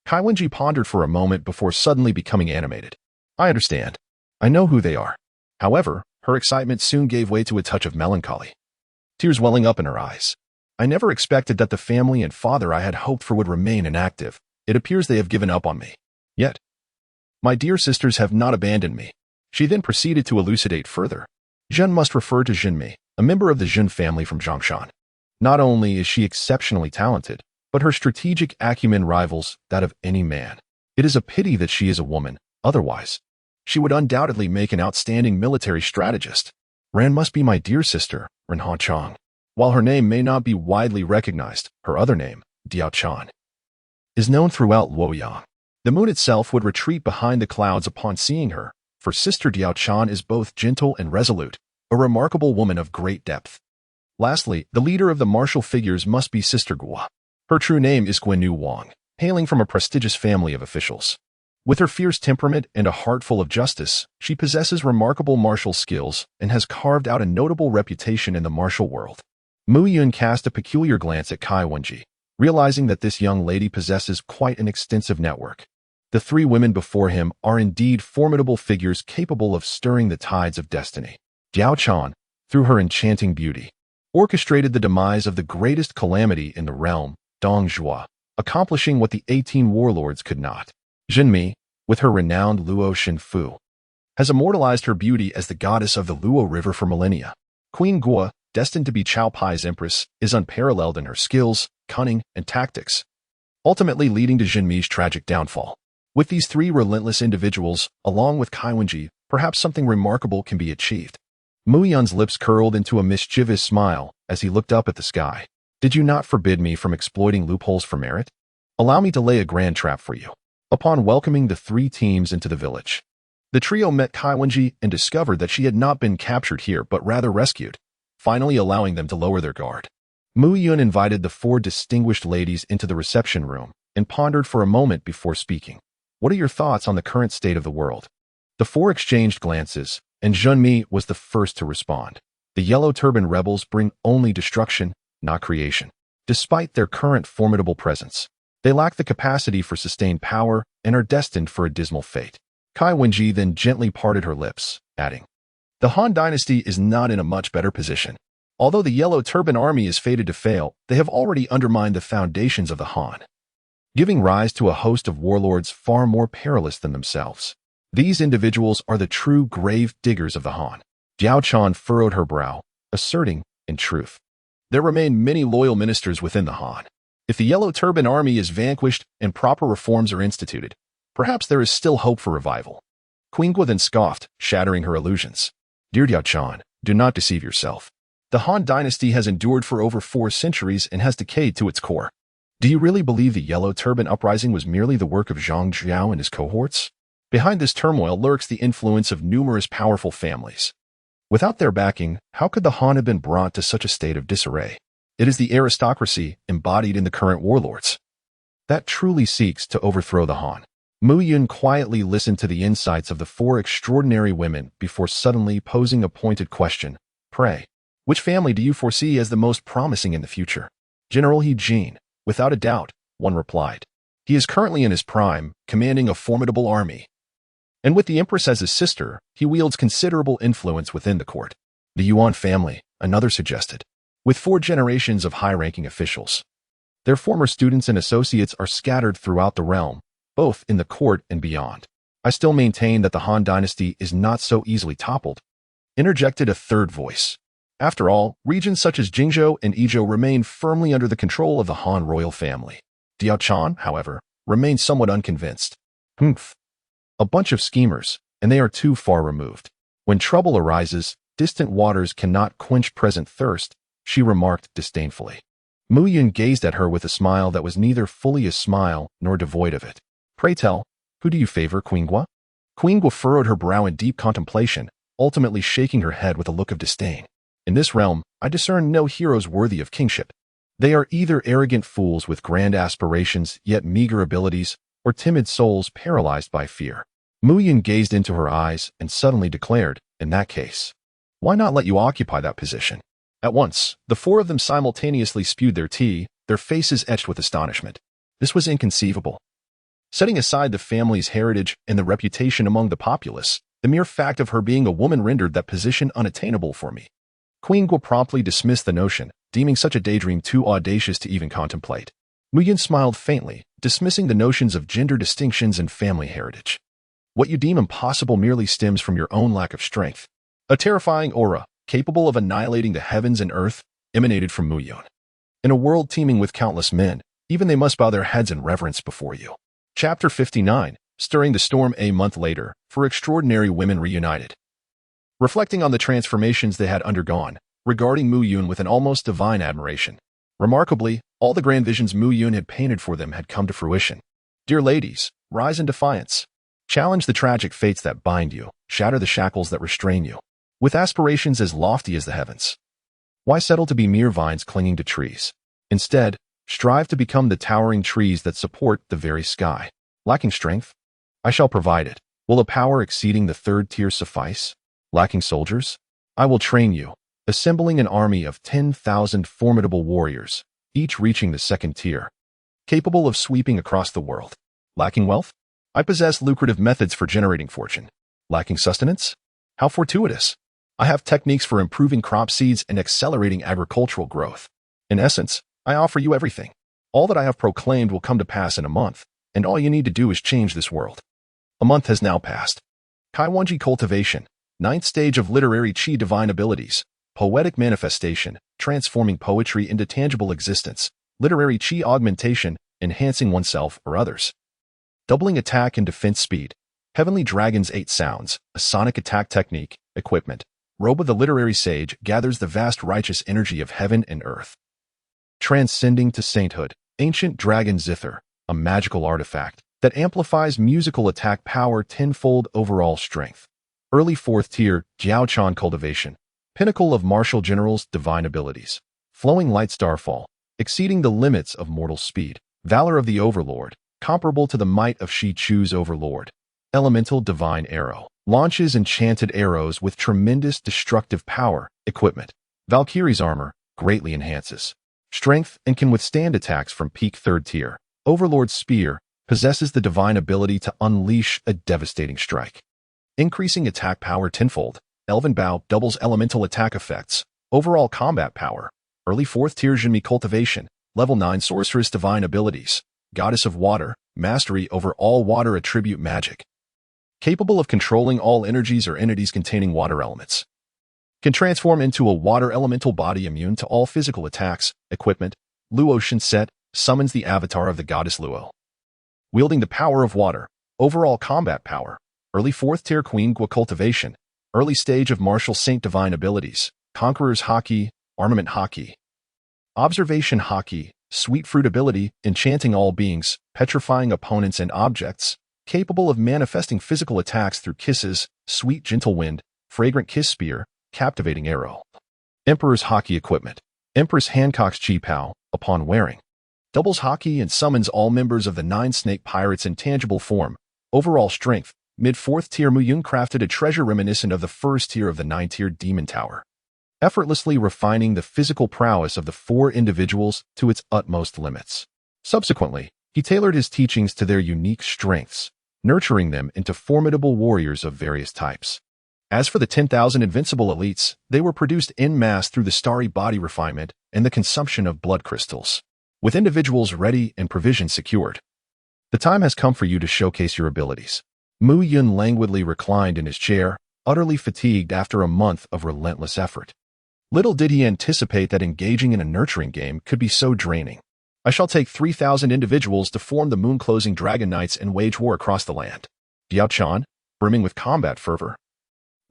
Kai Wenji pondered for a moment before suddenly becoming animated. I understand. I know who they are. However, her excitement soon gave way to a touch of melancholy, tears welling up in her eyes. I never expected that the family and father I had hoped for would remain inactive. It appears they have given up on me. Yet, my dear sisters have not abandoned me. She then proceeded to elucidate further. Jin must refer to Jinmei, a member of the Jin family from Zhongshan. Not only is she exceptionally talented, but her strategic acumen rivals that of any man. It is a pity that she is a woman, otherwise she would undoubtedly make an outstanding military strategist. Ran must be my dear sister, Ren Ha Chang. While her name may not be widely recognized, her other name, Diao Chan, is known throughout Luoyang. The moon itself would retreat behind the clouds upon seeing her, for Sister Diao Chan is both gentle and resolute, a remarkable woman of great depth. Lastly, the leader of the martial figures must be Sister Gua. Her true name is Guinu Wang, hailing from a prestigious family of officials. With her fierce temperament and a heart full of justice, she possesses remarkable martial skills and has carved out a notable reputation in the martial world. Mu Yun cast a peculiar glance at Kai Wenji, realizing that this young lady possesses quite an extensive network. The three women before him are indeed formidable figures capable of stirring the tides of destiny. Diao Chan, through her enchanting beauty, orchestrated the demise of the greatest calamity in the realm, Dong Zhuo, accomplishing what the 18 warlords could not. Jinmi, with her renowned Luo Shinfu, has immortalized her beauty as the goddess of the Luo River for millennia. Queen Gua, destined to be Chao Pai's empress, is unparalleled in her skills, cunning, and tactics, ultimately leading to Jinmi's tragic downfall. With these three relentless individuals, along with Kai Wenji, perhaps something remarkable can be achieved. Mu Yun's lips curled into a mischievous smile as he looked up at the sky. Did you not forbid me from exploiting loopholes for merit? Allow me to lay a grand trap for you. Upon welcoming the three teams into the village, the trio met Kai Wenji and discovered that she had not been captured here but rather rescued, finally allowing them to lower their guard. Mu Yun invited the four distinguished ladies into the reception room and pondered for a moment before speaking. What are your thoughts on the current state of the world? The four exchanged glances, and Junmi was the first to respond. The Yellow Turban rebels bring only destruction, not creation. Despite their current formidable presence, they lack the capacity for sustained power and are destined for a dismal fate. Kai Wenji then gently parted her lips, adding, the Han dynasty is not in a much better position. Although the Yellow Turban army is fated to fail, they have already undermined the foundations of the Han, giving rise to a host of warlords far more perilous than themselves. These individuals are the true grave diggers of the Han. Diao Chan furrowed her brow, asserting, in truth, there remain many loyal ministers within the Han. If the Yellow Turban army is vanquished and proper reforms are instituted, perhaps there is still hope for revival. Queen Gua then scoffed, shattering her illusions. Dear Diao Chan, do not deceive yourself. The Han dynasty has endured for over 4 centuries and has decayed to its core. Do you really believe the Yellow Turban uprising was merely the work of Zhang Jiao and his cohorts? Behind this turmoil lurks the influence of numerous powerful families. Without their backing, how could the Han have been brought to such a state of disarray? It is the aristocracy, embodied in the current warlords, that truly seeks to overthrow the Han. Mu Yun quietly listened to the insights of the 4 extraordinary women before suddenly posing a pointed question. Pray, which family do you foresee as the most promising in the future? General He Jin, without a doubt, one replied. He is currently in his prime, commanding a formidable army. And with the Empress as his sister, he wields considerable influence within the court. The Yuan family, another suggested. With 4 generations of high-ranking officials, their former students and associates are scattered throughout the realm, both in the court and beyond. I still maintain that the Han dynasty is not so easily toppled, interjected a third voice. After all, regions such as Jingzhou and Izhou remain firmly under the control of the Han royal family. Diao Chan, however, remains somewhat unconvinced. Humph. A bunch of schemers, and they are too far removed. When trouble arises, distant waters cannot quench present thirst, she remarked disdainfully. Mu Yun gazed at her with a smile that was neither fully a smile nor devoid of it. Pray tell, who do you favor, Queen Gua? Queen Gua furrowed her brow in deep contemplation, ultimately shaking her head with a look of disdain. In this realm, I discern no heroes worthy of kingship. They are either arrogant fools with grand aspirations yet meager abilities, or timid souls paralyzed by fear. Mu Yun gazed into her eyes and suddenly declared, in that case, why not let you occupy that position? At once, the 4 of them simultaneously spewed their tea, their faces etched with astonishment. This was inconceivable. Setting aside the family's heritage and the reputation among the populace, the mere fact of her being a woman rendered that position unattainable for me. Queen Gua promptly dismissed the notion, deeming such a daydream too audacious to even contemplate. Mu Yun smiled faintly, dismissing the notions of gender distinctions and family heritage. What you deem impossible merely stems from your own lack of strength. A terrifying aura, capable of annihilating the heavens and earth, emanated from Mu Yun. In a world teeming with countless men, Even they must bow their heads in reverence before you. Chapter 59, Stirring the Storm. A month later, for extraordinary women reunited. Reflecting on the transformations they had undergone, regarding Mu Yun with an almost divine admiration. Remarkably, all the grand visions Mu Yun had painted for them had come to fruition. Dear ladies, rise in defiance. Challenge the tragic fates that bind you, shatter the shackles that restrain you. With aspirations as lofty as the heavens. Why settle to be mere vines clinging to trees? Instead, strive to become the towering trees that support the very sky. Lacking strength? I shall provide it. Will a power exceeding the third tier suffice? Lacking soldiers? I will train you, assembling an army of 10,000 formidable warriors, each reaching the second tier, capable of sweeping across the world. Lacking wealth? I possess lucrative methods for generating fortune. Lacking sustenance? How fortuitous! I have techniques for improving crop seeds and accelerating agricultural growth. In essence, I offer you everything. All that I have proclaimed will come to pass in a month, and all you need to do is change this world. A month has now passed. Kaiwanji cultivation, 9th stage of literary chi divine abilities, poetic manifestation, transforming poetry into tangible existence, literary chi augmentation, enhancing oneself or others. Doubling attack and defense speed, Heavenly Dragon's 8 sounds, a sonic attack technique, equipment. Robe of the literary sage gathers the vast righteous energy of heaven and earth. Transcending to sainthood, ancient dragon zither, a magical artifact that amplifies musical attack power tenfold overall strength. Early 4th tier, Jiaochan cultivation, pinnacle of martial generals' divine abilities. Flowing light starfall, exceeding the limits of mortal speed. Valor of the overlord, comparable to the might of Shi Chu's overlord. Elemental divine arrow, launches enchanted arrows with tremendous destructive power. Equipment, Valkyrie's armor, greatly enhances strength and can withstand attacks from peak 3rd tier. Overlord's spear possesses the divine ability to unleash a devastating strike. Increasing attack power tenfold. Elven Bow doubles elemental attack effects. Overall combat power. Early 4th tier Jinmi cultivation. Level 9 sorceress divine abilities. Goddess of water, mastery over all water attribute magic. Capable of controlling all energies or entities containing water elements. Can transform into a water elemental body immune to all physical attacks. Equipment, Luo Shinset, summons the avatar of the goddess Luo. Wielding the power of water. Overall combat power. Early 4th tier Queen Gua cultivation. Early stage of martial saint divine abilities. Conqueror's Haki, armament Haki. Observation Haki, sweet fruit ability, enchanting all beings, petrifying opponents and objects. Capable of manifesting physical attacks through kisses, sweet gentle wind, fragrant kiss spear, captivating arrow. Emperor's Haki equipment. Empress Hancock's Chi Pao, upon wearing. Doubles Haki and summons all members of the 9 snake pirates in tangible form. Overall strength. Mid 4th tier Mu Yun crafted a treasure reminiscent of the 1st tier of the 9th-tier Demon Tower. Effortlessly refining the physical prowess of the 4 individuals to its utmost limits. Subsequently, he tailored his teachings to their unique strengths, nurturing them into formidable warriors of various types. As for the 10,000 invincible elites, they were produced en masse through the starry body refinement and the consumption of blood crystals. With individuals ready and provisions secured, the time has come for you to showcase your abilities. Mu Yun languidly reclined in his chair, utterly fatigued after a month of relentless effort. Little did he anticipate that engaging in a nurturing game could be so draining. I shall take 3,000 individuals to form the moon-closing Dragon Knights and wage war across the land. Diao Chan, brimming with combat fervor,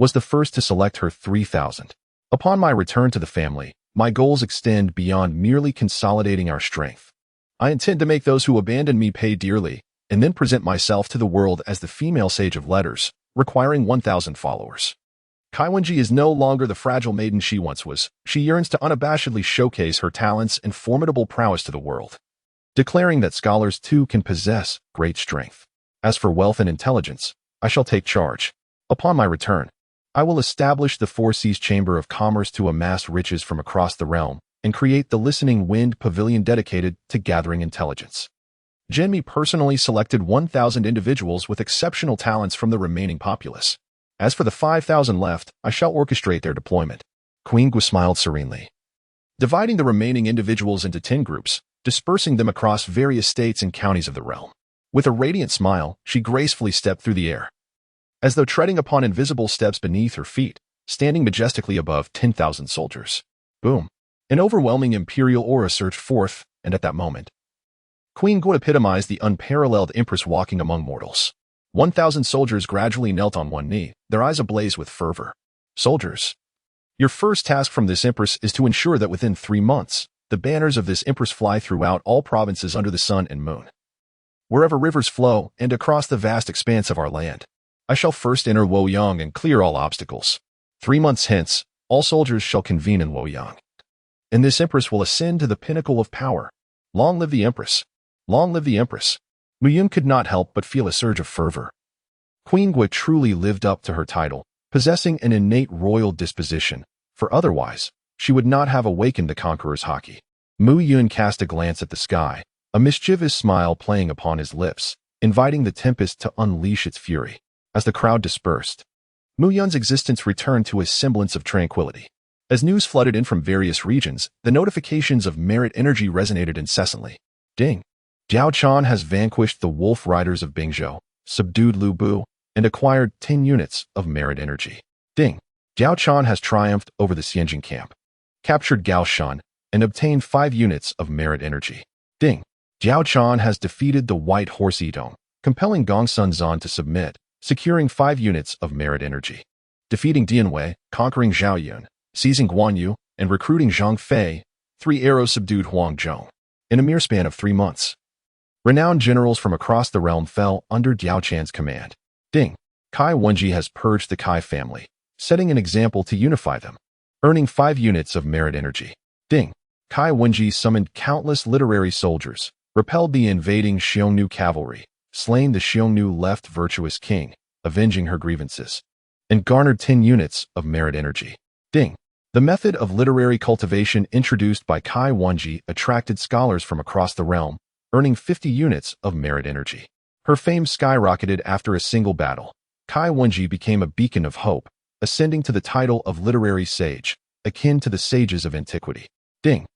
was the first to select her 3,000. Upon my return to the family, my goals extend beyond merely consolidating our strength. I intend to make those who abandon me pay dearly, and then present myself to the world as the female sage of letters, requiring 1,000 followers. Kaiwanji is no longer the fragile maiden she once was. She yearns to unabashedly showcase her talents and formidable prowess to the world, declaring that scholars too can possess great strength. As for wealth and intelligence, I shall take charge. Upon my return, I will establish the Four Seas Chamber of Commerce to amass riches from across the realm and create the Listening Wind Pavilion dedicated to gathering intelligence. Genmi personally selected 1,000 individuals with exceptional talents from the remaining populace. As for the 5,000 left, I shall orchestrate their deployment. Queen Gu smiled serenely, dividing the remaining individuals into 10 groups, dispersing them across various states and counties of the realm. With a radiant smile, she gracefully stepped through the air, as though treading upon invisible steps beneath her feet, standing majestically above 10,000 soldiers. Boom! An overwhelming imperial aura surged forth, and at that moment, Queen Guo epitomized the unparalleled empress walking among mortals. 1,000 soldiers gradually knelt on one knee, their eyes ablaze with fervor. Soldiers, your first task from this empress is to ensure that within 3 months, the banners of this empress fly throughout all provinces under the sun and moon. Wherever rivers flow and across the vast expanse of our land, I shall first enter Luoyang and clear all obstacles. 3 months hence, all soldiers shall convene in Luoyang. And this empress will ascend to the pinnacle of power. Long live the empress! Long live the empress! Mu Yun could not help but feel a surge of fervor. Queen Guo truly lived up to her title, possessing an innate royal disposition, for otherwise, she would not have awakened the conqueror's haki. Mu Yun cast a glance at the sky, a mischievous smile playing upon his lips, inviting the tempest to unleash its fury. As the crowd dispersed, Mu Yun's existence returned to a semblance of tranquility. As news flooded in from various regions, the notifications of merit energy resonated incessantly. Ding! Jiao Chan has vanquished the wolf riders of Bingzhou, subdued Lu Bu, and acquired 10 units of merit energy. Ding! Jiao Chan has triumphed over the Xianjing camp, captured Gao Shan, and obtained 5 units of merit energy. Ding! Jiao Chan has defeated the White Horse Yidong, compelling Gongsun Zan to submit, securing 5 units of merit energy. Defeating Dianwei, conquering Zhao Yun, seizing Guanyu, and recruiting Zhang Fei, 3 arrows subdued Huang Zhong. In a mere span of 3 months, renowned generals from across the realm fell under Diao Chan's command. Ding! Kai Wenji has purged the Kai family, setting an example to unify them, earning 5 units of merit energy. Ding! Kai Wenji summoned countless literary soldiers, repelled the invading Xiongnu cavalry, slain the Xiongnu left virtuous king, avenging her grievances, and garnered 10 units of merit energy. Ding! The method of literary cultivation introduced by Kai Wenji attracted scholars from across the realm, earning 50 units of merit energy. Her fame skyrocketed after a single battle. Kai Wenji became a beacon of hope, ascending to the title of literary sage, akin to the sages of antiquity. Ding!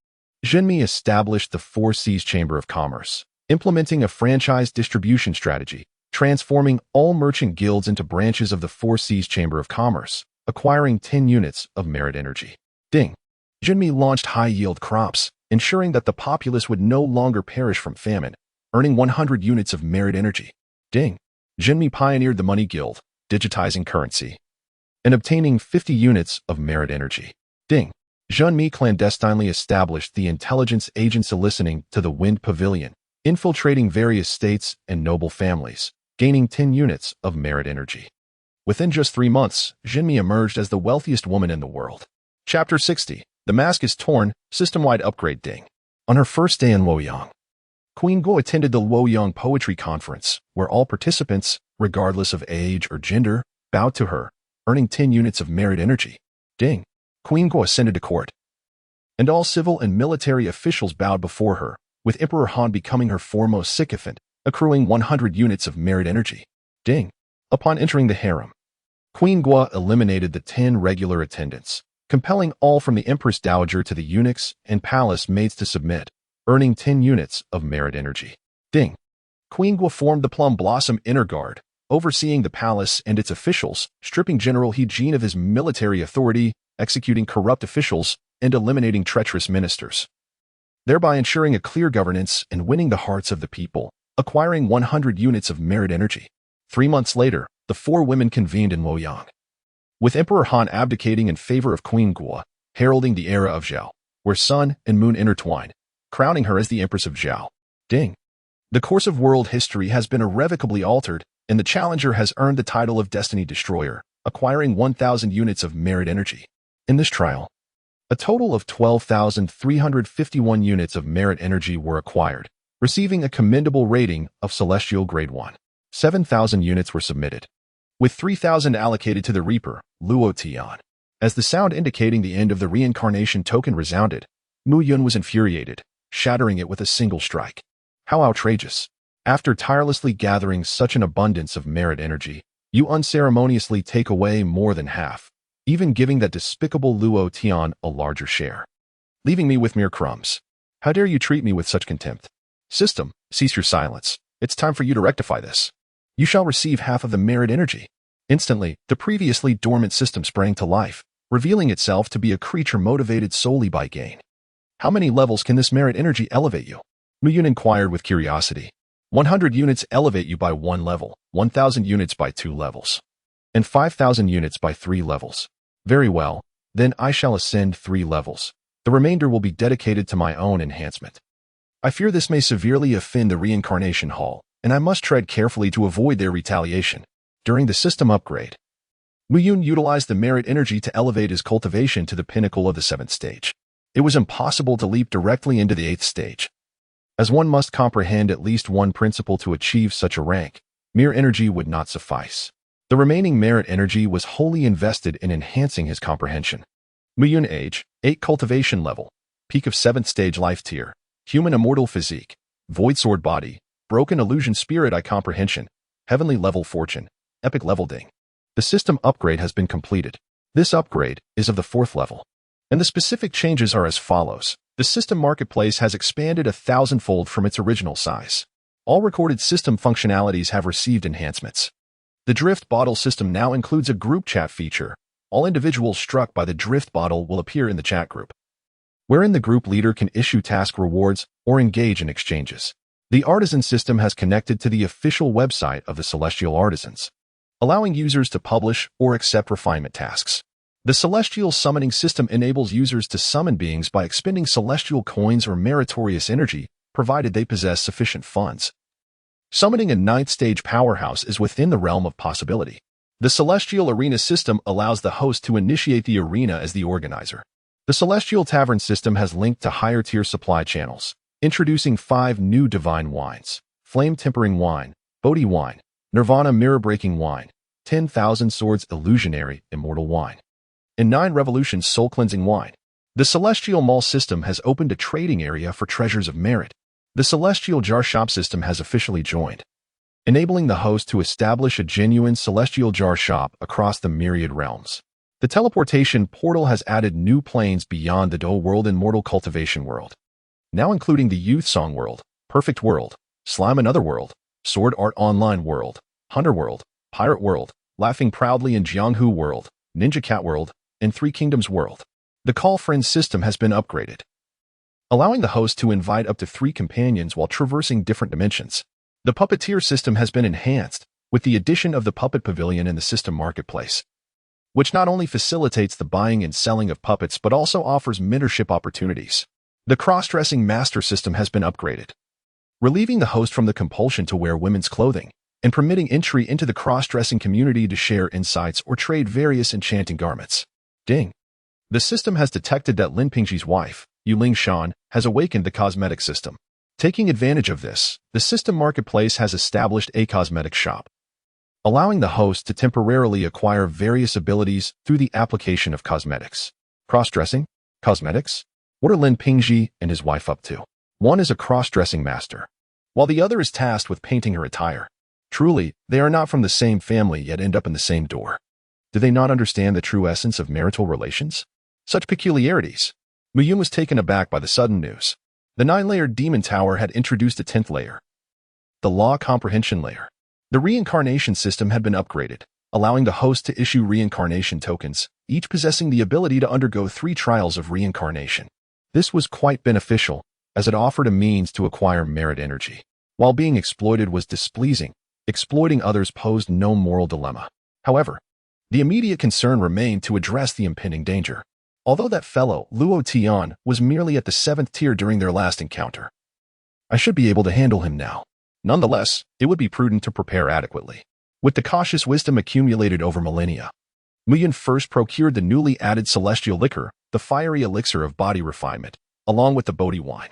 Zhenmi established the Four Seas Chamber of Commerce, implementing a franchise distribution strategy, transforming all merchant guilds into branches of the Four Seas Chamber of Commerce, acquiring 10 units of merit energy. Ding! Zhenmi launched high-yield crops, ensuring that the populace would no longer perish from famine, earning 100 units of merit energy. Ding! Zhenmi pioneered the Money Guild, digitizing currency, and obtaining 50 units of merit energy. Ding! Zhenmi clandestinely established the intelligence agency listening to the Wind Pavilion, infiltrating various states and noble families, gaining 10 units of merit energy. Within just 3 months, Zhenmi emerged as the wealthiest woman in the world. Chapter 60. The Mask is Torn, System-Wide Upgrade. Ding! On her first day in Luoyang, Queen Guo attended the Luoyang Poetry Conference, where all participants, regardless of age or gender, bowed to her, earning 10 units of merit energy. Ding! Queen Guo ascended to court, and all civil and military officials bowed before her, with Emperor Han becoming her foremost sycophant, accruing 100 units of merit energy. Ding! Upon entering the harem, Queen Guo eliminated the 10 regular attendants, compelling all from the Empress Dowager to the eunuchs and palace maids to submit, earning 10 units of merit energy. Ding! Queen Guo formed the Plum Blossom Inner Guard, overseeing the palace and its officials, stripping General He Jin of his military authority, executing corrupt officials, and eliminating treacherous ministers, thereby ensuring a clear governance and winning the hearts of the people, acquiring 100 units of merit energy. 3 months later, the 4 women convened in Luoyang, with Emperor Han abdicating in favor of Queen Guo, heralding the era of Zhao, where sun and moon intertwine, crowning her as the Empress of Zhao. Ding! The course of world history has been irrevocably altered, and the challenger has earned the title of Destiny Destroyer, acquiring 1,000 units of merit energy. In this trial, a total of 12,351 units of merit energy were acquired, receiving a commendable rating of Celestial Grade 1. 7,000 units were submitted, with 3,000 allocated to the Reaper, Luo Tian. As the sound indicating the end of the reincarnation token resounded, Mu Yun was infuriated, shattering it with a single strike. How outrageous! After tirelessly gathering such an abundance of merit energy, you unceremoniously take away more than half, even giving that despicable Luo Tian a larger share, leaving me with mere crumbs. How dare you treat me with such contempt? System, cease your silence. It's time for you to rectify this. You shall receive half of the merit energy. Instantly, the previously dormant system sprang to life, revealing itself to be a creature motivated solely by gain. How many levels can this merit energy elevate you? Muyun inquired with curiosity. 100 units elevate you by 1 level, 1,000 units by 2 levels, and 5,000 units by 3 levels. Very well, then I shall ascend 3 levels. The remainder will be dedicated to my own enhancement. I fear this may severely offend the reincarnation hall, and I must tread carefully to avoid their retaliation. During the system upgrade, Muyun utilized the merit energy to elevate his cultivation to the pinnacle of the 7th stage. It was impossible to leap directly into the 8th stage, as one must comprehend at least one principle to achieve such a rank. Mere energy would not suffice. The remaining merit energy was wholly invested in enhancing his comprehension. Muyun age, 8 cultivation level, peak of 7th stage life tier, human immortal physique, void sword body, broken illusion spirit eye comprehension, heavenly level fortune, epic level ding. The system upgrade has been completed. This upgrade is of the 4th level, and the specific changes are as follows. The system marketplace has expanded 1,000-fold from its original size. All recorded system functionalities have received enhancements. The drift bottle system now includes a group chat feature. All individuals struck by the drift bottle will appear in the chat group, wherein the group leader can issue task rewards or engage in exchanges. The artisan system has connected to the official website of the Celestial Artisans, allowing users to publish or accept refinement tasks. The Celestial Summoning System enables users to summon beings by expending celestial coins or meritorious energy, provided they possess sufficient funds. Summoning a 9th stage powerhouse is within the realm of possibility. The Celestial Arena System allows the host to initiate the arena as the organizer. The Celestial Tavern System has linked to higher-tier supply channels, introducing 5 new divine wines: Flame Tempering Wine, Bodhi Wine, Nirvana Mirror-Breaking Wine, 10,000 Swords Illusionary Immortal Wine, and 9 Revolutions Soul Cleansing Wine. The Celestial Mall System has opened a trading area for treasures of merit. The Celestial Jar Shop System has officially joined, enabling the host to establish a genuine Celestial Jar Shop across the myriad realms. The Teleportation Portal has added new planes beyond the Douluo World and Mortal Cultivation World, now including the Youth Song World, Perfect World, Slime Another World, Sword Art Online World, Hunter World, Pirate World, Laughing Proudly in Jianghu World, Ninja Cat World, and Three Kingdoms World. The Call Friends system has been upgraded, allowing the host to invite up to 3 companions while traversing different dimensions. The Puppeteer system has been enhanced with the addition of the Puppet Pavilion in the system marketplace, which not only facilitates the buying and selling of puppets but also offers mentorship opportunities. The Cross-Dressing Master system has been upgraded, relieving the host from the compulsion to wear women's clothing and permitting entry into the cross-dressing community to share insights or trade various enchanting garments. Ding! The system has detected that Lin Pingji's wife, Yuling Shan, has awakened the cosmetic system. Taking advantage of this, the system marketplace has established a cosmetic shop, allowing the host to temporarily acquire various abilities through the application of cosmetics. Cross-dressing? Cosmetics? What are Lin Pingji and his wife up to? One is a cross-dressing master, while the other is tasked with painting her attire. Truly, they are not from the same family yet end up in the same door. Do they not understand the true essence of marital relations? Such peculiarities. Muyun was taken aback by the sudden news. The 9-layered demon tower had introduced a 10th layer, the law comprehension layer. The reincarnation system had been upgraded, allowing the host to issue reincarnation tokens, each possessing the ability to undergo 3 trials of reincarnation. This was quite beneficial, as it offered a means to acquire merit energy. While being exploited was displeasing, exploiting others posed no moral dilemma. However, the immediate concern remained to address the impending danger. Although that fellow, Luo Tian, was merely at the 7th tier during their last encounter, I should be able to handle him now. Nonetheless, it would be prudent to prepare adequately. With the cautious wisdom accumulated over millennia, Muyun first procured the newly added celestial liquor, the fiery elixir of body refinement, along with the Bodhi wine.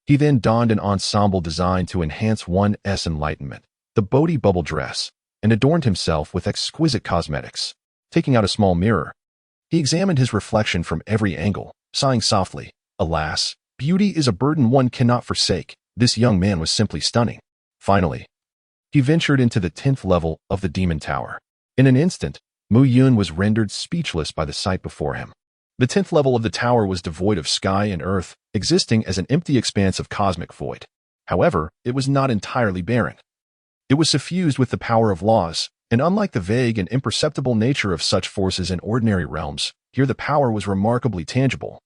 He then donned an ensemble designed to enhance one's enlightenment, the Bodhi bubble dress, and adorned himself with exquisite cosmetics. Taking out a small mirror, he examined his reflection from every angle, sighing softly. Alas, beauty is a burden one cannot forsake. This young man was simply stunning. Finally, he ventured into the 10th level of the demon tower. In an instant, Muyun was rendered speechless by the sight before him. The 10th level of the tower was devoid of sky and earth, existing as an empty expanse of cosmic void. However, it was not entirely barren. It was suffused with the power of laws, and unlike the vague and imperceptible nature of such forces in ordinary realms, here the power was remarkably tangible,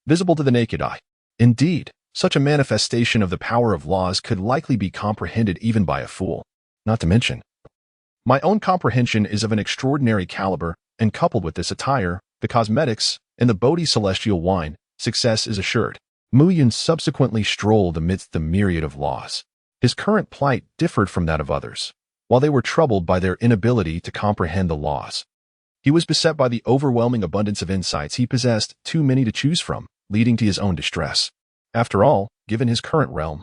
visible to the naked eye. Indeed, Such a manifestation of the power of laws could likely be comprehended even by a fool. Not to mention, my own comprehension is of an extraordinary caliber, and coupled with this attire, the cosmetics, and the Bodhi celestial wine, success is assured. Mu Yun subsequently strolled amidst the myriad of laws. His current plight differed from that of others. While they were troubled by their inability to comprehend the laws, he was beset by the overwhelming abundance of insights he possessed, too many to choose from, leading to his own distress. After all, given his current realm,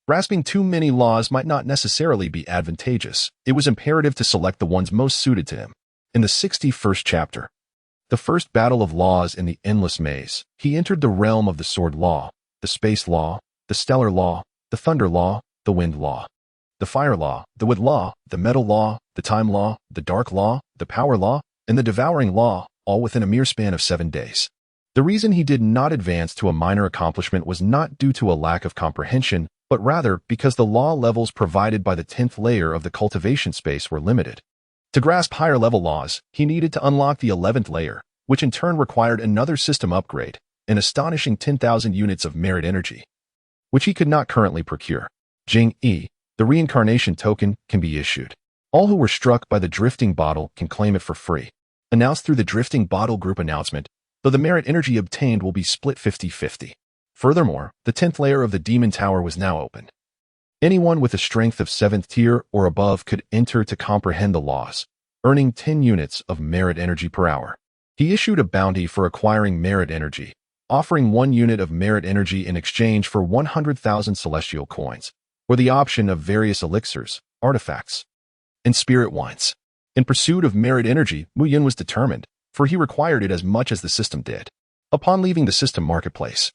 grasping too many laws might not necessarily be advantageous. It was imperative to select the ones most suited to him. In the 61st chapter, the first battle of laws in the endless maze, he entered the realm of the sword law, the space law, the stellar law, the thunder law, the wind law, the fire law, the wood law, the metal law, the time law, the dark law, the power law, and the devouring law, all within a mere span of 7 days. The reason he did not advance to a minor accomplishment was not due to a lack of comprehension, but rather because the law levels provided by the 10th layer of the cultivation space were limited. To grasp higher-level laws, he needed to unlock the 11th layer, which in turn required another system upgrade, an astonishing 10,000 units of merit energy, which he could not currently procure. Jing-E, the reincarnation token, can be issued. All who were struck by the drifting bottle can claim it for free. Announced through the drifting bottle group announcement, though the merit energy obtained will be split 50-50. Furthermore, the 10th layer of the demon tower was now opened. Anyone with a strength of 7th tier or above could enter to comprehend the laws, earning 10 units of merit energy per hour. He issued a bounty for acquiring merit energy, offering 1 unit of merit energy in exchange for 100,000 celestial coins, or the option of various elixirs, artifacts, and spirit wines. In pursuit of merit energy, Mu Yun was determined, for he required it as much as the system did. Upon leaving the system marketplace,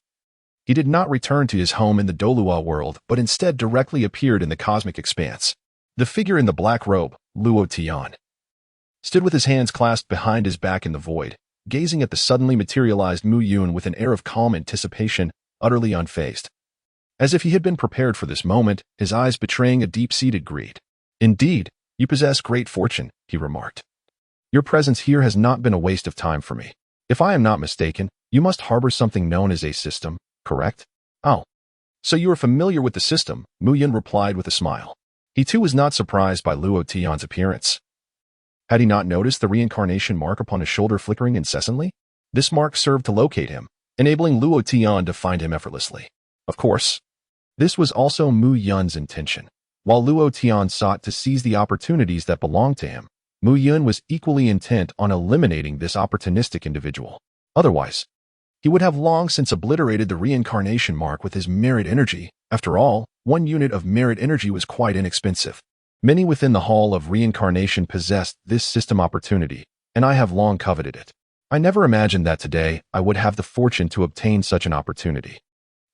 he did not return to his home in the Douluo world, but instead directly appeared in the cosmic expanse. The figure in the black robe, Luo Tian, stood with his hands clasped behind his back in the void, gazing at the suddenly materialized Mu Yun with an air of calm anticipation, utterly unfazed. As if he had been prepared for this moment, his eyes betraying a deep-seated greed. "Indeed, you possess great fortune," he remarked. "Your presence here has not been a waste of time for me. If I am not mistaken, you must harbor something known as a system, correct?" "Oh, so you are familiar with the system," Mu Yun replied with a smile. He too was not surprised by Luo Tian's appearance. Had he not noticed the reincarnation mark upon his shoulder flickering incessantly? This mark served to locate him, enabling Luo Tian to find him effortlessly. Of course, this was also Mu Yun's intention. While Luo Tian sought to seize the opportunities that belonged to him, Mu Yun was equally intent on eliminating this opportunistic individual. Otherwise, he would have long since obliterated the reincarnation mark with his merit energy. After all, 1 unit of merit energy was quite inexpensive. Many within the Hall of Reincarnation possessed this system opportunity, and I have long coveted it. I never imagined that today I would have the fortune to obtain such an opportunity.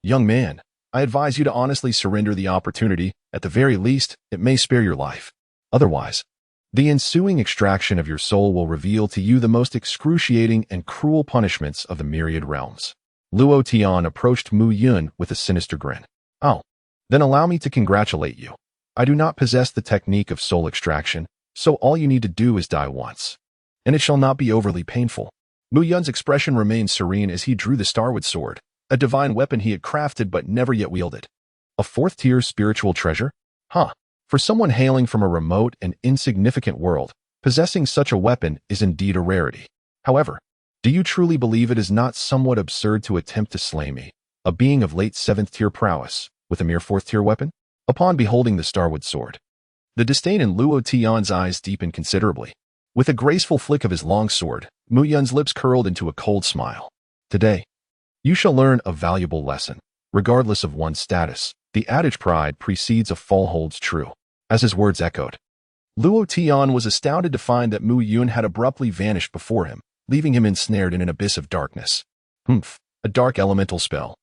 Young man, I advise you to honestly surrender the opportunity. At the very least, it may spare your life. Otherwise, the ensuing extraction of your soul will reveal to you the most excruciating and cruel punishments of the myriad realms. Luo Tian approached Mu Yun with a sinister grin. "Oh, then allow me to congratulate you. I do not possess the technique of soul extraction, so all you need to do is die once, and it shall not be overly painful." Mu Yun's expression remained serene as he drew the Starwood sword, a divine weapon he had crafted but never yet wielded. A 4th-tier spiritual treasure? Huh. For someone hailing from a remote and insignificant world, possessing such a weapon is indeed a rarity. However, do you truly believe it is not somewhat absurd to attempt to slay me, a being of late 7th-tier prowess, with a mere 4th-tier weapon? Upon beholding the Starwood sword, the disdain in Luo Tian's eyes deepened considerably. With a graceful flick of his long sword, Mu Yun's lips curled into a cold smile. "Today, you shall learn a valuable lesson. Regardless of one's status, the adage pride precedes a fall holds true." As his words echoed, Luo Tian was astounded to find that Mu Yun had abruptly vanished before him, leaving him ensnared in an abyss of darkness. A dark elemental spell.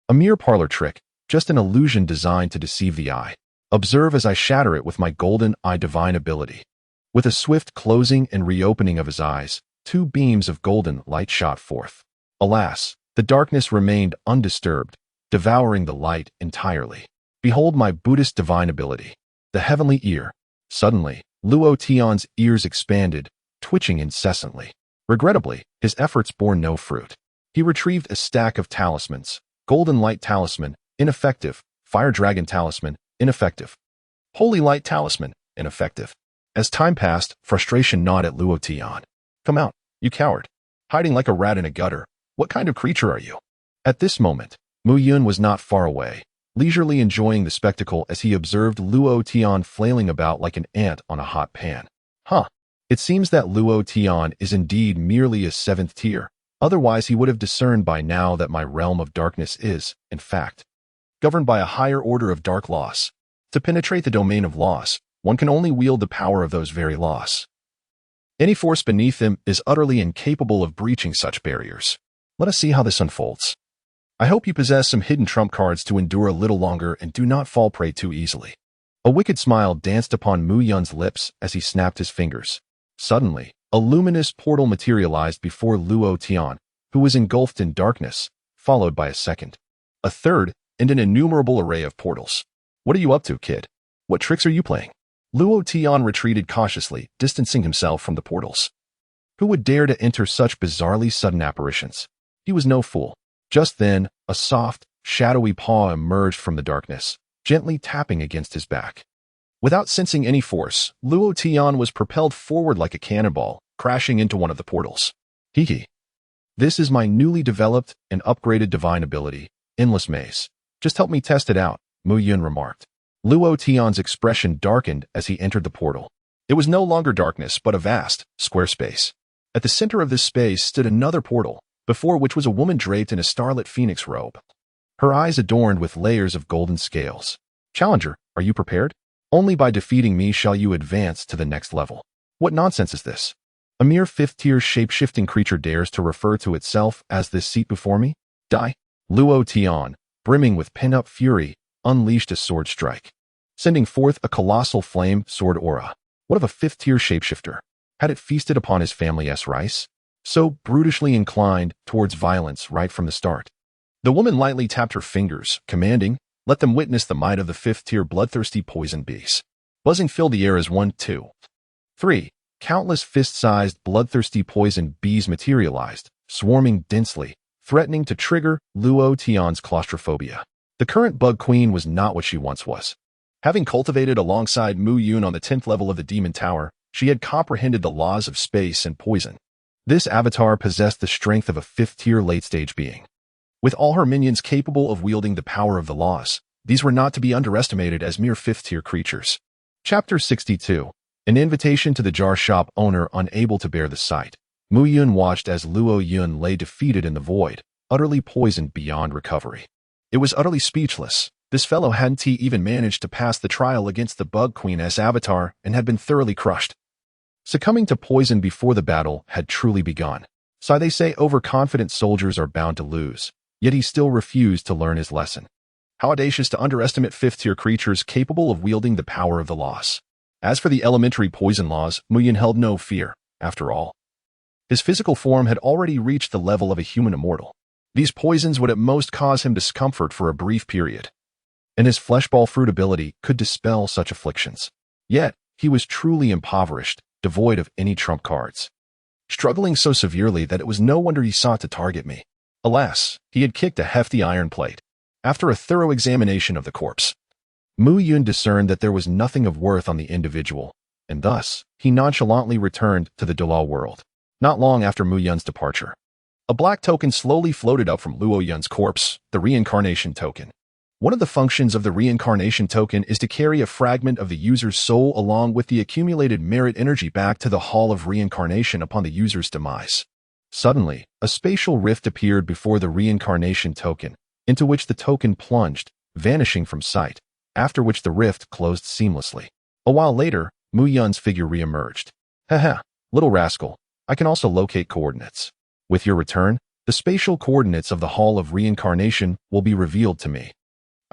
A mere parlor trick, just an illusion designed to deceive the eye. Observe as I shatter it with my golden eye divine ability. With a swift closing and reopening of his eyes, 2 beams of golden light shot forth. Alas, the darkness remained undisturbed, devouring the light entirely. Behold my Buddhist divine ability. The heavenly ear. Suddenly, Luo Tian's ears expanded, twitching incessantly. Regrettably, his efforts bore no fruit. He retrieved a stack of talismans, Golden Light Talisman, ineffective. Fire Dragon Talisman, ineffective. Holy Light Talisman, ineffective. As time passed, frustration gnawed at Luo Tian. Come out, you coward. Hiding like a rat in a gutter. What kind of creature are you? At this moment, Mu Yun was not far away, leisurely enjoying the spectacle as he observed Luo Tian flailing about like an ant on a hot pan. Huh. It seems that Luo Tian is indeed merely a 7th tier. Otherwise, he would have discerned by now that my realm of darkness is, in fact, governed by a higher order of dark laws. To penetrate the domain of laws, one can only wield the power of those very laws. Any force beneath him is utterly incapable of breaching such barriers. Let us see how this unfolds. I hope you possess some hidden trump cards to endure a little longer and do not fall prey too easily. A wicked smile danced upon Mu Yun's lips as he snapped his fingers. Suddenly, a luminous portal materialized before Luo Tian, who was engulfed in darkness, followed by a second, a third, and an innumerable array of portals. What are you up to, kid? What tricks are you playing? Luo Tian retreated cautiously, distancing himself from the portals. Who would dare to enter such bizarrely sudden apparitions? He was no fool. Just then, a soft, shadowy paw emerged from the darkness, gently tapping against his back. Without sensing any force, Luo Tian was propelled forward like a cannonball, crashing into one of the portals. Hee. This is my newly developed and upgraded divine ability, Endless Maze. Just help me test it out, Mu Yun remarked. Luo Tian's expression darkened as he entered the portal. It was no longer darkness, but a vast, square space. At the center of this space stood another portal, before which was a woman draped in a starlit phoenix robe, her eyes adorned with layers of golden scales. Challenger, are you prepared? Only by defeating me shall you advance to the next level. What nonsense is this? A mere 5th-tier shape-shifting creature dares to refer to itself as this seat before me? Die! Luo Tian, brimming with pent-up fury, unleashed a sword strike, sending forth a colossal flame sword aura. What of a 5th-tier shapeshifter? Had it feasted upon his family's rice? So brutishly inclined towards violence right from the start. The woman lightly tapped her fingers, commanding, let them witness the might of the 5th-tier bloodthirsty poison beast. Buzzing filled the air as 1, 2, 3. Countless fist-sized bloodthirsty poison bees materialized, swarming densely, threatening to trigger Luo Tian's claustrophobia. The current bug queen was not what she once was. Having cultivated alongside Mu Yun on the 10th level of the Demon Tower, she had comprehended the laws of space and poison. This avatar possessed the strength of a 5th-tier late-stage being. With all her minions capable of wielding the power of the laws, these were not to be underestimated as mere 5th-tier creatures. Chapter 62. An invitation to the jar shop owner unable to bear the sight. Mu Yun watched as Luo Yun lay defeated in the void, utterly poisoned beyond recovery. It was utterly speechless. This fellow hadn't even managed to pass the trial against the Bug Queen's avatar and had been thoroughly crushed. Succumbing to poison before the battle had truly begun. So they say overconfident soldiers are bound to lose, yet he still refused to learn his lesson. How audacious to underestimate 5th-tier creatures capable of wielding the power of the laws. As for the elementary poison laws, Mu Yun held no fear, after all. His physical form had already reached the level of a human immortal. These poisons would at most cause him discomfort for a brief period, and his fleshball fruit ability could dispel such afflictions. Yet, he was truly impoverished, devoid of any trump cards. Struggling so severely that it was no wonder he sought to target me. Alas, he had kicked a hefty iron plate. After a thorough examination of the corpse, Mu Yun discerned that there was nothing of worth on the individual, and thus, he nonchalantly returned to the Douluo world. Not long after Mu Yun's departure, a black token slowly floated up from Luo Yun's corpse, the reincarnation token. One of the functions of the reincarnation token is to carry a fragment of the user's soul along with the accumulated merit energy back to the Hall of Reincarnation upon the user's demise. Suddenly, a spatial rift appeared before the reincarnation token, into which the token plunged, vanishing from sight, after which the rift closed seamlessly. A while later, Mu Yun's figure re-emerged. Haha, little rascal, I can also locate coordinates. With your return, the spatial coordinates of the Hall of Reincarnation will be revealed to me.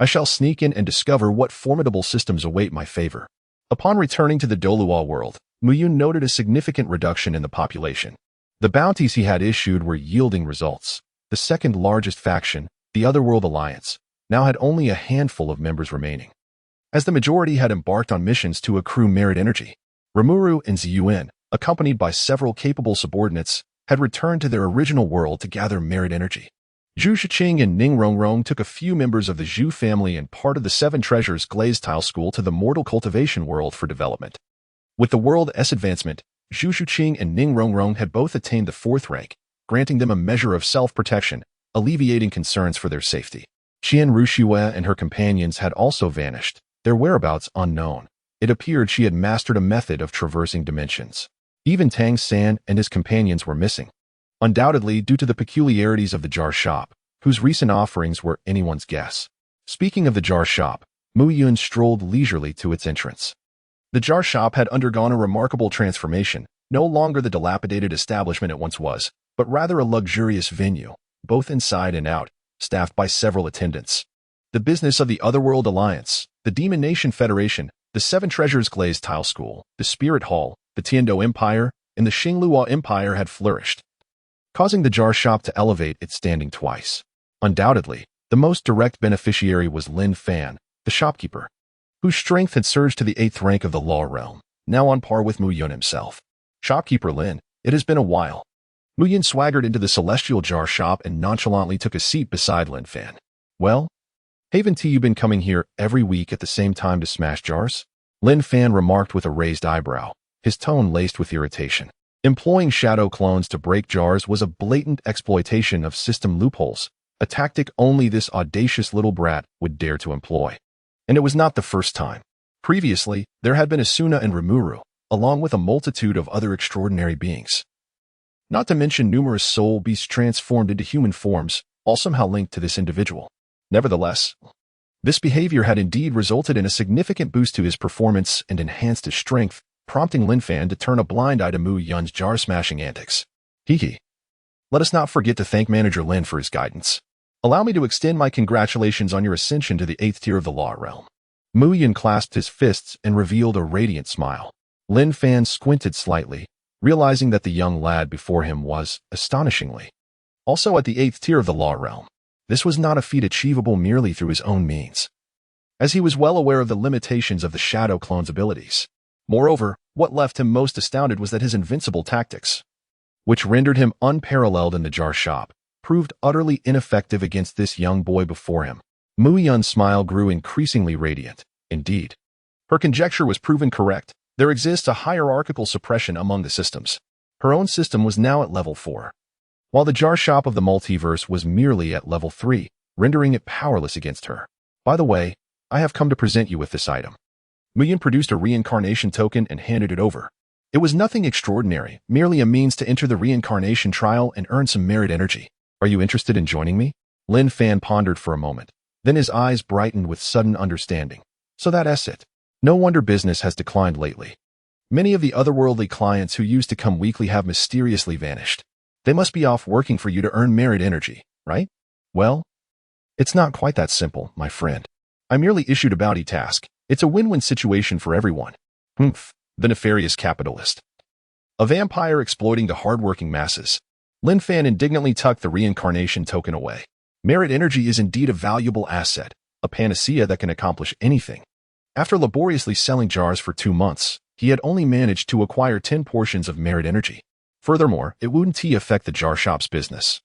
I shall sneak in and discover what formidable systems await my favor. Upon returning to the Douluo world, Mu Yun noted a significant reduction in the population. The bounties he had issued were yielding results. The second largest faction, the Otherworld Alliance, now had only a handful of members remaining, as the majority had embarked on missions to accrue merit energy. Rimuru and Ziyuan, accompanied by several capable subordinates, had returned to their original world to gather merit energy. Zhu Shiqing and Ning Rongrong took a few members of the Zhu family and part of the Seven Treasures Glazed Tile School to the mortal cultivation world for development. With the world's advancement, Zhu Shiqing and Ning Rongrong had both attained the 4th rank, granting them a measure of self-protection, alleviating concerns for their safety. Qian Ruxue and her companions had also vanished, their whereabouts unknown. It appeared she had mastered a method of traversing dimensions. Even Tang San and his companions were missing, undoubtedly due to the peculiarities of the jar shop, whose recent offerings were anyone's guess. Speaking of the jar shop, Mu Yun strolled leisurely to its entrance. The jar shop had undergone a remarkable transformation, no longer the dilapidated establishment it once was, but rather a luxurious venue, both inside and out, staffed by several attendants. The business of the Otherworld Alliance, the Demon Nation Federation, the Seven Treasures Glazed Tile School, the Spirit Hall, the Tiando Empire, and the Xingluo Empire had flourished, causing the jar shop to elevate its standing twice. Undoubtedly, the most direct beneficiary was Lin Fan, the shopkeeper, whose strength had surged to the 8th rank of the law realm, now on par with Mu Yun himself. Shopkeeper Lin, it has been a while. Mu Yun swaggered into the celestial jar shop and nonchalantly took a seat beside Lin Fan. Well, haven't you been coming here every week at the same time to smash jars? Lin Fan remarked with a raised eyebrow, his tone laced with irritation. Employing shadow clones to break jars was a blatant exploitation of system loopholes, a tactic only this audacious little brat would dare to employ. And it was not the first time. Previously, there had been Asuna and Rimuru, along with a multitude of other extraordinary beings. Not to mention numerous soul beasts transformed into human forms, all somehow linked to this individual. Nevertheless, this behavior had indeed resulted in a significant boost to his performance and enhanced his strength, prompting Lin Fan to turn a blind eye to Mu Yun's jar-smashing antics. Hee. Let us not forget to thank Manager Lin for his guidance. Allow me to extend my congratulations on your ascension to the 8th tier of the law realm. Mu Yun clasped his fists and revealed a radiant smile. Lin Fan squinted slightly, realizing that the young lad before him was, astonishingly, also at the 8th tier of the law realm. This was not a feat achievable merely through his own means, as he was well aware of the limitations of the Shadow Clone's abilities. Moreover, what left him most astounded was that his invincible tactics, which rendered him unparalleled in the jar shop, proved utterly ineffective against this young boy before him. Mu Yun's smile grew increasingly radiant. Indeed, her conjecture was proven correct. There exists a hierarchical suppression among the systems. Her own system was now at level 4, while the jar shop of the multiverse was merely at level 3, rendering it powerless against her. By the way, I have come to present you with this item. Mu Yun produced a reincarnation token and handed it over. It was nothing extraordinary, merely a means to enter the reincarnation trial and earn some merit energy. Are you interested in joining me? Lin Fan pondered for a moment. Then his eyes brightened with sudden understanding. So that's it. No wonder business has declined lately. Many of the otherworldly clients who used to come weekly have mysteriously vanished. They must be off working for you to earn merit energy, right? Well, it's not quite that simple, my friend. I merely issued a bounty task. It's a win-win situation for everyone. Humph, the nefarious capitalist. A vampire exploiting the hard-working masses. Lin Fan indignantly tucked the reincarnation token away. Merit energy is indeed a valuable asset, a panacea that can accomplish anything. After laboriously selling jars for 2 months, he had only managed to acquire 10 portions of merit energy. Furthermore, it wouldn't affect the jar shop's business.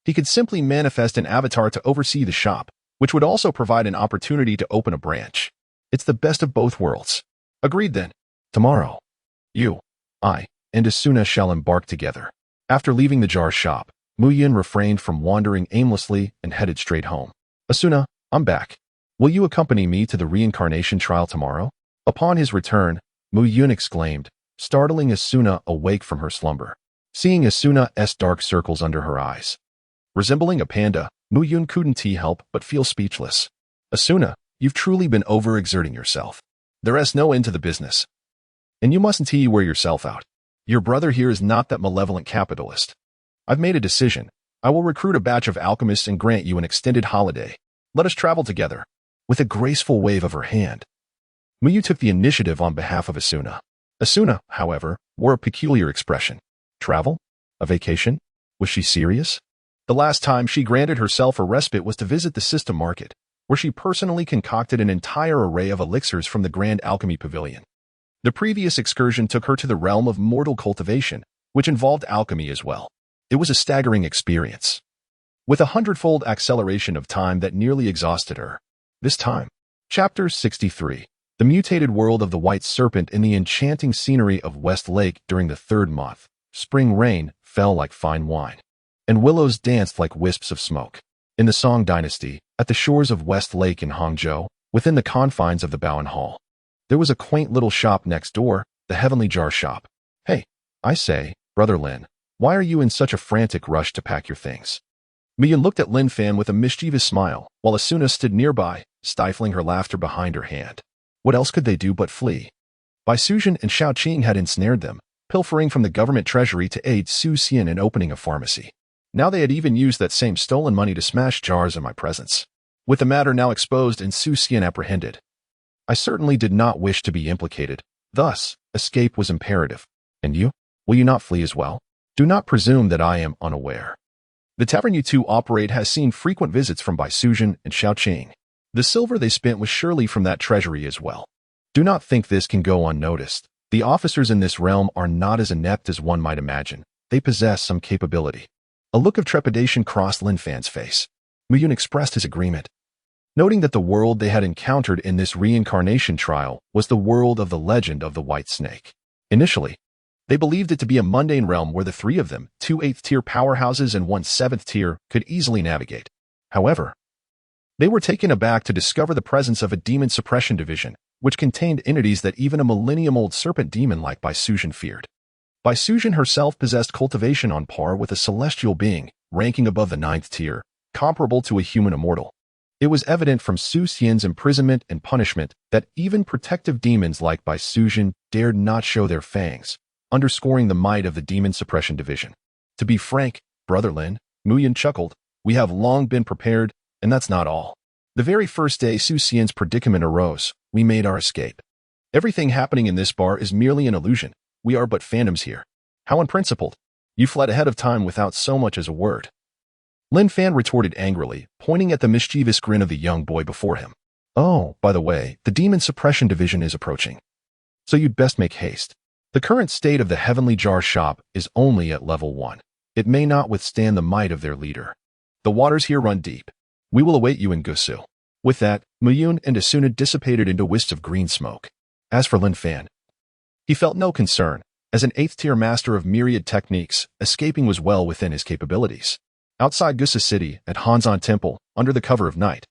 He could simply manifest an avatar to oversee the shop, which would also provide an opportunity to open a branch. It's the best of both worlds. Agreed then. Tomorrow, you, I, and Asuna shall embark together. After leaving the jar shop, Mu Yun refrained from wandering aimlessly and headed straight home. Asuna, I'm back. Will you accompany me to the reincarnation trial tomorrow? Upon his return, Mu Yun exclaimed, startling Asuna awake from her slumber. Seeing Asuna's dark circles under her eyes, resembling a panda, Mu Yun couldn't help but feel speechless. Asuna, you've truly been overexerting yourself. There's no end to the business. And you mustn't wear yourself out. Your brother here is not that malevolent capitalist. I've made a decision. I will recruit a batch of alchemists and grant you an extended holiday. Let us travel together. With a graceful wave of her hand, Mu Yun took the initiative on behalf of Asuna. Asuna, however, wore a peculiar expression. Travel? A vacation? Was she serious? The last time she granted herself a respite was to visit the system market, where she personally concocted an entire array of elixirs from the Grand Alchemy Pavilion. The previous excursion took her to the realm of mortal cultivation, which involved alchemy as well. It was a staggering experience. with a hundredfold acceleration of time that nearly exhausted her. This time. Chapter 63. The mutated world of the white serpent in the enchanting scenery of West Lake during the third month. Spring rain fell like fine wine, and willows danced like wisps of smoke. In the Song Dynasty, at the shores of West Lake in Hangzhou, within the confines of the Bowen Hall, there was a quaint little shop next door, the Heavenly Jar Shop. Hey, I say, Brother Lin, why are you in such a frantic rush to pack your things? Miyun looked at Lin Fan with a mischievous smile, while Asuna stood nearby, stifling her laughter behind her hand. What else could they do but flee? Bai Sujin and Xiao Qing had ensnared them, pilfering from the government treasury to aid Su Xian in opening a pharmacy. Now they had even used that same stolen money to smash jars in my presence. With the matter now exposed and Su Xian apprehended, I certainly did not wish to be implicated. Thus, escape was imperative. And you? Will you not flee as well? Do not presume that I am unaware. The tavern you two operate has seen frequent visits from Bai Sujin and Xiao Qing. The silver they spent was surely from that treasury as well. Do not think this can go unnoticed. The officers in this realm are not as inept as one might imagine. They possess some capability. A look of trepidation crossed Lin Fan's face. Muyun expressed his agreement, noting that the world they had encountered in this reincarnation trial was the world of the legend of the White Snake. Initially, they believed it to be a mundane realm where the three of them, 2 8th-tier powerhouses and 1 7th-tier, could easily navigate. However, they were taken aback to discover the presence of a demon suppression division, which contained entities that even a millennium-old serpent demon like Bai Sujin feared. Bai Sujin herself possessed cultivation on par with a celestial being, ranking above the 9th tier, comparable to a human immortal. It was evident from Su Xian's imprisonment and punishment that even protective demons like Bai Sujin dared not show their fangs, underscoring the might of the demon suppression division. To be frank, Brother Lin, Muyun chuckled, we have long been prepared, and that's not all. The very first day Su Xian's predicament arose, we made our escape. Everything happening in this bar is merely an illusion. We are but phantoms here. How unprincipled. You fled ahead of time without so much as a word. Lin Fan retorted angrily, pointing at the mischievous grin of the young boy before him. Oh, by the way, the demon suppression division is approaching. So you'd best make haste. The current state of the Heavenly Jar Shop is only at level 1. It may not withstand the might of their leader. The waters here run deep. We will await you in Gusu. With that, Muyun and Asuna dissipated into wisps of green smoke. As for Lin Fan, he felt no concern. As an 8th-tier master of myriad techniques, escaping was well within his capabilities. Outside Gusu City, at Hanzan Temple, under the cover of night,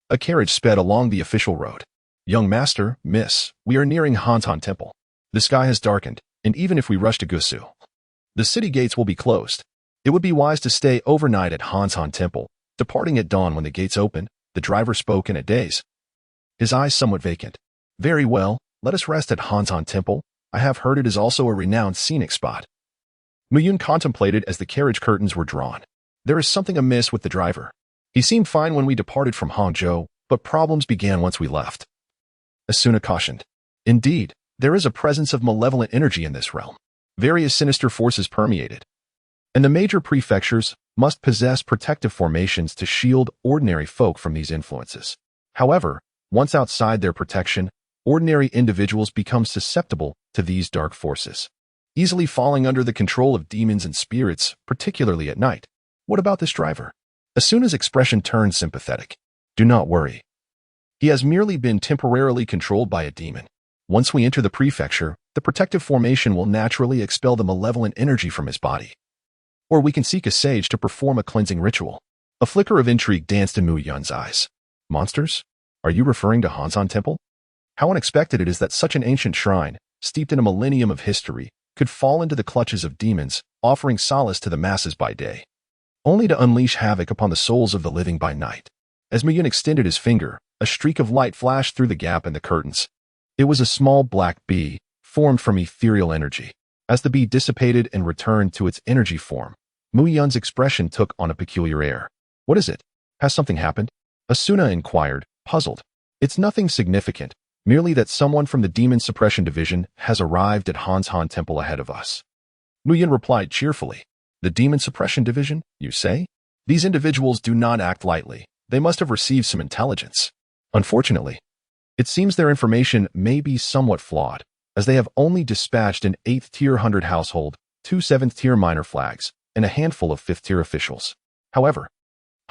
a carriage sped along the official road. Young master, miss, we are nearing Hanzan Temple. The sky has darkened, and even if we rush to Gusu, the city gates will be closed. It would be wise to stay overnight at Hanzan Temple, departing at dawn when the gates open. The driver spoke in a daze, his eyes somewhat vacant. Very well, let us rest at Hanzan Temple. I have heard it is also a renowned scenic spot. Muyun contemplated as the carriage curtains were drawn. There is something amiss with the driver. He seemed fine when we departed from Hangzhou, but problems began once we left. Asuna cautioned. Indeed, there is a presence of malevolent energy in this realm. Various sinister forces permeate it, and the major prefectures must possess protective formations to shield ordinary folk from these influences. However, once outside their protection, ordinary individuals become susceptible to these dark forces, easily falling under the control of demons and spirits, particularly at night. What about this driver? Asuna's expression turned sympathetic. Do not worry. He has merely been temporarily controlled by a demon. Once we enter the prefecture, the protective formation will naturally expel the malevolent energy from his body. Or we can seek a sage to perform a cleansing ritual. A flicker of intrigue danced in Mu Yun's eyes. Monsters? Are you referring to Hanzan Temple? How unexpected it is that such an ancient shrine, steeped in a millennium of history, could fall into the clutches of demons, offering solace to the masses by day, only to unleash havoc upon the souls of the living by night. As Muyun extended his finger, a streak of light flashed through the gap in the curtains. It was a small black bee, formed from ethereal energy. As the bee dissipated and returned to its energy form, Mu Yun's expression took on a peculiar air. What is it? Has something happened? Asuna inquired, puzzled. It's nothing significant, merely that someone from the Demon Suppression Division has arrived at Hanzan Temple ahead of us. Mu Yun replied cheerfully. The Demon Suppression Division, you say? These individuals do not act lightly. They must have received some intelligence. Unfortunately, it seems their information may be somewhat flawed, as they have only dispatched an 8th-tier 100 household, 2 7th-tier minor flags, and a handful of 5th-tier officials. However,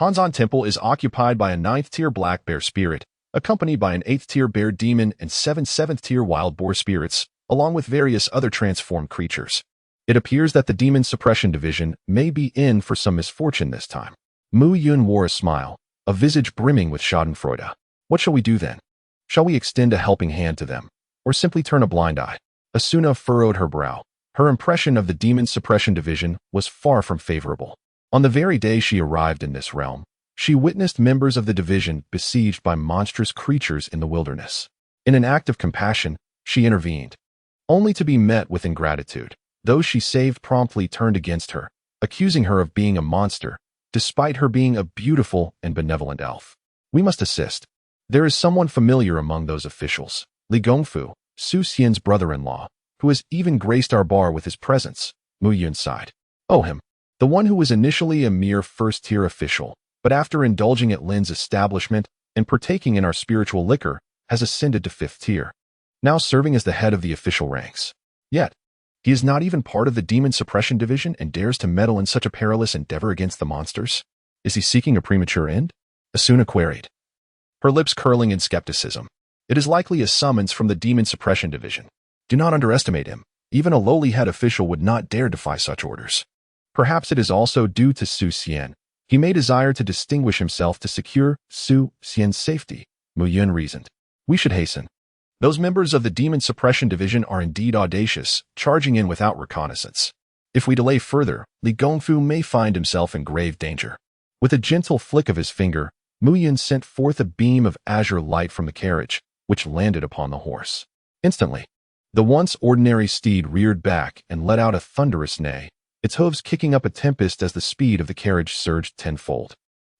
Hanzon Temple is occupied by a 9th-tier black bear spirit, accompanied by an 8th-tier bear demon and 7 7th-tier wild boar spirits, along with various other transformed creatures. It appears that the Demon Suppression Division may be in for some misfortune this time. Mu Yun wore a smile, a visage brimming with schadenfreude. What shall we do then? Shall we extend a helping hand to them, or simply turn a blind eye? Asuna furrowed her brow. Her impression of the Demon Suppression Division was far from favorable. On the very day she arrived in this realm, she witnessed members of the division besieged by monstrous creatures in the wilderness. In an act of compassion, she intervened, only to be met with ingratitude. Those she saved promptly turned against her, accusing her of being a monster, despite her being a beautiful and benevolent elf. We must assist. There is someone familiar among those officials, Li Gongfu, Su Xian's brother-in-law, who has even graced our bar with his presence. Mu Yun sighed. Oh, him. The one who was initially a mere first-tier official, but after indulging at Lin's establishment and partaking in our spiritual liquor, has ascended to 5th tier, now serving as the head of the official ranks. Yet, he is not even part of the Demon Suppression Division and dares to meddle in such a perilous endeavor against the monsters. Is he seeking a premature end? Asuna queried, her lips curling in skepticism. It is likely a summons from the Demon Suppression Division. Do not underestimate him. Even a lowly head official would not dare defy such orders. Perhaps it is also due to Su Xian. He may desire to distinguish himself to secure Su Xian's safety, Mu Yun reasoned. We should hasten. Those members of the Demon Suppression Division are indeed audacious, charging in without reconnaissance. If we delay further, Li Gongfu may find himself in grave danger. With a gentle flick of his finger, Mu Yun sent forth a beam of azure light from the carriage, which landed upon the horse. Instantly, the once ordinary steed reared back and let out a thunderous neigh, its hooves kicking up a tempest as the speed of the carriage surged tenfold.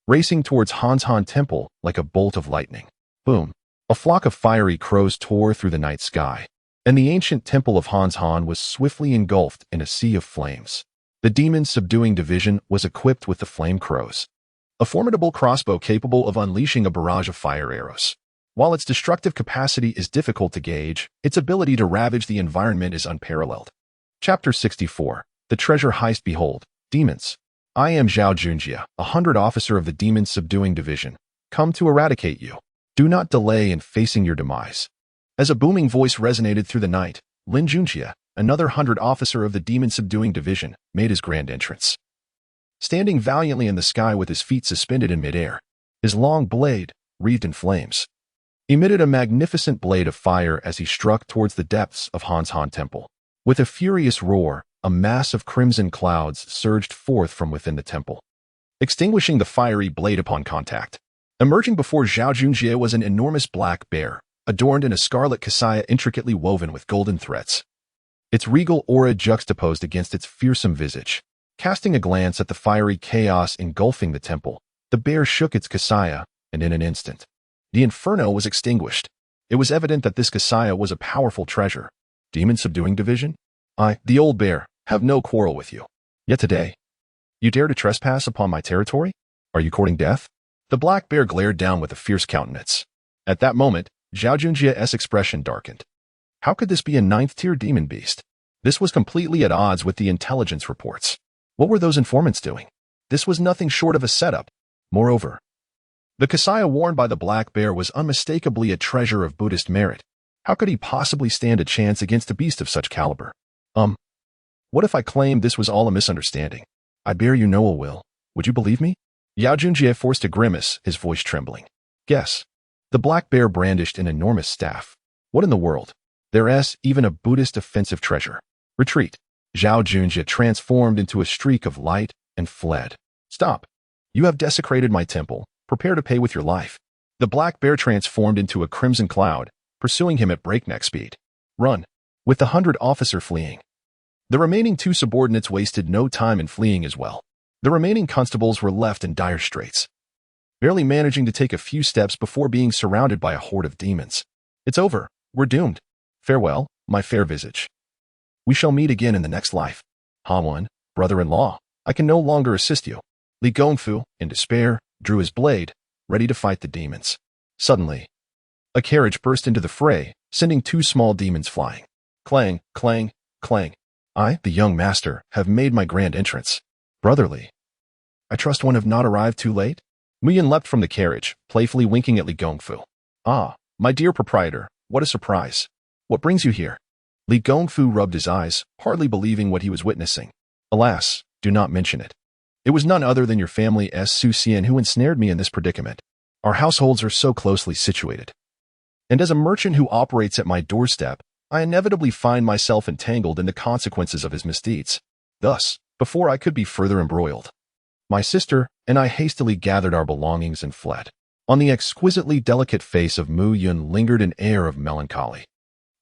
Racing towards Hanzon Temple like a bolt of lightning. Boom! A flock of fiery crows tore through the night sky, and the ancient temple of Hanzon was swiftly engulfed in a sea of flames. The Demon Subduing Division was equipped with the Flame Crows, a formidable crossbow capable of unleashing a barrage of fire arrows. While its destructive capacity is difficult to gauge, its ability to ravage the environment is unparalleled. Chapter 64. The Treasure Heist. Behold, demons. I am Zhao Junjie, 100 officer of the Demon Subduing Division, come to eradicate you. Do not delay in facing your demise. As a booming voice resonated through the night, Lin Junjie, another 100 officer of the Demon Subduing Division, made his grand entrance. Standing valiantly in the sky with his feet suspended in midair, his long blade, wreathed in flames, emitted a magnificent blade of fire as he struck towards the depths of Hanzon Temple. With a furious roar, a mass of crimson clouds surged forth from within the temple, extinguishing the fiery blade upon contact. Emerging before Zhao Junjie was an enormous black bear, adorned in a scarlet kasaya intricately woven with golden threads. Its regal aura juxtaposed against its fearsome visage. Casting a glance at the fiery chaos engulfing the temple, the bear shook its kasaya, and in an instant, the inferno was extinguished. It was evident that this kasaya was a powerful treasure. Demon Subduing Division? I, the old bear, have no quarrel with you. Yet today, you dare to trespass upon my territory? Are you courting death? The black bear glared down with a fierce countenance. At that moment, Zhao Junjie's expression darkened. How could this be a 9th-tier demon beast? This was completely at odds with the intelligence reports. What were those informants doing? This was nothing short of a setup. Moreover, the kasaya worn by the black bear was unmistakably a treasure of Buddhist merit. How could he possibly stand a chance against a beast of such caliber? What if I claimed this was all a misunderstanding? I bear you no ill will. Would you believe me? Zhao Junjie forced a grimace, his voice trembling. Guess. The black bear brandished an enormous staff. What in the world? There's even a Buddhist offensive treasure. Retreat. Zhao Junjie transformed into a streak of light and fled. Stop. You have desecrated my temple. Prepare to pay with your life. The black bear transformed into a crimson cloud, pursuing him at breakneck speed. Run. With the 100 officer fleeing. The remaining 2 subordinates wasted no time in fleeing as well. The remaining constables were left in dire straits, barely managing to take a few steps before being surrounded by a horde of demons. It's over. We're doomed. Farewell, my fair visage. We shall meet again in the next life. Han, brother-in-law, I can no longer assist you. Li Gongfu, in despair, drew his blade, ready to fight the demons. Suddenly, a carriage burst into the fray, sending 2 small demons flying. Clang, clang, clang. I, the young master, have made my grand entrance. Brotherly. I trust one have not arrived too late? Muyin leapt from the carriage, playfully winking at Li Gongfu. Ah, my dear proprietor, what a surprise. What brings you here? Li Gongfu rubbed his eyes, hardly believing what he was witnessing. Alas, do not mention it. It was none other than your family Su Xian who ensnared me in this predicament. Our households are so closely situated. And as a merchant who operates at my doorstep, I inevitably find myself entangled in the consequences of his misdeeds. Thus, before I could be further embroiled, my sister and I hastily gathered our belongings and fled. On the exquisitely delicate face of Mu Yun lingered an air of melancholy,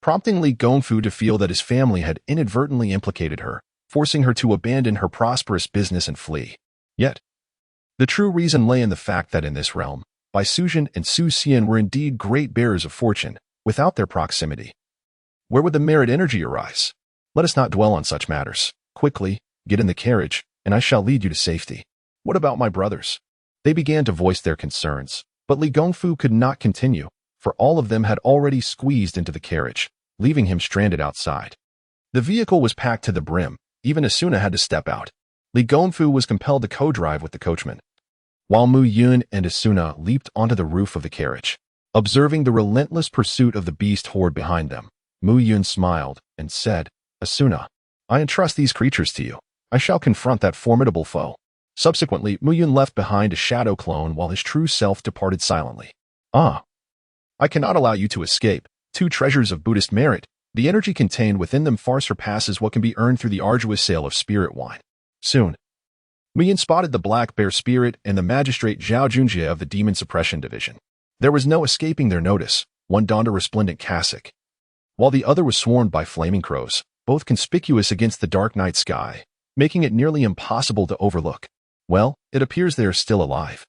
prompting Li Gongfu to feel that his family had inadvertently implicated her, forcing her to abandon her prosperous business and flee. Yet, the true reason lay in the fact that in this realm, Bai Suzhen and Su Xian were indeed great bearers of fortune. Without their proximity, where would the merit energy arise? Let us not dwell on such matters. Quickly, get in the carriage, and I shall lead you to safety. What about my brothers? They began to voice their concerns, but Li Gongfu could not continue, for all of them had already squeezed into the carriage, leaving him stranded outside. The vehicle was packed to the brim. Even Asuna had to step out. Li Gongfu was compelled to co-drive with the coachman, while Mu Yun and Asuna leaped onto the roof of the carriage. Observing the relentless pursuit of the beast horde behind them, Mu Yun smiled and said, Asuna, I entrust these creatures to you. I shall confront that formidable foe. Subsequently, Mu Yun left behind a shadow clone while his true self departed silently. Ah, I cannot allow you to escape. Two treasures of Buddhist merit. The energy contained within them far surpasses what can be earned through the arduous sale of spirit wine. Soon, Mu Yun spotted the Black Bear Spirit and the magistrate Zhao Junjie of the Demon Suppression Division. There was no escaping their notice. One donned a resplendent cassock, while the other was swarmed by flaming crows, both conspicuous against the dark night sky, making it nearly impossible to overlook. Well, it appears they are still alive,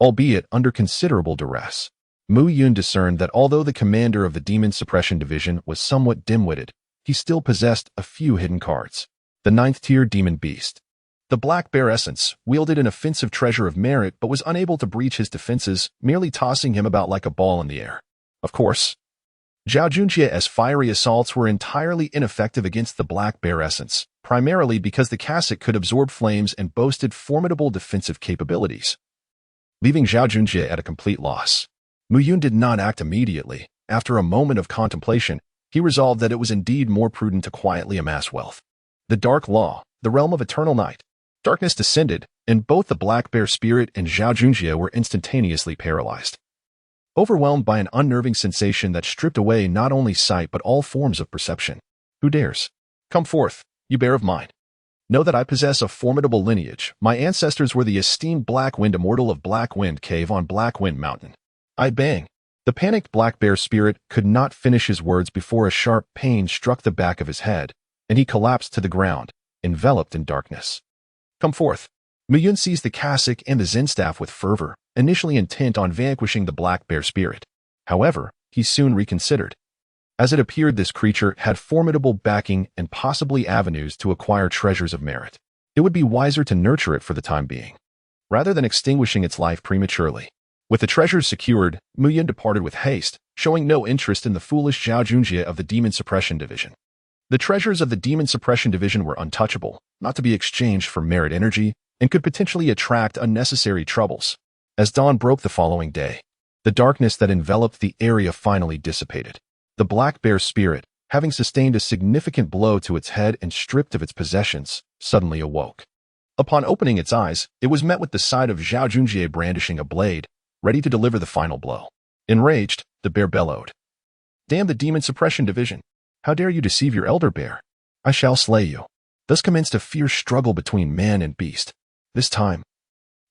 albeit under considerable duress. Mu Yun discerned that although the commander of the Demon Suppression Division was somewhat dim-witted, he still possessed a few hidden cards. The 9th-tier Demon Beast. The Black Bear Essence wielded an offensive treasure of merit but was unable to breach his defenses, merely tossing him about like a ball in the air. Of course, Zhao Junjie's fiery assaults were entirely ineffective against the Black Bear Essence, primarily because the cassock could absorb flames and boasted formidable defensive capabilities. Leaving Zhao Junjie at a complete loss, Mu Yun did not act immediately. After a moment of contemplation, he resolved that it was indeed more prudent to quietly amass wealth. The Dark Law, the realm of eternal night. Darkness descended, and both the Black Bear Spirit and Zhao Junjie were instantaneously paralyzed, overwhelmed by an unnerving sensation that stripped away not only sight but all forms of perception. Who dares? Come forth, you bear of mine. Know that I possess a formidable lineage. My ancestors were the esteemed Black Wind Immortal of Black Wind Cave on Black Wind Mountain. I bang. The panicked Black Bear Spirit could not finish his words before a sharp pain struck the back of his head, and he collapsed to the ground, enveloped in darkness. Come forth. Mu Yun seized the cassock and the Zen staff with fervor, initially intent on vanquishing the Black Bear Spirit. However, he soon reconsidered, as it appeared this creature had formidable backing and possibly avenues to acquire treasures of merit. It would be wiser to nurture it for the time being, rather than extinguishing its life prematurely. With the treasures secured, Mu Yun departed with haste, showing no interest in the foolish Zhao Junjie of the Demon Suppression Division. The treasures of the Demon Suppression Division were untouchable, not to be exchanged for merit energy, and could potentially attract unnecessary troubles. As dawn broke the following day, the darkness that enveloped the area finally dissipated. The Black Bear Spirit, having sustained a significant blow to its head and stripped of its possessions, suddenly awoke. Upon opening its eyes, it was met with the sight of Zhao Junjie brandishing a blade, ready to deliver the final blow. Enraged, the bear bellowed, Damn the Demon Suppression Division! How dare you deceive your elder bear? I shall slay you. Thus commenced a fierce struggle between man and beast. This time,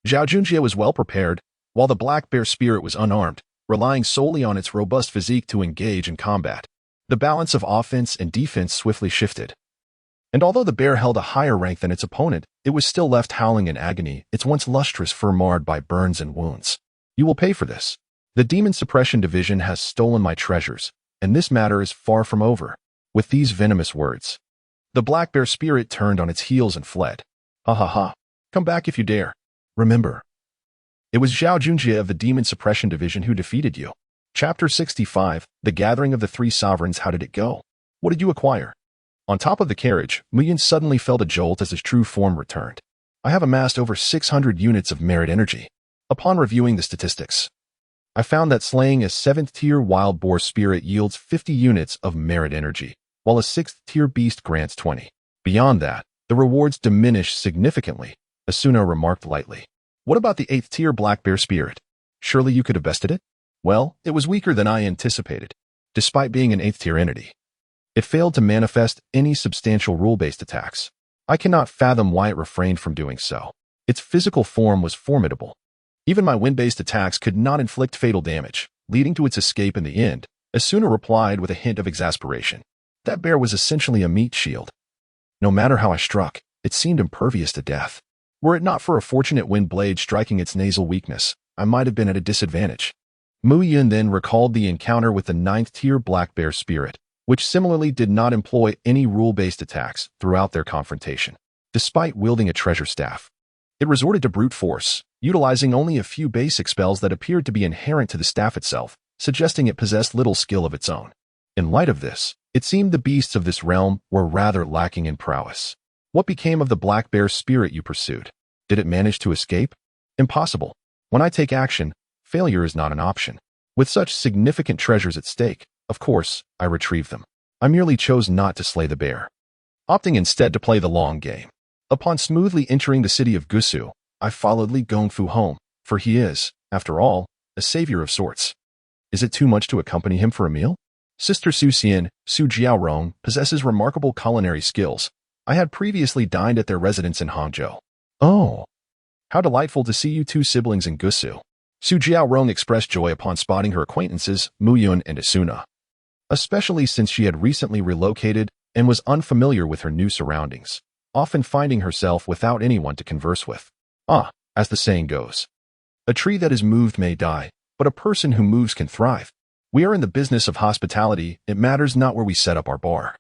Zhao Junjie was well prepared, while the Black Bear Spirit was unarmed, relying solely on its robust physique to engage in combat. The balance of offense and defense swiftly shifted. And although the bear held a higher rank than its opponent, it was still left howling in agony, its once lustrous fur marred by burns and wounds. You will pay for this. The Demon Suppression Division has stolen my treasures, and this matter is far from over. With these venomous words, the Black Bear Spirit turned on its heels and fled. Ha ha ha. Come back if you dare. Remember, it was Zhao Junjie of the Demon Suppression Division who defeated you. Chapter 65, The Gathering of the Three Sovereigns. How did it go? What did you acquire? On top of the carriage, Mu Yun suddenly felt a jolt as his true form returned. I have amassed over 600 units of merit energy. Upon reviewing the statistics, I found that slaying a 7th-tier wild boar spirit yields 50 units of merit energy, while a 6th-tier beast grants 20. Beyond that, the rewards diminish significantly, Asuna remarked lightly. What about the 8th-tier black bear spirit? Surely you could have bested it? Well, it was weaker than I anticipated. Despite being an 8th-tier entity, it failed to manifest any substantial rule-based attacks. I cannot fathom why it refrained from doing so. Its physical form was formidable. Even my wind-based attacks could not inflict fatal damage, leading to its escape in the end. Asuna replied with a hint of exasperation. That bear was essentially a meat shield. No matter how I struck, it seemed impervious to death. Were it not for a fortunate wind blade striking its nasal weakness, I might have been at a disadvantage. Mu Yun then recalled the encounter with the 9th-tier black bear spirit, which similarly did not employ any rule-based attacks throughout their confrontation. Despite wielding a treasure staff, it resorted to brute force, utilizing only a few basic spells that appeared to be inherent to the staff itself, suggesting it possessed little skill of its own. In light of this, it seemed the beasts of this realm were rather lacking in prowess. What became of the black bear spirit you pursued? Did it manage to escape? Impossible. When I take action, failure is not an option. With such significant treasures at stake, of course, I retrieved them. I merely chose not to slay the bear, opting instead to play the long game. Upon smoothly entering the city of Gusu, I followed Li Gongfu home, for he is, after all, a savior of sorts. Is it too much to accompany him for a meal? Sister Su Xian, Su Jiaorong, possesses remarkable culinary skills. I had previously dined at their residence in Hangzhou. Oh, how delightful to see you two siblings in Gusu. Su Jiaorong expressed joy upon spotting her acquaintances, Mu Yun and Asuna, especially since she had recently relocated and was unfamiliar with her new surroundings, often finding herself without anyone to converse with. As the saying goes, a tree that is moved may die, but a person who moves can thrive. We are in the business of hospitality. It matters not where we set up our bar.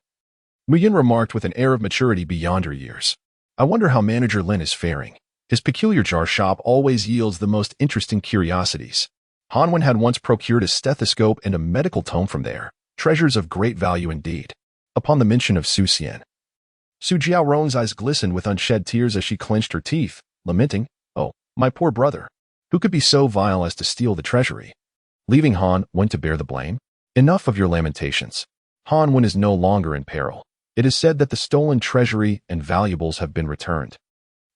Mu Yun remarked with an air of maturity beyond her years. I wonder how Manager Lin is faring. His peculiar jar shop always yields the most interesting curiosities. Hanwen had once procured a stethoscope and a medical tome from there, treasures of great value indeed. Upon the mention of Su Xian, Su Jiaorong's eyes glistened with unshed tears as she clenched her teeth, lamenting, "Oh, my poor brother. Who could be so vile as to steal the treasury?" Leaving Han Wen to bear the blame. Enough of your lamentations. Han Wen is no longer in peril. It is said that the stolen treasury and valuables have been returned,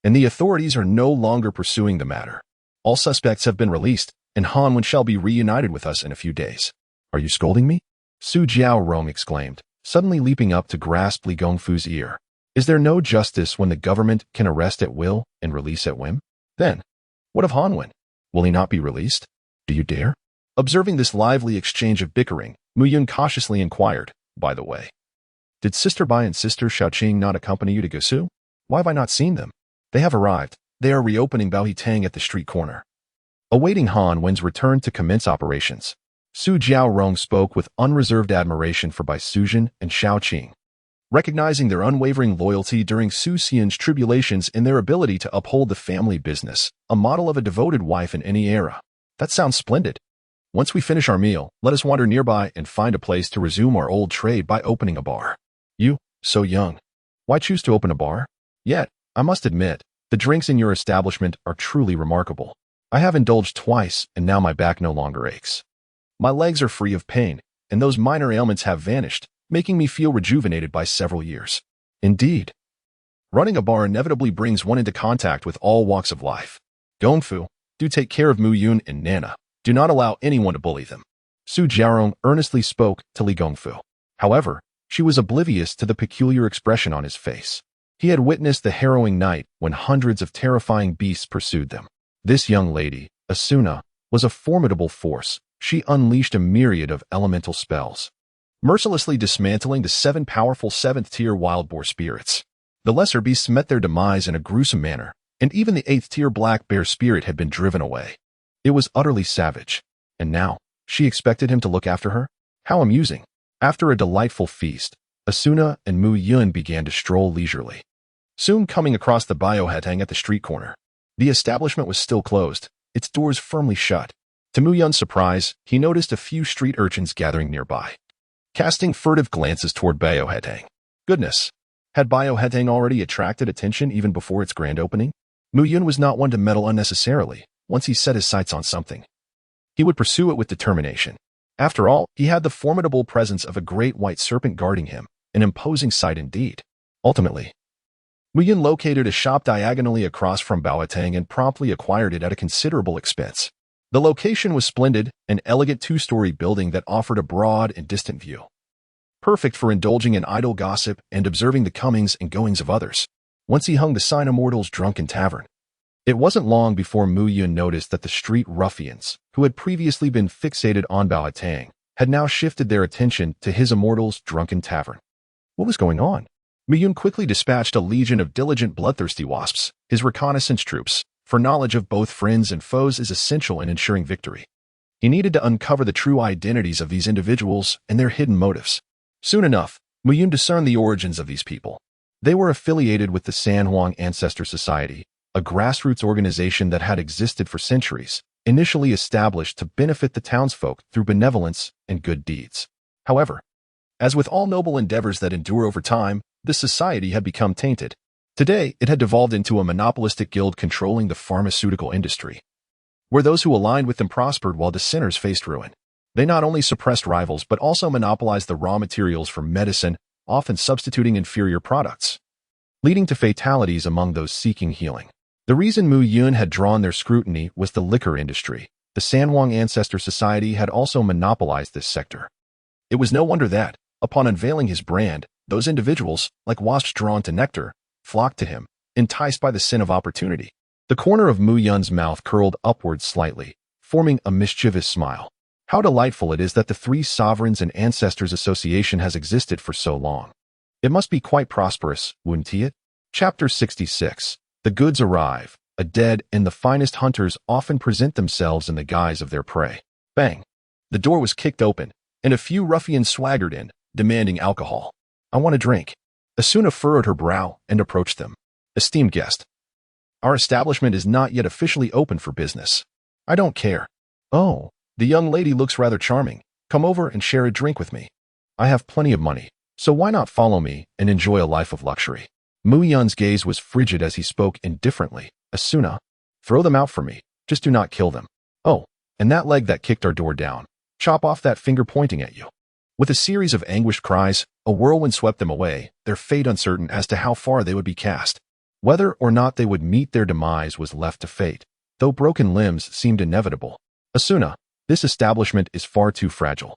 and the authorities are no longer pursuing the matter. All suspects have been released, and Han Wen shall be reunited with us in a few days. Are you scolding me? Su Jiaorong exclaimed, suddenly leaping up to grasp Li Gongfu's ear. Is there no justice when the government can arrest at will and release at whim? Then, what of Han Wen? Will he not be released? Do you dare? Observing this lively exchange of bickering, Mu Yun cautiously inquired, by the way, did Sister Bai and Sister Xiaoqing not accompany you to Gusu? Why have I not seen them? They have arrived. They are reopening Baohitang at the street corner, awaiting Han Wen's return to commence operations. Su Jiaorong spoke with unreserved admiration for Bai Suzhen and Xiaoqing, recognizing their unwavering loyalty during Su Xian's tribulations and their ability to uphold the family business, a model of a devoted wife in any era. That sounds splendid. Once we finish our meal, let us wander nearby and find a place to resume our old trade by opening a bar. You, so young. Why choose to open a bar? Yet, I must admit, the drinks in your establishment are truly remarkable. I have indulged twice, and now my back no longer aches. My legs are free of pain, and those minor ailments have vanished, making me feel rejuvenated by several years. Indeed, running a bar inevitably brings one into contact with all walks of life. Gongfu, do take care of Mu Yun and Nana. Do not allow anyone to bully them. Su Jiaorong earnestly spoke to Li Gongfu. However, she was oblivious to the peculiar expression on his face. He had witnessed the harrowing night when hundreds of terrifying beasts pursued them. This young lady, Asuna, was a formidable force. She unleashed a myriad of elemental spells, mercilessly dismantling the 7 powerful 7th-tier wild boar spirits. The lesser beasts met their demise in a gruesome manner, and even the 8th-tier black bear spirit had been driven away. It was utterly savage. And now, she expected him to look after her? How amusing. After a delightful feast, Asuna and Mu Yun began to stroll leisurely, soon coming across the Baohitang at the street corner. The establishment was still closed, its doors firmly shut. To Mu Yun's surprise, he noticed a few street urchins gathering nearby, casting furtive glances toward Baohitang. Goodness, had Baohitang already attracted attention even before its grand opening? Mu Yun was not one to meddle unnecessarily, once he set his sights on something, he would pursue it with determination. After all, he had the formidable presence of a great white serpent guarding him, an imposing sight indeed. Ultimately, Mu Yun located a shop diagonally across from Baoatang and promptly acquired it at a considerable expense. The location was splendid, an elegant two-story building that offered a broad and distant view, perfect for indulging in idle gossip and observing the comings and goings of others. Once he hung the sign Immortal's Drunken Tavern, it wasn't long before Mu Yun noticed that the street ruffians, who had previously been fixated on Baoatang, had now shifted their attention to his Immortal's Drunken Tavern. What was going on? Mu Yun quickly dispatched a legion of diligent bloodthirsty wasps, his reconnaissance troops, for knowledge of both friends and foes is essential in ensuring victory. He needed to uncover the true identities of these individuals and their hidden motives. Soon enough, Mu Yun discerned the origins of these people. They were affiliated with the San Huang Ancestor Society, a grassroots organization that had existed for centuries, initially established to benefit the townsfolk through benevolence and good deeds. However, as with all noble endeavors that endure over time, this society had become tainted. Today, it had devolved into a monopolistic guild controlling the pharmaceutical industry, where those who aligned with them prospered while dissenters faced ruin. They not only suppressed rivals but also monopolized the raw materials for medicine, often substituting inferior products, leading to fatalities among those seeking healing. The reason Mu Yun had drawn their scrutiny was the liquor industry. The San Huang Ancestor Society had also monopolized this sector. It was no wonder that, upon unveiling his brand, those individuals, like wasps drawn to nectar, flocked to him, enticed by the sin of opportunity. The corner of Mu Yun's mouth curled upwards slightly, forming a mischievous smile. How delightful it is that the Three Sovereigns and Ancestors Association has existed for so long. It must be quite prosperous, wouldn't it? Chapter 66. The goods arrive. A dead and the finest hunters often present themselves in the guise of their prey. Bang! The door was kicked open, and a few ruffians swaggered in, demanding alcohol. I want a drink. Asuna furrowed her brow and approached them. Esteemed guest, our establishment is not yet officially open for business. I don't care. Oh, the young lady looks rather charming. Come over and share a drink with me. I have plenty of money, so why not follow me and enjoy a life of luxury? Mu Yun's gaze was frigid as he spoke indifferently. Asuna, throw them out for me. Just do not kill them. Oh, and that leg that kicked our door down. Chop off that finger pointing at you. With a series of anguished cries, a whirlwind swept them away, their fate uncertain as to how far they would be cast. Whether or not they would meet their demise was left to fate, though broken limbs seemed inevitable. Asuna, this establishment is far too fragile.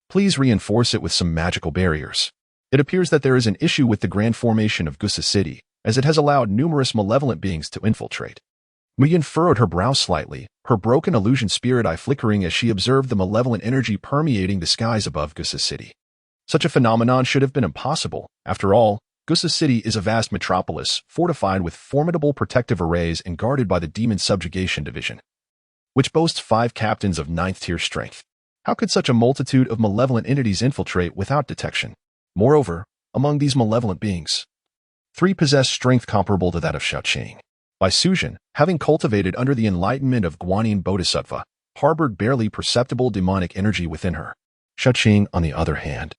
Please reinforce it with some magical barriers. It appears that there is an issue with the grand formation of Gusa City, as it has allowed numerous malevolent beings to infiltrate. Mu Yun furrowed her brow slightly, her broken illusion spirit eye flickering as she observed the malevolent energy permeating the skies above Gusa City. Such a phenomenon should have been impossible. After all, Gusa City is a vast metropolis, fortified with formidable protective arrays and guarded by the Demon Subjugation Division, which boasts 5 captains of 9th-tier strength. How could such a multitude of malevolent entities infiltrate without detection? Moreover, among these malevolent beings, 3 possess strength comparable to that of Shaoqing. Bai Suzhen, having cultivated under the enlightenment of Guanyin Bodhisattva, harbored barely perceptible demonic energy within her. Shaoqing, on the other hand,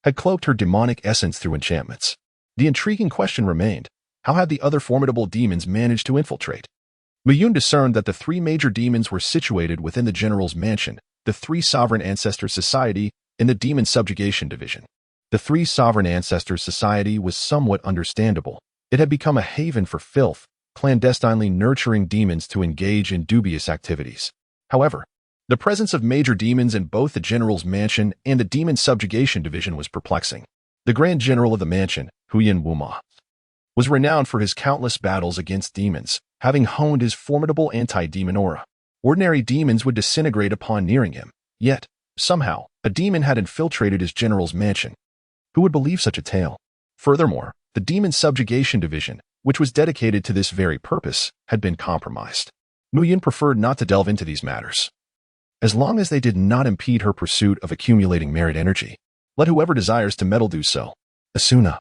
had cloaked her demonic essence through enchantments. The intriguing question remained, how had the other formidable demons managed to infiltrate? Mu Yun discerned that the 3 major demons were situated within the general's mansion, the 3 Sovereign Ancestor Society, and the Demon Subjugation Division. The 3 Sovereign Ancestors Society was somewhat understandable. It had become a haven for filth, clandestinely nurturing demons to engage in dubious activities. However, the presence of major demons in both the General's Mansion and the Demon Subjugation Division was perplexing. The Grand General of the mansion, Huyan Wuma, was renowned for his countless battles against demons, having honed his formidable anti-demon aura. Ordinary demons would disintegrate upon nearing him. Yet, somehow, a demon had infiltrated his general's mansion. Who would believe such a tale? Furthermore, the Demon Subjugation Division, which was dedicated to this very purpose, had been compromised. Mu Yun preferred not to delve into these matters, as long as they did not impede her pursuit of accumulating merit energy. Let whoever desires to meddle do so. Asuna,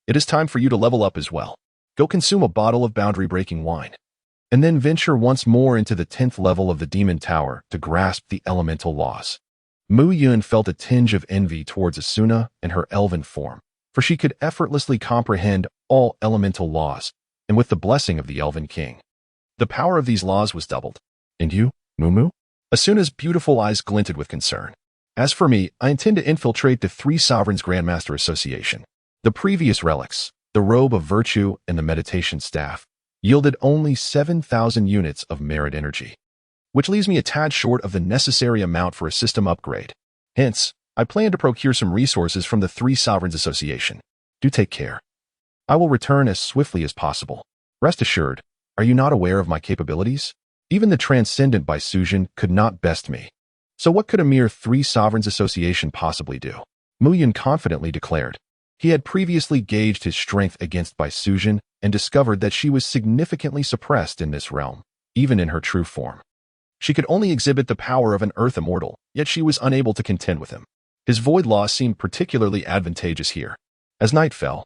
it is time for you to level up as well. Go consume a bottle of boundary-breaking wine, and then venture once more into the 10th level of the Demon Tower to grasp the elemental laws. Mu Yun felt a tinge of envy towards Asuna and her elven form, for she could effortlessly comprehend all elemental laws, and with the blessing of the Elven King, The power of these laws was doubled. And you, Mumu? Asuna's beautiful eyes glinted with concern. As for me, I intend to infiltrate the Three Sovereigns Grandmaster Association. The previous relics, the Robe of Virtue and the Meditation Staff, yielded only 7,000 units of merit energy, which leaves me a tad short of the necessary amount for a system upgrade. Hence, I plan to procure some resources from the Three Sovereigns Association. Do take care. I will return as swiftly as possible. Rest assured, are you not aware of my capabilities? Even the transcendent Baisujin could not best me. So what could a mere Three Sovereigns Association possibly do? Mu Yun confidently declared. He had previously gauged his strength against Baisujin and discovered that she was significantly suppressed in this realm, even in her true form. She could only exhibit the power of an earth immortal, yet she was unable to contend with him. His void law seemed particularly advantageous here. As night fell,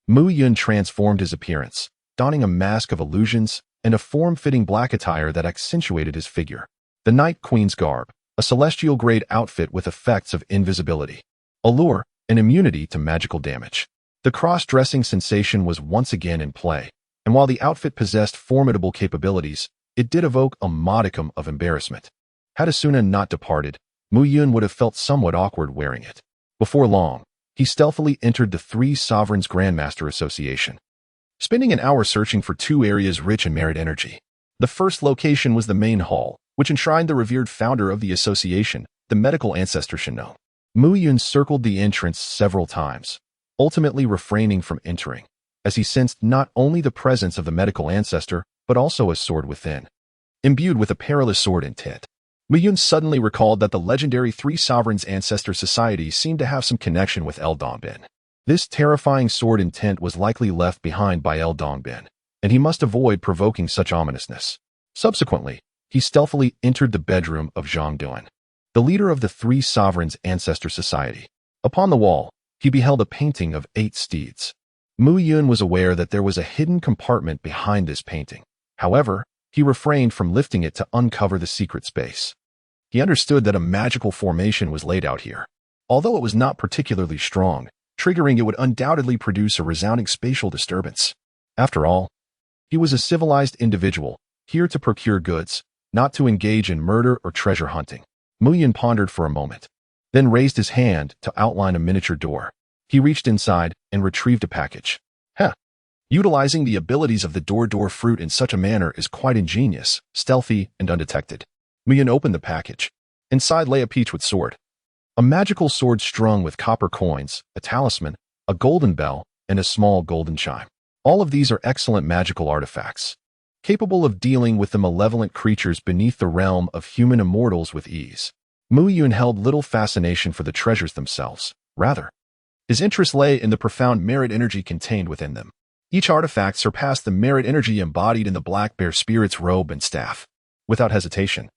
Mu Yun transformed his appearance, donning a mask of illusions and a form-fitting black attire that accentuated his figure. The Night Queen's garb, a celestial-grade outfit with effects of invisibility, allure, and immunity to magical damage. The cross-dressing sensation was once again in play, and while the outfit possessed formidable capabilities, it did evoke a modicum of embarrassment. Had Asuna not departed, Mu Yun would have felt somewhat awkward wearing it. Before long, he stealthily entered the Three Sovereigns Grandmaster Association, spending an hour searching for two areas rich in merit energy. The first location was the main hall, which enshrined the revered founder of the association, the medical ancestor Shino. Mu Yun circled the entrance several times, ultimately refraining from entering, as he sensed not only the presence of the medical ancestor, but also a sword within, imbued with a perilous sword intent. Mu Yun suddenly recalled that the legendary Three Sovereigns Ancestor Society seemed to have some connection with El Dongbin. This terrifying sword intent was likely left behind by El Dongbin, and he must avoid provoking such ominousness. Subsequently, he stealthily entered the bedroom of Zhang Duan, the leader of the Three Sovereigns Ancestor Society. Upon the wall, he beheld a painting of 8 steeds. Mu Yun was aware that there was a hidden compartment behind this painting. However, he refrained from lifting it to uncover the secret space. He understood that a magical formation was laid out here. Although it was not particularly strong, triggering it would undoubtedly produce a resounding spatial disturbance. After all, he was a civilized individual, here to procure goods, not to engage in murder or treasure hunting. Mu Yun pondered for a moment, then raised his hand to outline a miniature door. He reached inside and retrieved a package. Utilizing the abilities of the door fruit in such a manner is quite ingenious, stealthy, and undetected. Mu Yun opened the package. Inside lay a peachwood sword. A magical sword strung with copper coins, a talisman, a golden bell, and a small golden chime. All of these are excellent magical artifacts, capable of dealing with the malevolent creatures beneath the realm of human immortals with ease. Mu Yun held little fascination for the treasures themselves. Rather, his interest lay in the profound merit energy contained within them. Each artifact surpassed the merit energy embodied in the Black Bear Spirit's robe and staff. Without hesitation,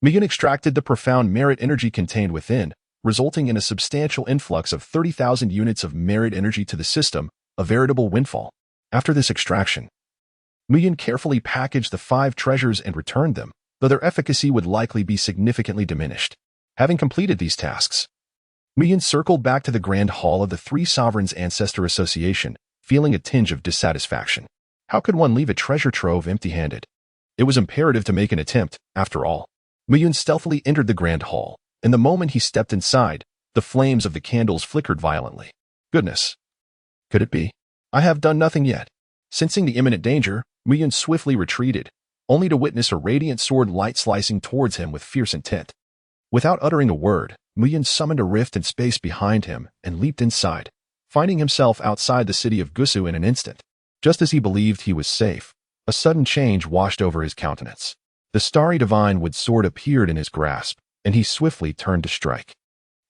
Mu Yun extracted the profound merit energy contained within, resulting in a substantial influx of 30,000 units of merit energy to the system, a veritable windfall. After this extraction, Mu Yun carefully packaged the 5 treasures and returned them, though their efficacy would likely be significantly diminished. Having completed these tasks, Mu Yun circled back to the Grand Hall of the Three Sovereigns Ancestor Association, feeling a tinge of dissatisfaction. How could one leave a treasure trove empty-handed? It was imperative to make an attempt, after all. Mu Yun stealthily entered the Grand Hall, and the moment he stepped inside, the flames of the candles flickered violently. Goodness! Could it be? I have done nothing yet. Sensing the imminent danger, Mu Yun swiftly retreated, only to witness a radiant sword light slicing towards him with fierce intent. Without uttering a word, Mu Yun summoned a rift in space behind him and leaped inside, finding himself outside the city of Gusu in an instant. Just as he believed he was safe, a sudden change washed over his countenance. The starry divine wood sword appeared in his grasp, and he swiftly turned to strike.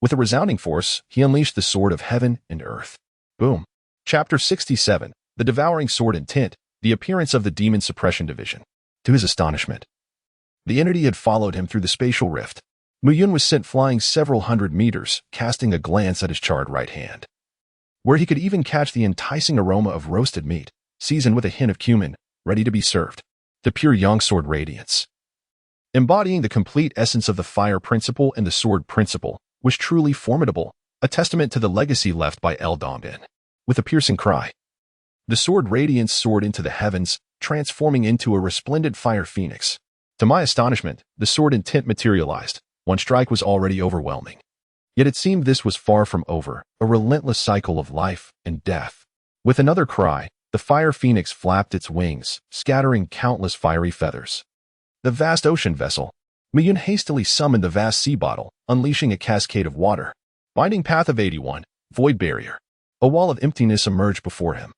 With a resounding force, he unleashed the sword of heaven and earth. Boom. Chapter 67, The Devouring Sword Intent, the appearance of the Demon Suppression Division. To his astonishment, the entity had followed him through the spatial rift. Mu Yun was sent flying several hundred meters, casting a glance at his charred right hand, where he could even catch the enticing aroma of roasted meat, seasoned with a hint of cumin, ready to be served. The pure Yang Sword radiance, embodying the complete essence of the fire principle and the sword principle, was truly formidable, a testament to the legacy left by El Dongbin. With a piercing cry, the sword radiance soared into the heavens, transforming into a resplendent fire phoenix. To my astonishment, the sword in tint materialized. One strike was already overwhelming. Yet it seemed this was far from over, a relentless cycle of life and death. With another cry, the fire phoenix flapped its wings, scattering countless fiery feathers. The vast ocean vessel. Miyun hastily summoned the vast sea bottle, unleashing a cascade of water. Binding path of 81, void barrier. A wall of emptiness emerged before him.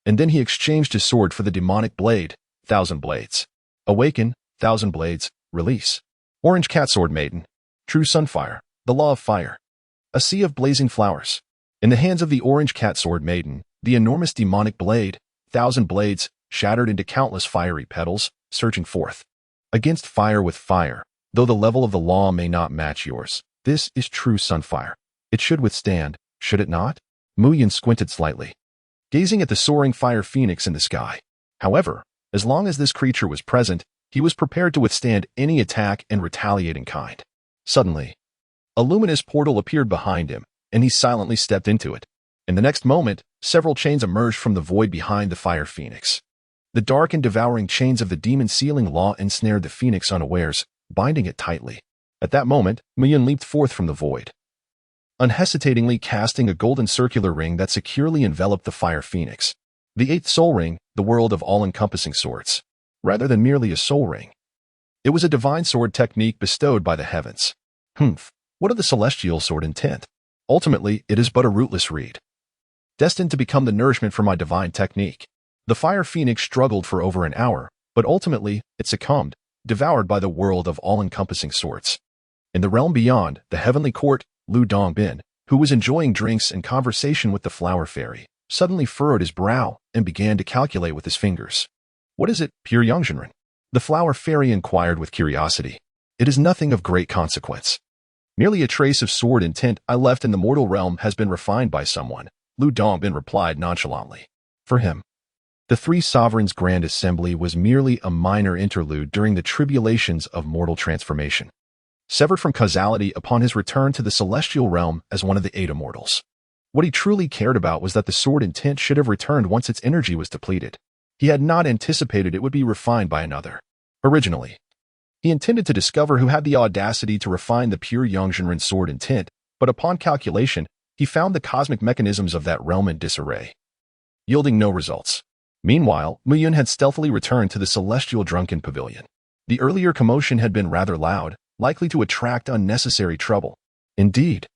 And then he exchanged his sword for the demonic blade, 1,000 blades. Awaken, 1,000 blades, release. Orange cat sword maiden. True sunfire, the law of fire. A sea of blazing flowers. In the hands of the orange cat sword maiden, the enormous demonic blade, 1,000 blades, shattered into countless fiery petals, surging forth. Against fire with fire, though the level of the law may not match yours, this is true sunfire. It should withstand, should it not? Muyun squinted slightly, gazing at the soaring fire phoenix in the sky. However, as long as this creature was present, he was prepared to withstand any attack and retaliate in kind. Suddenly, a luminous portal appeared behind him, and he silently stepped into it. In the next moment, several chains emerged from the void behind the fire phoenix. The dark and devouring chains of the demon sealing law ensnared the phoenix unawares, binding it tightly. At that moment, Miyun leaped forth from the void, unhesitatingly casting a golden circular ring that securely enveloped the fire phoenix. The 8th soul ring, the world of all-encompassing swords. Rather than merely a soul ring, it was a divine sword technique bestowed by the heavens. What of the celestial sword intent? Ultimately, it is but a rootless reed, destined to become the nourishment for my divine technique. The fire phoenix struggled for over an hour, but ultimately, it succumbed, devoured by the world of all-encompassing swords. In the realm beyond, the heavenly court, Lu Dongbin, who was enjoying drinks and conversation with the flower fairy, suddenly furrowed his brow and began to calculate with his fingers. What is it, pure Yangzhenren? The flower fairy inquired with curiosity. It is nothing of great consequence. Merely a trace of sword intent I left in the mortal realm has been refined by someone, Lu Dongbin replied nonchalantly. For him, the 3 sovereigns' grand assembly was merely a minor interlude during the tribulations of mortal transformation. Severed from causality upon his return to the celestial realm as one of the 8 immortals. What he truly cared about was that the sword intent should have returned once its energy was depleted. He had not anticipated it would be refined by another. Originally, he intended to discover who had the audacity to refine the pure Yangzhenren sword intent, but upon calculation, he found the cosmic mechanisms of that realm in disarray, yielding no results. Meanwhile, Muyun had stealthily returned to the celestial drunken pavilion. The earlier commotion had been rather loud, likely to attract unnecessary trouble. Indeed,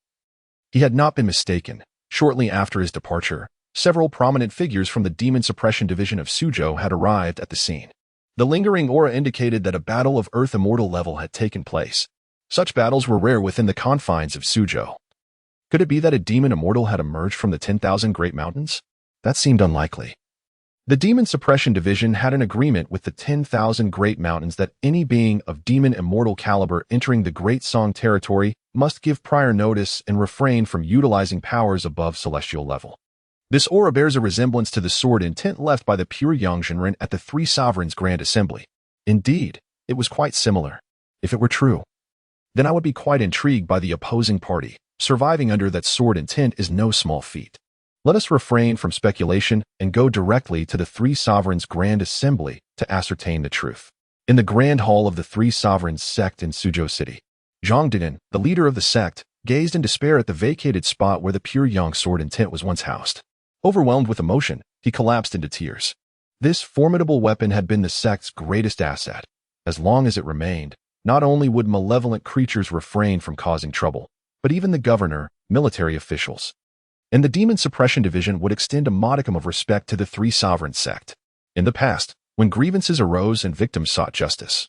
he had not been mistaken. Shortly after his departure, several prominent figures from the Demon Suppression Division of Suzhou had arrived at the scene. The lingering aura indicated that a battle of Earth Immortal level had taken place. Such battles were rare within the confines of Suzhou. Could it be that a demon immortal had emerged from the 10,000 Great Mountains? That seemed unlikely. The Demon Suppression Division had an agreement with the 10,000 Great Mountains that any being of demon immortal caliber entering the Great Song territory must give prior notice and refrain from utilizing powers above celestial level. This aura bears a resemblance to the sword intent left by the pure Yangzhenren at the 3 sovereigns' grand assembly. Indeed, it was quite similar. If it were true, then I would be quite intrigued by the opposing party. Surviving under that sword intent is no small feat. Let us refrain from speculation and go directly to the 3 sovereigns' grand assembly to ascertain the truth. In the grand hall of the 3 sovereigns' sect in Suzhou City, Zhang Dinan, the leader of the sect, gazed in despair at the vacated spot where the pure Yang sword intent was once housed. Overwhelmed with emotion, he collapsed into tears. This formidable weapon had been the sect's greatest asset. As long as it remained, not only would malevolent creatures refrain from causing trouble, but even the governor, military officials, and the Demon Suppression Division would extend a modicum of respect to the 3 sovereign sect. In the past, when grievances arose and victims sought justice,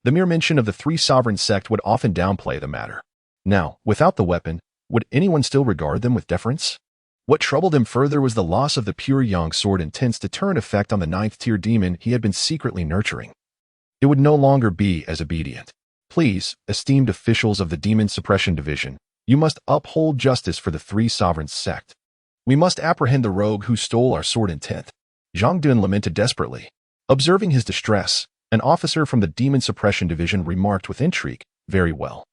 the mere mention of the 3 sovereign sect would often downplay the matter. Now, without the weapon, would anyone still regard them with deference? What troubled him further was the loss of the pure Yang sword intent's deterrent effect on the 9th-tier demon he had been secretly nurturing. It would no longer be as obedient. Please, esteemed officials of the Demon Suppression Division, you must uphold justice for the 3 sovereigns sect. We must apprehend the rogue who stole our sword intent. Zhang Dun lamented desperately. Observing his distress, an officer from the Demon Suppression Division remarked with intrigue, "Very well.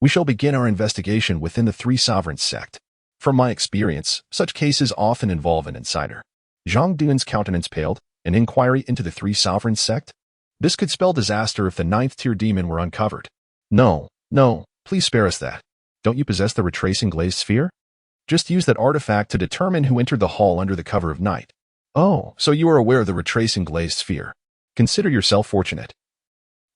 We shall begin our investigation within the 3 sovereigns sect. From my experience, such cases often involve an insider." Zhang Dun's countenance paled, An inquiry into the Three Sovereigns sect? This could spell disaster if the ninth-tier demon were uncovered. No, no, please spare us that. Don't you possess the retracing glazed sphere? Just use that artifact to determine who entered the hall under the cover of night. Oh, so you are aware of the retracing glazed sphere. Consider yourself fortunate.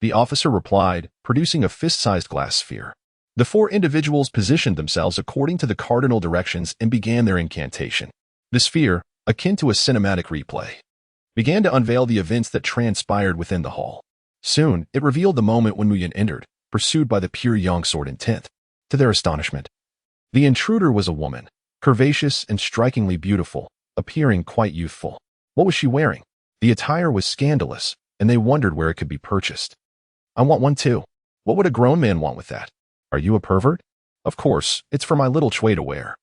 The officer replied, producing a fist-sized glass sphere. The four individuals positioned themselves according to the cardinal directions and began their incantation. The sphere, akin to a cinematic replay, began to unveil the events that transpired within the hall. Soon, it revealed the moment when Muyin entered, pursued by the pure young sword intent. To their astonishment, the intruder was a woman, curvaceous and strikingly beautiful, appearing quite youthful. What was she wearing? The attire was scandalous, and they wondered where it could be purchased. I want one too. What would a grown man want with that? Are you a pervert? Of course, it's for my little Chui to wear.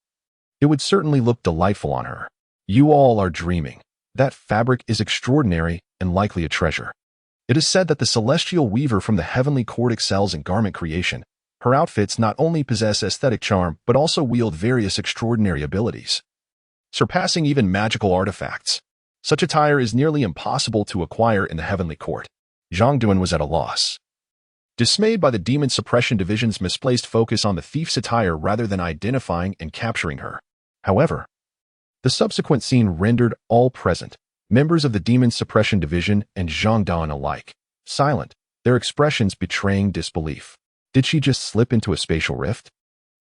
It would certainly look delightful on her. You all are dreaming. That fabric is extraordinary and likely a treasure. It is said that the celestial weaver from the heavenly court excels in garment creation. Her outfits not only possess aesthetic charm, but also wield various extraordinary abilities, surpassing even magical artifacts. Such attire is nearly impossible to acquire in the heavenly court. Zhang Duan was at a loss, dismayed by the Demon Suppression Division's misplaced focus on the thief's attire rather than identifying and capturing her. However, the subsequent scene rendered all present, members of the Demon Suppression Division and Zhang Dan alike, silent, their expressions betraying disbelief. Did she just slip into a spatial rift?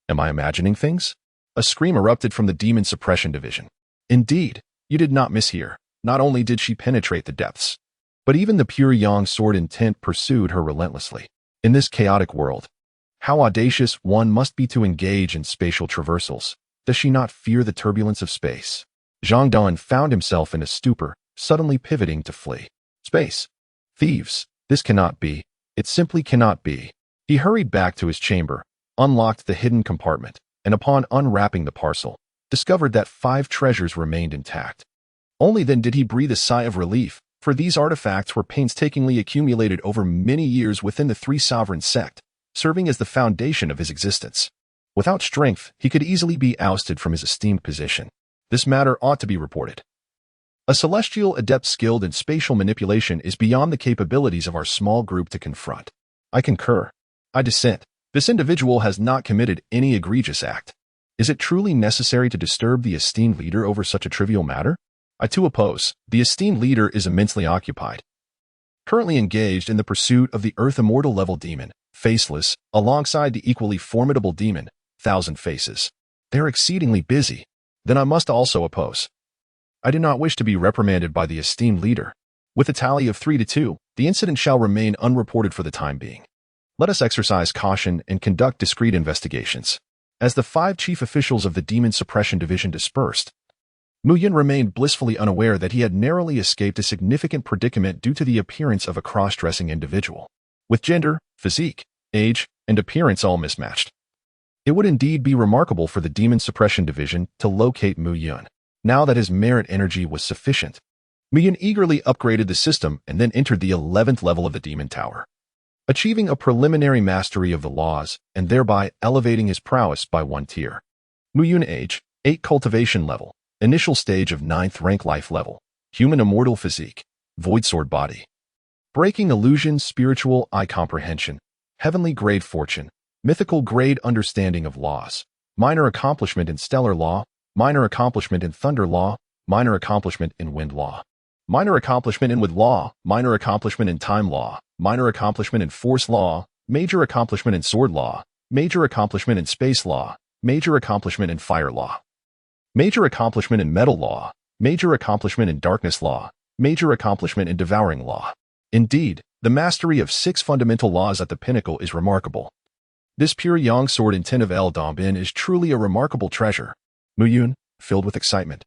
Am I imagining things? A scream erupted from the Demon Suppression Division. Indeed, you did not mishear. Not only did she penetrate the depths, but even the pure yang sword intent pursued her relentlessly. In this chaotic world, how audacious one must be to engage in spatial traversals. Does she not fear the turbulence of space? Zhang Dan found himself in a stupor, suddenly pivoting to flee. Space. Thieves. This cannot be. It simply cannot be. He hurried back to his chamber, unlocked the hidden compartment, and upon unwrapping the parcel, discovered that 5 treasures remained intact. Only then did he breathe a sigh of relief, for these artifacts were painstakingly accumulated over many years within the Three Sovereigns sect, serving as the foundation of his existence. Without strength, he could easily be ousted from his esteemed position. This matter ought to be reported. A celestial adept skilled in spatial manipulation is beyond the capabilities of our small group to confront. I concur. I dissent. This individual has not committed any egregious act. Is it truly necessary to disturb the esteemed leader over such a trivial matter? I too oppose. The esteemed leader is immensely occupied, currently engaged in the pursuit of the Earth Immortal level demon, Faceless, alongside the equally formidable demon, Thousand Faces. They're exceedingly busy. Then I must also oppose. I do not wish to be reprimanded by the esteemed leader. With a tally of 3-2, the incident shall remain unreported for the time being. Let us exercise caution and conduct discreet investigations. As the 5 chief officials of the Demon Suppression Division dispersed, Muyin remained blissfully unaware that he had narrowly escaped a significant predicament due to the appearance of a cross-dressing individual, with gender, physique, age, and appearance all mismatched. It would indeed be remarkable for the Demon Suppression Division to locate Muyin, now that his merit energy was sufficient. Muyin eagerly upgraded the system and then entered the 11th level of the Demon Tower, achieving a preliminary mastery of the laws and thereby elevating his prowess by 1 tier. Muyin age, 8 cultivation level. Initial stage of 9th rank life level. Human immortal physique. Void sword body. Breaking illusion, spiritual eye comprehension. Heavenly grade fortune. Mythical grade understanding of laws. Minor accomplishment in stellar law. Minor accomplishment in thunder law. Minor accomplishment in wind law. Minor accomplishment in wood law. Minor accomplishment in time law. Minor accomplishment in force law. Major accomplishment in sword law. Major accomplishment in space law. Major accomplishment in fire law. Major accomplishment in metal law, major accomplishment in darkness law, major accomplishment in devouring law. Indeed, the mastery of 6 fundamental laws at the pinnacle is remarkable. This pure yang sword intent of El Dambin is truly a remarkable treasure. Muyin, filled with excitement,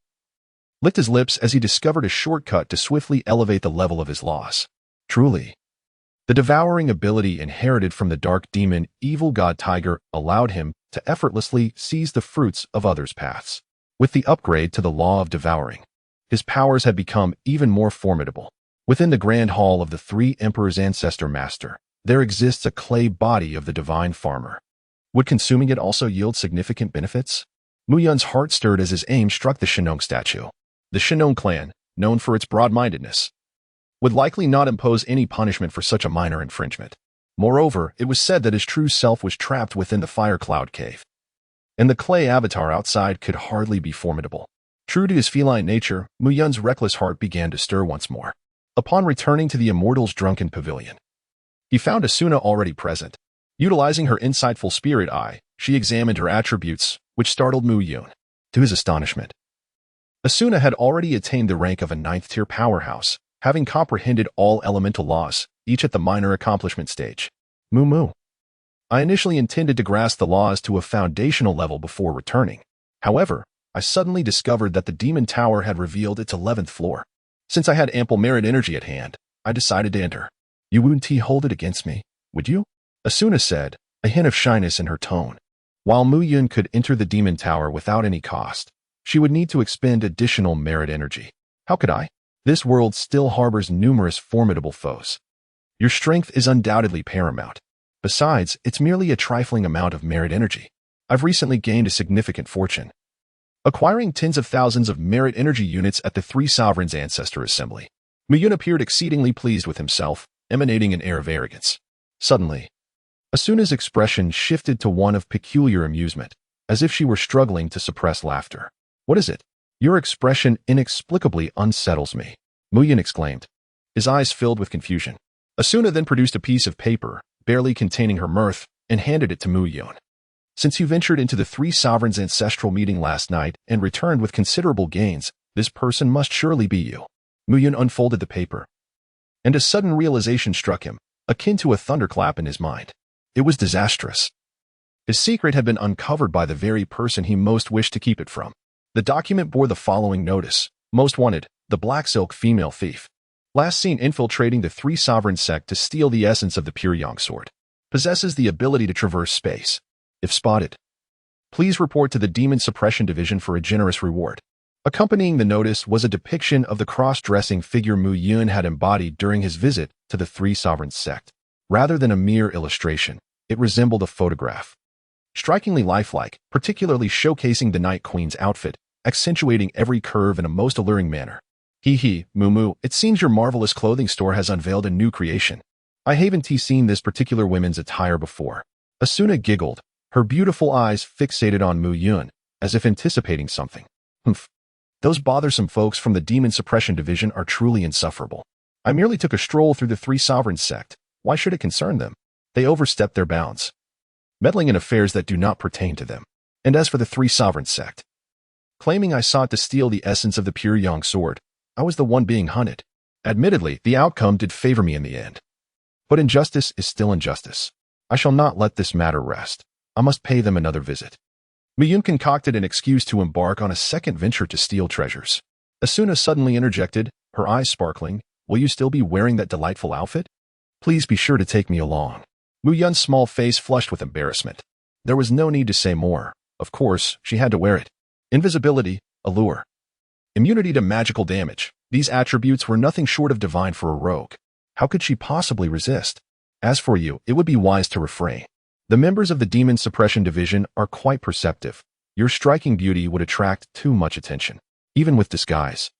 licked his lips as he discovered a shortcut to swiftly elevate the level of his laws. Truly, the devouring ability inherited from the dark demon evil god tiger allowed him to effortlessly seize the fruits of others' paths. With the upgrade to the law of devouring, his powers had become even more formidable. Within the grand hall of the 3 Emperor's ancestor master, there exists a clay body of the divine farmer. Would consuming it also yield significant benefits? Muyun's heart stirred as his aim struck the Shenong statue. The Shenong clan, known for its broad-mindedness, would likely not impose any punishment for such a minor infringement. Moreover, it was said that his true self was trapped within the fire cloud cave, and the clay avatar outside could hardly be formidable. True to his feline nature, Mu Yun's reckless heart began to stir once more. Upon returning to the Immortal's drunken pavilion, he found Asuna already present. Utilizing her insightful spirit eye, she examined her attributes, which startled Mu Yun. To his astonishment, Asuna had already attained the rank of a 9th-tier powerhouse, having comprehended all elemental laws, each at the minor accomplishment stage. Mu. I initially intended to grasp the laws to a foundational level before returning. However, I suddenly discovered that the Demon Tower had revealed its 11th floor. Since I had ample merit energy at hand, I decided to enter. You wouldn't hold it against me, would you? Asuna said, a hint of shyness in her tone. While Mu Yun could enter the Demon Tower without any cost, she would need to expend additional merit energy. How could I? This world still harbors numerous formidable foes. Your strength is undoubtedly paramount. Besides, it's merely a trifling amount of merit energy. I've recently gained a significant fortune, acquiring tens of thousands of merit energy units at the Three Sovereigns Ancestor Assembly. Mu Yun appeared exceedingly pleased with himself, emanating an air of arrogance. Suddenly, Asuna's expression shifted to one of peculiar amusement, as if she were struggling to suppress laughter. What is it? Your expression inexplicably unsettles me, Mu Yun exclaimed, his eyes filled with confusion. Asuna then produced a piece of paper, barely containing her mirth, and handed it to Mu Yun. Since you ventured into the Three Sovereigns' ancestral meeting last night and returned with considerable gains, this person must surely be you. Mu Yun unfolded the paper, and a sudden realization struck him, akin to a thunderclap in his mind. It was disastrous. His secret had been uncovered by the very person he most wished to keep it from. The document bore the following notice: Most wanted, the Black Silk female thief. Last seen infiltrating the Three Sovereign sect to steal the essence of the Pure Yang sword. Possesses the ability to traverse space. If spotted, please report to the Demon Suppression Division for a generous reward. Accompanying the notice was a depiction of the cross-dressing figure Mu Yun had embodied during his visit to the Three Sovereign sect. Rather than a mere illustration, it resembled a photograph. Strikingly lifelike, particularly showcasing the Night Queen's outfit, accentuating every curve in a most alluring manner. Mu, it seems your marvelous clothing store has unveiled a new creation. I haven't seen this particular women's attire before. Asuna giggled, her beautiful eyes fixated on Mu Yun, as if anticipating something. Humph. Those bothersome folks from the Demon Suppression Division are truly insufferable. I merely took a stroll through the Three Sovereign sect. Why should it concern them? They overstep their bounds, meddling in affairs that do not pertain to them. And as for the Three Sovereign sect, claiming I sought to steal the essence of the Pure Yang sword, I was the one being hunted. Admittedly, the outcome did favor me in the end. But injustice is still injustice. I shall not let this matter rest. I must pay them another visit. Mu Yun concocted an excuse to embark on a second venture to steal treasures. Asuna suddenly interjected, her eyes sparkling, will you still be wearing that delightful outfit? Please be sure to take me along. Mu Yun's small face flushed with embarrassment. There was no need to say more. Of course, she had to wear it. Invisibility, allure, immunity to magical damage. These attributes were nothing short of divine for a rogue. How could she possibly resist? As for you, it would be wise to refrain. The members of the Demon Suppression Division are quite perceptive. Your striking beauty would attract too much attention. Even with disguise,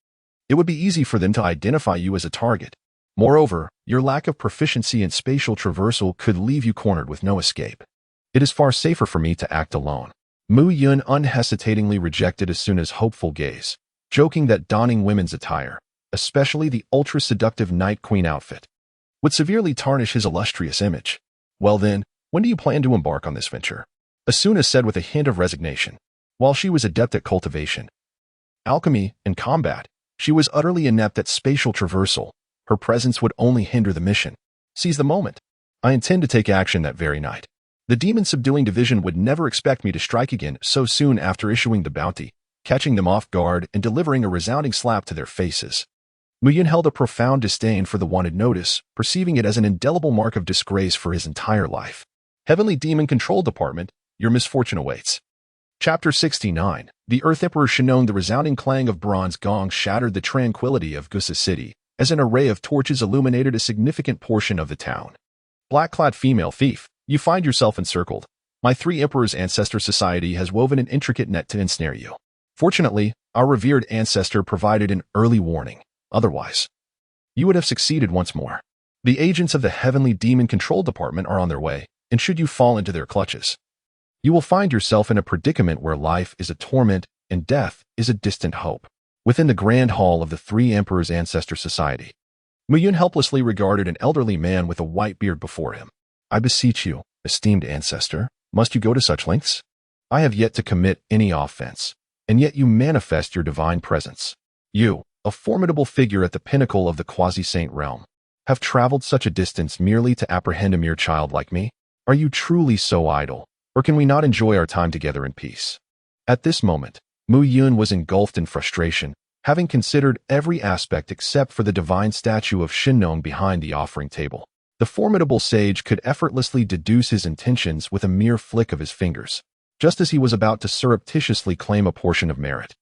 it would be easy for them to identify you as a target. Moreover, your lack of proficiency in spatial traversal could leave you cornered with no escape. It is far safer for me to act alone. Mu Yun unhesitatingly rejected Asuna's hopeful gaze, joking that donning women's attire, especially the ultra-seductive Night Queen outfit, would severely tarnish his illustrious image. Well then, when do you plan to embark on this venture? Asuna said with a hint of resignation. While she was adept at cultivation, alchemy, and combat, she was utterly inept at spatial traversal. Her presence would only hinder the mission. Seize the moment. I intend to take action that very night. The Demon Subduing Division would never expect me to strike again so soon after issuing the bounty, catching them off guard and delivering a resounding slap to their faces. Mu Yun held a profound disdain for the wanted notice, perceiving it as an indelible mark of disgrace for his entire life. Heavenly Demon Control Department, your misfortune awaits. Chapter 69. The Earth Emperor Shinon. The resounding clang of bronze gongs shattered the tranquility of Gusa City, as an array of torches illuminated a significant portion of the town. Black-clad female thief, you find yourself encircled. My Three Emperors Ancestor Society has woven an intricate net to ensnare you. Fortunately, our revered ancestor provided an early warning. Otherwise, you would have succeeded once more. The agents of the Heavenly Demon Control Department are on their way, and should you fall into their clutches, you will find yourself in a predicament where life is a torment and death is a distant hope. Within the Grand Hall of the Three Emperors Ancestor Society, Mu Yun helplessly regarded an elderly man with a white beard before him. I beseech you, esteemed ancestor, must you go to such lengths? I have yet to commit any offense, and yet you manifest your divine presence. You, a formidable figure at the pinnacle of the quasi-saint realm, have traveled such a distance merely to apprehend a mere child like me? Are you truly so idle, or can we not enjoy our time together in peace? At this moment, Mu Yun was engulfed in frustration, having considered every aspect except for the divine statue of Shinnong behind the offering table. The formidable sage could effortlessly deduce his intentions with a mere flick of his fingers, just as he was about to surreptitiously claim a portion of merit.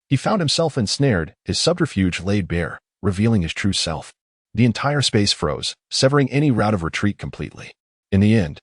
He found himself ensnared, his subterfuge laid bare, revealing his true self. The entire space froze, severing any route of retreat completely. In the end,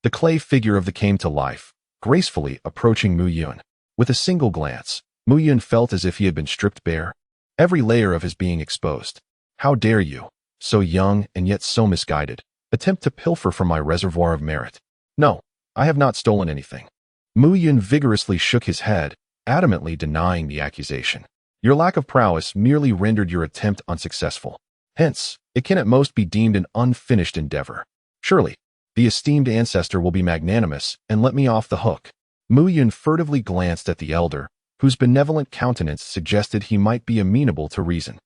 the clay figure of the came to life, gracefully approaching Mu Yun. With a single glance, Mu Yun felt as if he had been stripped bare, every layer of his being exposed. How dare you, so young and yet so misguided, attempt to pilfer from my reservoir of merit? No, I have not stolen anything. Mu Yun vigorously shook his head, adamantly denying the accusation. Your lack of prowess merely rendered your attempt unsuccessful. Hence, it can at most be deemed an unfinished endeavor. Surely, the esteemed ancestor will be magnanimous and let me off the hook. Mu Yun furtively glanced at the elder, whose benevolent countenance suggested he might be amenable to reason.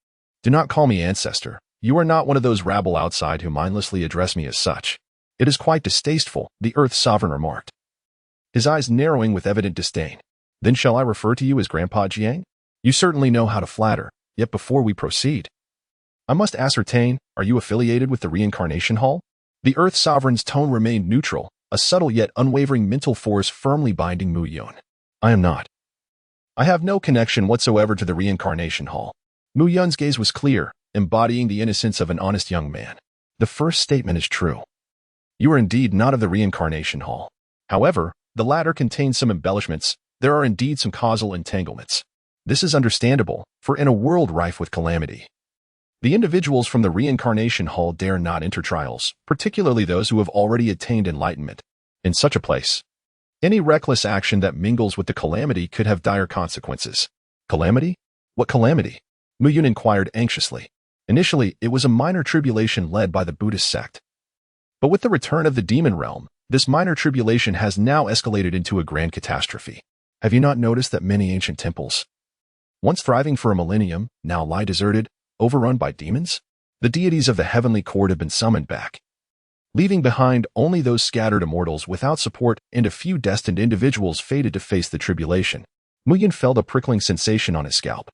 Do not call me ancestor. You are not one of those rabble outside who mindlessly address me as such. It is quite distasteful, the Earth Sovereign remarked, his eyes narrowing with evident disdain. Then shall I refer to you as Grandpa Jiang? You certainly know how to flatter, yet before we proceed, I must ascertain, are you affiliated with the Reincarnation Hall? The Earth Sovereign's tone remained neutral, a subtle yet unwavering mental force firmly binding Mu Yun. I am not. I have no connection whatsoever to the Reincarnation Hall. Mu Yun's gaze was clear, embodying the innocence of an honest young man. The first statement is true. You are indeed not of the Reincarnation Hall. However, the latter contains some embellishments. There are indeed some causal entanglements. This is understandable, for in a world rife with calamity, the individuals from the Reincarnation Hall dare not enter trials, particularly those who have already attained enlightenment. In such a place, any reckless action that mingles with the calamity could have dire consequences. Calamity? What calamity? Mu Yun inquired anxiously. Initially, it was a minor tribulation led by the Buddhist sect. But with the return of the demon realm, this minor tribulation has now escalated into a grand catastrophe. Have you not noticed that many ancient temples, once thriving for a millennium, now lie deserted, overrun by demons? The deities of the heavenly court have been summoned back, leaving behind only those scattered immortals without support and a few destined individuals fated to face the tribulation. Mu Yun felt a prickling sensation on his scalp.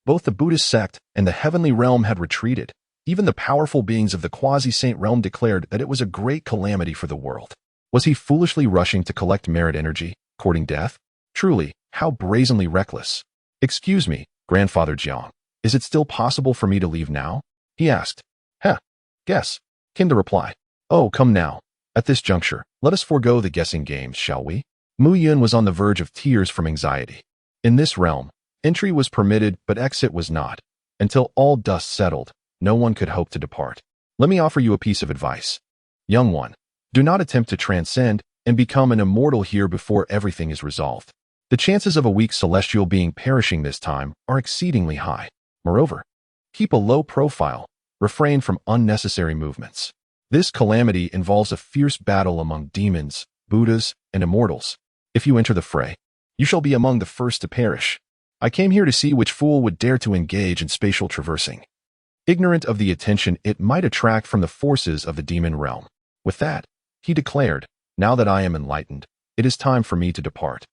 Both the Buddhist sect and the heavenly realm had retreated. Even the powerful beings of the quasi-saint realm declared that it was a great calamity for the world. Was he foolishly rushing to collect merit energy, courting death? Truly, how brazenly reckless. Excuse me, Grandfather Jiang. Is it still possible for me to leave now? He asked. Guess, came the reply. Oh, come now. At this juncture, let us forego the guessing games, shall we? Mu Yun was on the verge of tears from anxiety. In this realm, entry was permitted, but exit was not. Until all dust settled, no one could hope to depart. Let me offer you a piece of advice. Young one, do not attempt to transcend and become an immortal here before everything is resolved. The chances of a weak celestial being perishing this time are exceedingly high. Moreover, keep a low profile, refrain from unnecessary movements. This calamity involves a fierce battle among demons, Buddhas, and immortals. If you enter the fray, you shall be among the first to perish. I came here to see which fool would dare to engage in spatial traversing, ignorant of the attention it might attract from the forces of the demon realm. With that, he declared, now that I am enlightened, it is time for me to depart.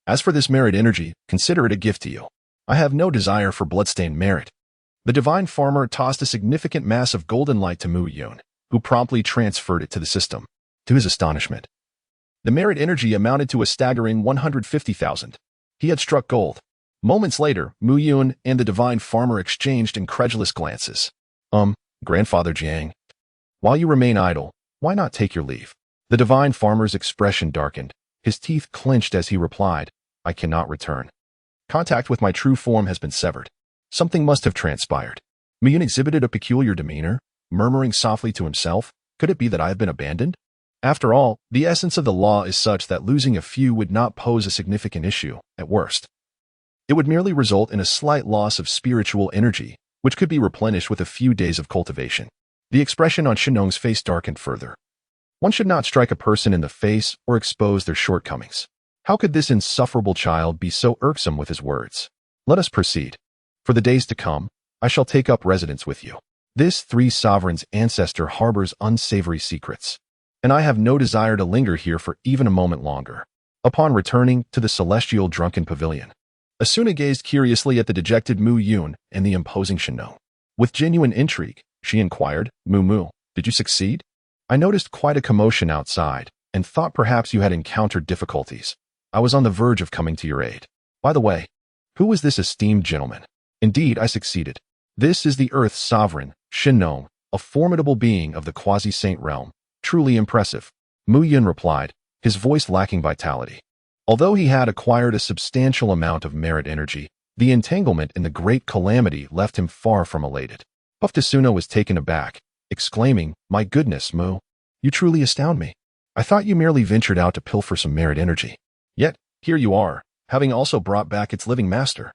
As for this merit energy, consider it a gift to you. I have no desire for bloodstained merit. The divine farmer tossed a significant mass of golden light to Mu Yun, who promptly transferred it to the system. To his astonishment, the merit energy amounted to a staggering 150,000. He had struck gold. Moments later, Mu Yun and the divine farmer exchanged incredulous glances. Grandfather Jiang, while you remain idle, why not take your leave? The divine farmer's expression darkened. His teeth clenched as he replied, I cannot return. Contact with my true form has been severed. Something must have transpired. Mu Yun exhibited a peculiar demeanor, murmuring softly to himself, "Could it be that I have been abandoned?" After all, the essence of the law is such that losing a few would not pose a significant issue, at worst. It would merely result in a slight loss of spiritual energy, which could be replenished with a few days of cultivation. The expression on Shenong's face darkened further. One should not strike a person in the face or expose their shortcomings. How could this insufferable child be so irksome with his words? Let us proceed. For the days to come, I shall take up residence with you. This three sovereigns' ancestor harbors unsavory secrets, and I have no desire to linger here for even a moment longer. Upon returning to the celestial drunken pavilion, Asuna gazed curiously at the dejected Mu Yun and the imposing Shenong. With genuine intrigue, she inquired, Mu, did you succeed? I noticed quite a commotion outside, and thought perhaps you had encountered difficulties. I was on the verge of coming to your aid. By the way, who was this esteemed gentleman? Indeed, I succeeded. This is the Earth's sovereign, Shenong, a formidable being of the quasi-saint realm. Truly impressive. Mu Yun replied, his voice lacking vitality. Although he had acquired a substantial amount of merit energy, the entanglement in the great calamity left him far from elated. Puffed Asuna was taken aback, exclaiming, My goodness, Mu, you truly astound me. I thought you merely ventured out to pilfer some merit energy. Yet, here you are, having also brought back its living master.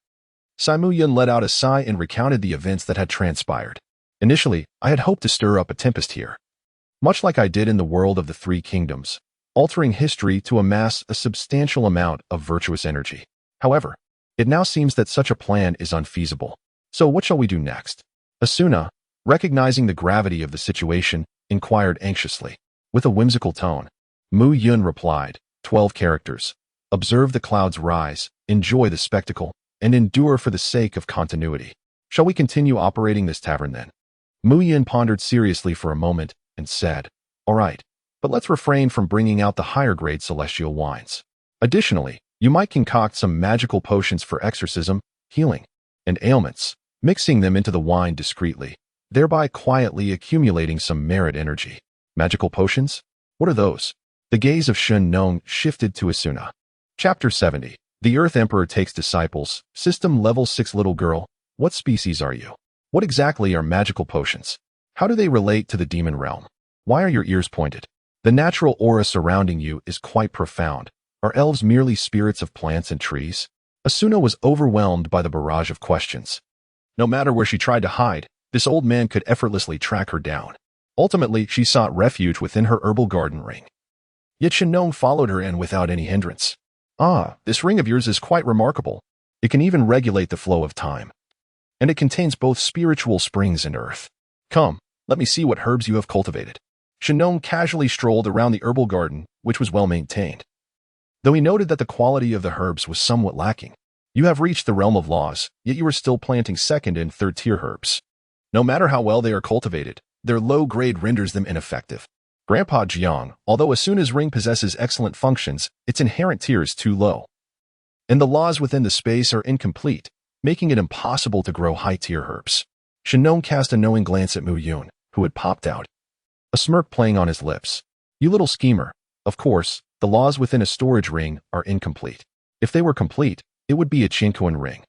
Mu Yun let out a sigh and recounted the events that had transpired. Initially, I had hoped to stir up a tempest here, much like I did in the world of the Three Kingdoms, altering history to amass a substantial amount of virtuous energy. However, it now seems that such a plan is unfeasible. So what shall we do next? Asuna, recognizing the gravity of the situation, inquired anxiously. With a whimsical tone, Mu Yun replied, 12 characters. Observe the clouds rise, enjoy the spectacle, and endure for the sake of continuity. Shall we continue operating this tavern then? Mu Yun pondered seriously for a moment and said, All right, but let's refrain from bringing out the higher grade celestial wines. Additionally, you might concoct some magical potions for exorcism, healing, and ailments, mixing them into the wine discreetly, thereby quietly accumulating some merit energy. Magical potions? What are those? The gaze of Shenong shifted to Asuna. Chapter 70. The Earth Emperor takes disciples. System Level 6 Little girl, what species are you? What exactly are magical potions? How do they relate to the demon realm? Why are your ears pointed? The natural aura surrounding you is quite profound. Are elves merely spirits of plants and trees? Asuna was overwhelmed by the barrage of questions. No matter where she tried to hide, this old man could effortlessly track her down. Ultimately, she sought refuge within her herbal garden ring. Yet Shenong followed her in without any hindrance. Ah, this ring of yours is quite remarkable. It can even regulate the flow of time. And it contains both spiritual springs and earth. Come, let me see what herbs you have cultivated. Shenong casually strolled around the herbal garden, which was well maintained. Though he noted that the quality of the herbs was somewhat lacking. You have reached the realm of laws, yet you are still planting second and third tier herbs. No matter how well they are cultivated, their low grade renders them ineffective. Grandpa Jiang, although Asuna's ring possesses excellent functions, its inherent tier is too low. And the laws within the space are incomplete, making it impossible to grow high tier herbs. Shenong cast a knowing glance at Mu Yun, who had popped out, a smirk playing on his lips. You little schemer. Of course, the laws within a storage ring are incomplete. If they were complete, it would be a Qiankuan ring.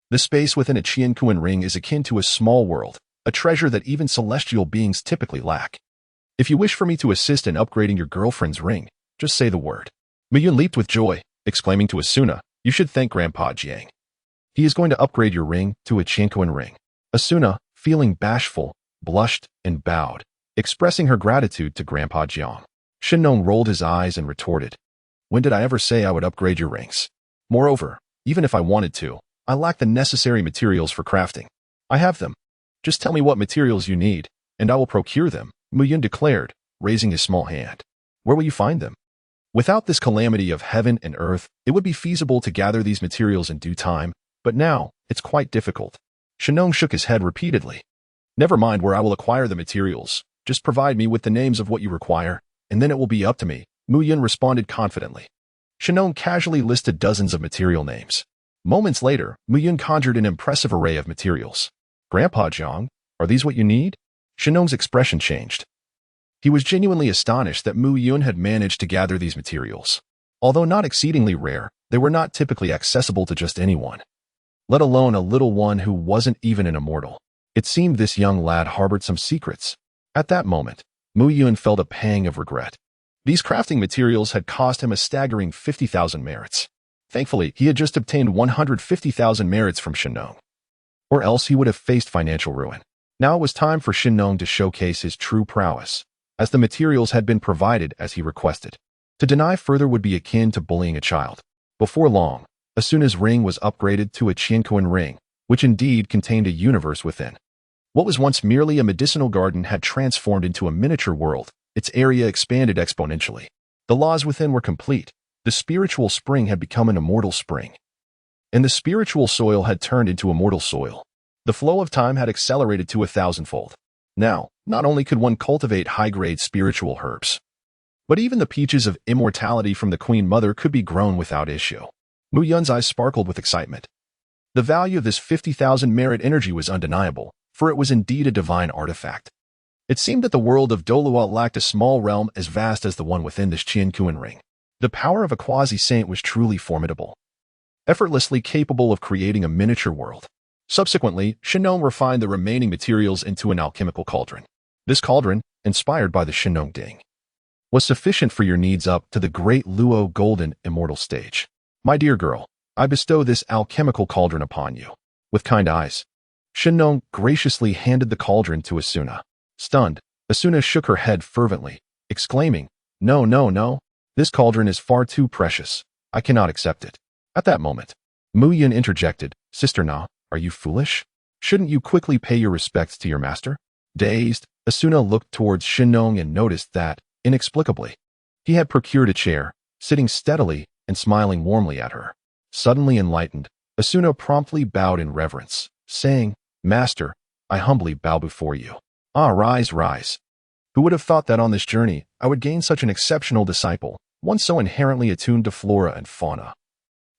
The space within a Qiankuan ring is akin to a small world, a treasure that even celestial beings typically lack. If you wish for me to assist in upgrading your girlfriend's ring, just say the word. Mu Yun leaped with joy, exclaiming to Asuna, You should thank Grandpa Jiang. He is going to upgrade your ring to a Qiankuan ring. Asuna, feeling bashful, blushed and bowed, expressing her gratitude to Grandpa Jiang. Shenong rolled his eyes and retorted, When did I ever say I would upgrade your rings? Moreover, even if I wanted to, I lack the necessary materials for crafting. I have them. Just tell me what materials you need, and I will procure them, Mu Yun declared, raising his small hand. Where will you find them? Without this calamity of heaven and earth, it would be feasible to gather these materials in due time, but now, it's quite difficult. Shenong shook his head repeatedly. Never mind where I will acquire the materials, just provide me with the names of what you require, and then it will be up to me, Mu Yun responded confidently. Shenong casually listed dozens of material names. Moments later, Mu Yun conjured an impressive array of materials. Grandpa Jiang, are these what you need? Shenong's expression changed. He was genuinely astonished that Mu Yun had managed to gather these materials. Although not exceedingly rare, they were not typically accessible to just anyone, let alone a little one who wasn't even an immortal. It seemed this young lad harbored some secrets. At that moment, Mu Yun felt a pang of regret. These crafting materials had cost him a staggering 50,000 merits. Thankfully, he had just obtained 150,000 merits from Shinnong, or else he would have faced financial ruin. Now it was time for Shinnong to showcase his true prowess, as the materials had been provided as he requested. To deny further would be akin to bullying a child. Before long, Asuna's ring was upgraded to a Qianquan ring, which indeed contained a universe within. What was once merely a medicinal garden had transformed into a miniature world. Its area expanded exponentially. The laws within were complete. The spiritual spring had become an immortal spring, and the spiritual soil had turned into immortal soil. The flow of time had accelerated to 1,000-fold. Now, not only could one cultivate high-grade spiritual herbs, but even the peaches of immortality from the Queen Mother could be grown without issue. Mu Yun's eyes sparkled with excitement. The value of this 50,000 merit energy was undeniable, for it was indeed a divine artifact. It seemed that the world of Douluo lacked a small realm as vast as the one within this Qianquan ring. The power of a quasi-saint was truly formidable, effortlessly capable of creating a miniature world. Subsequently, Shinnong refined the remaining materials into an alchemical cauldron. This cauldron, inspired by the Shinnong Ding, was sufficient for your needs up to the great Luo golden immortal stage. My dear girl, I bestow this alchemical cauldron upon you. With kind eyes, Shinnong graciously handed the cauldron to Asuna. Stunned, Asuna shook her head fervently, exclaiming, "No, no, no. This cauldron is far too precious. I cannot accept it." At that moment, Mu Yun interjected, "Sister Na, are you foolish? Shouldn't you quickly pay your respects to your master?" Dazed, Asuna looked towards Shinnong and noticed that, inexplicably, he had procured a chair, sitting steadily and smiling warmly at her. Suddenly enlightened, Asuna promptly bowed in reverence, saying, "Master, I humbly bow before you." "Ah, rise, rise. Who would have thought that on this journey I would gain such an exceptional disciple, one so inherently attuned to flora and fauna?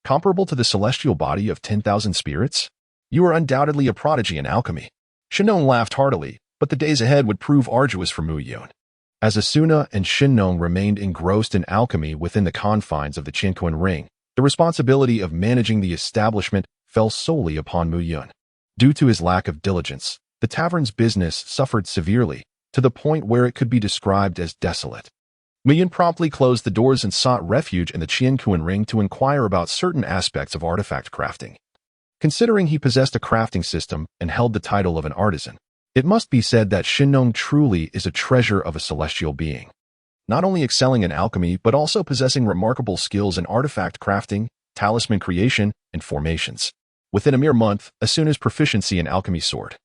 Comparable to the celestial body of 10,000 spirits? You are undoubtedly a prodigy in alchemy." Shinnong laughed heartily, but the days ahead would prove arduous for Mu Yun. As Asuna and Shinnong remained engrossed in alchemy within the confines of the Qianquan ring, the responsibility of managing the establishment fell solely upon Mu Yun. Due to his lack of diligence, the tavern's business suffered severely, to the point where it could be described as desolate. Mu Yun promptly closed the doors and sought refuge in the Qianquan ring to inquire about certain aspects of artifact crafting. Considering he possessed a crafting system and held the title of an artisan, it must be said that Shinnong truly is a treasure of a celestial being, not only excelling in alchemy but also possessing remarkable skills in artifact crafting, talisman creation, and formations. Within a mere month, Asuna's proficiency in alchemy soared,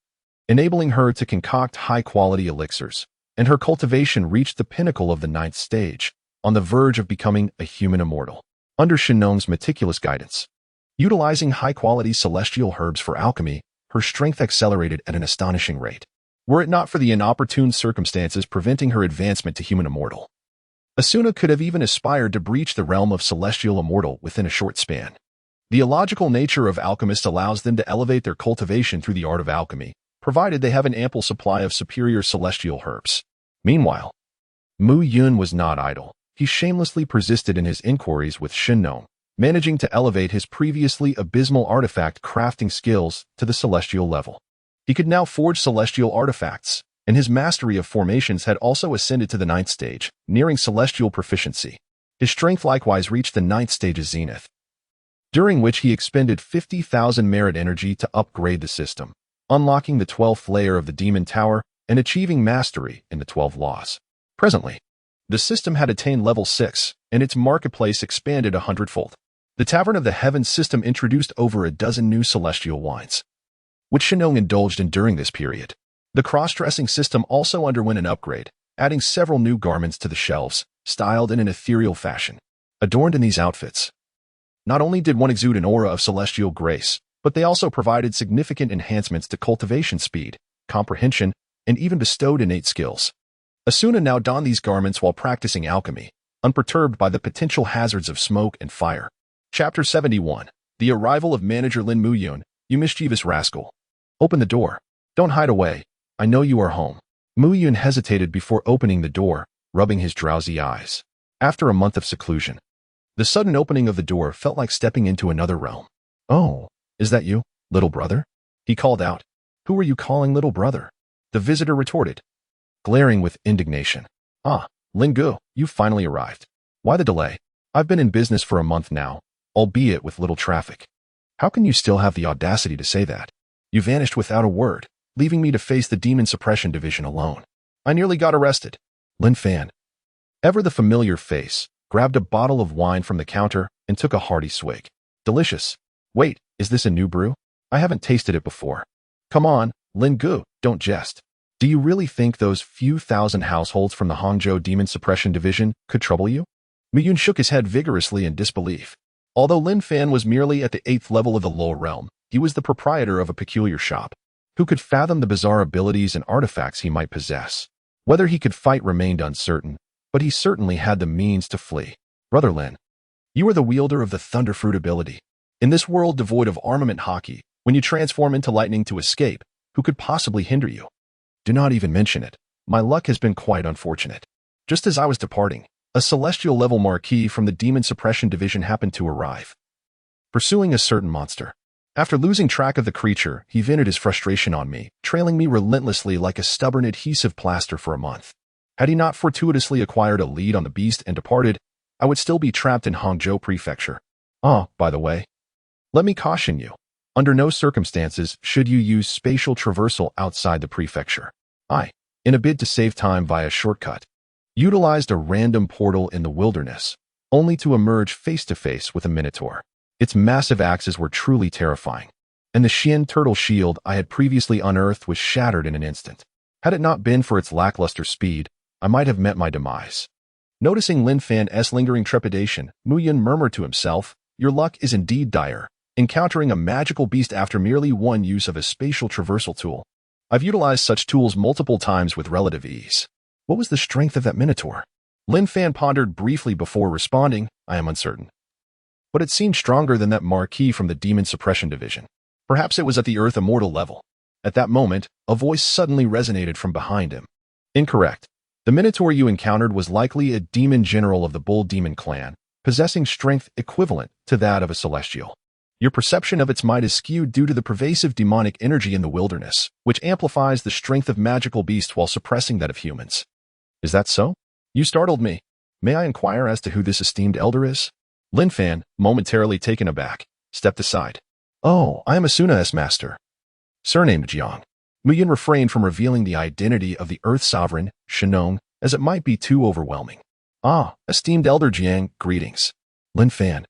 enabling her to concoct high-quality elixirs, and her cultivation reached the pinnacle of the 9th stage, on the verge of becoming a human immortal. Under Shinnong's meticulous guidance, utilizing high-quality celestial herbs for alchemy, her strength accelerated at an astonishing rate. Were it not for the inopportune circumstances preventing her advancement to human immortal, Asuna could have even aspired to breach the realm of celestial immortal within a short span. The illogical nature of alchemists allows them to elevate their cultivation through the art of alchemy, provided they have an ample supply of superior celestial herbs. Meanwhile, Mu Yun was not idle. He shamelessly persisted in his inquiries with Shinnong, managing to elevate his previously abysmal artifact crafting skills to the celestial level. He could now forge celestial artifacts, and his mastery of formations had also ascended to the 9th stage, nearing celestial proficiency. His strength likewise reached the 9th stage's zenith, during which he expended 50,000 merit energy to upgrade the system, unlocking the 12th layer of the Demon Tower and achieving mastery in the 12 laws. Presently, the system had attained level 6, and its marketplace expanded 100-fold. The Tavern of the Heavens system introduced over a dozen new celestial wines, which Shinnong indulged in during this period. The cross-dressing system also underwent an upgrade, adding several new garments to the shelves, styled in an ethereal fashion. Adorned in these outfits, not only did one exude an aura of celestial grace, but they also provided significant enhancements to cultivation speed, comprehension, and even bestowed innate skills. Asuna now donned these garments while practicing alchemy, unperturbed by the potential hazards of smoke and fire. Chapter 71. The Arrival of Manager Lin Mu Yun. "You mischievous rascal. Open the door. Don't hide away. I know you are home." Mu Yun hesitated before opening the door, rubbing his drowsy eyes. After a month of seclusion, the sudden opening of the door felt like stepping into another realm. "Oh, is that you, little brother?" he called out. Who are you calling little brother? The visitor retorted, glaring with indignation. Ah, Lin Gu, you've finally arrived. Why the delay? I've been in business for a month now, albeit with little traffic. How can you still have the audacity to say that? You vanished without a word, leaving me to face the Demon Suppression Division alone. I nearly got arrested. Lin Fan, ever the familiar face, grabbed a bottle of wine from the counter and took a hearty swig. Delicious. Wait, is this a new brew? I haven't tasted it before. Come on, Lin Gu, don't jest. Do you really think those few thousand households from the Hangzhou Demon Suppression Division could trouble you? Muyun shook his head vigorously in disbelief. Although Lin Fan was merely at the 8th level of the lower realm, he was the proprietor of a peculiar shop. Who could fathom the bizarre abilities and artifacts he might possess? Whether he could fight remained uncertain, but he certainly had the means to flee. Brother Lin, you are the wielder of the Thunderfruit ability. In this world devoid of armament hockey, when you transform into lightning to escape, who could possibly hinder you? Do not even mention it. My luck has been quite unfortunate. Just as I was departing, a celestial-level marquis from the Demon Suppression Division happened to arrive, pursuing a certain monster. After losing track of the creature, he vented his frustration on me, trailing me relentlessly like a stubborn adhesive plaster for a month. Had he not fortuitously acquired a lead on the beast and departed, I would still be trapped in Hangzhou Prefecture. Ah, by the way, let me caution you. Under no circumstances should you use spatial traversal outside the prefecture. I, in a bid to save time via shortcut, utilized a random portal in the wilderness, only to emerge face-to-face with a minotaur. Its massive axes were truly terrifying, and the Xian turtle shield I had previously unearthed was shattered in an instant. Had it not been for its lackluster speed, I might have met my demise. Noticing Lin Fan's lingering trepidation, Muyun murmured to himself, "Your luck is indeed dire, encountering a magical beast after merely one use of a spatial traversal tool. I've utilized such tools multiple times with relative ease." What was the strength of that minotaur? Lin Fan pondered briefly before responding, "I am uncertain. But it seemed stronger than that marquis from the Demon Suppression Division. Perhaps it was at the Earth Immortal level." At that moment, a voice suddenly resonated from behind him. "Incorrect. The minotaur you encountered was likely a demon general of the Bull Demon clan, possessing strength equivalent to that of a celestial. Your perception of its might is skewed due to the pervasive demonic energy in the wilderness, which amplifies the strength of magical beasts while suppressing that of humans." "Is that so? You startled me. May I inquire as to who this esteemed elder is?" Lin Fan, momentarily taken aback, stepped aside. "Oh, I am Asuna's master, surnamed Jiang." Muyun refrained from revealing the identity of the Earth Sovereign, Shenong, as it might be too overwhelming. "Ah, esteemed elder Jiang, greetings." Lin Fan,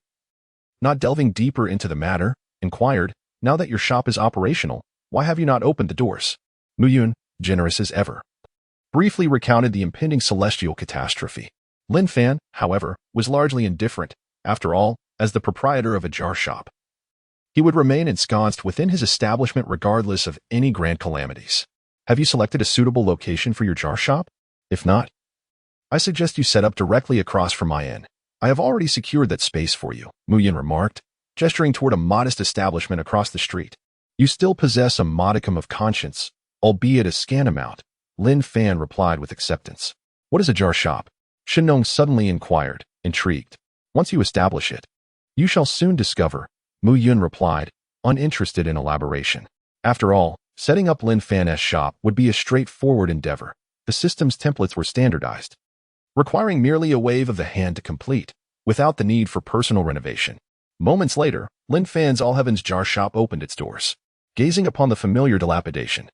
not delving deeper into the matter, inquired, "Now that your shop is operational, why have you not opened the doors?" Muyun, generous as ever, briefly recounted the impending celestial catastrophe. Lin Fan, however, was largely indifferent. After all, as the proprietor of a jar shop, he would remain ensconced within his establishment regardless of any grand calamities. "Have you selected a suitable location for your jar shop? If not, I suggest you set up directly across from my inn. I have already secured that space for you," Muyun remarked, gesturing toward a modest establishment across the street. "You still possess a modicum of conscience, albeit a scant amount," Lin Fan replied with acceptance. "What is a jar shop?" Shenong suddenly inquired, intrigued. "Once you establish it, you shall soon discover," Muyun replied, uninterested in elaboration. After all, setting up Lin Fan's shop would be a straightforward endeavor. The system's templates were standardized, requiring merely a wave of the hand to complete, without the need for personal renovation. Moments later, Lin Fan's All Heaven's jar shop opened its doors. Gazing upon the familiar dilapidation,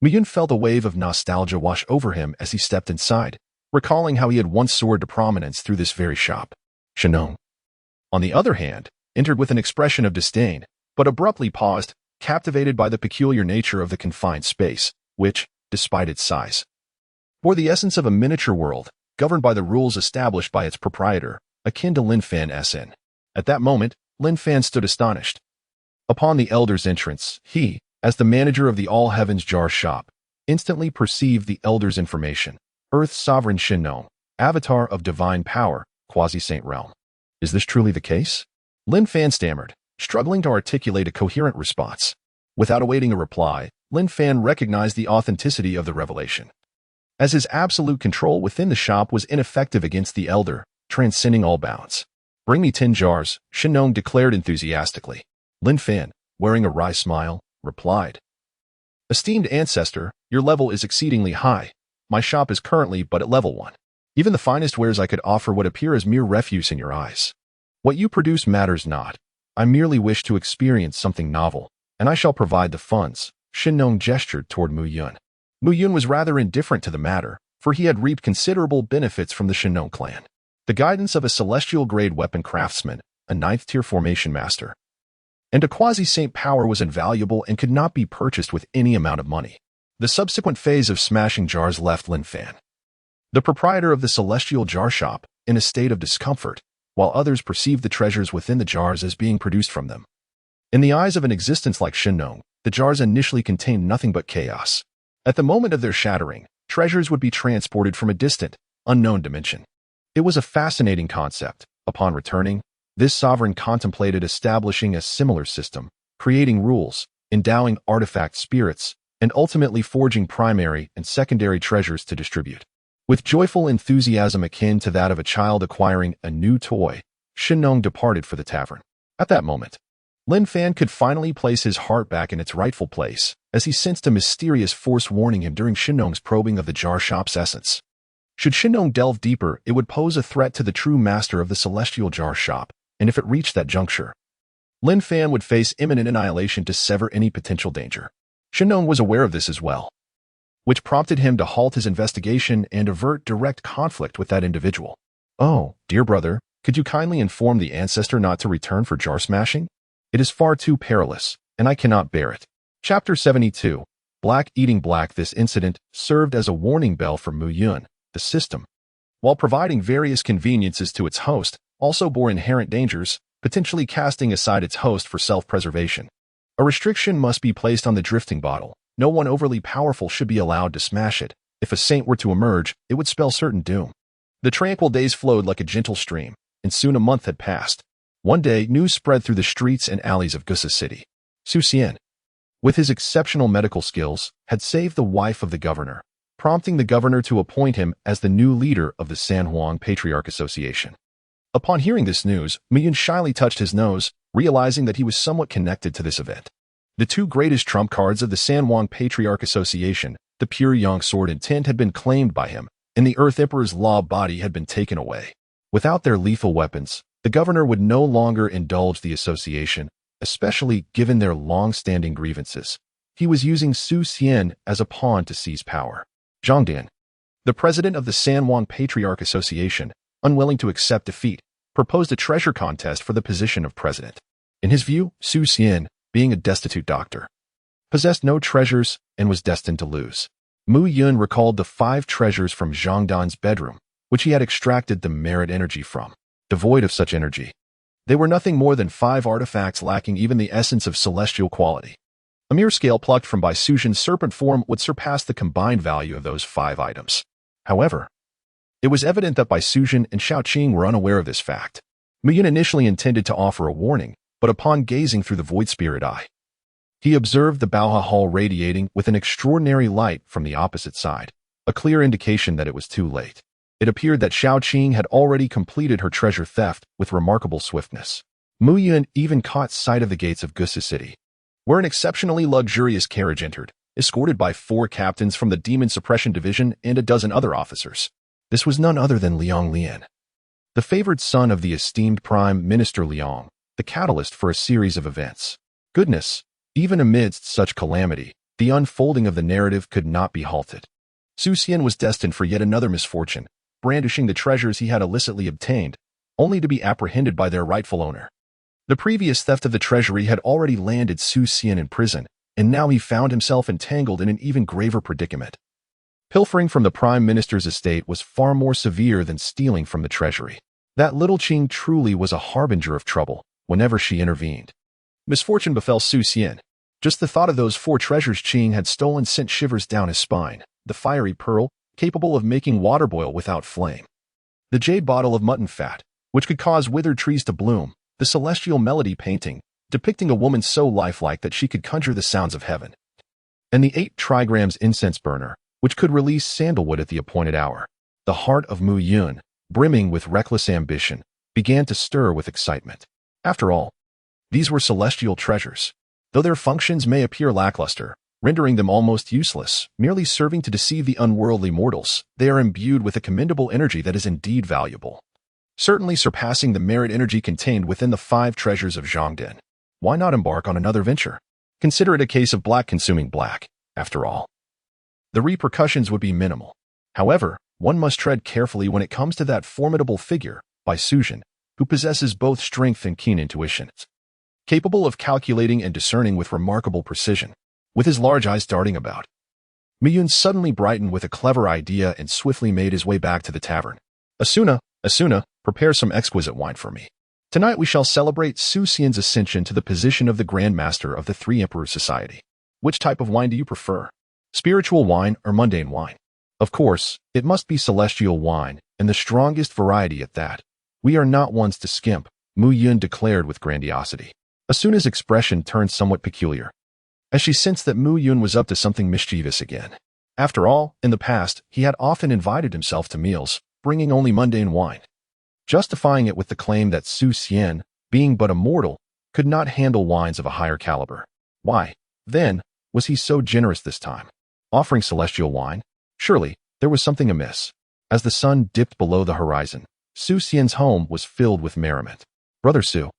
Muyun felt a wave of nostalgia wash over him as he stepped inside, recalling how he had once soared to prominence through this very shop. Shenong, on the other hand, entered with an expression of disdain, but abruptly paused, captivated by the peculiar nature of the confined space, which, despite its size, bore the essence of a miniature world, governed by the rules established by its proprietor, akin to Lin Fan's inn. At that moment, Lin Fan stood astonished. Upon the elder's entrance, he, as the manager of the All Heaven's jar shop, instantly perceived the elder's information. Earth's sovereign Shenong, avatar of divine power, quasi-saint realm. "Is this truly the case?" Lin Fan stammered, struggling to articulate a coherent response. Without awaiting a reply, Lin Fan recognized the authenticity of the revelation, as his absolute control within the shop was ineffective against the elder, transcending all bounds. "Bring me 10 jars, Shenong declared enthusiastically. Lin Fan, wearing a wry smile, replied, Esteemed ancestor, your level is exceedingly high. My shop is currently but at level 1. Even the finest wares I could offer would appear as mere refuse in your eyes. What you produce matters not. I merely wish to experience something novel, and I shall provide the funds. Shinnong gestured toward Mu Yun. Mu Yun was rather indifferent to the matter, for he had reaped considerable benefits from the Shinnong clan. The guidance of a celestial-grade weapon craftsman, a 9th-tier formation master, and a quasi-saint power was invaluable and could not be purchased with any amount of money. The subsequent phase of smashing jars left Lin Fan, the proprietor of the celestial jar shop, in a state of discomfort, while others perceived the treasures within the jars as being produced from them. In the eyes of an existence like Shinnong, the jars initially contained nothing but chaos. At the moment of their shattering, treasures would be transported from a distant, unknown dimension. It was a fascinating concept. Upon returning, this sovereign contemplated establishing a similar system, creating rules, endowing artifact spirits, and ultimately forging primary and secondary treasures to distribute. With joyful enthusiasm akin to that of a child acquiring a new toy, Shinnong departed for the tavern. At that moment, Lin Fan could finally place his heart back in its rightful place, as he sensed a mysterious force warning him during Shinnong's probing of the jar shop's essence. Should Shinnong delve deeper, it would pose a threat to the true master of the celestial jar shop, and if it reached that juncture, Lin Fan would face imminent annihilation to sever any potential danger. Shinnong was aware of this as well, which prompted him to halt his investigation and avert direct conflict with that individual. Oh, dear brother, could you kindly inform the ancestor not to return for jar smashing? It is far too perilous, and I cannot bear it. Chapter 72. Black Eating Black. This incident served as a warning bell for Mu Yun. The system, while providing various conveniences to its host, also bore inherent dangers, potentially casting aside its host for self-preservation. A restriction must be placed on the drifting bottle. No one overly powerful should be allowed to smash it. If a saint were to emerge, it would spell certain doom. The tranquil days flowed like a gentle stream, and soon a month had passed. One day, news spread through the streets and alleys of Gusa City. Su Xian, with his exceptional medical skills, had saved the wife of the governor, prompting the governor to appoint him as the new leader of the San Huang Patriarch Association. Upon hearing this news, Mu Yun shyly touched his nose, realizing that he was somewhat connected to this event. The two greatest trump cards of the San Huang Patriarch Association, the pure yang sword and tent, had been claimed by him, and the Earth Emperor's law body had been taken away. Without their lethal weapons, the governor would no longer indulge the association, especially given their long-standing grievances. He was using Su Xian as a pawn to seize power. Zhang Dan, the president of the San Huang Patriarch Association, unwilling to accept defeat, proposed a treasure contest for the position of president. In his view, Su Xian, being a destitute doctor, possessed no treasures and was destined to lose. Mu Yun recalled the 5 treasures from Zhang Dan's bedroom, which he had extracted the merit energy from. Devoid of such energy, they were nothing more than 5 artifacts lacking even the essence of celestial quality. A mere scale plucked from Bai Suzhen's serpent form would surpass the combined value of those 5 items. However, it was evident that Bai Suzhen and Xiao Qing were unaware of this fact. Mu Yun initially intended to offer a warning, but upon gazing through the void spirit eye, he observed the Baoha Hall radiating with an extraordinary light from the opposite side, a clear indication that it was too late. It appeared that Xiao Qing had already completed her treasure theft with remarkable swiftness. Mu Yun even caught sight of the gates of Gusa City, where an exceptionally luxurious carriage entered, escorted by 4 captains from the Demon Suppression Division and a dozen other officers. This was none other than Liang Lian, the favored son of the esteemed Prime Minister Liang, the catalyst for a series of events. Goodness, even amidst such calamity, the unfolding of the narrative could not be halted. Su Xian was destined for yet another misfortune, brandishing the treasures he had illicitly obtained, only to be apprehended by their rightful owner. The previous theft of the treasury had already landed Su Xian in prison, and now he found himself entangled in an even graver predicament. Pilfering from the Prime Minister's estate was far more severe than stealing from the treasury. That little Qing truly was a harbinger of trouble whenever she intervened. Misfortune befell Su Xian. Just the thought of those 4 treasures Qing had stolen sent shivers down his spine. The fiery pearl, capable of making water boil without flame. The jade bottle of mutton fat, which could cause withered trees to bloom. The celestial melody painting, depicting a woman so lifelike that she could conjure the sounds of heaven. And the 8 trigrams incense burner, which could release sandalwood at the appointed hour. The heart of Mu Yun, brimming with reckless ambition, began to stir with excitement. After all, these were celestial treasures. Though their functions may appear lackluster, rendering them almost useless, merely serving to deceive the unworldly mortals. They are imbued with a commendable energy that is indeed valuable, certainly surpassing the merit energy contained within the 5 treasures of Zhongden. Why not embark on another venture? Consider it a case of black consuming black, after all. The repercussions would be minimal. However, one must tread carefully when it comes to that formidable figure, Bai Sujin, who possesses both strength and keen intuition, capable of calculating and discerning with remarkable precision. With his large eyes darting about, Miyun suddenly brightened with a clever idea and swiftly made his way back to the tavern. Asuna, prepare some exquisite wine for me. Tonight we shall celebrate Su Xian's ascension to the position of the Grand Master of the Three Emperors Society. Which type of wine do you prefer? Spiritual wine or mundane wine? Of course, it must be celestial wine, and the strongest variety at that. We are not ones to skimp, Mu Yun declared with grandiosity. Asuna's expression turned somewhat peculiar, as she sensed that Mu Yun was up to something mischievous again. After all, in the past, he had often invited himself to meals, bringing only mundane wine, justifying it with the claim that Su Xian, being but a mortal, could not handle wines of a higher caliber. Why, then, was he so generous this time, offering celestial wine? Surely, there was something amiss. As the sun dipped below the horizon, Su Xian's home was filled with merriment. Brother Su,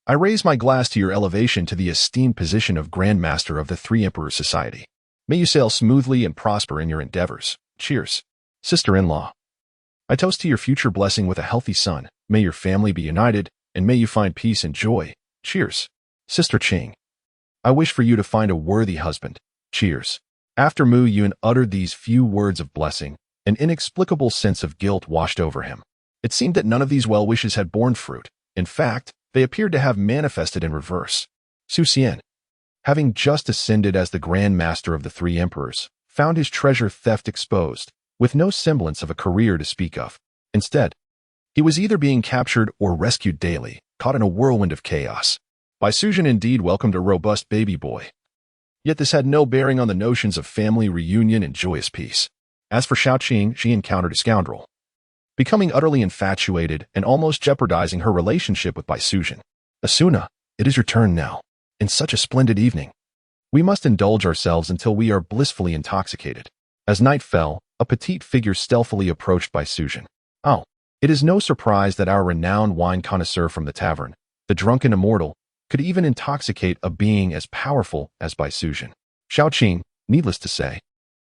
I raise my glass to your elevation to the esteemed position of Grand Master of the Three Emperors Society. May you sail smoothly and prosper in your endeavors. Cheers. Sister-in-law, I toast to your future blessing with a healthy son. May your family be united, and may you find peace and joy. Cheers. Sister Ching, I wish for you to find a worthy husband. Cheers. After Mu Yun uttered these few words of blessing, an inexplicable sense of guilt washed over him. It seemed that none of these well wishes had borne fruit. In fact, they appeared to have manifested in reverse. Su Xian, having just ascended as the Grand Master of the Three Emperors, found his treasure theft exposed, with no semblance of a career to speak of. Instead, he was either being captured or rescued daily, caught in a whirlwind of chaos. Bai Sujin indeed welcomed a robust baby boy. Yet this had no bearing on the notions of family reunion and joyous peace. As for Xiaoqing, she encountered a scoundrel, becoming utterly infatuated and almost jeopardizing her relationship with Bai Sujin. Asuna, it is your turn now. In such a splendid evening, we must indulge ourselves until we are blissfully intoxicated. As night fell, a petite figure stealthily approached Bai Sujin. Oh, it is no surprise that our renowned wine connoisseur from the tavern, the drunken immortal, could even intoxicate a being as powerful as Bai Sujin. Xiaoqing, needless to say,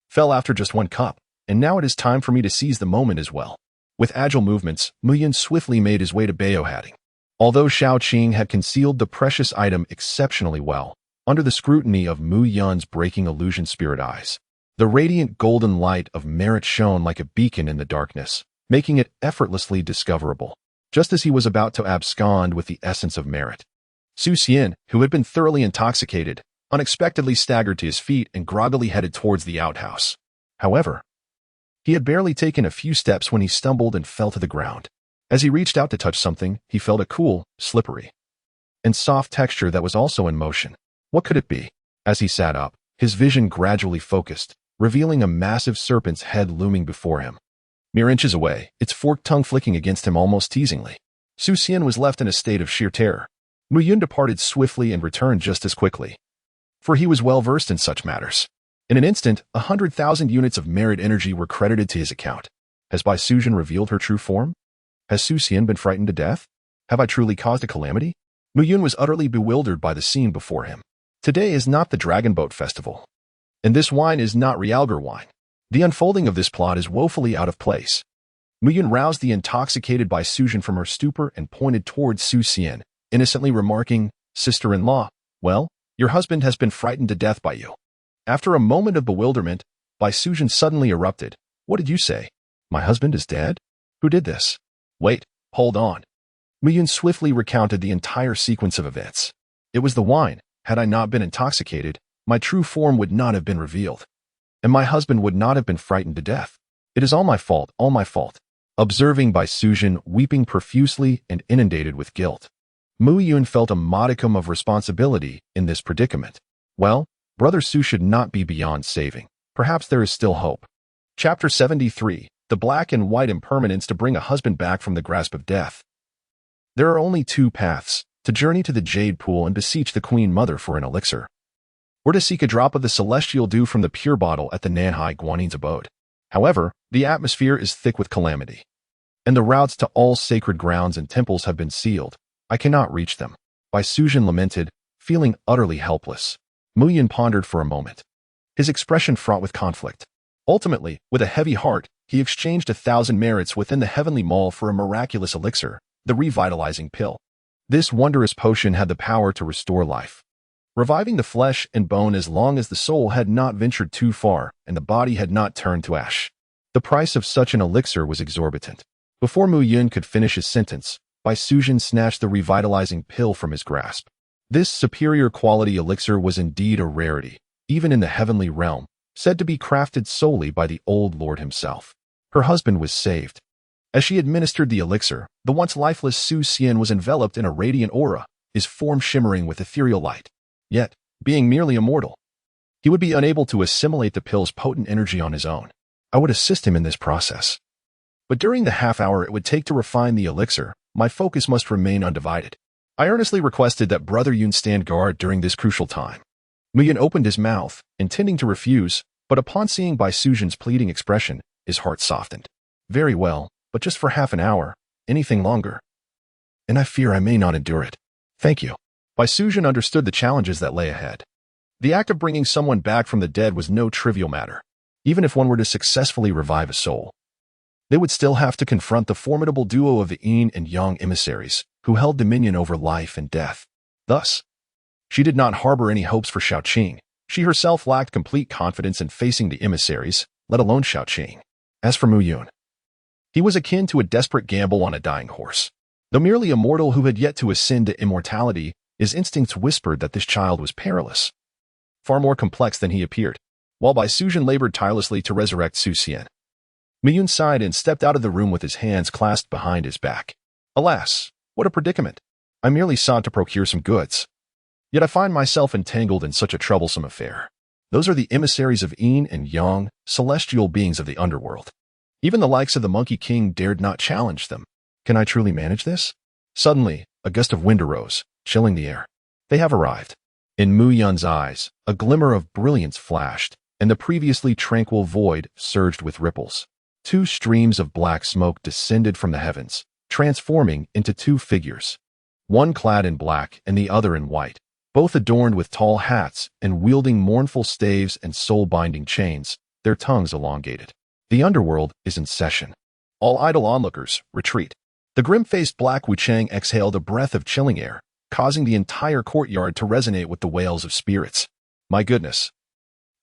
fell after just one cup, and now it is time for me to seize the moment as well. With agile movements, Mu Yun swiftly made his way to Baohatting. Although Xiaoqing had concealed the precious item exceptionally well, under the scrutiny of Mu Yun's breaking illusion spirit eyes, the radiant golden light of merit shone like a beacon in the darkness, making it effortlessly discoverable, just as he was about to abscond with the essence of merit. Su Xian, who had been thoroughly intoxicated, unexpectedly staggered to his feet and groggily headed towards the outhouse. However, he had barely taken a few steps when he stumbled and fell to the ground. As he reached out to touch something, he felt a cool, slippery, and soft texture that was also in motion. What could it be? As he sat up, his vision gradually focused, revealing a massive serpent's head looming before him. Mere inches away, its forked tongue flicking against him almost teasingly. Su Xian was left in a state of sheer terror. Mu Yun departed swiftly and returned just as quickly, for he was well versed in such matters. In an instant, 100,000 units of merit energy were credited to his account. Has Bai Sujin revealed her true form? Has Su Xian been frightened to death? Have I truly caused a calamity? Mu Yun was utterly bewildered by the scene before him. Today is not the Dragon Boat Festival, and this wine is not Realgar wine. The unfolding of this plot is woefully out of place. Mu Yun roused the intoxicated Bai Sujin from her stupor and pointed towards Su Xian, innocently remarking, "Sister-in-law, well, your husband has been frightened to death by you." After a moment of bewilderment, Bai Sujin suddenly erupted. "What did you say? My husband is dead? Who did this?" "Wait, hold on." Mu Yun swiftly recounted the entire sequence of events. "It was the wine. Had I not been intoxicated, my true form would not have been revealed, and my husband would not have been frightened to death. It is all my fault, all my fault." Observing Bai Sujin weeping profusely and inundated with guilt, Mu Yun felt a modicum of responsibility in this predicament. Well, Brother Su should not be beyond saving. Perhaps there is still hope. Chapter 73. The Black and White Impermanence to Bring a Husband Back from the Grasp of Death. There are only two paths: to journey to the Jade Pool and beseech the Queen Mother for an elixir, or to seek a drop of the celestial dew from the pure bottle at the Nanhai Guanin's abode. However, the atmosphere is thick with calamity, and the routes to all sacred grounds and temples have been sealed. I cannot reach them. Bai Suzhen lamented, feeling utterly helpless. Mu Yun pondered for a moment, his expression fraught with conflict. Ultimately, with a heavy heart, he exchanged 1,000 merits within the heavenly mall for a miraculous elixir, the revitalizing pill. This wondrous potion had the power to restore life, reviving the flesh and bone as long as the soul had not ventured too far and the body had not turned to ash. The price of such an elixir was exorbitant. Before Mu Yun could finish his sentence, Bai Suzhen snatched the revitalizing pill from his grasp. This superior quality elixir was indeed a rarity, even in the heavenly realm, said to be crafted solely by the old Lord himself. Her husband was saved. As she administered the elixir, the once lifeless Su Xian was enveloped in a radiant aura, his form shimmering with ethereal light. Yet, being merely immortal, he would be unable to assimilate the pill's potent energy on his own. I would assist him in this process. But during the half hour it would take to refine the elixir, my focus must remain undivided. I earnestly requested that Brother Yun stand guard during this crucial time. Mu Yun opened his mouth, intending to refuse, but upon seeing Bai Suzhen's pleading expression, his heart softened. Very well, but just for half an hour, anything longer, and I fear I may not endure it. Thank you. Bai Suzhen understood the challenges that lay ahead. The act of bringing someone back from the dead was no trivial matter. Even if one were to successfully revive a soul, they would still have to confront the formidable duo of the Yin and Yang emissaries, who held dominion over life and death. Thus, she did not harbor any hopes for Shaoqing. She herself lacked complete confidence in facing the emissaries, let alone Shaoqing. As for Mu Yun, he was akin to a desperate gamble on a dying horse. Though merely a mortal who had yet to ascend to immortality, his instincts whispered that this child was perilous, far more complex than he appeared. While Bai Suzhen labored tirelessly to resurrect Su Xian, Mu Yun sighed and stepped out of the room with his hands clasped behind his back. Alas, what a predicament! I merely sought to procure some goods, yet I find myself entangled in such a troublesome affair. Those are the emissaries of Yin and Yang, celestial beings of the underworld. Even the likes of the Monkey King dared not challenge them. Can I truly manage this? Suddenly, a gust of wind arose, chilling the air. They have arrived. In Mu Yun's eyes, a glimmer of brilliance flashed, and the previously tranquil void surged with ripples. 2 streams of black smoke descended from the heavens, transforming into 2 figures, one clad in black and the other in white, both adorned with tall hats and wielding mournful staves and soul-binding chains, their tongues elongated. The underworld is in session. All idle onlookers, retreat. The grim-faced Black Wuchang exhaled a breath of chilling air, causing the entire courtyard to resonate with the wails of spirits. My goodness.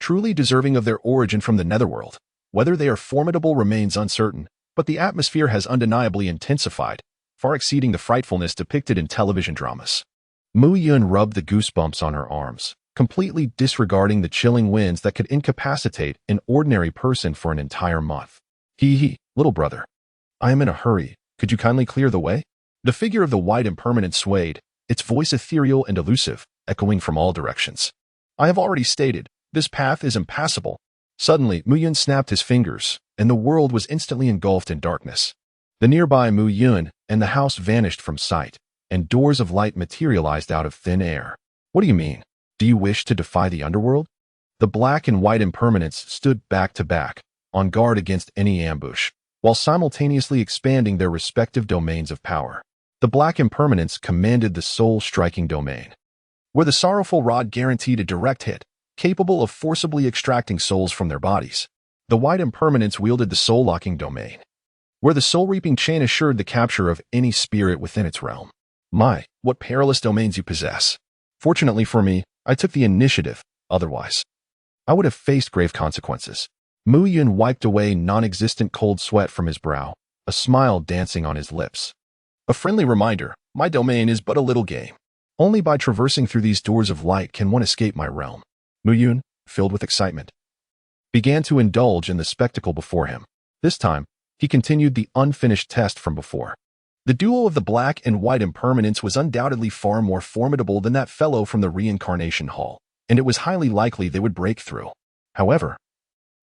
Truly deserving of their origin from the netherworld. Whether they are formidable remains uncertain, but the atmosphere has undeniably intensified, far exceeding the frightfulness depicted in television dramas. Mu Yun rubbed the goosebumps on her arms, completely disregarding the chilling winds that could incapacitate an ordinary person for an entire month. Little brother. I am in a hurry. Could you kindly clear the way? The figure of the white impermanent swayed, its voice ethereal and elusive, echoing from all directions. I have already stated, this path is impassable. Suddenly, Mu Yun snapped his fingers, and the world was instantly engulfed in darkness. The nearby Mu Yun and the house vanished from sight, and doors of light materialized out of thin air. What do you mean? Do you wish to defy the underworld? The black and white impermanents stood back to back, on guard against any ambush, while simultaneously expanding their respective domains of power. The black impermanents commanded the soul-striking domain, where the sorrowful rod guaranteed a direct hit, capable of forcibly extracting souls from their bodies. The white impermanents wielded the soul-locking domain, where the soul-reaping chain assured the capture of any spirit within its realm. My, what perilous domains you possess. Fortunately for me, I took the initiative, otherwise I would have faced grave consequences. Mu Yun wiped away non-existent cold sweat from his brow, a smile dancing on his lips. A friendly reminder, my domain is but a little game. Only by traversing through these doors of light can one escape my realm. Mu Yun, filled with excitement, began to indulge in the spectacle before him. This time, he continued the unfinished test from before. The duo of the black and white impermanents was undoubtedly far more formidable than that fellow from the reincarnation hall, and it was highly likely they would break through. However,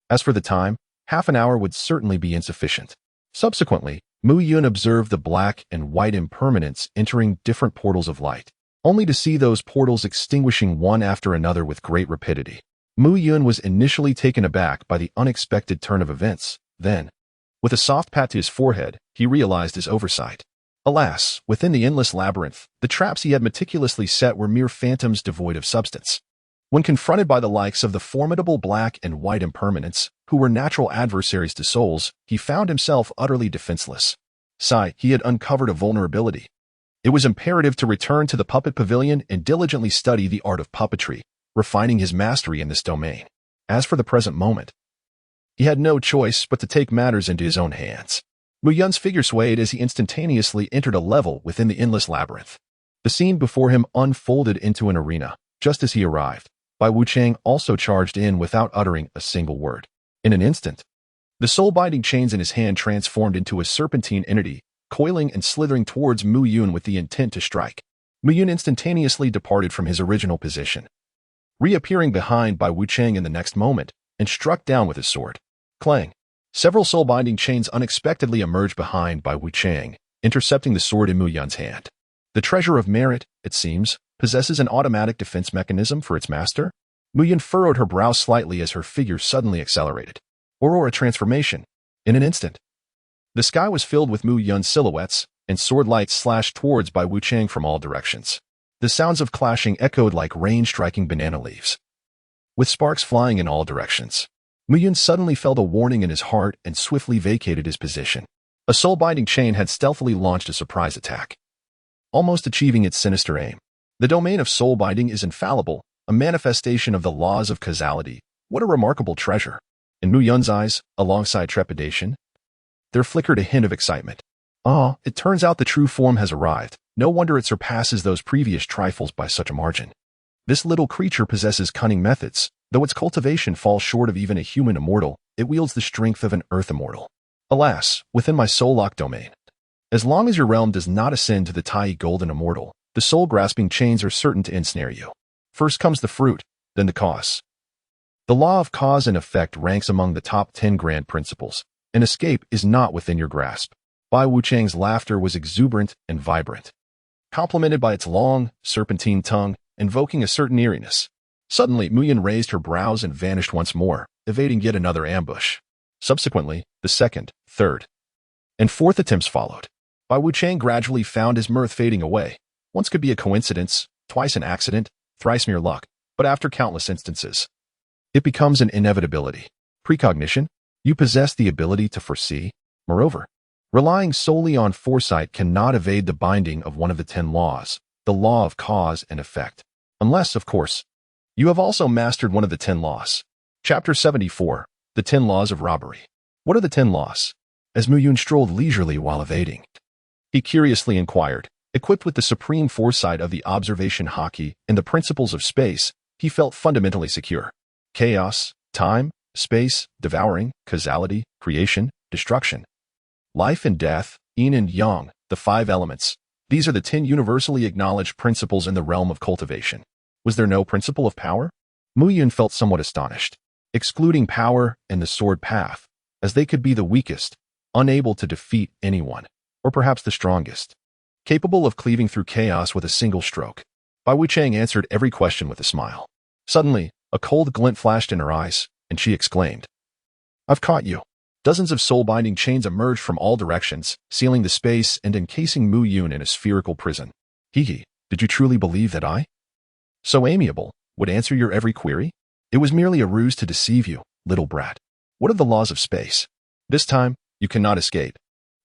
as for the time, half an hour would certainly be insufficient. Subsequently, Mu Yun observed the black and white impermanents entering different portals of light. only to see those portals extinguishing one after another with great rapidity. Mu Yun was initially taken aback by the unexpected turn of events. Then, with a soft pat to his forehead, he realized his oversight. Alas, within the endless labyrinth, the traps he had meticulously set were mere phantoms devoid of substance. When confronted by the likes of the formidable black and white impermanents, who were natural adversaries to souls, he found himself utterly defenseless. He had uncovered a vulnerability. It was imperative to return to the puppet pavilion and diligently study the art of puppetry, refining his mastery in this domain. As for the present moment, he had no choice but to take matters into his own hands. Mu Yun's figure swayed as he instantaneously entered a level within the endless labyrinth. The scene before him unfolded into an arena. Just as he arrived, Bai Wuchang also charged in without uttering a single word. In an instant, the soul-binding chains in his hand transformed into a serpentine entity, coiling and slithering towards Mu Yun with the intent to strike. Mu Yun instantaneously departed from his original position, reappearing behind Bai Wuchang in the next moment, and struck down with his sword. Clang! Several soul-binding chains unexpectedly emerged behind Bai Wuchang, intercepting the sword in Mu Yun's hand. The treasure of merit, it seems, possesses an automatic defense mechanism for its master? Mu Yun furrowed her brow slightly as her figure suddenly accelerated. Aurora transformation. In an instant, the sky was filled with Mu Yun's silhouettes, and sword lights slashed towards Bai Wuchang from all directions. The sounds of clashing echoed like rain striking banana leaves, with sparks flying in all directions. Mu Yun suddenly felt a warning in his heart and swiftly vacated his position. A soul-binding chain had stealthily launched a surprise attack, almost achieving its sinister aim. The domain of soul-binding is infallible, a manifestation of the laws of causality. What a remarkable treasure! In Mu Yun's eyes, alongside trepidation, there flickered a hint of excitement. It turns out the true form has arrived. No wonder it surpasses those previous trifles by such a margin. This little creature possesses cunning methods. Though its cultivation falls short of even a human immortal, it wields the strength of an earth immortal. Alas, within my soul-locked domain, as long as your realm does not ascend to the Tai golden immortal, the soul-grasping chains are certain to ensnare you. First comes the fruit, then the cause. The law of cause and effect ranks among the top 10 grand principles. An escape is not within your grasp. Bai Wuchang's laughter was exuberant and vibrant, complemented by its long, serpentine tongue, invoking a certain eeriness. Suddenly, Mu Yun raised her brows and vanished once more, evading yet another ambush. Subsequently, the second, third, and fourth attempts followed. Bai Wuchang gradually found his mirth fading away. Once could be a coincidence, twice an accident, thrice mere luck, but after countless instances, it becomes an inevitability. Precognition? You possess the ability to foresee. Moreover, relying solely on foresight cannot evade the binding of one of the 10 laws, the law of cause and effect. Unless, of course, you have also mastered one of the 10 laws. Chapter 74, The 10 Laws of Robbery. What are the 10 laws? As Mu Yun strolled leisurely while evading, he curiously inquired. Equipped with the supreme foresight of the observation haki and the principles of space, he felt fundamentally secure. Chaos, time, space, devouring, causality, creation, destruction. Life and death, yin and yang, the 5 elements. These are the 10 universally acknowledged principles in the realm of cultivation. Was there no principle of power? Mu Yun felt somewhat astonished. Excluding power and the sword path, as they could be the weakest, unable to defeat anyone, or perhaps the strongest, capable of cleaving through chaos with a single stroke. Bai Wuchang answered every question with a smile. Suddenly, a cold glint flashed in her eyes, and she exclaimed, "I've caught you." Dozens of soul-binding chains emerged from all directions, sealing the space and encasing Mu Yun in a spherical prison. Hee, did you truly believe that I, so amiable, would answer your every query? It was merely a ruse to deceive you, little brat. What are the laws of space? This time, you cannot escape.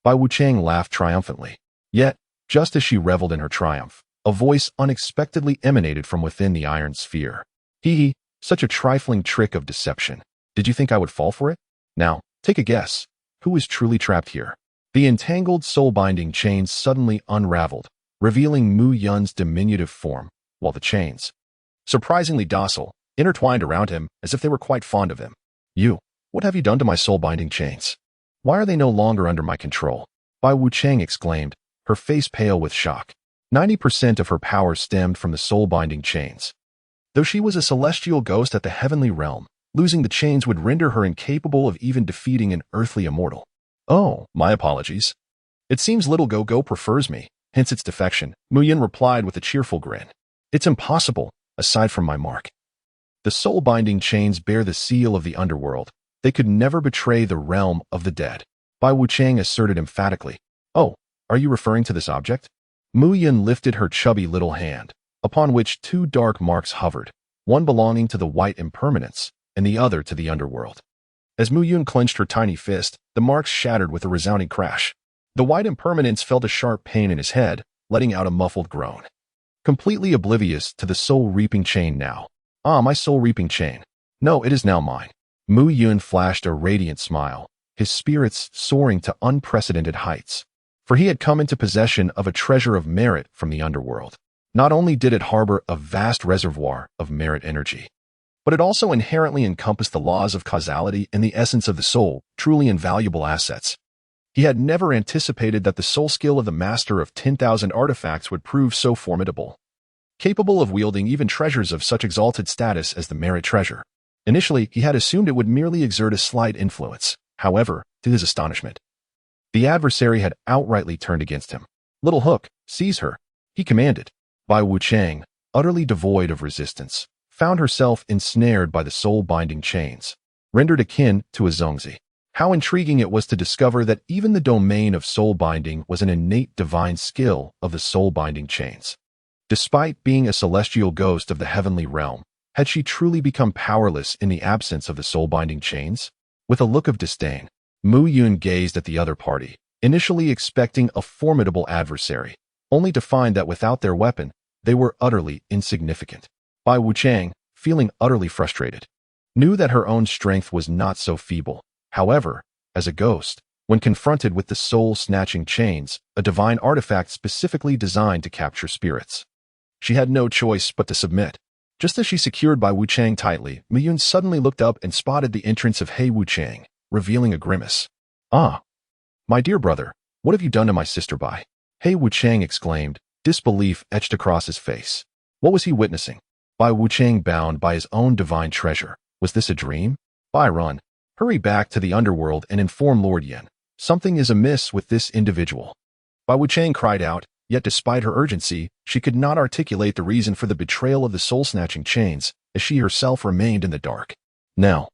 Bai Wuchang laughed triumphantly. Yet, just as she reveled in her triumph, a voice unexpectedly emanated from within the iron sphere. Hee, such a trifling trick of deception. Did you think I would fall for it? Now, take a guess. Who is truly trapped here? The entangled soul-binding chains suddenly unraveled, revealing Mu Yun's diminutive form, while the chains, surprisingly docile, intertwined around him as if they were quite fond of him. You, what have you done to my soul-binding chains? Why are they no longer under my control? Bai Wuchang exclaimed, her face pale with shock. 90% of her power stemmed from the soul-binding chains. Though she was a celestial ghost at the heavenly realm, losing the chains would render her incapable of even defeating an earthly immortal. Oh, my apologies. It seems little Go-Go prefers me. hence its defection, Mu Yun replied with a cheerful grin. It's impossible, aside from my mark. The soul-binding chains bear the seal of the underworld. They could never betray the realm of the dead. Bai Wuchang asserted emphatically. Oh, are you referring to this object? Mu Yun lifted her chubby little hand, upon which two dark marks hovered, one belonging to the white impermanence, and the other to the underworld. As Mu Yun clenched her tiny fist, the marks shattered with a resounding crash. The white impermanence felt a sharp pain in his head, letting out a muffled groan. Completely oblivious to the soul-reaping chain now. Ah, my soul-reaping chain. No, it is now mine. Mu Yun flashed a radiant smile, his spirits soaring to unprecedented heights. For he had come into possession of a treasure of merit from the underworld. Not only did it harbor a vast reservoir of merit energy, but it also inherently encompassed the laws of causality and the essence of the soul, truly invaluable assets. He had never anticipated that the soul skill of the master of 10,000 artifacts would prove so formidable, capable of wielding even treasures of such exalted status as the merit treasure. Initially, he had assumed it would merely exert a slight influence. However, to his astonishment, the adversary had outrightly turned against him. Little Hook, seize her, he commanded. Bai Wuchang, utterly devoid of resistance, found herself ensnared by the soul-binding chains, rendered akin to a zongzi. How intriguing it was to discover that even the domain of soul-binding was an innate divine skill of the soul-binding chains. Despite being a celestial ghost of the heavenly realm, had she truly become powerless in the absence of the soul-binding chains? With a look of disdain, Mu Yun gazed at the other party, initially expecting a formidable adversary, only to find that without their weapon, they were utterly insignificant. Bai Wuchang, feeling utterly frustrated, knew that her own strength was not so feeble. However, as a ghost, when confronted with the soul-snatching chains, a divine artifact specifically designed to capture spirits, she had no choice but to submit. Just as she secured Bai Wuchang tightly, Mu Yun suddenly looked up and spotted the entrance of He Wuchang, revealing a grimace. Ah, my dear brother, what have you done to my sister Bai? He Wuchang exclaimed, disbelief etched across his face. What was he witnessing? Bai Wuchang bound by his own divine treasure. Was this a dream? Bai, run. Hurry back to the underworld and inform Lord Yen. Something is amiss with this individual. Bai Wuchang cried out, yet despite her urgency, she could not articulate the reason for the betrayal of the soul-snatching chains, as she herself remained in the dark. Now,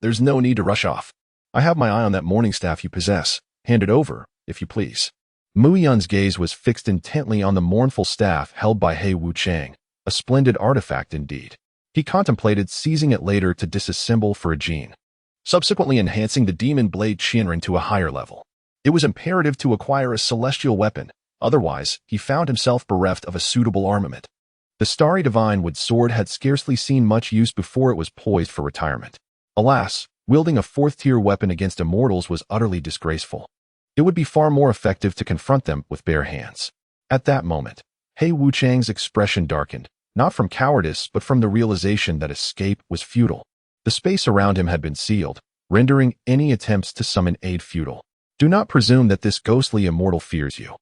there's no need to rush off. I have my eye on that morning staff you possess. Hand it over, if you please. Mu Yun's gaze was fixed intently on the mournful staff held by He Wuchang, a splendid artifact indeed. He contemplated seizing it later to disassemble for a gene, subsequently enhancing the demon blade Qianren to a higher level. It was imperative to acquire a celestial weapon, otherwise he found himself bereft of a suitable armament. The starry divine wood sword had scarcely seen much use before it was poised for retirement. Alas, wielding a fourth-tier weapon against immortals was utterly disgraceful. It would be far more effective to confront them with bare hands. At that moment, He Wuchang's expression darkened, not from cowardice but from the realization that escape was futile. The space around him had been sealed, rendering any attempts to summon aid futile. Do not presume that this ghostly immortal fears you.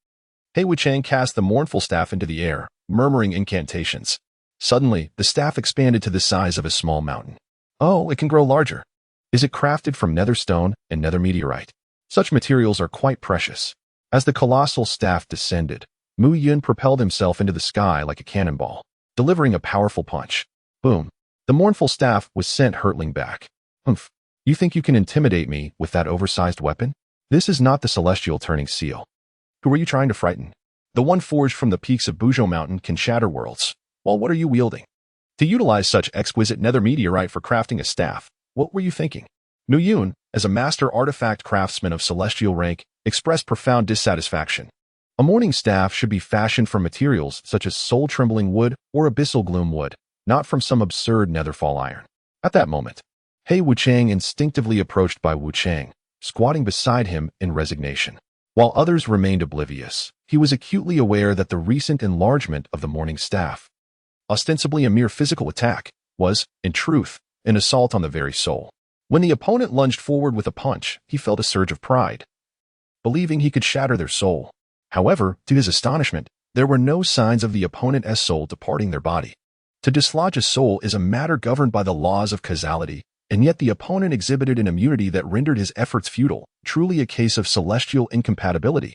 He Wuchang cast the mournful staff into the air, murmuring incantations. Suddenly, the staff expanded to the size of a small mountain. Oh, it can grow larger. Is it crafted from nether stone and nether meteorite? Such materials are quite precious. As the colossal staff descended, Mu Yun propelled himself into the sky like a cannonball, delivering a powerful punch. Boom. The mournful staff was sent hurtling back. Humph. You think you can intimidate me with that oversized weapon? This is not the celestial turning seal. Who are you trying to frighten? The one forged from the peaks of Buzhou Mountain can shatter worlds. Well, what are you wielding? To utilize such exquisite nether meteorite for crafting a staff, what were you thinking? Mu Yun, as a master artifact craftsman of celestial rank, expressed profound dissatisfaction. A mourning staff should be fashioned from materials such as soul-trembling wood or abyssal gloom wood, not from some absurd netherfall iron. At that moment, He Wuchang instinctively approached Bai Wuchang, squatting beside him in resignation. While others remained oblivious, he was acutely aware that the recent enlargement of the mourning staff, ostensibly a mere physical attack, was, in truth, an assault on the very soul. When the opponent lunged forward with a punch, he felt a surge of pride, believing he could shatter their soul. However, to his astonishment, there were no signs of the opponent's soul departing their body. To dislodge a soul is a matter governed by the laws of causality, and yet the opponent exhibited an immunity that rendered his efforts futile, truly a case of celestial incompatibility.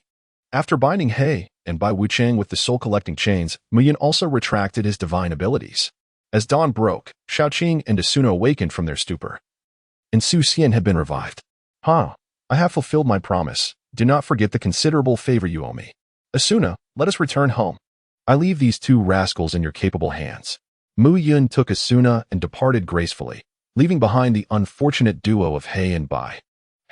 After binding He and Bai Wuchang with the soul-collecting chains, Muyin also retracted his divine abilities. As dawn broke, Shaoqing and Asuna awakened from their stupor. And Su Xian had been revived. I have fulfilled my promise. Do not forget the considerable favor you owe me. Asuna, let us return home. I leave these two rascals in your capable hands. Mu Yun took Asuna and departed gracefully, leaving behind the unfortunate duo of He and Bai.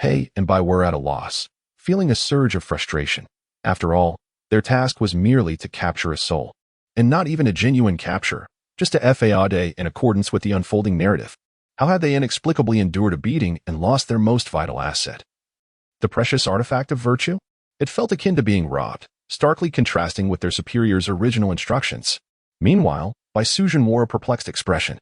He and Bai were at a loss, feeling a surge of frustration. After all, their task was merely to capture a soul, and not even a genuine capture, just a FAAD in accordance with the unfolding narrative. How had they inexplicably endured a beating and lost their most vital asset? The precious artifact of virtue? It felt akin to being robbed, starkly contrasting with their superior's original instructions. Meanwhile, Bai Suzhen wore a perplexed expression.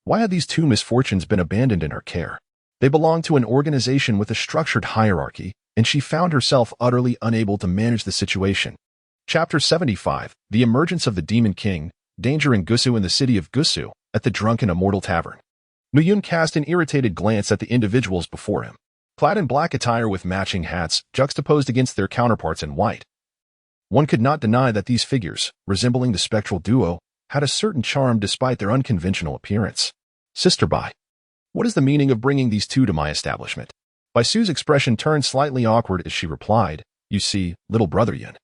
Why had these two misfortunes been abandoned in her care? They belonged to an organization with a structured hierarchy, and she found herself utterly unable to manage the situation. Chapter 75, The Emergence of the Demon King, Danger in Gusu. In the city of Gusu, at the Drunken Immortal Tavern. Muyun cast an irritated glance at the individuals before him, clad in black attire with matching hats, juxtaposed against their counterparts in white. One could not deny that these figures, resembling the spectral duo, had a certain charm despite their unconventional appearance. Sister Bai, what is the meaning of bringing these two to my establishment? Bai Su's expression turned slightly awkward as she replied, You see, little brother Yun,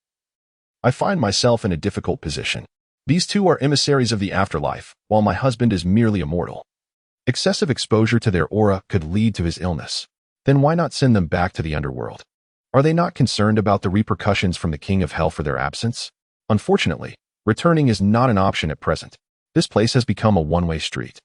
I find myself in a difficult position. These two are emissaries of the afterlife, while my husband is merely immortal. Excessive exposure to their aura could lead to his illness. Then why not send them back to the underworld? Are they not concerned about the repercussions from the King of Hell for their absence? Unfortunately, returning is not an option at present. This place has become a one-way street.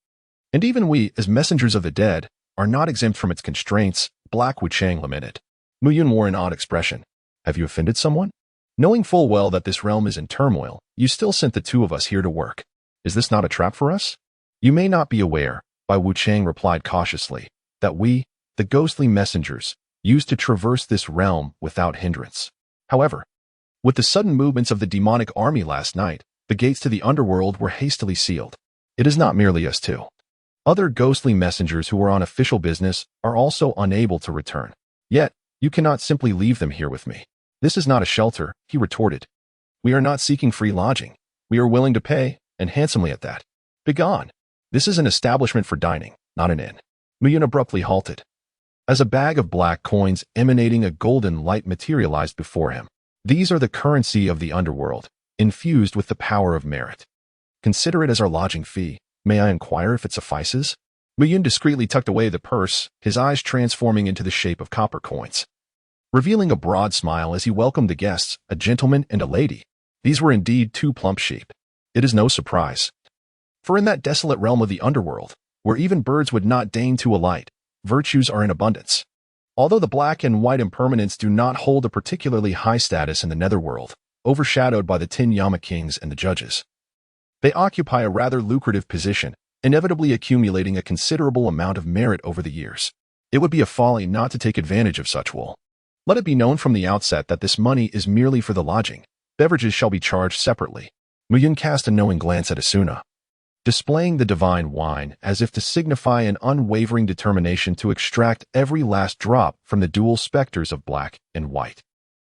And even we, as messengers of the dead, are not exempt from its constraints, Black Wuchang lamented. Muyun wore an odd expression. Have you offended someone? Knowing full well that this realm is in turmoil, you still sent the two of us here to work. Is this not a trap for us? You may not be aware, Bai Wuchang replied cautiously, that we, the ghostly messengers, used to traverse this realm without hindrance. However, with the sudden movements of the demonic army last night, the gates to the underworld were hastily sealed. It is not merely us two. Other ghostly messengers who are on official business are also unable to return. Yet, you cannot simply leave them here with me. This is not a shelter, he retorted. We are not seeking free lodging. We are willing to pay, and handsomely at that. Begone. This is an establishment for dining, not an inn. Muyun abruptly halted. As a bag of black coins emanating a golden light materialized before him. These are the currency of the underworld, infused with the power of merit. Consider it as our lodging fee. May I inquire if it suffices? Muyun discreetly tucked away the purse, his eyes transforming into the shape of copper coins, revealing a broad smile as he welcomed the guests, a gentleman and a lady. These were indeed two plump sheep. It is no surprise. For in that desolate realm of the underworld, where even birds would not deign to alight, virtues are in abundance. Although the black and white impermanents do not hold a particularly high status in the netherworld, overshadowed by the 10 Yama kings and the judges, they occupy a rather lucrative position, inevitably accumulating a considerable amount of merit over the years. It would be a folly not to take advantage of such wool. Let it be known from the outset that this money is merely for the lodging. Beverages shall be charged separately. Muyun cast a knowing glance at Asuna, displaying the divine wine as if to signify an unwavering determination to extract every last drop from the dual specters of black and white.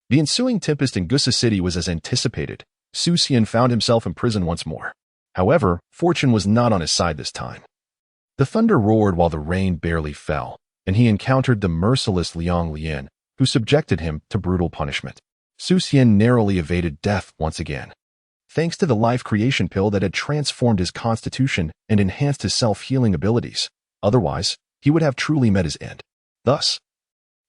The ensuing tempest in Gusa City was as anticipated. Su Xian found himself in prison once more. However, fortune was not on his side this time. The thunder roared while the rain barely fell, and he encountered the merciless Liang Lian, who subjected him to brutal punishment. Su Xian narrowly evaded death once again, thanks to the life creation pill that had transformed his constitution and enhanced his self-healing abilities. Otherwise, he would have truly met his end. Thus,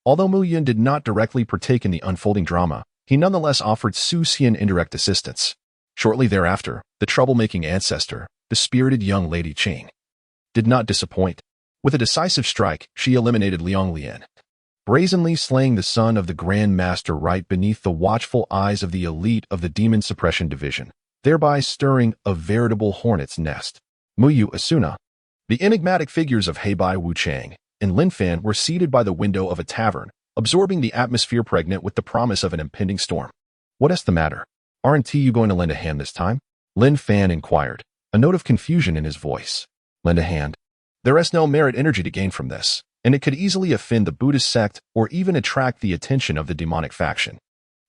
although Mu Yun did not directly partake in the unfolding drama, he nonetheless offered Su Xian indirect assistance. Shortly thereafter, the troublemaking ancestor, the spirited young lady Qing, did not disappoint. With a decisive strike, she eliminated Liang Lian, brazenly slaying the son of the Grand Master right beneath the watchful eyes of the elite of the Demon Suppression Division, thereby stirring a veritable hornet's nest. Muyu Asuna, the enigmatic figures of Heibai Wuchang, and Lin Fan were seated by the window of a tavern, absorbing the atmosphere pregnant with the promise of an impending storm. What is the matter? Aren't you going to lend a hand this time? Lin Fan inquired, a note of confusion in his voice. Lend a hand? There is no merit energy to gain from this, and it could easily offend the Buddhist sect or even attract the attention of the demonic faction.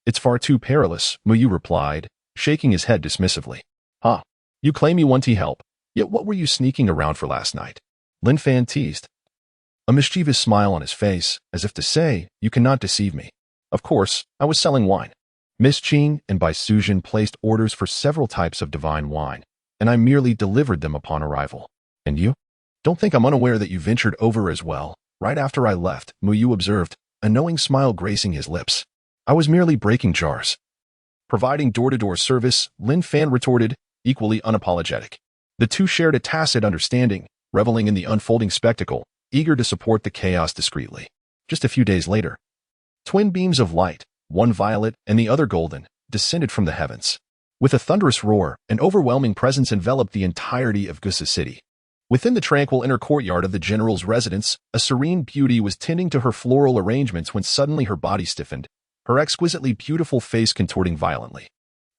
It's far too perilous, Mu Yu replied, shaking his head dismissively. Huh. You claim you want to help, yet what were you sneaking around for last night? Lin Fan teased. A mischievous smile on his face, as if to say, you cannot deceive me. Of course, I was selling wine. Miss Qing and Bai Sujin placed orders for several types of divine wine, and I merely delivered them upon arrival. And you? Don't think I'm unaware that you ventured over as well. Right after I left, Mu Yu observed, a knowing smile gracing his lips. I was merely breaking jars. Providing door-to-door service, Lin Fan retorted, equally unapologetic. The two shared a tacit understanding, reveling in the unfolding spectacle, eager to support the chaos discreetly. Just a few days later, twin beams of light, one violet and the other golden, descended from the heavens. With a thunderous roar, an overwhelming presence enveloped the entirety of Gusa City. Within the tranquil inner courtyard of the general's residence, a serene beauty was tending to her floral arrangements when suddenly her body stiffened, her exquisitely beautiful face contorting violently.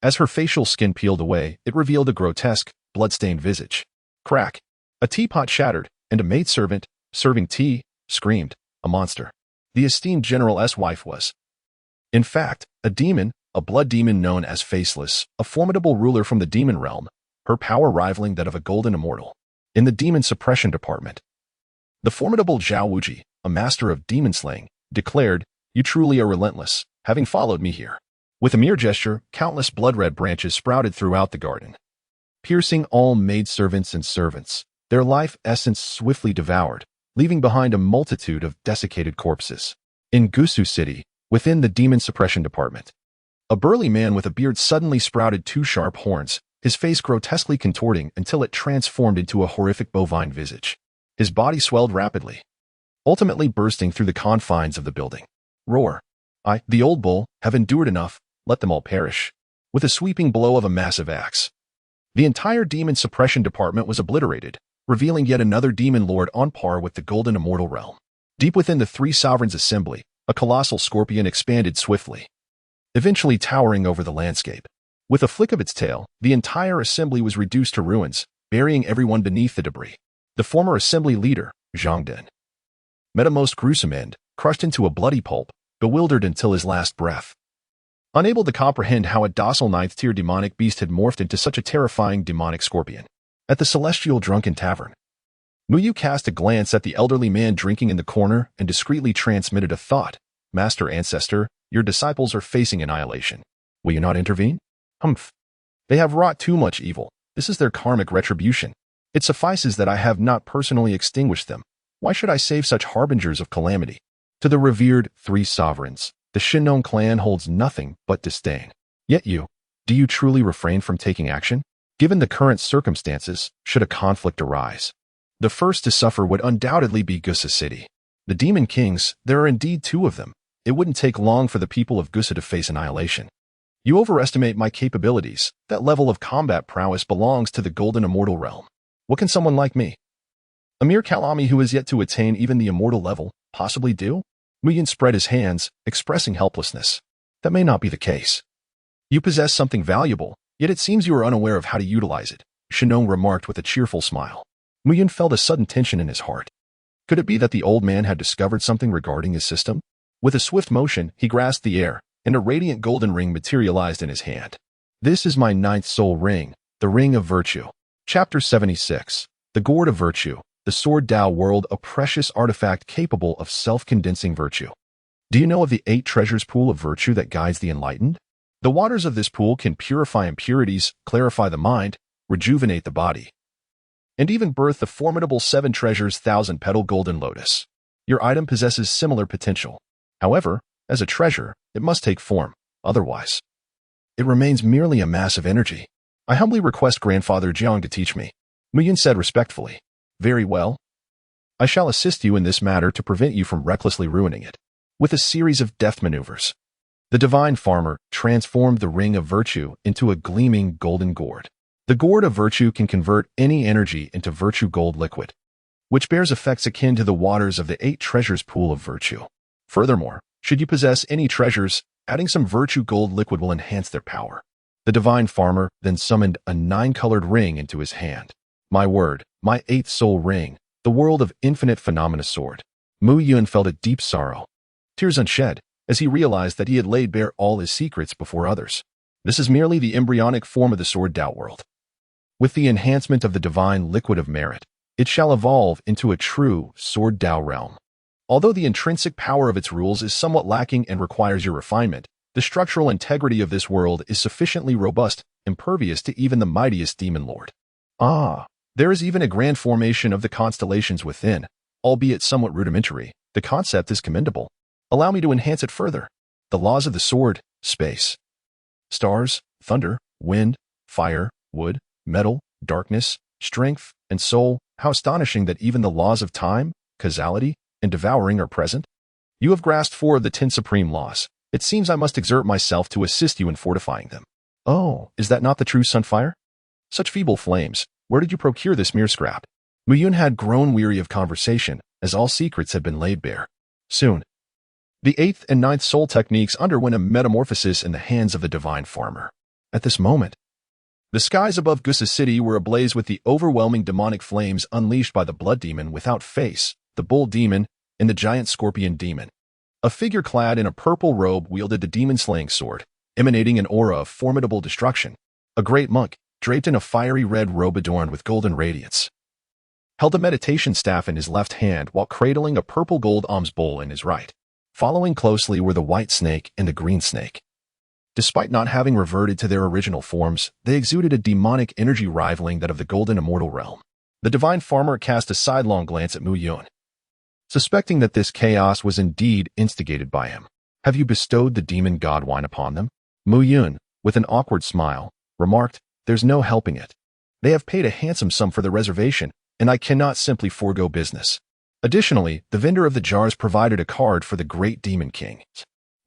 As her facial skin peeled away, it revealed a grotesque, blood-stained visage. Crack! A teapot shattered, and a maidservant, serving tea, screamed, a monster. The esteemed general's wife was, in fact, a demon, a blood demon known as Faceless, a formidable ruler from the demon realm, her power rivaling that of a golden immortal. In the demon suppression department, the formidable Zhao Wuji, a master of demon slaying, declared, you truly are relentless, having followed me here. With a mere gesture, countless blood-red branches sprouted throughout the garden, piercing all maidservants and servants, their life essence swiftly devoured, leaving behind a multitude of desiccated corpses. In Gusu City, within the demon suppression department, a burly man with a beard suddenly sprouted two sharp horns, his face grotesquely contorting until it transformed into a horrific bovine visage. His body swelled rapidly, ultimately bursting through the confines of the building. Roar! I, the old bull, have endured enough, let them all perish. With a sweeping blow of a massive axe, the entire demon suppression department was obliterated, revealing yet another demon lord on par with the golden immortal realm. Deep within the three sovereigns' assembly, a colossal scorpion expanded swiftly, eventually towering over the landscape. With a flick of its tail, the entire assembly was reduced to ruins, burying everyone beneath the debris. The former assembly leader, Zhang Den, met a most gruesome end, crushed into a bloody pulp, bewildered until his last breath. Unable to comprehend how a docile ninth-tier demonic beast had morphed into such a terrifying demonic scorpion. At the celestial drunken tavern, Mu Yu cast a glance at the elderly man drinking in the corner and discreetly transmitted a thought. Master Ancestor, your disciples are facing annihilation. Will you not intervene? Humph. They have wrought too much evil. This is their karmic retribution. It suffices that I have not personally extinguished them. Why should I save such harbingers of calamity? To the revered three sovereigns, the Shinnon clan holds nothing but disdain. Yet you, do you truly refrain from taking action? Given the current circumstances, should a conflict arise, the first to suffer would undoubtedly be Gusa City. The Demon Kings, there are indeed two of them. It wouldn't take long for the people of Gusa to face annihilation. You overestimate my capabilities. That level of combat prowess belongs to the golden immortal realm. What can someone like me, a mere Kalami who has yet to attain even the immortal level, possibly do? Mu Yin spread his hands, expressing helplessness. That may not be the case. You possess something valuable, yet it seems you are unaware of how to utilize it, Shinnon remarked with a cheerful smile. Mu Yin felt a sudden tension in his heart. Could it be that the old man had discovered something regarding his system? With a swift motion, he grasped the air, and a radiant golden ring materialized in his hand. This is my ninth soul ring, the Ring of Virtue. Chapter 76. The Gourd of Virtue, the Sword Tao World, a precious artifact capable of self-condensing virtue. Do you know of the 8 treasures pool of virtue that guides the enlightened? The waters of this pool can purify impurities, clarify the mind, rejuvenate the body, and even birth the formidable 7 treasures 1,000-petal golden lotus. Your item possesses similar potential. However, as a treasure, it must take form, otherwise it remains merely a mass of energy. I humbly request Grandfather Jiang to teach me, Mu Yin said respectfully. Very well. I shall assist you in this matter to prevent you from recklessly ruining it. With a series of deft maneuvers, the divine farmer transformed the Ring of Virtue into a gleaming golden gourd. The Gourd of Virtue can convert any energy into virtue gold liquid, which bears effects akin to the waters of the 8 treasures pool of virtue. Furthermore, should you possess any treasures, adding some virtue gold liquid will enhance their power. The divine farmer then summoned a 9-colored ring into his hand. My word, my 8th soul ring, the world of infinite phenomena sword. Mu Yun felt a deep sorrow. Tears unshed, as he realized that he had laid bare all his secrets before others. This is merely the embryonic form of the Sword Dao world. With the enhancement of the divine liquid of merit, it shall evolve into a true Sword Dao realm. Although the intrinsic power of its rules is somewhat lacking and requires your refinement, the structural integrity of this world is sufficiently robust, impervious to even the mightiest demon lord. There is even a grand formation of the constellations within, albeit somewhat rudimentary. The concept is commendable. Allow me to enhance it further. The laws of the sword, space, stars, thunder, wind, fire, wood, metal, darkness, strength, and soul. How astonishing that even the laws of time, causality, and devouring are present. You have grasped 4 of the 10 supreme laws. It seems I must exert myself to assist you in fortifying them. Oh, is that not the true sunfire? Such feeble flames. Where did you procure this mere scrap? Muyun had grown weary of conversation, as all secrets had been laid bare. Soon, the 8th and 9th soul techniques underwent a metamorphosis in the hands of the divine farmer. At this moment, the skies above Gusa's city were ablaze with the overwhelming demonic flames unleashed by the blood demon without face, the bull demon, and the giant scorpion demon. A figure clad in a purple robe wielded the demon-slaying sword, emanating an aura of formidable destruction. A great monk, draped in a fiery red robe adorned with golden radiance, held a meditation staff in his left hand while cradling a purple gold alms bowl in his right. Following closely were the white snake and the green snake. Despite not having reverted to their original forms, they exuded a demonic energy rivaling that of the golden immortal realm. The divine farmer cast a sidelong glance at Mu Yun, suspecting that this chaos was indeed instigated by him. Have you bestowed the demon god wine upon them? Mu Yun, with an awkward smile, remarked, there's no helping it. They have paid a handsome sum for the reservation, and I cannot simply forego business. Additionally, the vendor of the jars provided a card for the great demon king,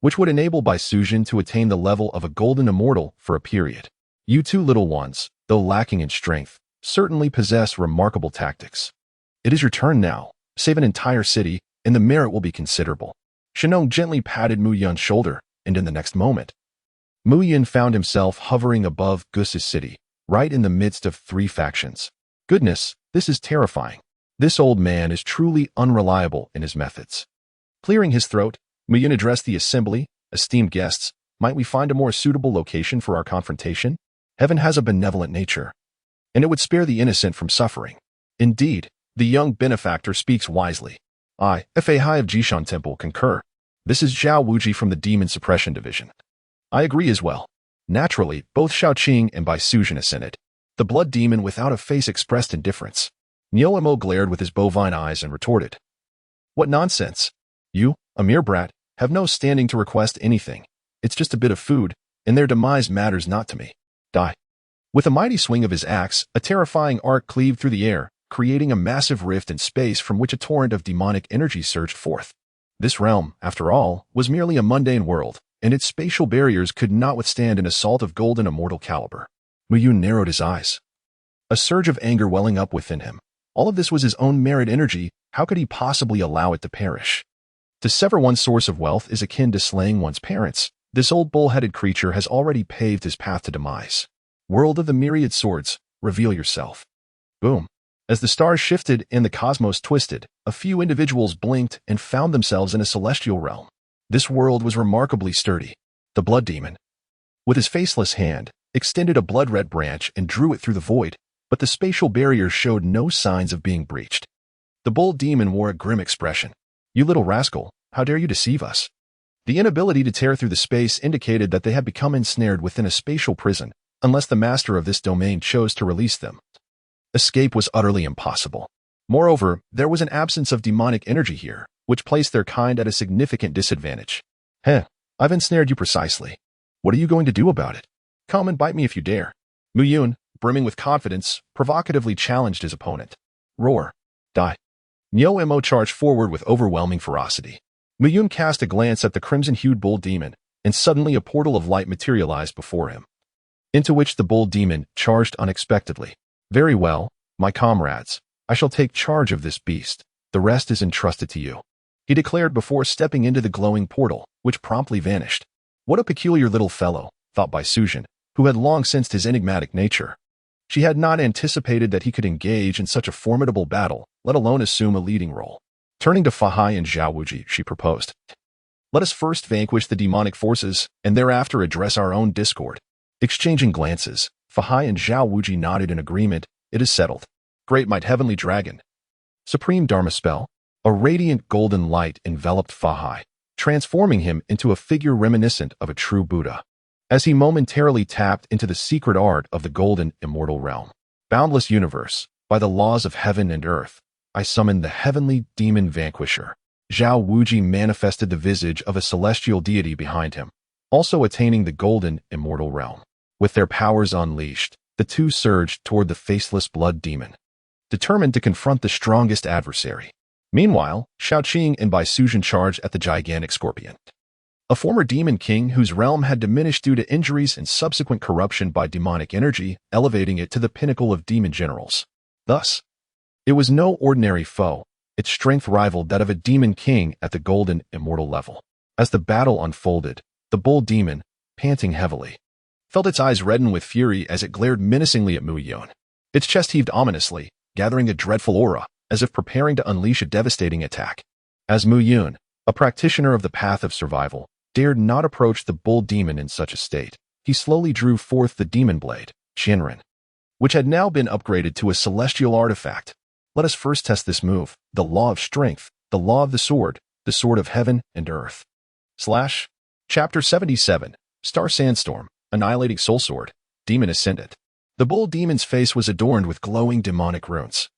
which would enable Bai Sujin to attain the level of a golden immortal for a period. You 2 little ones, though lacking in strength, certainly possess remarkable tactics. It is your turn now. Save an entire city, and the merit will be considerable. Shenong gently patted Mu Yun's shoulder, and in the next moment, Mu Yun found himself hovering above Gusa's city, right in the midst of 3 factions. Goodness, this is terrifying. This old man is truly unreliable in his methods. Clearing his throat, Mu Yun addressed the assembly. Esteemed guests, might we find a more suitable location for our confrontation? Heaven has a benevolent nature, and it would spare the innocent from suffering. Indeed, the young benefactor speaks wisely. I, Fa Hai of Jishan Temple, concur. This is Zhao Wuji from the Demon Suppression Division. I agree as well. Naturally, both Shaoqing and Bai Sujin assented. The blood demon without a face expressed indifference. Niu Mo glared with his bovine eyes and retorted. What nonsense! You, a mere brat, have no standing to request anything. It's just a bit of food, and their demise matters not to me. Die. With a mighty swing of his axe, a terrifying arc cleaved through the air, creating a massive rift in space from which a torrent of demonic energy surged forth. This realm, after all, was merely a mundane world, and its spatial barriers could not withstand an assault of golden immortal caliber. Mu Yun narrowed his eyes, a surge of anger welling up within him. All of this was his own merit energy. How could he possibly allow it to perish? To sever one's source of wealth is akin to slaying one's parents. This old bull-headed creature has already paved his path to demise. World of the myriad swords, reveal yourself. Boom. As the stars shifted and the cosmos twisted, a few individuals blinked and found themselves in a celestial realm. This world was remarkably sturdy. The blood demon, with his faceless hand, extended a blood-red branch and drew it through the void, but the spatial barrier showed no signs of being breached. The bull demon wore a grim expression. You little rascal, how dare you deceive us? The inability to tear through the space indicated that they had become ensnared within a spatial prison, unless the master of this domain chose to release them. Escape was utterly impossible. Moreover, there was an absence of demonic energy here, which placed their kind at a significant disadvantage. I've ensnared you precisely. What are you going to do about it? Come and bite me if you dare. Mu Yun, brimming with confidence, provocatively challenged his opponent. Roar. Die. Niu Mo charged forward with overwhelming ferocity. Mu Yun cast a glance at the crimson-hued bull demon, and suddenly a portal of light materialized before him, into which the bull demon charged unexpectedly. Very well, my comrades. I shall take charge of this beast. The rest is entrusted to you, he declared before stepping into the glowing portal, which promptly vanished. What a peculiar little fellow, thought Bai Sujin, who had long sensed his enigmatic nature. She had not anticipated that he could engage in such a formidable battle, let alone assume a leading role. Turning to Fa Hai and Zhao Wuji, she proposed. Let us first vanquish the demonic forces, and thereafter address our own discord. Exchanging glances, Fahai and Zhao Wuji nodded in agreement. It is settled. Great might heavenly dragon. Supreme Dharma spell. A radiant golden light enveloped Fahai, transforming him into a figure reminiscent of a true Buddha. As he momentarily tapped into the secret art of the golden immortal realm. Boundless universe, by the laws of heaven and earth, I summon the heavenly demon vanquisher. Zhao Wuji manifested the visage of a celestial deity behind him, also attaining the golden immortal realm. With their powers unleashed, the two surged toward the faceless blood demon, determined to confront the strongest adversary. Meanwhile, Shaoqing and Bai Suzhen charged at the gigantic scorpion. A former demon king whose realm had diminished due to injuries and subsequent corruption by demonic energy, elevating it to the pinnacle of demon generals. Thus, it was no ordinary foe. Its strength rivaled that of a demon king at the golden immortal level. As the battle unfolded, the bull demon, panting heavily, felt its eyes redden with fury as it glared menacingly at Mu Yun. Its chest heaved ominously, gathering a dreadful aura, as if preparing to unleash a devastating attack. As Mu Yun, a practitioner of the path of survival, dared not approach the bull demon in such a state, he slowly drew forth the demon blade, Shinrin, which had now been upgraded to a celestial artifact. Let us first test this move, the law of strength, the law of the sword of heaven and earth. Chapter 77, Star Sandstorm, Annihilating Soul Sword, Demon Ascendant. The bull demon's face was adorned with glowing demonic runes,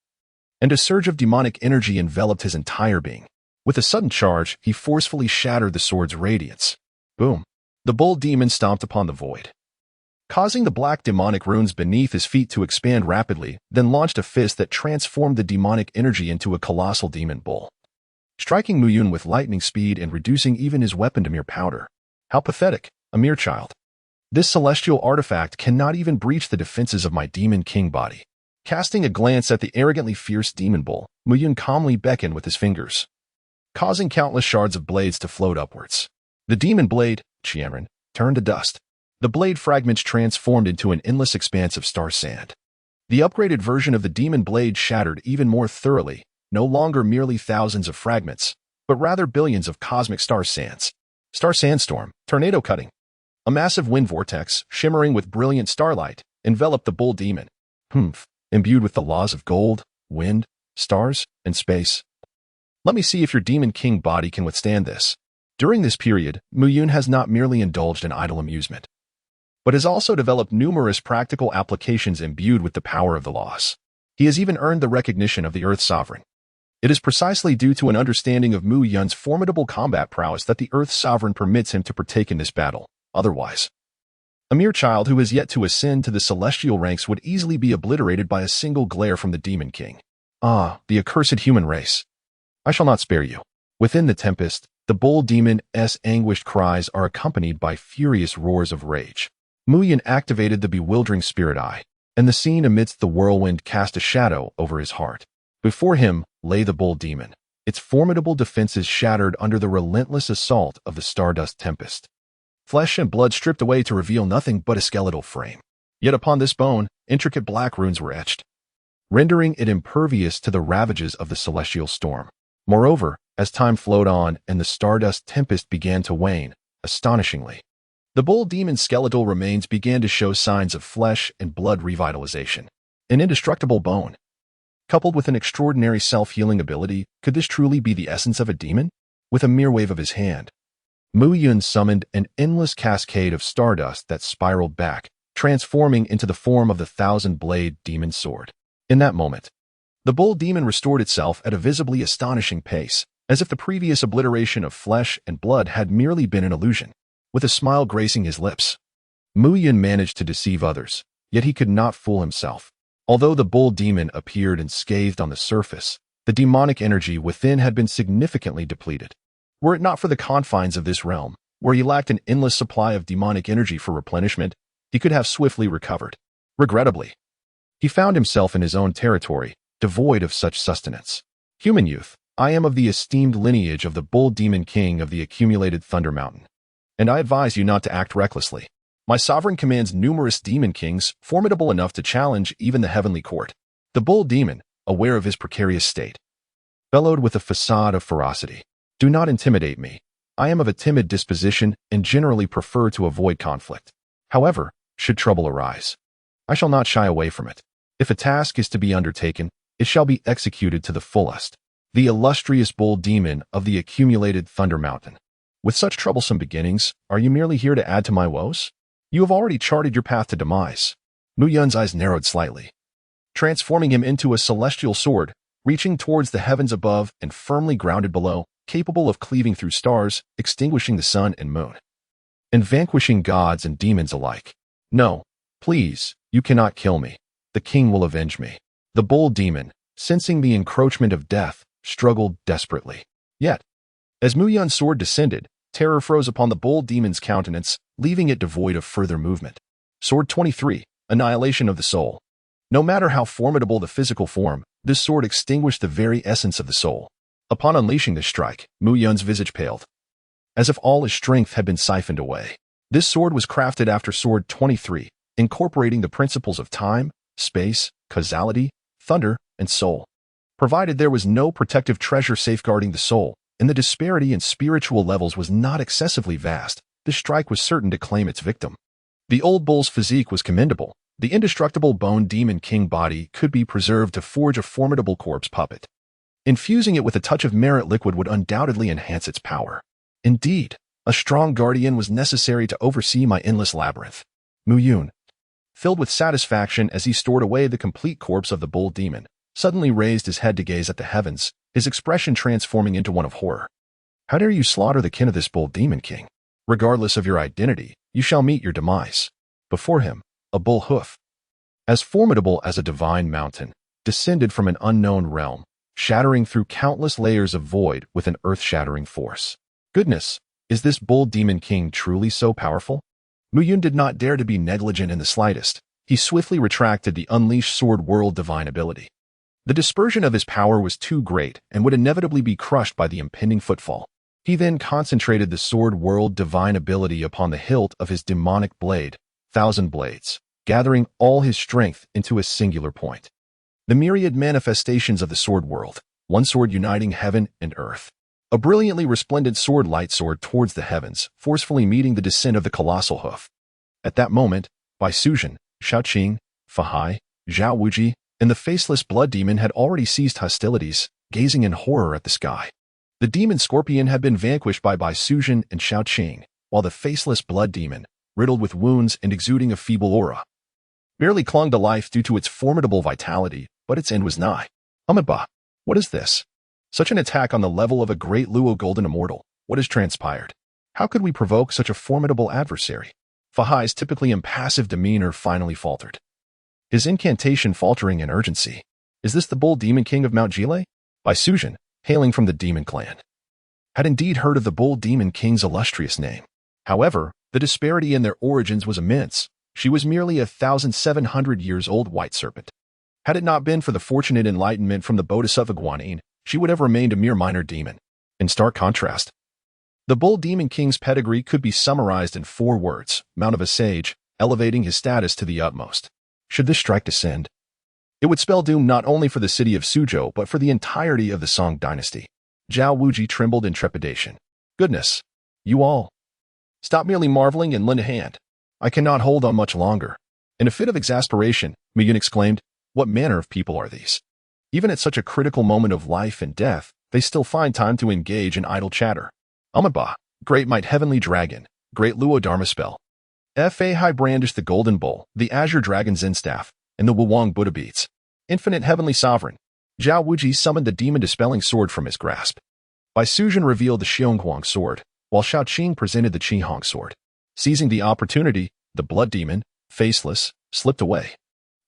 and a surge of demonic energy enveloped his entire being. With a sudden charge, he forcefully shattered the sword's radiance. Boom! The bull demon stomped upon the void, causing the black demonic runes beneath his feet to expand rapidly, then launched a fist that transformed the demonic energy into a colossal demon bull, striking Mu Yun with lightning speed and reducing even his weapon to mere powder. How pathetic, a mere child. This celestial artifact cannot even breach the defenses of my demon king body. Casting a glance at the arrogantly fierce demon bull, Mu Yun calmly beckoned with his fingers, causing countless shards of blades to float upwards. The demon blade, Qianren, turned to dust. The blade fragments transformed into an endless expanse of star sand. The upgraded version of the demon blade shattered even more thoroughly, no longer merely thousands of fragments, but rather billions of cosmic star sands. Star sandstorm, tornado cutting. A massive wind vortex, shimmering with brilliant starlight, enveloped the bull demon. Imbued with the laws of gold, wind, stars, and space. Let me see if your demon king body can withstand this. During this period, Mu Yun has not merely indulged in idle amusement, but has also developed numerous practical applications imbued with the power of the laws. He has even earned the recognition of the Earth Sovereign. It is precisely due to an understanding of Mu Yun's formidable combat prowess that the Earth Sovereign permits him to partake in this battle. Otherwise, a mere child who has yet to ascend to the celestial ranks would easily be obliterated by a single glare from the Demon King. Ah, the accursed human race. I shall not spare you. Within the tempest, the bull demon's anguished cries are accompanied by furious roars of rage. Mu Yun activated the bewildering spirit eye, and the scene amidst the whirlwind cast a shadow over his heart. Before him lay the bull demon, its formidable defenses shattered under the relentless assault of the Stardust Tempest. Flesh and blood stripped away to reveal nothing but a skeletal frame. Yet upon this bone, intricate black runes were etched, rendering it impervious to the ravages of the celestial storm. Moreover, as time flowed on and the Stardust Tempest began to wane, astonishingly, the bull demon's skeletal remains began to show signs of flesh and blood revitalization. An indestructible bone, coupled with an extraordinary self-healing ability, could this truly be the essence of a demon? With a mere wave of his hand, Mu Yun summoned an endless cascade of stardust that spiraled back, transforming into the form of the thousand-blade demon sword. In that moment, the bull demon restored itself at a visibly astonishing pace, as if the previous obliteration of flesh and blood had merely been an illusion. With a smile gracing his lips, Mu Yun managed to deceive others, yet he could not fool himself. Although the bull demon appeared unscathed on the surface, the demonic energy within had been significantly depleted. Were it not for the confines of this realm, where he lacked an endless supply of demonic energy for replenishment, he could have swiftly recovered. Regrettably, he found himself in his own territory, devoid of such sustenance. Human youth, I am of the esteemed lineage of the bull demon king of the accumulated Thunder Mountain, and I advise you not to act recklessly. My sovereign commands numerous demon kings, formidable enough to challenge even the heavenly court. The bull demon, aware of his precarious state, bellowed with a facade of ferocity. Do not intimidate me. I am of a timid disposition and generally prefer to avoid conflict. However, should trouble arise, I shall not shy away from it. If a task is to be undertaken, it shall be executed to the fullest. The illustrious bull demon of the accumulated Thunder Mountain. With such troublesome beginnings, are you merely here to add to my woes? You have already charted your path to demise. Mu Yun's eyes narrowed slightly, transforming him into a celestial sword, reaching towards the heavens above and firmly grounded below, capable of cleaving through stars, extinguishing the sun and moon, and vanquishing gods and demons alike. No, please, you cannot kill me. The king will avenge me. The bull demon, sensing the encroachment of death, struggled desperately. Yet, as Mu Yun's sword descended, terror froze upon the bull demon's countenance, leaving it devoid of further movement. Sword 23, Annihilation of the Soul. No matter how formidable the physical form, this sword extinguished the very essence of the soul. Upon unleashing this strike, Mu Yun's visage paled, as if all his strength had been siphoned away. This sword was crafted after Sword 23, incorporating the principles of time, space, causality, thunder, and soul. Provided there was no protective treasure safeguarding the soul, and the disparity in spiritual levels was not excessively vast, this strike was certain to claim its victim. The old bull's physique was commendable. The indestructible bone demon king body could be preserved to forge a formidable corpse puppet. Infusing it with a touch of merit liquid would undoubtedly enhance its power. Indeed, a strong guardian was necessary to oversee my endless labyrinth. Mu Yun, filled with satisfaction as he stored away the complete corpse of the bull demon, suddenly raised his head to gaze at the heavens, his expression transforming into one of horror. How dare you slaughter the kin of this bull demon king? Regardless of your identity, you shall meet your demise. Before him, a bull hoof, as formidable as a divine mountain, descended from an unknown realm, shattering through countless layers of void with an earth-shattering force. Goodness, is this bull demon king truly so powerful? Mu Yun did not dare to be negligent in the slightest. He swiftly retracted the unleashed sword world divine ability. The dispersion of his power was too great and would inevitably be crushed by the impending footfall. He then concentrated the sword world divine ability upon the hilt of his demonic blade, Thousand Blades, gathering all his strength into a singular point. The myriad manifestations of the sword world, one sword uniting heaven and earth. A brilliantly resplendent sword light soared towards the heavens, forcefully meeting the descent of the colossal hoof. At that moment, Bai Suzhen, Shaoqing, Fahai, Zhao Wuji, and the faceless blood demon had already ceased hostilities, gazing in horror at the sky. The demon scorpion had been vanquished by Bai Suzhen and Shaoqing, while the faceless blood demon, riddled with wounds and exuding a feeble aura, barely clung to life due to its formidable vitality, but its end was nigh. Amiba, what is this? Such an attack on the level of a great Luo golden immortal. What has transpired? How could we provoke such a formidable adversary? Fahai's typically impassive demeanor finally faltered, his incantation faltering in urgency. Is this the bull demon king of Mount Jile? Bai Suzhen, hailing from the demon clan, had indeed heard of the bull demon king's illustrious name. However, the disparity in their origins was immense. She was merely 1,700 years old white serpent. Had it not been for the fortunate enlightenment from the Bodhisattva Guanyin, she would have remained a mere minor demon. In stark contrast, the bull demon king's pedigree could be summarized in 4 words: Mount of a sage, elevating his status to the utmost. Should this strike descend, it would spell doom not only for the city of Suzhou but for the entirety of the Song dynasty. Zhao Wuji trembled in trepidation. Goodness, you all, stop merely marveling and lend a hand. I cannot hold on much longer. In a fit of exasperation, Mu Yun exclaimed, what manner of people are these? Even at such a critical moment of life and death, they still find time to engage in idle chatter. Amiba, great might heavenly dragon, great Luo Dharma spell. Fahai brandished the golden bull, the azure dragon Zen staff, and the Wuwang Buddha beads. Infinite heavenly sovereign. Zhao Wuji summoned the demon-dispelling sword from his grasp. Bai Suzhen revealed the Xionghuang sword, while Shaoqing presented the Qihong sword. Seizing the opportunity, the blood demon, faceless, slipped away,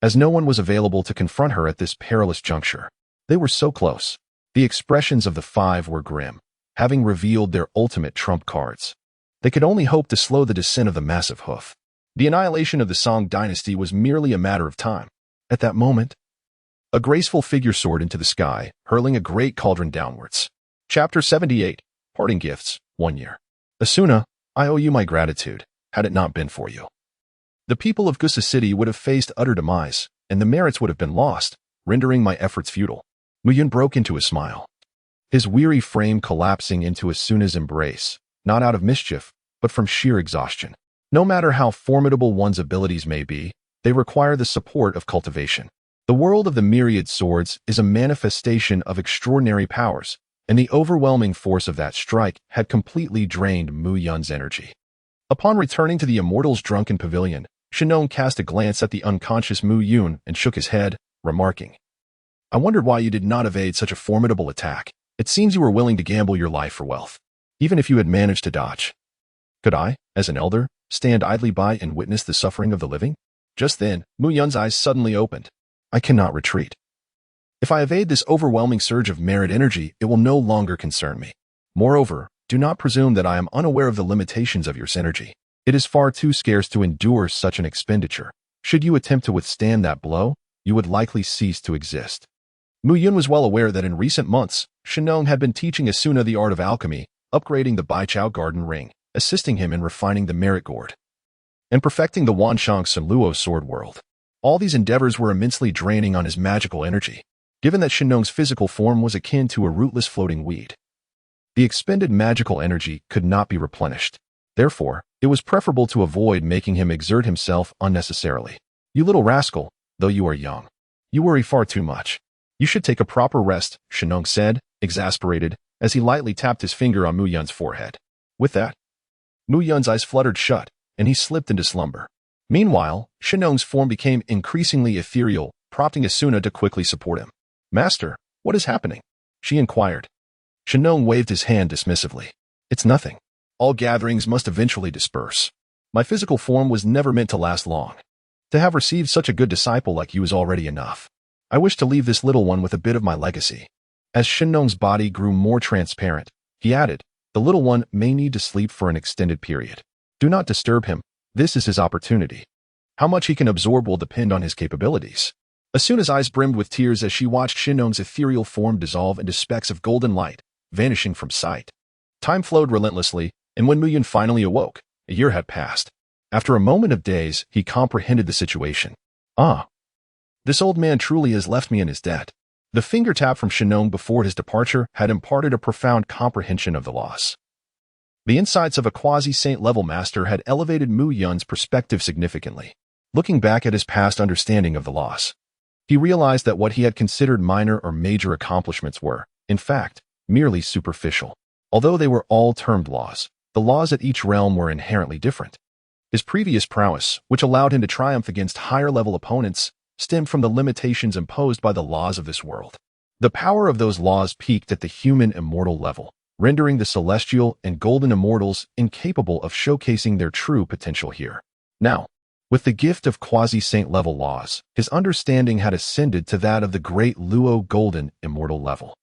as no one was available to confront her at this perilous juncture. They were so close. The expressions of the 5 were grim, having revealed their ultimate trump cards. They could only hope to slow the descent of the massive hoof. The annihilation of the Song dynasty was merely a matter of time. At that moment, a graceful figure soared into the sky, hurling a great cauldron downwards. Chapter 78, Parting Gifts, 1 year. Asuna, I owe you my gratitude, had it not been for you. The people of Gusa City would have faced utter demise, and the merits would have been lost, rendering my efforts futile. Mu Yun broke into a smile, his weary frame collapsing into Asuna's embrace, not out of mischief, but from sheer exhaustion. No matter how formidable one's abilities may be, they require the support of cultivation. The world of the myriad swords is a manifestation of extraordinary powers, and the overwhelming force of that strike had completely drained Mu Yun's energy. Upon returning to the Immortal's drunken pavilion, Shenong cast a glance at the unconscious Mu Yun and shook his head, remarking, "I wondered why you did not evade such a formidable attack. It seems you were willing to gamble your life for wealth, even if you had managed to dodge. Could I, as an elder, stand idly by and witness the suffering of the living?" Just then, Mu Yun's eyes suddenly opened. "I cannot retreat. If I evade this overwhelming surge of merit energy, it will no longer concern me. Moreover, do not presume that I am unaware of the limitations of your synergy. It is far too scarce to endure such an expenditure. Should you attempt to withstand that blow, you would likely cease to exist." Mu Yun was well aware that in recent months, Shenong had been teaching Asuna the art of alchemy, upgrading the Baichao Garden Ring, assisting him in refining the Merit Gourd, and perfecting the Wanshang Douluo sword world. All these endeavors were immensely draining on his magical energy, given that Shenong's physical form was akin to a rootless floating weed. The expended magical energy could not be replenished. Therefore, it was preferable to avoid making him exert himself unnecessarily. "You little rascal, though you are young. You worry far too much. You should take a proper rest," Shenong said, exasperated, as he lightly tapped his finger on Mu Yun's forehead. With that, Mu Yun's eyes fluttered shut, and he slipped into slumber. Meanwhile, Shenong's form became increasingly ethereal, prompting Asuna to quickly support him. "Master, what is happening?" she inquired. Shenong waved his hand dismissively. "It's nothing. All gatherings must eventually disperse. My physical form was never meant to last long. To have received such a good disciple like you is already enough. I wish to leave this little one with a bit of my legacy." As Shenong's body grew more transparent, he added, "The little one may need to sleep for an extended period. Do not disturb him. This is his opportunity. How much he can absorb will depend on his capabilities." Asuna's eyes brimmed with tears as she watched Shenong's ethereal form dissolve into specks of golden light, vanishing from sight. Time flowed relentlessly, and when Mu Yun finally awoke, a year had passed. After a moment of daze, he comprehended the situation. "Ah, this old man truly has left me in his debt." The finger tap from Shenong before his departure had imparted a profound comprehension of the loss. The insights of a quasi-saint level master had elevated Mu Yun's perspective significantly. Looking back at his past understanding of the loss, he realized that what he had considered minor or major accomplishments were, in fact, merely superficial. Although they were all termed laws, the laws at each realm were inherently different. His previous prowess, which allowed him to triumph against higher-level opponents, stemmed from the limitations imposed by the laws of this world. The power of those laws peaked at the human immortal level, rendering the celestial and golden immortals incapable of showcasing their true potential here. Now, with the gift of quasi-saint level laws, his understanding had ascended to that of the great Luo golden immortal level.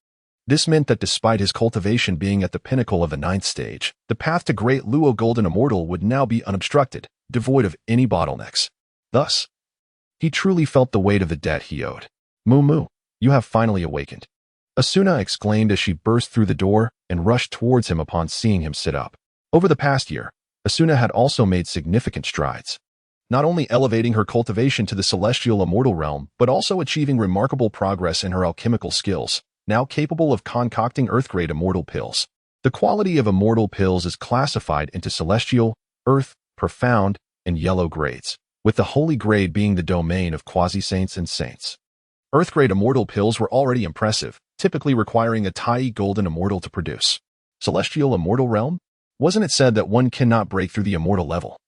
This meant that despite his cultivation being at the pinnacle of the 9th stage, the path to great Luo golden immortal would now be unobstructed, devoid of any bottlenecks. Thus, he truly felt the weight of the debt he owed. "Mu, you have finally awakened," Asuna exclaimed as she burst through the door and rushed towards him upon seeing him sit up. Over the past year, Asuna had also made significant strides, not only elevating her cultivation to the celestial immortal realm, but also achieving remarkable progress in her alchemical skills, now capable of concocting earth-grade immortal pills. The quality of immortal pills is classified into celestial, earth, profound, and yellow grades, with the holy grade being the domain of quasi-saints and saints. Earth-grade immortal pills were already impressive, typically requiring a Tai golden immortal to produce. Celestial immortal realm? Wasn't it said that one cannot break through the immortal level,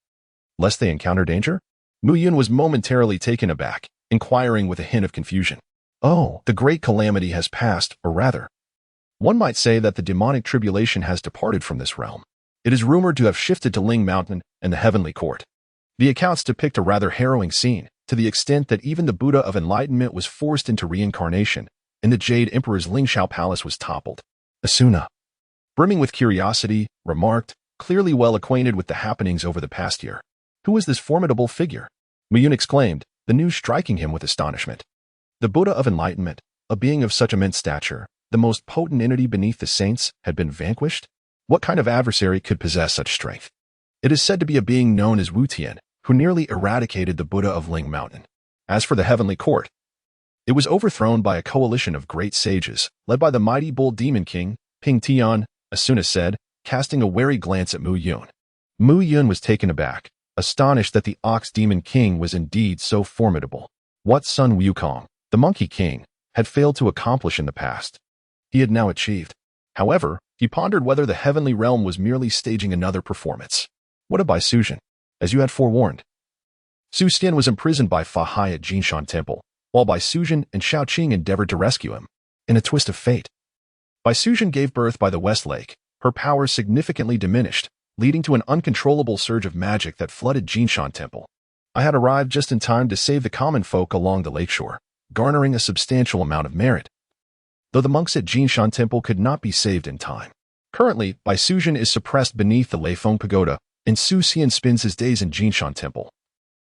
lest they encounter danger? Mu Yun was momentarily taken aback, inquiring with a hint of confusion. "Oh, the great calamity has passed, or rather, one might say that the demonic tribulation has departed from this realm. It is rumored to have shifted to Ling Mountain and the Heavenly Court. The accounts depict a rather harrowing scene, to the extent that even the Buddha of Enlightenment was forced into reincarnation, and the Jade Emperor's Lingshao Palace was toppled." Asuna, brimming with curiosity, remarked, clearly well acquainted with the happenings over the past year. "Who is this formidable figure?" Mu Yun exclaimed, the news striking him with astonishment. The Buddha of Enlightenment, a being of such immense stature, the most potent entity beneath the saints, had been vanquished? What kind of adversary could possess such strength? It is said to be a being known as Wu Tian, who nearly eradicated the Buddha of Ling Mountain. As for the Heavenly Court, it was overthrown by a coalition of great sages, led by the mighty bull demon king, Ping Tian, Asuna said, casting a wary glance at Mu Yun. Mu Yun was taken aback, astonished that the Ox Demon King was indeed so formidable. What Sun Wukong, the Monkey King, had failed to accomplish in the past, he had now achieved. However, he pondered whether the heavenly realm was merely staging another performance. What of Bai Sujin? As you had forewarned. Su Xian was imprisoned by Fa Hai at Jinshan Temple, while Bai Sujin and Shao Qing endeavored to rescue him. In a twist of fate, Bai Sujin gave birth by the West Lake. Her powers significantly diminished, leading to an uncontrollable surge of magic that flooded Jinshan Temple. I had arrived just in time to save the common folk along the lakeshore, garnering a substantial amount of merit. Though the monks at Jinshan Temple could not be saved in time. Currently, Bai Sujin is suppressed beneath the Leifeng Pagoda, and Su Xian spends his days in Jinshan Temple,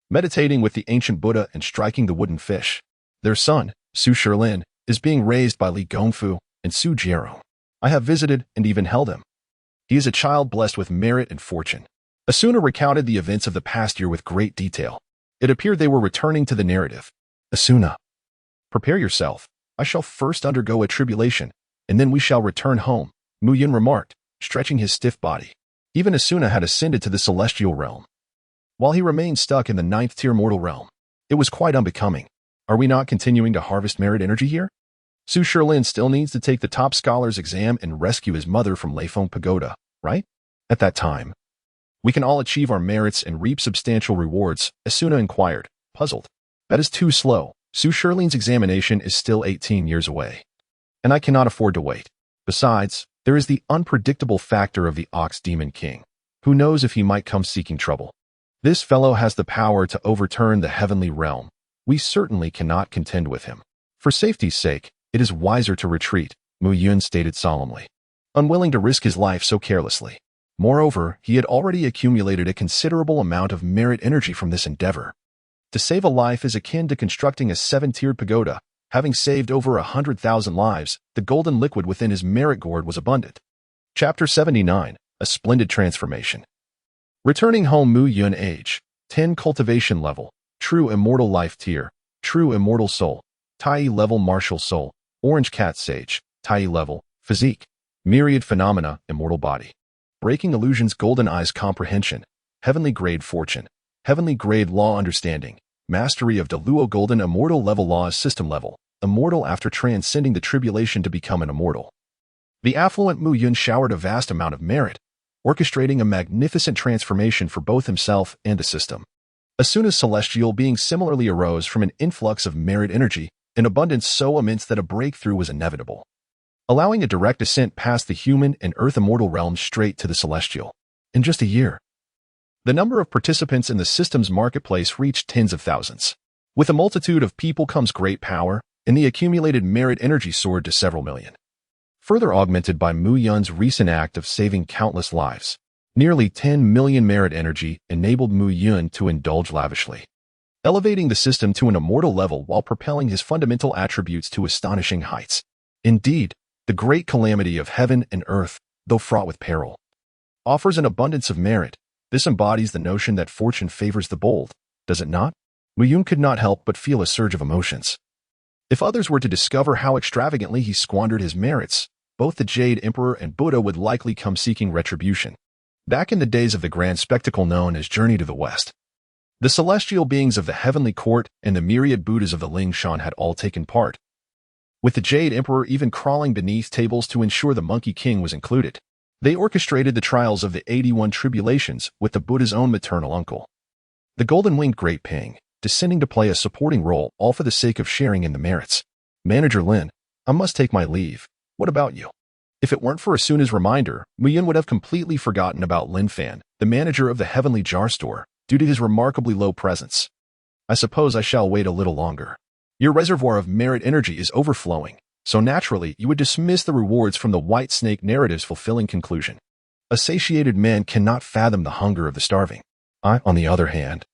meditating with the ancient Buddha and striking the wooden fish. Their son, Su Shilin, is being raised by Li Gongfu and Su Jiero. I have visited and even held him. He is a child blessed with merit and fortune. Asuna recounted the events of the past year with great detail. It appeared they were returning to the narrative. Asuna, prepare yourself. I shall first undergo a tribulation, and then we shall return home, Mu Yun remarked, stretching his stiff body. Even Asuna had ascended to the celestial realm, while he remained stuck in the 9th-tier mortal realm. It was quite unbecoming. Are we not continuing to harvest merit energy here? Su Shilin still needs to take the top scholar's exam and rescue his mother from Leifeng Pagoda, right? At that time, we can all achieve our merits and reap substantial rewards, Asuna inquired, puzzled. That is too slow. Su Shilin's examination is still 18 years away, and I cannot afford to wait. Besides, there is the unpredictable factor of the Ox Demon King. Who knows if he might come seeking trouble? This fellow has the power to overturn the heavenly realm. We certainly cannot contend with him. For safety's sake, it is wiser to retreat, Mu Yun stated solemnly, unwilling to risk his life so carelessly. Moreover, he had already accumulated a considerable amount of merit energy from this endeavor. To save a life is akin to constructing a 7-tiered pagoda. Having saved over 100,000 lives, the golden liquid within his merit gourd was abundant. Chapter 79, A Splendid Transformation. Returning home, Mu Yun age, 10 cultivation level, true immortal life tier, true immortal soul, Tai level martial soul, orange cat sage, Tai level, physique, myriad phenomena, immortal body. Breaking illusions, golden eyes comprehension, heavenly grade fortune, heavenly grade law understanding, mastery of Douluo golden immortal level laws system level, immortal after transcending the tribulation to become an immortal. The affluent Mu Yun showered a vast amount of merit, orchestrating a magnificent transformation for both himself and the system. Asuna's celestial being similarly arose from an influx of merit energy, an abundance so immense that a breakthrough was inevitable, allowing a direct ascent past the human and earth immortal realms straight to the celestial. In just a year, the number of participants in the system's marketplace reached tens of thousands. With a multitude of people comes great power, and the accumulated merit energy soared to several million. Further augmented by Mu Yun's recent act of saving countless lives, nearly 10 million merit energy enabled Mu Yun to indulge lavishly, elevating the system to an immortal level while propelling his fundamental attributes to astonishing heights. Indeed, the great calamity of heaven and earth, though fraught with peril, offers an abundance of merit. This embodies the notion that fortune favors the bold, does it not? Mu Yun could not help but feel a surge of emotions. If others were to discover how extravagantly he squandered his merits, both the Jade Emperor and Buddha would likely come seeking retribution. Back in the days of the grand spectacle known as Journey to the West, the celestial beings of the heavenly court and the myriad Buddhas of the Ling Shan had all taken part, with the Jade Emperor even crawling beneath tables to ensure the Monkey King was included. They orchestrated the trials of the 81 tribulations with the Buddha's own maternal uncle, the golden-winged Great Ping, descending to play a supporting role, all for the sake of sharing in the merits. Manager Lin, I must take my leave. What about you? If it weren't for Asuna's reminder, Mu Yun would have completely forgotten about Lin Fan, the manager of the Heavenly Jar Store, due to his remarkably low presence. I suppose I shall wait a little longer. Your reservoir of merit energy is overflowing, so naturally you would dismiss the rewards from the White Snake narrative's fulfilling conclusion. A satiated man cannot fathom the hunger of the starving. I, on the other hand,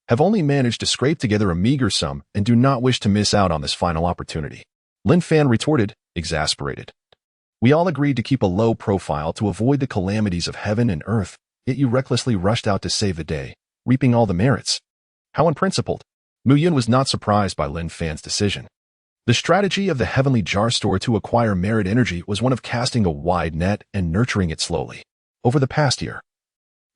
have only managed to scrape together a meager sum and do not wish to miss out on this final opportunity. Lin Fan retorted, exasperated. We all agreed to keep a low profile to avoid the calamities of heaven and earth, yet you recklessly rushed out to save the day, reaping all the merits. How unprincipled. Mu Yun was not surprised by Lin Fan's decision. The strategy of the Heavenly Jar Store to acquire merit energy was one of casting a wide net and nurturing it slowly. Over the past year,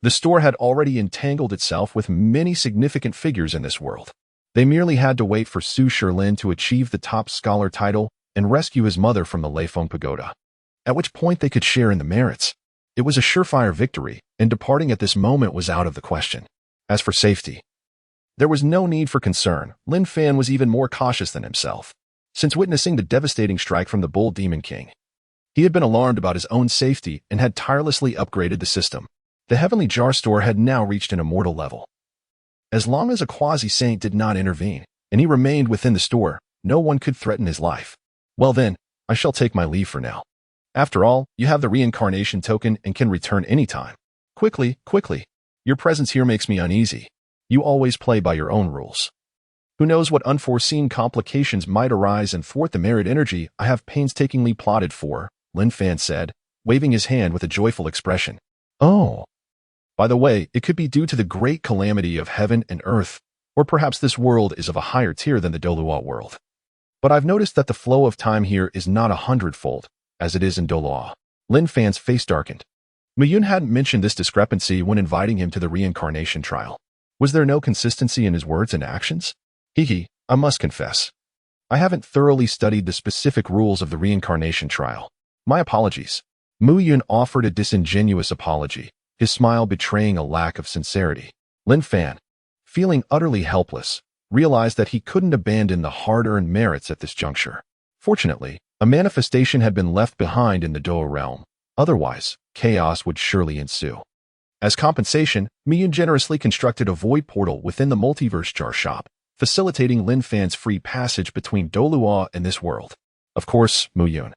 the store had already entangled itself with many significant figures in this world. They merely had to wait for Su Shilin to achieve the top scholar title and rescue his mother from the Leifeng Pagoda, at which point they could share in the merits. It was a surefire victory, and departing at this moment was out of the question. As for safety, there was no need for concern. Lin Fan was even more cautious than himself. Since witnessing the devastating strike from the Bull Demon King, he had been alarmed about his own safety and had tirelessly upgraded the system. The Heavenly Jar Store had now reached an immortal level. As long as a quasi-saint did not intervene, and he remained within the store, no one could threaten his life. Well then, I shall take my leave for now. After all, you have the reincarnation token and can return anytime. Quickly, quickly. Your presence here makes me uneasy. You always play by your own rules. Who knows what unforeseen complications might arise and thwart the merit energy I have painstakingly plotted for, Lin Fan said, waving his hand with a joyful expression. Oh. By the way, it could be due to the great calamity of heaven and earth, or perhaps this world is of a higher tier than the Douluo world. But I've noticed that the flow of time here is not 100-fold, as it is in Douluo. Lin Fan's face darkened. Muyun hadn't mentioned this discrepancy when inviting him to the reincarnation trial. Was there no consistency in his words and actions? I must confess. I haven't thoroughly studied the specific rules of the reincarnation trial. My apologies. Muyun offered a disingenuous apology, his smile betraying a lack of sincerity. Lin Fan, feeling utterly helpless, realized that he couldn't abandon the hard-earned merits at this juncture. Fortunately, a manifestation had been left behind in the Douluo realm. Otherwise, chaos would surely ensue. As compensation, Muyun generously constructed a void portal within the multiverse jar shop, facilitating Lin Fan's free passage between Douluo and this world. Of course, Muyun,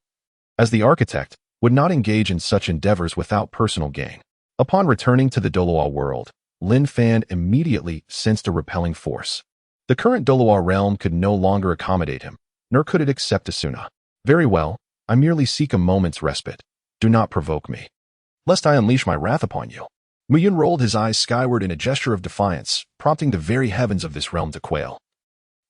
as the architect, would not engage in such endeavors without personal gain. Upon returning to the Douluo world, Lin Fan immediately sensed a repelling force. The current Douluo realm could no longer accommodate him, nor could it accept Asuna. Very well, I merely seek a moment's respite. Do not provoke me, lest I unleash my wrath upon you. Muyun rolled his eyes skyward in a gesture of defiance, prompting the very heavens of this realm to quail.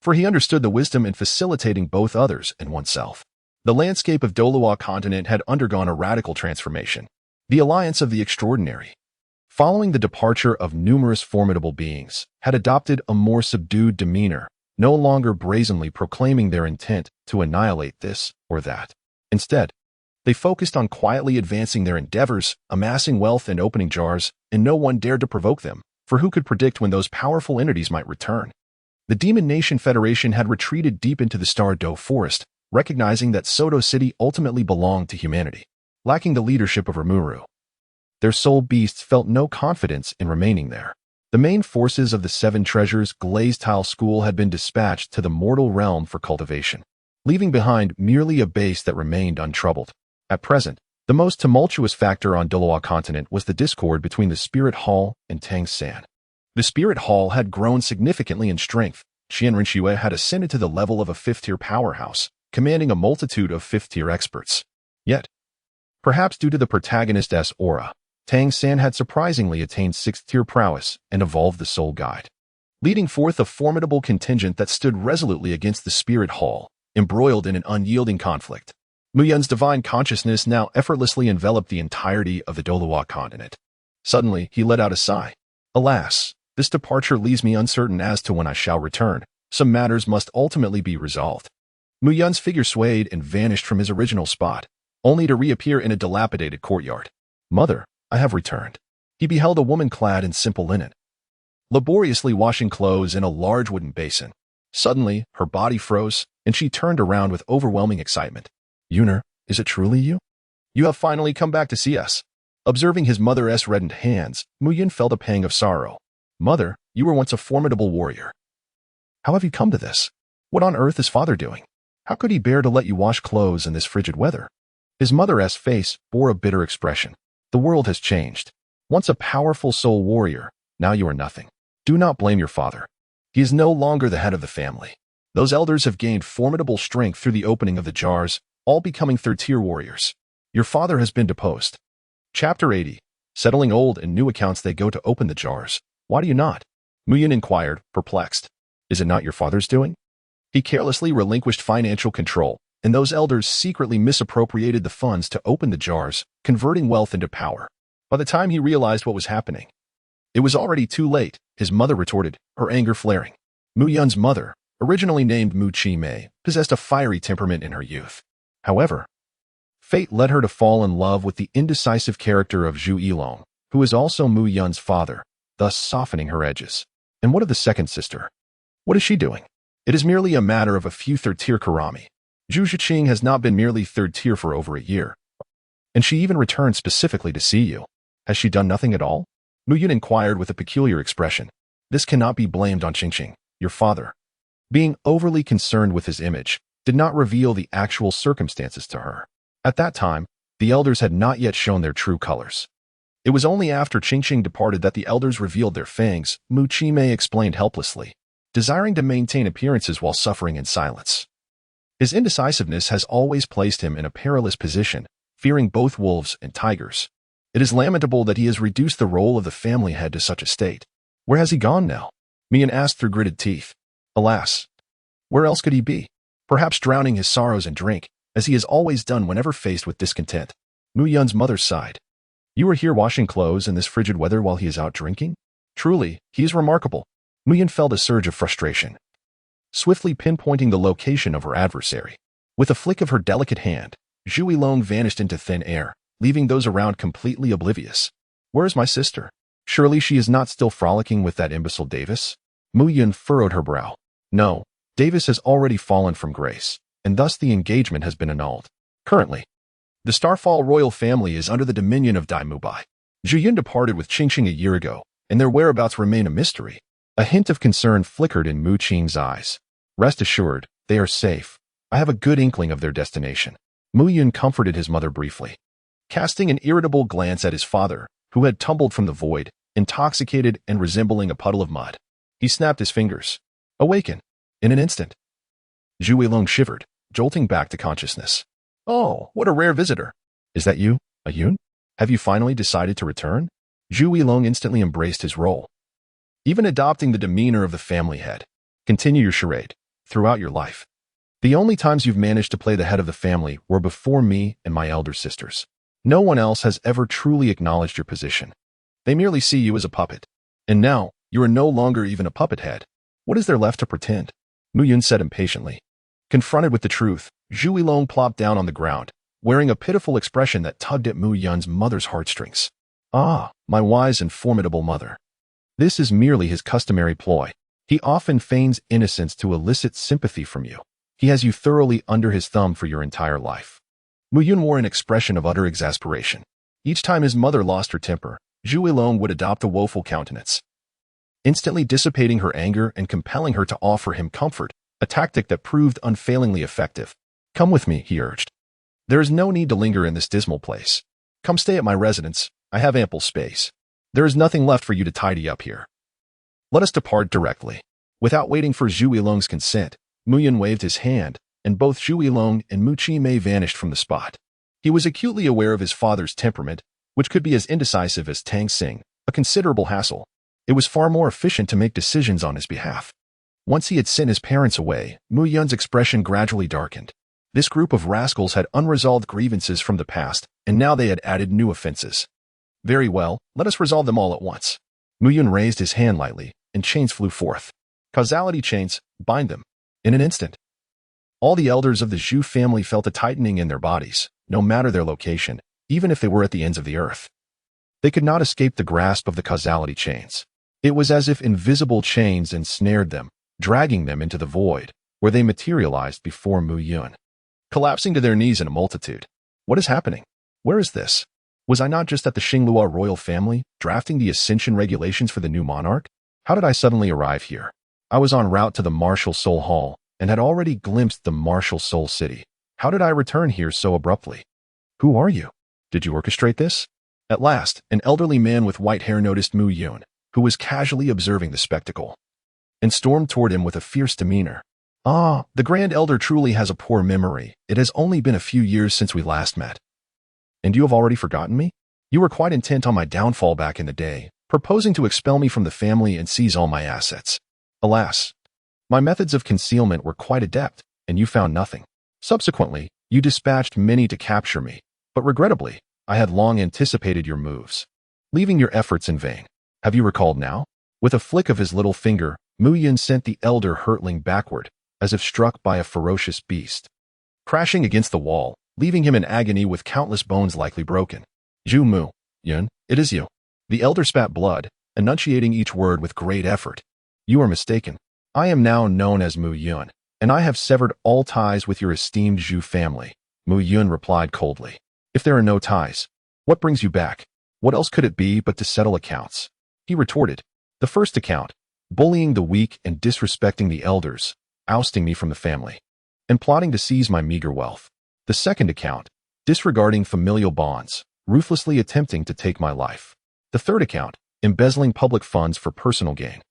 For he understood the wisdom in facilitating both others and oneself. The landscape of Douluo continent had undergone a radical transformation. The alliance of the extraordinary, following the departure of numerous formidable beings, had adopted a more subdued demeanor, no longer brazenly proclaiming their intent to annihilate this or that. Instead, they focused on quietly advancing their endeavors, amassing wealth and opening jars, and no one dared to provoke them, for who could predict when those powerful entities might return? The Demon Nation Federation had retreated deep into the Star Doe forest, recognizing that Soto City ultimately belonged to humanity. Lacking the leadership of Rimuru, their soul beasts felt no confidence in remaining there. The main forces of the Seven Treasures Glazed Tile School had been dispatched to the mortal realm for cultivation, leaving behind merely a base that remained untroubled. At present, the most tumultuous factor on Douluo continent was the discord between the Spirit Hall and Tang San. The Spirit Hall had grown significantly in strength. Qian Rinxue had ascended to the level of a fifth-tier powerhouse, commanding a multitude of fifth-tier experts. Yet, perhaps due to the protagonist's aura, Tang San had surprisingly attained sixth-tier prowess and evolved the Soul Guide, leading forth a formidable contingent that stood resolutely against the Spirit Hall, embroiled in an unyielding conflict. Muyun's divine consciousness now effortlessly enveloped the entirety of the Douluo continent. Suddenly, he let out a sigh. Alas, this departure leaves me uncertain as to when I shall return. Some matters must ultimately be resolved. Muyun's figure swayed and vanished from his original spot, only to reappear in a dilapidated courtyard. Mother, I have returned. He beheld a woman clad in simple linen, laboriously washing clothes in a large wooden basin. Suddenly, her body froze, and she turned around with overwhelming excitement. Yuner, is it truly you? You have finally come back to see us. Observing his mother's reddened hands, Muyun felt a pang of sorrow. Mother, you were once a formidable warrior. How have you come to this? What on earth is father doing? How could he bear to let you wash clothes in this frigid weather? His mother's face bore a bitter expression. The world has changed. Once a powerful soul warrior, now you are nothing. Do not blame your father. He is no longer the head of the family. Those elders have gained formidable strength through the opening of the jars, all becoming third-tier warriors. Your father has been deposed. Chapter 80. Settling old and new accounts. They go to open the jars. Why do you not? Muyun inquired, perplexed. Is it not your father's doing? He carelessly relinquished financial control, and those elders secretly misappropriated the funds to open the jars, converting wealth into power. By the time he realized what was happening, it was already too late, his mother retorted, her anger flaring. Mu Yun's mother, originally named Mu Chi-mei, possessed a fiery temperament in her youth. However, fate led her to fall in love with the indecisive character of Zhu Yilong, who is also Mu Yun's father, thus softening her edges. And what of the second sister? What is she doing? It is merely a matter of a few third-tier karami. Zhu Zhiqing has not been merely third-tier for over a year. And she even returned specifically to see you. Has she done nothing at all? Mu Yun inquired with a peculiar expression. This cannot be blamed on Qingqing, your father. Being overly concerned with his image did not reveal the actual circumstances to her. At that time, the elders had not yet shown their true colors. It was only after Qingqing departed that the elders revealed their fangs, Mu Chi-mei explained helplessly, desiring to maintain appearances while suffering in silence. His indecisiveness has always placed him in a perilous position, fearing both wolves and tigers. It is lamentable that he has reduced the role of the family head to such a state. Where has he gone now? Mian asked through gritted teeth. Alas, where else could he be? Perhaps drowning his sorrows in drink, as he has always done whenever faced with discontent. Mu Yun's mother sighed. You are here washing clothes in this frigid weather while he is out drinking? Truly, he is remarkable. Mu Yun felt a surge of frustration, swiftly pinpointing the location of her adversary. With a flick of her delicate hand, Zhu Yilong vanished into thin air, leaving those around completely oblivious. Where is my sister? Surely she is not still frolicking with that imbecile Davis? Mu Yun furrowed her brow. No, Davis has already fallen from grace, and thus the engagement has been annulled. Currently, the Starfall royal family is under the dominion of Dai Mubai. Zhu Yun departed with Qingqing a year ago, and their whereabouts remain a mystery. A hint of concern flickered in Mu Qing's eyes. Rest assured, they are safe. I have a good inkling of their destination. Mu Yun comforted his mother briefly. Casting an irritable glance at his father, who had tumbled from the void, intoxicated and resembling a puddle of mud, he snapped his fingers. Awaken. In an instant. Zhu Yilong shivered, jolting back to consciousness. Oh, what a rare visitor. Is that you, a Yun? Have you finally decided to return? Zhu Yilong instantly embraced his role, even adopting the demeanor of the family head. Continue your charade throughout your life. The only times you've managed to play the head of the family were before me and my elder sisters. No one else has ever truly acknowledged your position. They merely see you as a puppet. And now, you are no longer even a puppet head. What is there left to pretend? Mu Yun said impatiently. Confronted with the truth, Zhu Yilong plopped down on the ground, wearing a pitiful expression that tugged at Mu Yun's mother's heartstrings. Ah, my wise and formidable mother. This is merely his customary ploy. He often feigns innocence to elicit sympathy from you. He has you thoroughly under his thumb for your entire life. Mu Yun wore an expression of utter exasperation. Each time his mother lost her temper, Zhu Yilong would adopt a woeful countenance, instantly dissipating her anger and compelling her to offer him comfort, a tactic that proved unfailingly effective. Come with me, he urged. There is no need to linger in this dismal place. Come stay at my residence. I have ample space. There is nothing left for you to tidy up here. Let us depart directly. Without waiting for Zhu Yilong's consent, Mu Yun waved his hand, and both Zhu Yilong and Mu Chi-mei vanished from the spot. He was acutely aware of his father's temperament, which could be as indecisive as Tang Xing, a considerable hassle. It was far more efficient to make decisions on his behalf. Once he had sent his parents away, Mu Yun's expression gradually darkened. This group of rascals had unresolved grievances from the past, and now they had added new offenses. Very well, let us resolve them all at once. Mu Yun raised his hand lightly, and chains flew forth. Causality chains, bind them. In an instant, all the elders of the Zhu family felt a tightening in their bodies, no matter their location, even if they were at the ends of the earth. They could not escape the grasp of the causality chains. It was as if invisible chains ensnared them, dragging them into the void, where they materialized before Mu Yun. Collapsing to their knees in a multitude. What is happening? Where is this? Was I not just at the Xinglua royal family, drafting the ascension regulations for the new monarch? How did I suddenly arrive here? I was en route to the Martial Soul Hall, and had already glimpsed the Martial Soul City. How did I return here so abruptly? Who are you? Did you orchestrate this? At last, an elderly man with white hair noticed Mu Yun, who was casually observing the spectacle, and stormed toward him with a fierce demeanor. Ah, the Grand Elder truly has a poor memory. It has only been a few years since we last met. And you have already forgotten me? You were quite intent on my downfall back in the day, proposing to expel me from the family and seize all my assets. Alas, My methods of concealment were quite adept, and you found nothing. Subsequently, you dispatched many to capture me, but regrettably, I had long anticipated your moves, leaving your efforts in vain. Have you recalled now? With a flick of his little finger, Mu Yun sent the elder hurtling backward, as if struck by a ferocious beast, crashing against the wall, leaving him in agony with countless bones likely broken. Zhu Mu Yun, it is you. The elder spat blood, enunciating each word with great effort. You are mistaken. I am now known as Mu Yun, and I have severed all ties with your esteemed Zhu family. Mu Yun replied coldly. If there are no ties, what brings you back? What else could it be but to settle accounts? He retorted. The first account, bullying the weak and disrespecting the elders, ousting me from the family, and plotting to seize my meager wealth. The second account, disregarding familial bonds, ruthlessly attempting to take my life. The third account, embezzling public funds for personal gain.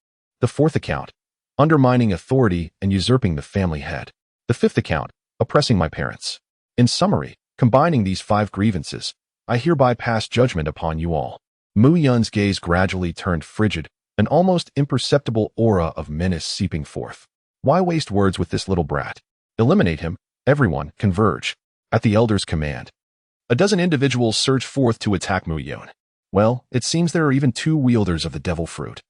The fourth account, undermining authority and usurping the family head. The fifth account, oppressing my parents. In summary, combining these 5 grievances, I hereby pass judgment upon you all. Mu Yun's gaze gradually turned frigid, an almost imperceptible aura of menace seeping forth. Why waste words with this little brat? Eliminate him. Everyone, converge. At the elder's command, a dozen individuals surge forth to attack Mu Yun. Well, it seems there are even 2 wielders of the devil fruit.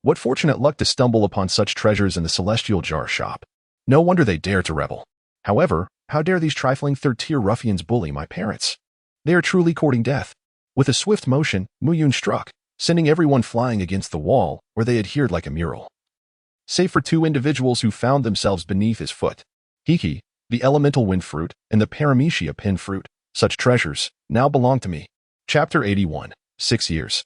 What fortunate luck to stumble upon such treasures in the celestial jar shop. No wonder they dare to rebel. However, how dare these trifling third-tier ruffians bully my parents? They are truly courting death. With a swift motion, Mu Yun struck, sending everyone flying against the wall, where they adhered like a mural. Save for 2 individuals who found themselves beneath his foot. Hiki, the elemental wind fruit, and the paramecia pin fruit. Such treasures now belong to me. Chapter 81. 6 years.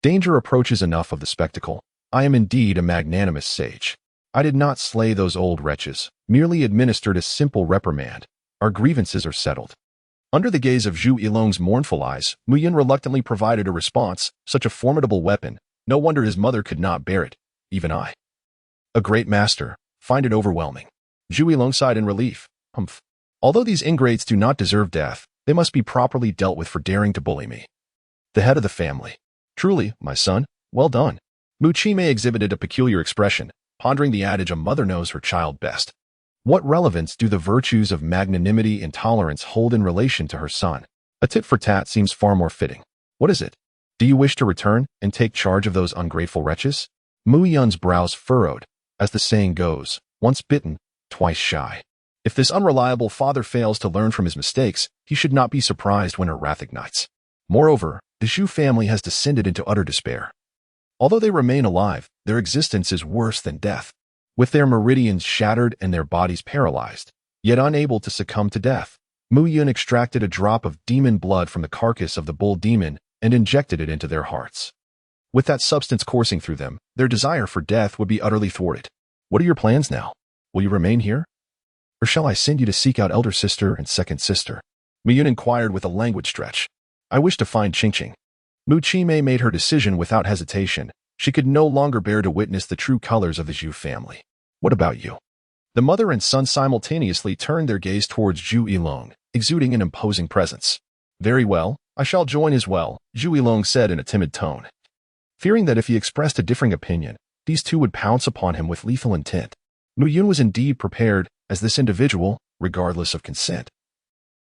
Danger approaches enough of the spectacle. I am indeed a magnanimous sage. I did not slay those old wretches, merely administered a simple reprimand. Our grievances are settled. Under the gaze of Zhu Yilong's mournful eyes, Mu Yun reluctantly provided a response. Such a formidable weapon, no wonder his mother could not bear it, even I. A great master, find it overwhelming. Zhu Yilong sighed in relief. Humph. Although these ingrates do not deserve death, they must be properly dealt with for daring to bully me. The head of the family. Truly, my son, well done. Mu Chime exhibited a peculiar expression, pondering the adage a mother knows her child best. What relevance do the virtues of magnanimity and tolerance hold in relation to her son? A tit for tat seems far more fitting. What is it? Do you wish to return and take charge of those ungrateful wretches? Mu Yun's brows furrowed, as the saying goes, once bitten, twice shy. If this unreliable father fails to learn from his mistakes, he should not be surprised when her wrath ignites. Moreover, the Zhu family has descended into utter despair. Although they remain alive, their existence is worse than death. With their meridians shattered and their bodies paralyzed, yet unable to succumb to death, Mu Yun extracted a drop of demon blood from the carcass of the bull demon and injected it into their hearts. With that substance coursing through them, their desire for death would be utterly thwarted. What are your plans now? Will you remain here? Or shall I send you to seek out elder sister and second sister? Mu Yun inquired with a languid stretch. I wish to find Qingqing. Mu Chime made her decision without hesitation. She could no longer bear to witness the true colors of the Zhu family. What about you? The mother and son simultaneously turned their gaze towards Zhu Yilong, exuding an imposing presence. Very well, I shall join as well, Zhu Yilong said in a timid tone. Fearing that if he expressed a differing opinion, these 2 would pounce upon him with lethal intent, Mu Yun was indeed prepared, as this individual, regardless of consent,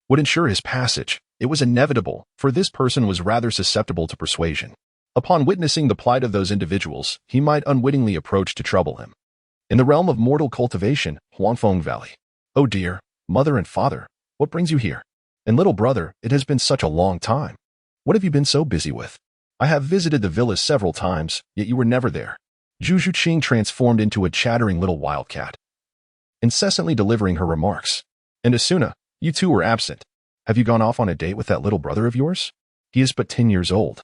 would ensure his passage. It was inevitable, for this person was rather susceptible to persuasion. Upon witnessing the plight of those individuals, he might unwittingly approach to trouble him. In the realm of mortal cultivation, Huanfeng Valley. Oh dear, mother and father, what brings you here? And little brother, it has been such a long time. What have you been so busy with? I have visited the villas several times, yet you were never there. Zhu Zhuqing transformed into a chattering little wildcat, incessantly delivering her remarks. And Asuna, you 2 were absent. Have you gone off on a date with that little brother of yours? He is but 10 years old.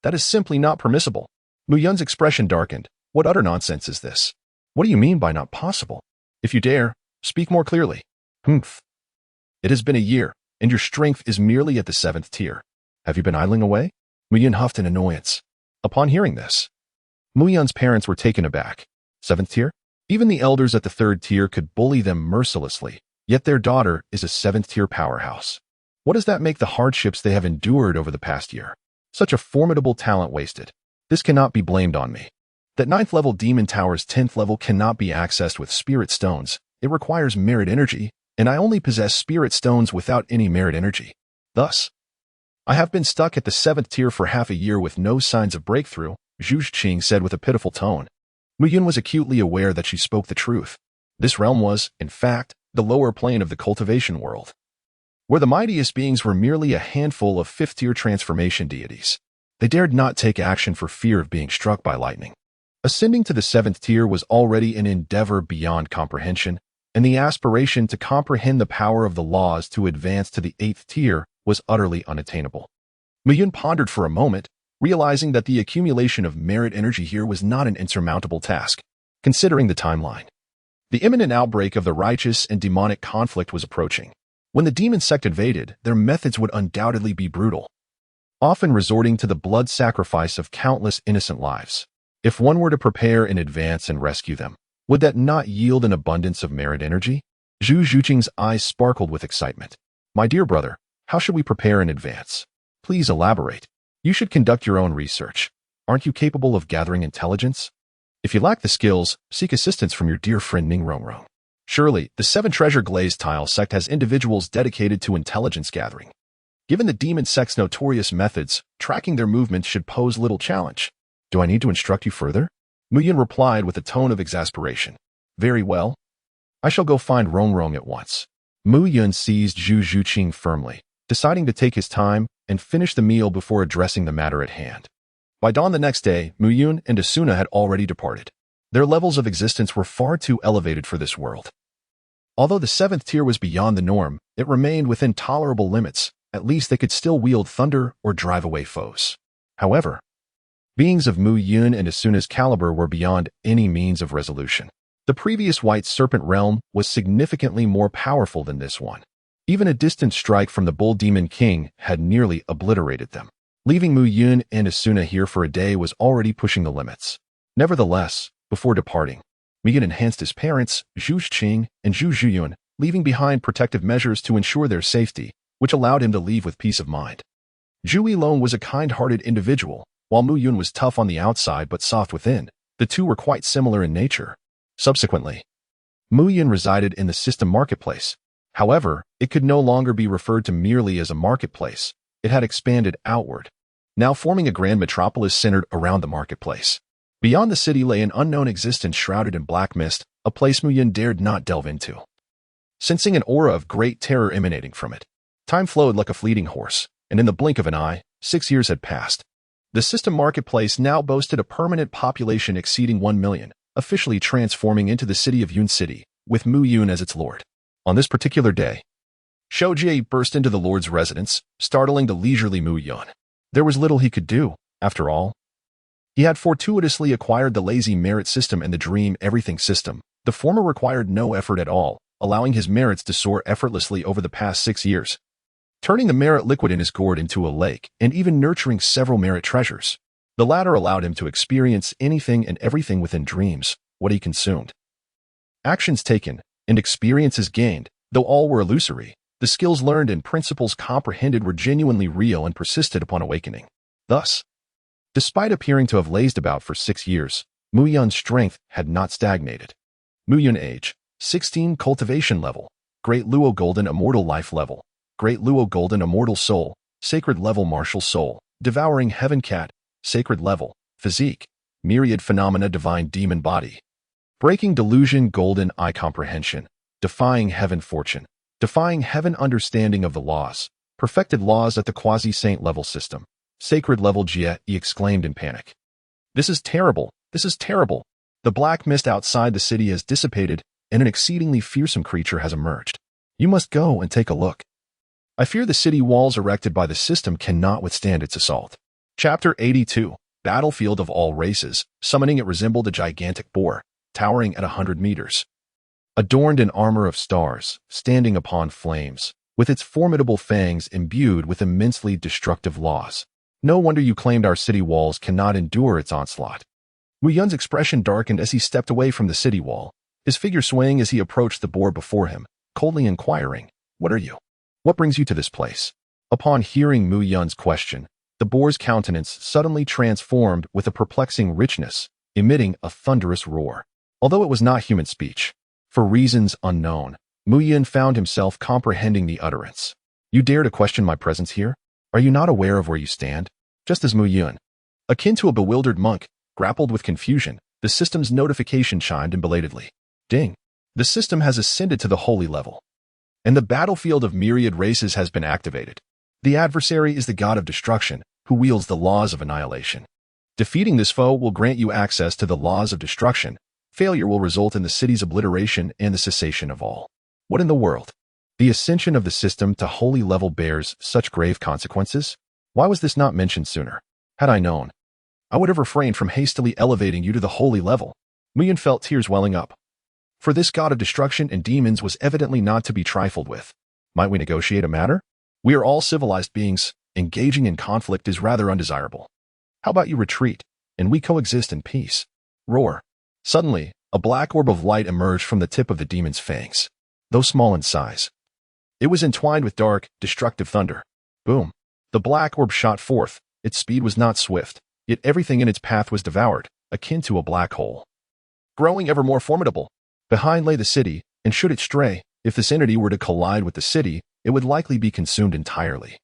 That is simply not permissible. Mu Yun's expression darkened. What utter nonsense is this? What do you mean by not possible? If you dare, speak more clearly. Humph. It has been a year, and your strength is merely at the 7th tier. Have you been idling away? Mu Yun huffed in annoyance. Upon hearing this, Mu Yun's parents were taken aback. 7th tier? Even the elders at the 3rd tier could bully them mercilessly, yet their daughter is a 7th tier powerhouse. What does that make the hardships they have endured over the past year? Such a formidable talent wasted. This cannot be blamed on me. That 9th level demon tower's 10th level cannot be accessed with spirit stones. It requires merit energy, and I only possess spirit stones without any merit energy. Thus, I have been stuck at the 7th tier for half a year with no signs of breakthrough, Zhu Qing said with a pitiful tone. Mu Yun was acutely aware that she spoke the truth. This realm was, in fact, the lower plane of the cultivation world, where the mightiest beings were merely a handful of 5th-tier transformation deities. They dared not take action for fear of being struck by lightning. Ascending to the 7th tier was already an endeavor beyond comprehension, and the aspiration to comprehend the power of the laws to advance to the 8th tier was utterly unattainable. Mu Yun pondered for a moment, realizing that the accumulation of merit energy here was not an insurmountable task, considering the timeline. The imminent outbreak of the righteous and demonic conflict was approaching. When the demon sect invaded, their methods would undoubtedly be brutal, often resorting to the blood sacrifice of countless innocent lives. If one were to prepare in advance and rescue them, would that not yield an abundance of merit energy? Zhu Zhuqing's eyes sparkled with excitement. My dear brother, how should we prepare in advance? Please elaborate. You should conduct your own research. Aren't you capable of gathering intelligence? If you lack the skills, seek assistance from your dear friend Ning Rongrong. Surely, the 7 Treasure Glazed Tile sect has individuals dedicated to intelligence gathering. Given the demon sect's notorious methods, tracking their movements should pose little challenge. Do I need to instruct you further? Mu Yun replied with a tone of exasperation. Very well. I shall go find Rongrong at once. Mu Yun seized Zhu Zhuqing firmly, deciding to take his time and finish the meal before addressing the matter at hand. By dawn the next day, Mu Yun and Asuna had already departed. Their levels of existence were far too elevated for this world. Although the 7th tier was beyond the norm, it remained within tolerable limits. At least they could still wield thunder or drive away foes. However, beings of Mu Yun and Asuna's caliber were beyond any means of resolution. The previous White Serpent realm was significantly more powerful than this one. Even a distant strike from the Bull Demon King had nearly obliterated them. Leaving Mu Yun and Asuna here for a day was already pushing the limits. Nevertheless, before departing, Mu Yun enhanced his parents, Zhu Qing and Zhu Zhuyun, leaving behind protective measures to ensure their safety, which allowed him to leave with peace of mind. Zhu Yilong was a kind-hearted individual, while Mu Yun was tough on the outside but soft within. The two were quite similar in nature. Subsequently, Mu Yun resided in the system marketplace. However, it could no longer be referred to merely as a marketplace. It had expanded outward, now forming a grand metropolis centered around the marketplace. Beyond the city lay an unknown existence shrouded in black mist, a place Mu Yun dared not delve into. Sensing an aura of great terror emanating from it, time flowed like a fleeting horse, and in the blink of an eye, 6 years had passed. The system marketplace now boasted a permanent population exceeding 1 million, officially transforming into the city of Yun City, with Mu Yun as its lord. On this particular day, Shou Jie burst into the lord's residence, startling the leisurely Mu Yun. There was little he could do, after all. He had fortuitously acquired the lazy merit system and the dream everything system. The former required no effort at all, allowing his merits to soar effortlessly over the past 6 years, turning the merit liquid in his gourd into a lake and even nurturing several merit treasures. The latter allowed him to experience anything and everything within dreams, what he consumed. Actions taken and experiences gained, though all were illusory, the skills learned and principles comprehended were genuinely real and persisted upon awakening. Thus, despite appearing to have lazed about for 6 years, Mu Yun's strength had not stagnated. Mu Yun age, 16 cultivation level, Great Luo Golden Immortal Life level, Great Luo Golden Immortal Soul, Sacred Level Martial Soul, Devouring Heaven Cat, Sacred Level, Physique, Myriad Phenomena Divine Demon Body, Breaking Delusion Golden Eye Comprehension, Defying Heaven Fortune, Defying Heaven Understanding of the Laws, Perfected Laws at the Quasi-Saint Level System, Sacred Level Jie, he exclaimed in panic. This is terrible, this is terrible. The black mist outside the city has dissipated, and an exceedingly fearsome creature has emerged. You must go and take a look. I fear the city walls erected by the system cannot withstand its assault. Chapter 82, Battlefield of All Races. Summoning it resembled a gigantic boar, towering at 100 meters. Adorned in armor of stars, standing upon flames, with its formidable fangs imbued with immensely destructive laws. No wonder you claimed our city walls cannot endure its onslaught. Mu Yun's expression darkened as he stepped away from the city wall, his figure swaying as he approached the boar before him, coldly inquiring, "What are you? What brings you to this place?" Upon hearing Mu Yun's question, the boar's countenance suddenly transformed with a perplexing richness, emitting a thunderous roar. Although it was not human speech, for reasons unknown, Mu Yun found himself comprehending the utterance. You dare to question my presence here? Are you not aware of where you stand? Just as Mu Yun, akin to a bewildered monk, grappled with confusion, the system's notification chimed in belatedly. Ding! The system has ascended to the holy level, and the battlefield of myriad races has been activated. The adversary is the god of destruction, who wields the laws of annihilation. Defeating this foe will grant you access to the laws of destruction. Failure will result in the city's obliteration and the cessation of all. What in the world? The ascension of the system to holy level bears such grave consequences? Why was this not mentioned sooner? Had I known, I would have refrained from hastily elevating you to the holy level. Mu Yun felt tears welling up. For this god of destruction and demons was evidently not to be trifled with. Might we negotiate a matter? We are all civilized beings. Engaging in conflict is rather undesirable. How about you retreat, and we coexist in peace? Roar. Suddenly, a black orb of light emerged from the tip of the demon's fangs. Though small in size, it was entwined with dark, destructive thunder. Boom. The black orb shot forth. Its speed was not swift, yet everything in its path was devoured, akin to a black hole. Growing ever more formidable. Behind lay the city, and should it stray, if this entity were to collide with the city, it would likely be consumed entirely,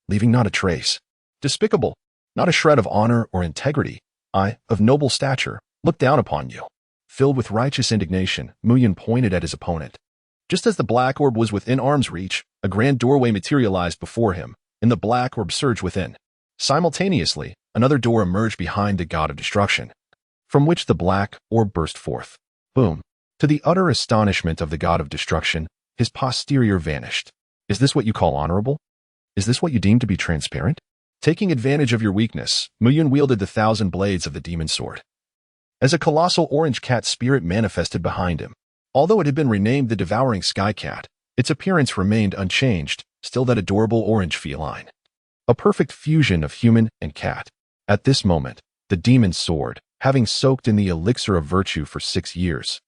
leaving not a trace. Despicable, not a shred of honor or integrity. I, of noble stature, look down upon you. Filled with righteous indignation, Mu Yun pointed at his opponent. Just as the black orb was within arm's reach, a grand doorway materialized before him, and the black orb surged within. Simultaneously, another door emerged behind the god of destruction, from which the black orb burst forth. Boom. To the utter astonishment of the god of destruction, his posterior vanished. Is this what you call honorable? Is this what you deem to be transparent? Taking advantage of your weakness, Mu Yun wielded the 1,000 blades of the demon sword. As a colossal orange cat spirit manifested behind him. Although it had been renamed the Devouring Sky Cat, its appearance remained unchanged, still that adorable orange feline. A perfect fusion of human and cat. At this moment, the demon's sword, having soaked in the elixir of virtue for 6 years,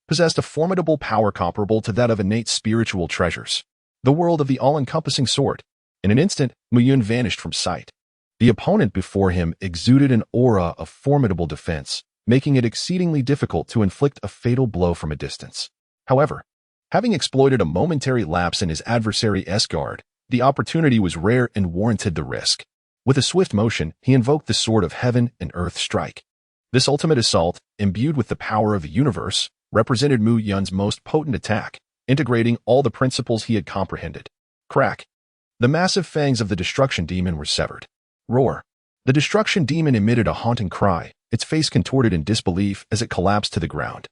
possessed a formidable power comparable to that of innate spiritual treasures. The world of the all-encompassing sword. In an instant, Mu Yun vanished from sight. The opponent before him exuded an aura of formidable defense, making it exceedingly difficult to inflict a fatal blow from a distance. However, having exploited a momentary lapse in his adversary's guard, the opportunity was rare and warranted the risk. With a swift motion, he invoked the sword of heaven and earth strike. This ultimate assault, imbued with the power of the universe, represented Mu Yun's most potent attack, integrating all the principles he had comprehended. Crack. The massive fangs of the destruction demon were severed. Roar. The destruction demon emitted a haunting cry, its face contorted in disbelief as it collapsed to the ground.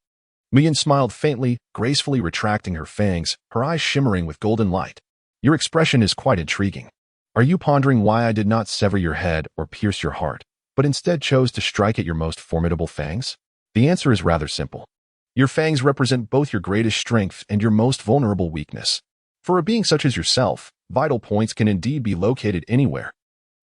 Mu Yun smiled faintly, gracefully retracting her fangs, her eyes shimmering with golden light. Your expression is quite intriguing. Are you pondering why I did not sever your head or pierce your heart, but instead chose to strike at your most formidable fangs? The answer is rather simple. Your fangs represent both your greatest strength and your most vulnerable weakness. For a being such as yourself, vital points can indeed be located anywhere.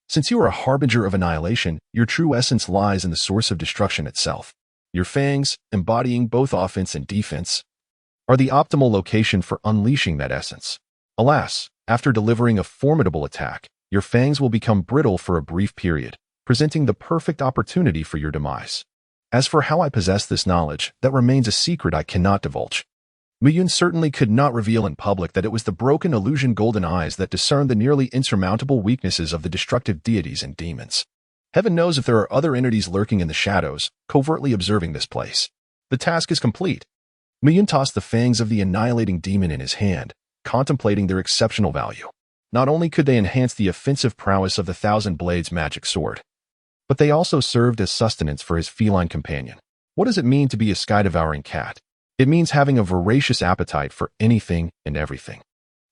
Since you are a harbinger of annihilation, your true essence lies in the source of destruction itself. Your fangs, embodying both offense and defense, are the optimal location for unleashing that essence. Alas, after delivering a formidable attack, your fangs will become brittle for a brief period, presenting the perfect opportunity for your demise. As for how I possess this knowledge, that remains a secret I cannot divulge. Mu Yun certainly could not reveal in public that it was the broken illusion golden eyes that discerned the nearly insurmountable weaknesses of the destructive deities and demons. Heaven knows if there are other entities lurking in the shadows, covertly observing this place. The task is complete. Mu Yun tossed the fangs of the annihilating demon in his hand, contemplating their exceptional value. Not only could they enhance the offensive prowess of the 1,000 Blades magic sword, but they also served as sustenance for his feline companion. What does it mean to be a sky-devouring cat? It means having a voracious appetite for anything and everything.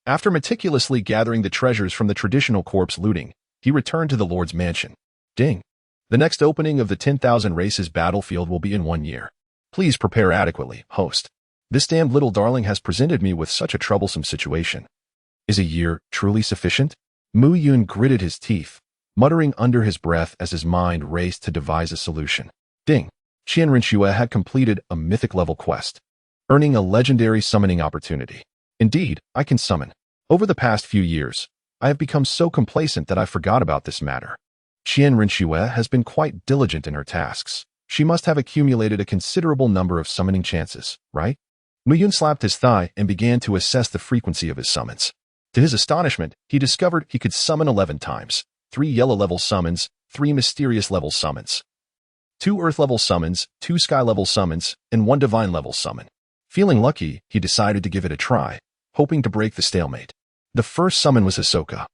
After meticulously gathering the treasures from the traditional corpse looting, he returned to the Lord's mansion. Ding. The next opening of the 10,000 races battlefield will be in 1 year. Please prepare adequately, host. This damned little darling has presented me with such a troublesome situation. Is a year truly sufficient? Mu Yun gritted his teeth, muttering under his breath as his mind raced to devise a solution. Ding. Qian Rinxue had completed a mythic-level quest, earning a legendary summoning opportunity. Indeed, I can summon. Over the past few years, I have become so complacent that I forgot about this matter. Qian Rinxue has been quite diligent in her tasks, She must have accumulated a considerable number of summoning chances, right? Muyun slapped his thigh and began to assess the frequency of his summons. To his astonishment, he discovered he could summon 11 times, 3 yellow-level summons, 3 mysterious-level summons, 2 earth-level summons, 2 sky-level summons, and 1 divine-level summon. Feeling lucky, he decided to give it a try, hoping to break the stalemate. The first summon was Hisoka,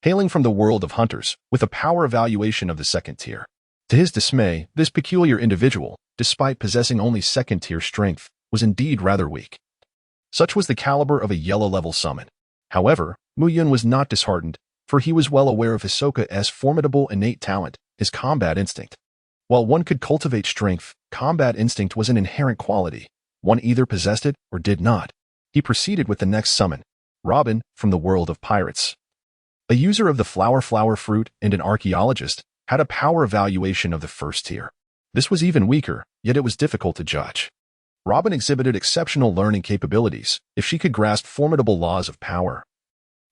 hailing from the world of hunters, with a power evaluation of the 2nd tier. To his dismay, this peculiar individual, despite possessing only 2nd tier strength, was indeed rather weak. Such was the caliber of a yellow-level summon. However, Muyun was not disheartened, for he was well aware of Hisoka's formidable innate talent, his combat instinct. While one could cultivate strength, combat instinct was an inherent quality. One either possessed it or did not. He proceeded with the next summon, Robin, from the world of pirates. A user of the flower fruit and an archaeologist, had a power evaluation of the 1st tier. This was even weaker, yet it was difficult to judge. Robin exhibited exceptional learning capabilities if she could grasp formidable laws of power.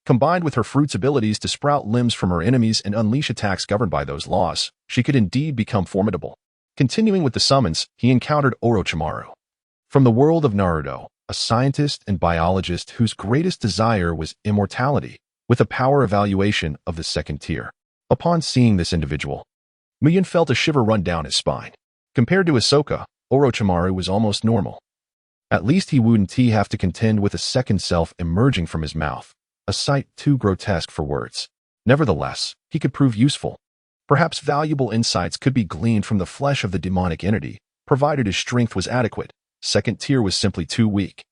Combined with her fruit's abilities to sprout limbs from her enemies and unleash attacks governed by those laws, she could indeed become formidable. Continuing with the summons, he encountered Orochimaru. From the world of Naruto, a scientist and biologist whose greatest desire was immortality, with a power evaluation of the 2nd tier. Upon seeing this individual, Muyun felt a shiver run down his spine. Compared to Hisoka, Orochimaru was almost normal. At least he wouldn't have to contend with a second self emerging from his mouth, a sight too grotesque for words. Nevertheless, he could prove useful. Perhaps valuable insights could be gleaned from the flesh of the demonic entity, provided his strength was adequate. 2nd tier was simply too weak.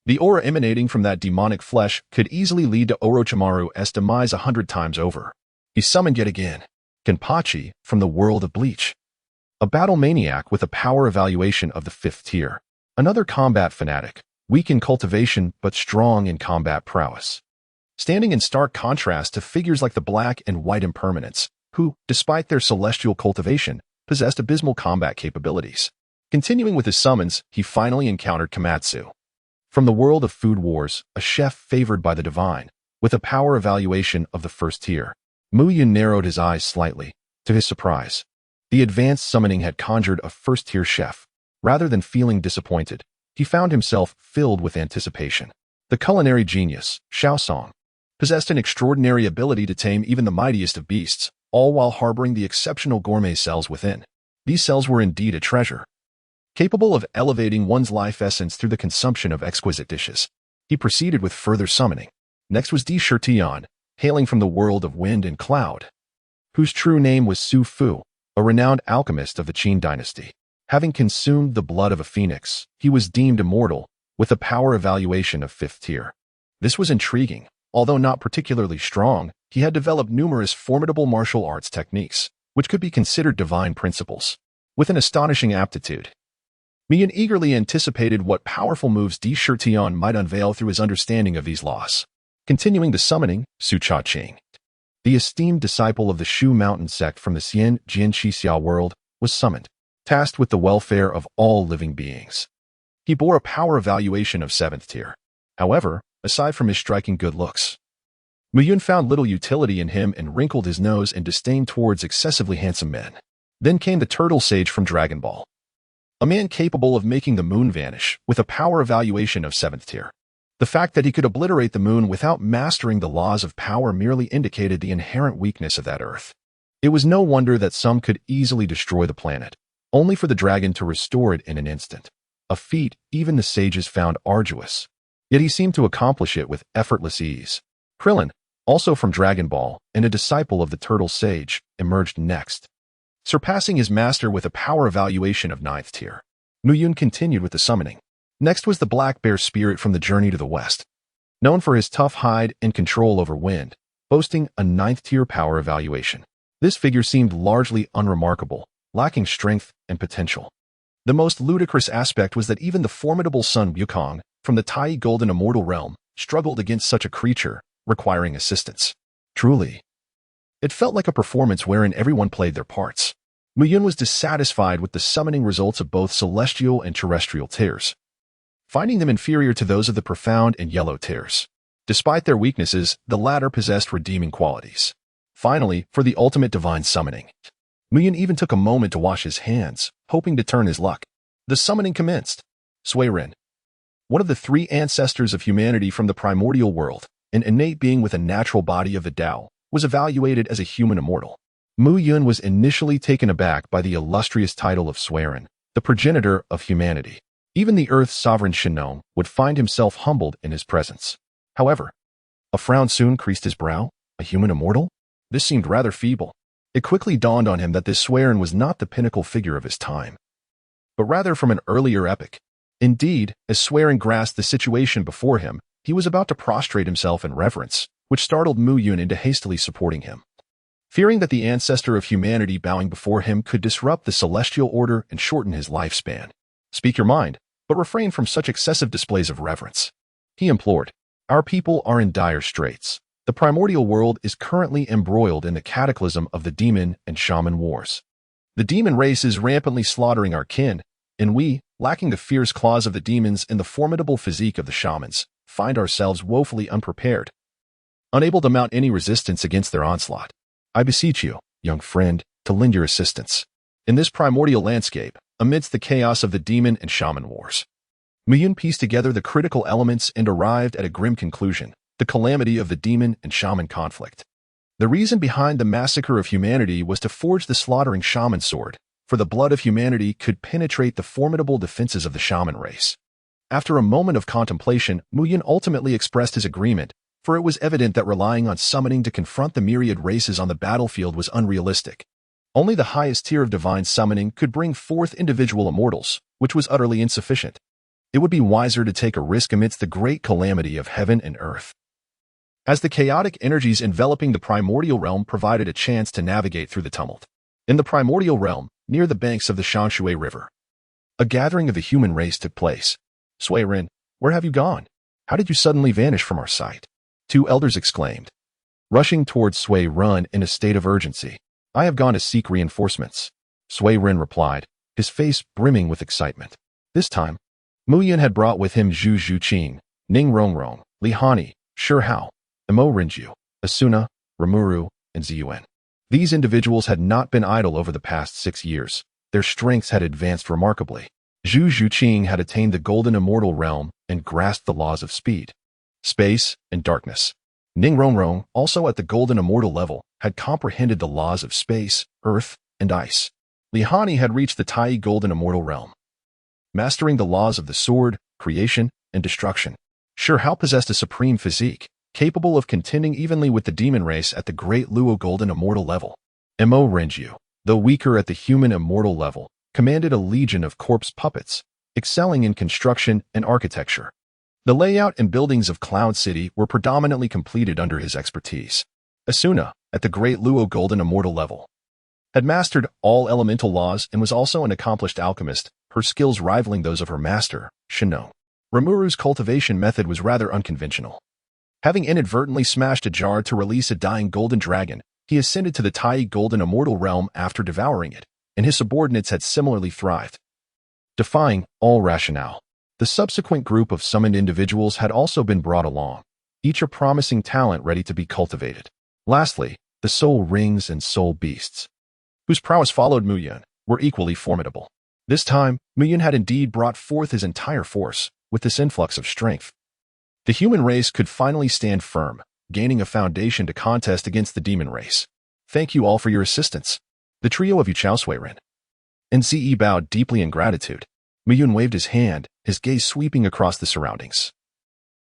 The aura emanating from that demonic flesh could easily lead to Orochimaru's demise 100 times over. He summoned yet again, Kenpachi, from the world of Bleach. A battle maniac with a power evaluation of the 5th tier. Another combat fanatic, weak in cultivation but strong in combat prowess. Standing in stark contrast to figures like the Black and White Impermanents, who, despite their celestial cultivation, possessed abysmal combat capabilities. Continuing with his summons, he finally encountered Komatsu. From the world of Food Wars, a chef favored by the divine, with a power evaluation of the 1st tier. Muyun narrowed his eyes slightly. To his surprise, the advanced summoning had conjured a 1st tier chef. Rather than feeling disappointed, he found himself filled with anticipation. The culinary genius, Shaosong, possessed an extraordinary ability to tame even the mightiest of beasts, all while harboring the exceptional gourmet cells within. These cells were indeed a treasure, capable of elevating one's life essence through the consumption of exquisite dishes. He proceeded with further summoning. Next was Di Shirtian, hailing from the world of wind and cloud, whose true name was Su Fu, a renowned alchemist of the Qin dynasty. Having consumed the blood of a phoenix, he was deemed immortal, with a power evaluation of 5th tier. This was intriguing. Although not particularly strong, he had developed numerous formidable martial arts techniques, which could be considered divine principles. With an astonishing aptitude, Muyun eagerly anticipated what powerful moves Di Shirtian might unveil through his understanding of these laws. Continuing the summoning, Su Cha-Ching, the esteemed disciple of the Shu Mountain sect from the Xian Jian Qixia world, was summoned, tasked with the welfare of all living beings. He bore a power evaluation of 7th tier. However, aside from his striking good looks, Muyun found little utility in him and wrinkled his nose in disdain towards excessively handsome men. Then came the Turtle Sage from Dragon Ball, a man capable of making the moon vanish with a power evaluation of 7th tier. The fact that he could obliterate the moon without mastering the laws of power merely indicated the inherent weakness of that Earth. It was no wonder that some could easily destroy the planet, only for the dragon to restore it in an instant. A feat even the sages found arduous. Yet he seemed to accomplish it with effortless ease. Krillin, also from Dragon Ball, and a disciple of the Turtle Sage, emerged next, surpassing his master with a power evaluation of 9th tier. Muyun continued with the summoning. Next was the Black Bear Spirit from the Journey to the West, known for his tough hide and control over wind, boasting a 9th tier power evaluation. This figure seemed largely unremarkable, lacking strength and potential. The most ludicrous aspect was that even the formidable Sun Wukong, from the Tai Golden Immortal Realm, struggled against such a creature, requiring assistance. Truly, it felt like a performance wherein everyone played their parts. Muyun was dissatisfied with the summoning results of both celestial and terrestrial tiers, finding them inferior to those of the profound and yellow tiers. Despite their weaknesses, the latter possessed redeeming qualities. Finally, for the ultimate divine summoning, Muyin even took a moment to wash his hands, hoping to turn his luck. The summoning commenced. Suiren, one of the three ancestors of humanity from the primordial world, an innate being with a natural body of the Tao, was evaluated as a human immortal. Mu Yun was initially taken aback by the illustrious title of Suiren, the progenitor of humanity. Even the Earth's sovereign Shinnong would find himself humbled in his presence. However, a frown soon creased his brow. A human immortal? This seemed rather feeble. It quickly dawned on him that this Suiren was not the pinnacle figure of his time, but rather from an earlier epoch. Indeed, as Suiren grasped the situation before him, he was about to prostrate himself in reverence, which startled Mu Yun into hastily supporting him. Fearing that the ancestor of humanity bowing before him could disrupt the celestial order and shorten his lifespan. Speak your mind, but refrain from such excessive displays of reverence. He implored. Our people are in dire straits. The primordial world is currently embroiled in the cataclysm of the demon and shaman wars. The demon race is rampantly slaughtering our kin, and we, lacking the fierce claws of the demons and the formidable physique of the shamans, find ourselves woefully unprepared, unable to mount any resistance against their onslaught. I beseech you, young friend, to lend your assistance. In this primordial landscape, amidst the chaos of the demon and shaman wars, Mu Yun pieced together the critical elements and arrived at a grim conclusion: the calamity of the demon and shaman conflict. The reason behind the massacre of humanity was to forge the slaughtering shaman sword, for the blood of humanity could penetrate the formidable defenses of the shaman race. After a moment of contemplation, Mu Yun ultimately expressed his agreement, for it was evident that relying on summoning to confront the myriad races on the battlefield was unrealistic. Only the highest tier of divine summoning could bring forth individual immortals, which was utterly insufficient. It would be wiser to take a risk amidst the great calamity of heaven and earth. As the chaotic energies enveloping the primordial realm provided a chance to navigate through the tumult. In the primordial realm, near the banks of the Shanshui River, a gathering of the human race took place. Suiren, where have you gone? How did you suddenly vanish from our sight? Two elders exclaimed, rushing towards Suiren in a state of urgency. I have gone to seek reinforcements, Suiren replied, his face brimming with excitement. This time, Mu Yun had brought with him Zhu Zhuqing, Ning Rongrong, Li Hani, Shi Hao, Mo Rinju, Asuna, Rimuru, and Ziyuan. These individuals had not been idle over the past 6 years. Their strengths had advanced remarkably. Zhu Zhuqing had attained the golden immortal realm and grasped the laws of speed, space, and darkness. Ning Rongrong, also at the golden immortal level, had comprehended the laws of space, earth, and ice. Li Hani had reached the Tai golden immortal realm, mastering the laws of the sword, creation, and destruction. Shi Hao possessed a supreme physique, capable of contending evenly with the demon race at the great Luo golden immortal level. Mo Renju, though weaker at the human immortal level, commanded a legion of corpse puppets, excelling in construction and architecture. The layout and buildings of Cloud City were predominantly completed under his expertise. Asuna, at the great Luo golden immortal level, had mastered all elemental laws and was also an accomplished alchemist, her skills rivaling those of her master, Shinnong. Rimuru's cultivation method was rather unconventional. Having inadvertently smashed a jar to release a dying golden dragon, he ascended to the Tai golden immortal realm after devouring it, and his subordinates had similarly thrived, defying all rationale. The subsequent group of summoned individuals had also been brought along, each a promising talent ready to be cultivated. Lastly, the soul rings and soul beasts, whose prowess followed Mu Yun, were equally formidable. This time, Mu Yun had indeed brought forth his entire force. With this influx of strength, the human race could finally stand firm, gaining a foundation to contest against the demon race. Thank you all for your assistance. The trio of Yuchao Suiren and Ze bowed deeply in gratitude. Mu Yun waved his hand, his gaze sweeping across the surroundings,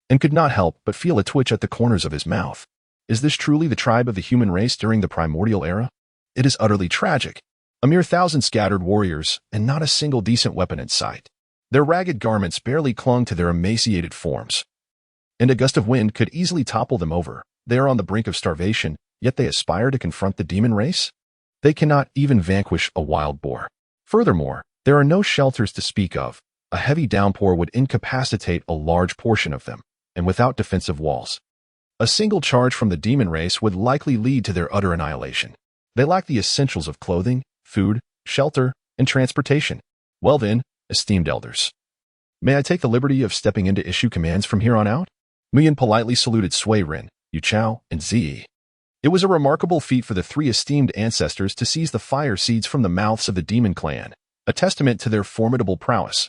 and could not help but feel a twitch at the corners of his mouth. Is this truly the tribe of the human race during the primordial era? It is utterly tragic. A mere 1,000 scattered warriors, and not a single decent weapon in sight. Their ragged garments barely clung to their emaciated forms, and a gust of wind could easily topple them over. They are on the brink of starvation, yet they aspire to confront the demon race? They cannot even vanquish a wild boar. Furthermore, there are no shelters to speak of. A heavy downpour would incapacitate a large portion of them, and without defensive walls, a single charge from the demon race would likely lead to their utter annihilation. They lack the essentials of clothing, food, shelter, and transportation. Well then, esteemed elders, may I take the liberty of stepping in to issue commands from here on out? Mu Yun politely saluted Suiren, Yuchao, and Ze, It was a remarkable feat for the three esteemed ancestors to seize the fire seeds from the mouths of the demon clan, a testament to their formidable prowess,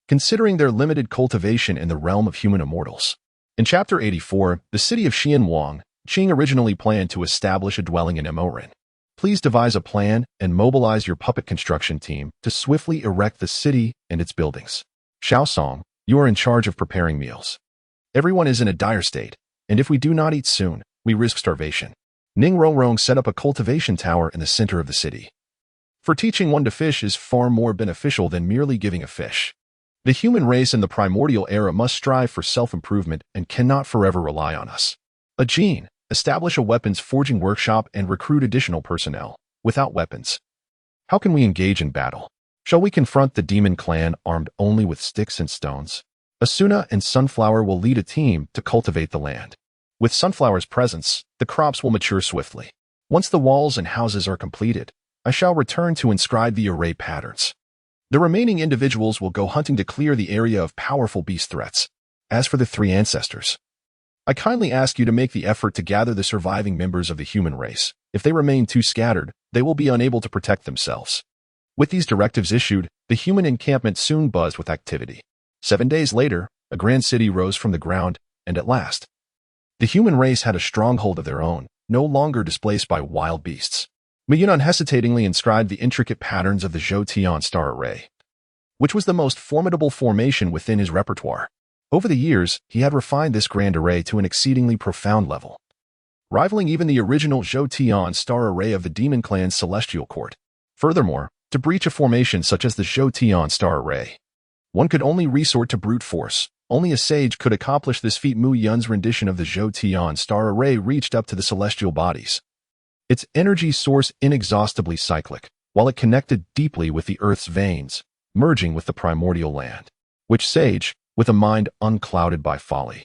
considering their limited cultivation in the realm of human immortals. In Chapter 84, the city of Xianwang, Qing originally planned to establish a dwelling in Emorin. Please devise a plan and mobilize your puppet construction team to swiftly erect the city and its buildings. Xiaosong, you are in charge of preparing meals. Everyone is in a dire state, and if we do not eat soon, we risk starvation. Ning Rongrong set up a cultivation tower in the center of the city. For teaching one to fish is far more beneficial than merely giving a fish. The human race in the primordial era must strive for self-improvement and cannot forever rely on us. Ajin, establish a weapons forging workshop and recruit additional personnel. Without weapons, how can we engage in battle? Shall we confront the demon clan armed only with sticks and stones? Asuna and Sunflower will lead a team to cultivate the land. With Sunflower's presence, the crops will mature swiftly. Once the walls and houses are completed, I shall return to inscribe the array patterns. The remaining individuals will go hunting to clear the area of powerful beast threats. As for the three ancestors, I kindly ask you to make the effort to gather the surviving members of the human race. If they remain too scattered, they will be unable to protect themselves. With these directives issued, the human encampment soon buzzed with activity. 7 days later, a grand city rose from the ground, and at last, the human race had a stronghold of their own, no longer displaced by wild beasts. Miyun unhesitatingly inscribed the intricate patterns of the Zhou-Tian star array, which was the most formidable formation within his repertoire. Over the years, he had refined this grand array to an exceedingly profound level, rivaling even the original Zhou-Tian star array of the demon clan's celestial court. Furthermore, to breach a formation such as the Zhou-Tian star array, one could only resort to brute force. Only a sage could accomplish this feat. Mu Yun's rendition of the Zhou-Tian star array reached up to the celestial bodies, its energy source inexhaustibly cyclic, while it connected deeply with the Earth's veins, merging with the primordial land. Which sage, with a mind unclouded by folly,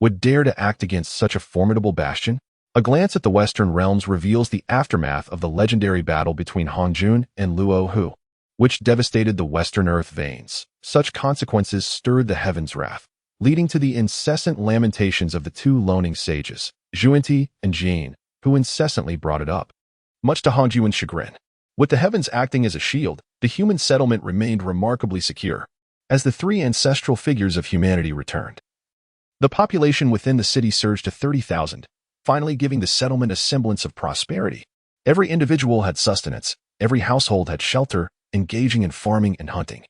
would dare to act against such a formidable bastion? A glance at the Western realms reveals the aftermath of the legendary battle between Hongjun and Luo Hu, which devastated the Western Earth veins. Such consequences stirred the heavens' wrath, leading to the incessant lamentations of the two loaning sages, Zhuinti and Jin, who incessantly brought it up, much to Hongjun's chagrin. With the heavens acting as a shield, the human settlement remained remarkably secure, as the three ancestral figures of humanity returned. The population within the city surged to 30,000, finally giving the settlement a semblance of prosperity. Every individual had sustenance, every household had shelter, engaging in farming and hunting,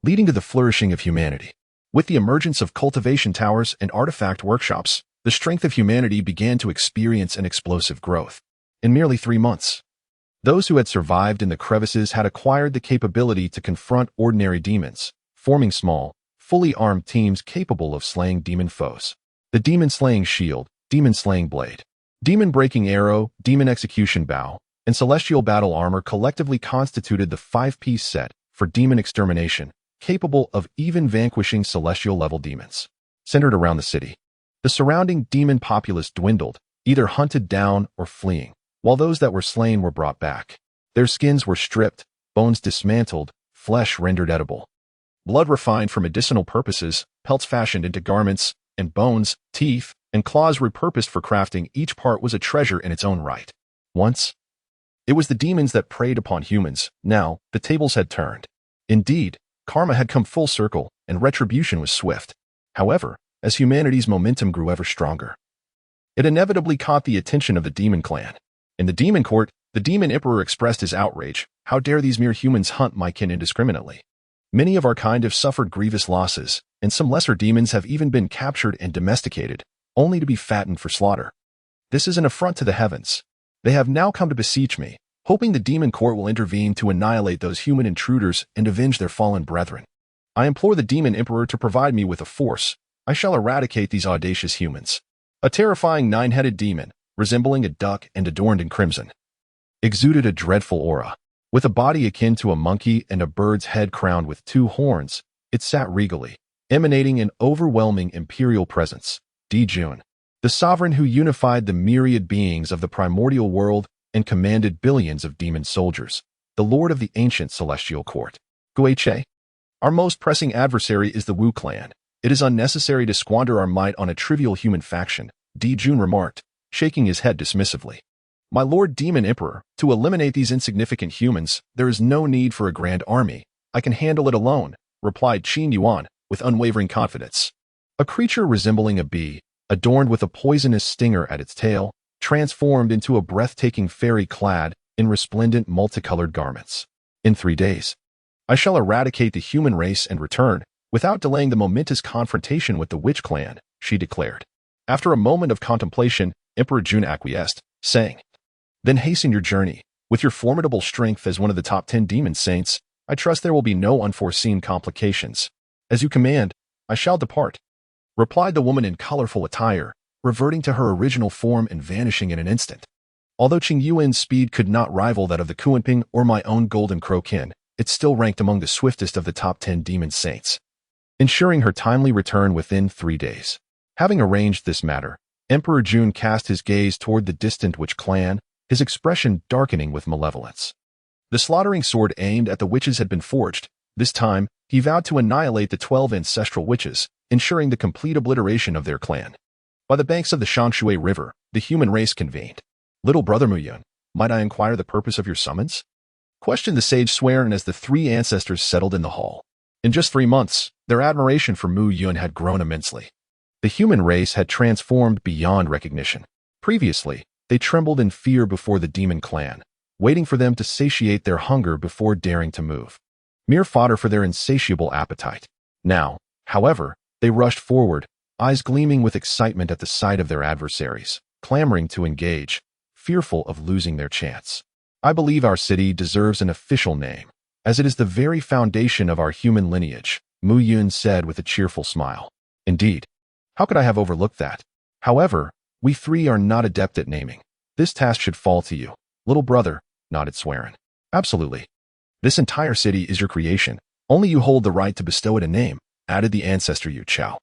leading to the flourishing of humanity. With the emergence of cultivation towers and artifact workshops, the strength of humanity began to experience an explosive growth. In merely 3 months, those who had survived in the crevices had acquired the capability to confront ordinary demons, forming small, fully armed teams capable of slaying demon foes. The demon-slaying shield, demon-slaying blade, demon-breaking arrow, demon execution bow, and celestial battle armor collectively constituted the 5-piece set for demon extermination, capable of even vanquishing celestial-level demons. Centered around the city, the surrounding demon populace dwindled, either hunted down or fleeing, while those that were slain were brought back. Their skins were stripped, bones dismantled, flesh rendered edible, blood refined for medicinal purposes, pelts fashioned into garments, and bones, teeth, and claws repurposed for crafting. Each part was a treasure in its own right. Once, it was the demons that preyed upon humans. Now, the tables had turned. Indeed, karma had come full circle, and retribution was swift. However, as humanity's momentum grew ever stronger, it inevitably caught the attention of the demon clan. In the demon court, the demon emperor expressed his outrage. How dare these mere humans hunt my kin indiscriminately? Many of our kind have suffered grievous losses, and some lesser demons have even been captured and domesticated, only to be fattened for slaughter. This is an affront to the heavens. They have now come to beseech me, hoping the demon court will intervene to annihilate those human intruders and avenge their fallen brethren. I implore the demon emperor to provide me with a force. I shall eradicate these audacious humans. A terrifying 9-headed demon, resembling a duck and adorned in crimson, exuded a dreadful aura. With a body akin to a monkey and a bird's head crowned with 2 horns, it sat regally, emanating an overwhelming imperial presence. Dijun, the sovereign who unified the myriad beings of the primordial world and commanded billions of demon soldiers, the lord of the ancient celestial court. Guiche, our most pressing adversary is the Wu clan. It is unnecessary to squander our might on a trivial human faction, Dijun remarked, shaking his head dismissively. My Lord Demon Emperor, to eliminate these insignificant humans, there is no need for a grand army. I can handle it alone, replied Qin Yuan with unwavering confidence. A creature resembling a bee, adorned with a poisonous stinger at its tail, transformed into a breathtaking fairy clad in resplendent multicolored garments. In 3 days, I shall eradicate the human race and return, without delaying the momentous confrontation with the witch clan, she declared. After a moment of contemplation, Emperor Jun acquiesced, saying, Then hasten your journey. With your formidable strength as one of the top 10 demon saints, I trust there will be no unforeseen complications. As you command, I shall depart, replied the woman in colorful attire, reverting to her original form and vanishing in an instant. Although Qing Yuan's speed could not rival that of the Kuanping or my own Golden Crow kin, it still ranked among the swiftest of the top 10 demon saints, ensuring her timely return within 3 days. Having arranged this matter, Emperor Jun cast his gaze toward the distant witch clan, his expression darkening with malevolence. The slaughtering sword aimed at the witches had been forged. This time, he vowed to annihilate the 12 ancestral witches, ensuring the complete obliteration of their clan. By the banks of the Shangshui River, the human race convened. Little brother Mu Yun, might I inquire the purpose of your summons? Questioned the sage Swearin as the 3 ancestors settled in the hall. In just 3 months, their admiration for Mu Yun had grown immensely. The human race had transformed beyond recognition. Previously, they trembled in fear before the demon clan, waiting for them to satiate their hunger before daring to move. Mere fodder for their insatiable appetite. Now, however, they rushed forward, eyes gleaming with excitement at the sight of their adversaries, clamoring to engage, fearful of losing their chance. I believe our city deserves an official name, as it is the very foundation of our human lineage, Mu Yun said with a cheerful smile. Indeed. How could I have overlooked that? However, we 3 are not adept at naming. This task should fall to you, little brother, nodded Swearin. Absolutely. This entire city is your creation. Only you hold the right to bestow it a name, added the ancestor Yu Chao.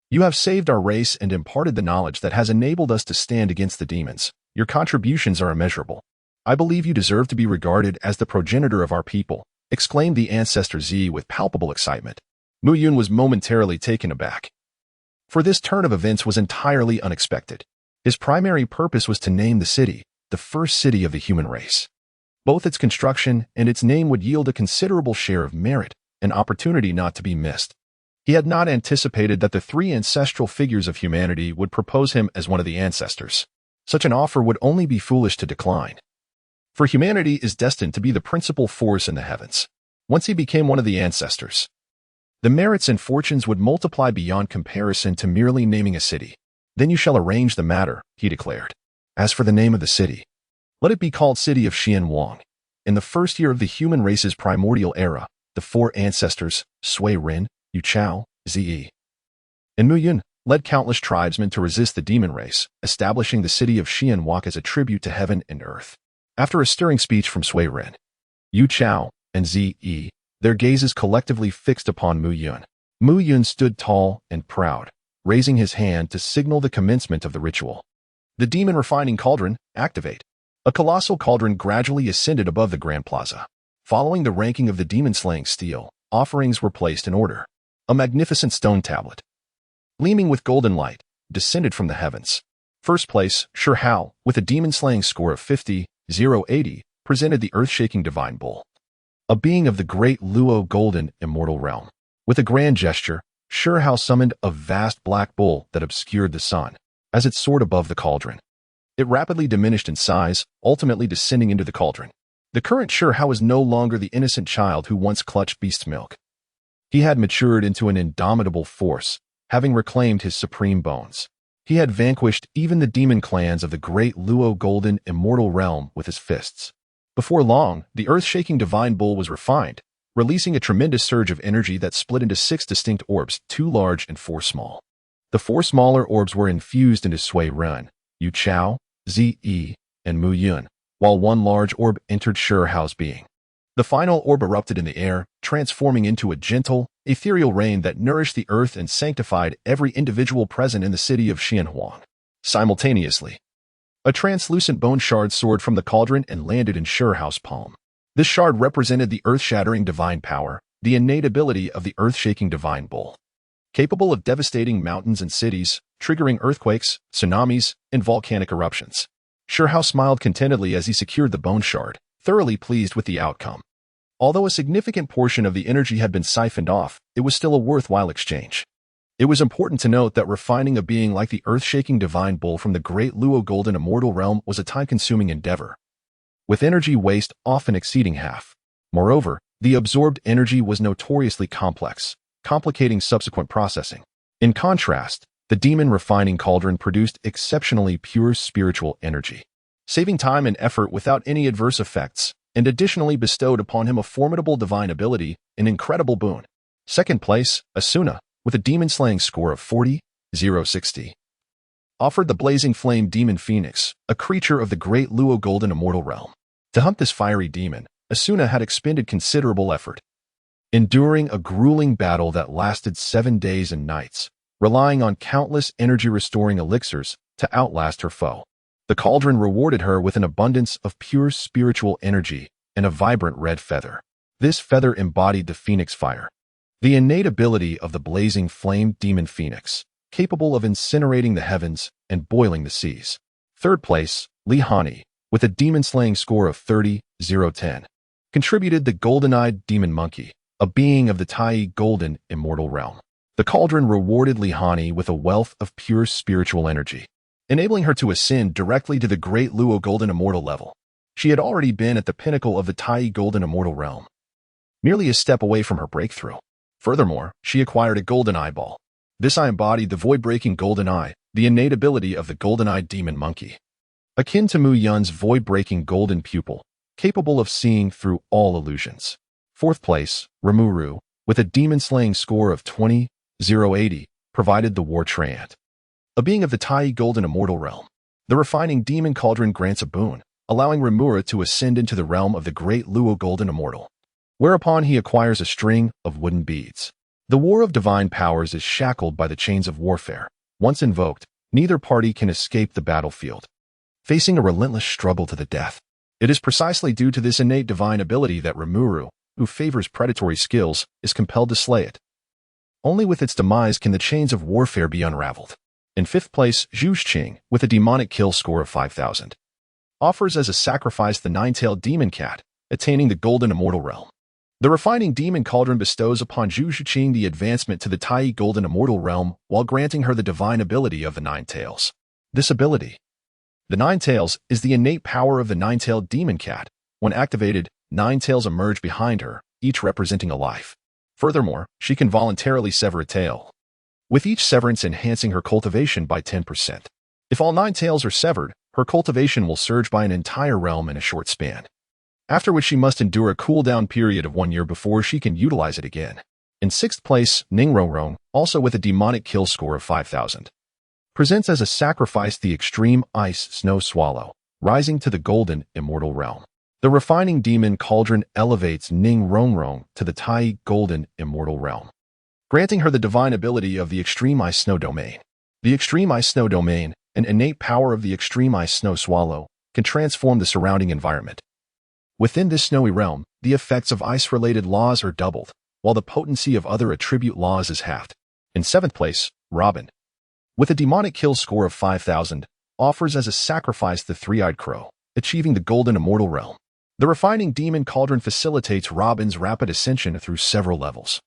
You have saved our race and imparted the knowledge that has enabled us to stand against the demons. Your contributions are immeasurable. I believe you deserve to be regarded as the progenitor of our people, exclaimed the ancestor Z with palpable excitement. Mu Yun was momentarily taken aback. For this turn of events was entirely unexpected. His primary purpose was to name the city, the first city of the human race. Both its construction and its name would yield a considerable share of merit, an opportunity not to be missed. He had not anticipated that the 3 ancestral figures of humanity would propose him as one of the ancestors. Such an offer would only be foolish to decline. For humanity is destined to be the principal force in the heavens. Once he became one of the ancestors, the merits and fortunes would multiply beyond comparison to merely naming a city. Then you shall arrange the matter, he declared. As for the name of the city, let it be called City of Xianwang. In the first year of the human race's primordial era, the 4 ancestors, Sui Rin, Yu Chao, Zi, and Mu Yun, led countless tribesmen to resist the demon race, establishing the city of Xianwang as a tribute to heaven and earth. After a stirring speech from Sui Rin, Yu Chao, and Zi, their gazes collectively fixed upon Mu Yun. Mu Yun stood tall and proud, raising his hand to signal the commencement of the ritual. The demon refining cauldron, activate. A colossal cauldron gradually ascended above the Grand Plaza. Following the ranking of the demon-slaying steel, offerings were placed in order. A magnificent stone tablet, gleaming with golden light, descended from the heavens. First place, Shi Hao, with a demon-slaying score of 50-080, presented the earth-shaking divine bull, a being of the great Luo golden immortal realm. With a grand gesture, Shi Hao summoned a vast black bull that obscured the sun, as it soared above the cauldron. It rapidly diminished in size, ultimately descending into the cauldron. The current Shi Hao was no longer the innocent child who once clutched beast's milk. He had matured into an indomitable force, having reclaimed his supreme bones. He had vanquished even the demon clans of the great Luo golden immortal realm with his fists. Before long, the earth-shaking divine bull was refined, releasing a tremendous surge of energy that split into 6 distinct orbs, 2 large and 4 small. The 4 smaller orbs were infused into Sui Ren, Yu Chao, Zi, and Mu Yun, while 1 large orb entered Shi Hao's being. The final orb erupted in the air, transforming into a gentle, ethereal rain that nourished the earth and sanctified every individual present in the city of Xianhuang. Simultaneously, a translucent bone shard soared from the cauldron and landed in Shi Hao's palm. This shard represented the earth-shattering divine power, the innate ability of the earth-shaking divine bull. Capable of devastating mountains and cities, triggering earthquakes, tsunamis, and volcanic eruptions. Sure Hao smiled contentedly as he secured the bone shard, thoroughly pleased with the outcome. Although a significant portion of the energy had been siphoned off, it was still a worthwhile exchange. It was important to note that refining a being like the earth-shaking divine bull from the great Luo golden immortal realm was a time-consuming endeavor, with energy waste often exceeding half. Moreover, the absorbed energy was notoriously complex, complicating subsequent processing. In contrast, the demon refining cauldron produced exceptionally pure spiritual energy, saving time and effort without any adverse effects, and additionally bestowed upon him a formidable divine ability, an incredible boon. Second place, Asuna, with a demon-slaying score of 40,060, offered the blazing flame demon phoenix, a creature of the great Luo golden immortal realm. To hunt this fiery demon, Asuna had expended considerable effort, enduring a grueling battle that lasted 7 days and nights, relying on countless energy-restoring elixirs to outlast her foe. The cauldron rewarded her with an abundance of pure spiritual energy and a vibrant red feather. This feather embodied the phoenix fire, the innate ability of the blazing flame demon phoenix, capable of incinerating the heavens and boiling the seas. Third place, Li Hani, with a demon-slaying score of 30,010, contributed the golden-eyed demon monkey, a being of the Tai golden immortal realm. The cauldron rewarded Li Hani with a wealth of pure spiritual energy, enabling her to ascend directly to the great Luo golden immortal level. She had already been at the pinnacle of the Tai golden immortal realm, merely a step away from her breakthrough. Furthermore, she acquired a golden eyeball. This eye embodied the void-breaking golden eye, the innate ability of the golden-eyed demon monkey, akin to Mu Yun's void-breaking golden pupil, capable of seeing through all illusions. Fourth place, Rimuru, with a demon-slaying score of 20,080, provided the war treant, a being of the Tai golden immortal realm. The refining demon cauldron grants a boon, allowing Rimuru to ascend into the realm of the great Luo golden immortal, whereupon he acquires a string of wooden beads. The war of divine powers is shackled by the chains of warfare. Once invoked, neither party can escape the battlefield, facing a relentless struggle to the death. It is precisely due to this innate divine ability that Rimuru, who favors predatory skills, is compelled to slay it. Only with its demise can the chains of warfare be unraveled. In fifth place, Zhu Xing, with a demonic kill score of 5,000, offers as a sacrifice the nine-tailed demon cat, attaining the golden immortal realm. The refining demon cauldron bestows upon Zhu Xing the advancement to the Tai golden immortal realm while granting her the divine ability of the Nine Tails. This ability, the Nine Tails, is the innate power of the nine-tailed demon cat. When activated, 9 tails emerge behind her, each representing a life. Furthermore, she can voluntarily sever a tail, with each severance enhancing her cultivation by 10%. If all 9 tails are severed, her cultivation will surge by an entire realm in a short span, after which she must endure a cooldown period of 1 year before she can utilize it again. In sixth place, Ningrongrong, also with a demonic kill score of 5,000, presents as a sacrifice the extreme ice snow swallow, rising to the golden immortal realm. The refining demon cauldron elevates Ningrongrong to the Tai golden immortal realm, granting her the divine ability of the extreme ice snow domain. The extreme ice snow domain, an innate power of the extreme ice snow swallow, can transform the surrounding environment. Within this snowy realm, the effects of ice-related laws are doubled, while the potency of other attribute laws is halved. In seventh place, Robin, with a demonic kill score of 5,000, offers as a sacrifice the three-eyed crow, achieving the golden immortal realm. The refining demon cauldron facilitates Robin's rapid ascension through several levels,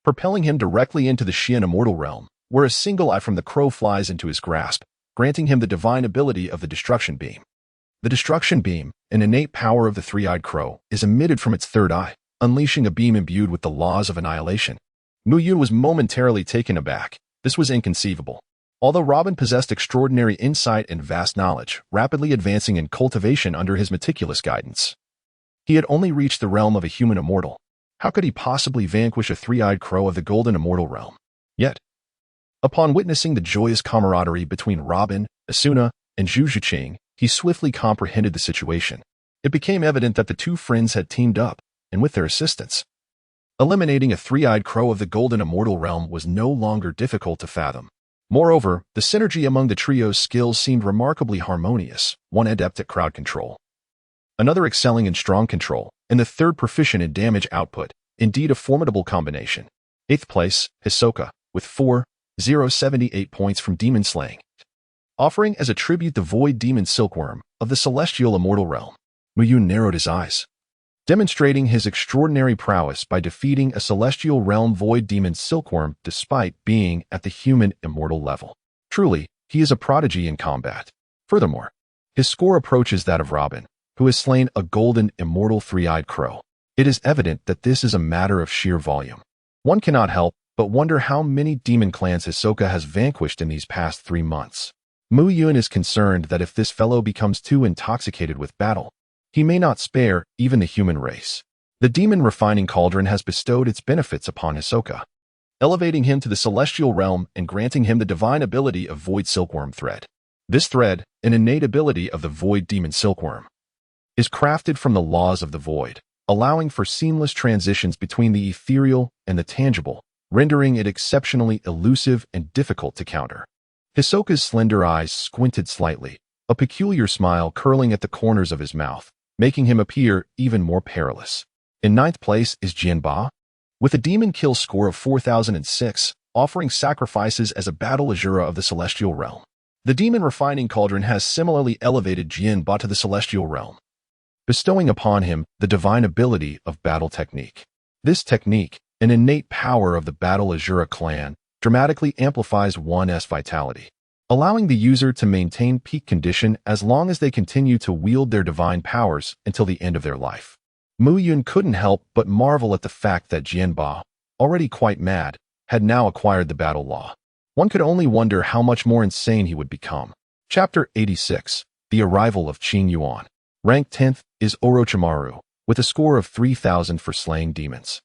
propelling him directly into the Xian immortal realm, where a single eye from the crow flies into his grasp, granting him the divine ability of the destruction beam. The destruction beam, an innate power of the three-eyed crow, is emitted from its third eye, unleashing a beam imbued with the laws of annihilation. Mu Yun was momentarily taken aback. This was inconceivable. Although Robin possessed extraordinary insight and vast knowledge, rapidly advancing in cultivation under his meticulous guidance, he had only reached the realm of a human immortal. How could he possibly vanquish a three-eyed crow of the golden immortal realm? Yet, upon witnessing the joyous camaraderie between Robin, Asuna, and Zhu Xing, he swiftly comprehended the situation. It became evident that the two friends had teamed up, and with their assistance, eliminating a three-eyed crow of the golden immortal realm was no longer difficult to fathom. Moreover, the synergy among the trio's skills seemed remarkably harmonious, one adept at crowd control, another excelling in strong control, and the third proficient in damage output, indeed a formidable combination. Eighth place, Hisoka, with 78 points from demon slaying. Offering as a tribute the void demon silkworm of the celestial immortal realm. Mu Yun narrowed his eyes, demonstrating his extraordinary prowess by defeating a celestial realm void demon silkworm despite being at the human immortal level. Truly, he is a prodigy in combat. Furthermore, his score approaches that of Robin, who has slain a golden immortal three-eyed crow. It is evident that this is a matter of sheer volume. One cannot help but wonder how many demon clans Hisoka has vanquished in these past 3 months. Mu Yun is concerned that if this fellow becomes too intoxicated with battle, he may not spare even the human race. The demon refining cauldron has bestowed its benefits upon Hisoka, elevating him to the celestial realm and granting him the divine ability of void silkworm thread. This thread, an innate ability of the void demon silkworm, is crafted from the laws of the void, allowing for seamless transitions between the ethereal and the tangible, rendering it exceptionally elusive and difficult to counter. Hisoka's slender eyes squinted slightly, a peculiar smile curling at the corners of his mouth, making him appear even more perilous. In 9th place is Jianba, with a demon kill score of 4006, offering sacrifices as a battle Azura of the celestial realm. The demon refining cauldron has similarly elevated Jianba to the celestial realm, bestowing upon him the divine ability of battle technique. This technique, an innate power of the battle Azura clan, dramatically amplifies one's vitality, allowing the user to maintain peak condition as long as they continue to wield their divine powers until the end of their life. Mu Yun couldn't help but marvel at the fact that Jianba, already quite mad, had now acquired the battle law. One could only wonder how much more insane he would become. Chapter 86, The Arrival of Qing Yuan. Ranked 10th is Orochimaru, with a score of 3,000 for slaying demons.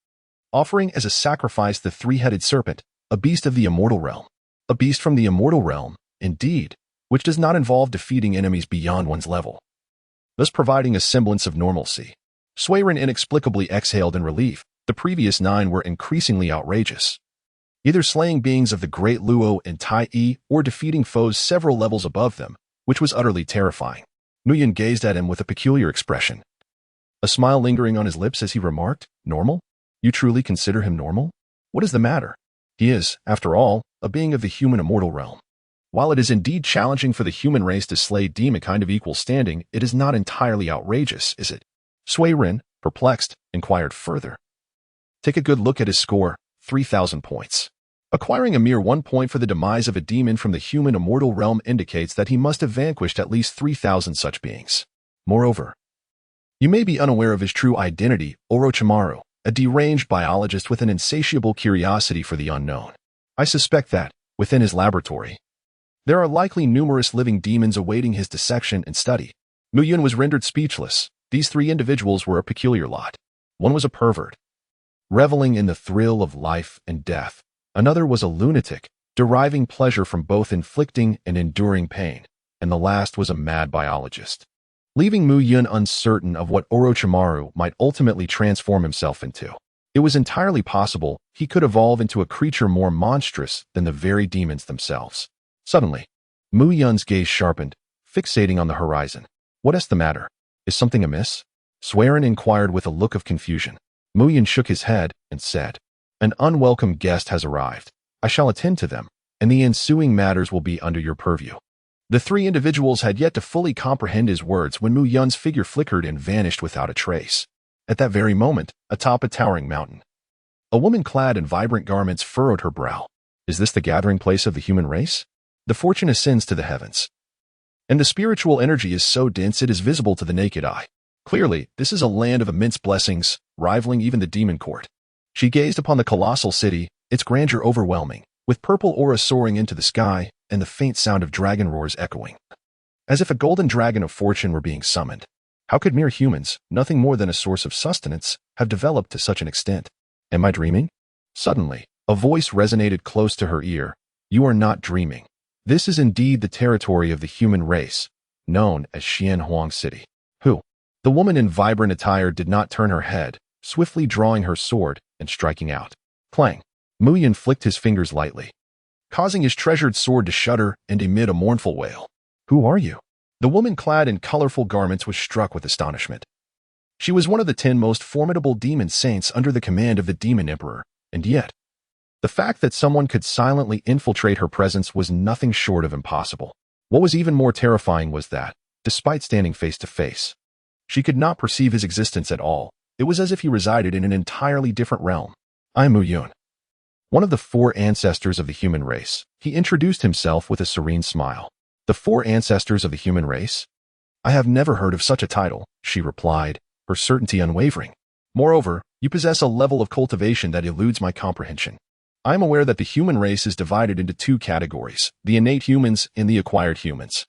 Offering as a sacrifice the three-headed serpent, a beast of the immortal realm. A beast from the immortal realm, indeed, which does not involve defeating enemies beyond one's level, thus providing a semblance of normalcy. Suiren inexplicably exhaled in relief. The previous 9 were increasingly outrageous, either slaying beings of the great Luo and Tai Yi or defeating foes several levels above them, which was utterly terrifying. Mu Yun gazed at him with a peculiar expression, a smile lingering on his lips as he remarked, "Normal? You truly consider him normal? What is the matter? He is, after all, a being of the human immortal realm. While it is indeed challenging for the human race to slay demon kind of equal standing, it is not entirely outrageous, is it?" Suiren, perplexed, inquired further. Take a good look at his score, 3,000 points. Acquiring a mere 1 point for the demise of a demon from the human immortal realm indicates that he must have vanquished at least 3,000 such beings. Moreover, you may be unaware of his true identity, Orochimaru, a deranged biologist with an insatiable curiosity for the unknown. I suspect that, within his laboratory, there are likely numerous living demons awaiting his dissection and study. Mu Yun was rendered speechless. These 3 individuals were a peculiar lot. One was a pervert, reveling in the thrill of life and death. Another was a lunatic, deriving pleasure from both inflicting and enduring pain. And the last was a mad biologist, leaving Mu Yun uncertain of what Orochimaru might ultimately transform himself into. It was entirely possible he could evolve into a creature more monstrous than the very demons themselves. Suddenly, Mu Yun's gaze sharpened, fixating on the horizon. "What is the matter? Is something amiss?" Suiren inquired with a look of confusion. Mu Yun shook his head and said, "An unwelcome guest has arrived. I shall attend to them, and the ensuing matters will be under your purview." The 3 individuals had yet to fully comprehend his words when Mu Yun's figure flickered and vanished without a trace. At that very moment, atop a towering mountain, a woman clad in vibrant garments furrowed her brow. Is this the gathering place of the human race? The fortune ascends to the heavens, and the spiritual energy is so dense it is visible to the naked eye. Clearly, this is a land of immense blessings, rivaling even the demon court. She gazed upon the colossal city, its grandeur overwhelming, with purple aura soaring into the sky and the faint sound of dragon roars echoing, as if a golden dragon of fortune were being summoned. How could mere humans, nothing more than a source of sustenance, have developed to such an extent? Am I dreaming? Suddenly, a voice resonated close to her ear. You are not dreaming. This is indeed the territory of the human race, known as Xianhuang City. Who? The woman in vibrant attire did not turn her head, swiftly drawing her sword and striking out. Clang! Mu Yun flicked his fingers lightly, causing his treasured sword to shudder and emit a mournful wail. Who are you? The woman clad in colorful garments was struck with astonishment. She was one of the 10 most formidable demon saints under the command of the demon emperor, and yet, The fact that someone could silently infiltrate her presence was nothing short of impossible. What was even more terrifying was that, despite standing face to face, she could not perceive his existence at all. It was as if he resided in an entirely different realm. I'm Mu Yun, one of the 4 ancestors of the human race. He introduced himself with a serene smile. The 4 ancestors of the human race? I have never heard of such a title, she replied, her certainty unwavering. Moreover, you possess a level of cultivation that eludes my comprehension. I am aware that the human race is divided into 2 categories, the innate humans and the acquired humans.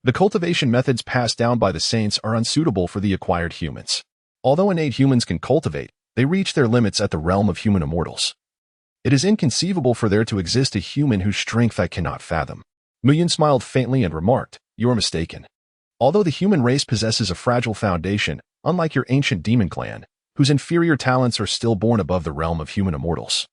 The cultivation methods passed down by the saints are unsuitable for the acquired humans. Although innate humans can cultivate, they reach their limits at the realm of human immortals. It is inconceivable for there to exist a human whose strength I cannot fathom. Mu Yun smiled faintly and remarked, you are mistaken. Although the human race possesses a fragile foundation, unlike your ancient demon clan, whose inferior talents are still born above the realm of human immortals,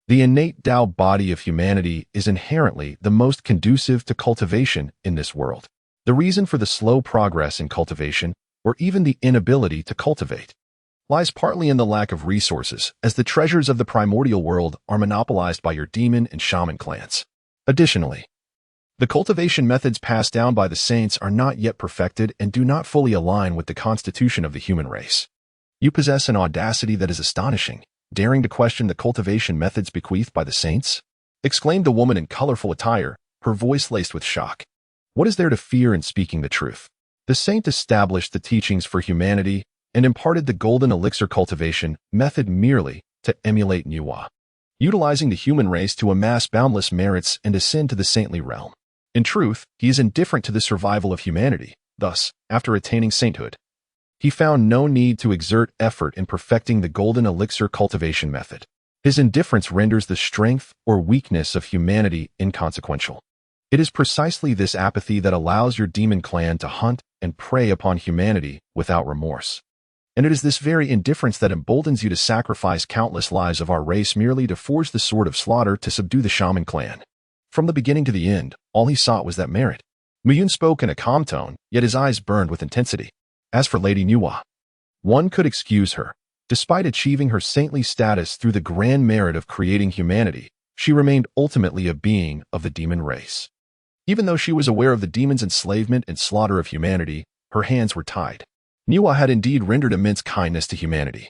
the innate Tao body of humanity is inherently the most conducive to cultivation in this world. The reason for the slow progress in cultivation, or even the inability to cultivate, lies partly in the lack of resources, as the treasures of the primordial world are monopolized by your demon and shaman clans. Additionally, the cultivation methods passed down by the saints are not yet perfected and do not fully align with the constitution of the human race. You possess an audacity that is astonishing, daring to question the cultivation methods bequeathed by the saints? Exclaimed the woman in colorful attire, her voice laced with shock. What is there to fear in speaking the truth? The saint established the teachings for humanity and imparted the golden elixir cultivation method merely to emulate Nuwa, utilizing the human race to amass boundless merits and ascend to the saintly realm. In truth, he is indifferent to the survival of humanity. Thus, after attaining sainthood, he found no need to exert effort in perfecting the golden elixir cultivation method. His indifference renders the strength or weakness of humanity inconsequential. It is precisely this apathy that allows your demon clan to hunt and prey upon humanity without remorse. And it is this very indifference that emboldens you to sacrifice countless lives of our race merely to forge the sword of slaughter to subdue the shaman clan. From the beginning to the end, all he sought was that merit. Mu Yun spoke in a calm tone, yet his eyes burned with intensity. As for Lady Nuwa, one could excuse her. Despite achieving her saintly status through the grand merit of creating humanity, she remained ultimately a being of the demon race. Even though she was aware of the demon's enslavement and slaughter of humanity, her hands were tied. Nuwa had indeed rendered immense kindness to humanity,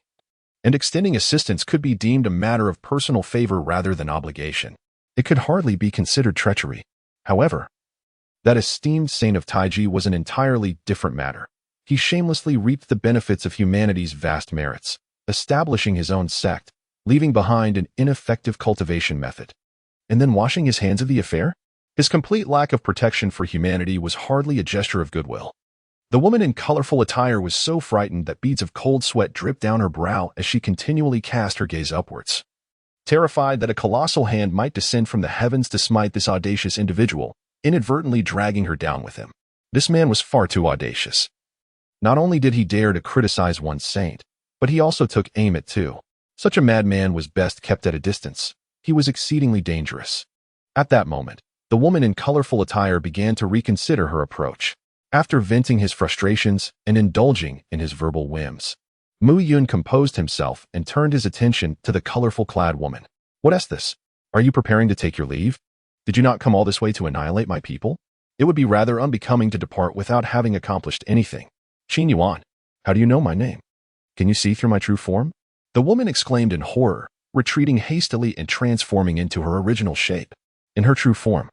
and extending assistance could be deemed a matter of personal favor rather than obligation. It could hardly be considered treachery. However, that esteemed saint of Taiji was an entirely different matter. He shamelessly reaped the benefits of humanity's vast merits, establishing his own sect, leaving behind an ineffective cultivation method, and then washing his hands of the affair? His complete lack of protection for humanity was hardly a gesture of goodwill. The woman in colorful attire was so frightened that beads of cold sweat dripped down her brow as she continually cast her gaze upwards. Terrified that a colossal hand might descend from the heavens to smite this audacious individual, inadvertently dragging her down with him. This man was far too audacious. Not only did he dare to criticize one saint, but he also took aim at 2. Such a madman was best kept at a distance. He was exceedingly dangerous. At that moment, the woman in colorful attire began to reconsider her approach. After venting his frustrations and indulging in his verbal whims, Mu Yun composed himself and turned his attention to the colorful-clad woman. What is this? Are you preparing to take your leave? Did you not come all this way to annihilate my people? It would be rather unbecoming to depart without having accomplished anything. Qin Yuan, how do you know my name? Can you see through my true form? The woman exclaimed in horror, retreating hastily and transforming into her original shape. In her true form,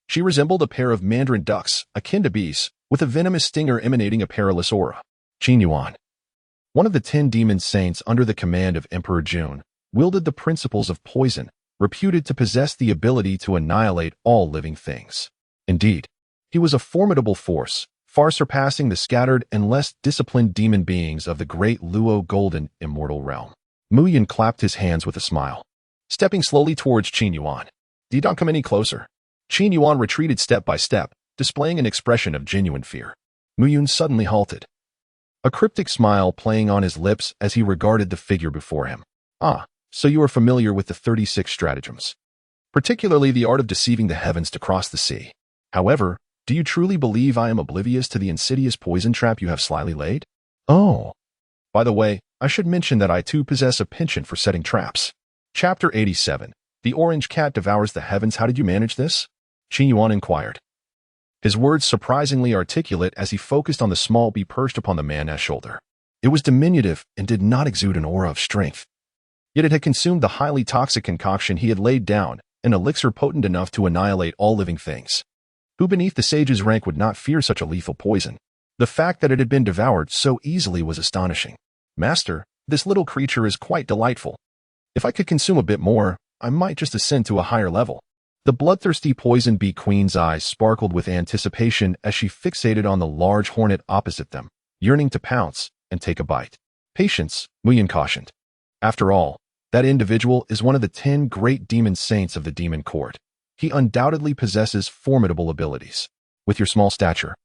she resembled a pair of mandarin ducks, akin to bees, with a venomous stinger emanating a perilous aura. Qin Yuan, one of the 10 demon saints under the command of Emperor Jun, wielded the principles of poison, reputed to possess the ability to annihilate all living things. Indeed, he was a formidable force, far surpassing the scattered and less disciplined demon beings of the great Luo golden immortal realm. Mu Yun clapped his hands with a smile. Stepping slowly towards Qin Yuan. Do not come any closer. Qin Yuan retreated step by step, displaying an expression of genuine fear. Mu Yun suddenly halted, a cryptic smile playing on his lips as he regarded the figure before him. Ah, so you are familiar with the 36 stratagems, particularly the art of deceiving the heavens to cross the sea. However, do you truly believe I am oblivious to the insidious poison trap you have slyly laid? Oh. By the way, I should mention that I too possess a penchant for setting traps. Chapter 87. The orange cat devours the heavens. How did you manage this? Qin Yuan inquired. His words surprisingly articulate as he focused on the small bee perched upon the man's shoulder. It was diminutive and did not exude an aura of strength. Yet it had consumed the highly toxic concoction he had laid down, an elixir potent enough to annihilate all living things. Who beneath the sage's rank would not fear such a lethal poison? The fact that it had been devoured so easily was astonishing. Master, this little creature is quite delightful. If I could consume a bit more, I might just ascend to a higher level. The bloodthirsty poison bee queen's eyes sparkled with anticipation as she fixated on the large hornet opposite them, yearning to pounce and take a bite. Patience, Muyin cautioned. After all, that individual is one of the 10 great demon saints of the demon court. He undoubtedly possesses formidable abilities. With your small stature,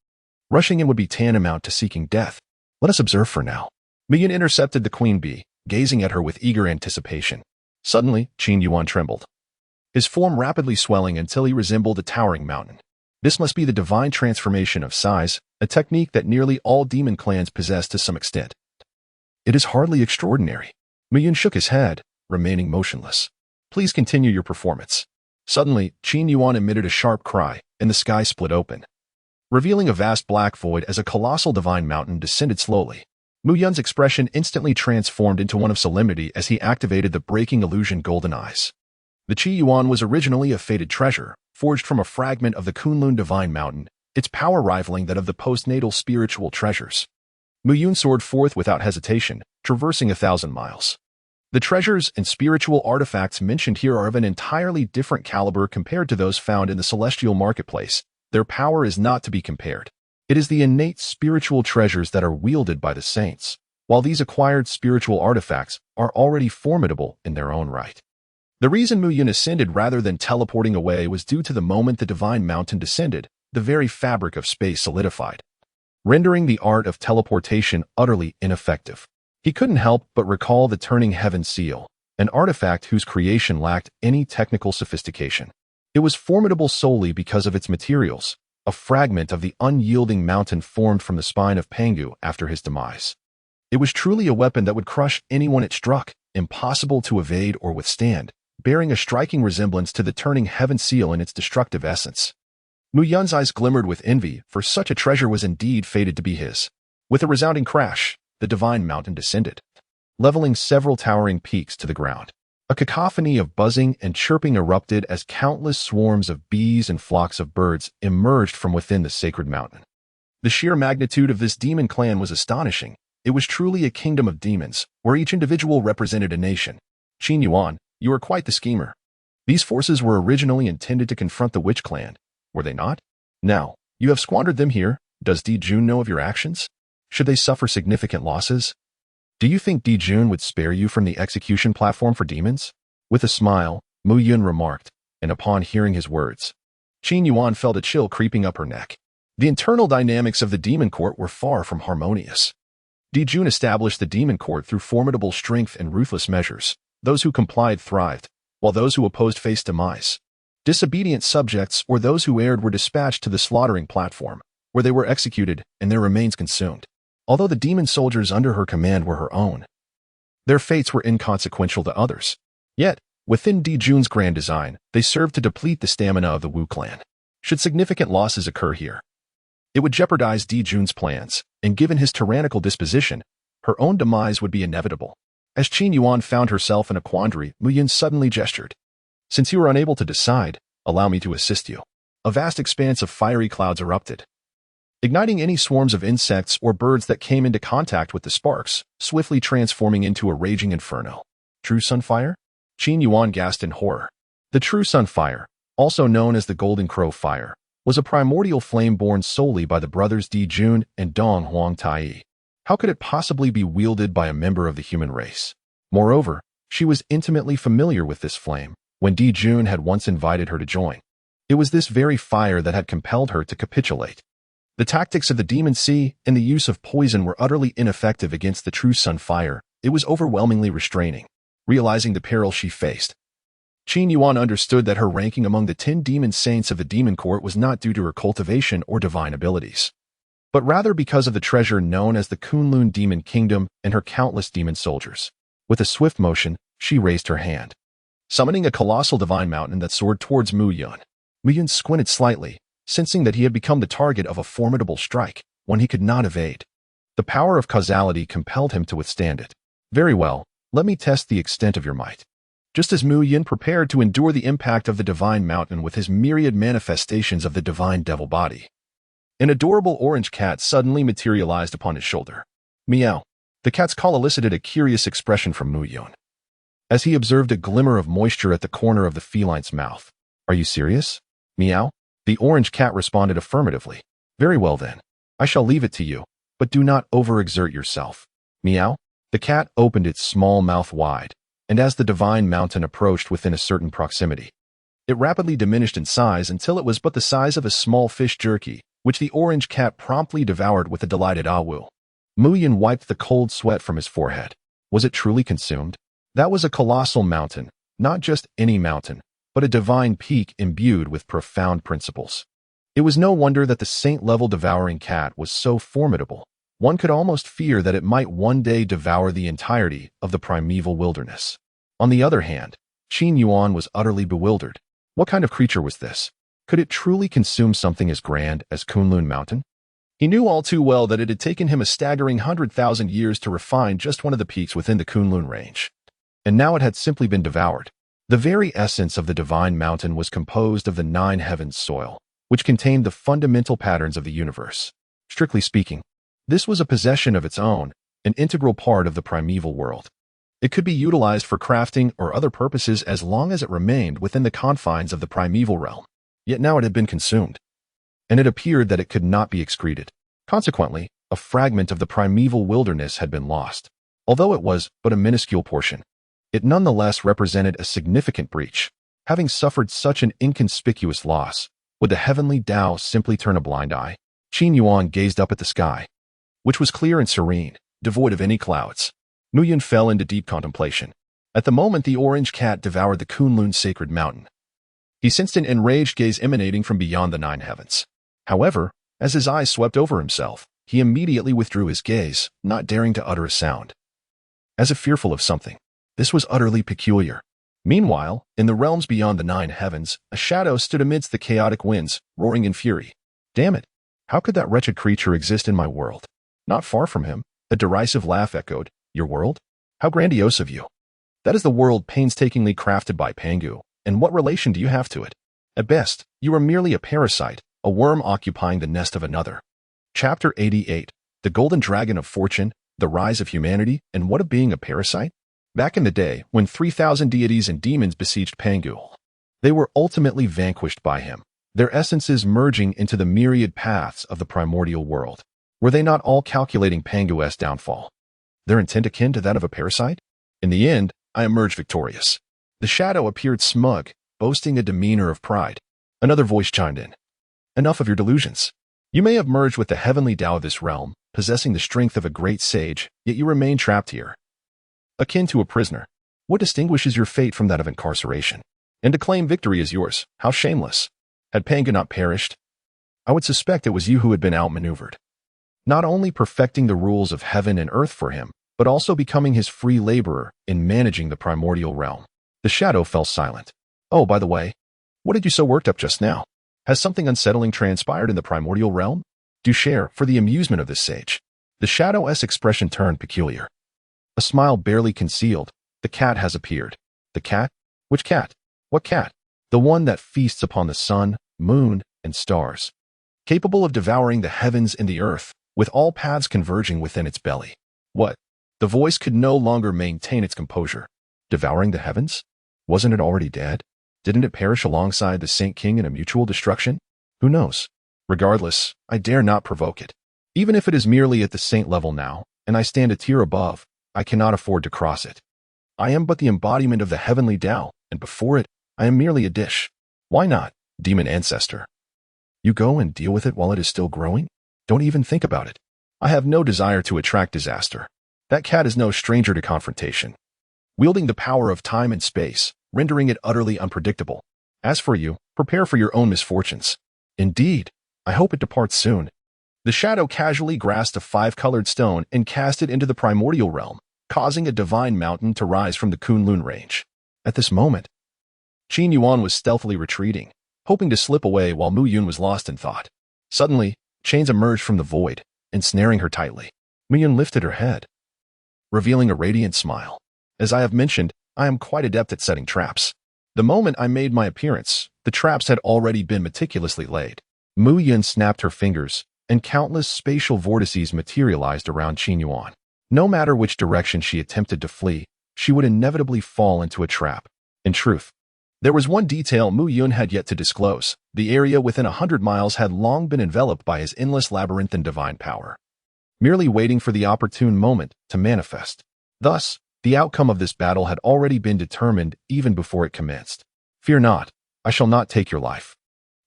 rushing in would be tantamount to seeking death. Let us observe for now. Muyin intercepted the queen bee, gazing at her with eager anticipation. Suddenly, Qin Yuan trembled, his form rapidly swelling until he resembled a towering mountain. This must be the divine transformation of size, a technique that nearly all demon clans possess to some extent. It is hardly extraordinary. Muyin shook his head, remaining motionless. Please continue your performance. Suddenly, Qin Yuan emitted a sharp cry, and the sky split open, revealing a vast black void as a colossal divine mountain descended slowly. Muyun's expression instantly transformed into one of solemnity as he activated the breaking illusion golden eyes. The Qi Yuan was originally a fated treasure, forged from a fragment of the Kunlun divine mountain, its power rivaling that of the postnatal spiritual treasures. Muyun soared forth without hesitation, traversing 1,000 miles. The treasures and spiritual artifacts mentioned here are of an entirely different caliber compared to those found in the celestial marketplace. Their power is not to be compared. It is the innate spiritual treasures that are wielded by the saints, while these acquired spiritual artifacts are already formidable in their own right. The reason Muyin ascended rather than teleporting away was due to the moment the divine mountain descended, the very fabric of space solidified, rendering the art of teleportation utterly ineffective. He couldn't help but recall the turning heaven seal, an artifact whose creation lacked any technical sophistication. It was formidable solely because of its materials, a fragment of the unyielding mountain formed from the spine of Pangu after his demise. It was truly a weapon that would crush anyone it struck, impossible to evade or withstand, bearing a striking resemblance to the turning heaven seal in its destructive essence. Muyun's eyes glimmered with envy, for such a treasure was indeed fated to be his. With a resounding crash, the divine mountain descended, leveling several towering peaks to the ground. A cacophony of buzzing and chirping erupted as countless swarms of bees and flocks of birds emerged from within the sacred mountain. The sheer magnitude of this demon clan was astonishing. It was truly a kingdom of demons, where each individual represented a nation. Qin Yuan, you are quite the schemer. These forces were originally intended to confront the witch clan, were they not? Now, you have squandered them here. Does Di Jun know of your actions? Should they suffer significant losses? Do you think Di Jun would spare you from the execution platform for demons? With a smile, Muyin remarked, and upon hearing his words, Qin Yuan felt a chill creeping up her neck. The internal dynamics of the demon court were far from harmonious. Di Jun established the demon court through formidable strength and ruthless measures. Those who complied thrived, while those who opposed faced demise. Disobedient subjects or those who erred were dispatched to the slaughtering platform, where they were executed and their remains consumed. Although the demon soldiers under her command were her own, their fates were inconsequential to others. Yet, within Di Jun's grand design, they served to deplete the stamina of the Wu clan. Should significant losses occur here, it would jeopardize Di Jun's plans, and given his tyrannical disposition, her own demise would be inevitable. As Qin Yuan found herself in a quandary, Muyin suddenly gestured. Since you are unable to decide, allow me to assist you. A vast expanse of fiery clouds erupted, igniting any swarms of insects or birds that came into contact with the sparks, swiftly transforming into a raging inferno. True Sunfire? Qin Yuan gasped in horror. The True Sunfire, also known as the Golden Crow Fire, was a primordial flame born solely by the brothers Di Jun and Dong Huang Tai. How could it possibly be wielded by a member of the human race? Moreover, she was intimately familiar with this flame, when Di Jun had once invited her to join. It was this very fire that had compelled her to capitulate. The tactics of the demon sea and the use of poison were utterly ineffective against the True Sunfire. It was overwhelmingly restraining. Realizing the peril she faced, Qin Yuan understood that her ranking among the 10 demon saints of the demon court was not due to her cultivation or divine abilities, but rather because of the treasure known as the Kunlun Demon Kingdom and her countless demon soldiers. With a swift motion, she raised her hand. summoning a colossal divine mountain that soared towards Mu Yun. Mu Yun squinted slightly, sensing that he had become the target of a formidable strike, one he could not evade. The power of causality compelled him to withstand it. Very well, let me test the extent of your might. Just as Mu Yin prepared to endure the impact of the divine mountain with his myriad manifestations of the divine devil body, an adorable orange cat suddenly materialized upon his shoulder. Meow. The cat's call elicited a curious expression from Mu Yun, as he observed a glimmer of moisture at the corner of the feline's mouth. Are you serious? Meow. The orange cat responded affirmatively. Very well then. I shall leave it to you, but do not overexert yourself. Meow. The cat opened its small mouth wide, and as the divine mountain approached within a certain proximity, it rapidly diminished in size until it was but the size of a small fish jerky, which the orange cat promptly devoured with a delighted awu. Mu Yin wiped the cold sweat from his forehead. Was it truly consumed? That was a colossal mountain, not just any mountain, but a divine peak imbued with profound principles. It was no wonder that the saint-level devouring cat was so formidable. One could almost fear that it might one day devour the entirety of the primeval wilderness. On the other hand, Qin Yuan was utterly bewildered. What kind of creature was this? Could it truly consume something as grand as Kunlun Mountain? He knew all too well that it had taken him a staggering 100,000 years to refine just one of the peaks within the Kunlun range. And now it had simply been devoured. The very essence of the divine mountain was composed of the 9 heavens soil, which contained the fundamental patterns of the universe. Strictly speaking, this was a possession of its own, an integral part of the primeval world. It could be utilized for crafting or other purposes as long as it remained within the confines of the primeval realm. Yet now it had been consumed, and it appeared that it could not be excreted. Consequently, a fragment of the primeval wilderness had been lost. Although it was but a minuscule portion, it nonetheless represented a significant breach. Having suffered such an inconspicuous loss, would the heavenly Tao simply turn a blind eye? Qin Yuan gazed up at the sky, which was clear and serene, devoid of any clouds. Mu Yun fell into deep contemplation. At the moment the orange cat devoured the Kunlun sacred mountain, he sensed an enraged gaze emanating from beyond the 9 heavens. However, as his eyes swept over himself, he immediately withdrew his gaze, not daring to utter a sound, as if fearful of something. This was utterly peculiar. Meanwhile, in the realms beyond the 9 heavens, a shadow stood amidst the chaotic winds, roaring in fury. Damn it! How could that wretched creature exist in my world? Not far from him, a derisive laugh echoed. Your world? How grandiose of you! That is the world painstakingly crafted by Pangu, and what relation do you have to it? At best, you are merely a parasite, a worm occupying the nest of another. Chapter 88. The Golden Dragon of Fortune, the Rise of Humanity, and What of Being a Parasite? Back in the day, when 3,000 deities and demons besieged Pangu, they were ultimately vanquished by him, their essences merging into the myriad paths of the primordial world. Were they not all calculating Pangu's downfall? Their intent akin to that of a parasite? In the end, I emerged victorious. The shadow appeared smug, boasting a demeanor of pride. Another voice chimed in. Enough of your delusions. You may have merged with the heavenly Tao of this realm, possessing the strength of a great sage, yet you remain trapped here, akin to a prisoner. What distinguishes your fate from that of incarceration? And to claim victory is yours, how shameless. Had Pangu not perished, I would suspect it was you who had been outmaneuvered. Not only perfecting the rules of heaven and earth for him, but also becoming his free laborer in managing the primordial realm. The shadow fell silent. Oh, by the way, what did you so worked up just now? Has something unsettling transpired in the primordial realm? Do share, for the amusement of this sage. The shadow's expression turned peculiar. A smile barely concealed. The cat has appeared. The cat? Which cat? What cat? The one that feasts upon the sun, moon, and stars, capable of devouring the heavens and the earth, with all paths converging within its belly. What? The voice could no longer maintain its composure. Devouring the heavens? Wasn't it already dead? Didn't it perish alongside the Saint King in a mutual destruction? Who knows? Regardless, I dare not provoke it. Even if it is merely at the saint level now, and I stand a tier above, I cannot afford to cross it. I am but the embodiment of the heavenly Tao, and before it, I am merely a dish. Why not, demon ancestor? You go and deal with it while it is still growing? Don't even think about it. I have no desire to attract disaster. That cat is no stranger to confrontation, wielding the power of time and space, rendering it utterly unpredictable. As for you, prepare for your own misfortunes. Indeed, I hope it departs soon. The shadow casually grasped a 5-colored stone and cast it into the primordial realm, causing a divine mountain to rise from the Kunlun range. At this moment, Qin Yuan was stealthily retreating, hoping to slip away while Mu Yun was lost in thought. Suddenly, chains emerged from the void, ensnaring her tightly. Mu Yun lifted her head, revealing a radiant smile. As I have mentioned, I am quite adept at setting traps. The moment I made my appearance, the traps had already been meticulously laid. Mu Yun snapped her fingers, and countless spatial vortices materialized around Qin Yuan. No matter which direction she attempted to flee, she would inevitably fall into a trap. In truth, there was one detail Mu Yun had yet to disclose. The area within 100 miles had long been enveloped by his endless labyrinthine divine power, merely waiting for the opportune moment to manifest. Thus, the outcome of this battle had already been determined even before it commenced. Fear not, I shall not take your life.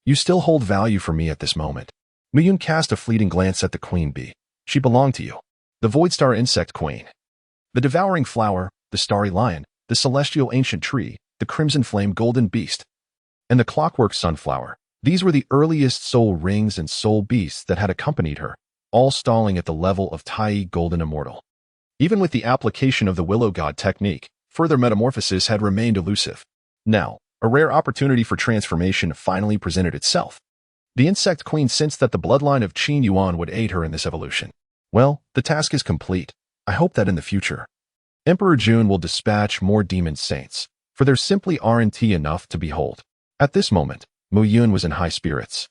You still hold value for me at this moment. Mu Yun cast a fleeting glance at the queen bee. She belonged to you. The Void Star Insect Queen. The Devouring Flower, the Starry Lion, the Celestial Ancient Tree, the Crimson Flame Golden Beast, and the Clockwork Sunflower. These were the earliest soul rings and soul beasts that had accompanied her, all stalling at the level of Tai Golden Immortal. Even with the application of the Willow God technique, further metamorphosis had remained elusive. Now, a rare opportunity for transformation finally presented itself. The Insect Queen sensed that the bloodline of Qin Yuan would aid her in this evolution. Well, the task is complete. I hope that in the future, Emperor Jun will dispatch more demon saints, for there simply aren't enough to behold. At this moment, Mu Yun was in high spirits,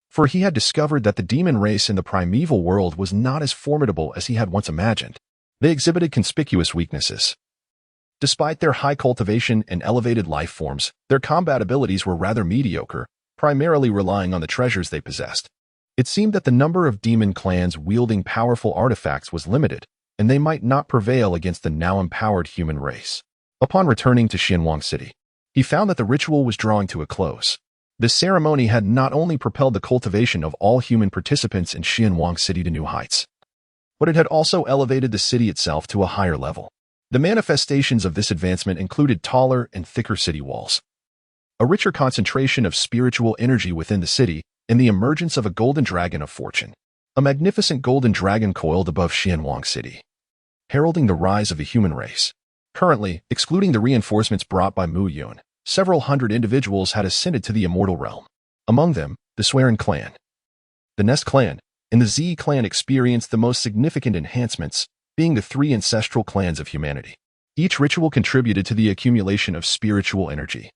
for he had discovered that the demon race in the primeval world was not as formidable as he had once imagined. They exhibited conspicuous weaknesses. Despite their high cultivation and elevated life forms, their combat abilities were rather mediocre, primarily relying on the treasures they possessed. It seemed that the number of demon clans wielding powerful artifacts was limited, and they might not prevail against the now empowered human race. Upon returning to Xianwang City, he found that the ritual was drawing to a close. This ceremony had not only propelled the cultivation of all human participants in Xianwang City to new heights, but it had also elevated the city itself to a higher level. The manifestations of this advancement included taller and thicker city walls, a richer concentration of spiritual energy within the city, and the emergence of a golden dragon of fortune. A magnificent golden dragon coiled above Xianwang City, heralding the rise of the human race. Currently, excluding the reinforcements brought by Mu Yun, several hundred individuals had ascended to the immortal realm. Among them, the Swearin clan, the Nest clan, and the Z clan experienced the most significant enhancements, being the three ancestral clans of humanity. Each ritual contributed to the accumulation of spiritual energy,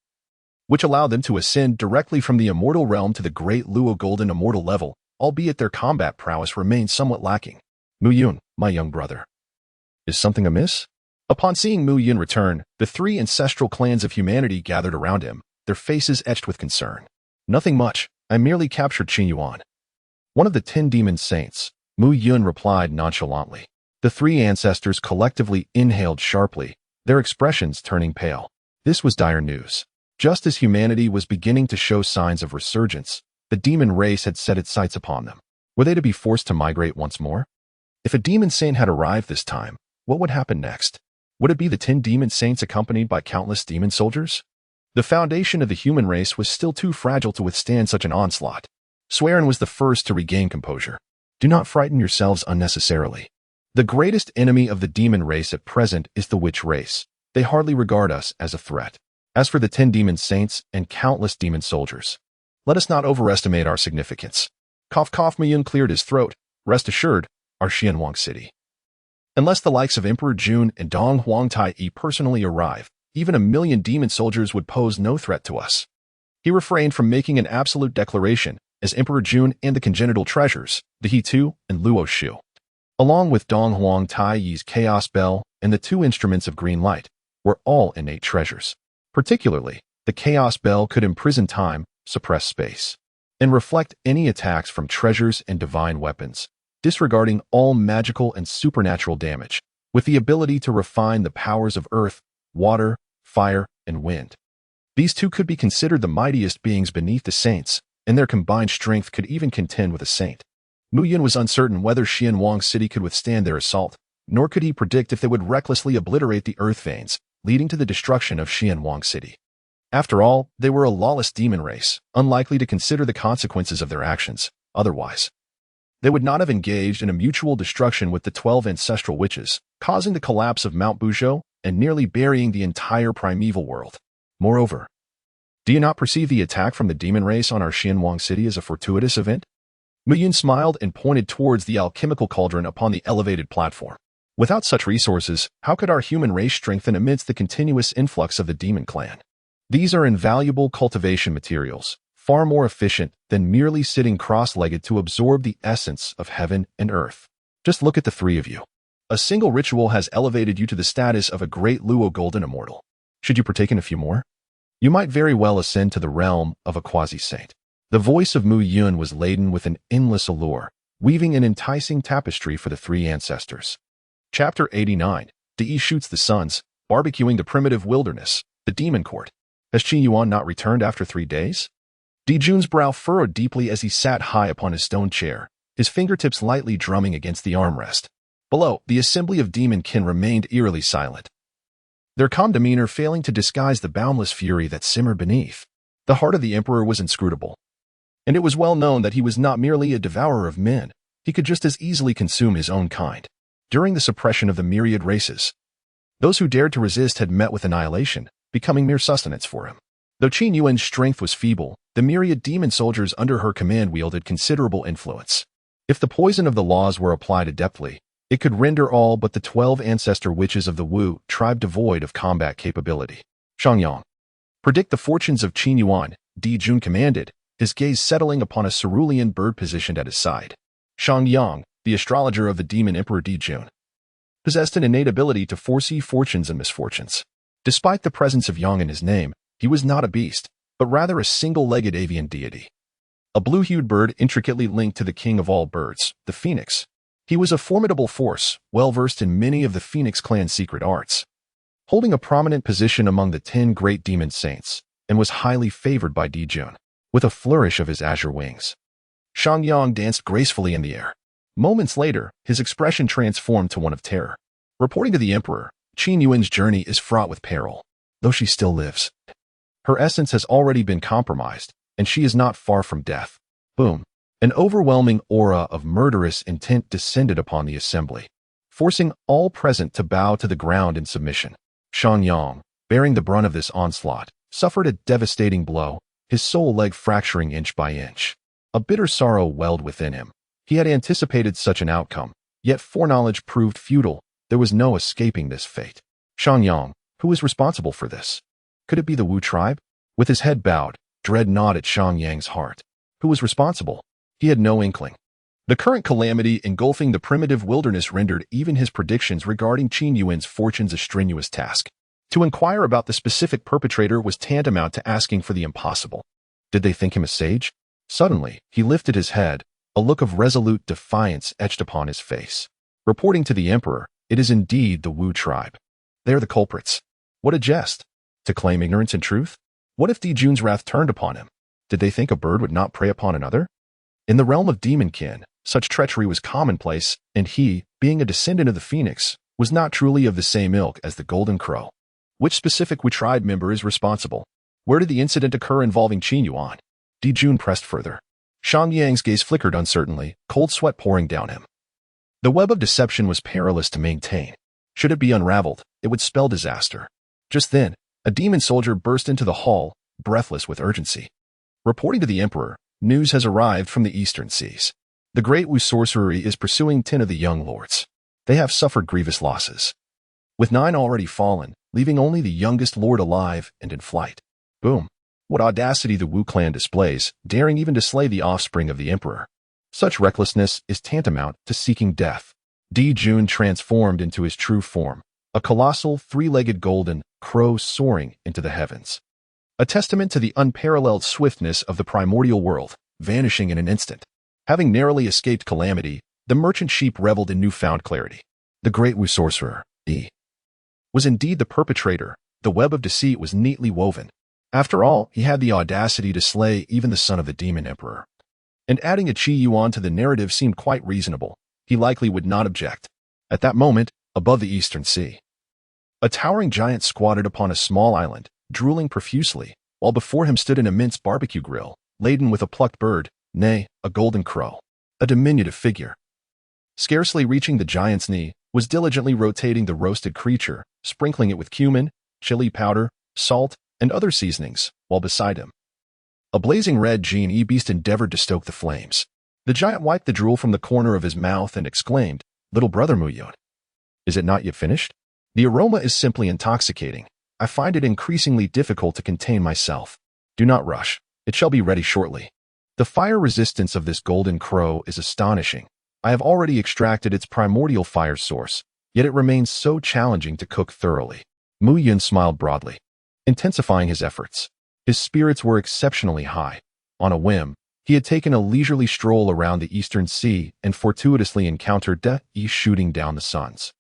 which allowed them to ascend directly from the immortal realm to the great Luo golden immortal level, albeit their combat prowess remained somewhat lacking. Mu Yun, my young brother. Is something amiss? Upon seeing Mu Yun return, the three ancestral clans of humanity gathered around him, their faces etched with concern. Nothing much, I merely captured Qin Yuan, one of the 10 demon saints, Mu Yun replied nonchalantly. The three ancestors collectively inhaled sharply, their expressions turning pale. This was dire news. Just as humanity was beginning to show signs of resurgence, the demon race had set its sights upon them. Were they to be forced to migrate once more? If a demon saint had arrived this time, what would happen next? Would it be the 10 demon saints accompanied by countless demon soldiers? The foundation of the human race was still too fragile to withstand such an onslaught. Swearin was the first to regain composure. Do not frighten yourselves unnecessarily. The greatest enemy of the demon race at present is the witch race. They hardly regard us as a threat. As for the 10 demon saints and countless demon soldiers, let us not overestimate our significance. Cough cough. Mu Yun cleared his throat. Rest assured, our Xianwang City, unless the likes of Emperor Jun and Dong Huangtai personally arrive, even 1,000,000 demon soldiers would pose no threat to us. He refrained from making an absolute declaration, as Emperor Jun and the congenital treasures, the He Tu and Luo Shu, along with Dong Huangtai's Chaos Bell and the 2 instruments of green light, were all innate treasures. Particularly, the Chaos Bell could imprison time, suppress space, and reflect any attacks from treasures and divine weapons, disregarding all magical and supernatural damage, with the ability to refine the powers of earth, water, fire, and wind. These 2 could be considered the mightiest beings beneath the saints, and their combined strength could even contend with a saint. Mu Yun was uncertain whether Xianwang City could withstand their assault, nor could he predict if they would recklessly obliterate the earth veins, leading to the destruction of Xianwang City. After all, they were a lawless demon race, unlikely to consider the consequences of their actions. Otherwise, they would not have engaged in a mutual destruction with the 12 ancestral witches, causing the collapse of Mount Buzhou and nearly burying the entire primeval world. Moreover, Do you not perceive the attack from the demon race on our Xianwang city as a fortuitous event? Mu Yun smiled and pointed towards the alchemical cauldron upon the elevated platform. Without such resources, how could our human race strengthen amidst the continuous influx of the demon clan? These are invaluable cultivation materials, far more efficient than merely sitting cross-legged to absorb the essence of heaven and earth. Just look at the three of you. A single ritual has elevated you to the status of a great Luo golden immortal. Should you partake in a few more? You might very well ascend to the realm of a quasi-saint. The voice of Mu Yun was laden with an endless allure, weaving an enticing tapestry for the three ancestors. Chapter 89. Di shoots the suns, barbecuing the primitive wilderness, the demon court. Has Qi Yuan not returned after 3 days? Di Jun's brow furrowed deeply as he sat high upon his stone chair, his fingertips lightly drumming against the armrest. Below, the assembly of demon kin remained eerily silent, their calm demeanor failing to disguise the boundless fury that simmered beneath. The heart of the emperor was inscrutable, and it was well known that he was not merely a devourer of men, he could just as easily consume his own kind. During the suppression of the myriad races, those who dared to resist had met with annihilation, becoming mere sustenance for him. Though Qin Yuan's strength was feeble, the myriad demon soldiers under her command wielded considerable influence. If the poison of the laws were applied adeptly, it could render all but the 12 ancestor witches of the Wu tribe devoid of combat capability. Shangyang. Predict the fortunes of Qin Yuan, Di Jun commanded, his gaze settling upon a cerulean bird positioned at his side. Shangyang, the astrologer of the demon emperor Di Jun, possessed an innate ability to foresee fortunes and misfortunes. Despite the presence of yang in his name, he was not a beast, but rather a single-legged avian deity. A blue-hued bird intricately linked to the king of all birds, the phoenix. He was a formidable force, well-versed in many of the Phoenix clan's secret arts, holding a prominent position among the 10 great demon saints, and was highly favored by Di Jun, with a flourish of his azure wings. Shangyang danced gracefully in the air. Moments later, his expression transformed to one of terror. Reporting to the emperor, Qin Yuan's journey is fraught with peril. Though she still lives, her essence has already been compromised, and she is not far from death. Boom. An overwhelming aura of murderous intent descended upon the assembly, forcing all present to bow to the ground in submission. Shangyang, bearing the brunt of this onslaught, suffered a devastating blow, his sole leg fracturing inch by inch. A bitter sorrow welled within him. He had anticipated such an outcome, yet foreknowledge proved futile. There was no escaping this fate. Shangyang, who was responsible for this? Could it be the Wu tribe? With his head bowed, dread gnawed at Shangyang's heart. Who was responsible? He had no inkling. The current calamity engulfing the primitive wilderness rendered even his predictions regarding Qin Yuan's fortunes a strenuous task. To inquire about the specific perpetrator was tantamount to asking for the impossible. Did they think him a sage? Suddenly, he lifted his head, a look of resolute defiance etched upon his face. Reporting to the emperor, it is indeed the Wu tribe. They are the culprits. What a jest! To claim ignorance and truth? What if Di Jun's wrath turned upon him? Did they think a bird would not prey upon another? In the realm of demonkin, such treachery was commonplace, and he, being a descendant of the phoenix, was not truly of the same ilk as the golden crow. Which specific Wu tribe member is responsible? Where did the incident occur involving Qin Yuan? Di Jun pressed further. Shangyang's gaze flickered uncertainly, cold sweat pouring down him. The web of deception was perilous to maintain. Should it be unraveled, it would spell disaster. Just then, a demon soldier burst into the hall, breathless with urgency. Reporting to the emperor, news has arrived from the eastern seas. The great Wu sorcery is pursuing 10 of the young lords. They have suffered grievous losses, with 9 already fallen, leaving only the youngest lord alive and in flight. Boom. What audacity the Wu clan displays, daring even to slay the offspring of the emperor. Such recklessness is tantamount to seeking death. Di Jun transformed into his true form, a colossal 3-legged golden crow soaring into the heavens. A testament to the unparalleled swiftness of the primordial world, vanishing in an instant. Having narrowly escaped calamity, the merchant sheep reveled in newfound clarity. The great Wu sorcerer, Yi, was indeed the perpetrator. The web of deceit was neatly woven. After all, he had the audacity to slay even the son of the demon emperor. And adding a Qi Yuan to the narrative seemed quite reasonable. He likely would not object. At that moment, above the eastern sea, a towering giant squatted upon a small island, drooling profusely, while before him stood an immense barbecue grill, laden with a plucked bird, nay, a golden crow. A diminutive figure, scarcely reaching the giant's knee, was diligently rotating the roasted creature, sprinkling it with cumin, chili powder, salt, and other seasonings, while beside him. A blazing red genie beast endeavored to stoke the flames. The giant wiped the drool from the corner of his mouth and exclaimed, "Little brother Muyun, is it not yet finished? The aroma is simply intoxicating. I find it increasingly difficult to contain myself. Do not rush. It shall be ready shortly." The fire resistance of this golden crow is astonishing. I have already extracted its primordial fire source, yet it remains so challenging to cook thoroughly. Muyun smiled broadly, intensifying his efforts. His spirits were exceptionally high. On a whim, he had taken a leisurely stroll around the eastern sea and fortuitously encountered De shooting down the suns.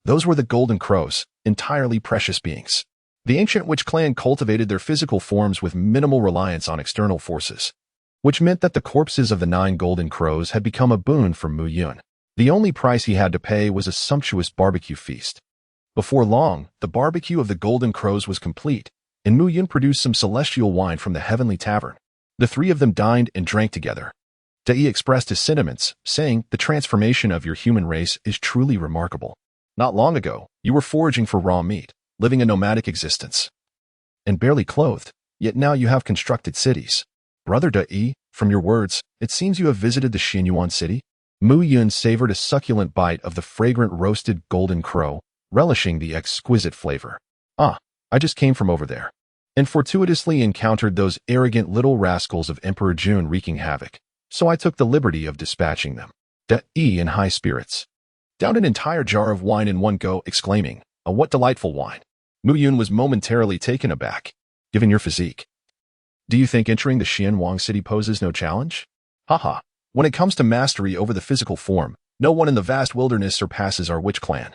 Those were the golden crows, entirely precious beings. The ancient witch clan cultivated their physical forms with minimal reliance on external forces, which meant that the corpses of the 9 golden crows had become a boon for Muyun. The only price he had to pay was a sumptuous barbecue feast. Before long, the barbecue of the golden crows was complete, and Muyun produced some celestial wine from the heavenly tavern. The 3 of them dined and drank together. Dai expressed his sentiments, saying, "The transformation of your human race is truly remarkable. Not long ago, you were foraging for raw meat, living a nomadic existence, and barely clothed, yet now you have constructed cities. Brother Dai, from your words, it seems you have visited the Xinyuan city." Muyun savored a succulent bite of the fragrant roasted golden crow, relishing the exquisite flavor. "Ah, I just came from over there, and fortuitously encountered those arrogant little rascals of Emperor Jun wreaking havoc, so I took the liberty of dispatching them." Dai, in high spirits, downed an entire jar of wine in one go, exclaiming, "Oh, what delightful wine." Muyun was momentarily taken aback. "Given your physique, do you think entering the Xianyuan city poses no challenge? Haha, when it comes to mastery over the physical form, no one in the vast wilderness surpasses our witch clan.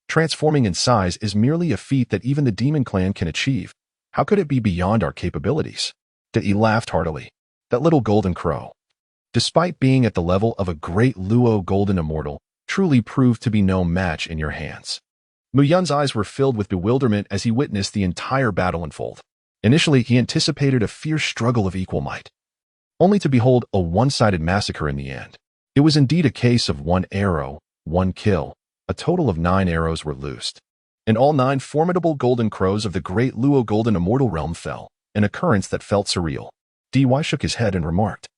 Transforming in size is merely a feat that even the demon clan can achieve. How could it be beyond our capabilities?" Dai laughed heartily. That little golden crow, despite being at the level of a great Luo golden immortal, truly proved to be no match in your hands. Muyun's eyes were filled with bewilderment as he witnessed the entire battle unfold. Initially, he anticipated a fierce struggle of equal might, only to behold a one-sided massacre in the end. It was indeed a case of 1 arrow, 1 kill. A total of 9 arrows were loosed, and all 9 formidable golden crows of the great Luo golden immortal realm fell, an occurrence that felt surreal. Dy shook his head and remarked,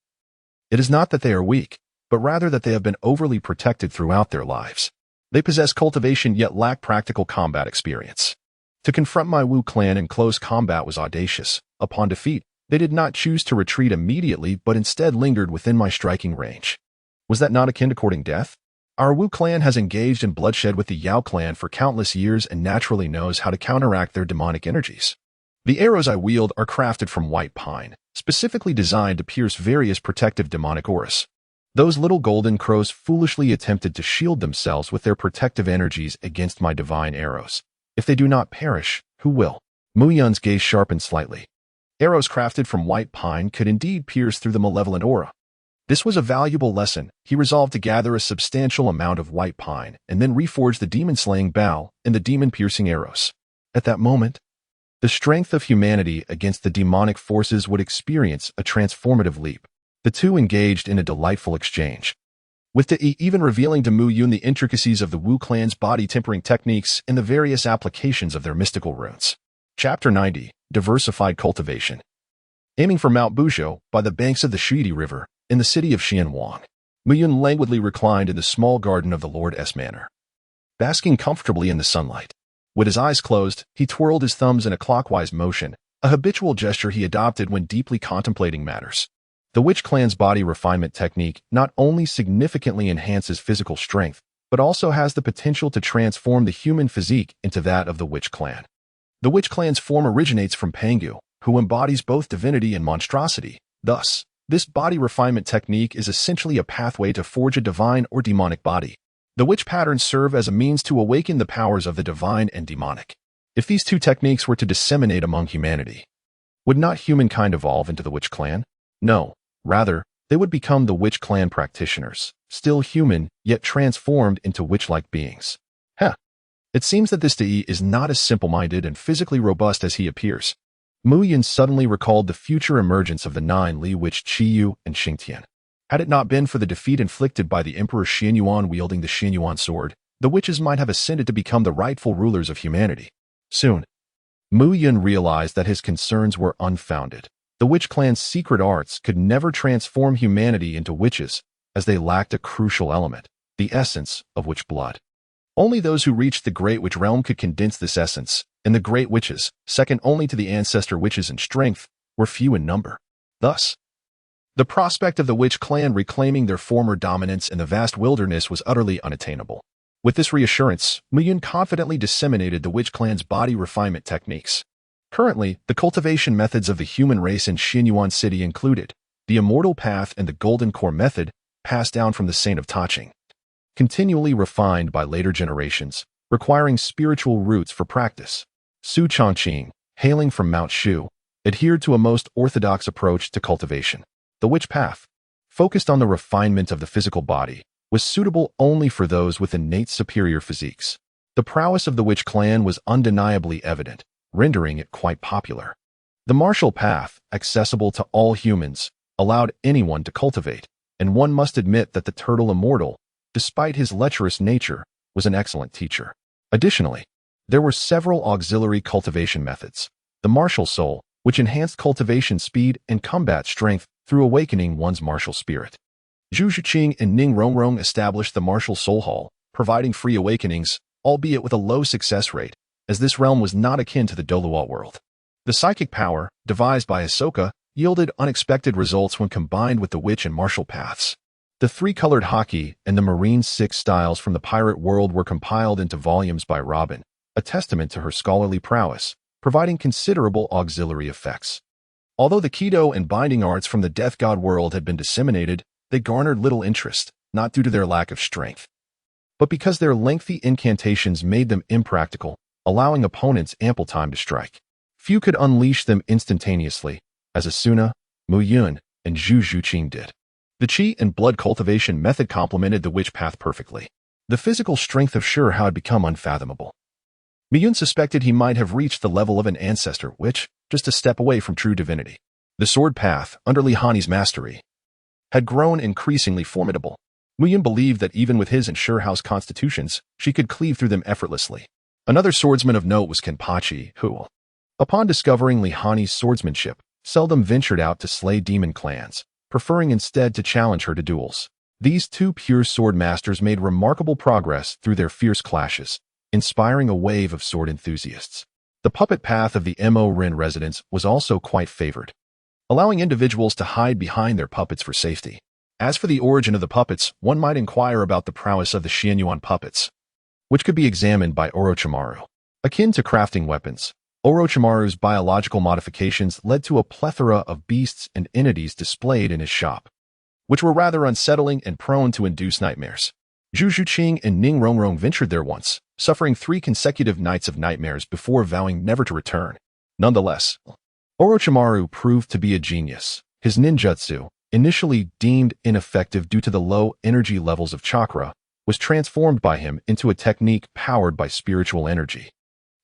"It is not that they are weak, but rather that they have been overly protected throughout their lives. They possess cultivation yet lack practical combat experience. To confront my Wu clan in close combat was audacious. Upon defeat, they did not choose to retreat immediately but instead lingered within my striking range. Was that not akin to courting death? Our Wu clan has engaged in bloodshed with the Yao clan for countless years and naturally knows how to counteract their demonic energies. The arrows I wield are crafted from white pine, specifically designed to pierce various protective demonic auras. Those little golden crows foolishly attempted to shield themselves with their protective energies against my divine arrows. If they do not perish, who will?" Muyun's gaze sharpened slightly. Arrows crafted from white pine could indeed pierce through the malevolent aura. This was a valuable lesson. He resolved to gather a substantial amount of white pine and then reforge the demon-slaying bow and the demon-piercing arrows. At that moment, the strength of humanity against the demonic forces would experience a transformative leap. The two engaged in a delightful exchange, with Dai even revealing to Muyun the intricacies of the Wu clan's body-tempering techniques and the various applications of their mystical runes. Chapter 90, Diversified Cultivation. Aiming for Mount Buzhou by the banks of the Shuidi River, in the city of Xianyuan, Muyun languidly reclined in the small garden of the Lord S Manor, basking comfortably in the sunlight. With his eyes closed, he twirled his thumbs in a clockwise motion, a habitual gesture he adopted when deeply contemplating matters. The witch clan's body refinement technique not only significantly enhances physical strength, but also has the potential to transform the human physique into that of the witch clan. The witch clan's form originates from Pangu, who embodies both divinity and monstrosity. Thus, this body refinement technique is essentially a pathway to forge a divine or demonic body. The witch patterns serve as a means to awaken the powers of the divine and demonic. If these two techniques were to disseminate among humanity, would not humankind evolve into the witch clan? No. Rather, they would become the witch clan practitioners, still human, yet transformed into witch-like beings. It seems that this Dai is not as simple-minded and physically robust as he appears. Muyun suddenly recalled the future emergence of the 9 Li Witch Qiyu and Xingtian. Had it not been for the defeat inflicted by the Emperor Xianyuan wielding the Xianyuan sword, the witches might have ascended to become the rightful rulers of humanity. Soon, Mu Yun realized that his concerns were unfounded. The witch clan's secret arts could never transform humanity into witches, as they lacked a crucial element, the essence of witch blood. Only those who reached the Great Witch realm could condense this essence, and the Great Witches, second only to the ancestor witches in strength, were few in number. Thus, the prospect of the witch clan reclaiming their former dominance in the vast wilderness was utterly unattainable. With this reassurance, Mu Yun confidently disseminated the witch clan's body refinement techniques. Currently, the cultivation methods of the human race in Xinyuan City included the Immortal Path and the Golden Core method, passed down from the Saint of Taching, continually refined by later generations, requiring spiritual roots for practice. Su Chongqing, hailing from Mount Shu, adhered to a most orthodox approach to cultivation. The witch path, focused on the refinement of the physical body, was suitable only for those with innate superior physiques. The prowess of the witch clan was undeniably evident, rendering it quite popular. The martial path, accessible to all humans, allowed anyone to cultivate, and one must admit that the turtle immortal, despite his lecherous nature, was an excellent teacher. Additionally, there were several auxiliary cultivation methods. The martial soul, which enhanced cultivation speed and combat strength through awakening one's martial spirit. Zhu Zhuqing and Ning Rongrong established the martial soul hall, providing free awakenings, albeit with a low success rate, as this realm was not akin to the Douluo world. The psychic power, devised by Ahsoka, yielded unexpected results when combined with the witch and martial paths. The three-colored haki and the Marine 6 styles from the pirate world were compiled into volumes by Robin, a testament to her scholarly prowess, providing considerable auxiliary effects. Although the Kido and binding arts from the Death God world had been disseminated, they garnered little interest, not due to their lack of strength, but because their lengthy incantations made them impractical, allowing opponents ample time to strike. Few could unleash them instantaneously, as Asuna, Mu Yun, and Zhu Zhuqing did. The Qi and blood cultivation method complemented the witch path perfectly. The physical strength of Shi had become unfathomable. Mu Yun suspected he might have reached the level of an ancestor witch, just a step away from true divinity. The sword path, under Li Hani's mastery, had grown increasingly formidable. Mu Yun believed that even with his and Shi Hao's constitutions, she could cleave through them effortlessly. Another swordsman of note was Kenpachi, who, upon discovering Li Hani's swordsmanship, seldom ventured out to slay demon clans, preferring instead to challenge her to duels. These two pure sword masters made remarkable progress through their fierce clashes, inspiring a wave of sword enthusiasts. The puppet path of the Mo Rin residents was also quite favored, allowing individuals to hide behind their puppets for safety. As for the origin of the puppets, one might inquire about the prowess of the Xianyuan puppets, which could be examined by Orochimaru. Akin to crafting weapons, Orochimaru's biological modifications led to a plethora of beasts and entities displayed in his shop, which were rather unsettling and prone to induce nightmares. Zhu Zhuqing and Ning Rongrong ventured there once, suffering 3 consecutive nights of nightmares before vowing never to return. Nonetheless, Orochimaru proved to be a genius. His ninjutsu, initially deemed ineffective due to the low energy levels of chakra, was transformed by him into a technique powered by spiritual energy,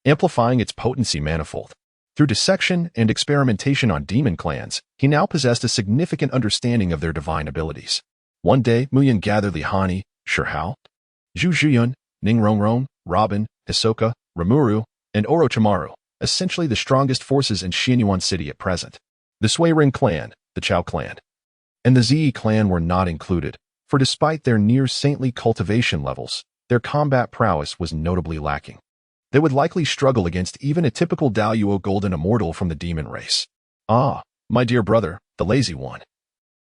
amplifying its potency manifold. Through dissection and experimentation on demon clans, he now possessed a significant understanding of their divine abilities. One day, Mu Yun gathered Li Hani, Shi Hao, Zhu Zhiyun, Ning Rongrong, Robin, Hisoka, Rimuru, and Orochimaru, essentially the strongest forces in Xinyuan City at present. The Sui Ring clan, the Chao clan, and the Zi clan were not included, for despite their near-saintly cultivation levels, their combat prowess was notably lacking. They would likely struggle against even a typical Douluo golden immortal from the demon race. Ah, my dear brother, the lazy one.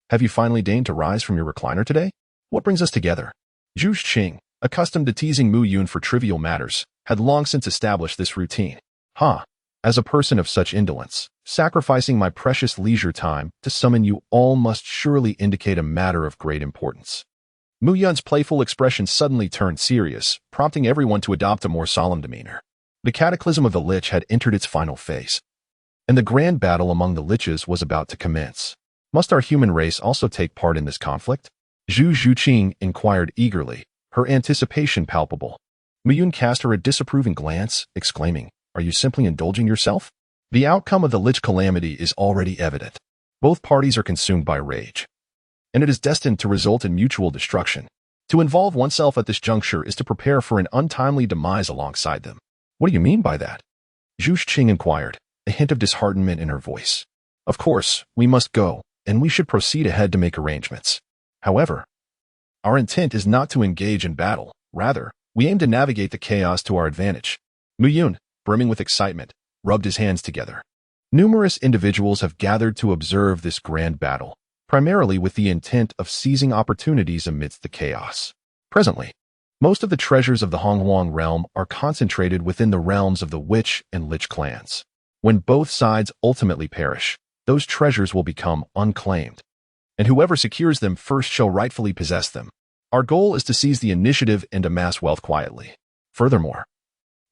Have you finally deigned to rise from your recliner today? What brings us together? Zhu Zhuqing, accustomed to teasing Mu Yun for trivial matters, had long since established this routine. As a person of such indolence, sacrificing my precious leisure time to summon you all must surely indicate a matter of great importance. Mu Yun's playful expression suddenly turned serious, prompting everyone to adopt a more solemn demeanor. The cataclysm of the Lich had entered its final phase, and the grand battle among the Liches was about to commence. Must our human race also take part in this conflict? Zhu Zhuqing inquired eagerly, her anticipation palpable. Mu Yun cast her a disapproving glance, exclaiming, "Are you simply indulging yourself? The outcome of the Lich calamity is already evident. Both parties are consumed by rage, and it is destined to result in mutual destruction. To involve oneself at this juncture is to prepare for an untimely demise alongside them." What do you mean by that? Zhu Qing inquired, a hint of disheartenment in her voice. Of course, we must go, and we should proceed ahead to make arrangements. However, our intent is not to engage in battle. Rather, we aim to navigate the chaos to our advantage. Mu Yun, brimming with excitement, rubbed his hands together. Numerous individuals have gathered to observe this grand battle, primarily with the intent of seizing opportunities amidst the chaos. Presently, most of the treasures of the Honghuang realm are concentrated within the realms of the Witch and Lich clans. When both sides ultimately perish, those treasures will become unclaimed, and whoever secures them first shall rightfully possess them. Our goal is to seize the initiative and amass wealth quietly. Furthermore,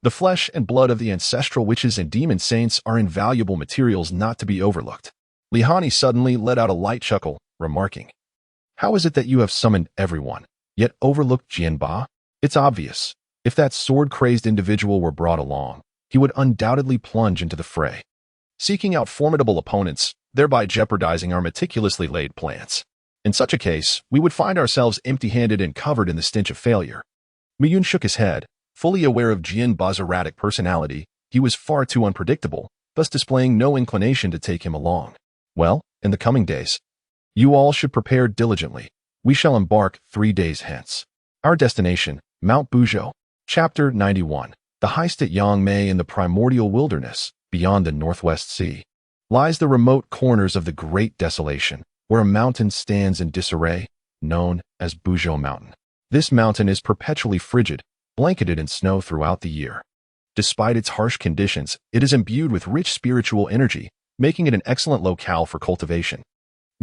the flesh and blood of the ancestral witches and demon saints are invaluable materials not to be overlooked. Li Hani suddenly let out a light chuckle, remarking, "How is it that you have summoned everyone, yet overlooked Jianba? It's obvious. If that sword-crazed individual were brought along, he would undoubtedly plunge into the fray, seeking out formidable opponents, thereby jeopardizing our meticulously laid plans. In such a case, we would find ourselves empty-handed and covered in the stench of failure." Miyun shook his head, fully aware of Jianba's erratic personality. He was far too unpredictable, thus displaying no inclination to take him along. Well, in the coming days, you all should prepare diligently. We shall embark 3 days hence. Our destination, Mount Buzhou. Chapter 91. The heist at Yangmei in the primordial wilderness, beyond the Northwest Sea, lies the remote corners of the Great Desolation, where a mountain stands in disarray, known as Buzhou Mountain. This mountain is perpetually frigid, blanketed in snow throughout the year. Despite its harsh conditions, it is imbued with rich spiritual energy, making it an excellent locale for cultivation.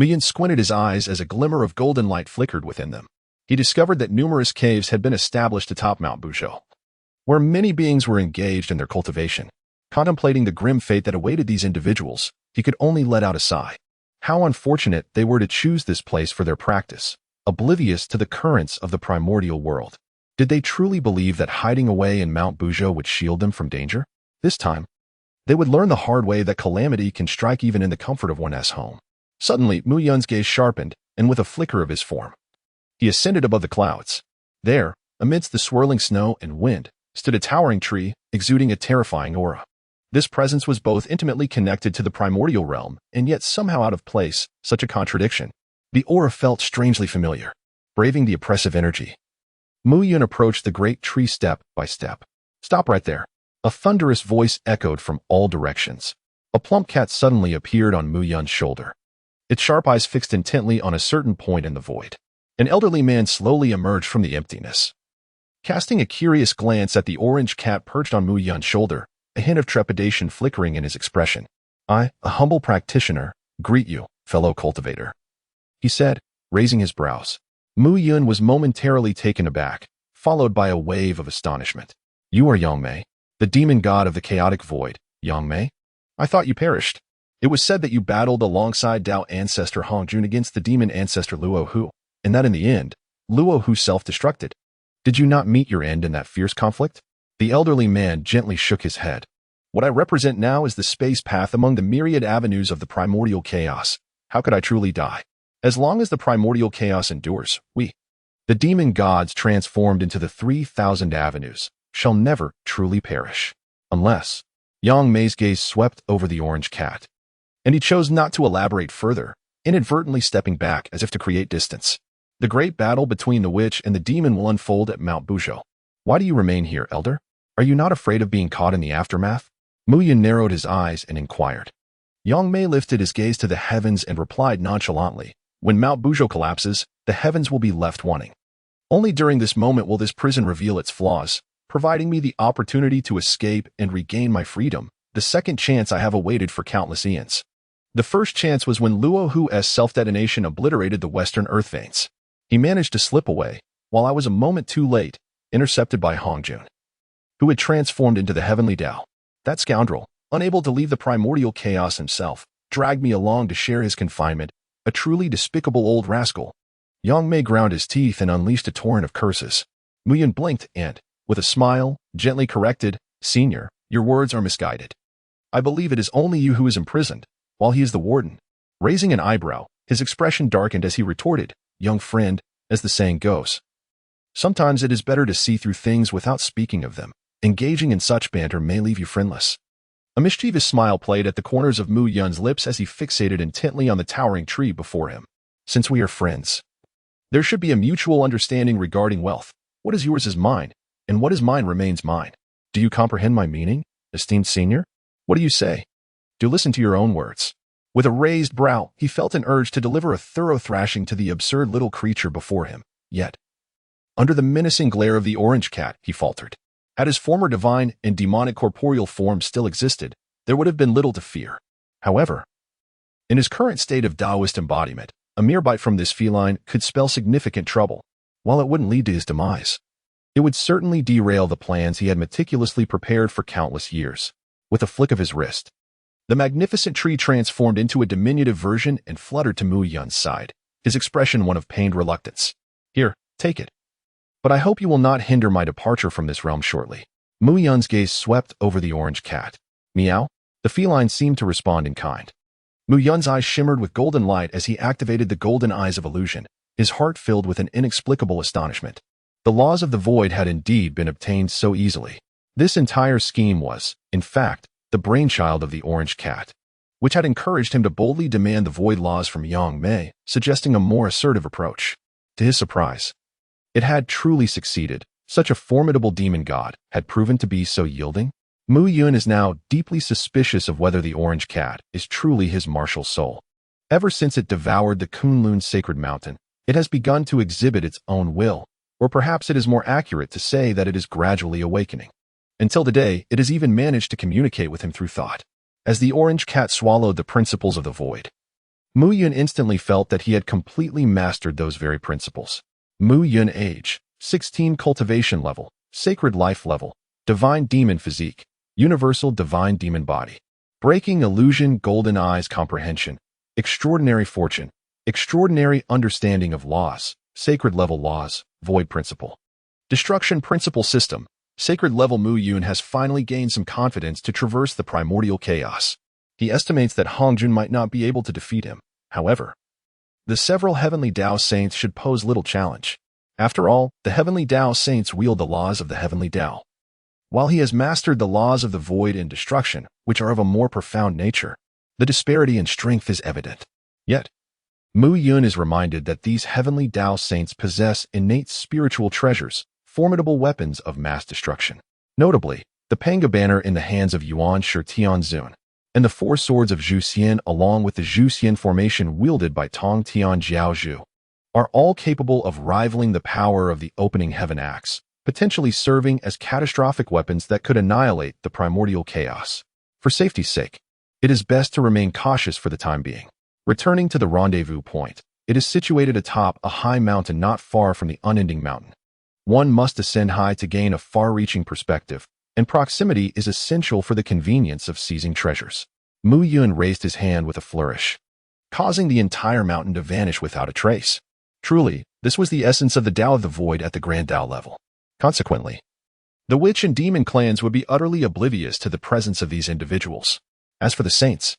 Miyan squinted his eyes as a glimmer of golden light flickered within them. He discovered that numerous caves had been established atop Mount Buzhou, where many beings were engaged in their cultivation. Contemplating the grim fate that awaited these individuals, he could only let out a sigh. How unfortunate they were to choose this place for their practice, oblivious to the currents of the primordial world. Did they truly believe that hiding away in Mount Buzhou would shield them from danger? This time, they would learn the hard way that calamity can strike even in the comfort of one's home. Suddenly, Mu Yun's gaze sharpened, and with a flicker of his form, he ascended above the clouds. There, amidst the swirling snow and wind, stood a towering tree, exuding a terrifying aura. This presence was both intimately connected to the primordial realm, and yet somehow out of place, such a contradiction. The aura felt strangely familiar, braving the oppressive energy. Mu Yun approached the great tree step by step. "Stop right there." A thunderous voice echoed from all directions. A plump cat suddenly appeared on Mu Yun's shoulder, its sharp eyes fixed intently on a certain point in the void. An elderly man slowly emerged from the emptiness. Casting a curious glance at the orange cat perched on Mu Yun's shoulder, a hint of trepidation flickering in his expression. "I, a humble practitioner, greet you, fellow cultivator," he said, raising his brows. Mu Yun was momentarily taken aback, followed by a wave of astonishment. "You are Yangmei, the demon god of the chaotic void, Yangmei? I thought you perished. It was said that you battled alongside Dao ancestor Hongjun against the demon ancestor Luo Hu, and that in the end, Luo Hu self-destructed. Did you not meet your end in that fierce conflict?" The elderly man gently shook his head. "What I represent now is the space path among the myriad avenues of the primordial chaos. How could I truly die? As long as the primordial chaos endures, we, the demon gods transformed into the 3,000 avenues, shall never truly perish. Unless..." Yang Mei's gaze swept over the orange cat, and he chose not to elaborate further, inadvertently stepping back as if to create distance. "The great battle between the witch and the demon will unfold at Mount Buzhou. Why do you remain here, elder? Are you not afraid of being caught in the aftermath?" Mu Yun narrowed his eyes and inquired. Yang Mei lifted his gaze to the heavens and replied nonchalantly, "When Mount Buzhou collapses, the heavens will be left wanting. Only during this moment will this prison reveal its flaws, providing me the opportunity to escape and regain my freedom, the second chance I have awaited for countless eons. The first chance was when Luo Hu's self-detonation obliterated the western earth veins. He managed to slip away, while I was a moment too late, intercepted by Hongjun, who had transformed into the heavenly Dao. That scoundrel, unable to leave the primordial chaos himself, dragged me along to share his confinement, a truly despicable old rascal." Yang Mei ground his teeth and unleashed a torrent of curses. Mu Yun blinked and, with a smile, gently corrected, "Senior, your words are misguided. I believe it is only you who is imprisoned, while he is the warden." Raising an eyebrow, his expression darkened as he retorted, "Young friend, as the saying goes, sometimes it is better to see through things without speaking of them. Engaging in such banter may leave you friendless." A mischievous smile played at the corners of Mu Yun's lips as he fixated intently on the towering tree before him. Since we are friends, there should be a mutual understanding regarding wealth. What is yours is mine, and what is mine remains mine. Do you comprehend my meaning, esteemed senior? What do you say? Do listen to your own words. With a raised brow, he felt an urge to deliver a thorough thrashing to the absurd little creature before him. Yet, under the menacing glare of the orange cat, he faltered. Had his former divine and demonic corporeal form still existed, there would have been little to fear. However, in his current state of Taoist embodiment, a mere bite from this feline could spell significant trouble. While it wouldn't lead to his demise, it would certainly derail the plans he had meticulously prepared for countless years. With a flick of his wrist, the magnificent tree transformed into a diminutive version and fluttered to Mu Yun's side, his expression one of pained reluctance. Here, take it. But I hope you will not hinder my departure from this realm shortly. Mu Yun's gaze swept over the orange cat. Meow? The feline seemed to respond in kind. Mu Yun's eyes shimmered with golden light as he activated the golden eyes of illusion, his heart filled with an inexplicable astonishment. The laws of the void had indeed been obtained so easily. This entire scheme was, in fact, the brainchild of the orange cat, which had encouraged him to boldly demand the void laws from Yang Mei, suggesting a more assertive approach. To his surprise, it had truly succeeded. Such a formidable demon god had proven to be so yielding. Mu Yun is now deeply suspicious of whether the orange cat is truly his martial soul. Ever since it devoured the Kunlun sacred mountain, it has begun to exhibit its own will, or perhaps it is more accurate to say that it is gradually awakening. Until today, it has even managed to communicate with him through thought. As the orange cat swallowed the principles of the void, Mu Yun instantly felt that he had completely mastered those very principles. Mu Yun age, 16 cultivation level, sacred life level, divine demon physique, universal divine demon body, breaking illusion, golden eyes comprehension, extraordinary fortune, extraordinary understanding of laws, sacred level laws, void principle, destruction principle system. Sacred level Mu Yun has finally gained some confidence to traverse the primordial chaos. He estimates that Hongjun might not be able to defeat him. However, the several heavenly Tao saints should pose little challenge. After all, the heavenly Tao saints wield the laws of the heavenly Tao. While he has mastered the laws of the void and destruction, which are of a more profound nature, the disparity in strength is evident. Yet, Mu Yun is reminded that these heavenly Tao saints possess innate spiritual treasures, formidable weapons of mass destruction. Notably, the Panga banner in the hands of Yuan Shi Tianzun, and the four swords of Zhu Xian along with the Zhu Xian formation wielded by Tong Tian Jiao Zhu, are all capable of rivaling the power of the opening heaven axe, potentially serving as catastrophic weapons that could annihilate the primordial chaos. For safety's sake, it is best to remain cautious for the time being. Returning to the rendezvous point, it is situated atop a high mountain not far from the unending mountain. One must ascend high to gain a far-reaching perspective, and proximity is essential for the convenience of seizing treasures. Mu Yun raised his hand with a flourish, causing the entire mountain to vanish without a trace. Truly, this was the essence of the Tao of the Void at the Grand Tao level. Consequently, the witch and demon clans would be utterly oblivious to the presence of these individuals. As for the saints,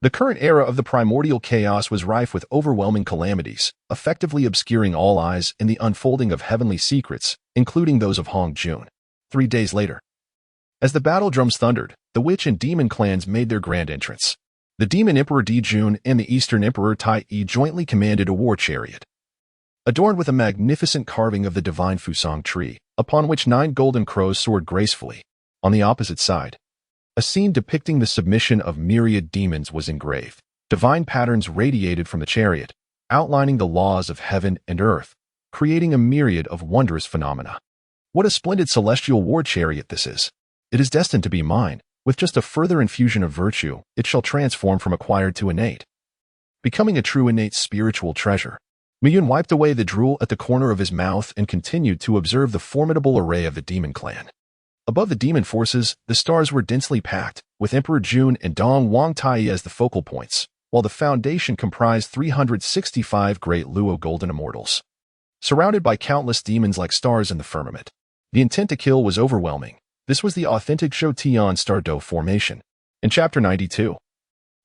the current era of the primordial chaos was rife with overwhelming calamities, effectively obscuring all eyes in the unfolding of heavenly secrets, including those of Hongjun. 3 days later, as the battle drums thundered, the witch and demon clans made their grand entrance. The demon emperor Dijun and the eastern emperor Tai Yi jointly commanded a war chariot, adorned with a magnificent carving of the divine Fusang tree, upon which 9 golden crows soared gracefully. On the opposite side, a scene depicting the submission of myriad demons was engraved. Divine patterns radiated from the chariot, outlining the laws of heaven and earth, creating a myriad of wondrous phenomena. What a splendid celestial war chariot this is! It is destined to be mine. With just a further infusion of virtue, it shall transform from acquired to innate, becoming a true innate spiritual treasure. Mu Yun wiped away the drool at the corner of his mouth and continued to observe the formidable array of the demon clan. Above the demon forces, the stars were densely packed, with Emperor Jun and Dong Wang Tai as the focal points, while the foundation comprised 365 great Luo golden immortals. Surrounded by countless demons like stars in the firmament, the intent to kill was overwhelming. This was the authentic Shotian Star Do formation. In Chapter 92,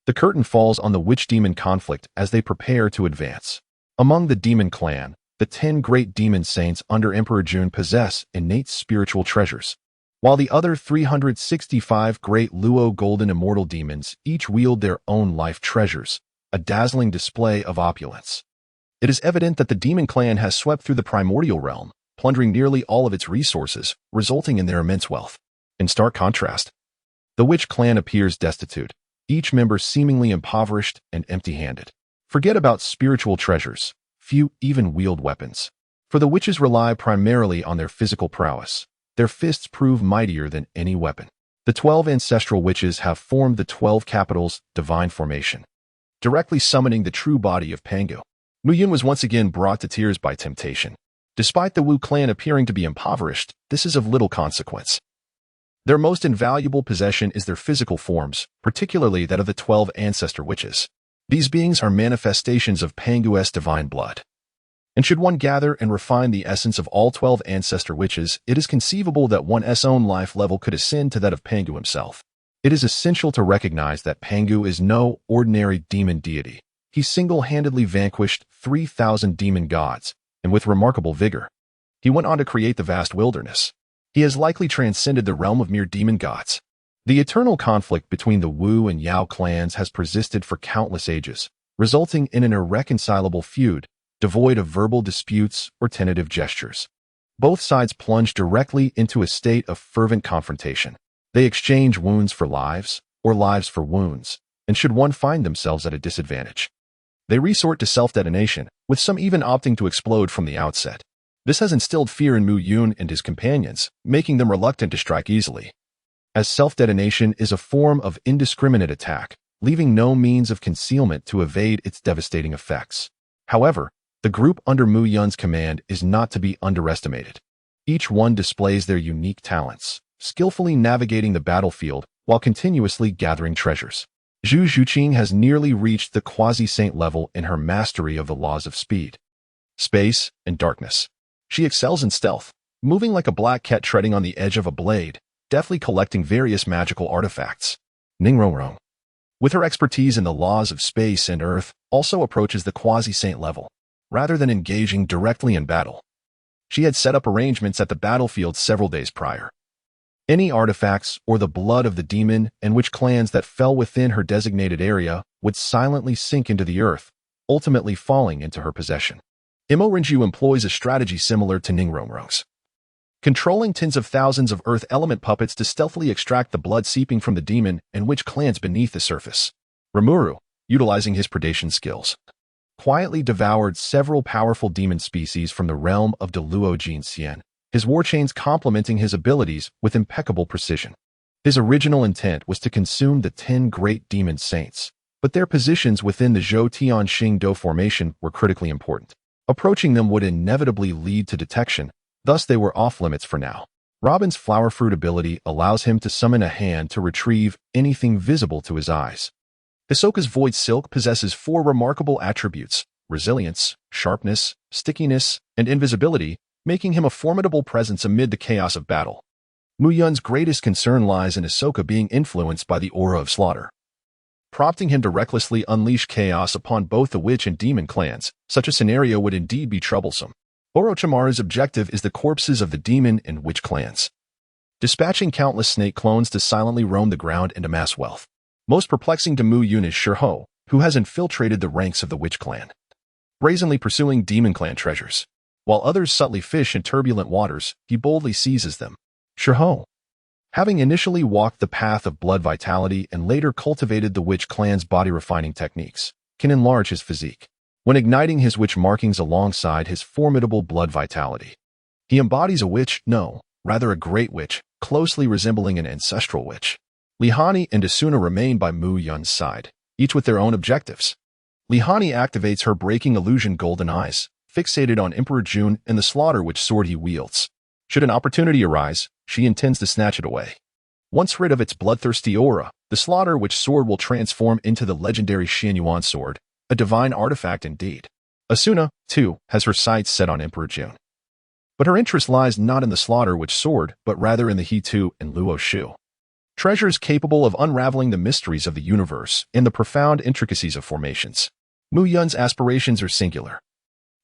the curtain falls on the witch-demon conflict as they prepare to advance. Among the demon clan, the 10 great demon saints under Emperor Jun possess innate spiritual treasures. while the other 365 great Luo golden immortal demons each wield their own life treasures, a dazzling display of opulence. It is evident that the demon clan has swept through the primordial realm, plundering nearly all of its resources, resulting in their immense wealth. In stark contrast, the witch clan appears destitute, each member seemingly impoverished and empty-handed. Forget about spiritual treasures. Few even wield weapons. For the witches rely primarily on their physical prowess. Their fists prove mightier than any weapon. The 12 ancestral witches have formed the 12 capitals divine formation, directly summoning the true body of Pangu. Mu Yun was once again brought to tears by temptation. Despite the Wu clan appearing to be impoverished, this is of little consequence. Their most invaluable possession is their physical forms, particularly that of the 12 ancestor witches. These beings are manifestations of Pangu's divine blood. And should one gather and refine the essence of all 12 ancestor witches, it is conceivable that one's own life level could ascend to that of Pangu himself. It is essential to recognize that Pangu is no ordinary demon deity. He single-handedly vanquished 3,000 demon gods, and with remarkable vigor. He went on to create the vast wilderness. He has likely transcended the realm of mere demon gods. The eternal conflict between the Wu and Yao clans has persisted for countless ages, resulting in an irreconcilable feud, devoid of verbal disputes or tentative gestures. Both sides plunge directly into a state of fervent confrontation. They exchange wounds for lives, or lives for wounds, and should one find themselves at a disadvantage, they resort to self-detonation, with some even opting to explode from the outset. This has instilled fear in Mu Yun and his companions, making them reluctant to strike easily, as self-detonation is a form of indiscriminate attack, leaving no means of concealment to evade its devastating effects. However, the group under Mu Yun's command is not to be underestimated. Each one displays their unique talents, skillfully navigating the battlefield while continuously gathering treasures. Zhu Zhuqing has nearly reached the quasi-saint level in her mastery of the laws of speed, space, and darkness. She excels in stealth, moving like a black cat treading on the edge of a blade, deftly collecting various magical artifacts. Ningrongrong, with her expertise in the laws of space and earth, also approaches the quasi-saint level. Rather than engaging directly in battle, she had set up arrangements at the battlefield several days prior. Any artifacts or the blood of the demon and witch clans that fell within her designated area would silently sink into the earth, ultimately falling into her possession. Imo Rinju employs a strategy similar to Ningrongrong's, controlling tens of thousands of earth element puppets to stealthily extract the blood seeping from the demon and witch clans beneath the surface. Rimuru, utilizing his predation skills, quietly devoured several powerful demon species from the realm of Douluo Jinxian, his war chains complementing his abilities with impeccable precision. His original intent was to consume the 10 great demon saints, but their positions within the Zhou Tianxing Do formation were critically important. Approaching them would inevitably lead to detection, thus they were off-limits for now. Robin's flower fruit ability allows him to summon a hand to retrieve anything visible to his eyes. Hisoka's Void Silk possesses 4 remarkable attributes: resilience, sharpness, stickiness, and invisibility, making him a formidable presence amid the chaos of battle. Mu Yun's greatest concern lies in Hisoka being influenced by the aura of slaughter, prompting him to recklessly unleash chaos upon both the witch and demon clans. Such a scenario would indeed be troublesome. Orochimaru's objective is the corpses of the demon and witch clans, dispatching countless snake clones to silently roam the ground and amass wealth. Most perplexing to Mu Yun is Shiho, who has infiltrated the ranks of the witch clan, brazenly pursuing demon clan treasures. While others subtly fish in turbulent waters, he boldly seizes them. Shiho, having initially walked the path of blood vitality and later cultivated the witch clan's body-refining techniques, can enlarge his physique when igniting his witch markings alongside his formidable blood vitality. He embodies a witch, no, rather a great witch, closely resembling an ancestral witch. Lihani and Asuna remain by Mu Yun's side, each with their own objectives. Lihani activates her breaking illusion golden eyes, fixated on Emperor June and the slaughter witch sword he wields. Should an opportunity arise, she intends to snatch it away. Once rid of its bloodthirsty aura, the slaughter witch sword will transform into the legendary Xianyuan sword, a divine artifact indeed. Asuna, too, has her sights set on Emperor June. But her interest lies not in the slaughter witch sword, but rather in the He-Tu and Luo Shu, treasures capable of unraveling the mysteries of the universe and the profound intricacies of formations. Mu Yun's aspirations are singular,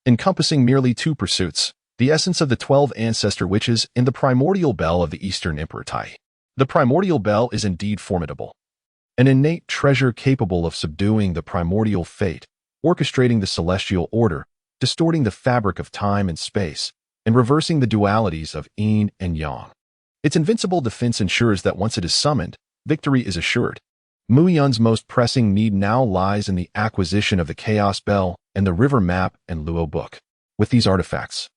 encompassing merely 2 pursuits: the essence of the 12 ancestor witches in the primordial bell of the Eastern Emperor Tai. The primordial bell is indeed formidable, an innate treasure capable of subduing the primordial fate, orchestrating the celestial order, distorting the fabric of time and space, and reversing the dualities of yin and yang. Its invincible defense ensures that once it is summoned, victory is assured. Mu Yun's most pressing need now lies in the acquisition of the Chaos Bell and the River Map and Luo Book. With these artifacts,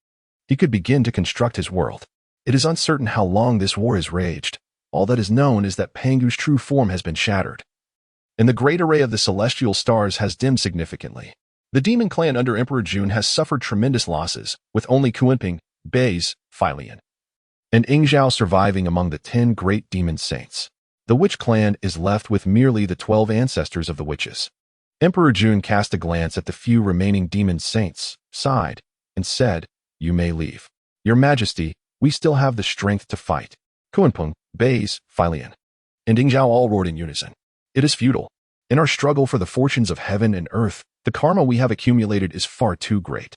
he could begin to construct his world. It is uncertain how long this war has raged. All that is known is that Pangu's true form has been shattered, and the great array of the celestial stars has dimmed significantly. The demon clan under Emperor Jun has suffered tremendous losses, with only Kunping, Bei's, Philian, and Ingzhao surviving among the 10 great demon saints. The witch clan is left with merely the 12 ancestors of the witches. Emperor Jun cast a glance at the few remaining demon saints, sighed, and said, "You may leave. Your Majesty, we still have the strength to fight." Kunpeng, Bei's, Philian, and Ingzhao all roared in unison. "It is futile. In our struggle for the fortunes of heaven and earth, the karma we have accumulated is far too great.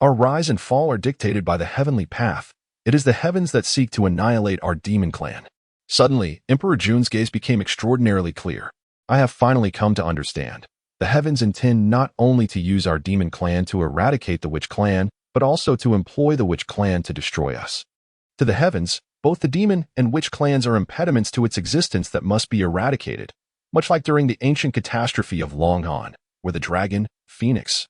Our rise and fall are dictated by the heavenly path. It is the heavens that seek to annihilate our demon clan." Suddenly, Emperor Jun's gaze became extraordinarily clear. "I have finally come to understand. The heavens intend not only to use our demon clan to eradicate the witch clan, but also to employ the witch clan to destroy us. To the heavens, both the demon and witch clans are impediments to its existence that must be eradicated, much like during the ancient catastrophe of Long Han, where the dragon, phoenix,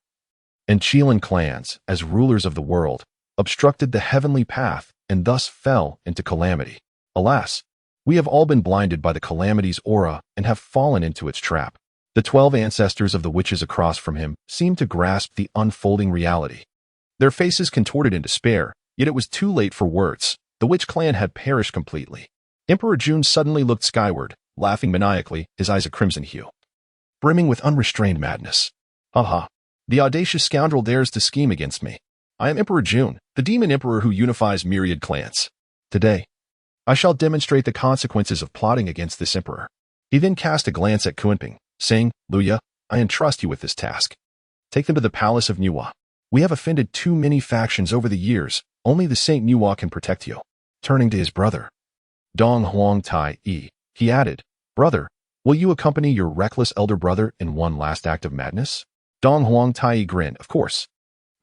and Qilin clans, as rulers of the world, obstructed the heavenly path and thus fell into calamity. Alas, we have all been blinded by the calamity's aura and have fallen into its trap." The 12 ancestors of the witches across from him seemed to grasp the unfolding reality. Their faces contorted in despair, yet it was too late for words. The witch clan had perished completely. Emperor Jun suddenly looked skyward, laughing maniacally, his eyes a crimson hue, brimming with unrestrained madness. "Ha! The audacious scoundrel dares to scheme against me. I am Emperor Jun, the demon emperor who unifies myriad clans. Today, I shall demonstrate the consequences of plotting against this emperor." He then cast a glance at Kunping, saying, "Luya, I entrust you with this task. Take them to the palace of Nuwa. We have offended too many factions over the years. Only the Saint Nuwa can protect you." Turning to his brother, Dong Huang Tai Yi, he added, "Brother, will you accompany your reckless elder brother in one last act of madness?" Dong Huang Tai Yi grinned, "Of course."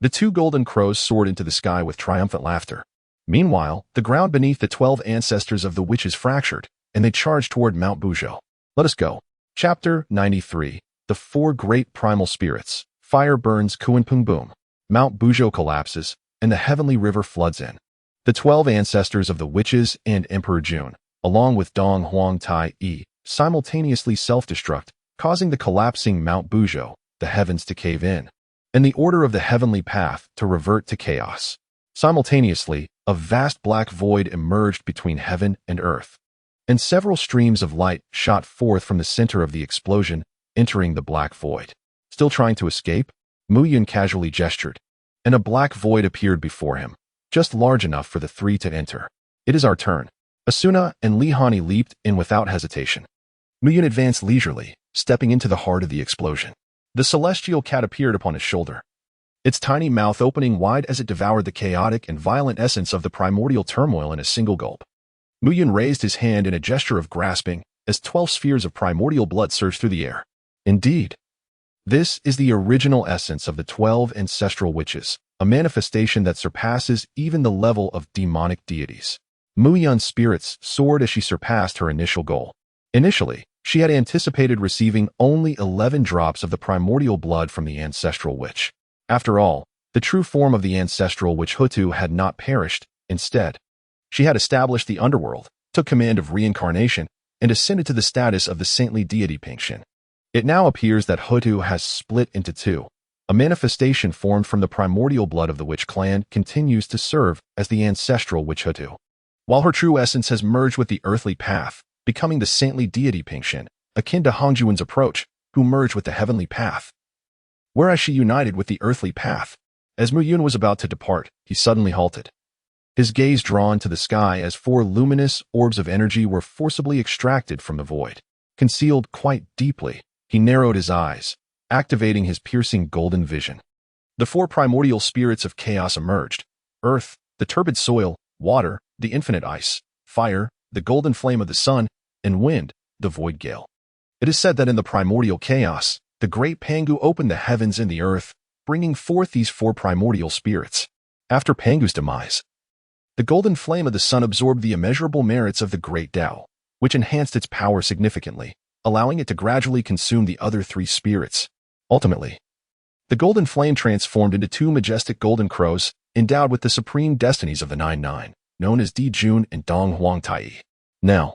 The two golden crows soared into the sky with triumphant laughter. Meanwhile, the ground beneath the 12 ancestors of the witches fractured, and they charged toward Mount Buzhou. Let us go. Chapter 93. The Four Great Primal Spirits. Fire burns Kunpeng boom. Mount Buzhou collapses, and the heavenly river floods in. The 12 ancestors of the witches and Emperor Jun, along with Dong Huang Tai Yi, simultaneously self-destruct, causing the collapsing Mount Buzhou, the heavens to cave in, and the order of the heavenly path to revert to chaos. Simultaneously, a vast black void emerged between heaven and earth, and several streams of light shot forth from the center of the explosion, entering the black void. Still trying to escape? Mu Yun casually gestured, and a black void appeared before him, just large enough for the three to enter. "It is our turn." Asuna and Li Hani leaped in without hesitation. Mu Yun advanced leisurely, stepping into the heart of the explosion. The celestial cat appeared upon his shoulder, its tiny mouth opening wide as it devoured the chaotic and violent essence of the primordial turmoil in a single gulp. Mu Yun raised his hand in a gesture of grasping as 12 spheres of primordial blood surged through the air. Indeed, this is the original essence of the 12 ancestral witches, a manifestation that surpasses even the level of demonic deities. Mu Yun's spirits soared as she surpassed her initial goal. Initially, she had anticipated receiving only 11 drops of the primordial blood from the ancestral witch. After all, the true form of the ancestral witch Hutu had not perished. Instead, she had established the underworld, took command of reincarnation, and ascended to the status of the saintly deity Pingshin. It now appears that Hutu has split into two. A manifestation formed from the primordial blood of the witch clan continues to serve as the ancestral witch Hutu, while her true essence has merged with the earthly path, becoming the saintly deity Pingshin, akin to Hongjuan's approach, who merged with the heavenly path, whereas she united with the earthly path. As Mu Yun was about to depart, he suddenly halted, his gaze drawn to the sky as 4 luminous orbs of energy were forcibly extracted from the void. Concealed quite deeply, he narrowed his eyes, activating his piercing golden vision. The 4 primordial spirits of chaos emerged, earth, the turbid soil, water, the infinite ice, fire, the golden flame of the sun, and wind, the void gale. It is said that in the primordial chaos, the great Pangu opened the heavens and the earth, bringing forth these four primordial spirits. After Pangu's demise, the golden flame of the sun absorbed the immeasurable merits of the great Tao, which enhanced its power significantly, allowing it to gradually consume the other three spirits. Ultimately, the golden flame transformed into two majestic golden crows, endowed with the supreme destinies of the Nine, known as Di Jun and Dong Huang Tai. Now,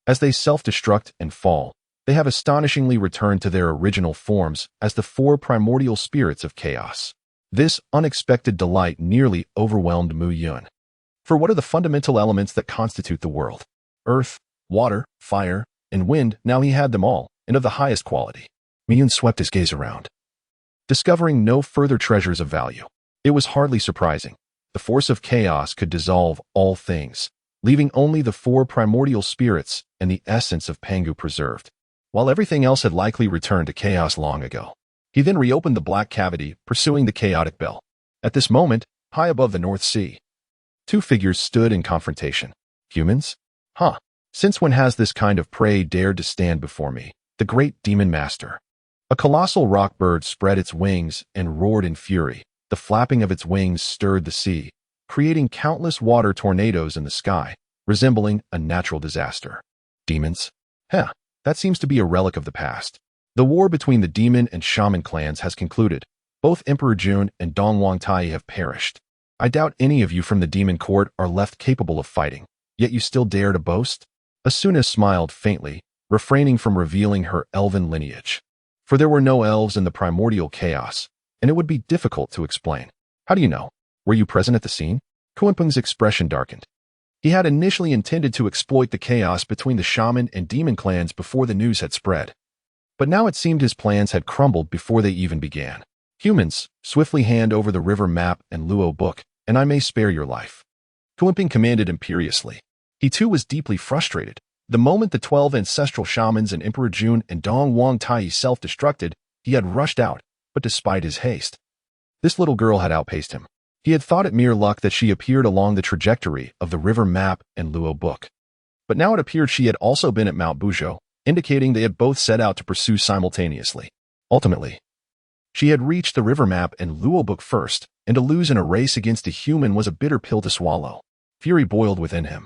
as they self-destruct and fall, they have astonishingly returned to their original forms as the four primordial spirits of chaos. This unexpected delight nearly overwhelmed Mu Yun. For what are the fundamental elements that constitute the world? Earth, water, fire, and wind. Now he had them all, and of the highest quality. Mu Yun swept his gaze around, discovering no further treasures of value. It was hardly surprising. The force of chaos could dissolve all things, leaving only the four primordial spirits and the essence of Pangu preserved, while everything else had likely returned to chaos long ago. He then reopened the black cavity, pursuing the chaotic bell. At this moment, high above the North Sea, two figures stood in confrontation. Humans? Huh. Since when has this kind of prey dared to stand before me? The great demon master. A colossal rock bird spread its wings and roared in fury. The flapping of its wings stirred the sea, creating countless water tornadoes in the sky, resembling a natural disaster. Demons? That seems to be a relic of the past. The war between the demon and shaman clans has concluded. Both Emperor Jun and Dong Huang Tai have perished. I doubt any of you from the demon court are left capable of fighting, yet you still dare to boast? Asuna smiled faintly, refraining from revealing her elven lineage. For there were no elves in the primordial chaos, and it would be difficult to explain. How do you know? Were you present at the scene? Kuenpeng's expression darkened. He had initially intended to exploit the chaos between the shaman and demon clans before the news had spread. But now it seemed his plans had crumbled before they even began. Humans, swiftly hand over the river map and Luo book, and I may spare your life. Kuenpeng commanded imperiously. He too was deeply frustrated. The moment the 12 ancestral shamans and Emperor Jun and Dong Huang Tai self-destructed, he had rushed out, but despite his haste, this little girl had outpaced him. He had thought it mere luck that she appeared along the trajectory of the river map and Luo book. But now it appeared she had also been at Mount Buzhou, indicating they had both set out to pursue simultaneously. Ultimately, she had reached the river map and Luo book first, and to lose in a race against a human was a bitter pill to swallow. Fury boiled within him,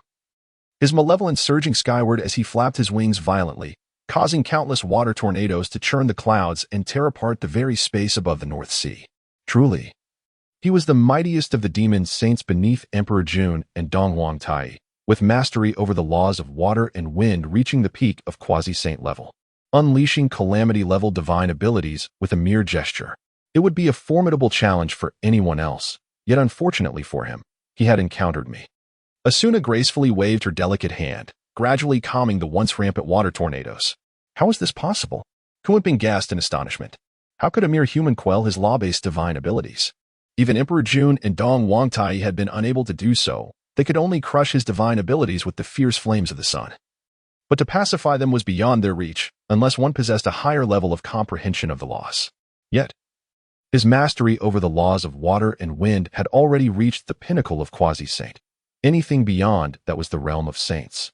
his malevolence surging skyward as he flapped his wings violently, causing countless water tornadoes to churn the clouds and tear apart the very space above the North Sea. Truly, he was the mightiest of the demon saints beneath Emperor Jun and Dong Huang Tai, with mastery over the laws of water and wind reaching the peak of quasi-saint level, unleashing calamity-level divine abilities with a mere gesture. It would be a formidable challenge for anyone else, yet unfortunately for him, he had encountered me. Asuna gracefully waved her delicate hand, gradually calming the once rampant water tornadoes. How is this possible? Kuenpeng gasped in astonishment. How could a mere human quell his law-based divine abilities? Even Emperor Jun and Dong Huang Tai had been unable to do so. They could only crush his divine abilities with the fierce flames of the sun. But to pacify them was beyond their reach, unless one possessed a higher level of comprehension of the laws. Yet, his mastery over the laws of water and wind had already reached the pinnacle of quasi-saint. Anything beyond that was the realm of saints.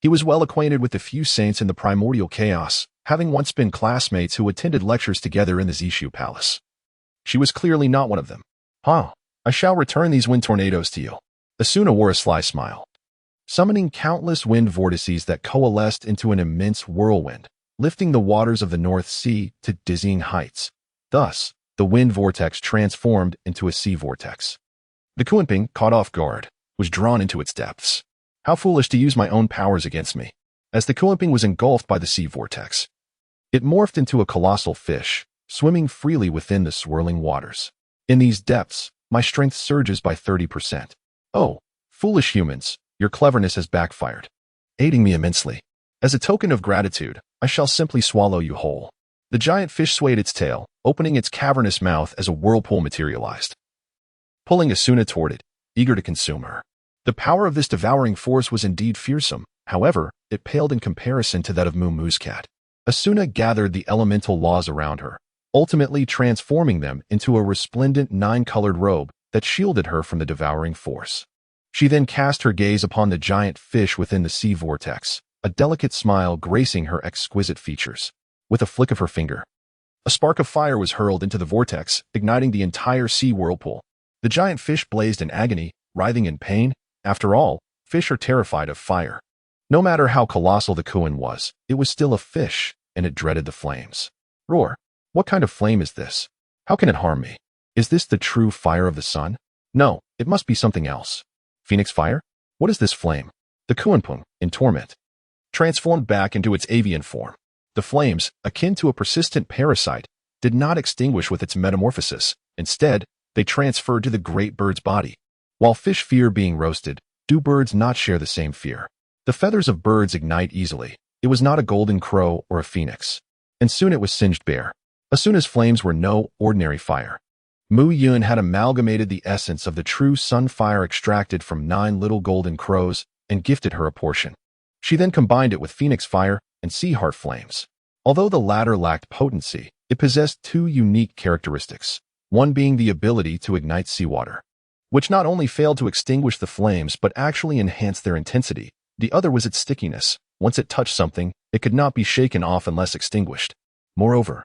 He was well acquainted with the few saints in the primordial chaos, having once been classmates who attended lectures together in the Zishu Palace. She was clearly not one of them. I shall return these wind tornadoes to you. Asuna wore a sly smile, summoning countless wind vortices that coalesced into an immense whirlwind, lifting the waters of the North Sea to dizzying heights. Thus, the wind vortex transformed into a sea vortex. The Kuenpeng, caught off guard, was drawn into its depths. How foolish to use my own powers against me. As the Kuenpeng was engulfed by the sea vortex, it morphed into a colossal fish, swimming freely within the swirling waters. In these depths, my strength surges by 30%. Oh, foolish humans, your cleverness has backfired, aiding me immensely. As a token of gratitude, I shall simply swallow you whole. The giant fish swayed its tail, opening its cavernous mouth as a whirlpool materialized, pulling Asuna toward it, eager to consume her. The power of this devouring force was indeed fearsome. However, it paled in comparison to that of Muumuu's cat. Asuna gathered the elemental laws around her, ultimately transforming them into a resplendent 9-colored robe, that shielded her from the devouring force. She then cast her gaze upon the giant fish within the sea vortex, a delicate smile gracing her exquisite features. With a flick of her finger, a spark of fire was hurled into the vortex, igniting the entire sea whirlpool. The giant fish blazed in agony, writhing in pain. After all, fish are terrified of fire. No matter how colossal the Kuan was, it was still a fish, and it dreaded the flames. Roar! What kind of flame is this? How can it harm me? Is this the true fire of the sun? No, it must be something else. Phoenix fire? What is this flame? The Kuanpung, in torment, transformed back into its avian form. The flames, akin to a persistent parasite, did not extinguish with its metamorphosis. Instead, they transferred to the great bird's body. While fish fear being roasted, do birds not share the same fear? The feathers of birds ignite easily. It was not a golden crow or a phoenix. And soon it was singed bare. As soon as flames were no ordinary fire. Mu Yun had amalgamated the essence of the true sun fire extracted from 9 little golden crows and gifted her a portion. She then combined it with phoenix fire and sea heart flames. Although the latter lacked potency, it possessed 2 unique characteristics, one being the ability to ignite seawater, which not only failed to extinguish the flames but actually enhanced their intensity. The other was its stickiness. Once it touched something, it could not be shaken off unless extinguished. Moreover,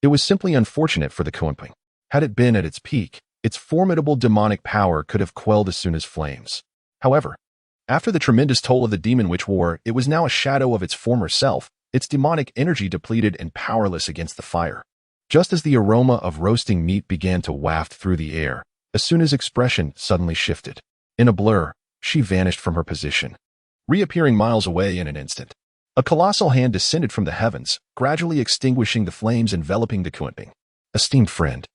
it was simply unfortunate for the Kuanping. Had it been at its peak, its formidable demonic power could have quelled as soon as flames. However, after the tremendous toll of the demon witch war, it was now a shadow of its former self, its demonic energy depleted and powerless against the fire. Just as the aroma of roasting meat began to waft through the air, Asuna's expression suddenly shifted. In a blur, she vanished from her position, reappearing miles away in an instant. A colossal hand descended from the heavens, gradually extinguishing the flames enveloping the Kuanping. Esteemed friend,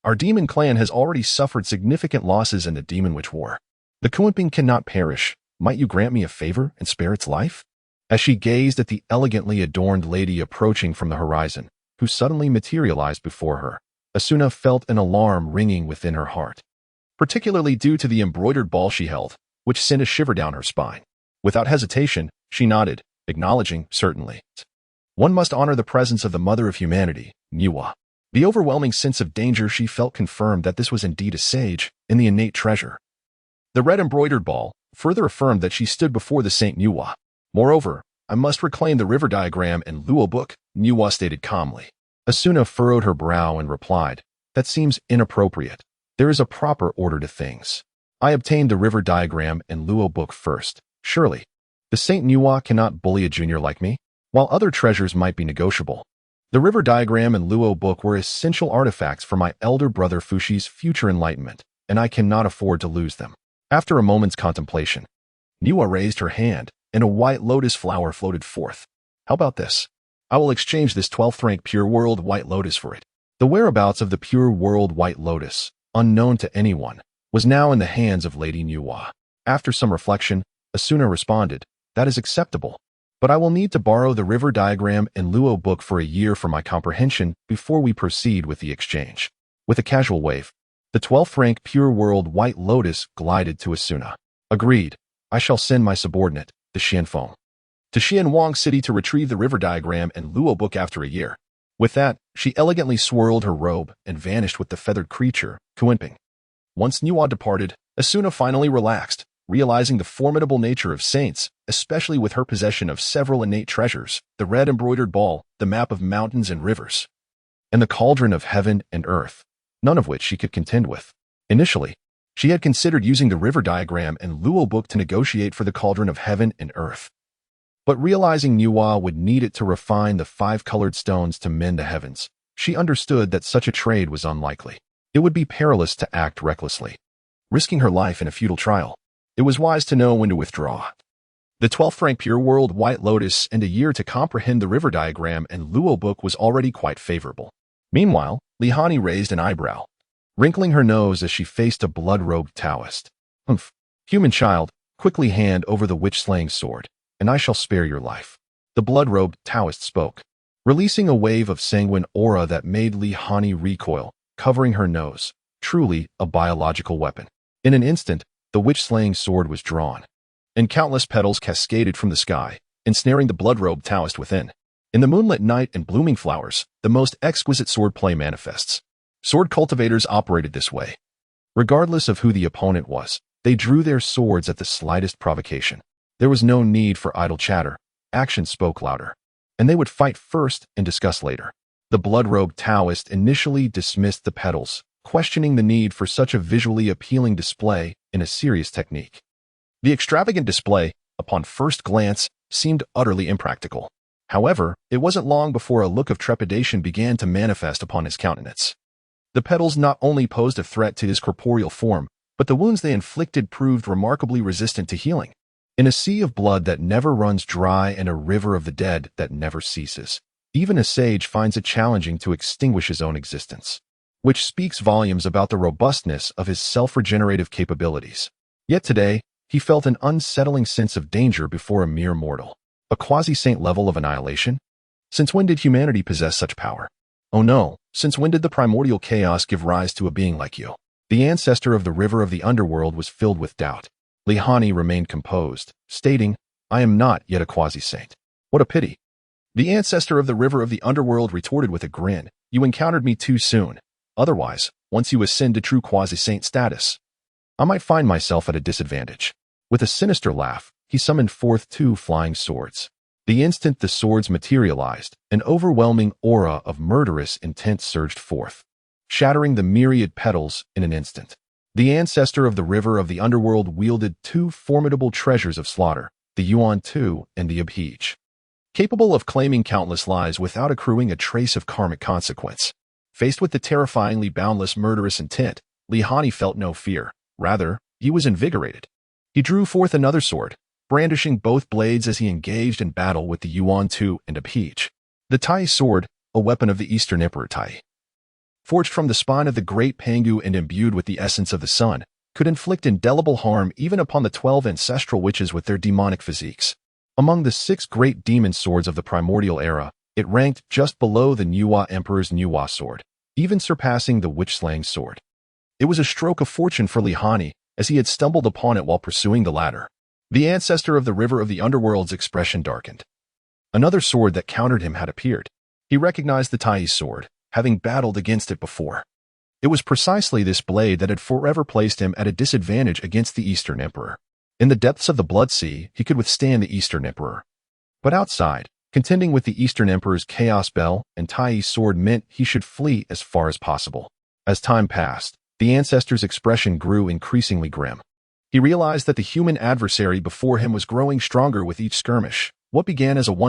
our demon clan has already suffered significant losses in the demon witch war. The Kuanping cannot perish. Might you grant me a favor and spare its life? As she gazed at the elegantly adorned lady approaching from the horizon, who suddenly materialized before her, Asuna felt an alarm ringing within her heart, particularly due to the embroidered ball she held, which sent a shiver down her spine. Without hesitation, she nodded, acknowledging, certainly. One must honor the presence of the mother of humanity, Niwa. The overwhelming sense of danger she felt confirmed that this was indeed a sage and the innate treasure. The red embroidered ball further affirmed that she stood before the Saint Niwa. Moreover, I must reclaim the river diagram and Douluo book, Niwa stated calmly. Asuna furrowed her brow and replied, that seems inappropriate. There is a proper order to things. I obtained the river diagram and Douluo book first. Surely, the Saint Niwa cannot bully a junior like me, while other treasures might be negotiable. The river diagram and Douluo book were essential artifacts for my elder brother Fushi's future enlightenment, and I cannot afford to lose them. After a moment's contemplation, Niwa raised her hand, and a white lotus flower floated forth. How about this? I will exchange this 12th rank Pure World White Lotus for it. The whereabouts of the Pure World White Lotus, unknown to anyone, was now in the hands of Lady Niwa. After some reflection, Asuna responded, that is acceptable, but I will need to borrow the river diagram and Douluo book for a year for my comprehension before we proceed with the exchange. With a casual wave, the 12th rank Pure World White Lotus glided to Asuna. Agreed. I shall send my subordinate, the Xianfeng, to Xianwang City to retrieve the river diagram and Douluo book after a year. With that, she elegantly swirled her robe and vanished with the feathered creature, Kuanping. Once Niwa departed, Asuna finally relaxed, realizing the formidable nature of saints, especially with her possession of several innate treasures, the red embroidered ball, the map of mountains and rivers, and the cauldron of heaven and earth, none of which she could contend with. Initially, she had considered using the river diagram and Douluo book to negotiate for the cauldron of heaven and earth. But realizing Niwa would need it to refine the 5 colored stones to mend the heavens, she understood that such a trade was unlikely. It would be perilous to act recklessly, risking her life in a futile trial. It was wise to know when to withdraw. The 12th rank Pure World White Lotus and a year to comprehend the river diagram and Douluo book was already quite favorable. Meanwhile, Lihani raised an eyebrow, wrinkling her nose as she faced a blood-robed Taoist. Humph. Human child, quickly hand over the witch-slaying sword, and I shall spare your life. The blood-robed Taoist spoke, releasing a wave of sanguine aura that made Lihani recoil, covering her nose, truly a biological weapon. In an instant, the witch-slaying sword was drawn, and countless petals cascaded from the sky, ensnaring the blood-robed Taoist within. In the moonlit night and blooming flowers, the most exquisite swordplay manifests. Sword cultivators operated this way. Regardless of who the opponent was, they drew their swords at the slightest provocation. There was no need for idle chatter. Action spoke louder. And they would fight first and discuss later. The blood-robed Taoist initially dismissed the petals, questioning the need for such a visually appealing display in a serious technique. The extravagant display, upon first glance, seemed utterly impractical. However, it wasn't long before a look of trepidation began to manifest upon his countenance. The petals not only posed a threat to his corporeal form, but the wounds they inflicted proved remarkably resistant to healing. In a sea of blood that never runs dry and a river of the dead that never ceases, even a sage finds it challenging to extinguish his own existence, which speaks volumes about the robustness of his self-regenerative capabilities. Yet today, he felt an unsettling sense of danger before a mere mortal. A quasi-saint level of annihilation? Since when did humanity possess such power? Oh no, since when did the primordial chaos give rise to a being like you? The ancestor of the river of the underworld was filled with doubt. Lihani remained composed, stating, "I am not yet a quasi-saint." What a pity. The ancestor of the river of the underworld retorted with a grin, "You encountered me too soon. Otherwise, once you ascend to true quasi-saint status, I might find myself at a disadvantage." With a sinister laugh, he summoned forth 2 flying swords. The instant the swords materialized, an overwhelming aura of murderous intent surged forth, shattering the myriad petals in an instant. The ancestor of the river of the underworld wielded 2 formidable treasures of slaughter, the Yuan Tu and the Abhij. Capable of claiming countless lives without accruing a trace of karmic consequence. Faced with the terrifyingly boundless murderous intent, Lihani felt no fear. Rather, he was invigorated. He drew forth another sword, brandishing both blades as he engaged in battle with the Yuan Tu and Abhij. The Tai sword, a weapon of the Eastern Emperor Tai, forged from the spine of the great Pangu and imbued with the essence of the sun, could inflict indelible harm even upon the 12 ancestral witches with their demonic physiques. Among the 6 great demon swords of the primordial era, it ranked just below the Nuwa Emperor's Nuwa sword, even surpassing the witch-slaying sword. It was a stroke of fortune for Lihani, as he had stumbled upon it while pursuing the latter. The ancestor of the river of the underworld's expression darkened. Another sword that countered him had appeared. He recognized the Tai sword, having battled against it before. It was precisely this blade that had forever placed him at a disadvantage against the Eastern Emperor. In the depths of the Blood Sea, he could withstand the Eastern Emperor. But outside, contending with the Eastern Emperor's Chaos Bell and Tai's sword meant he should flee as far as possible. As time passed, the ancestor's expression grew increasingly grim. He realized that the human adversary before him was growing stronger with each skirmish. What began as a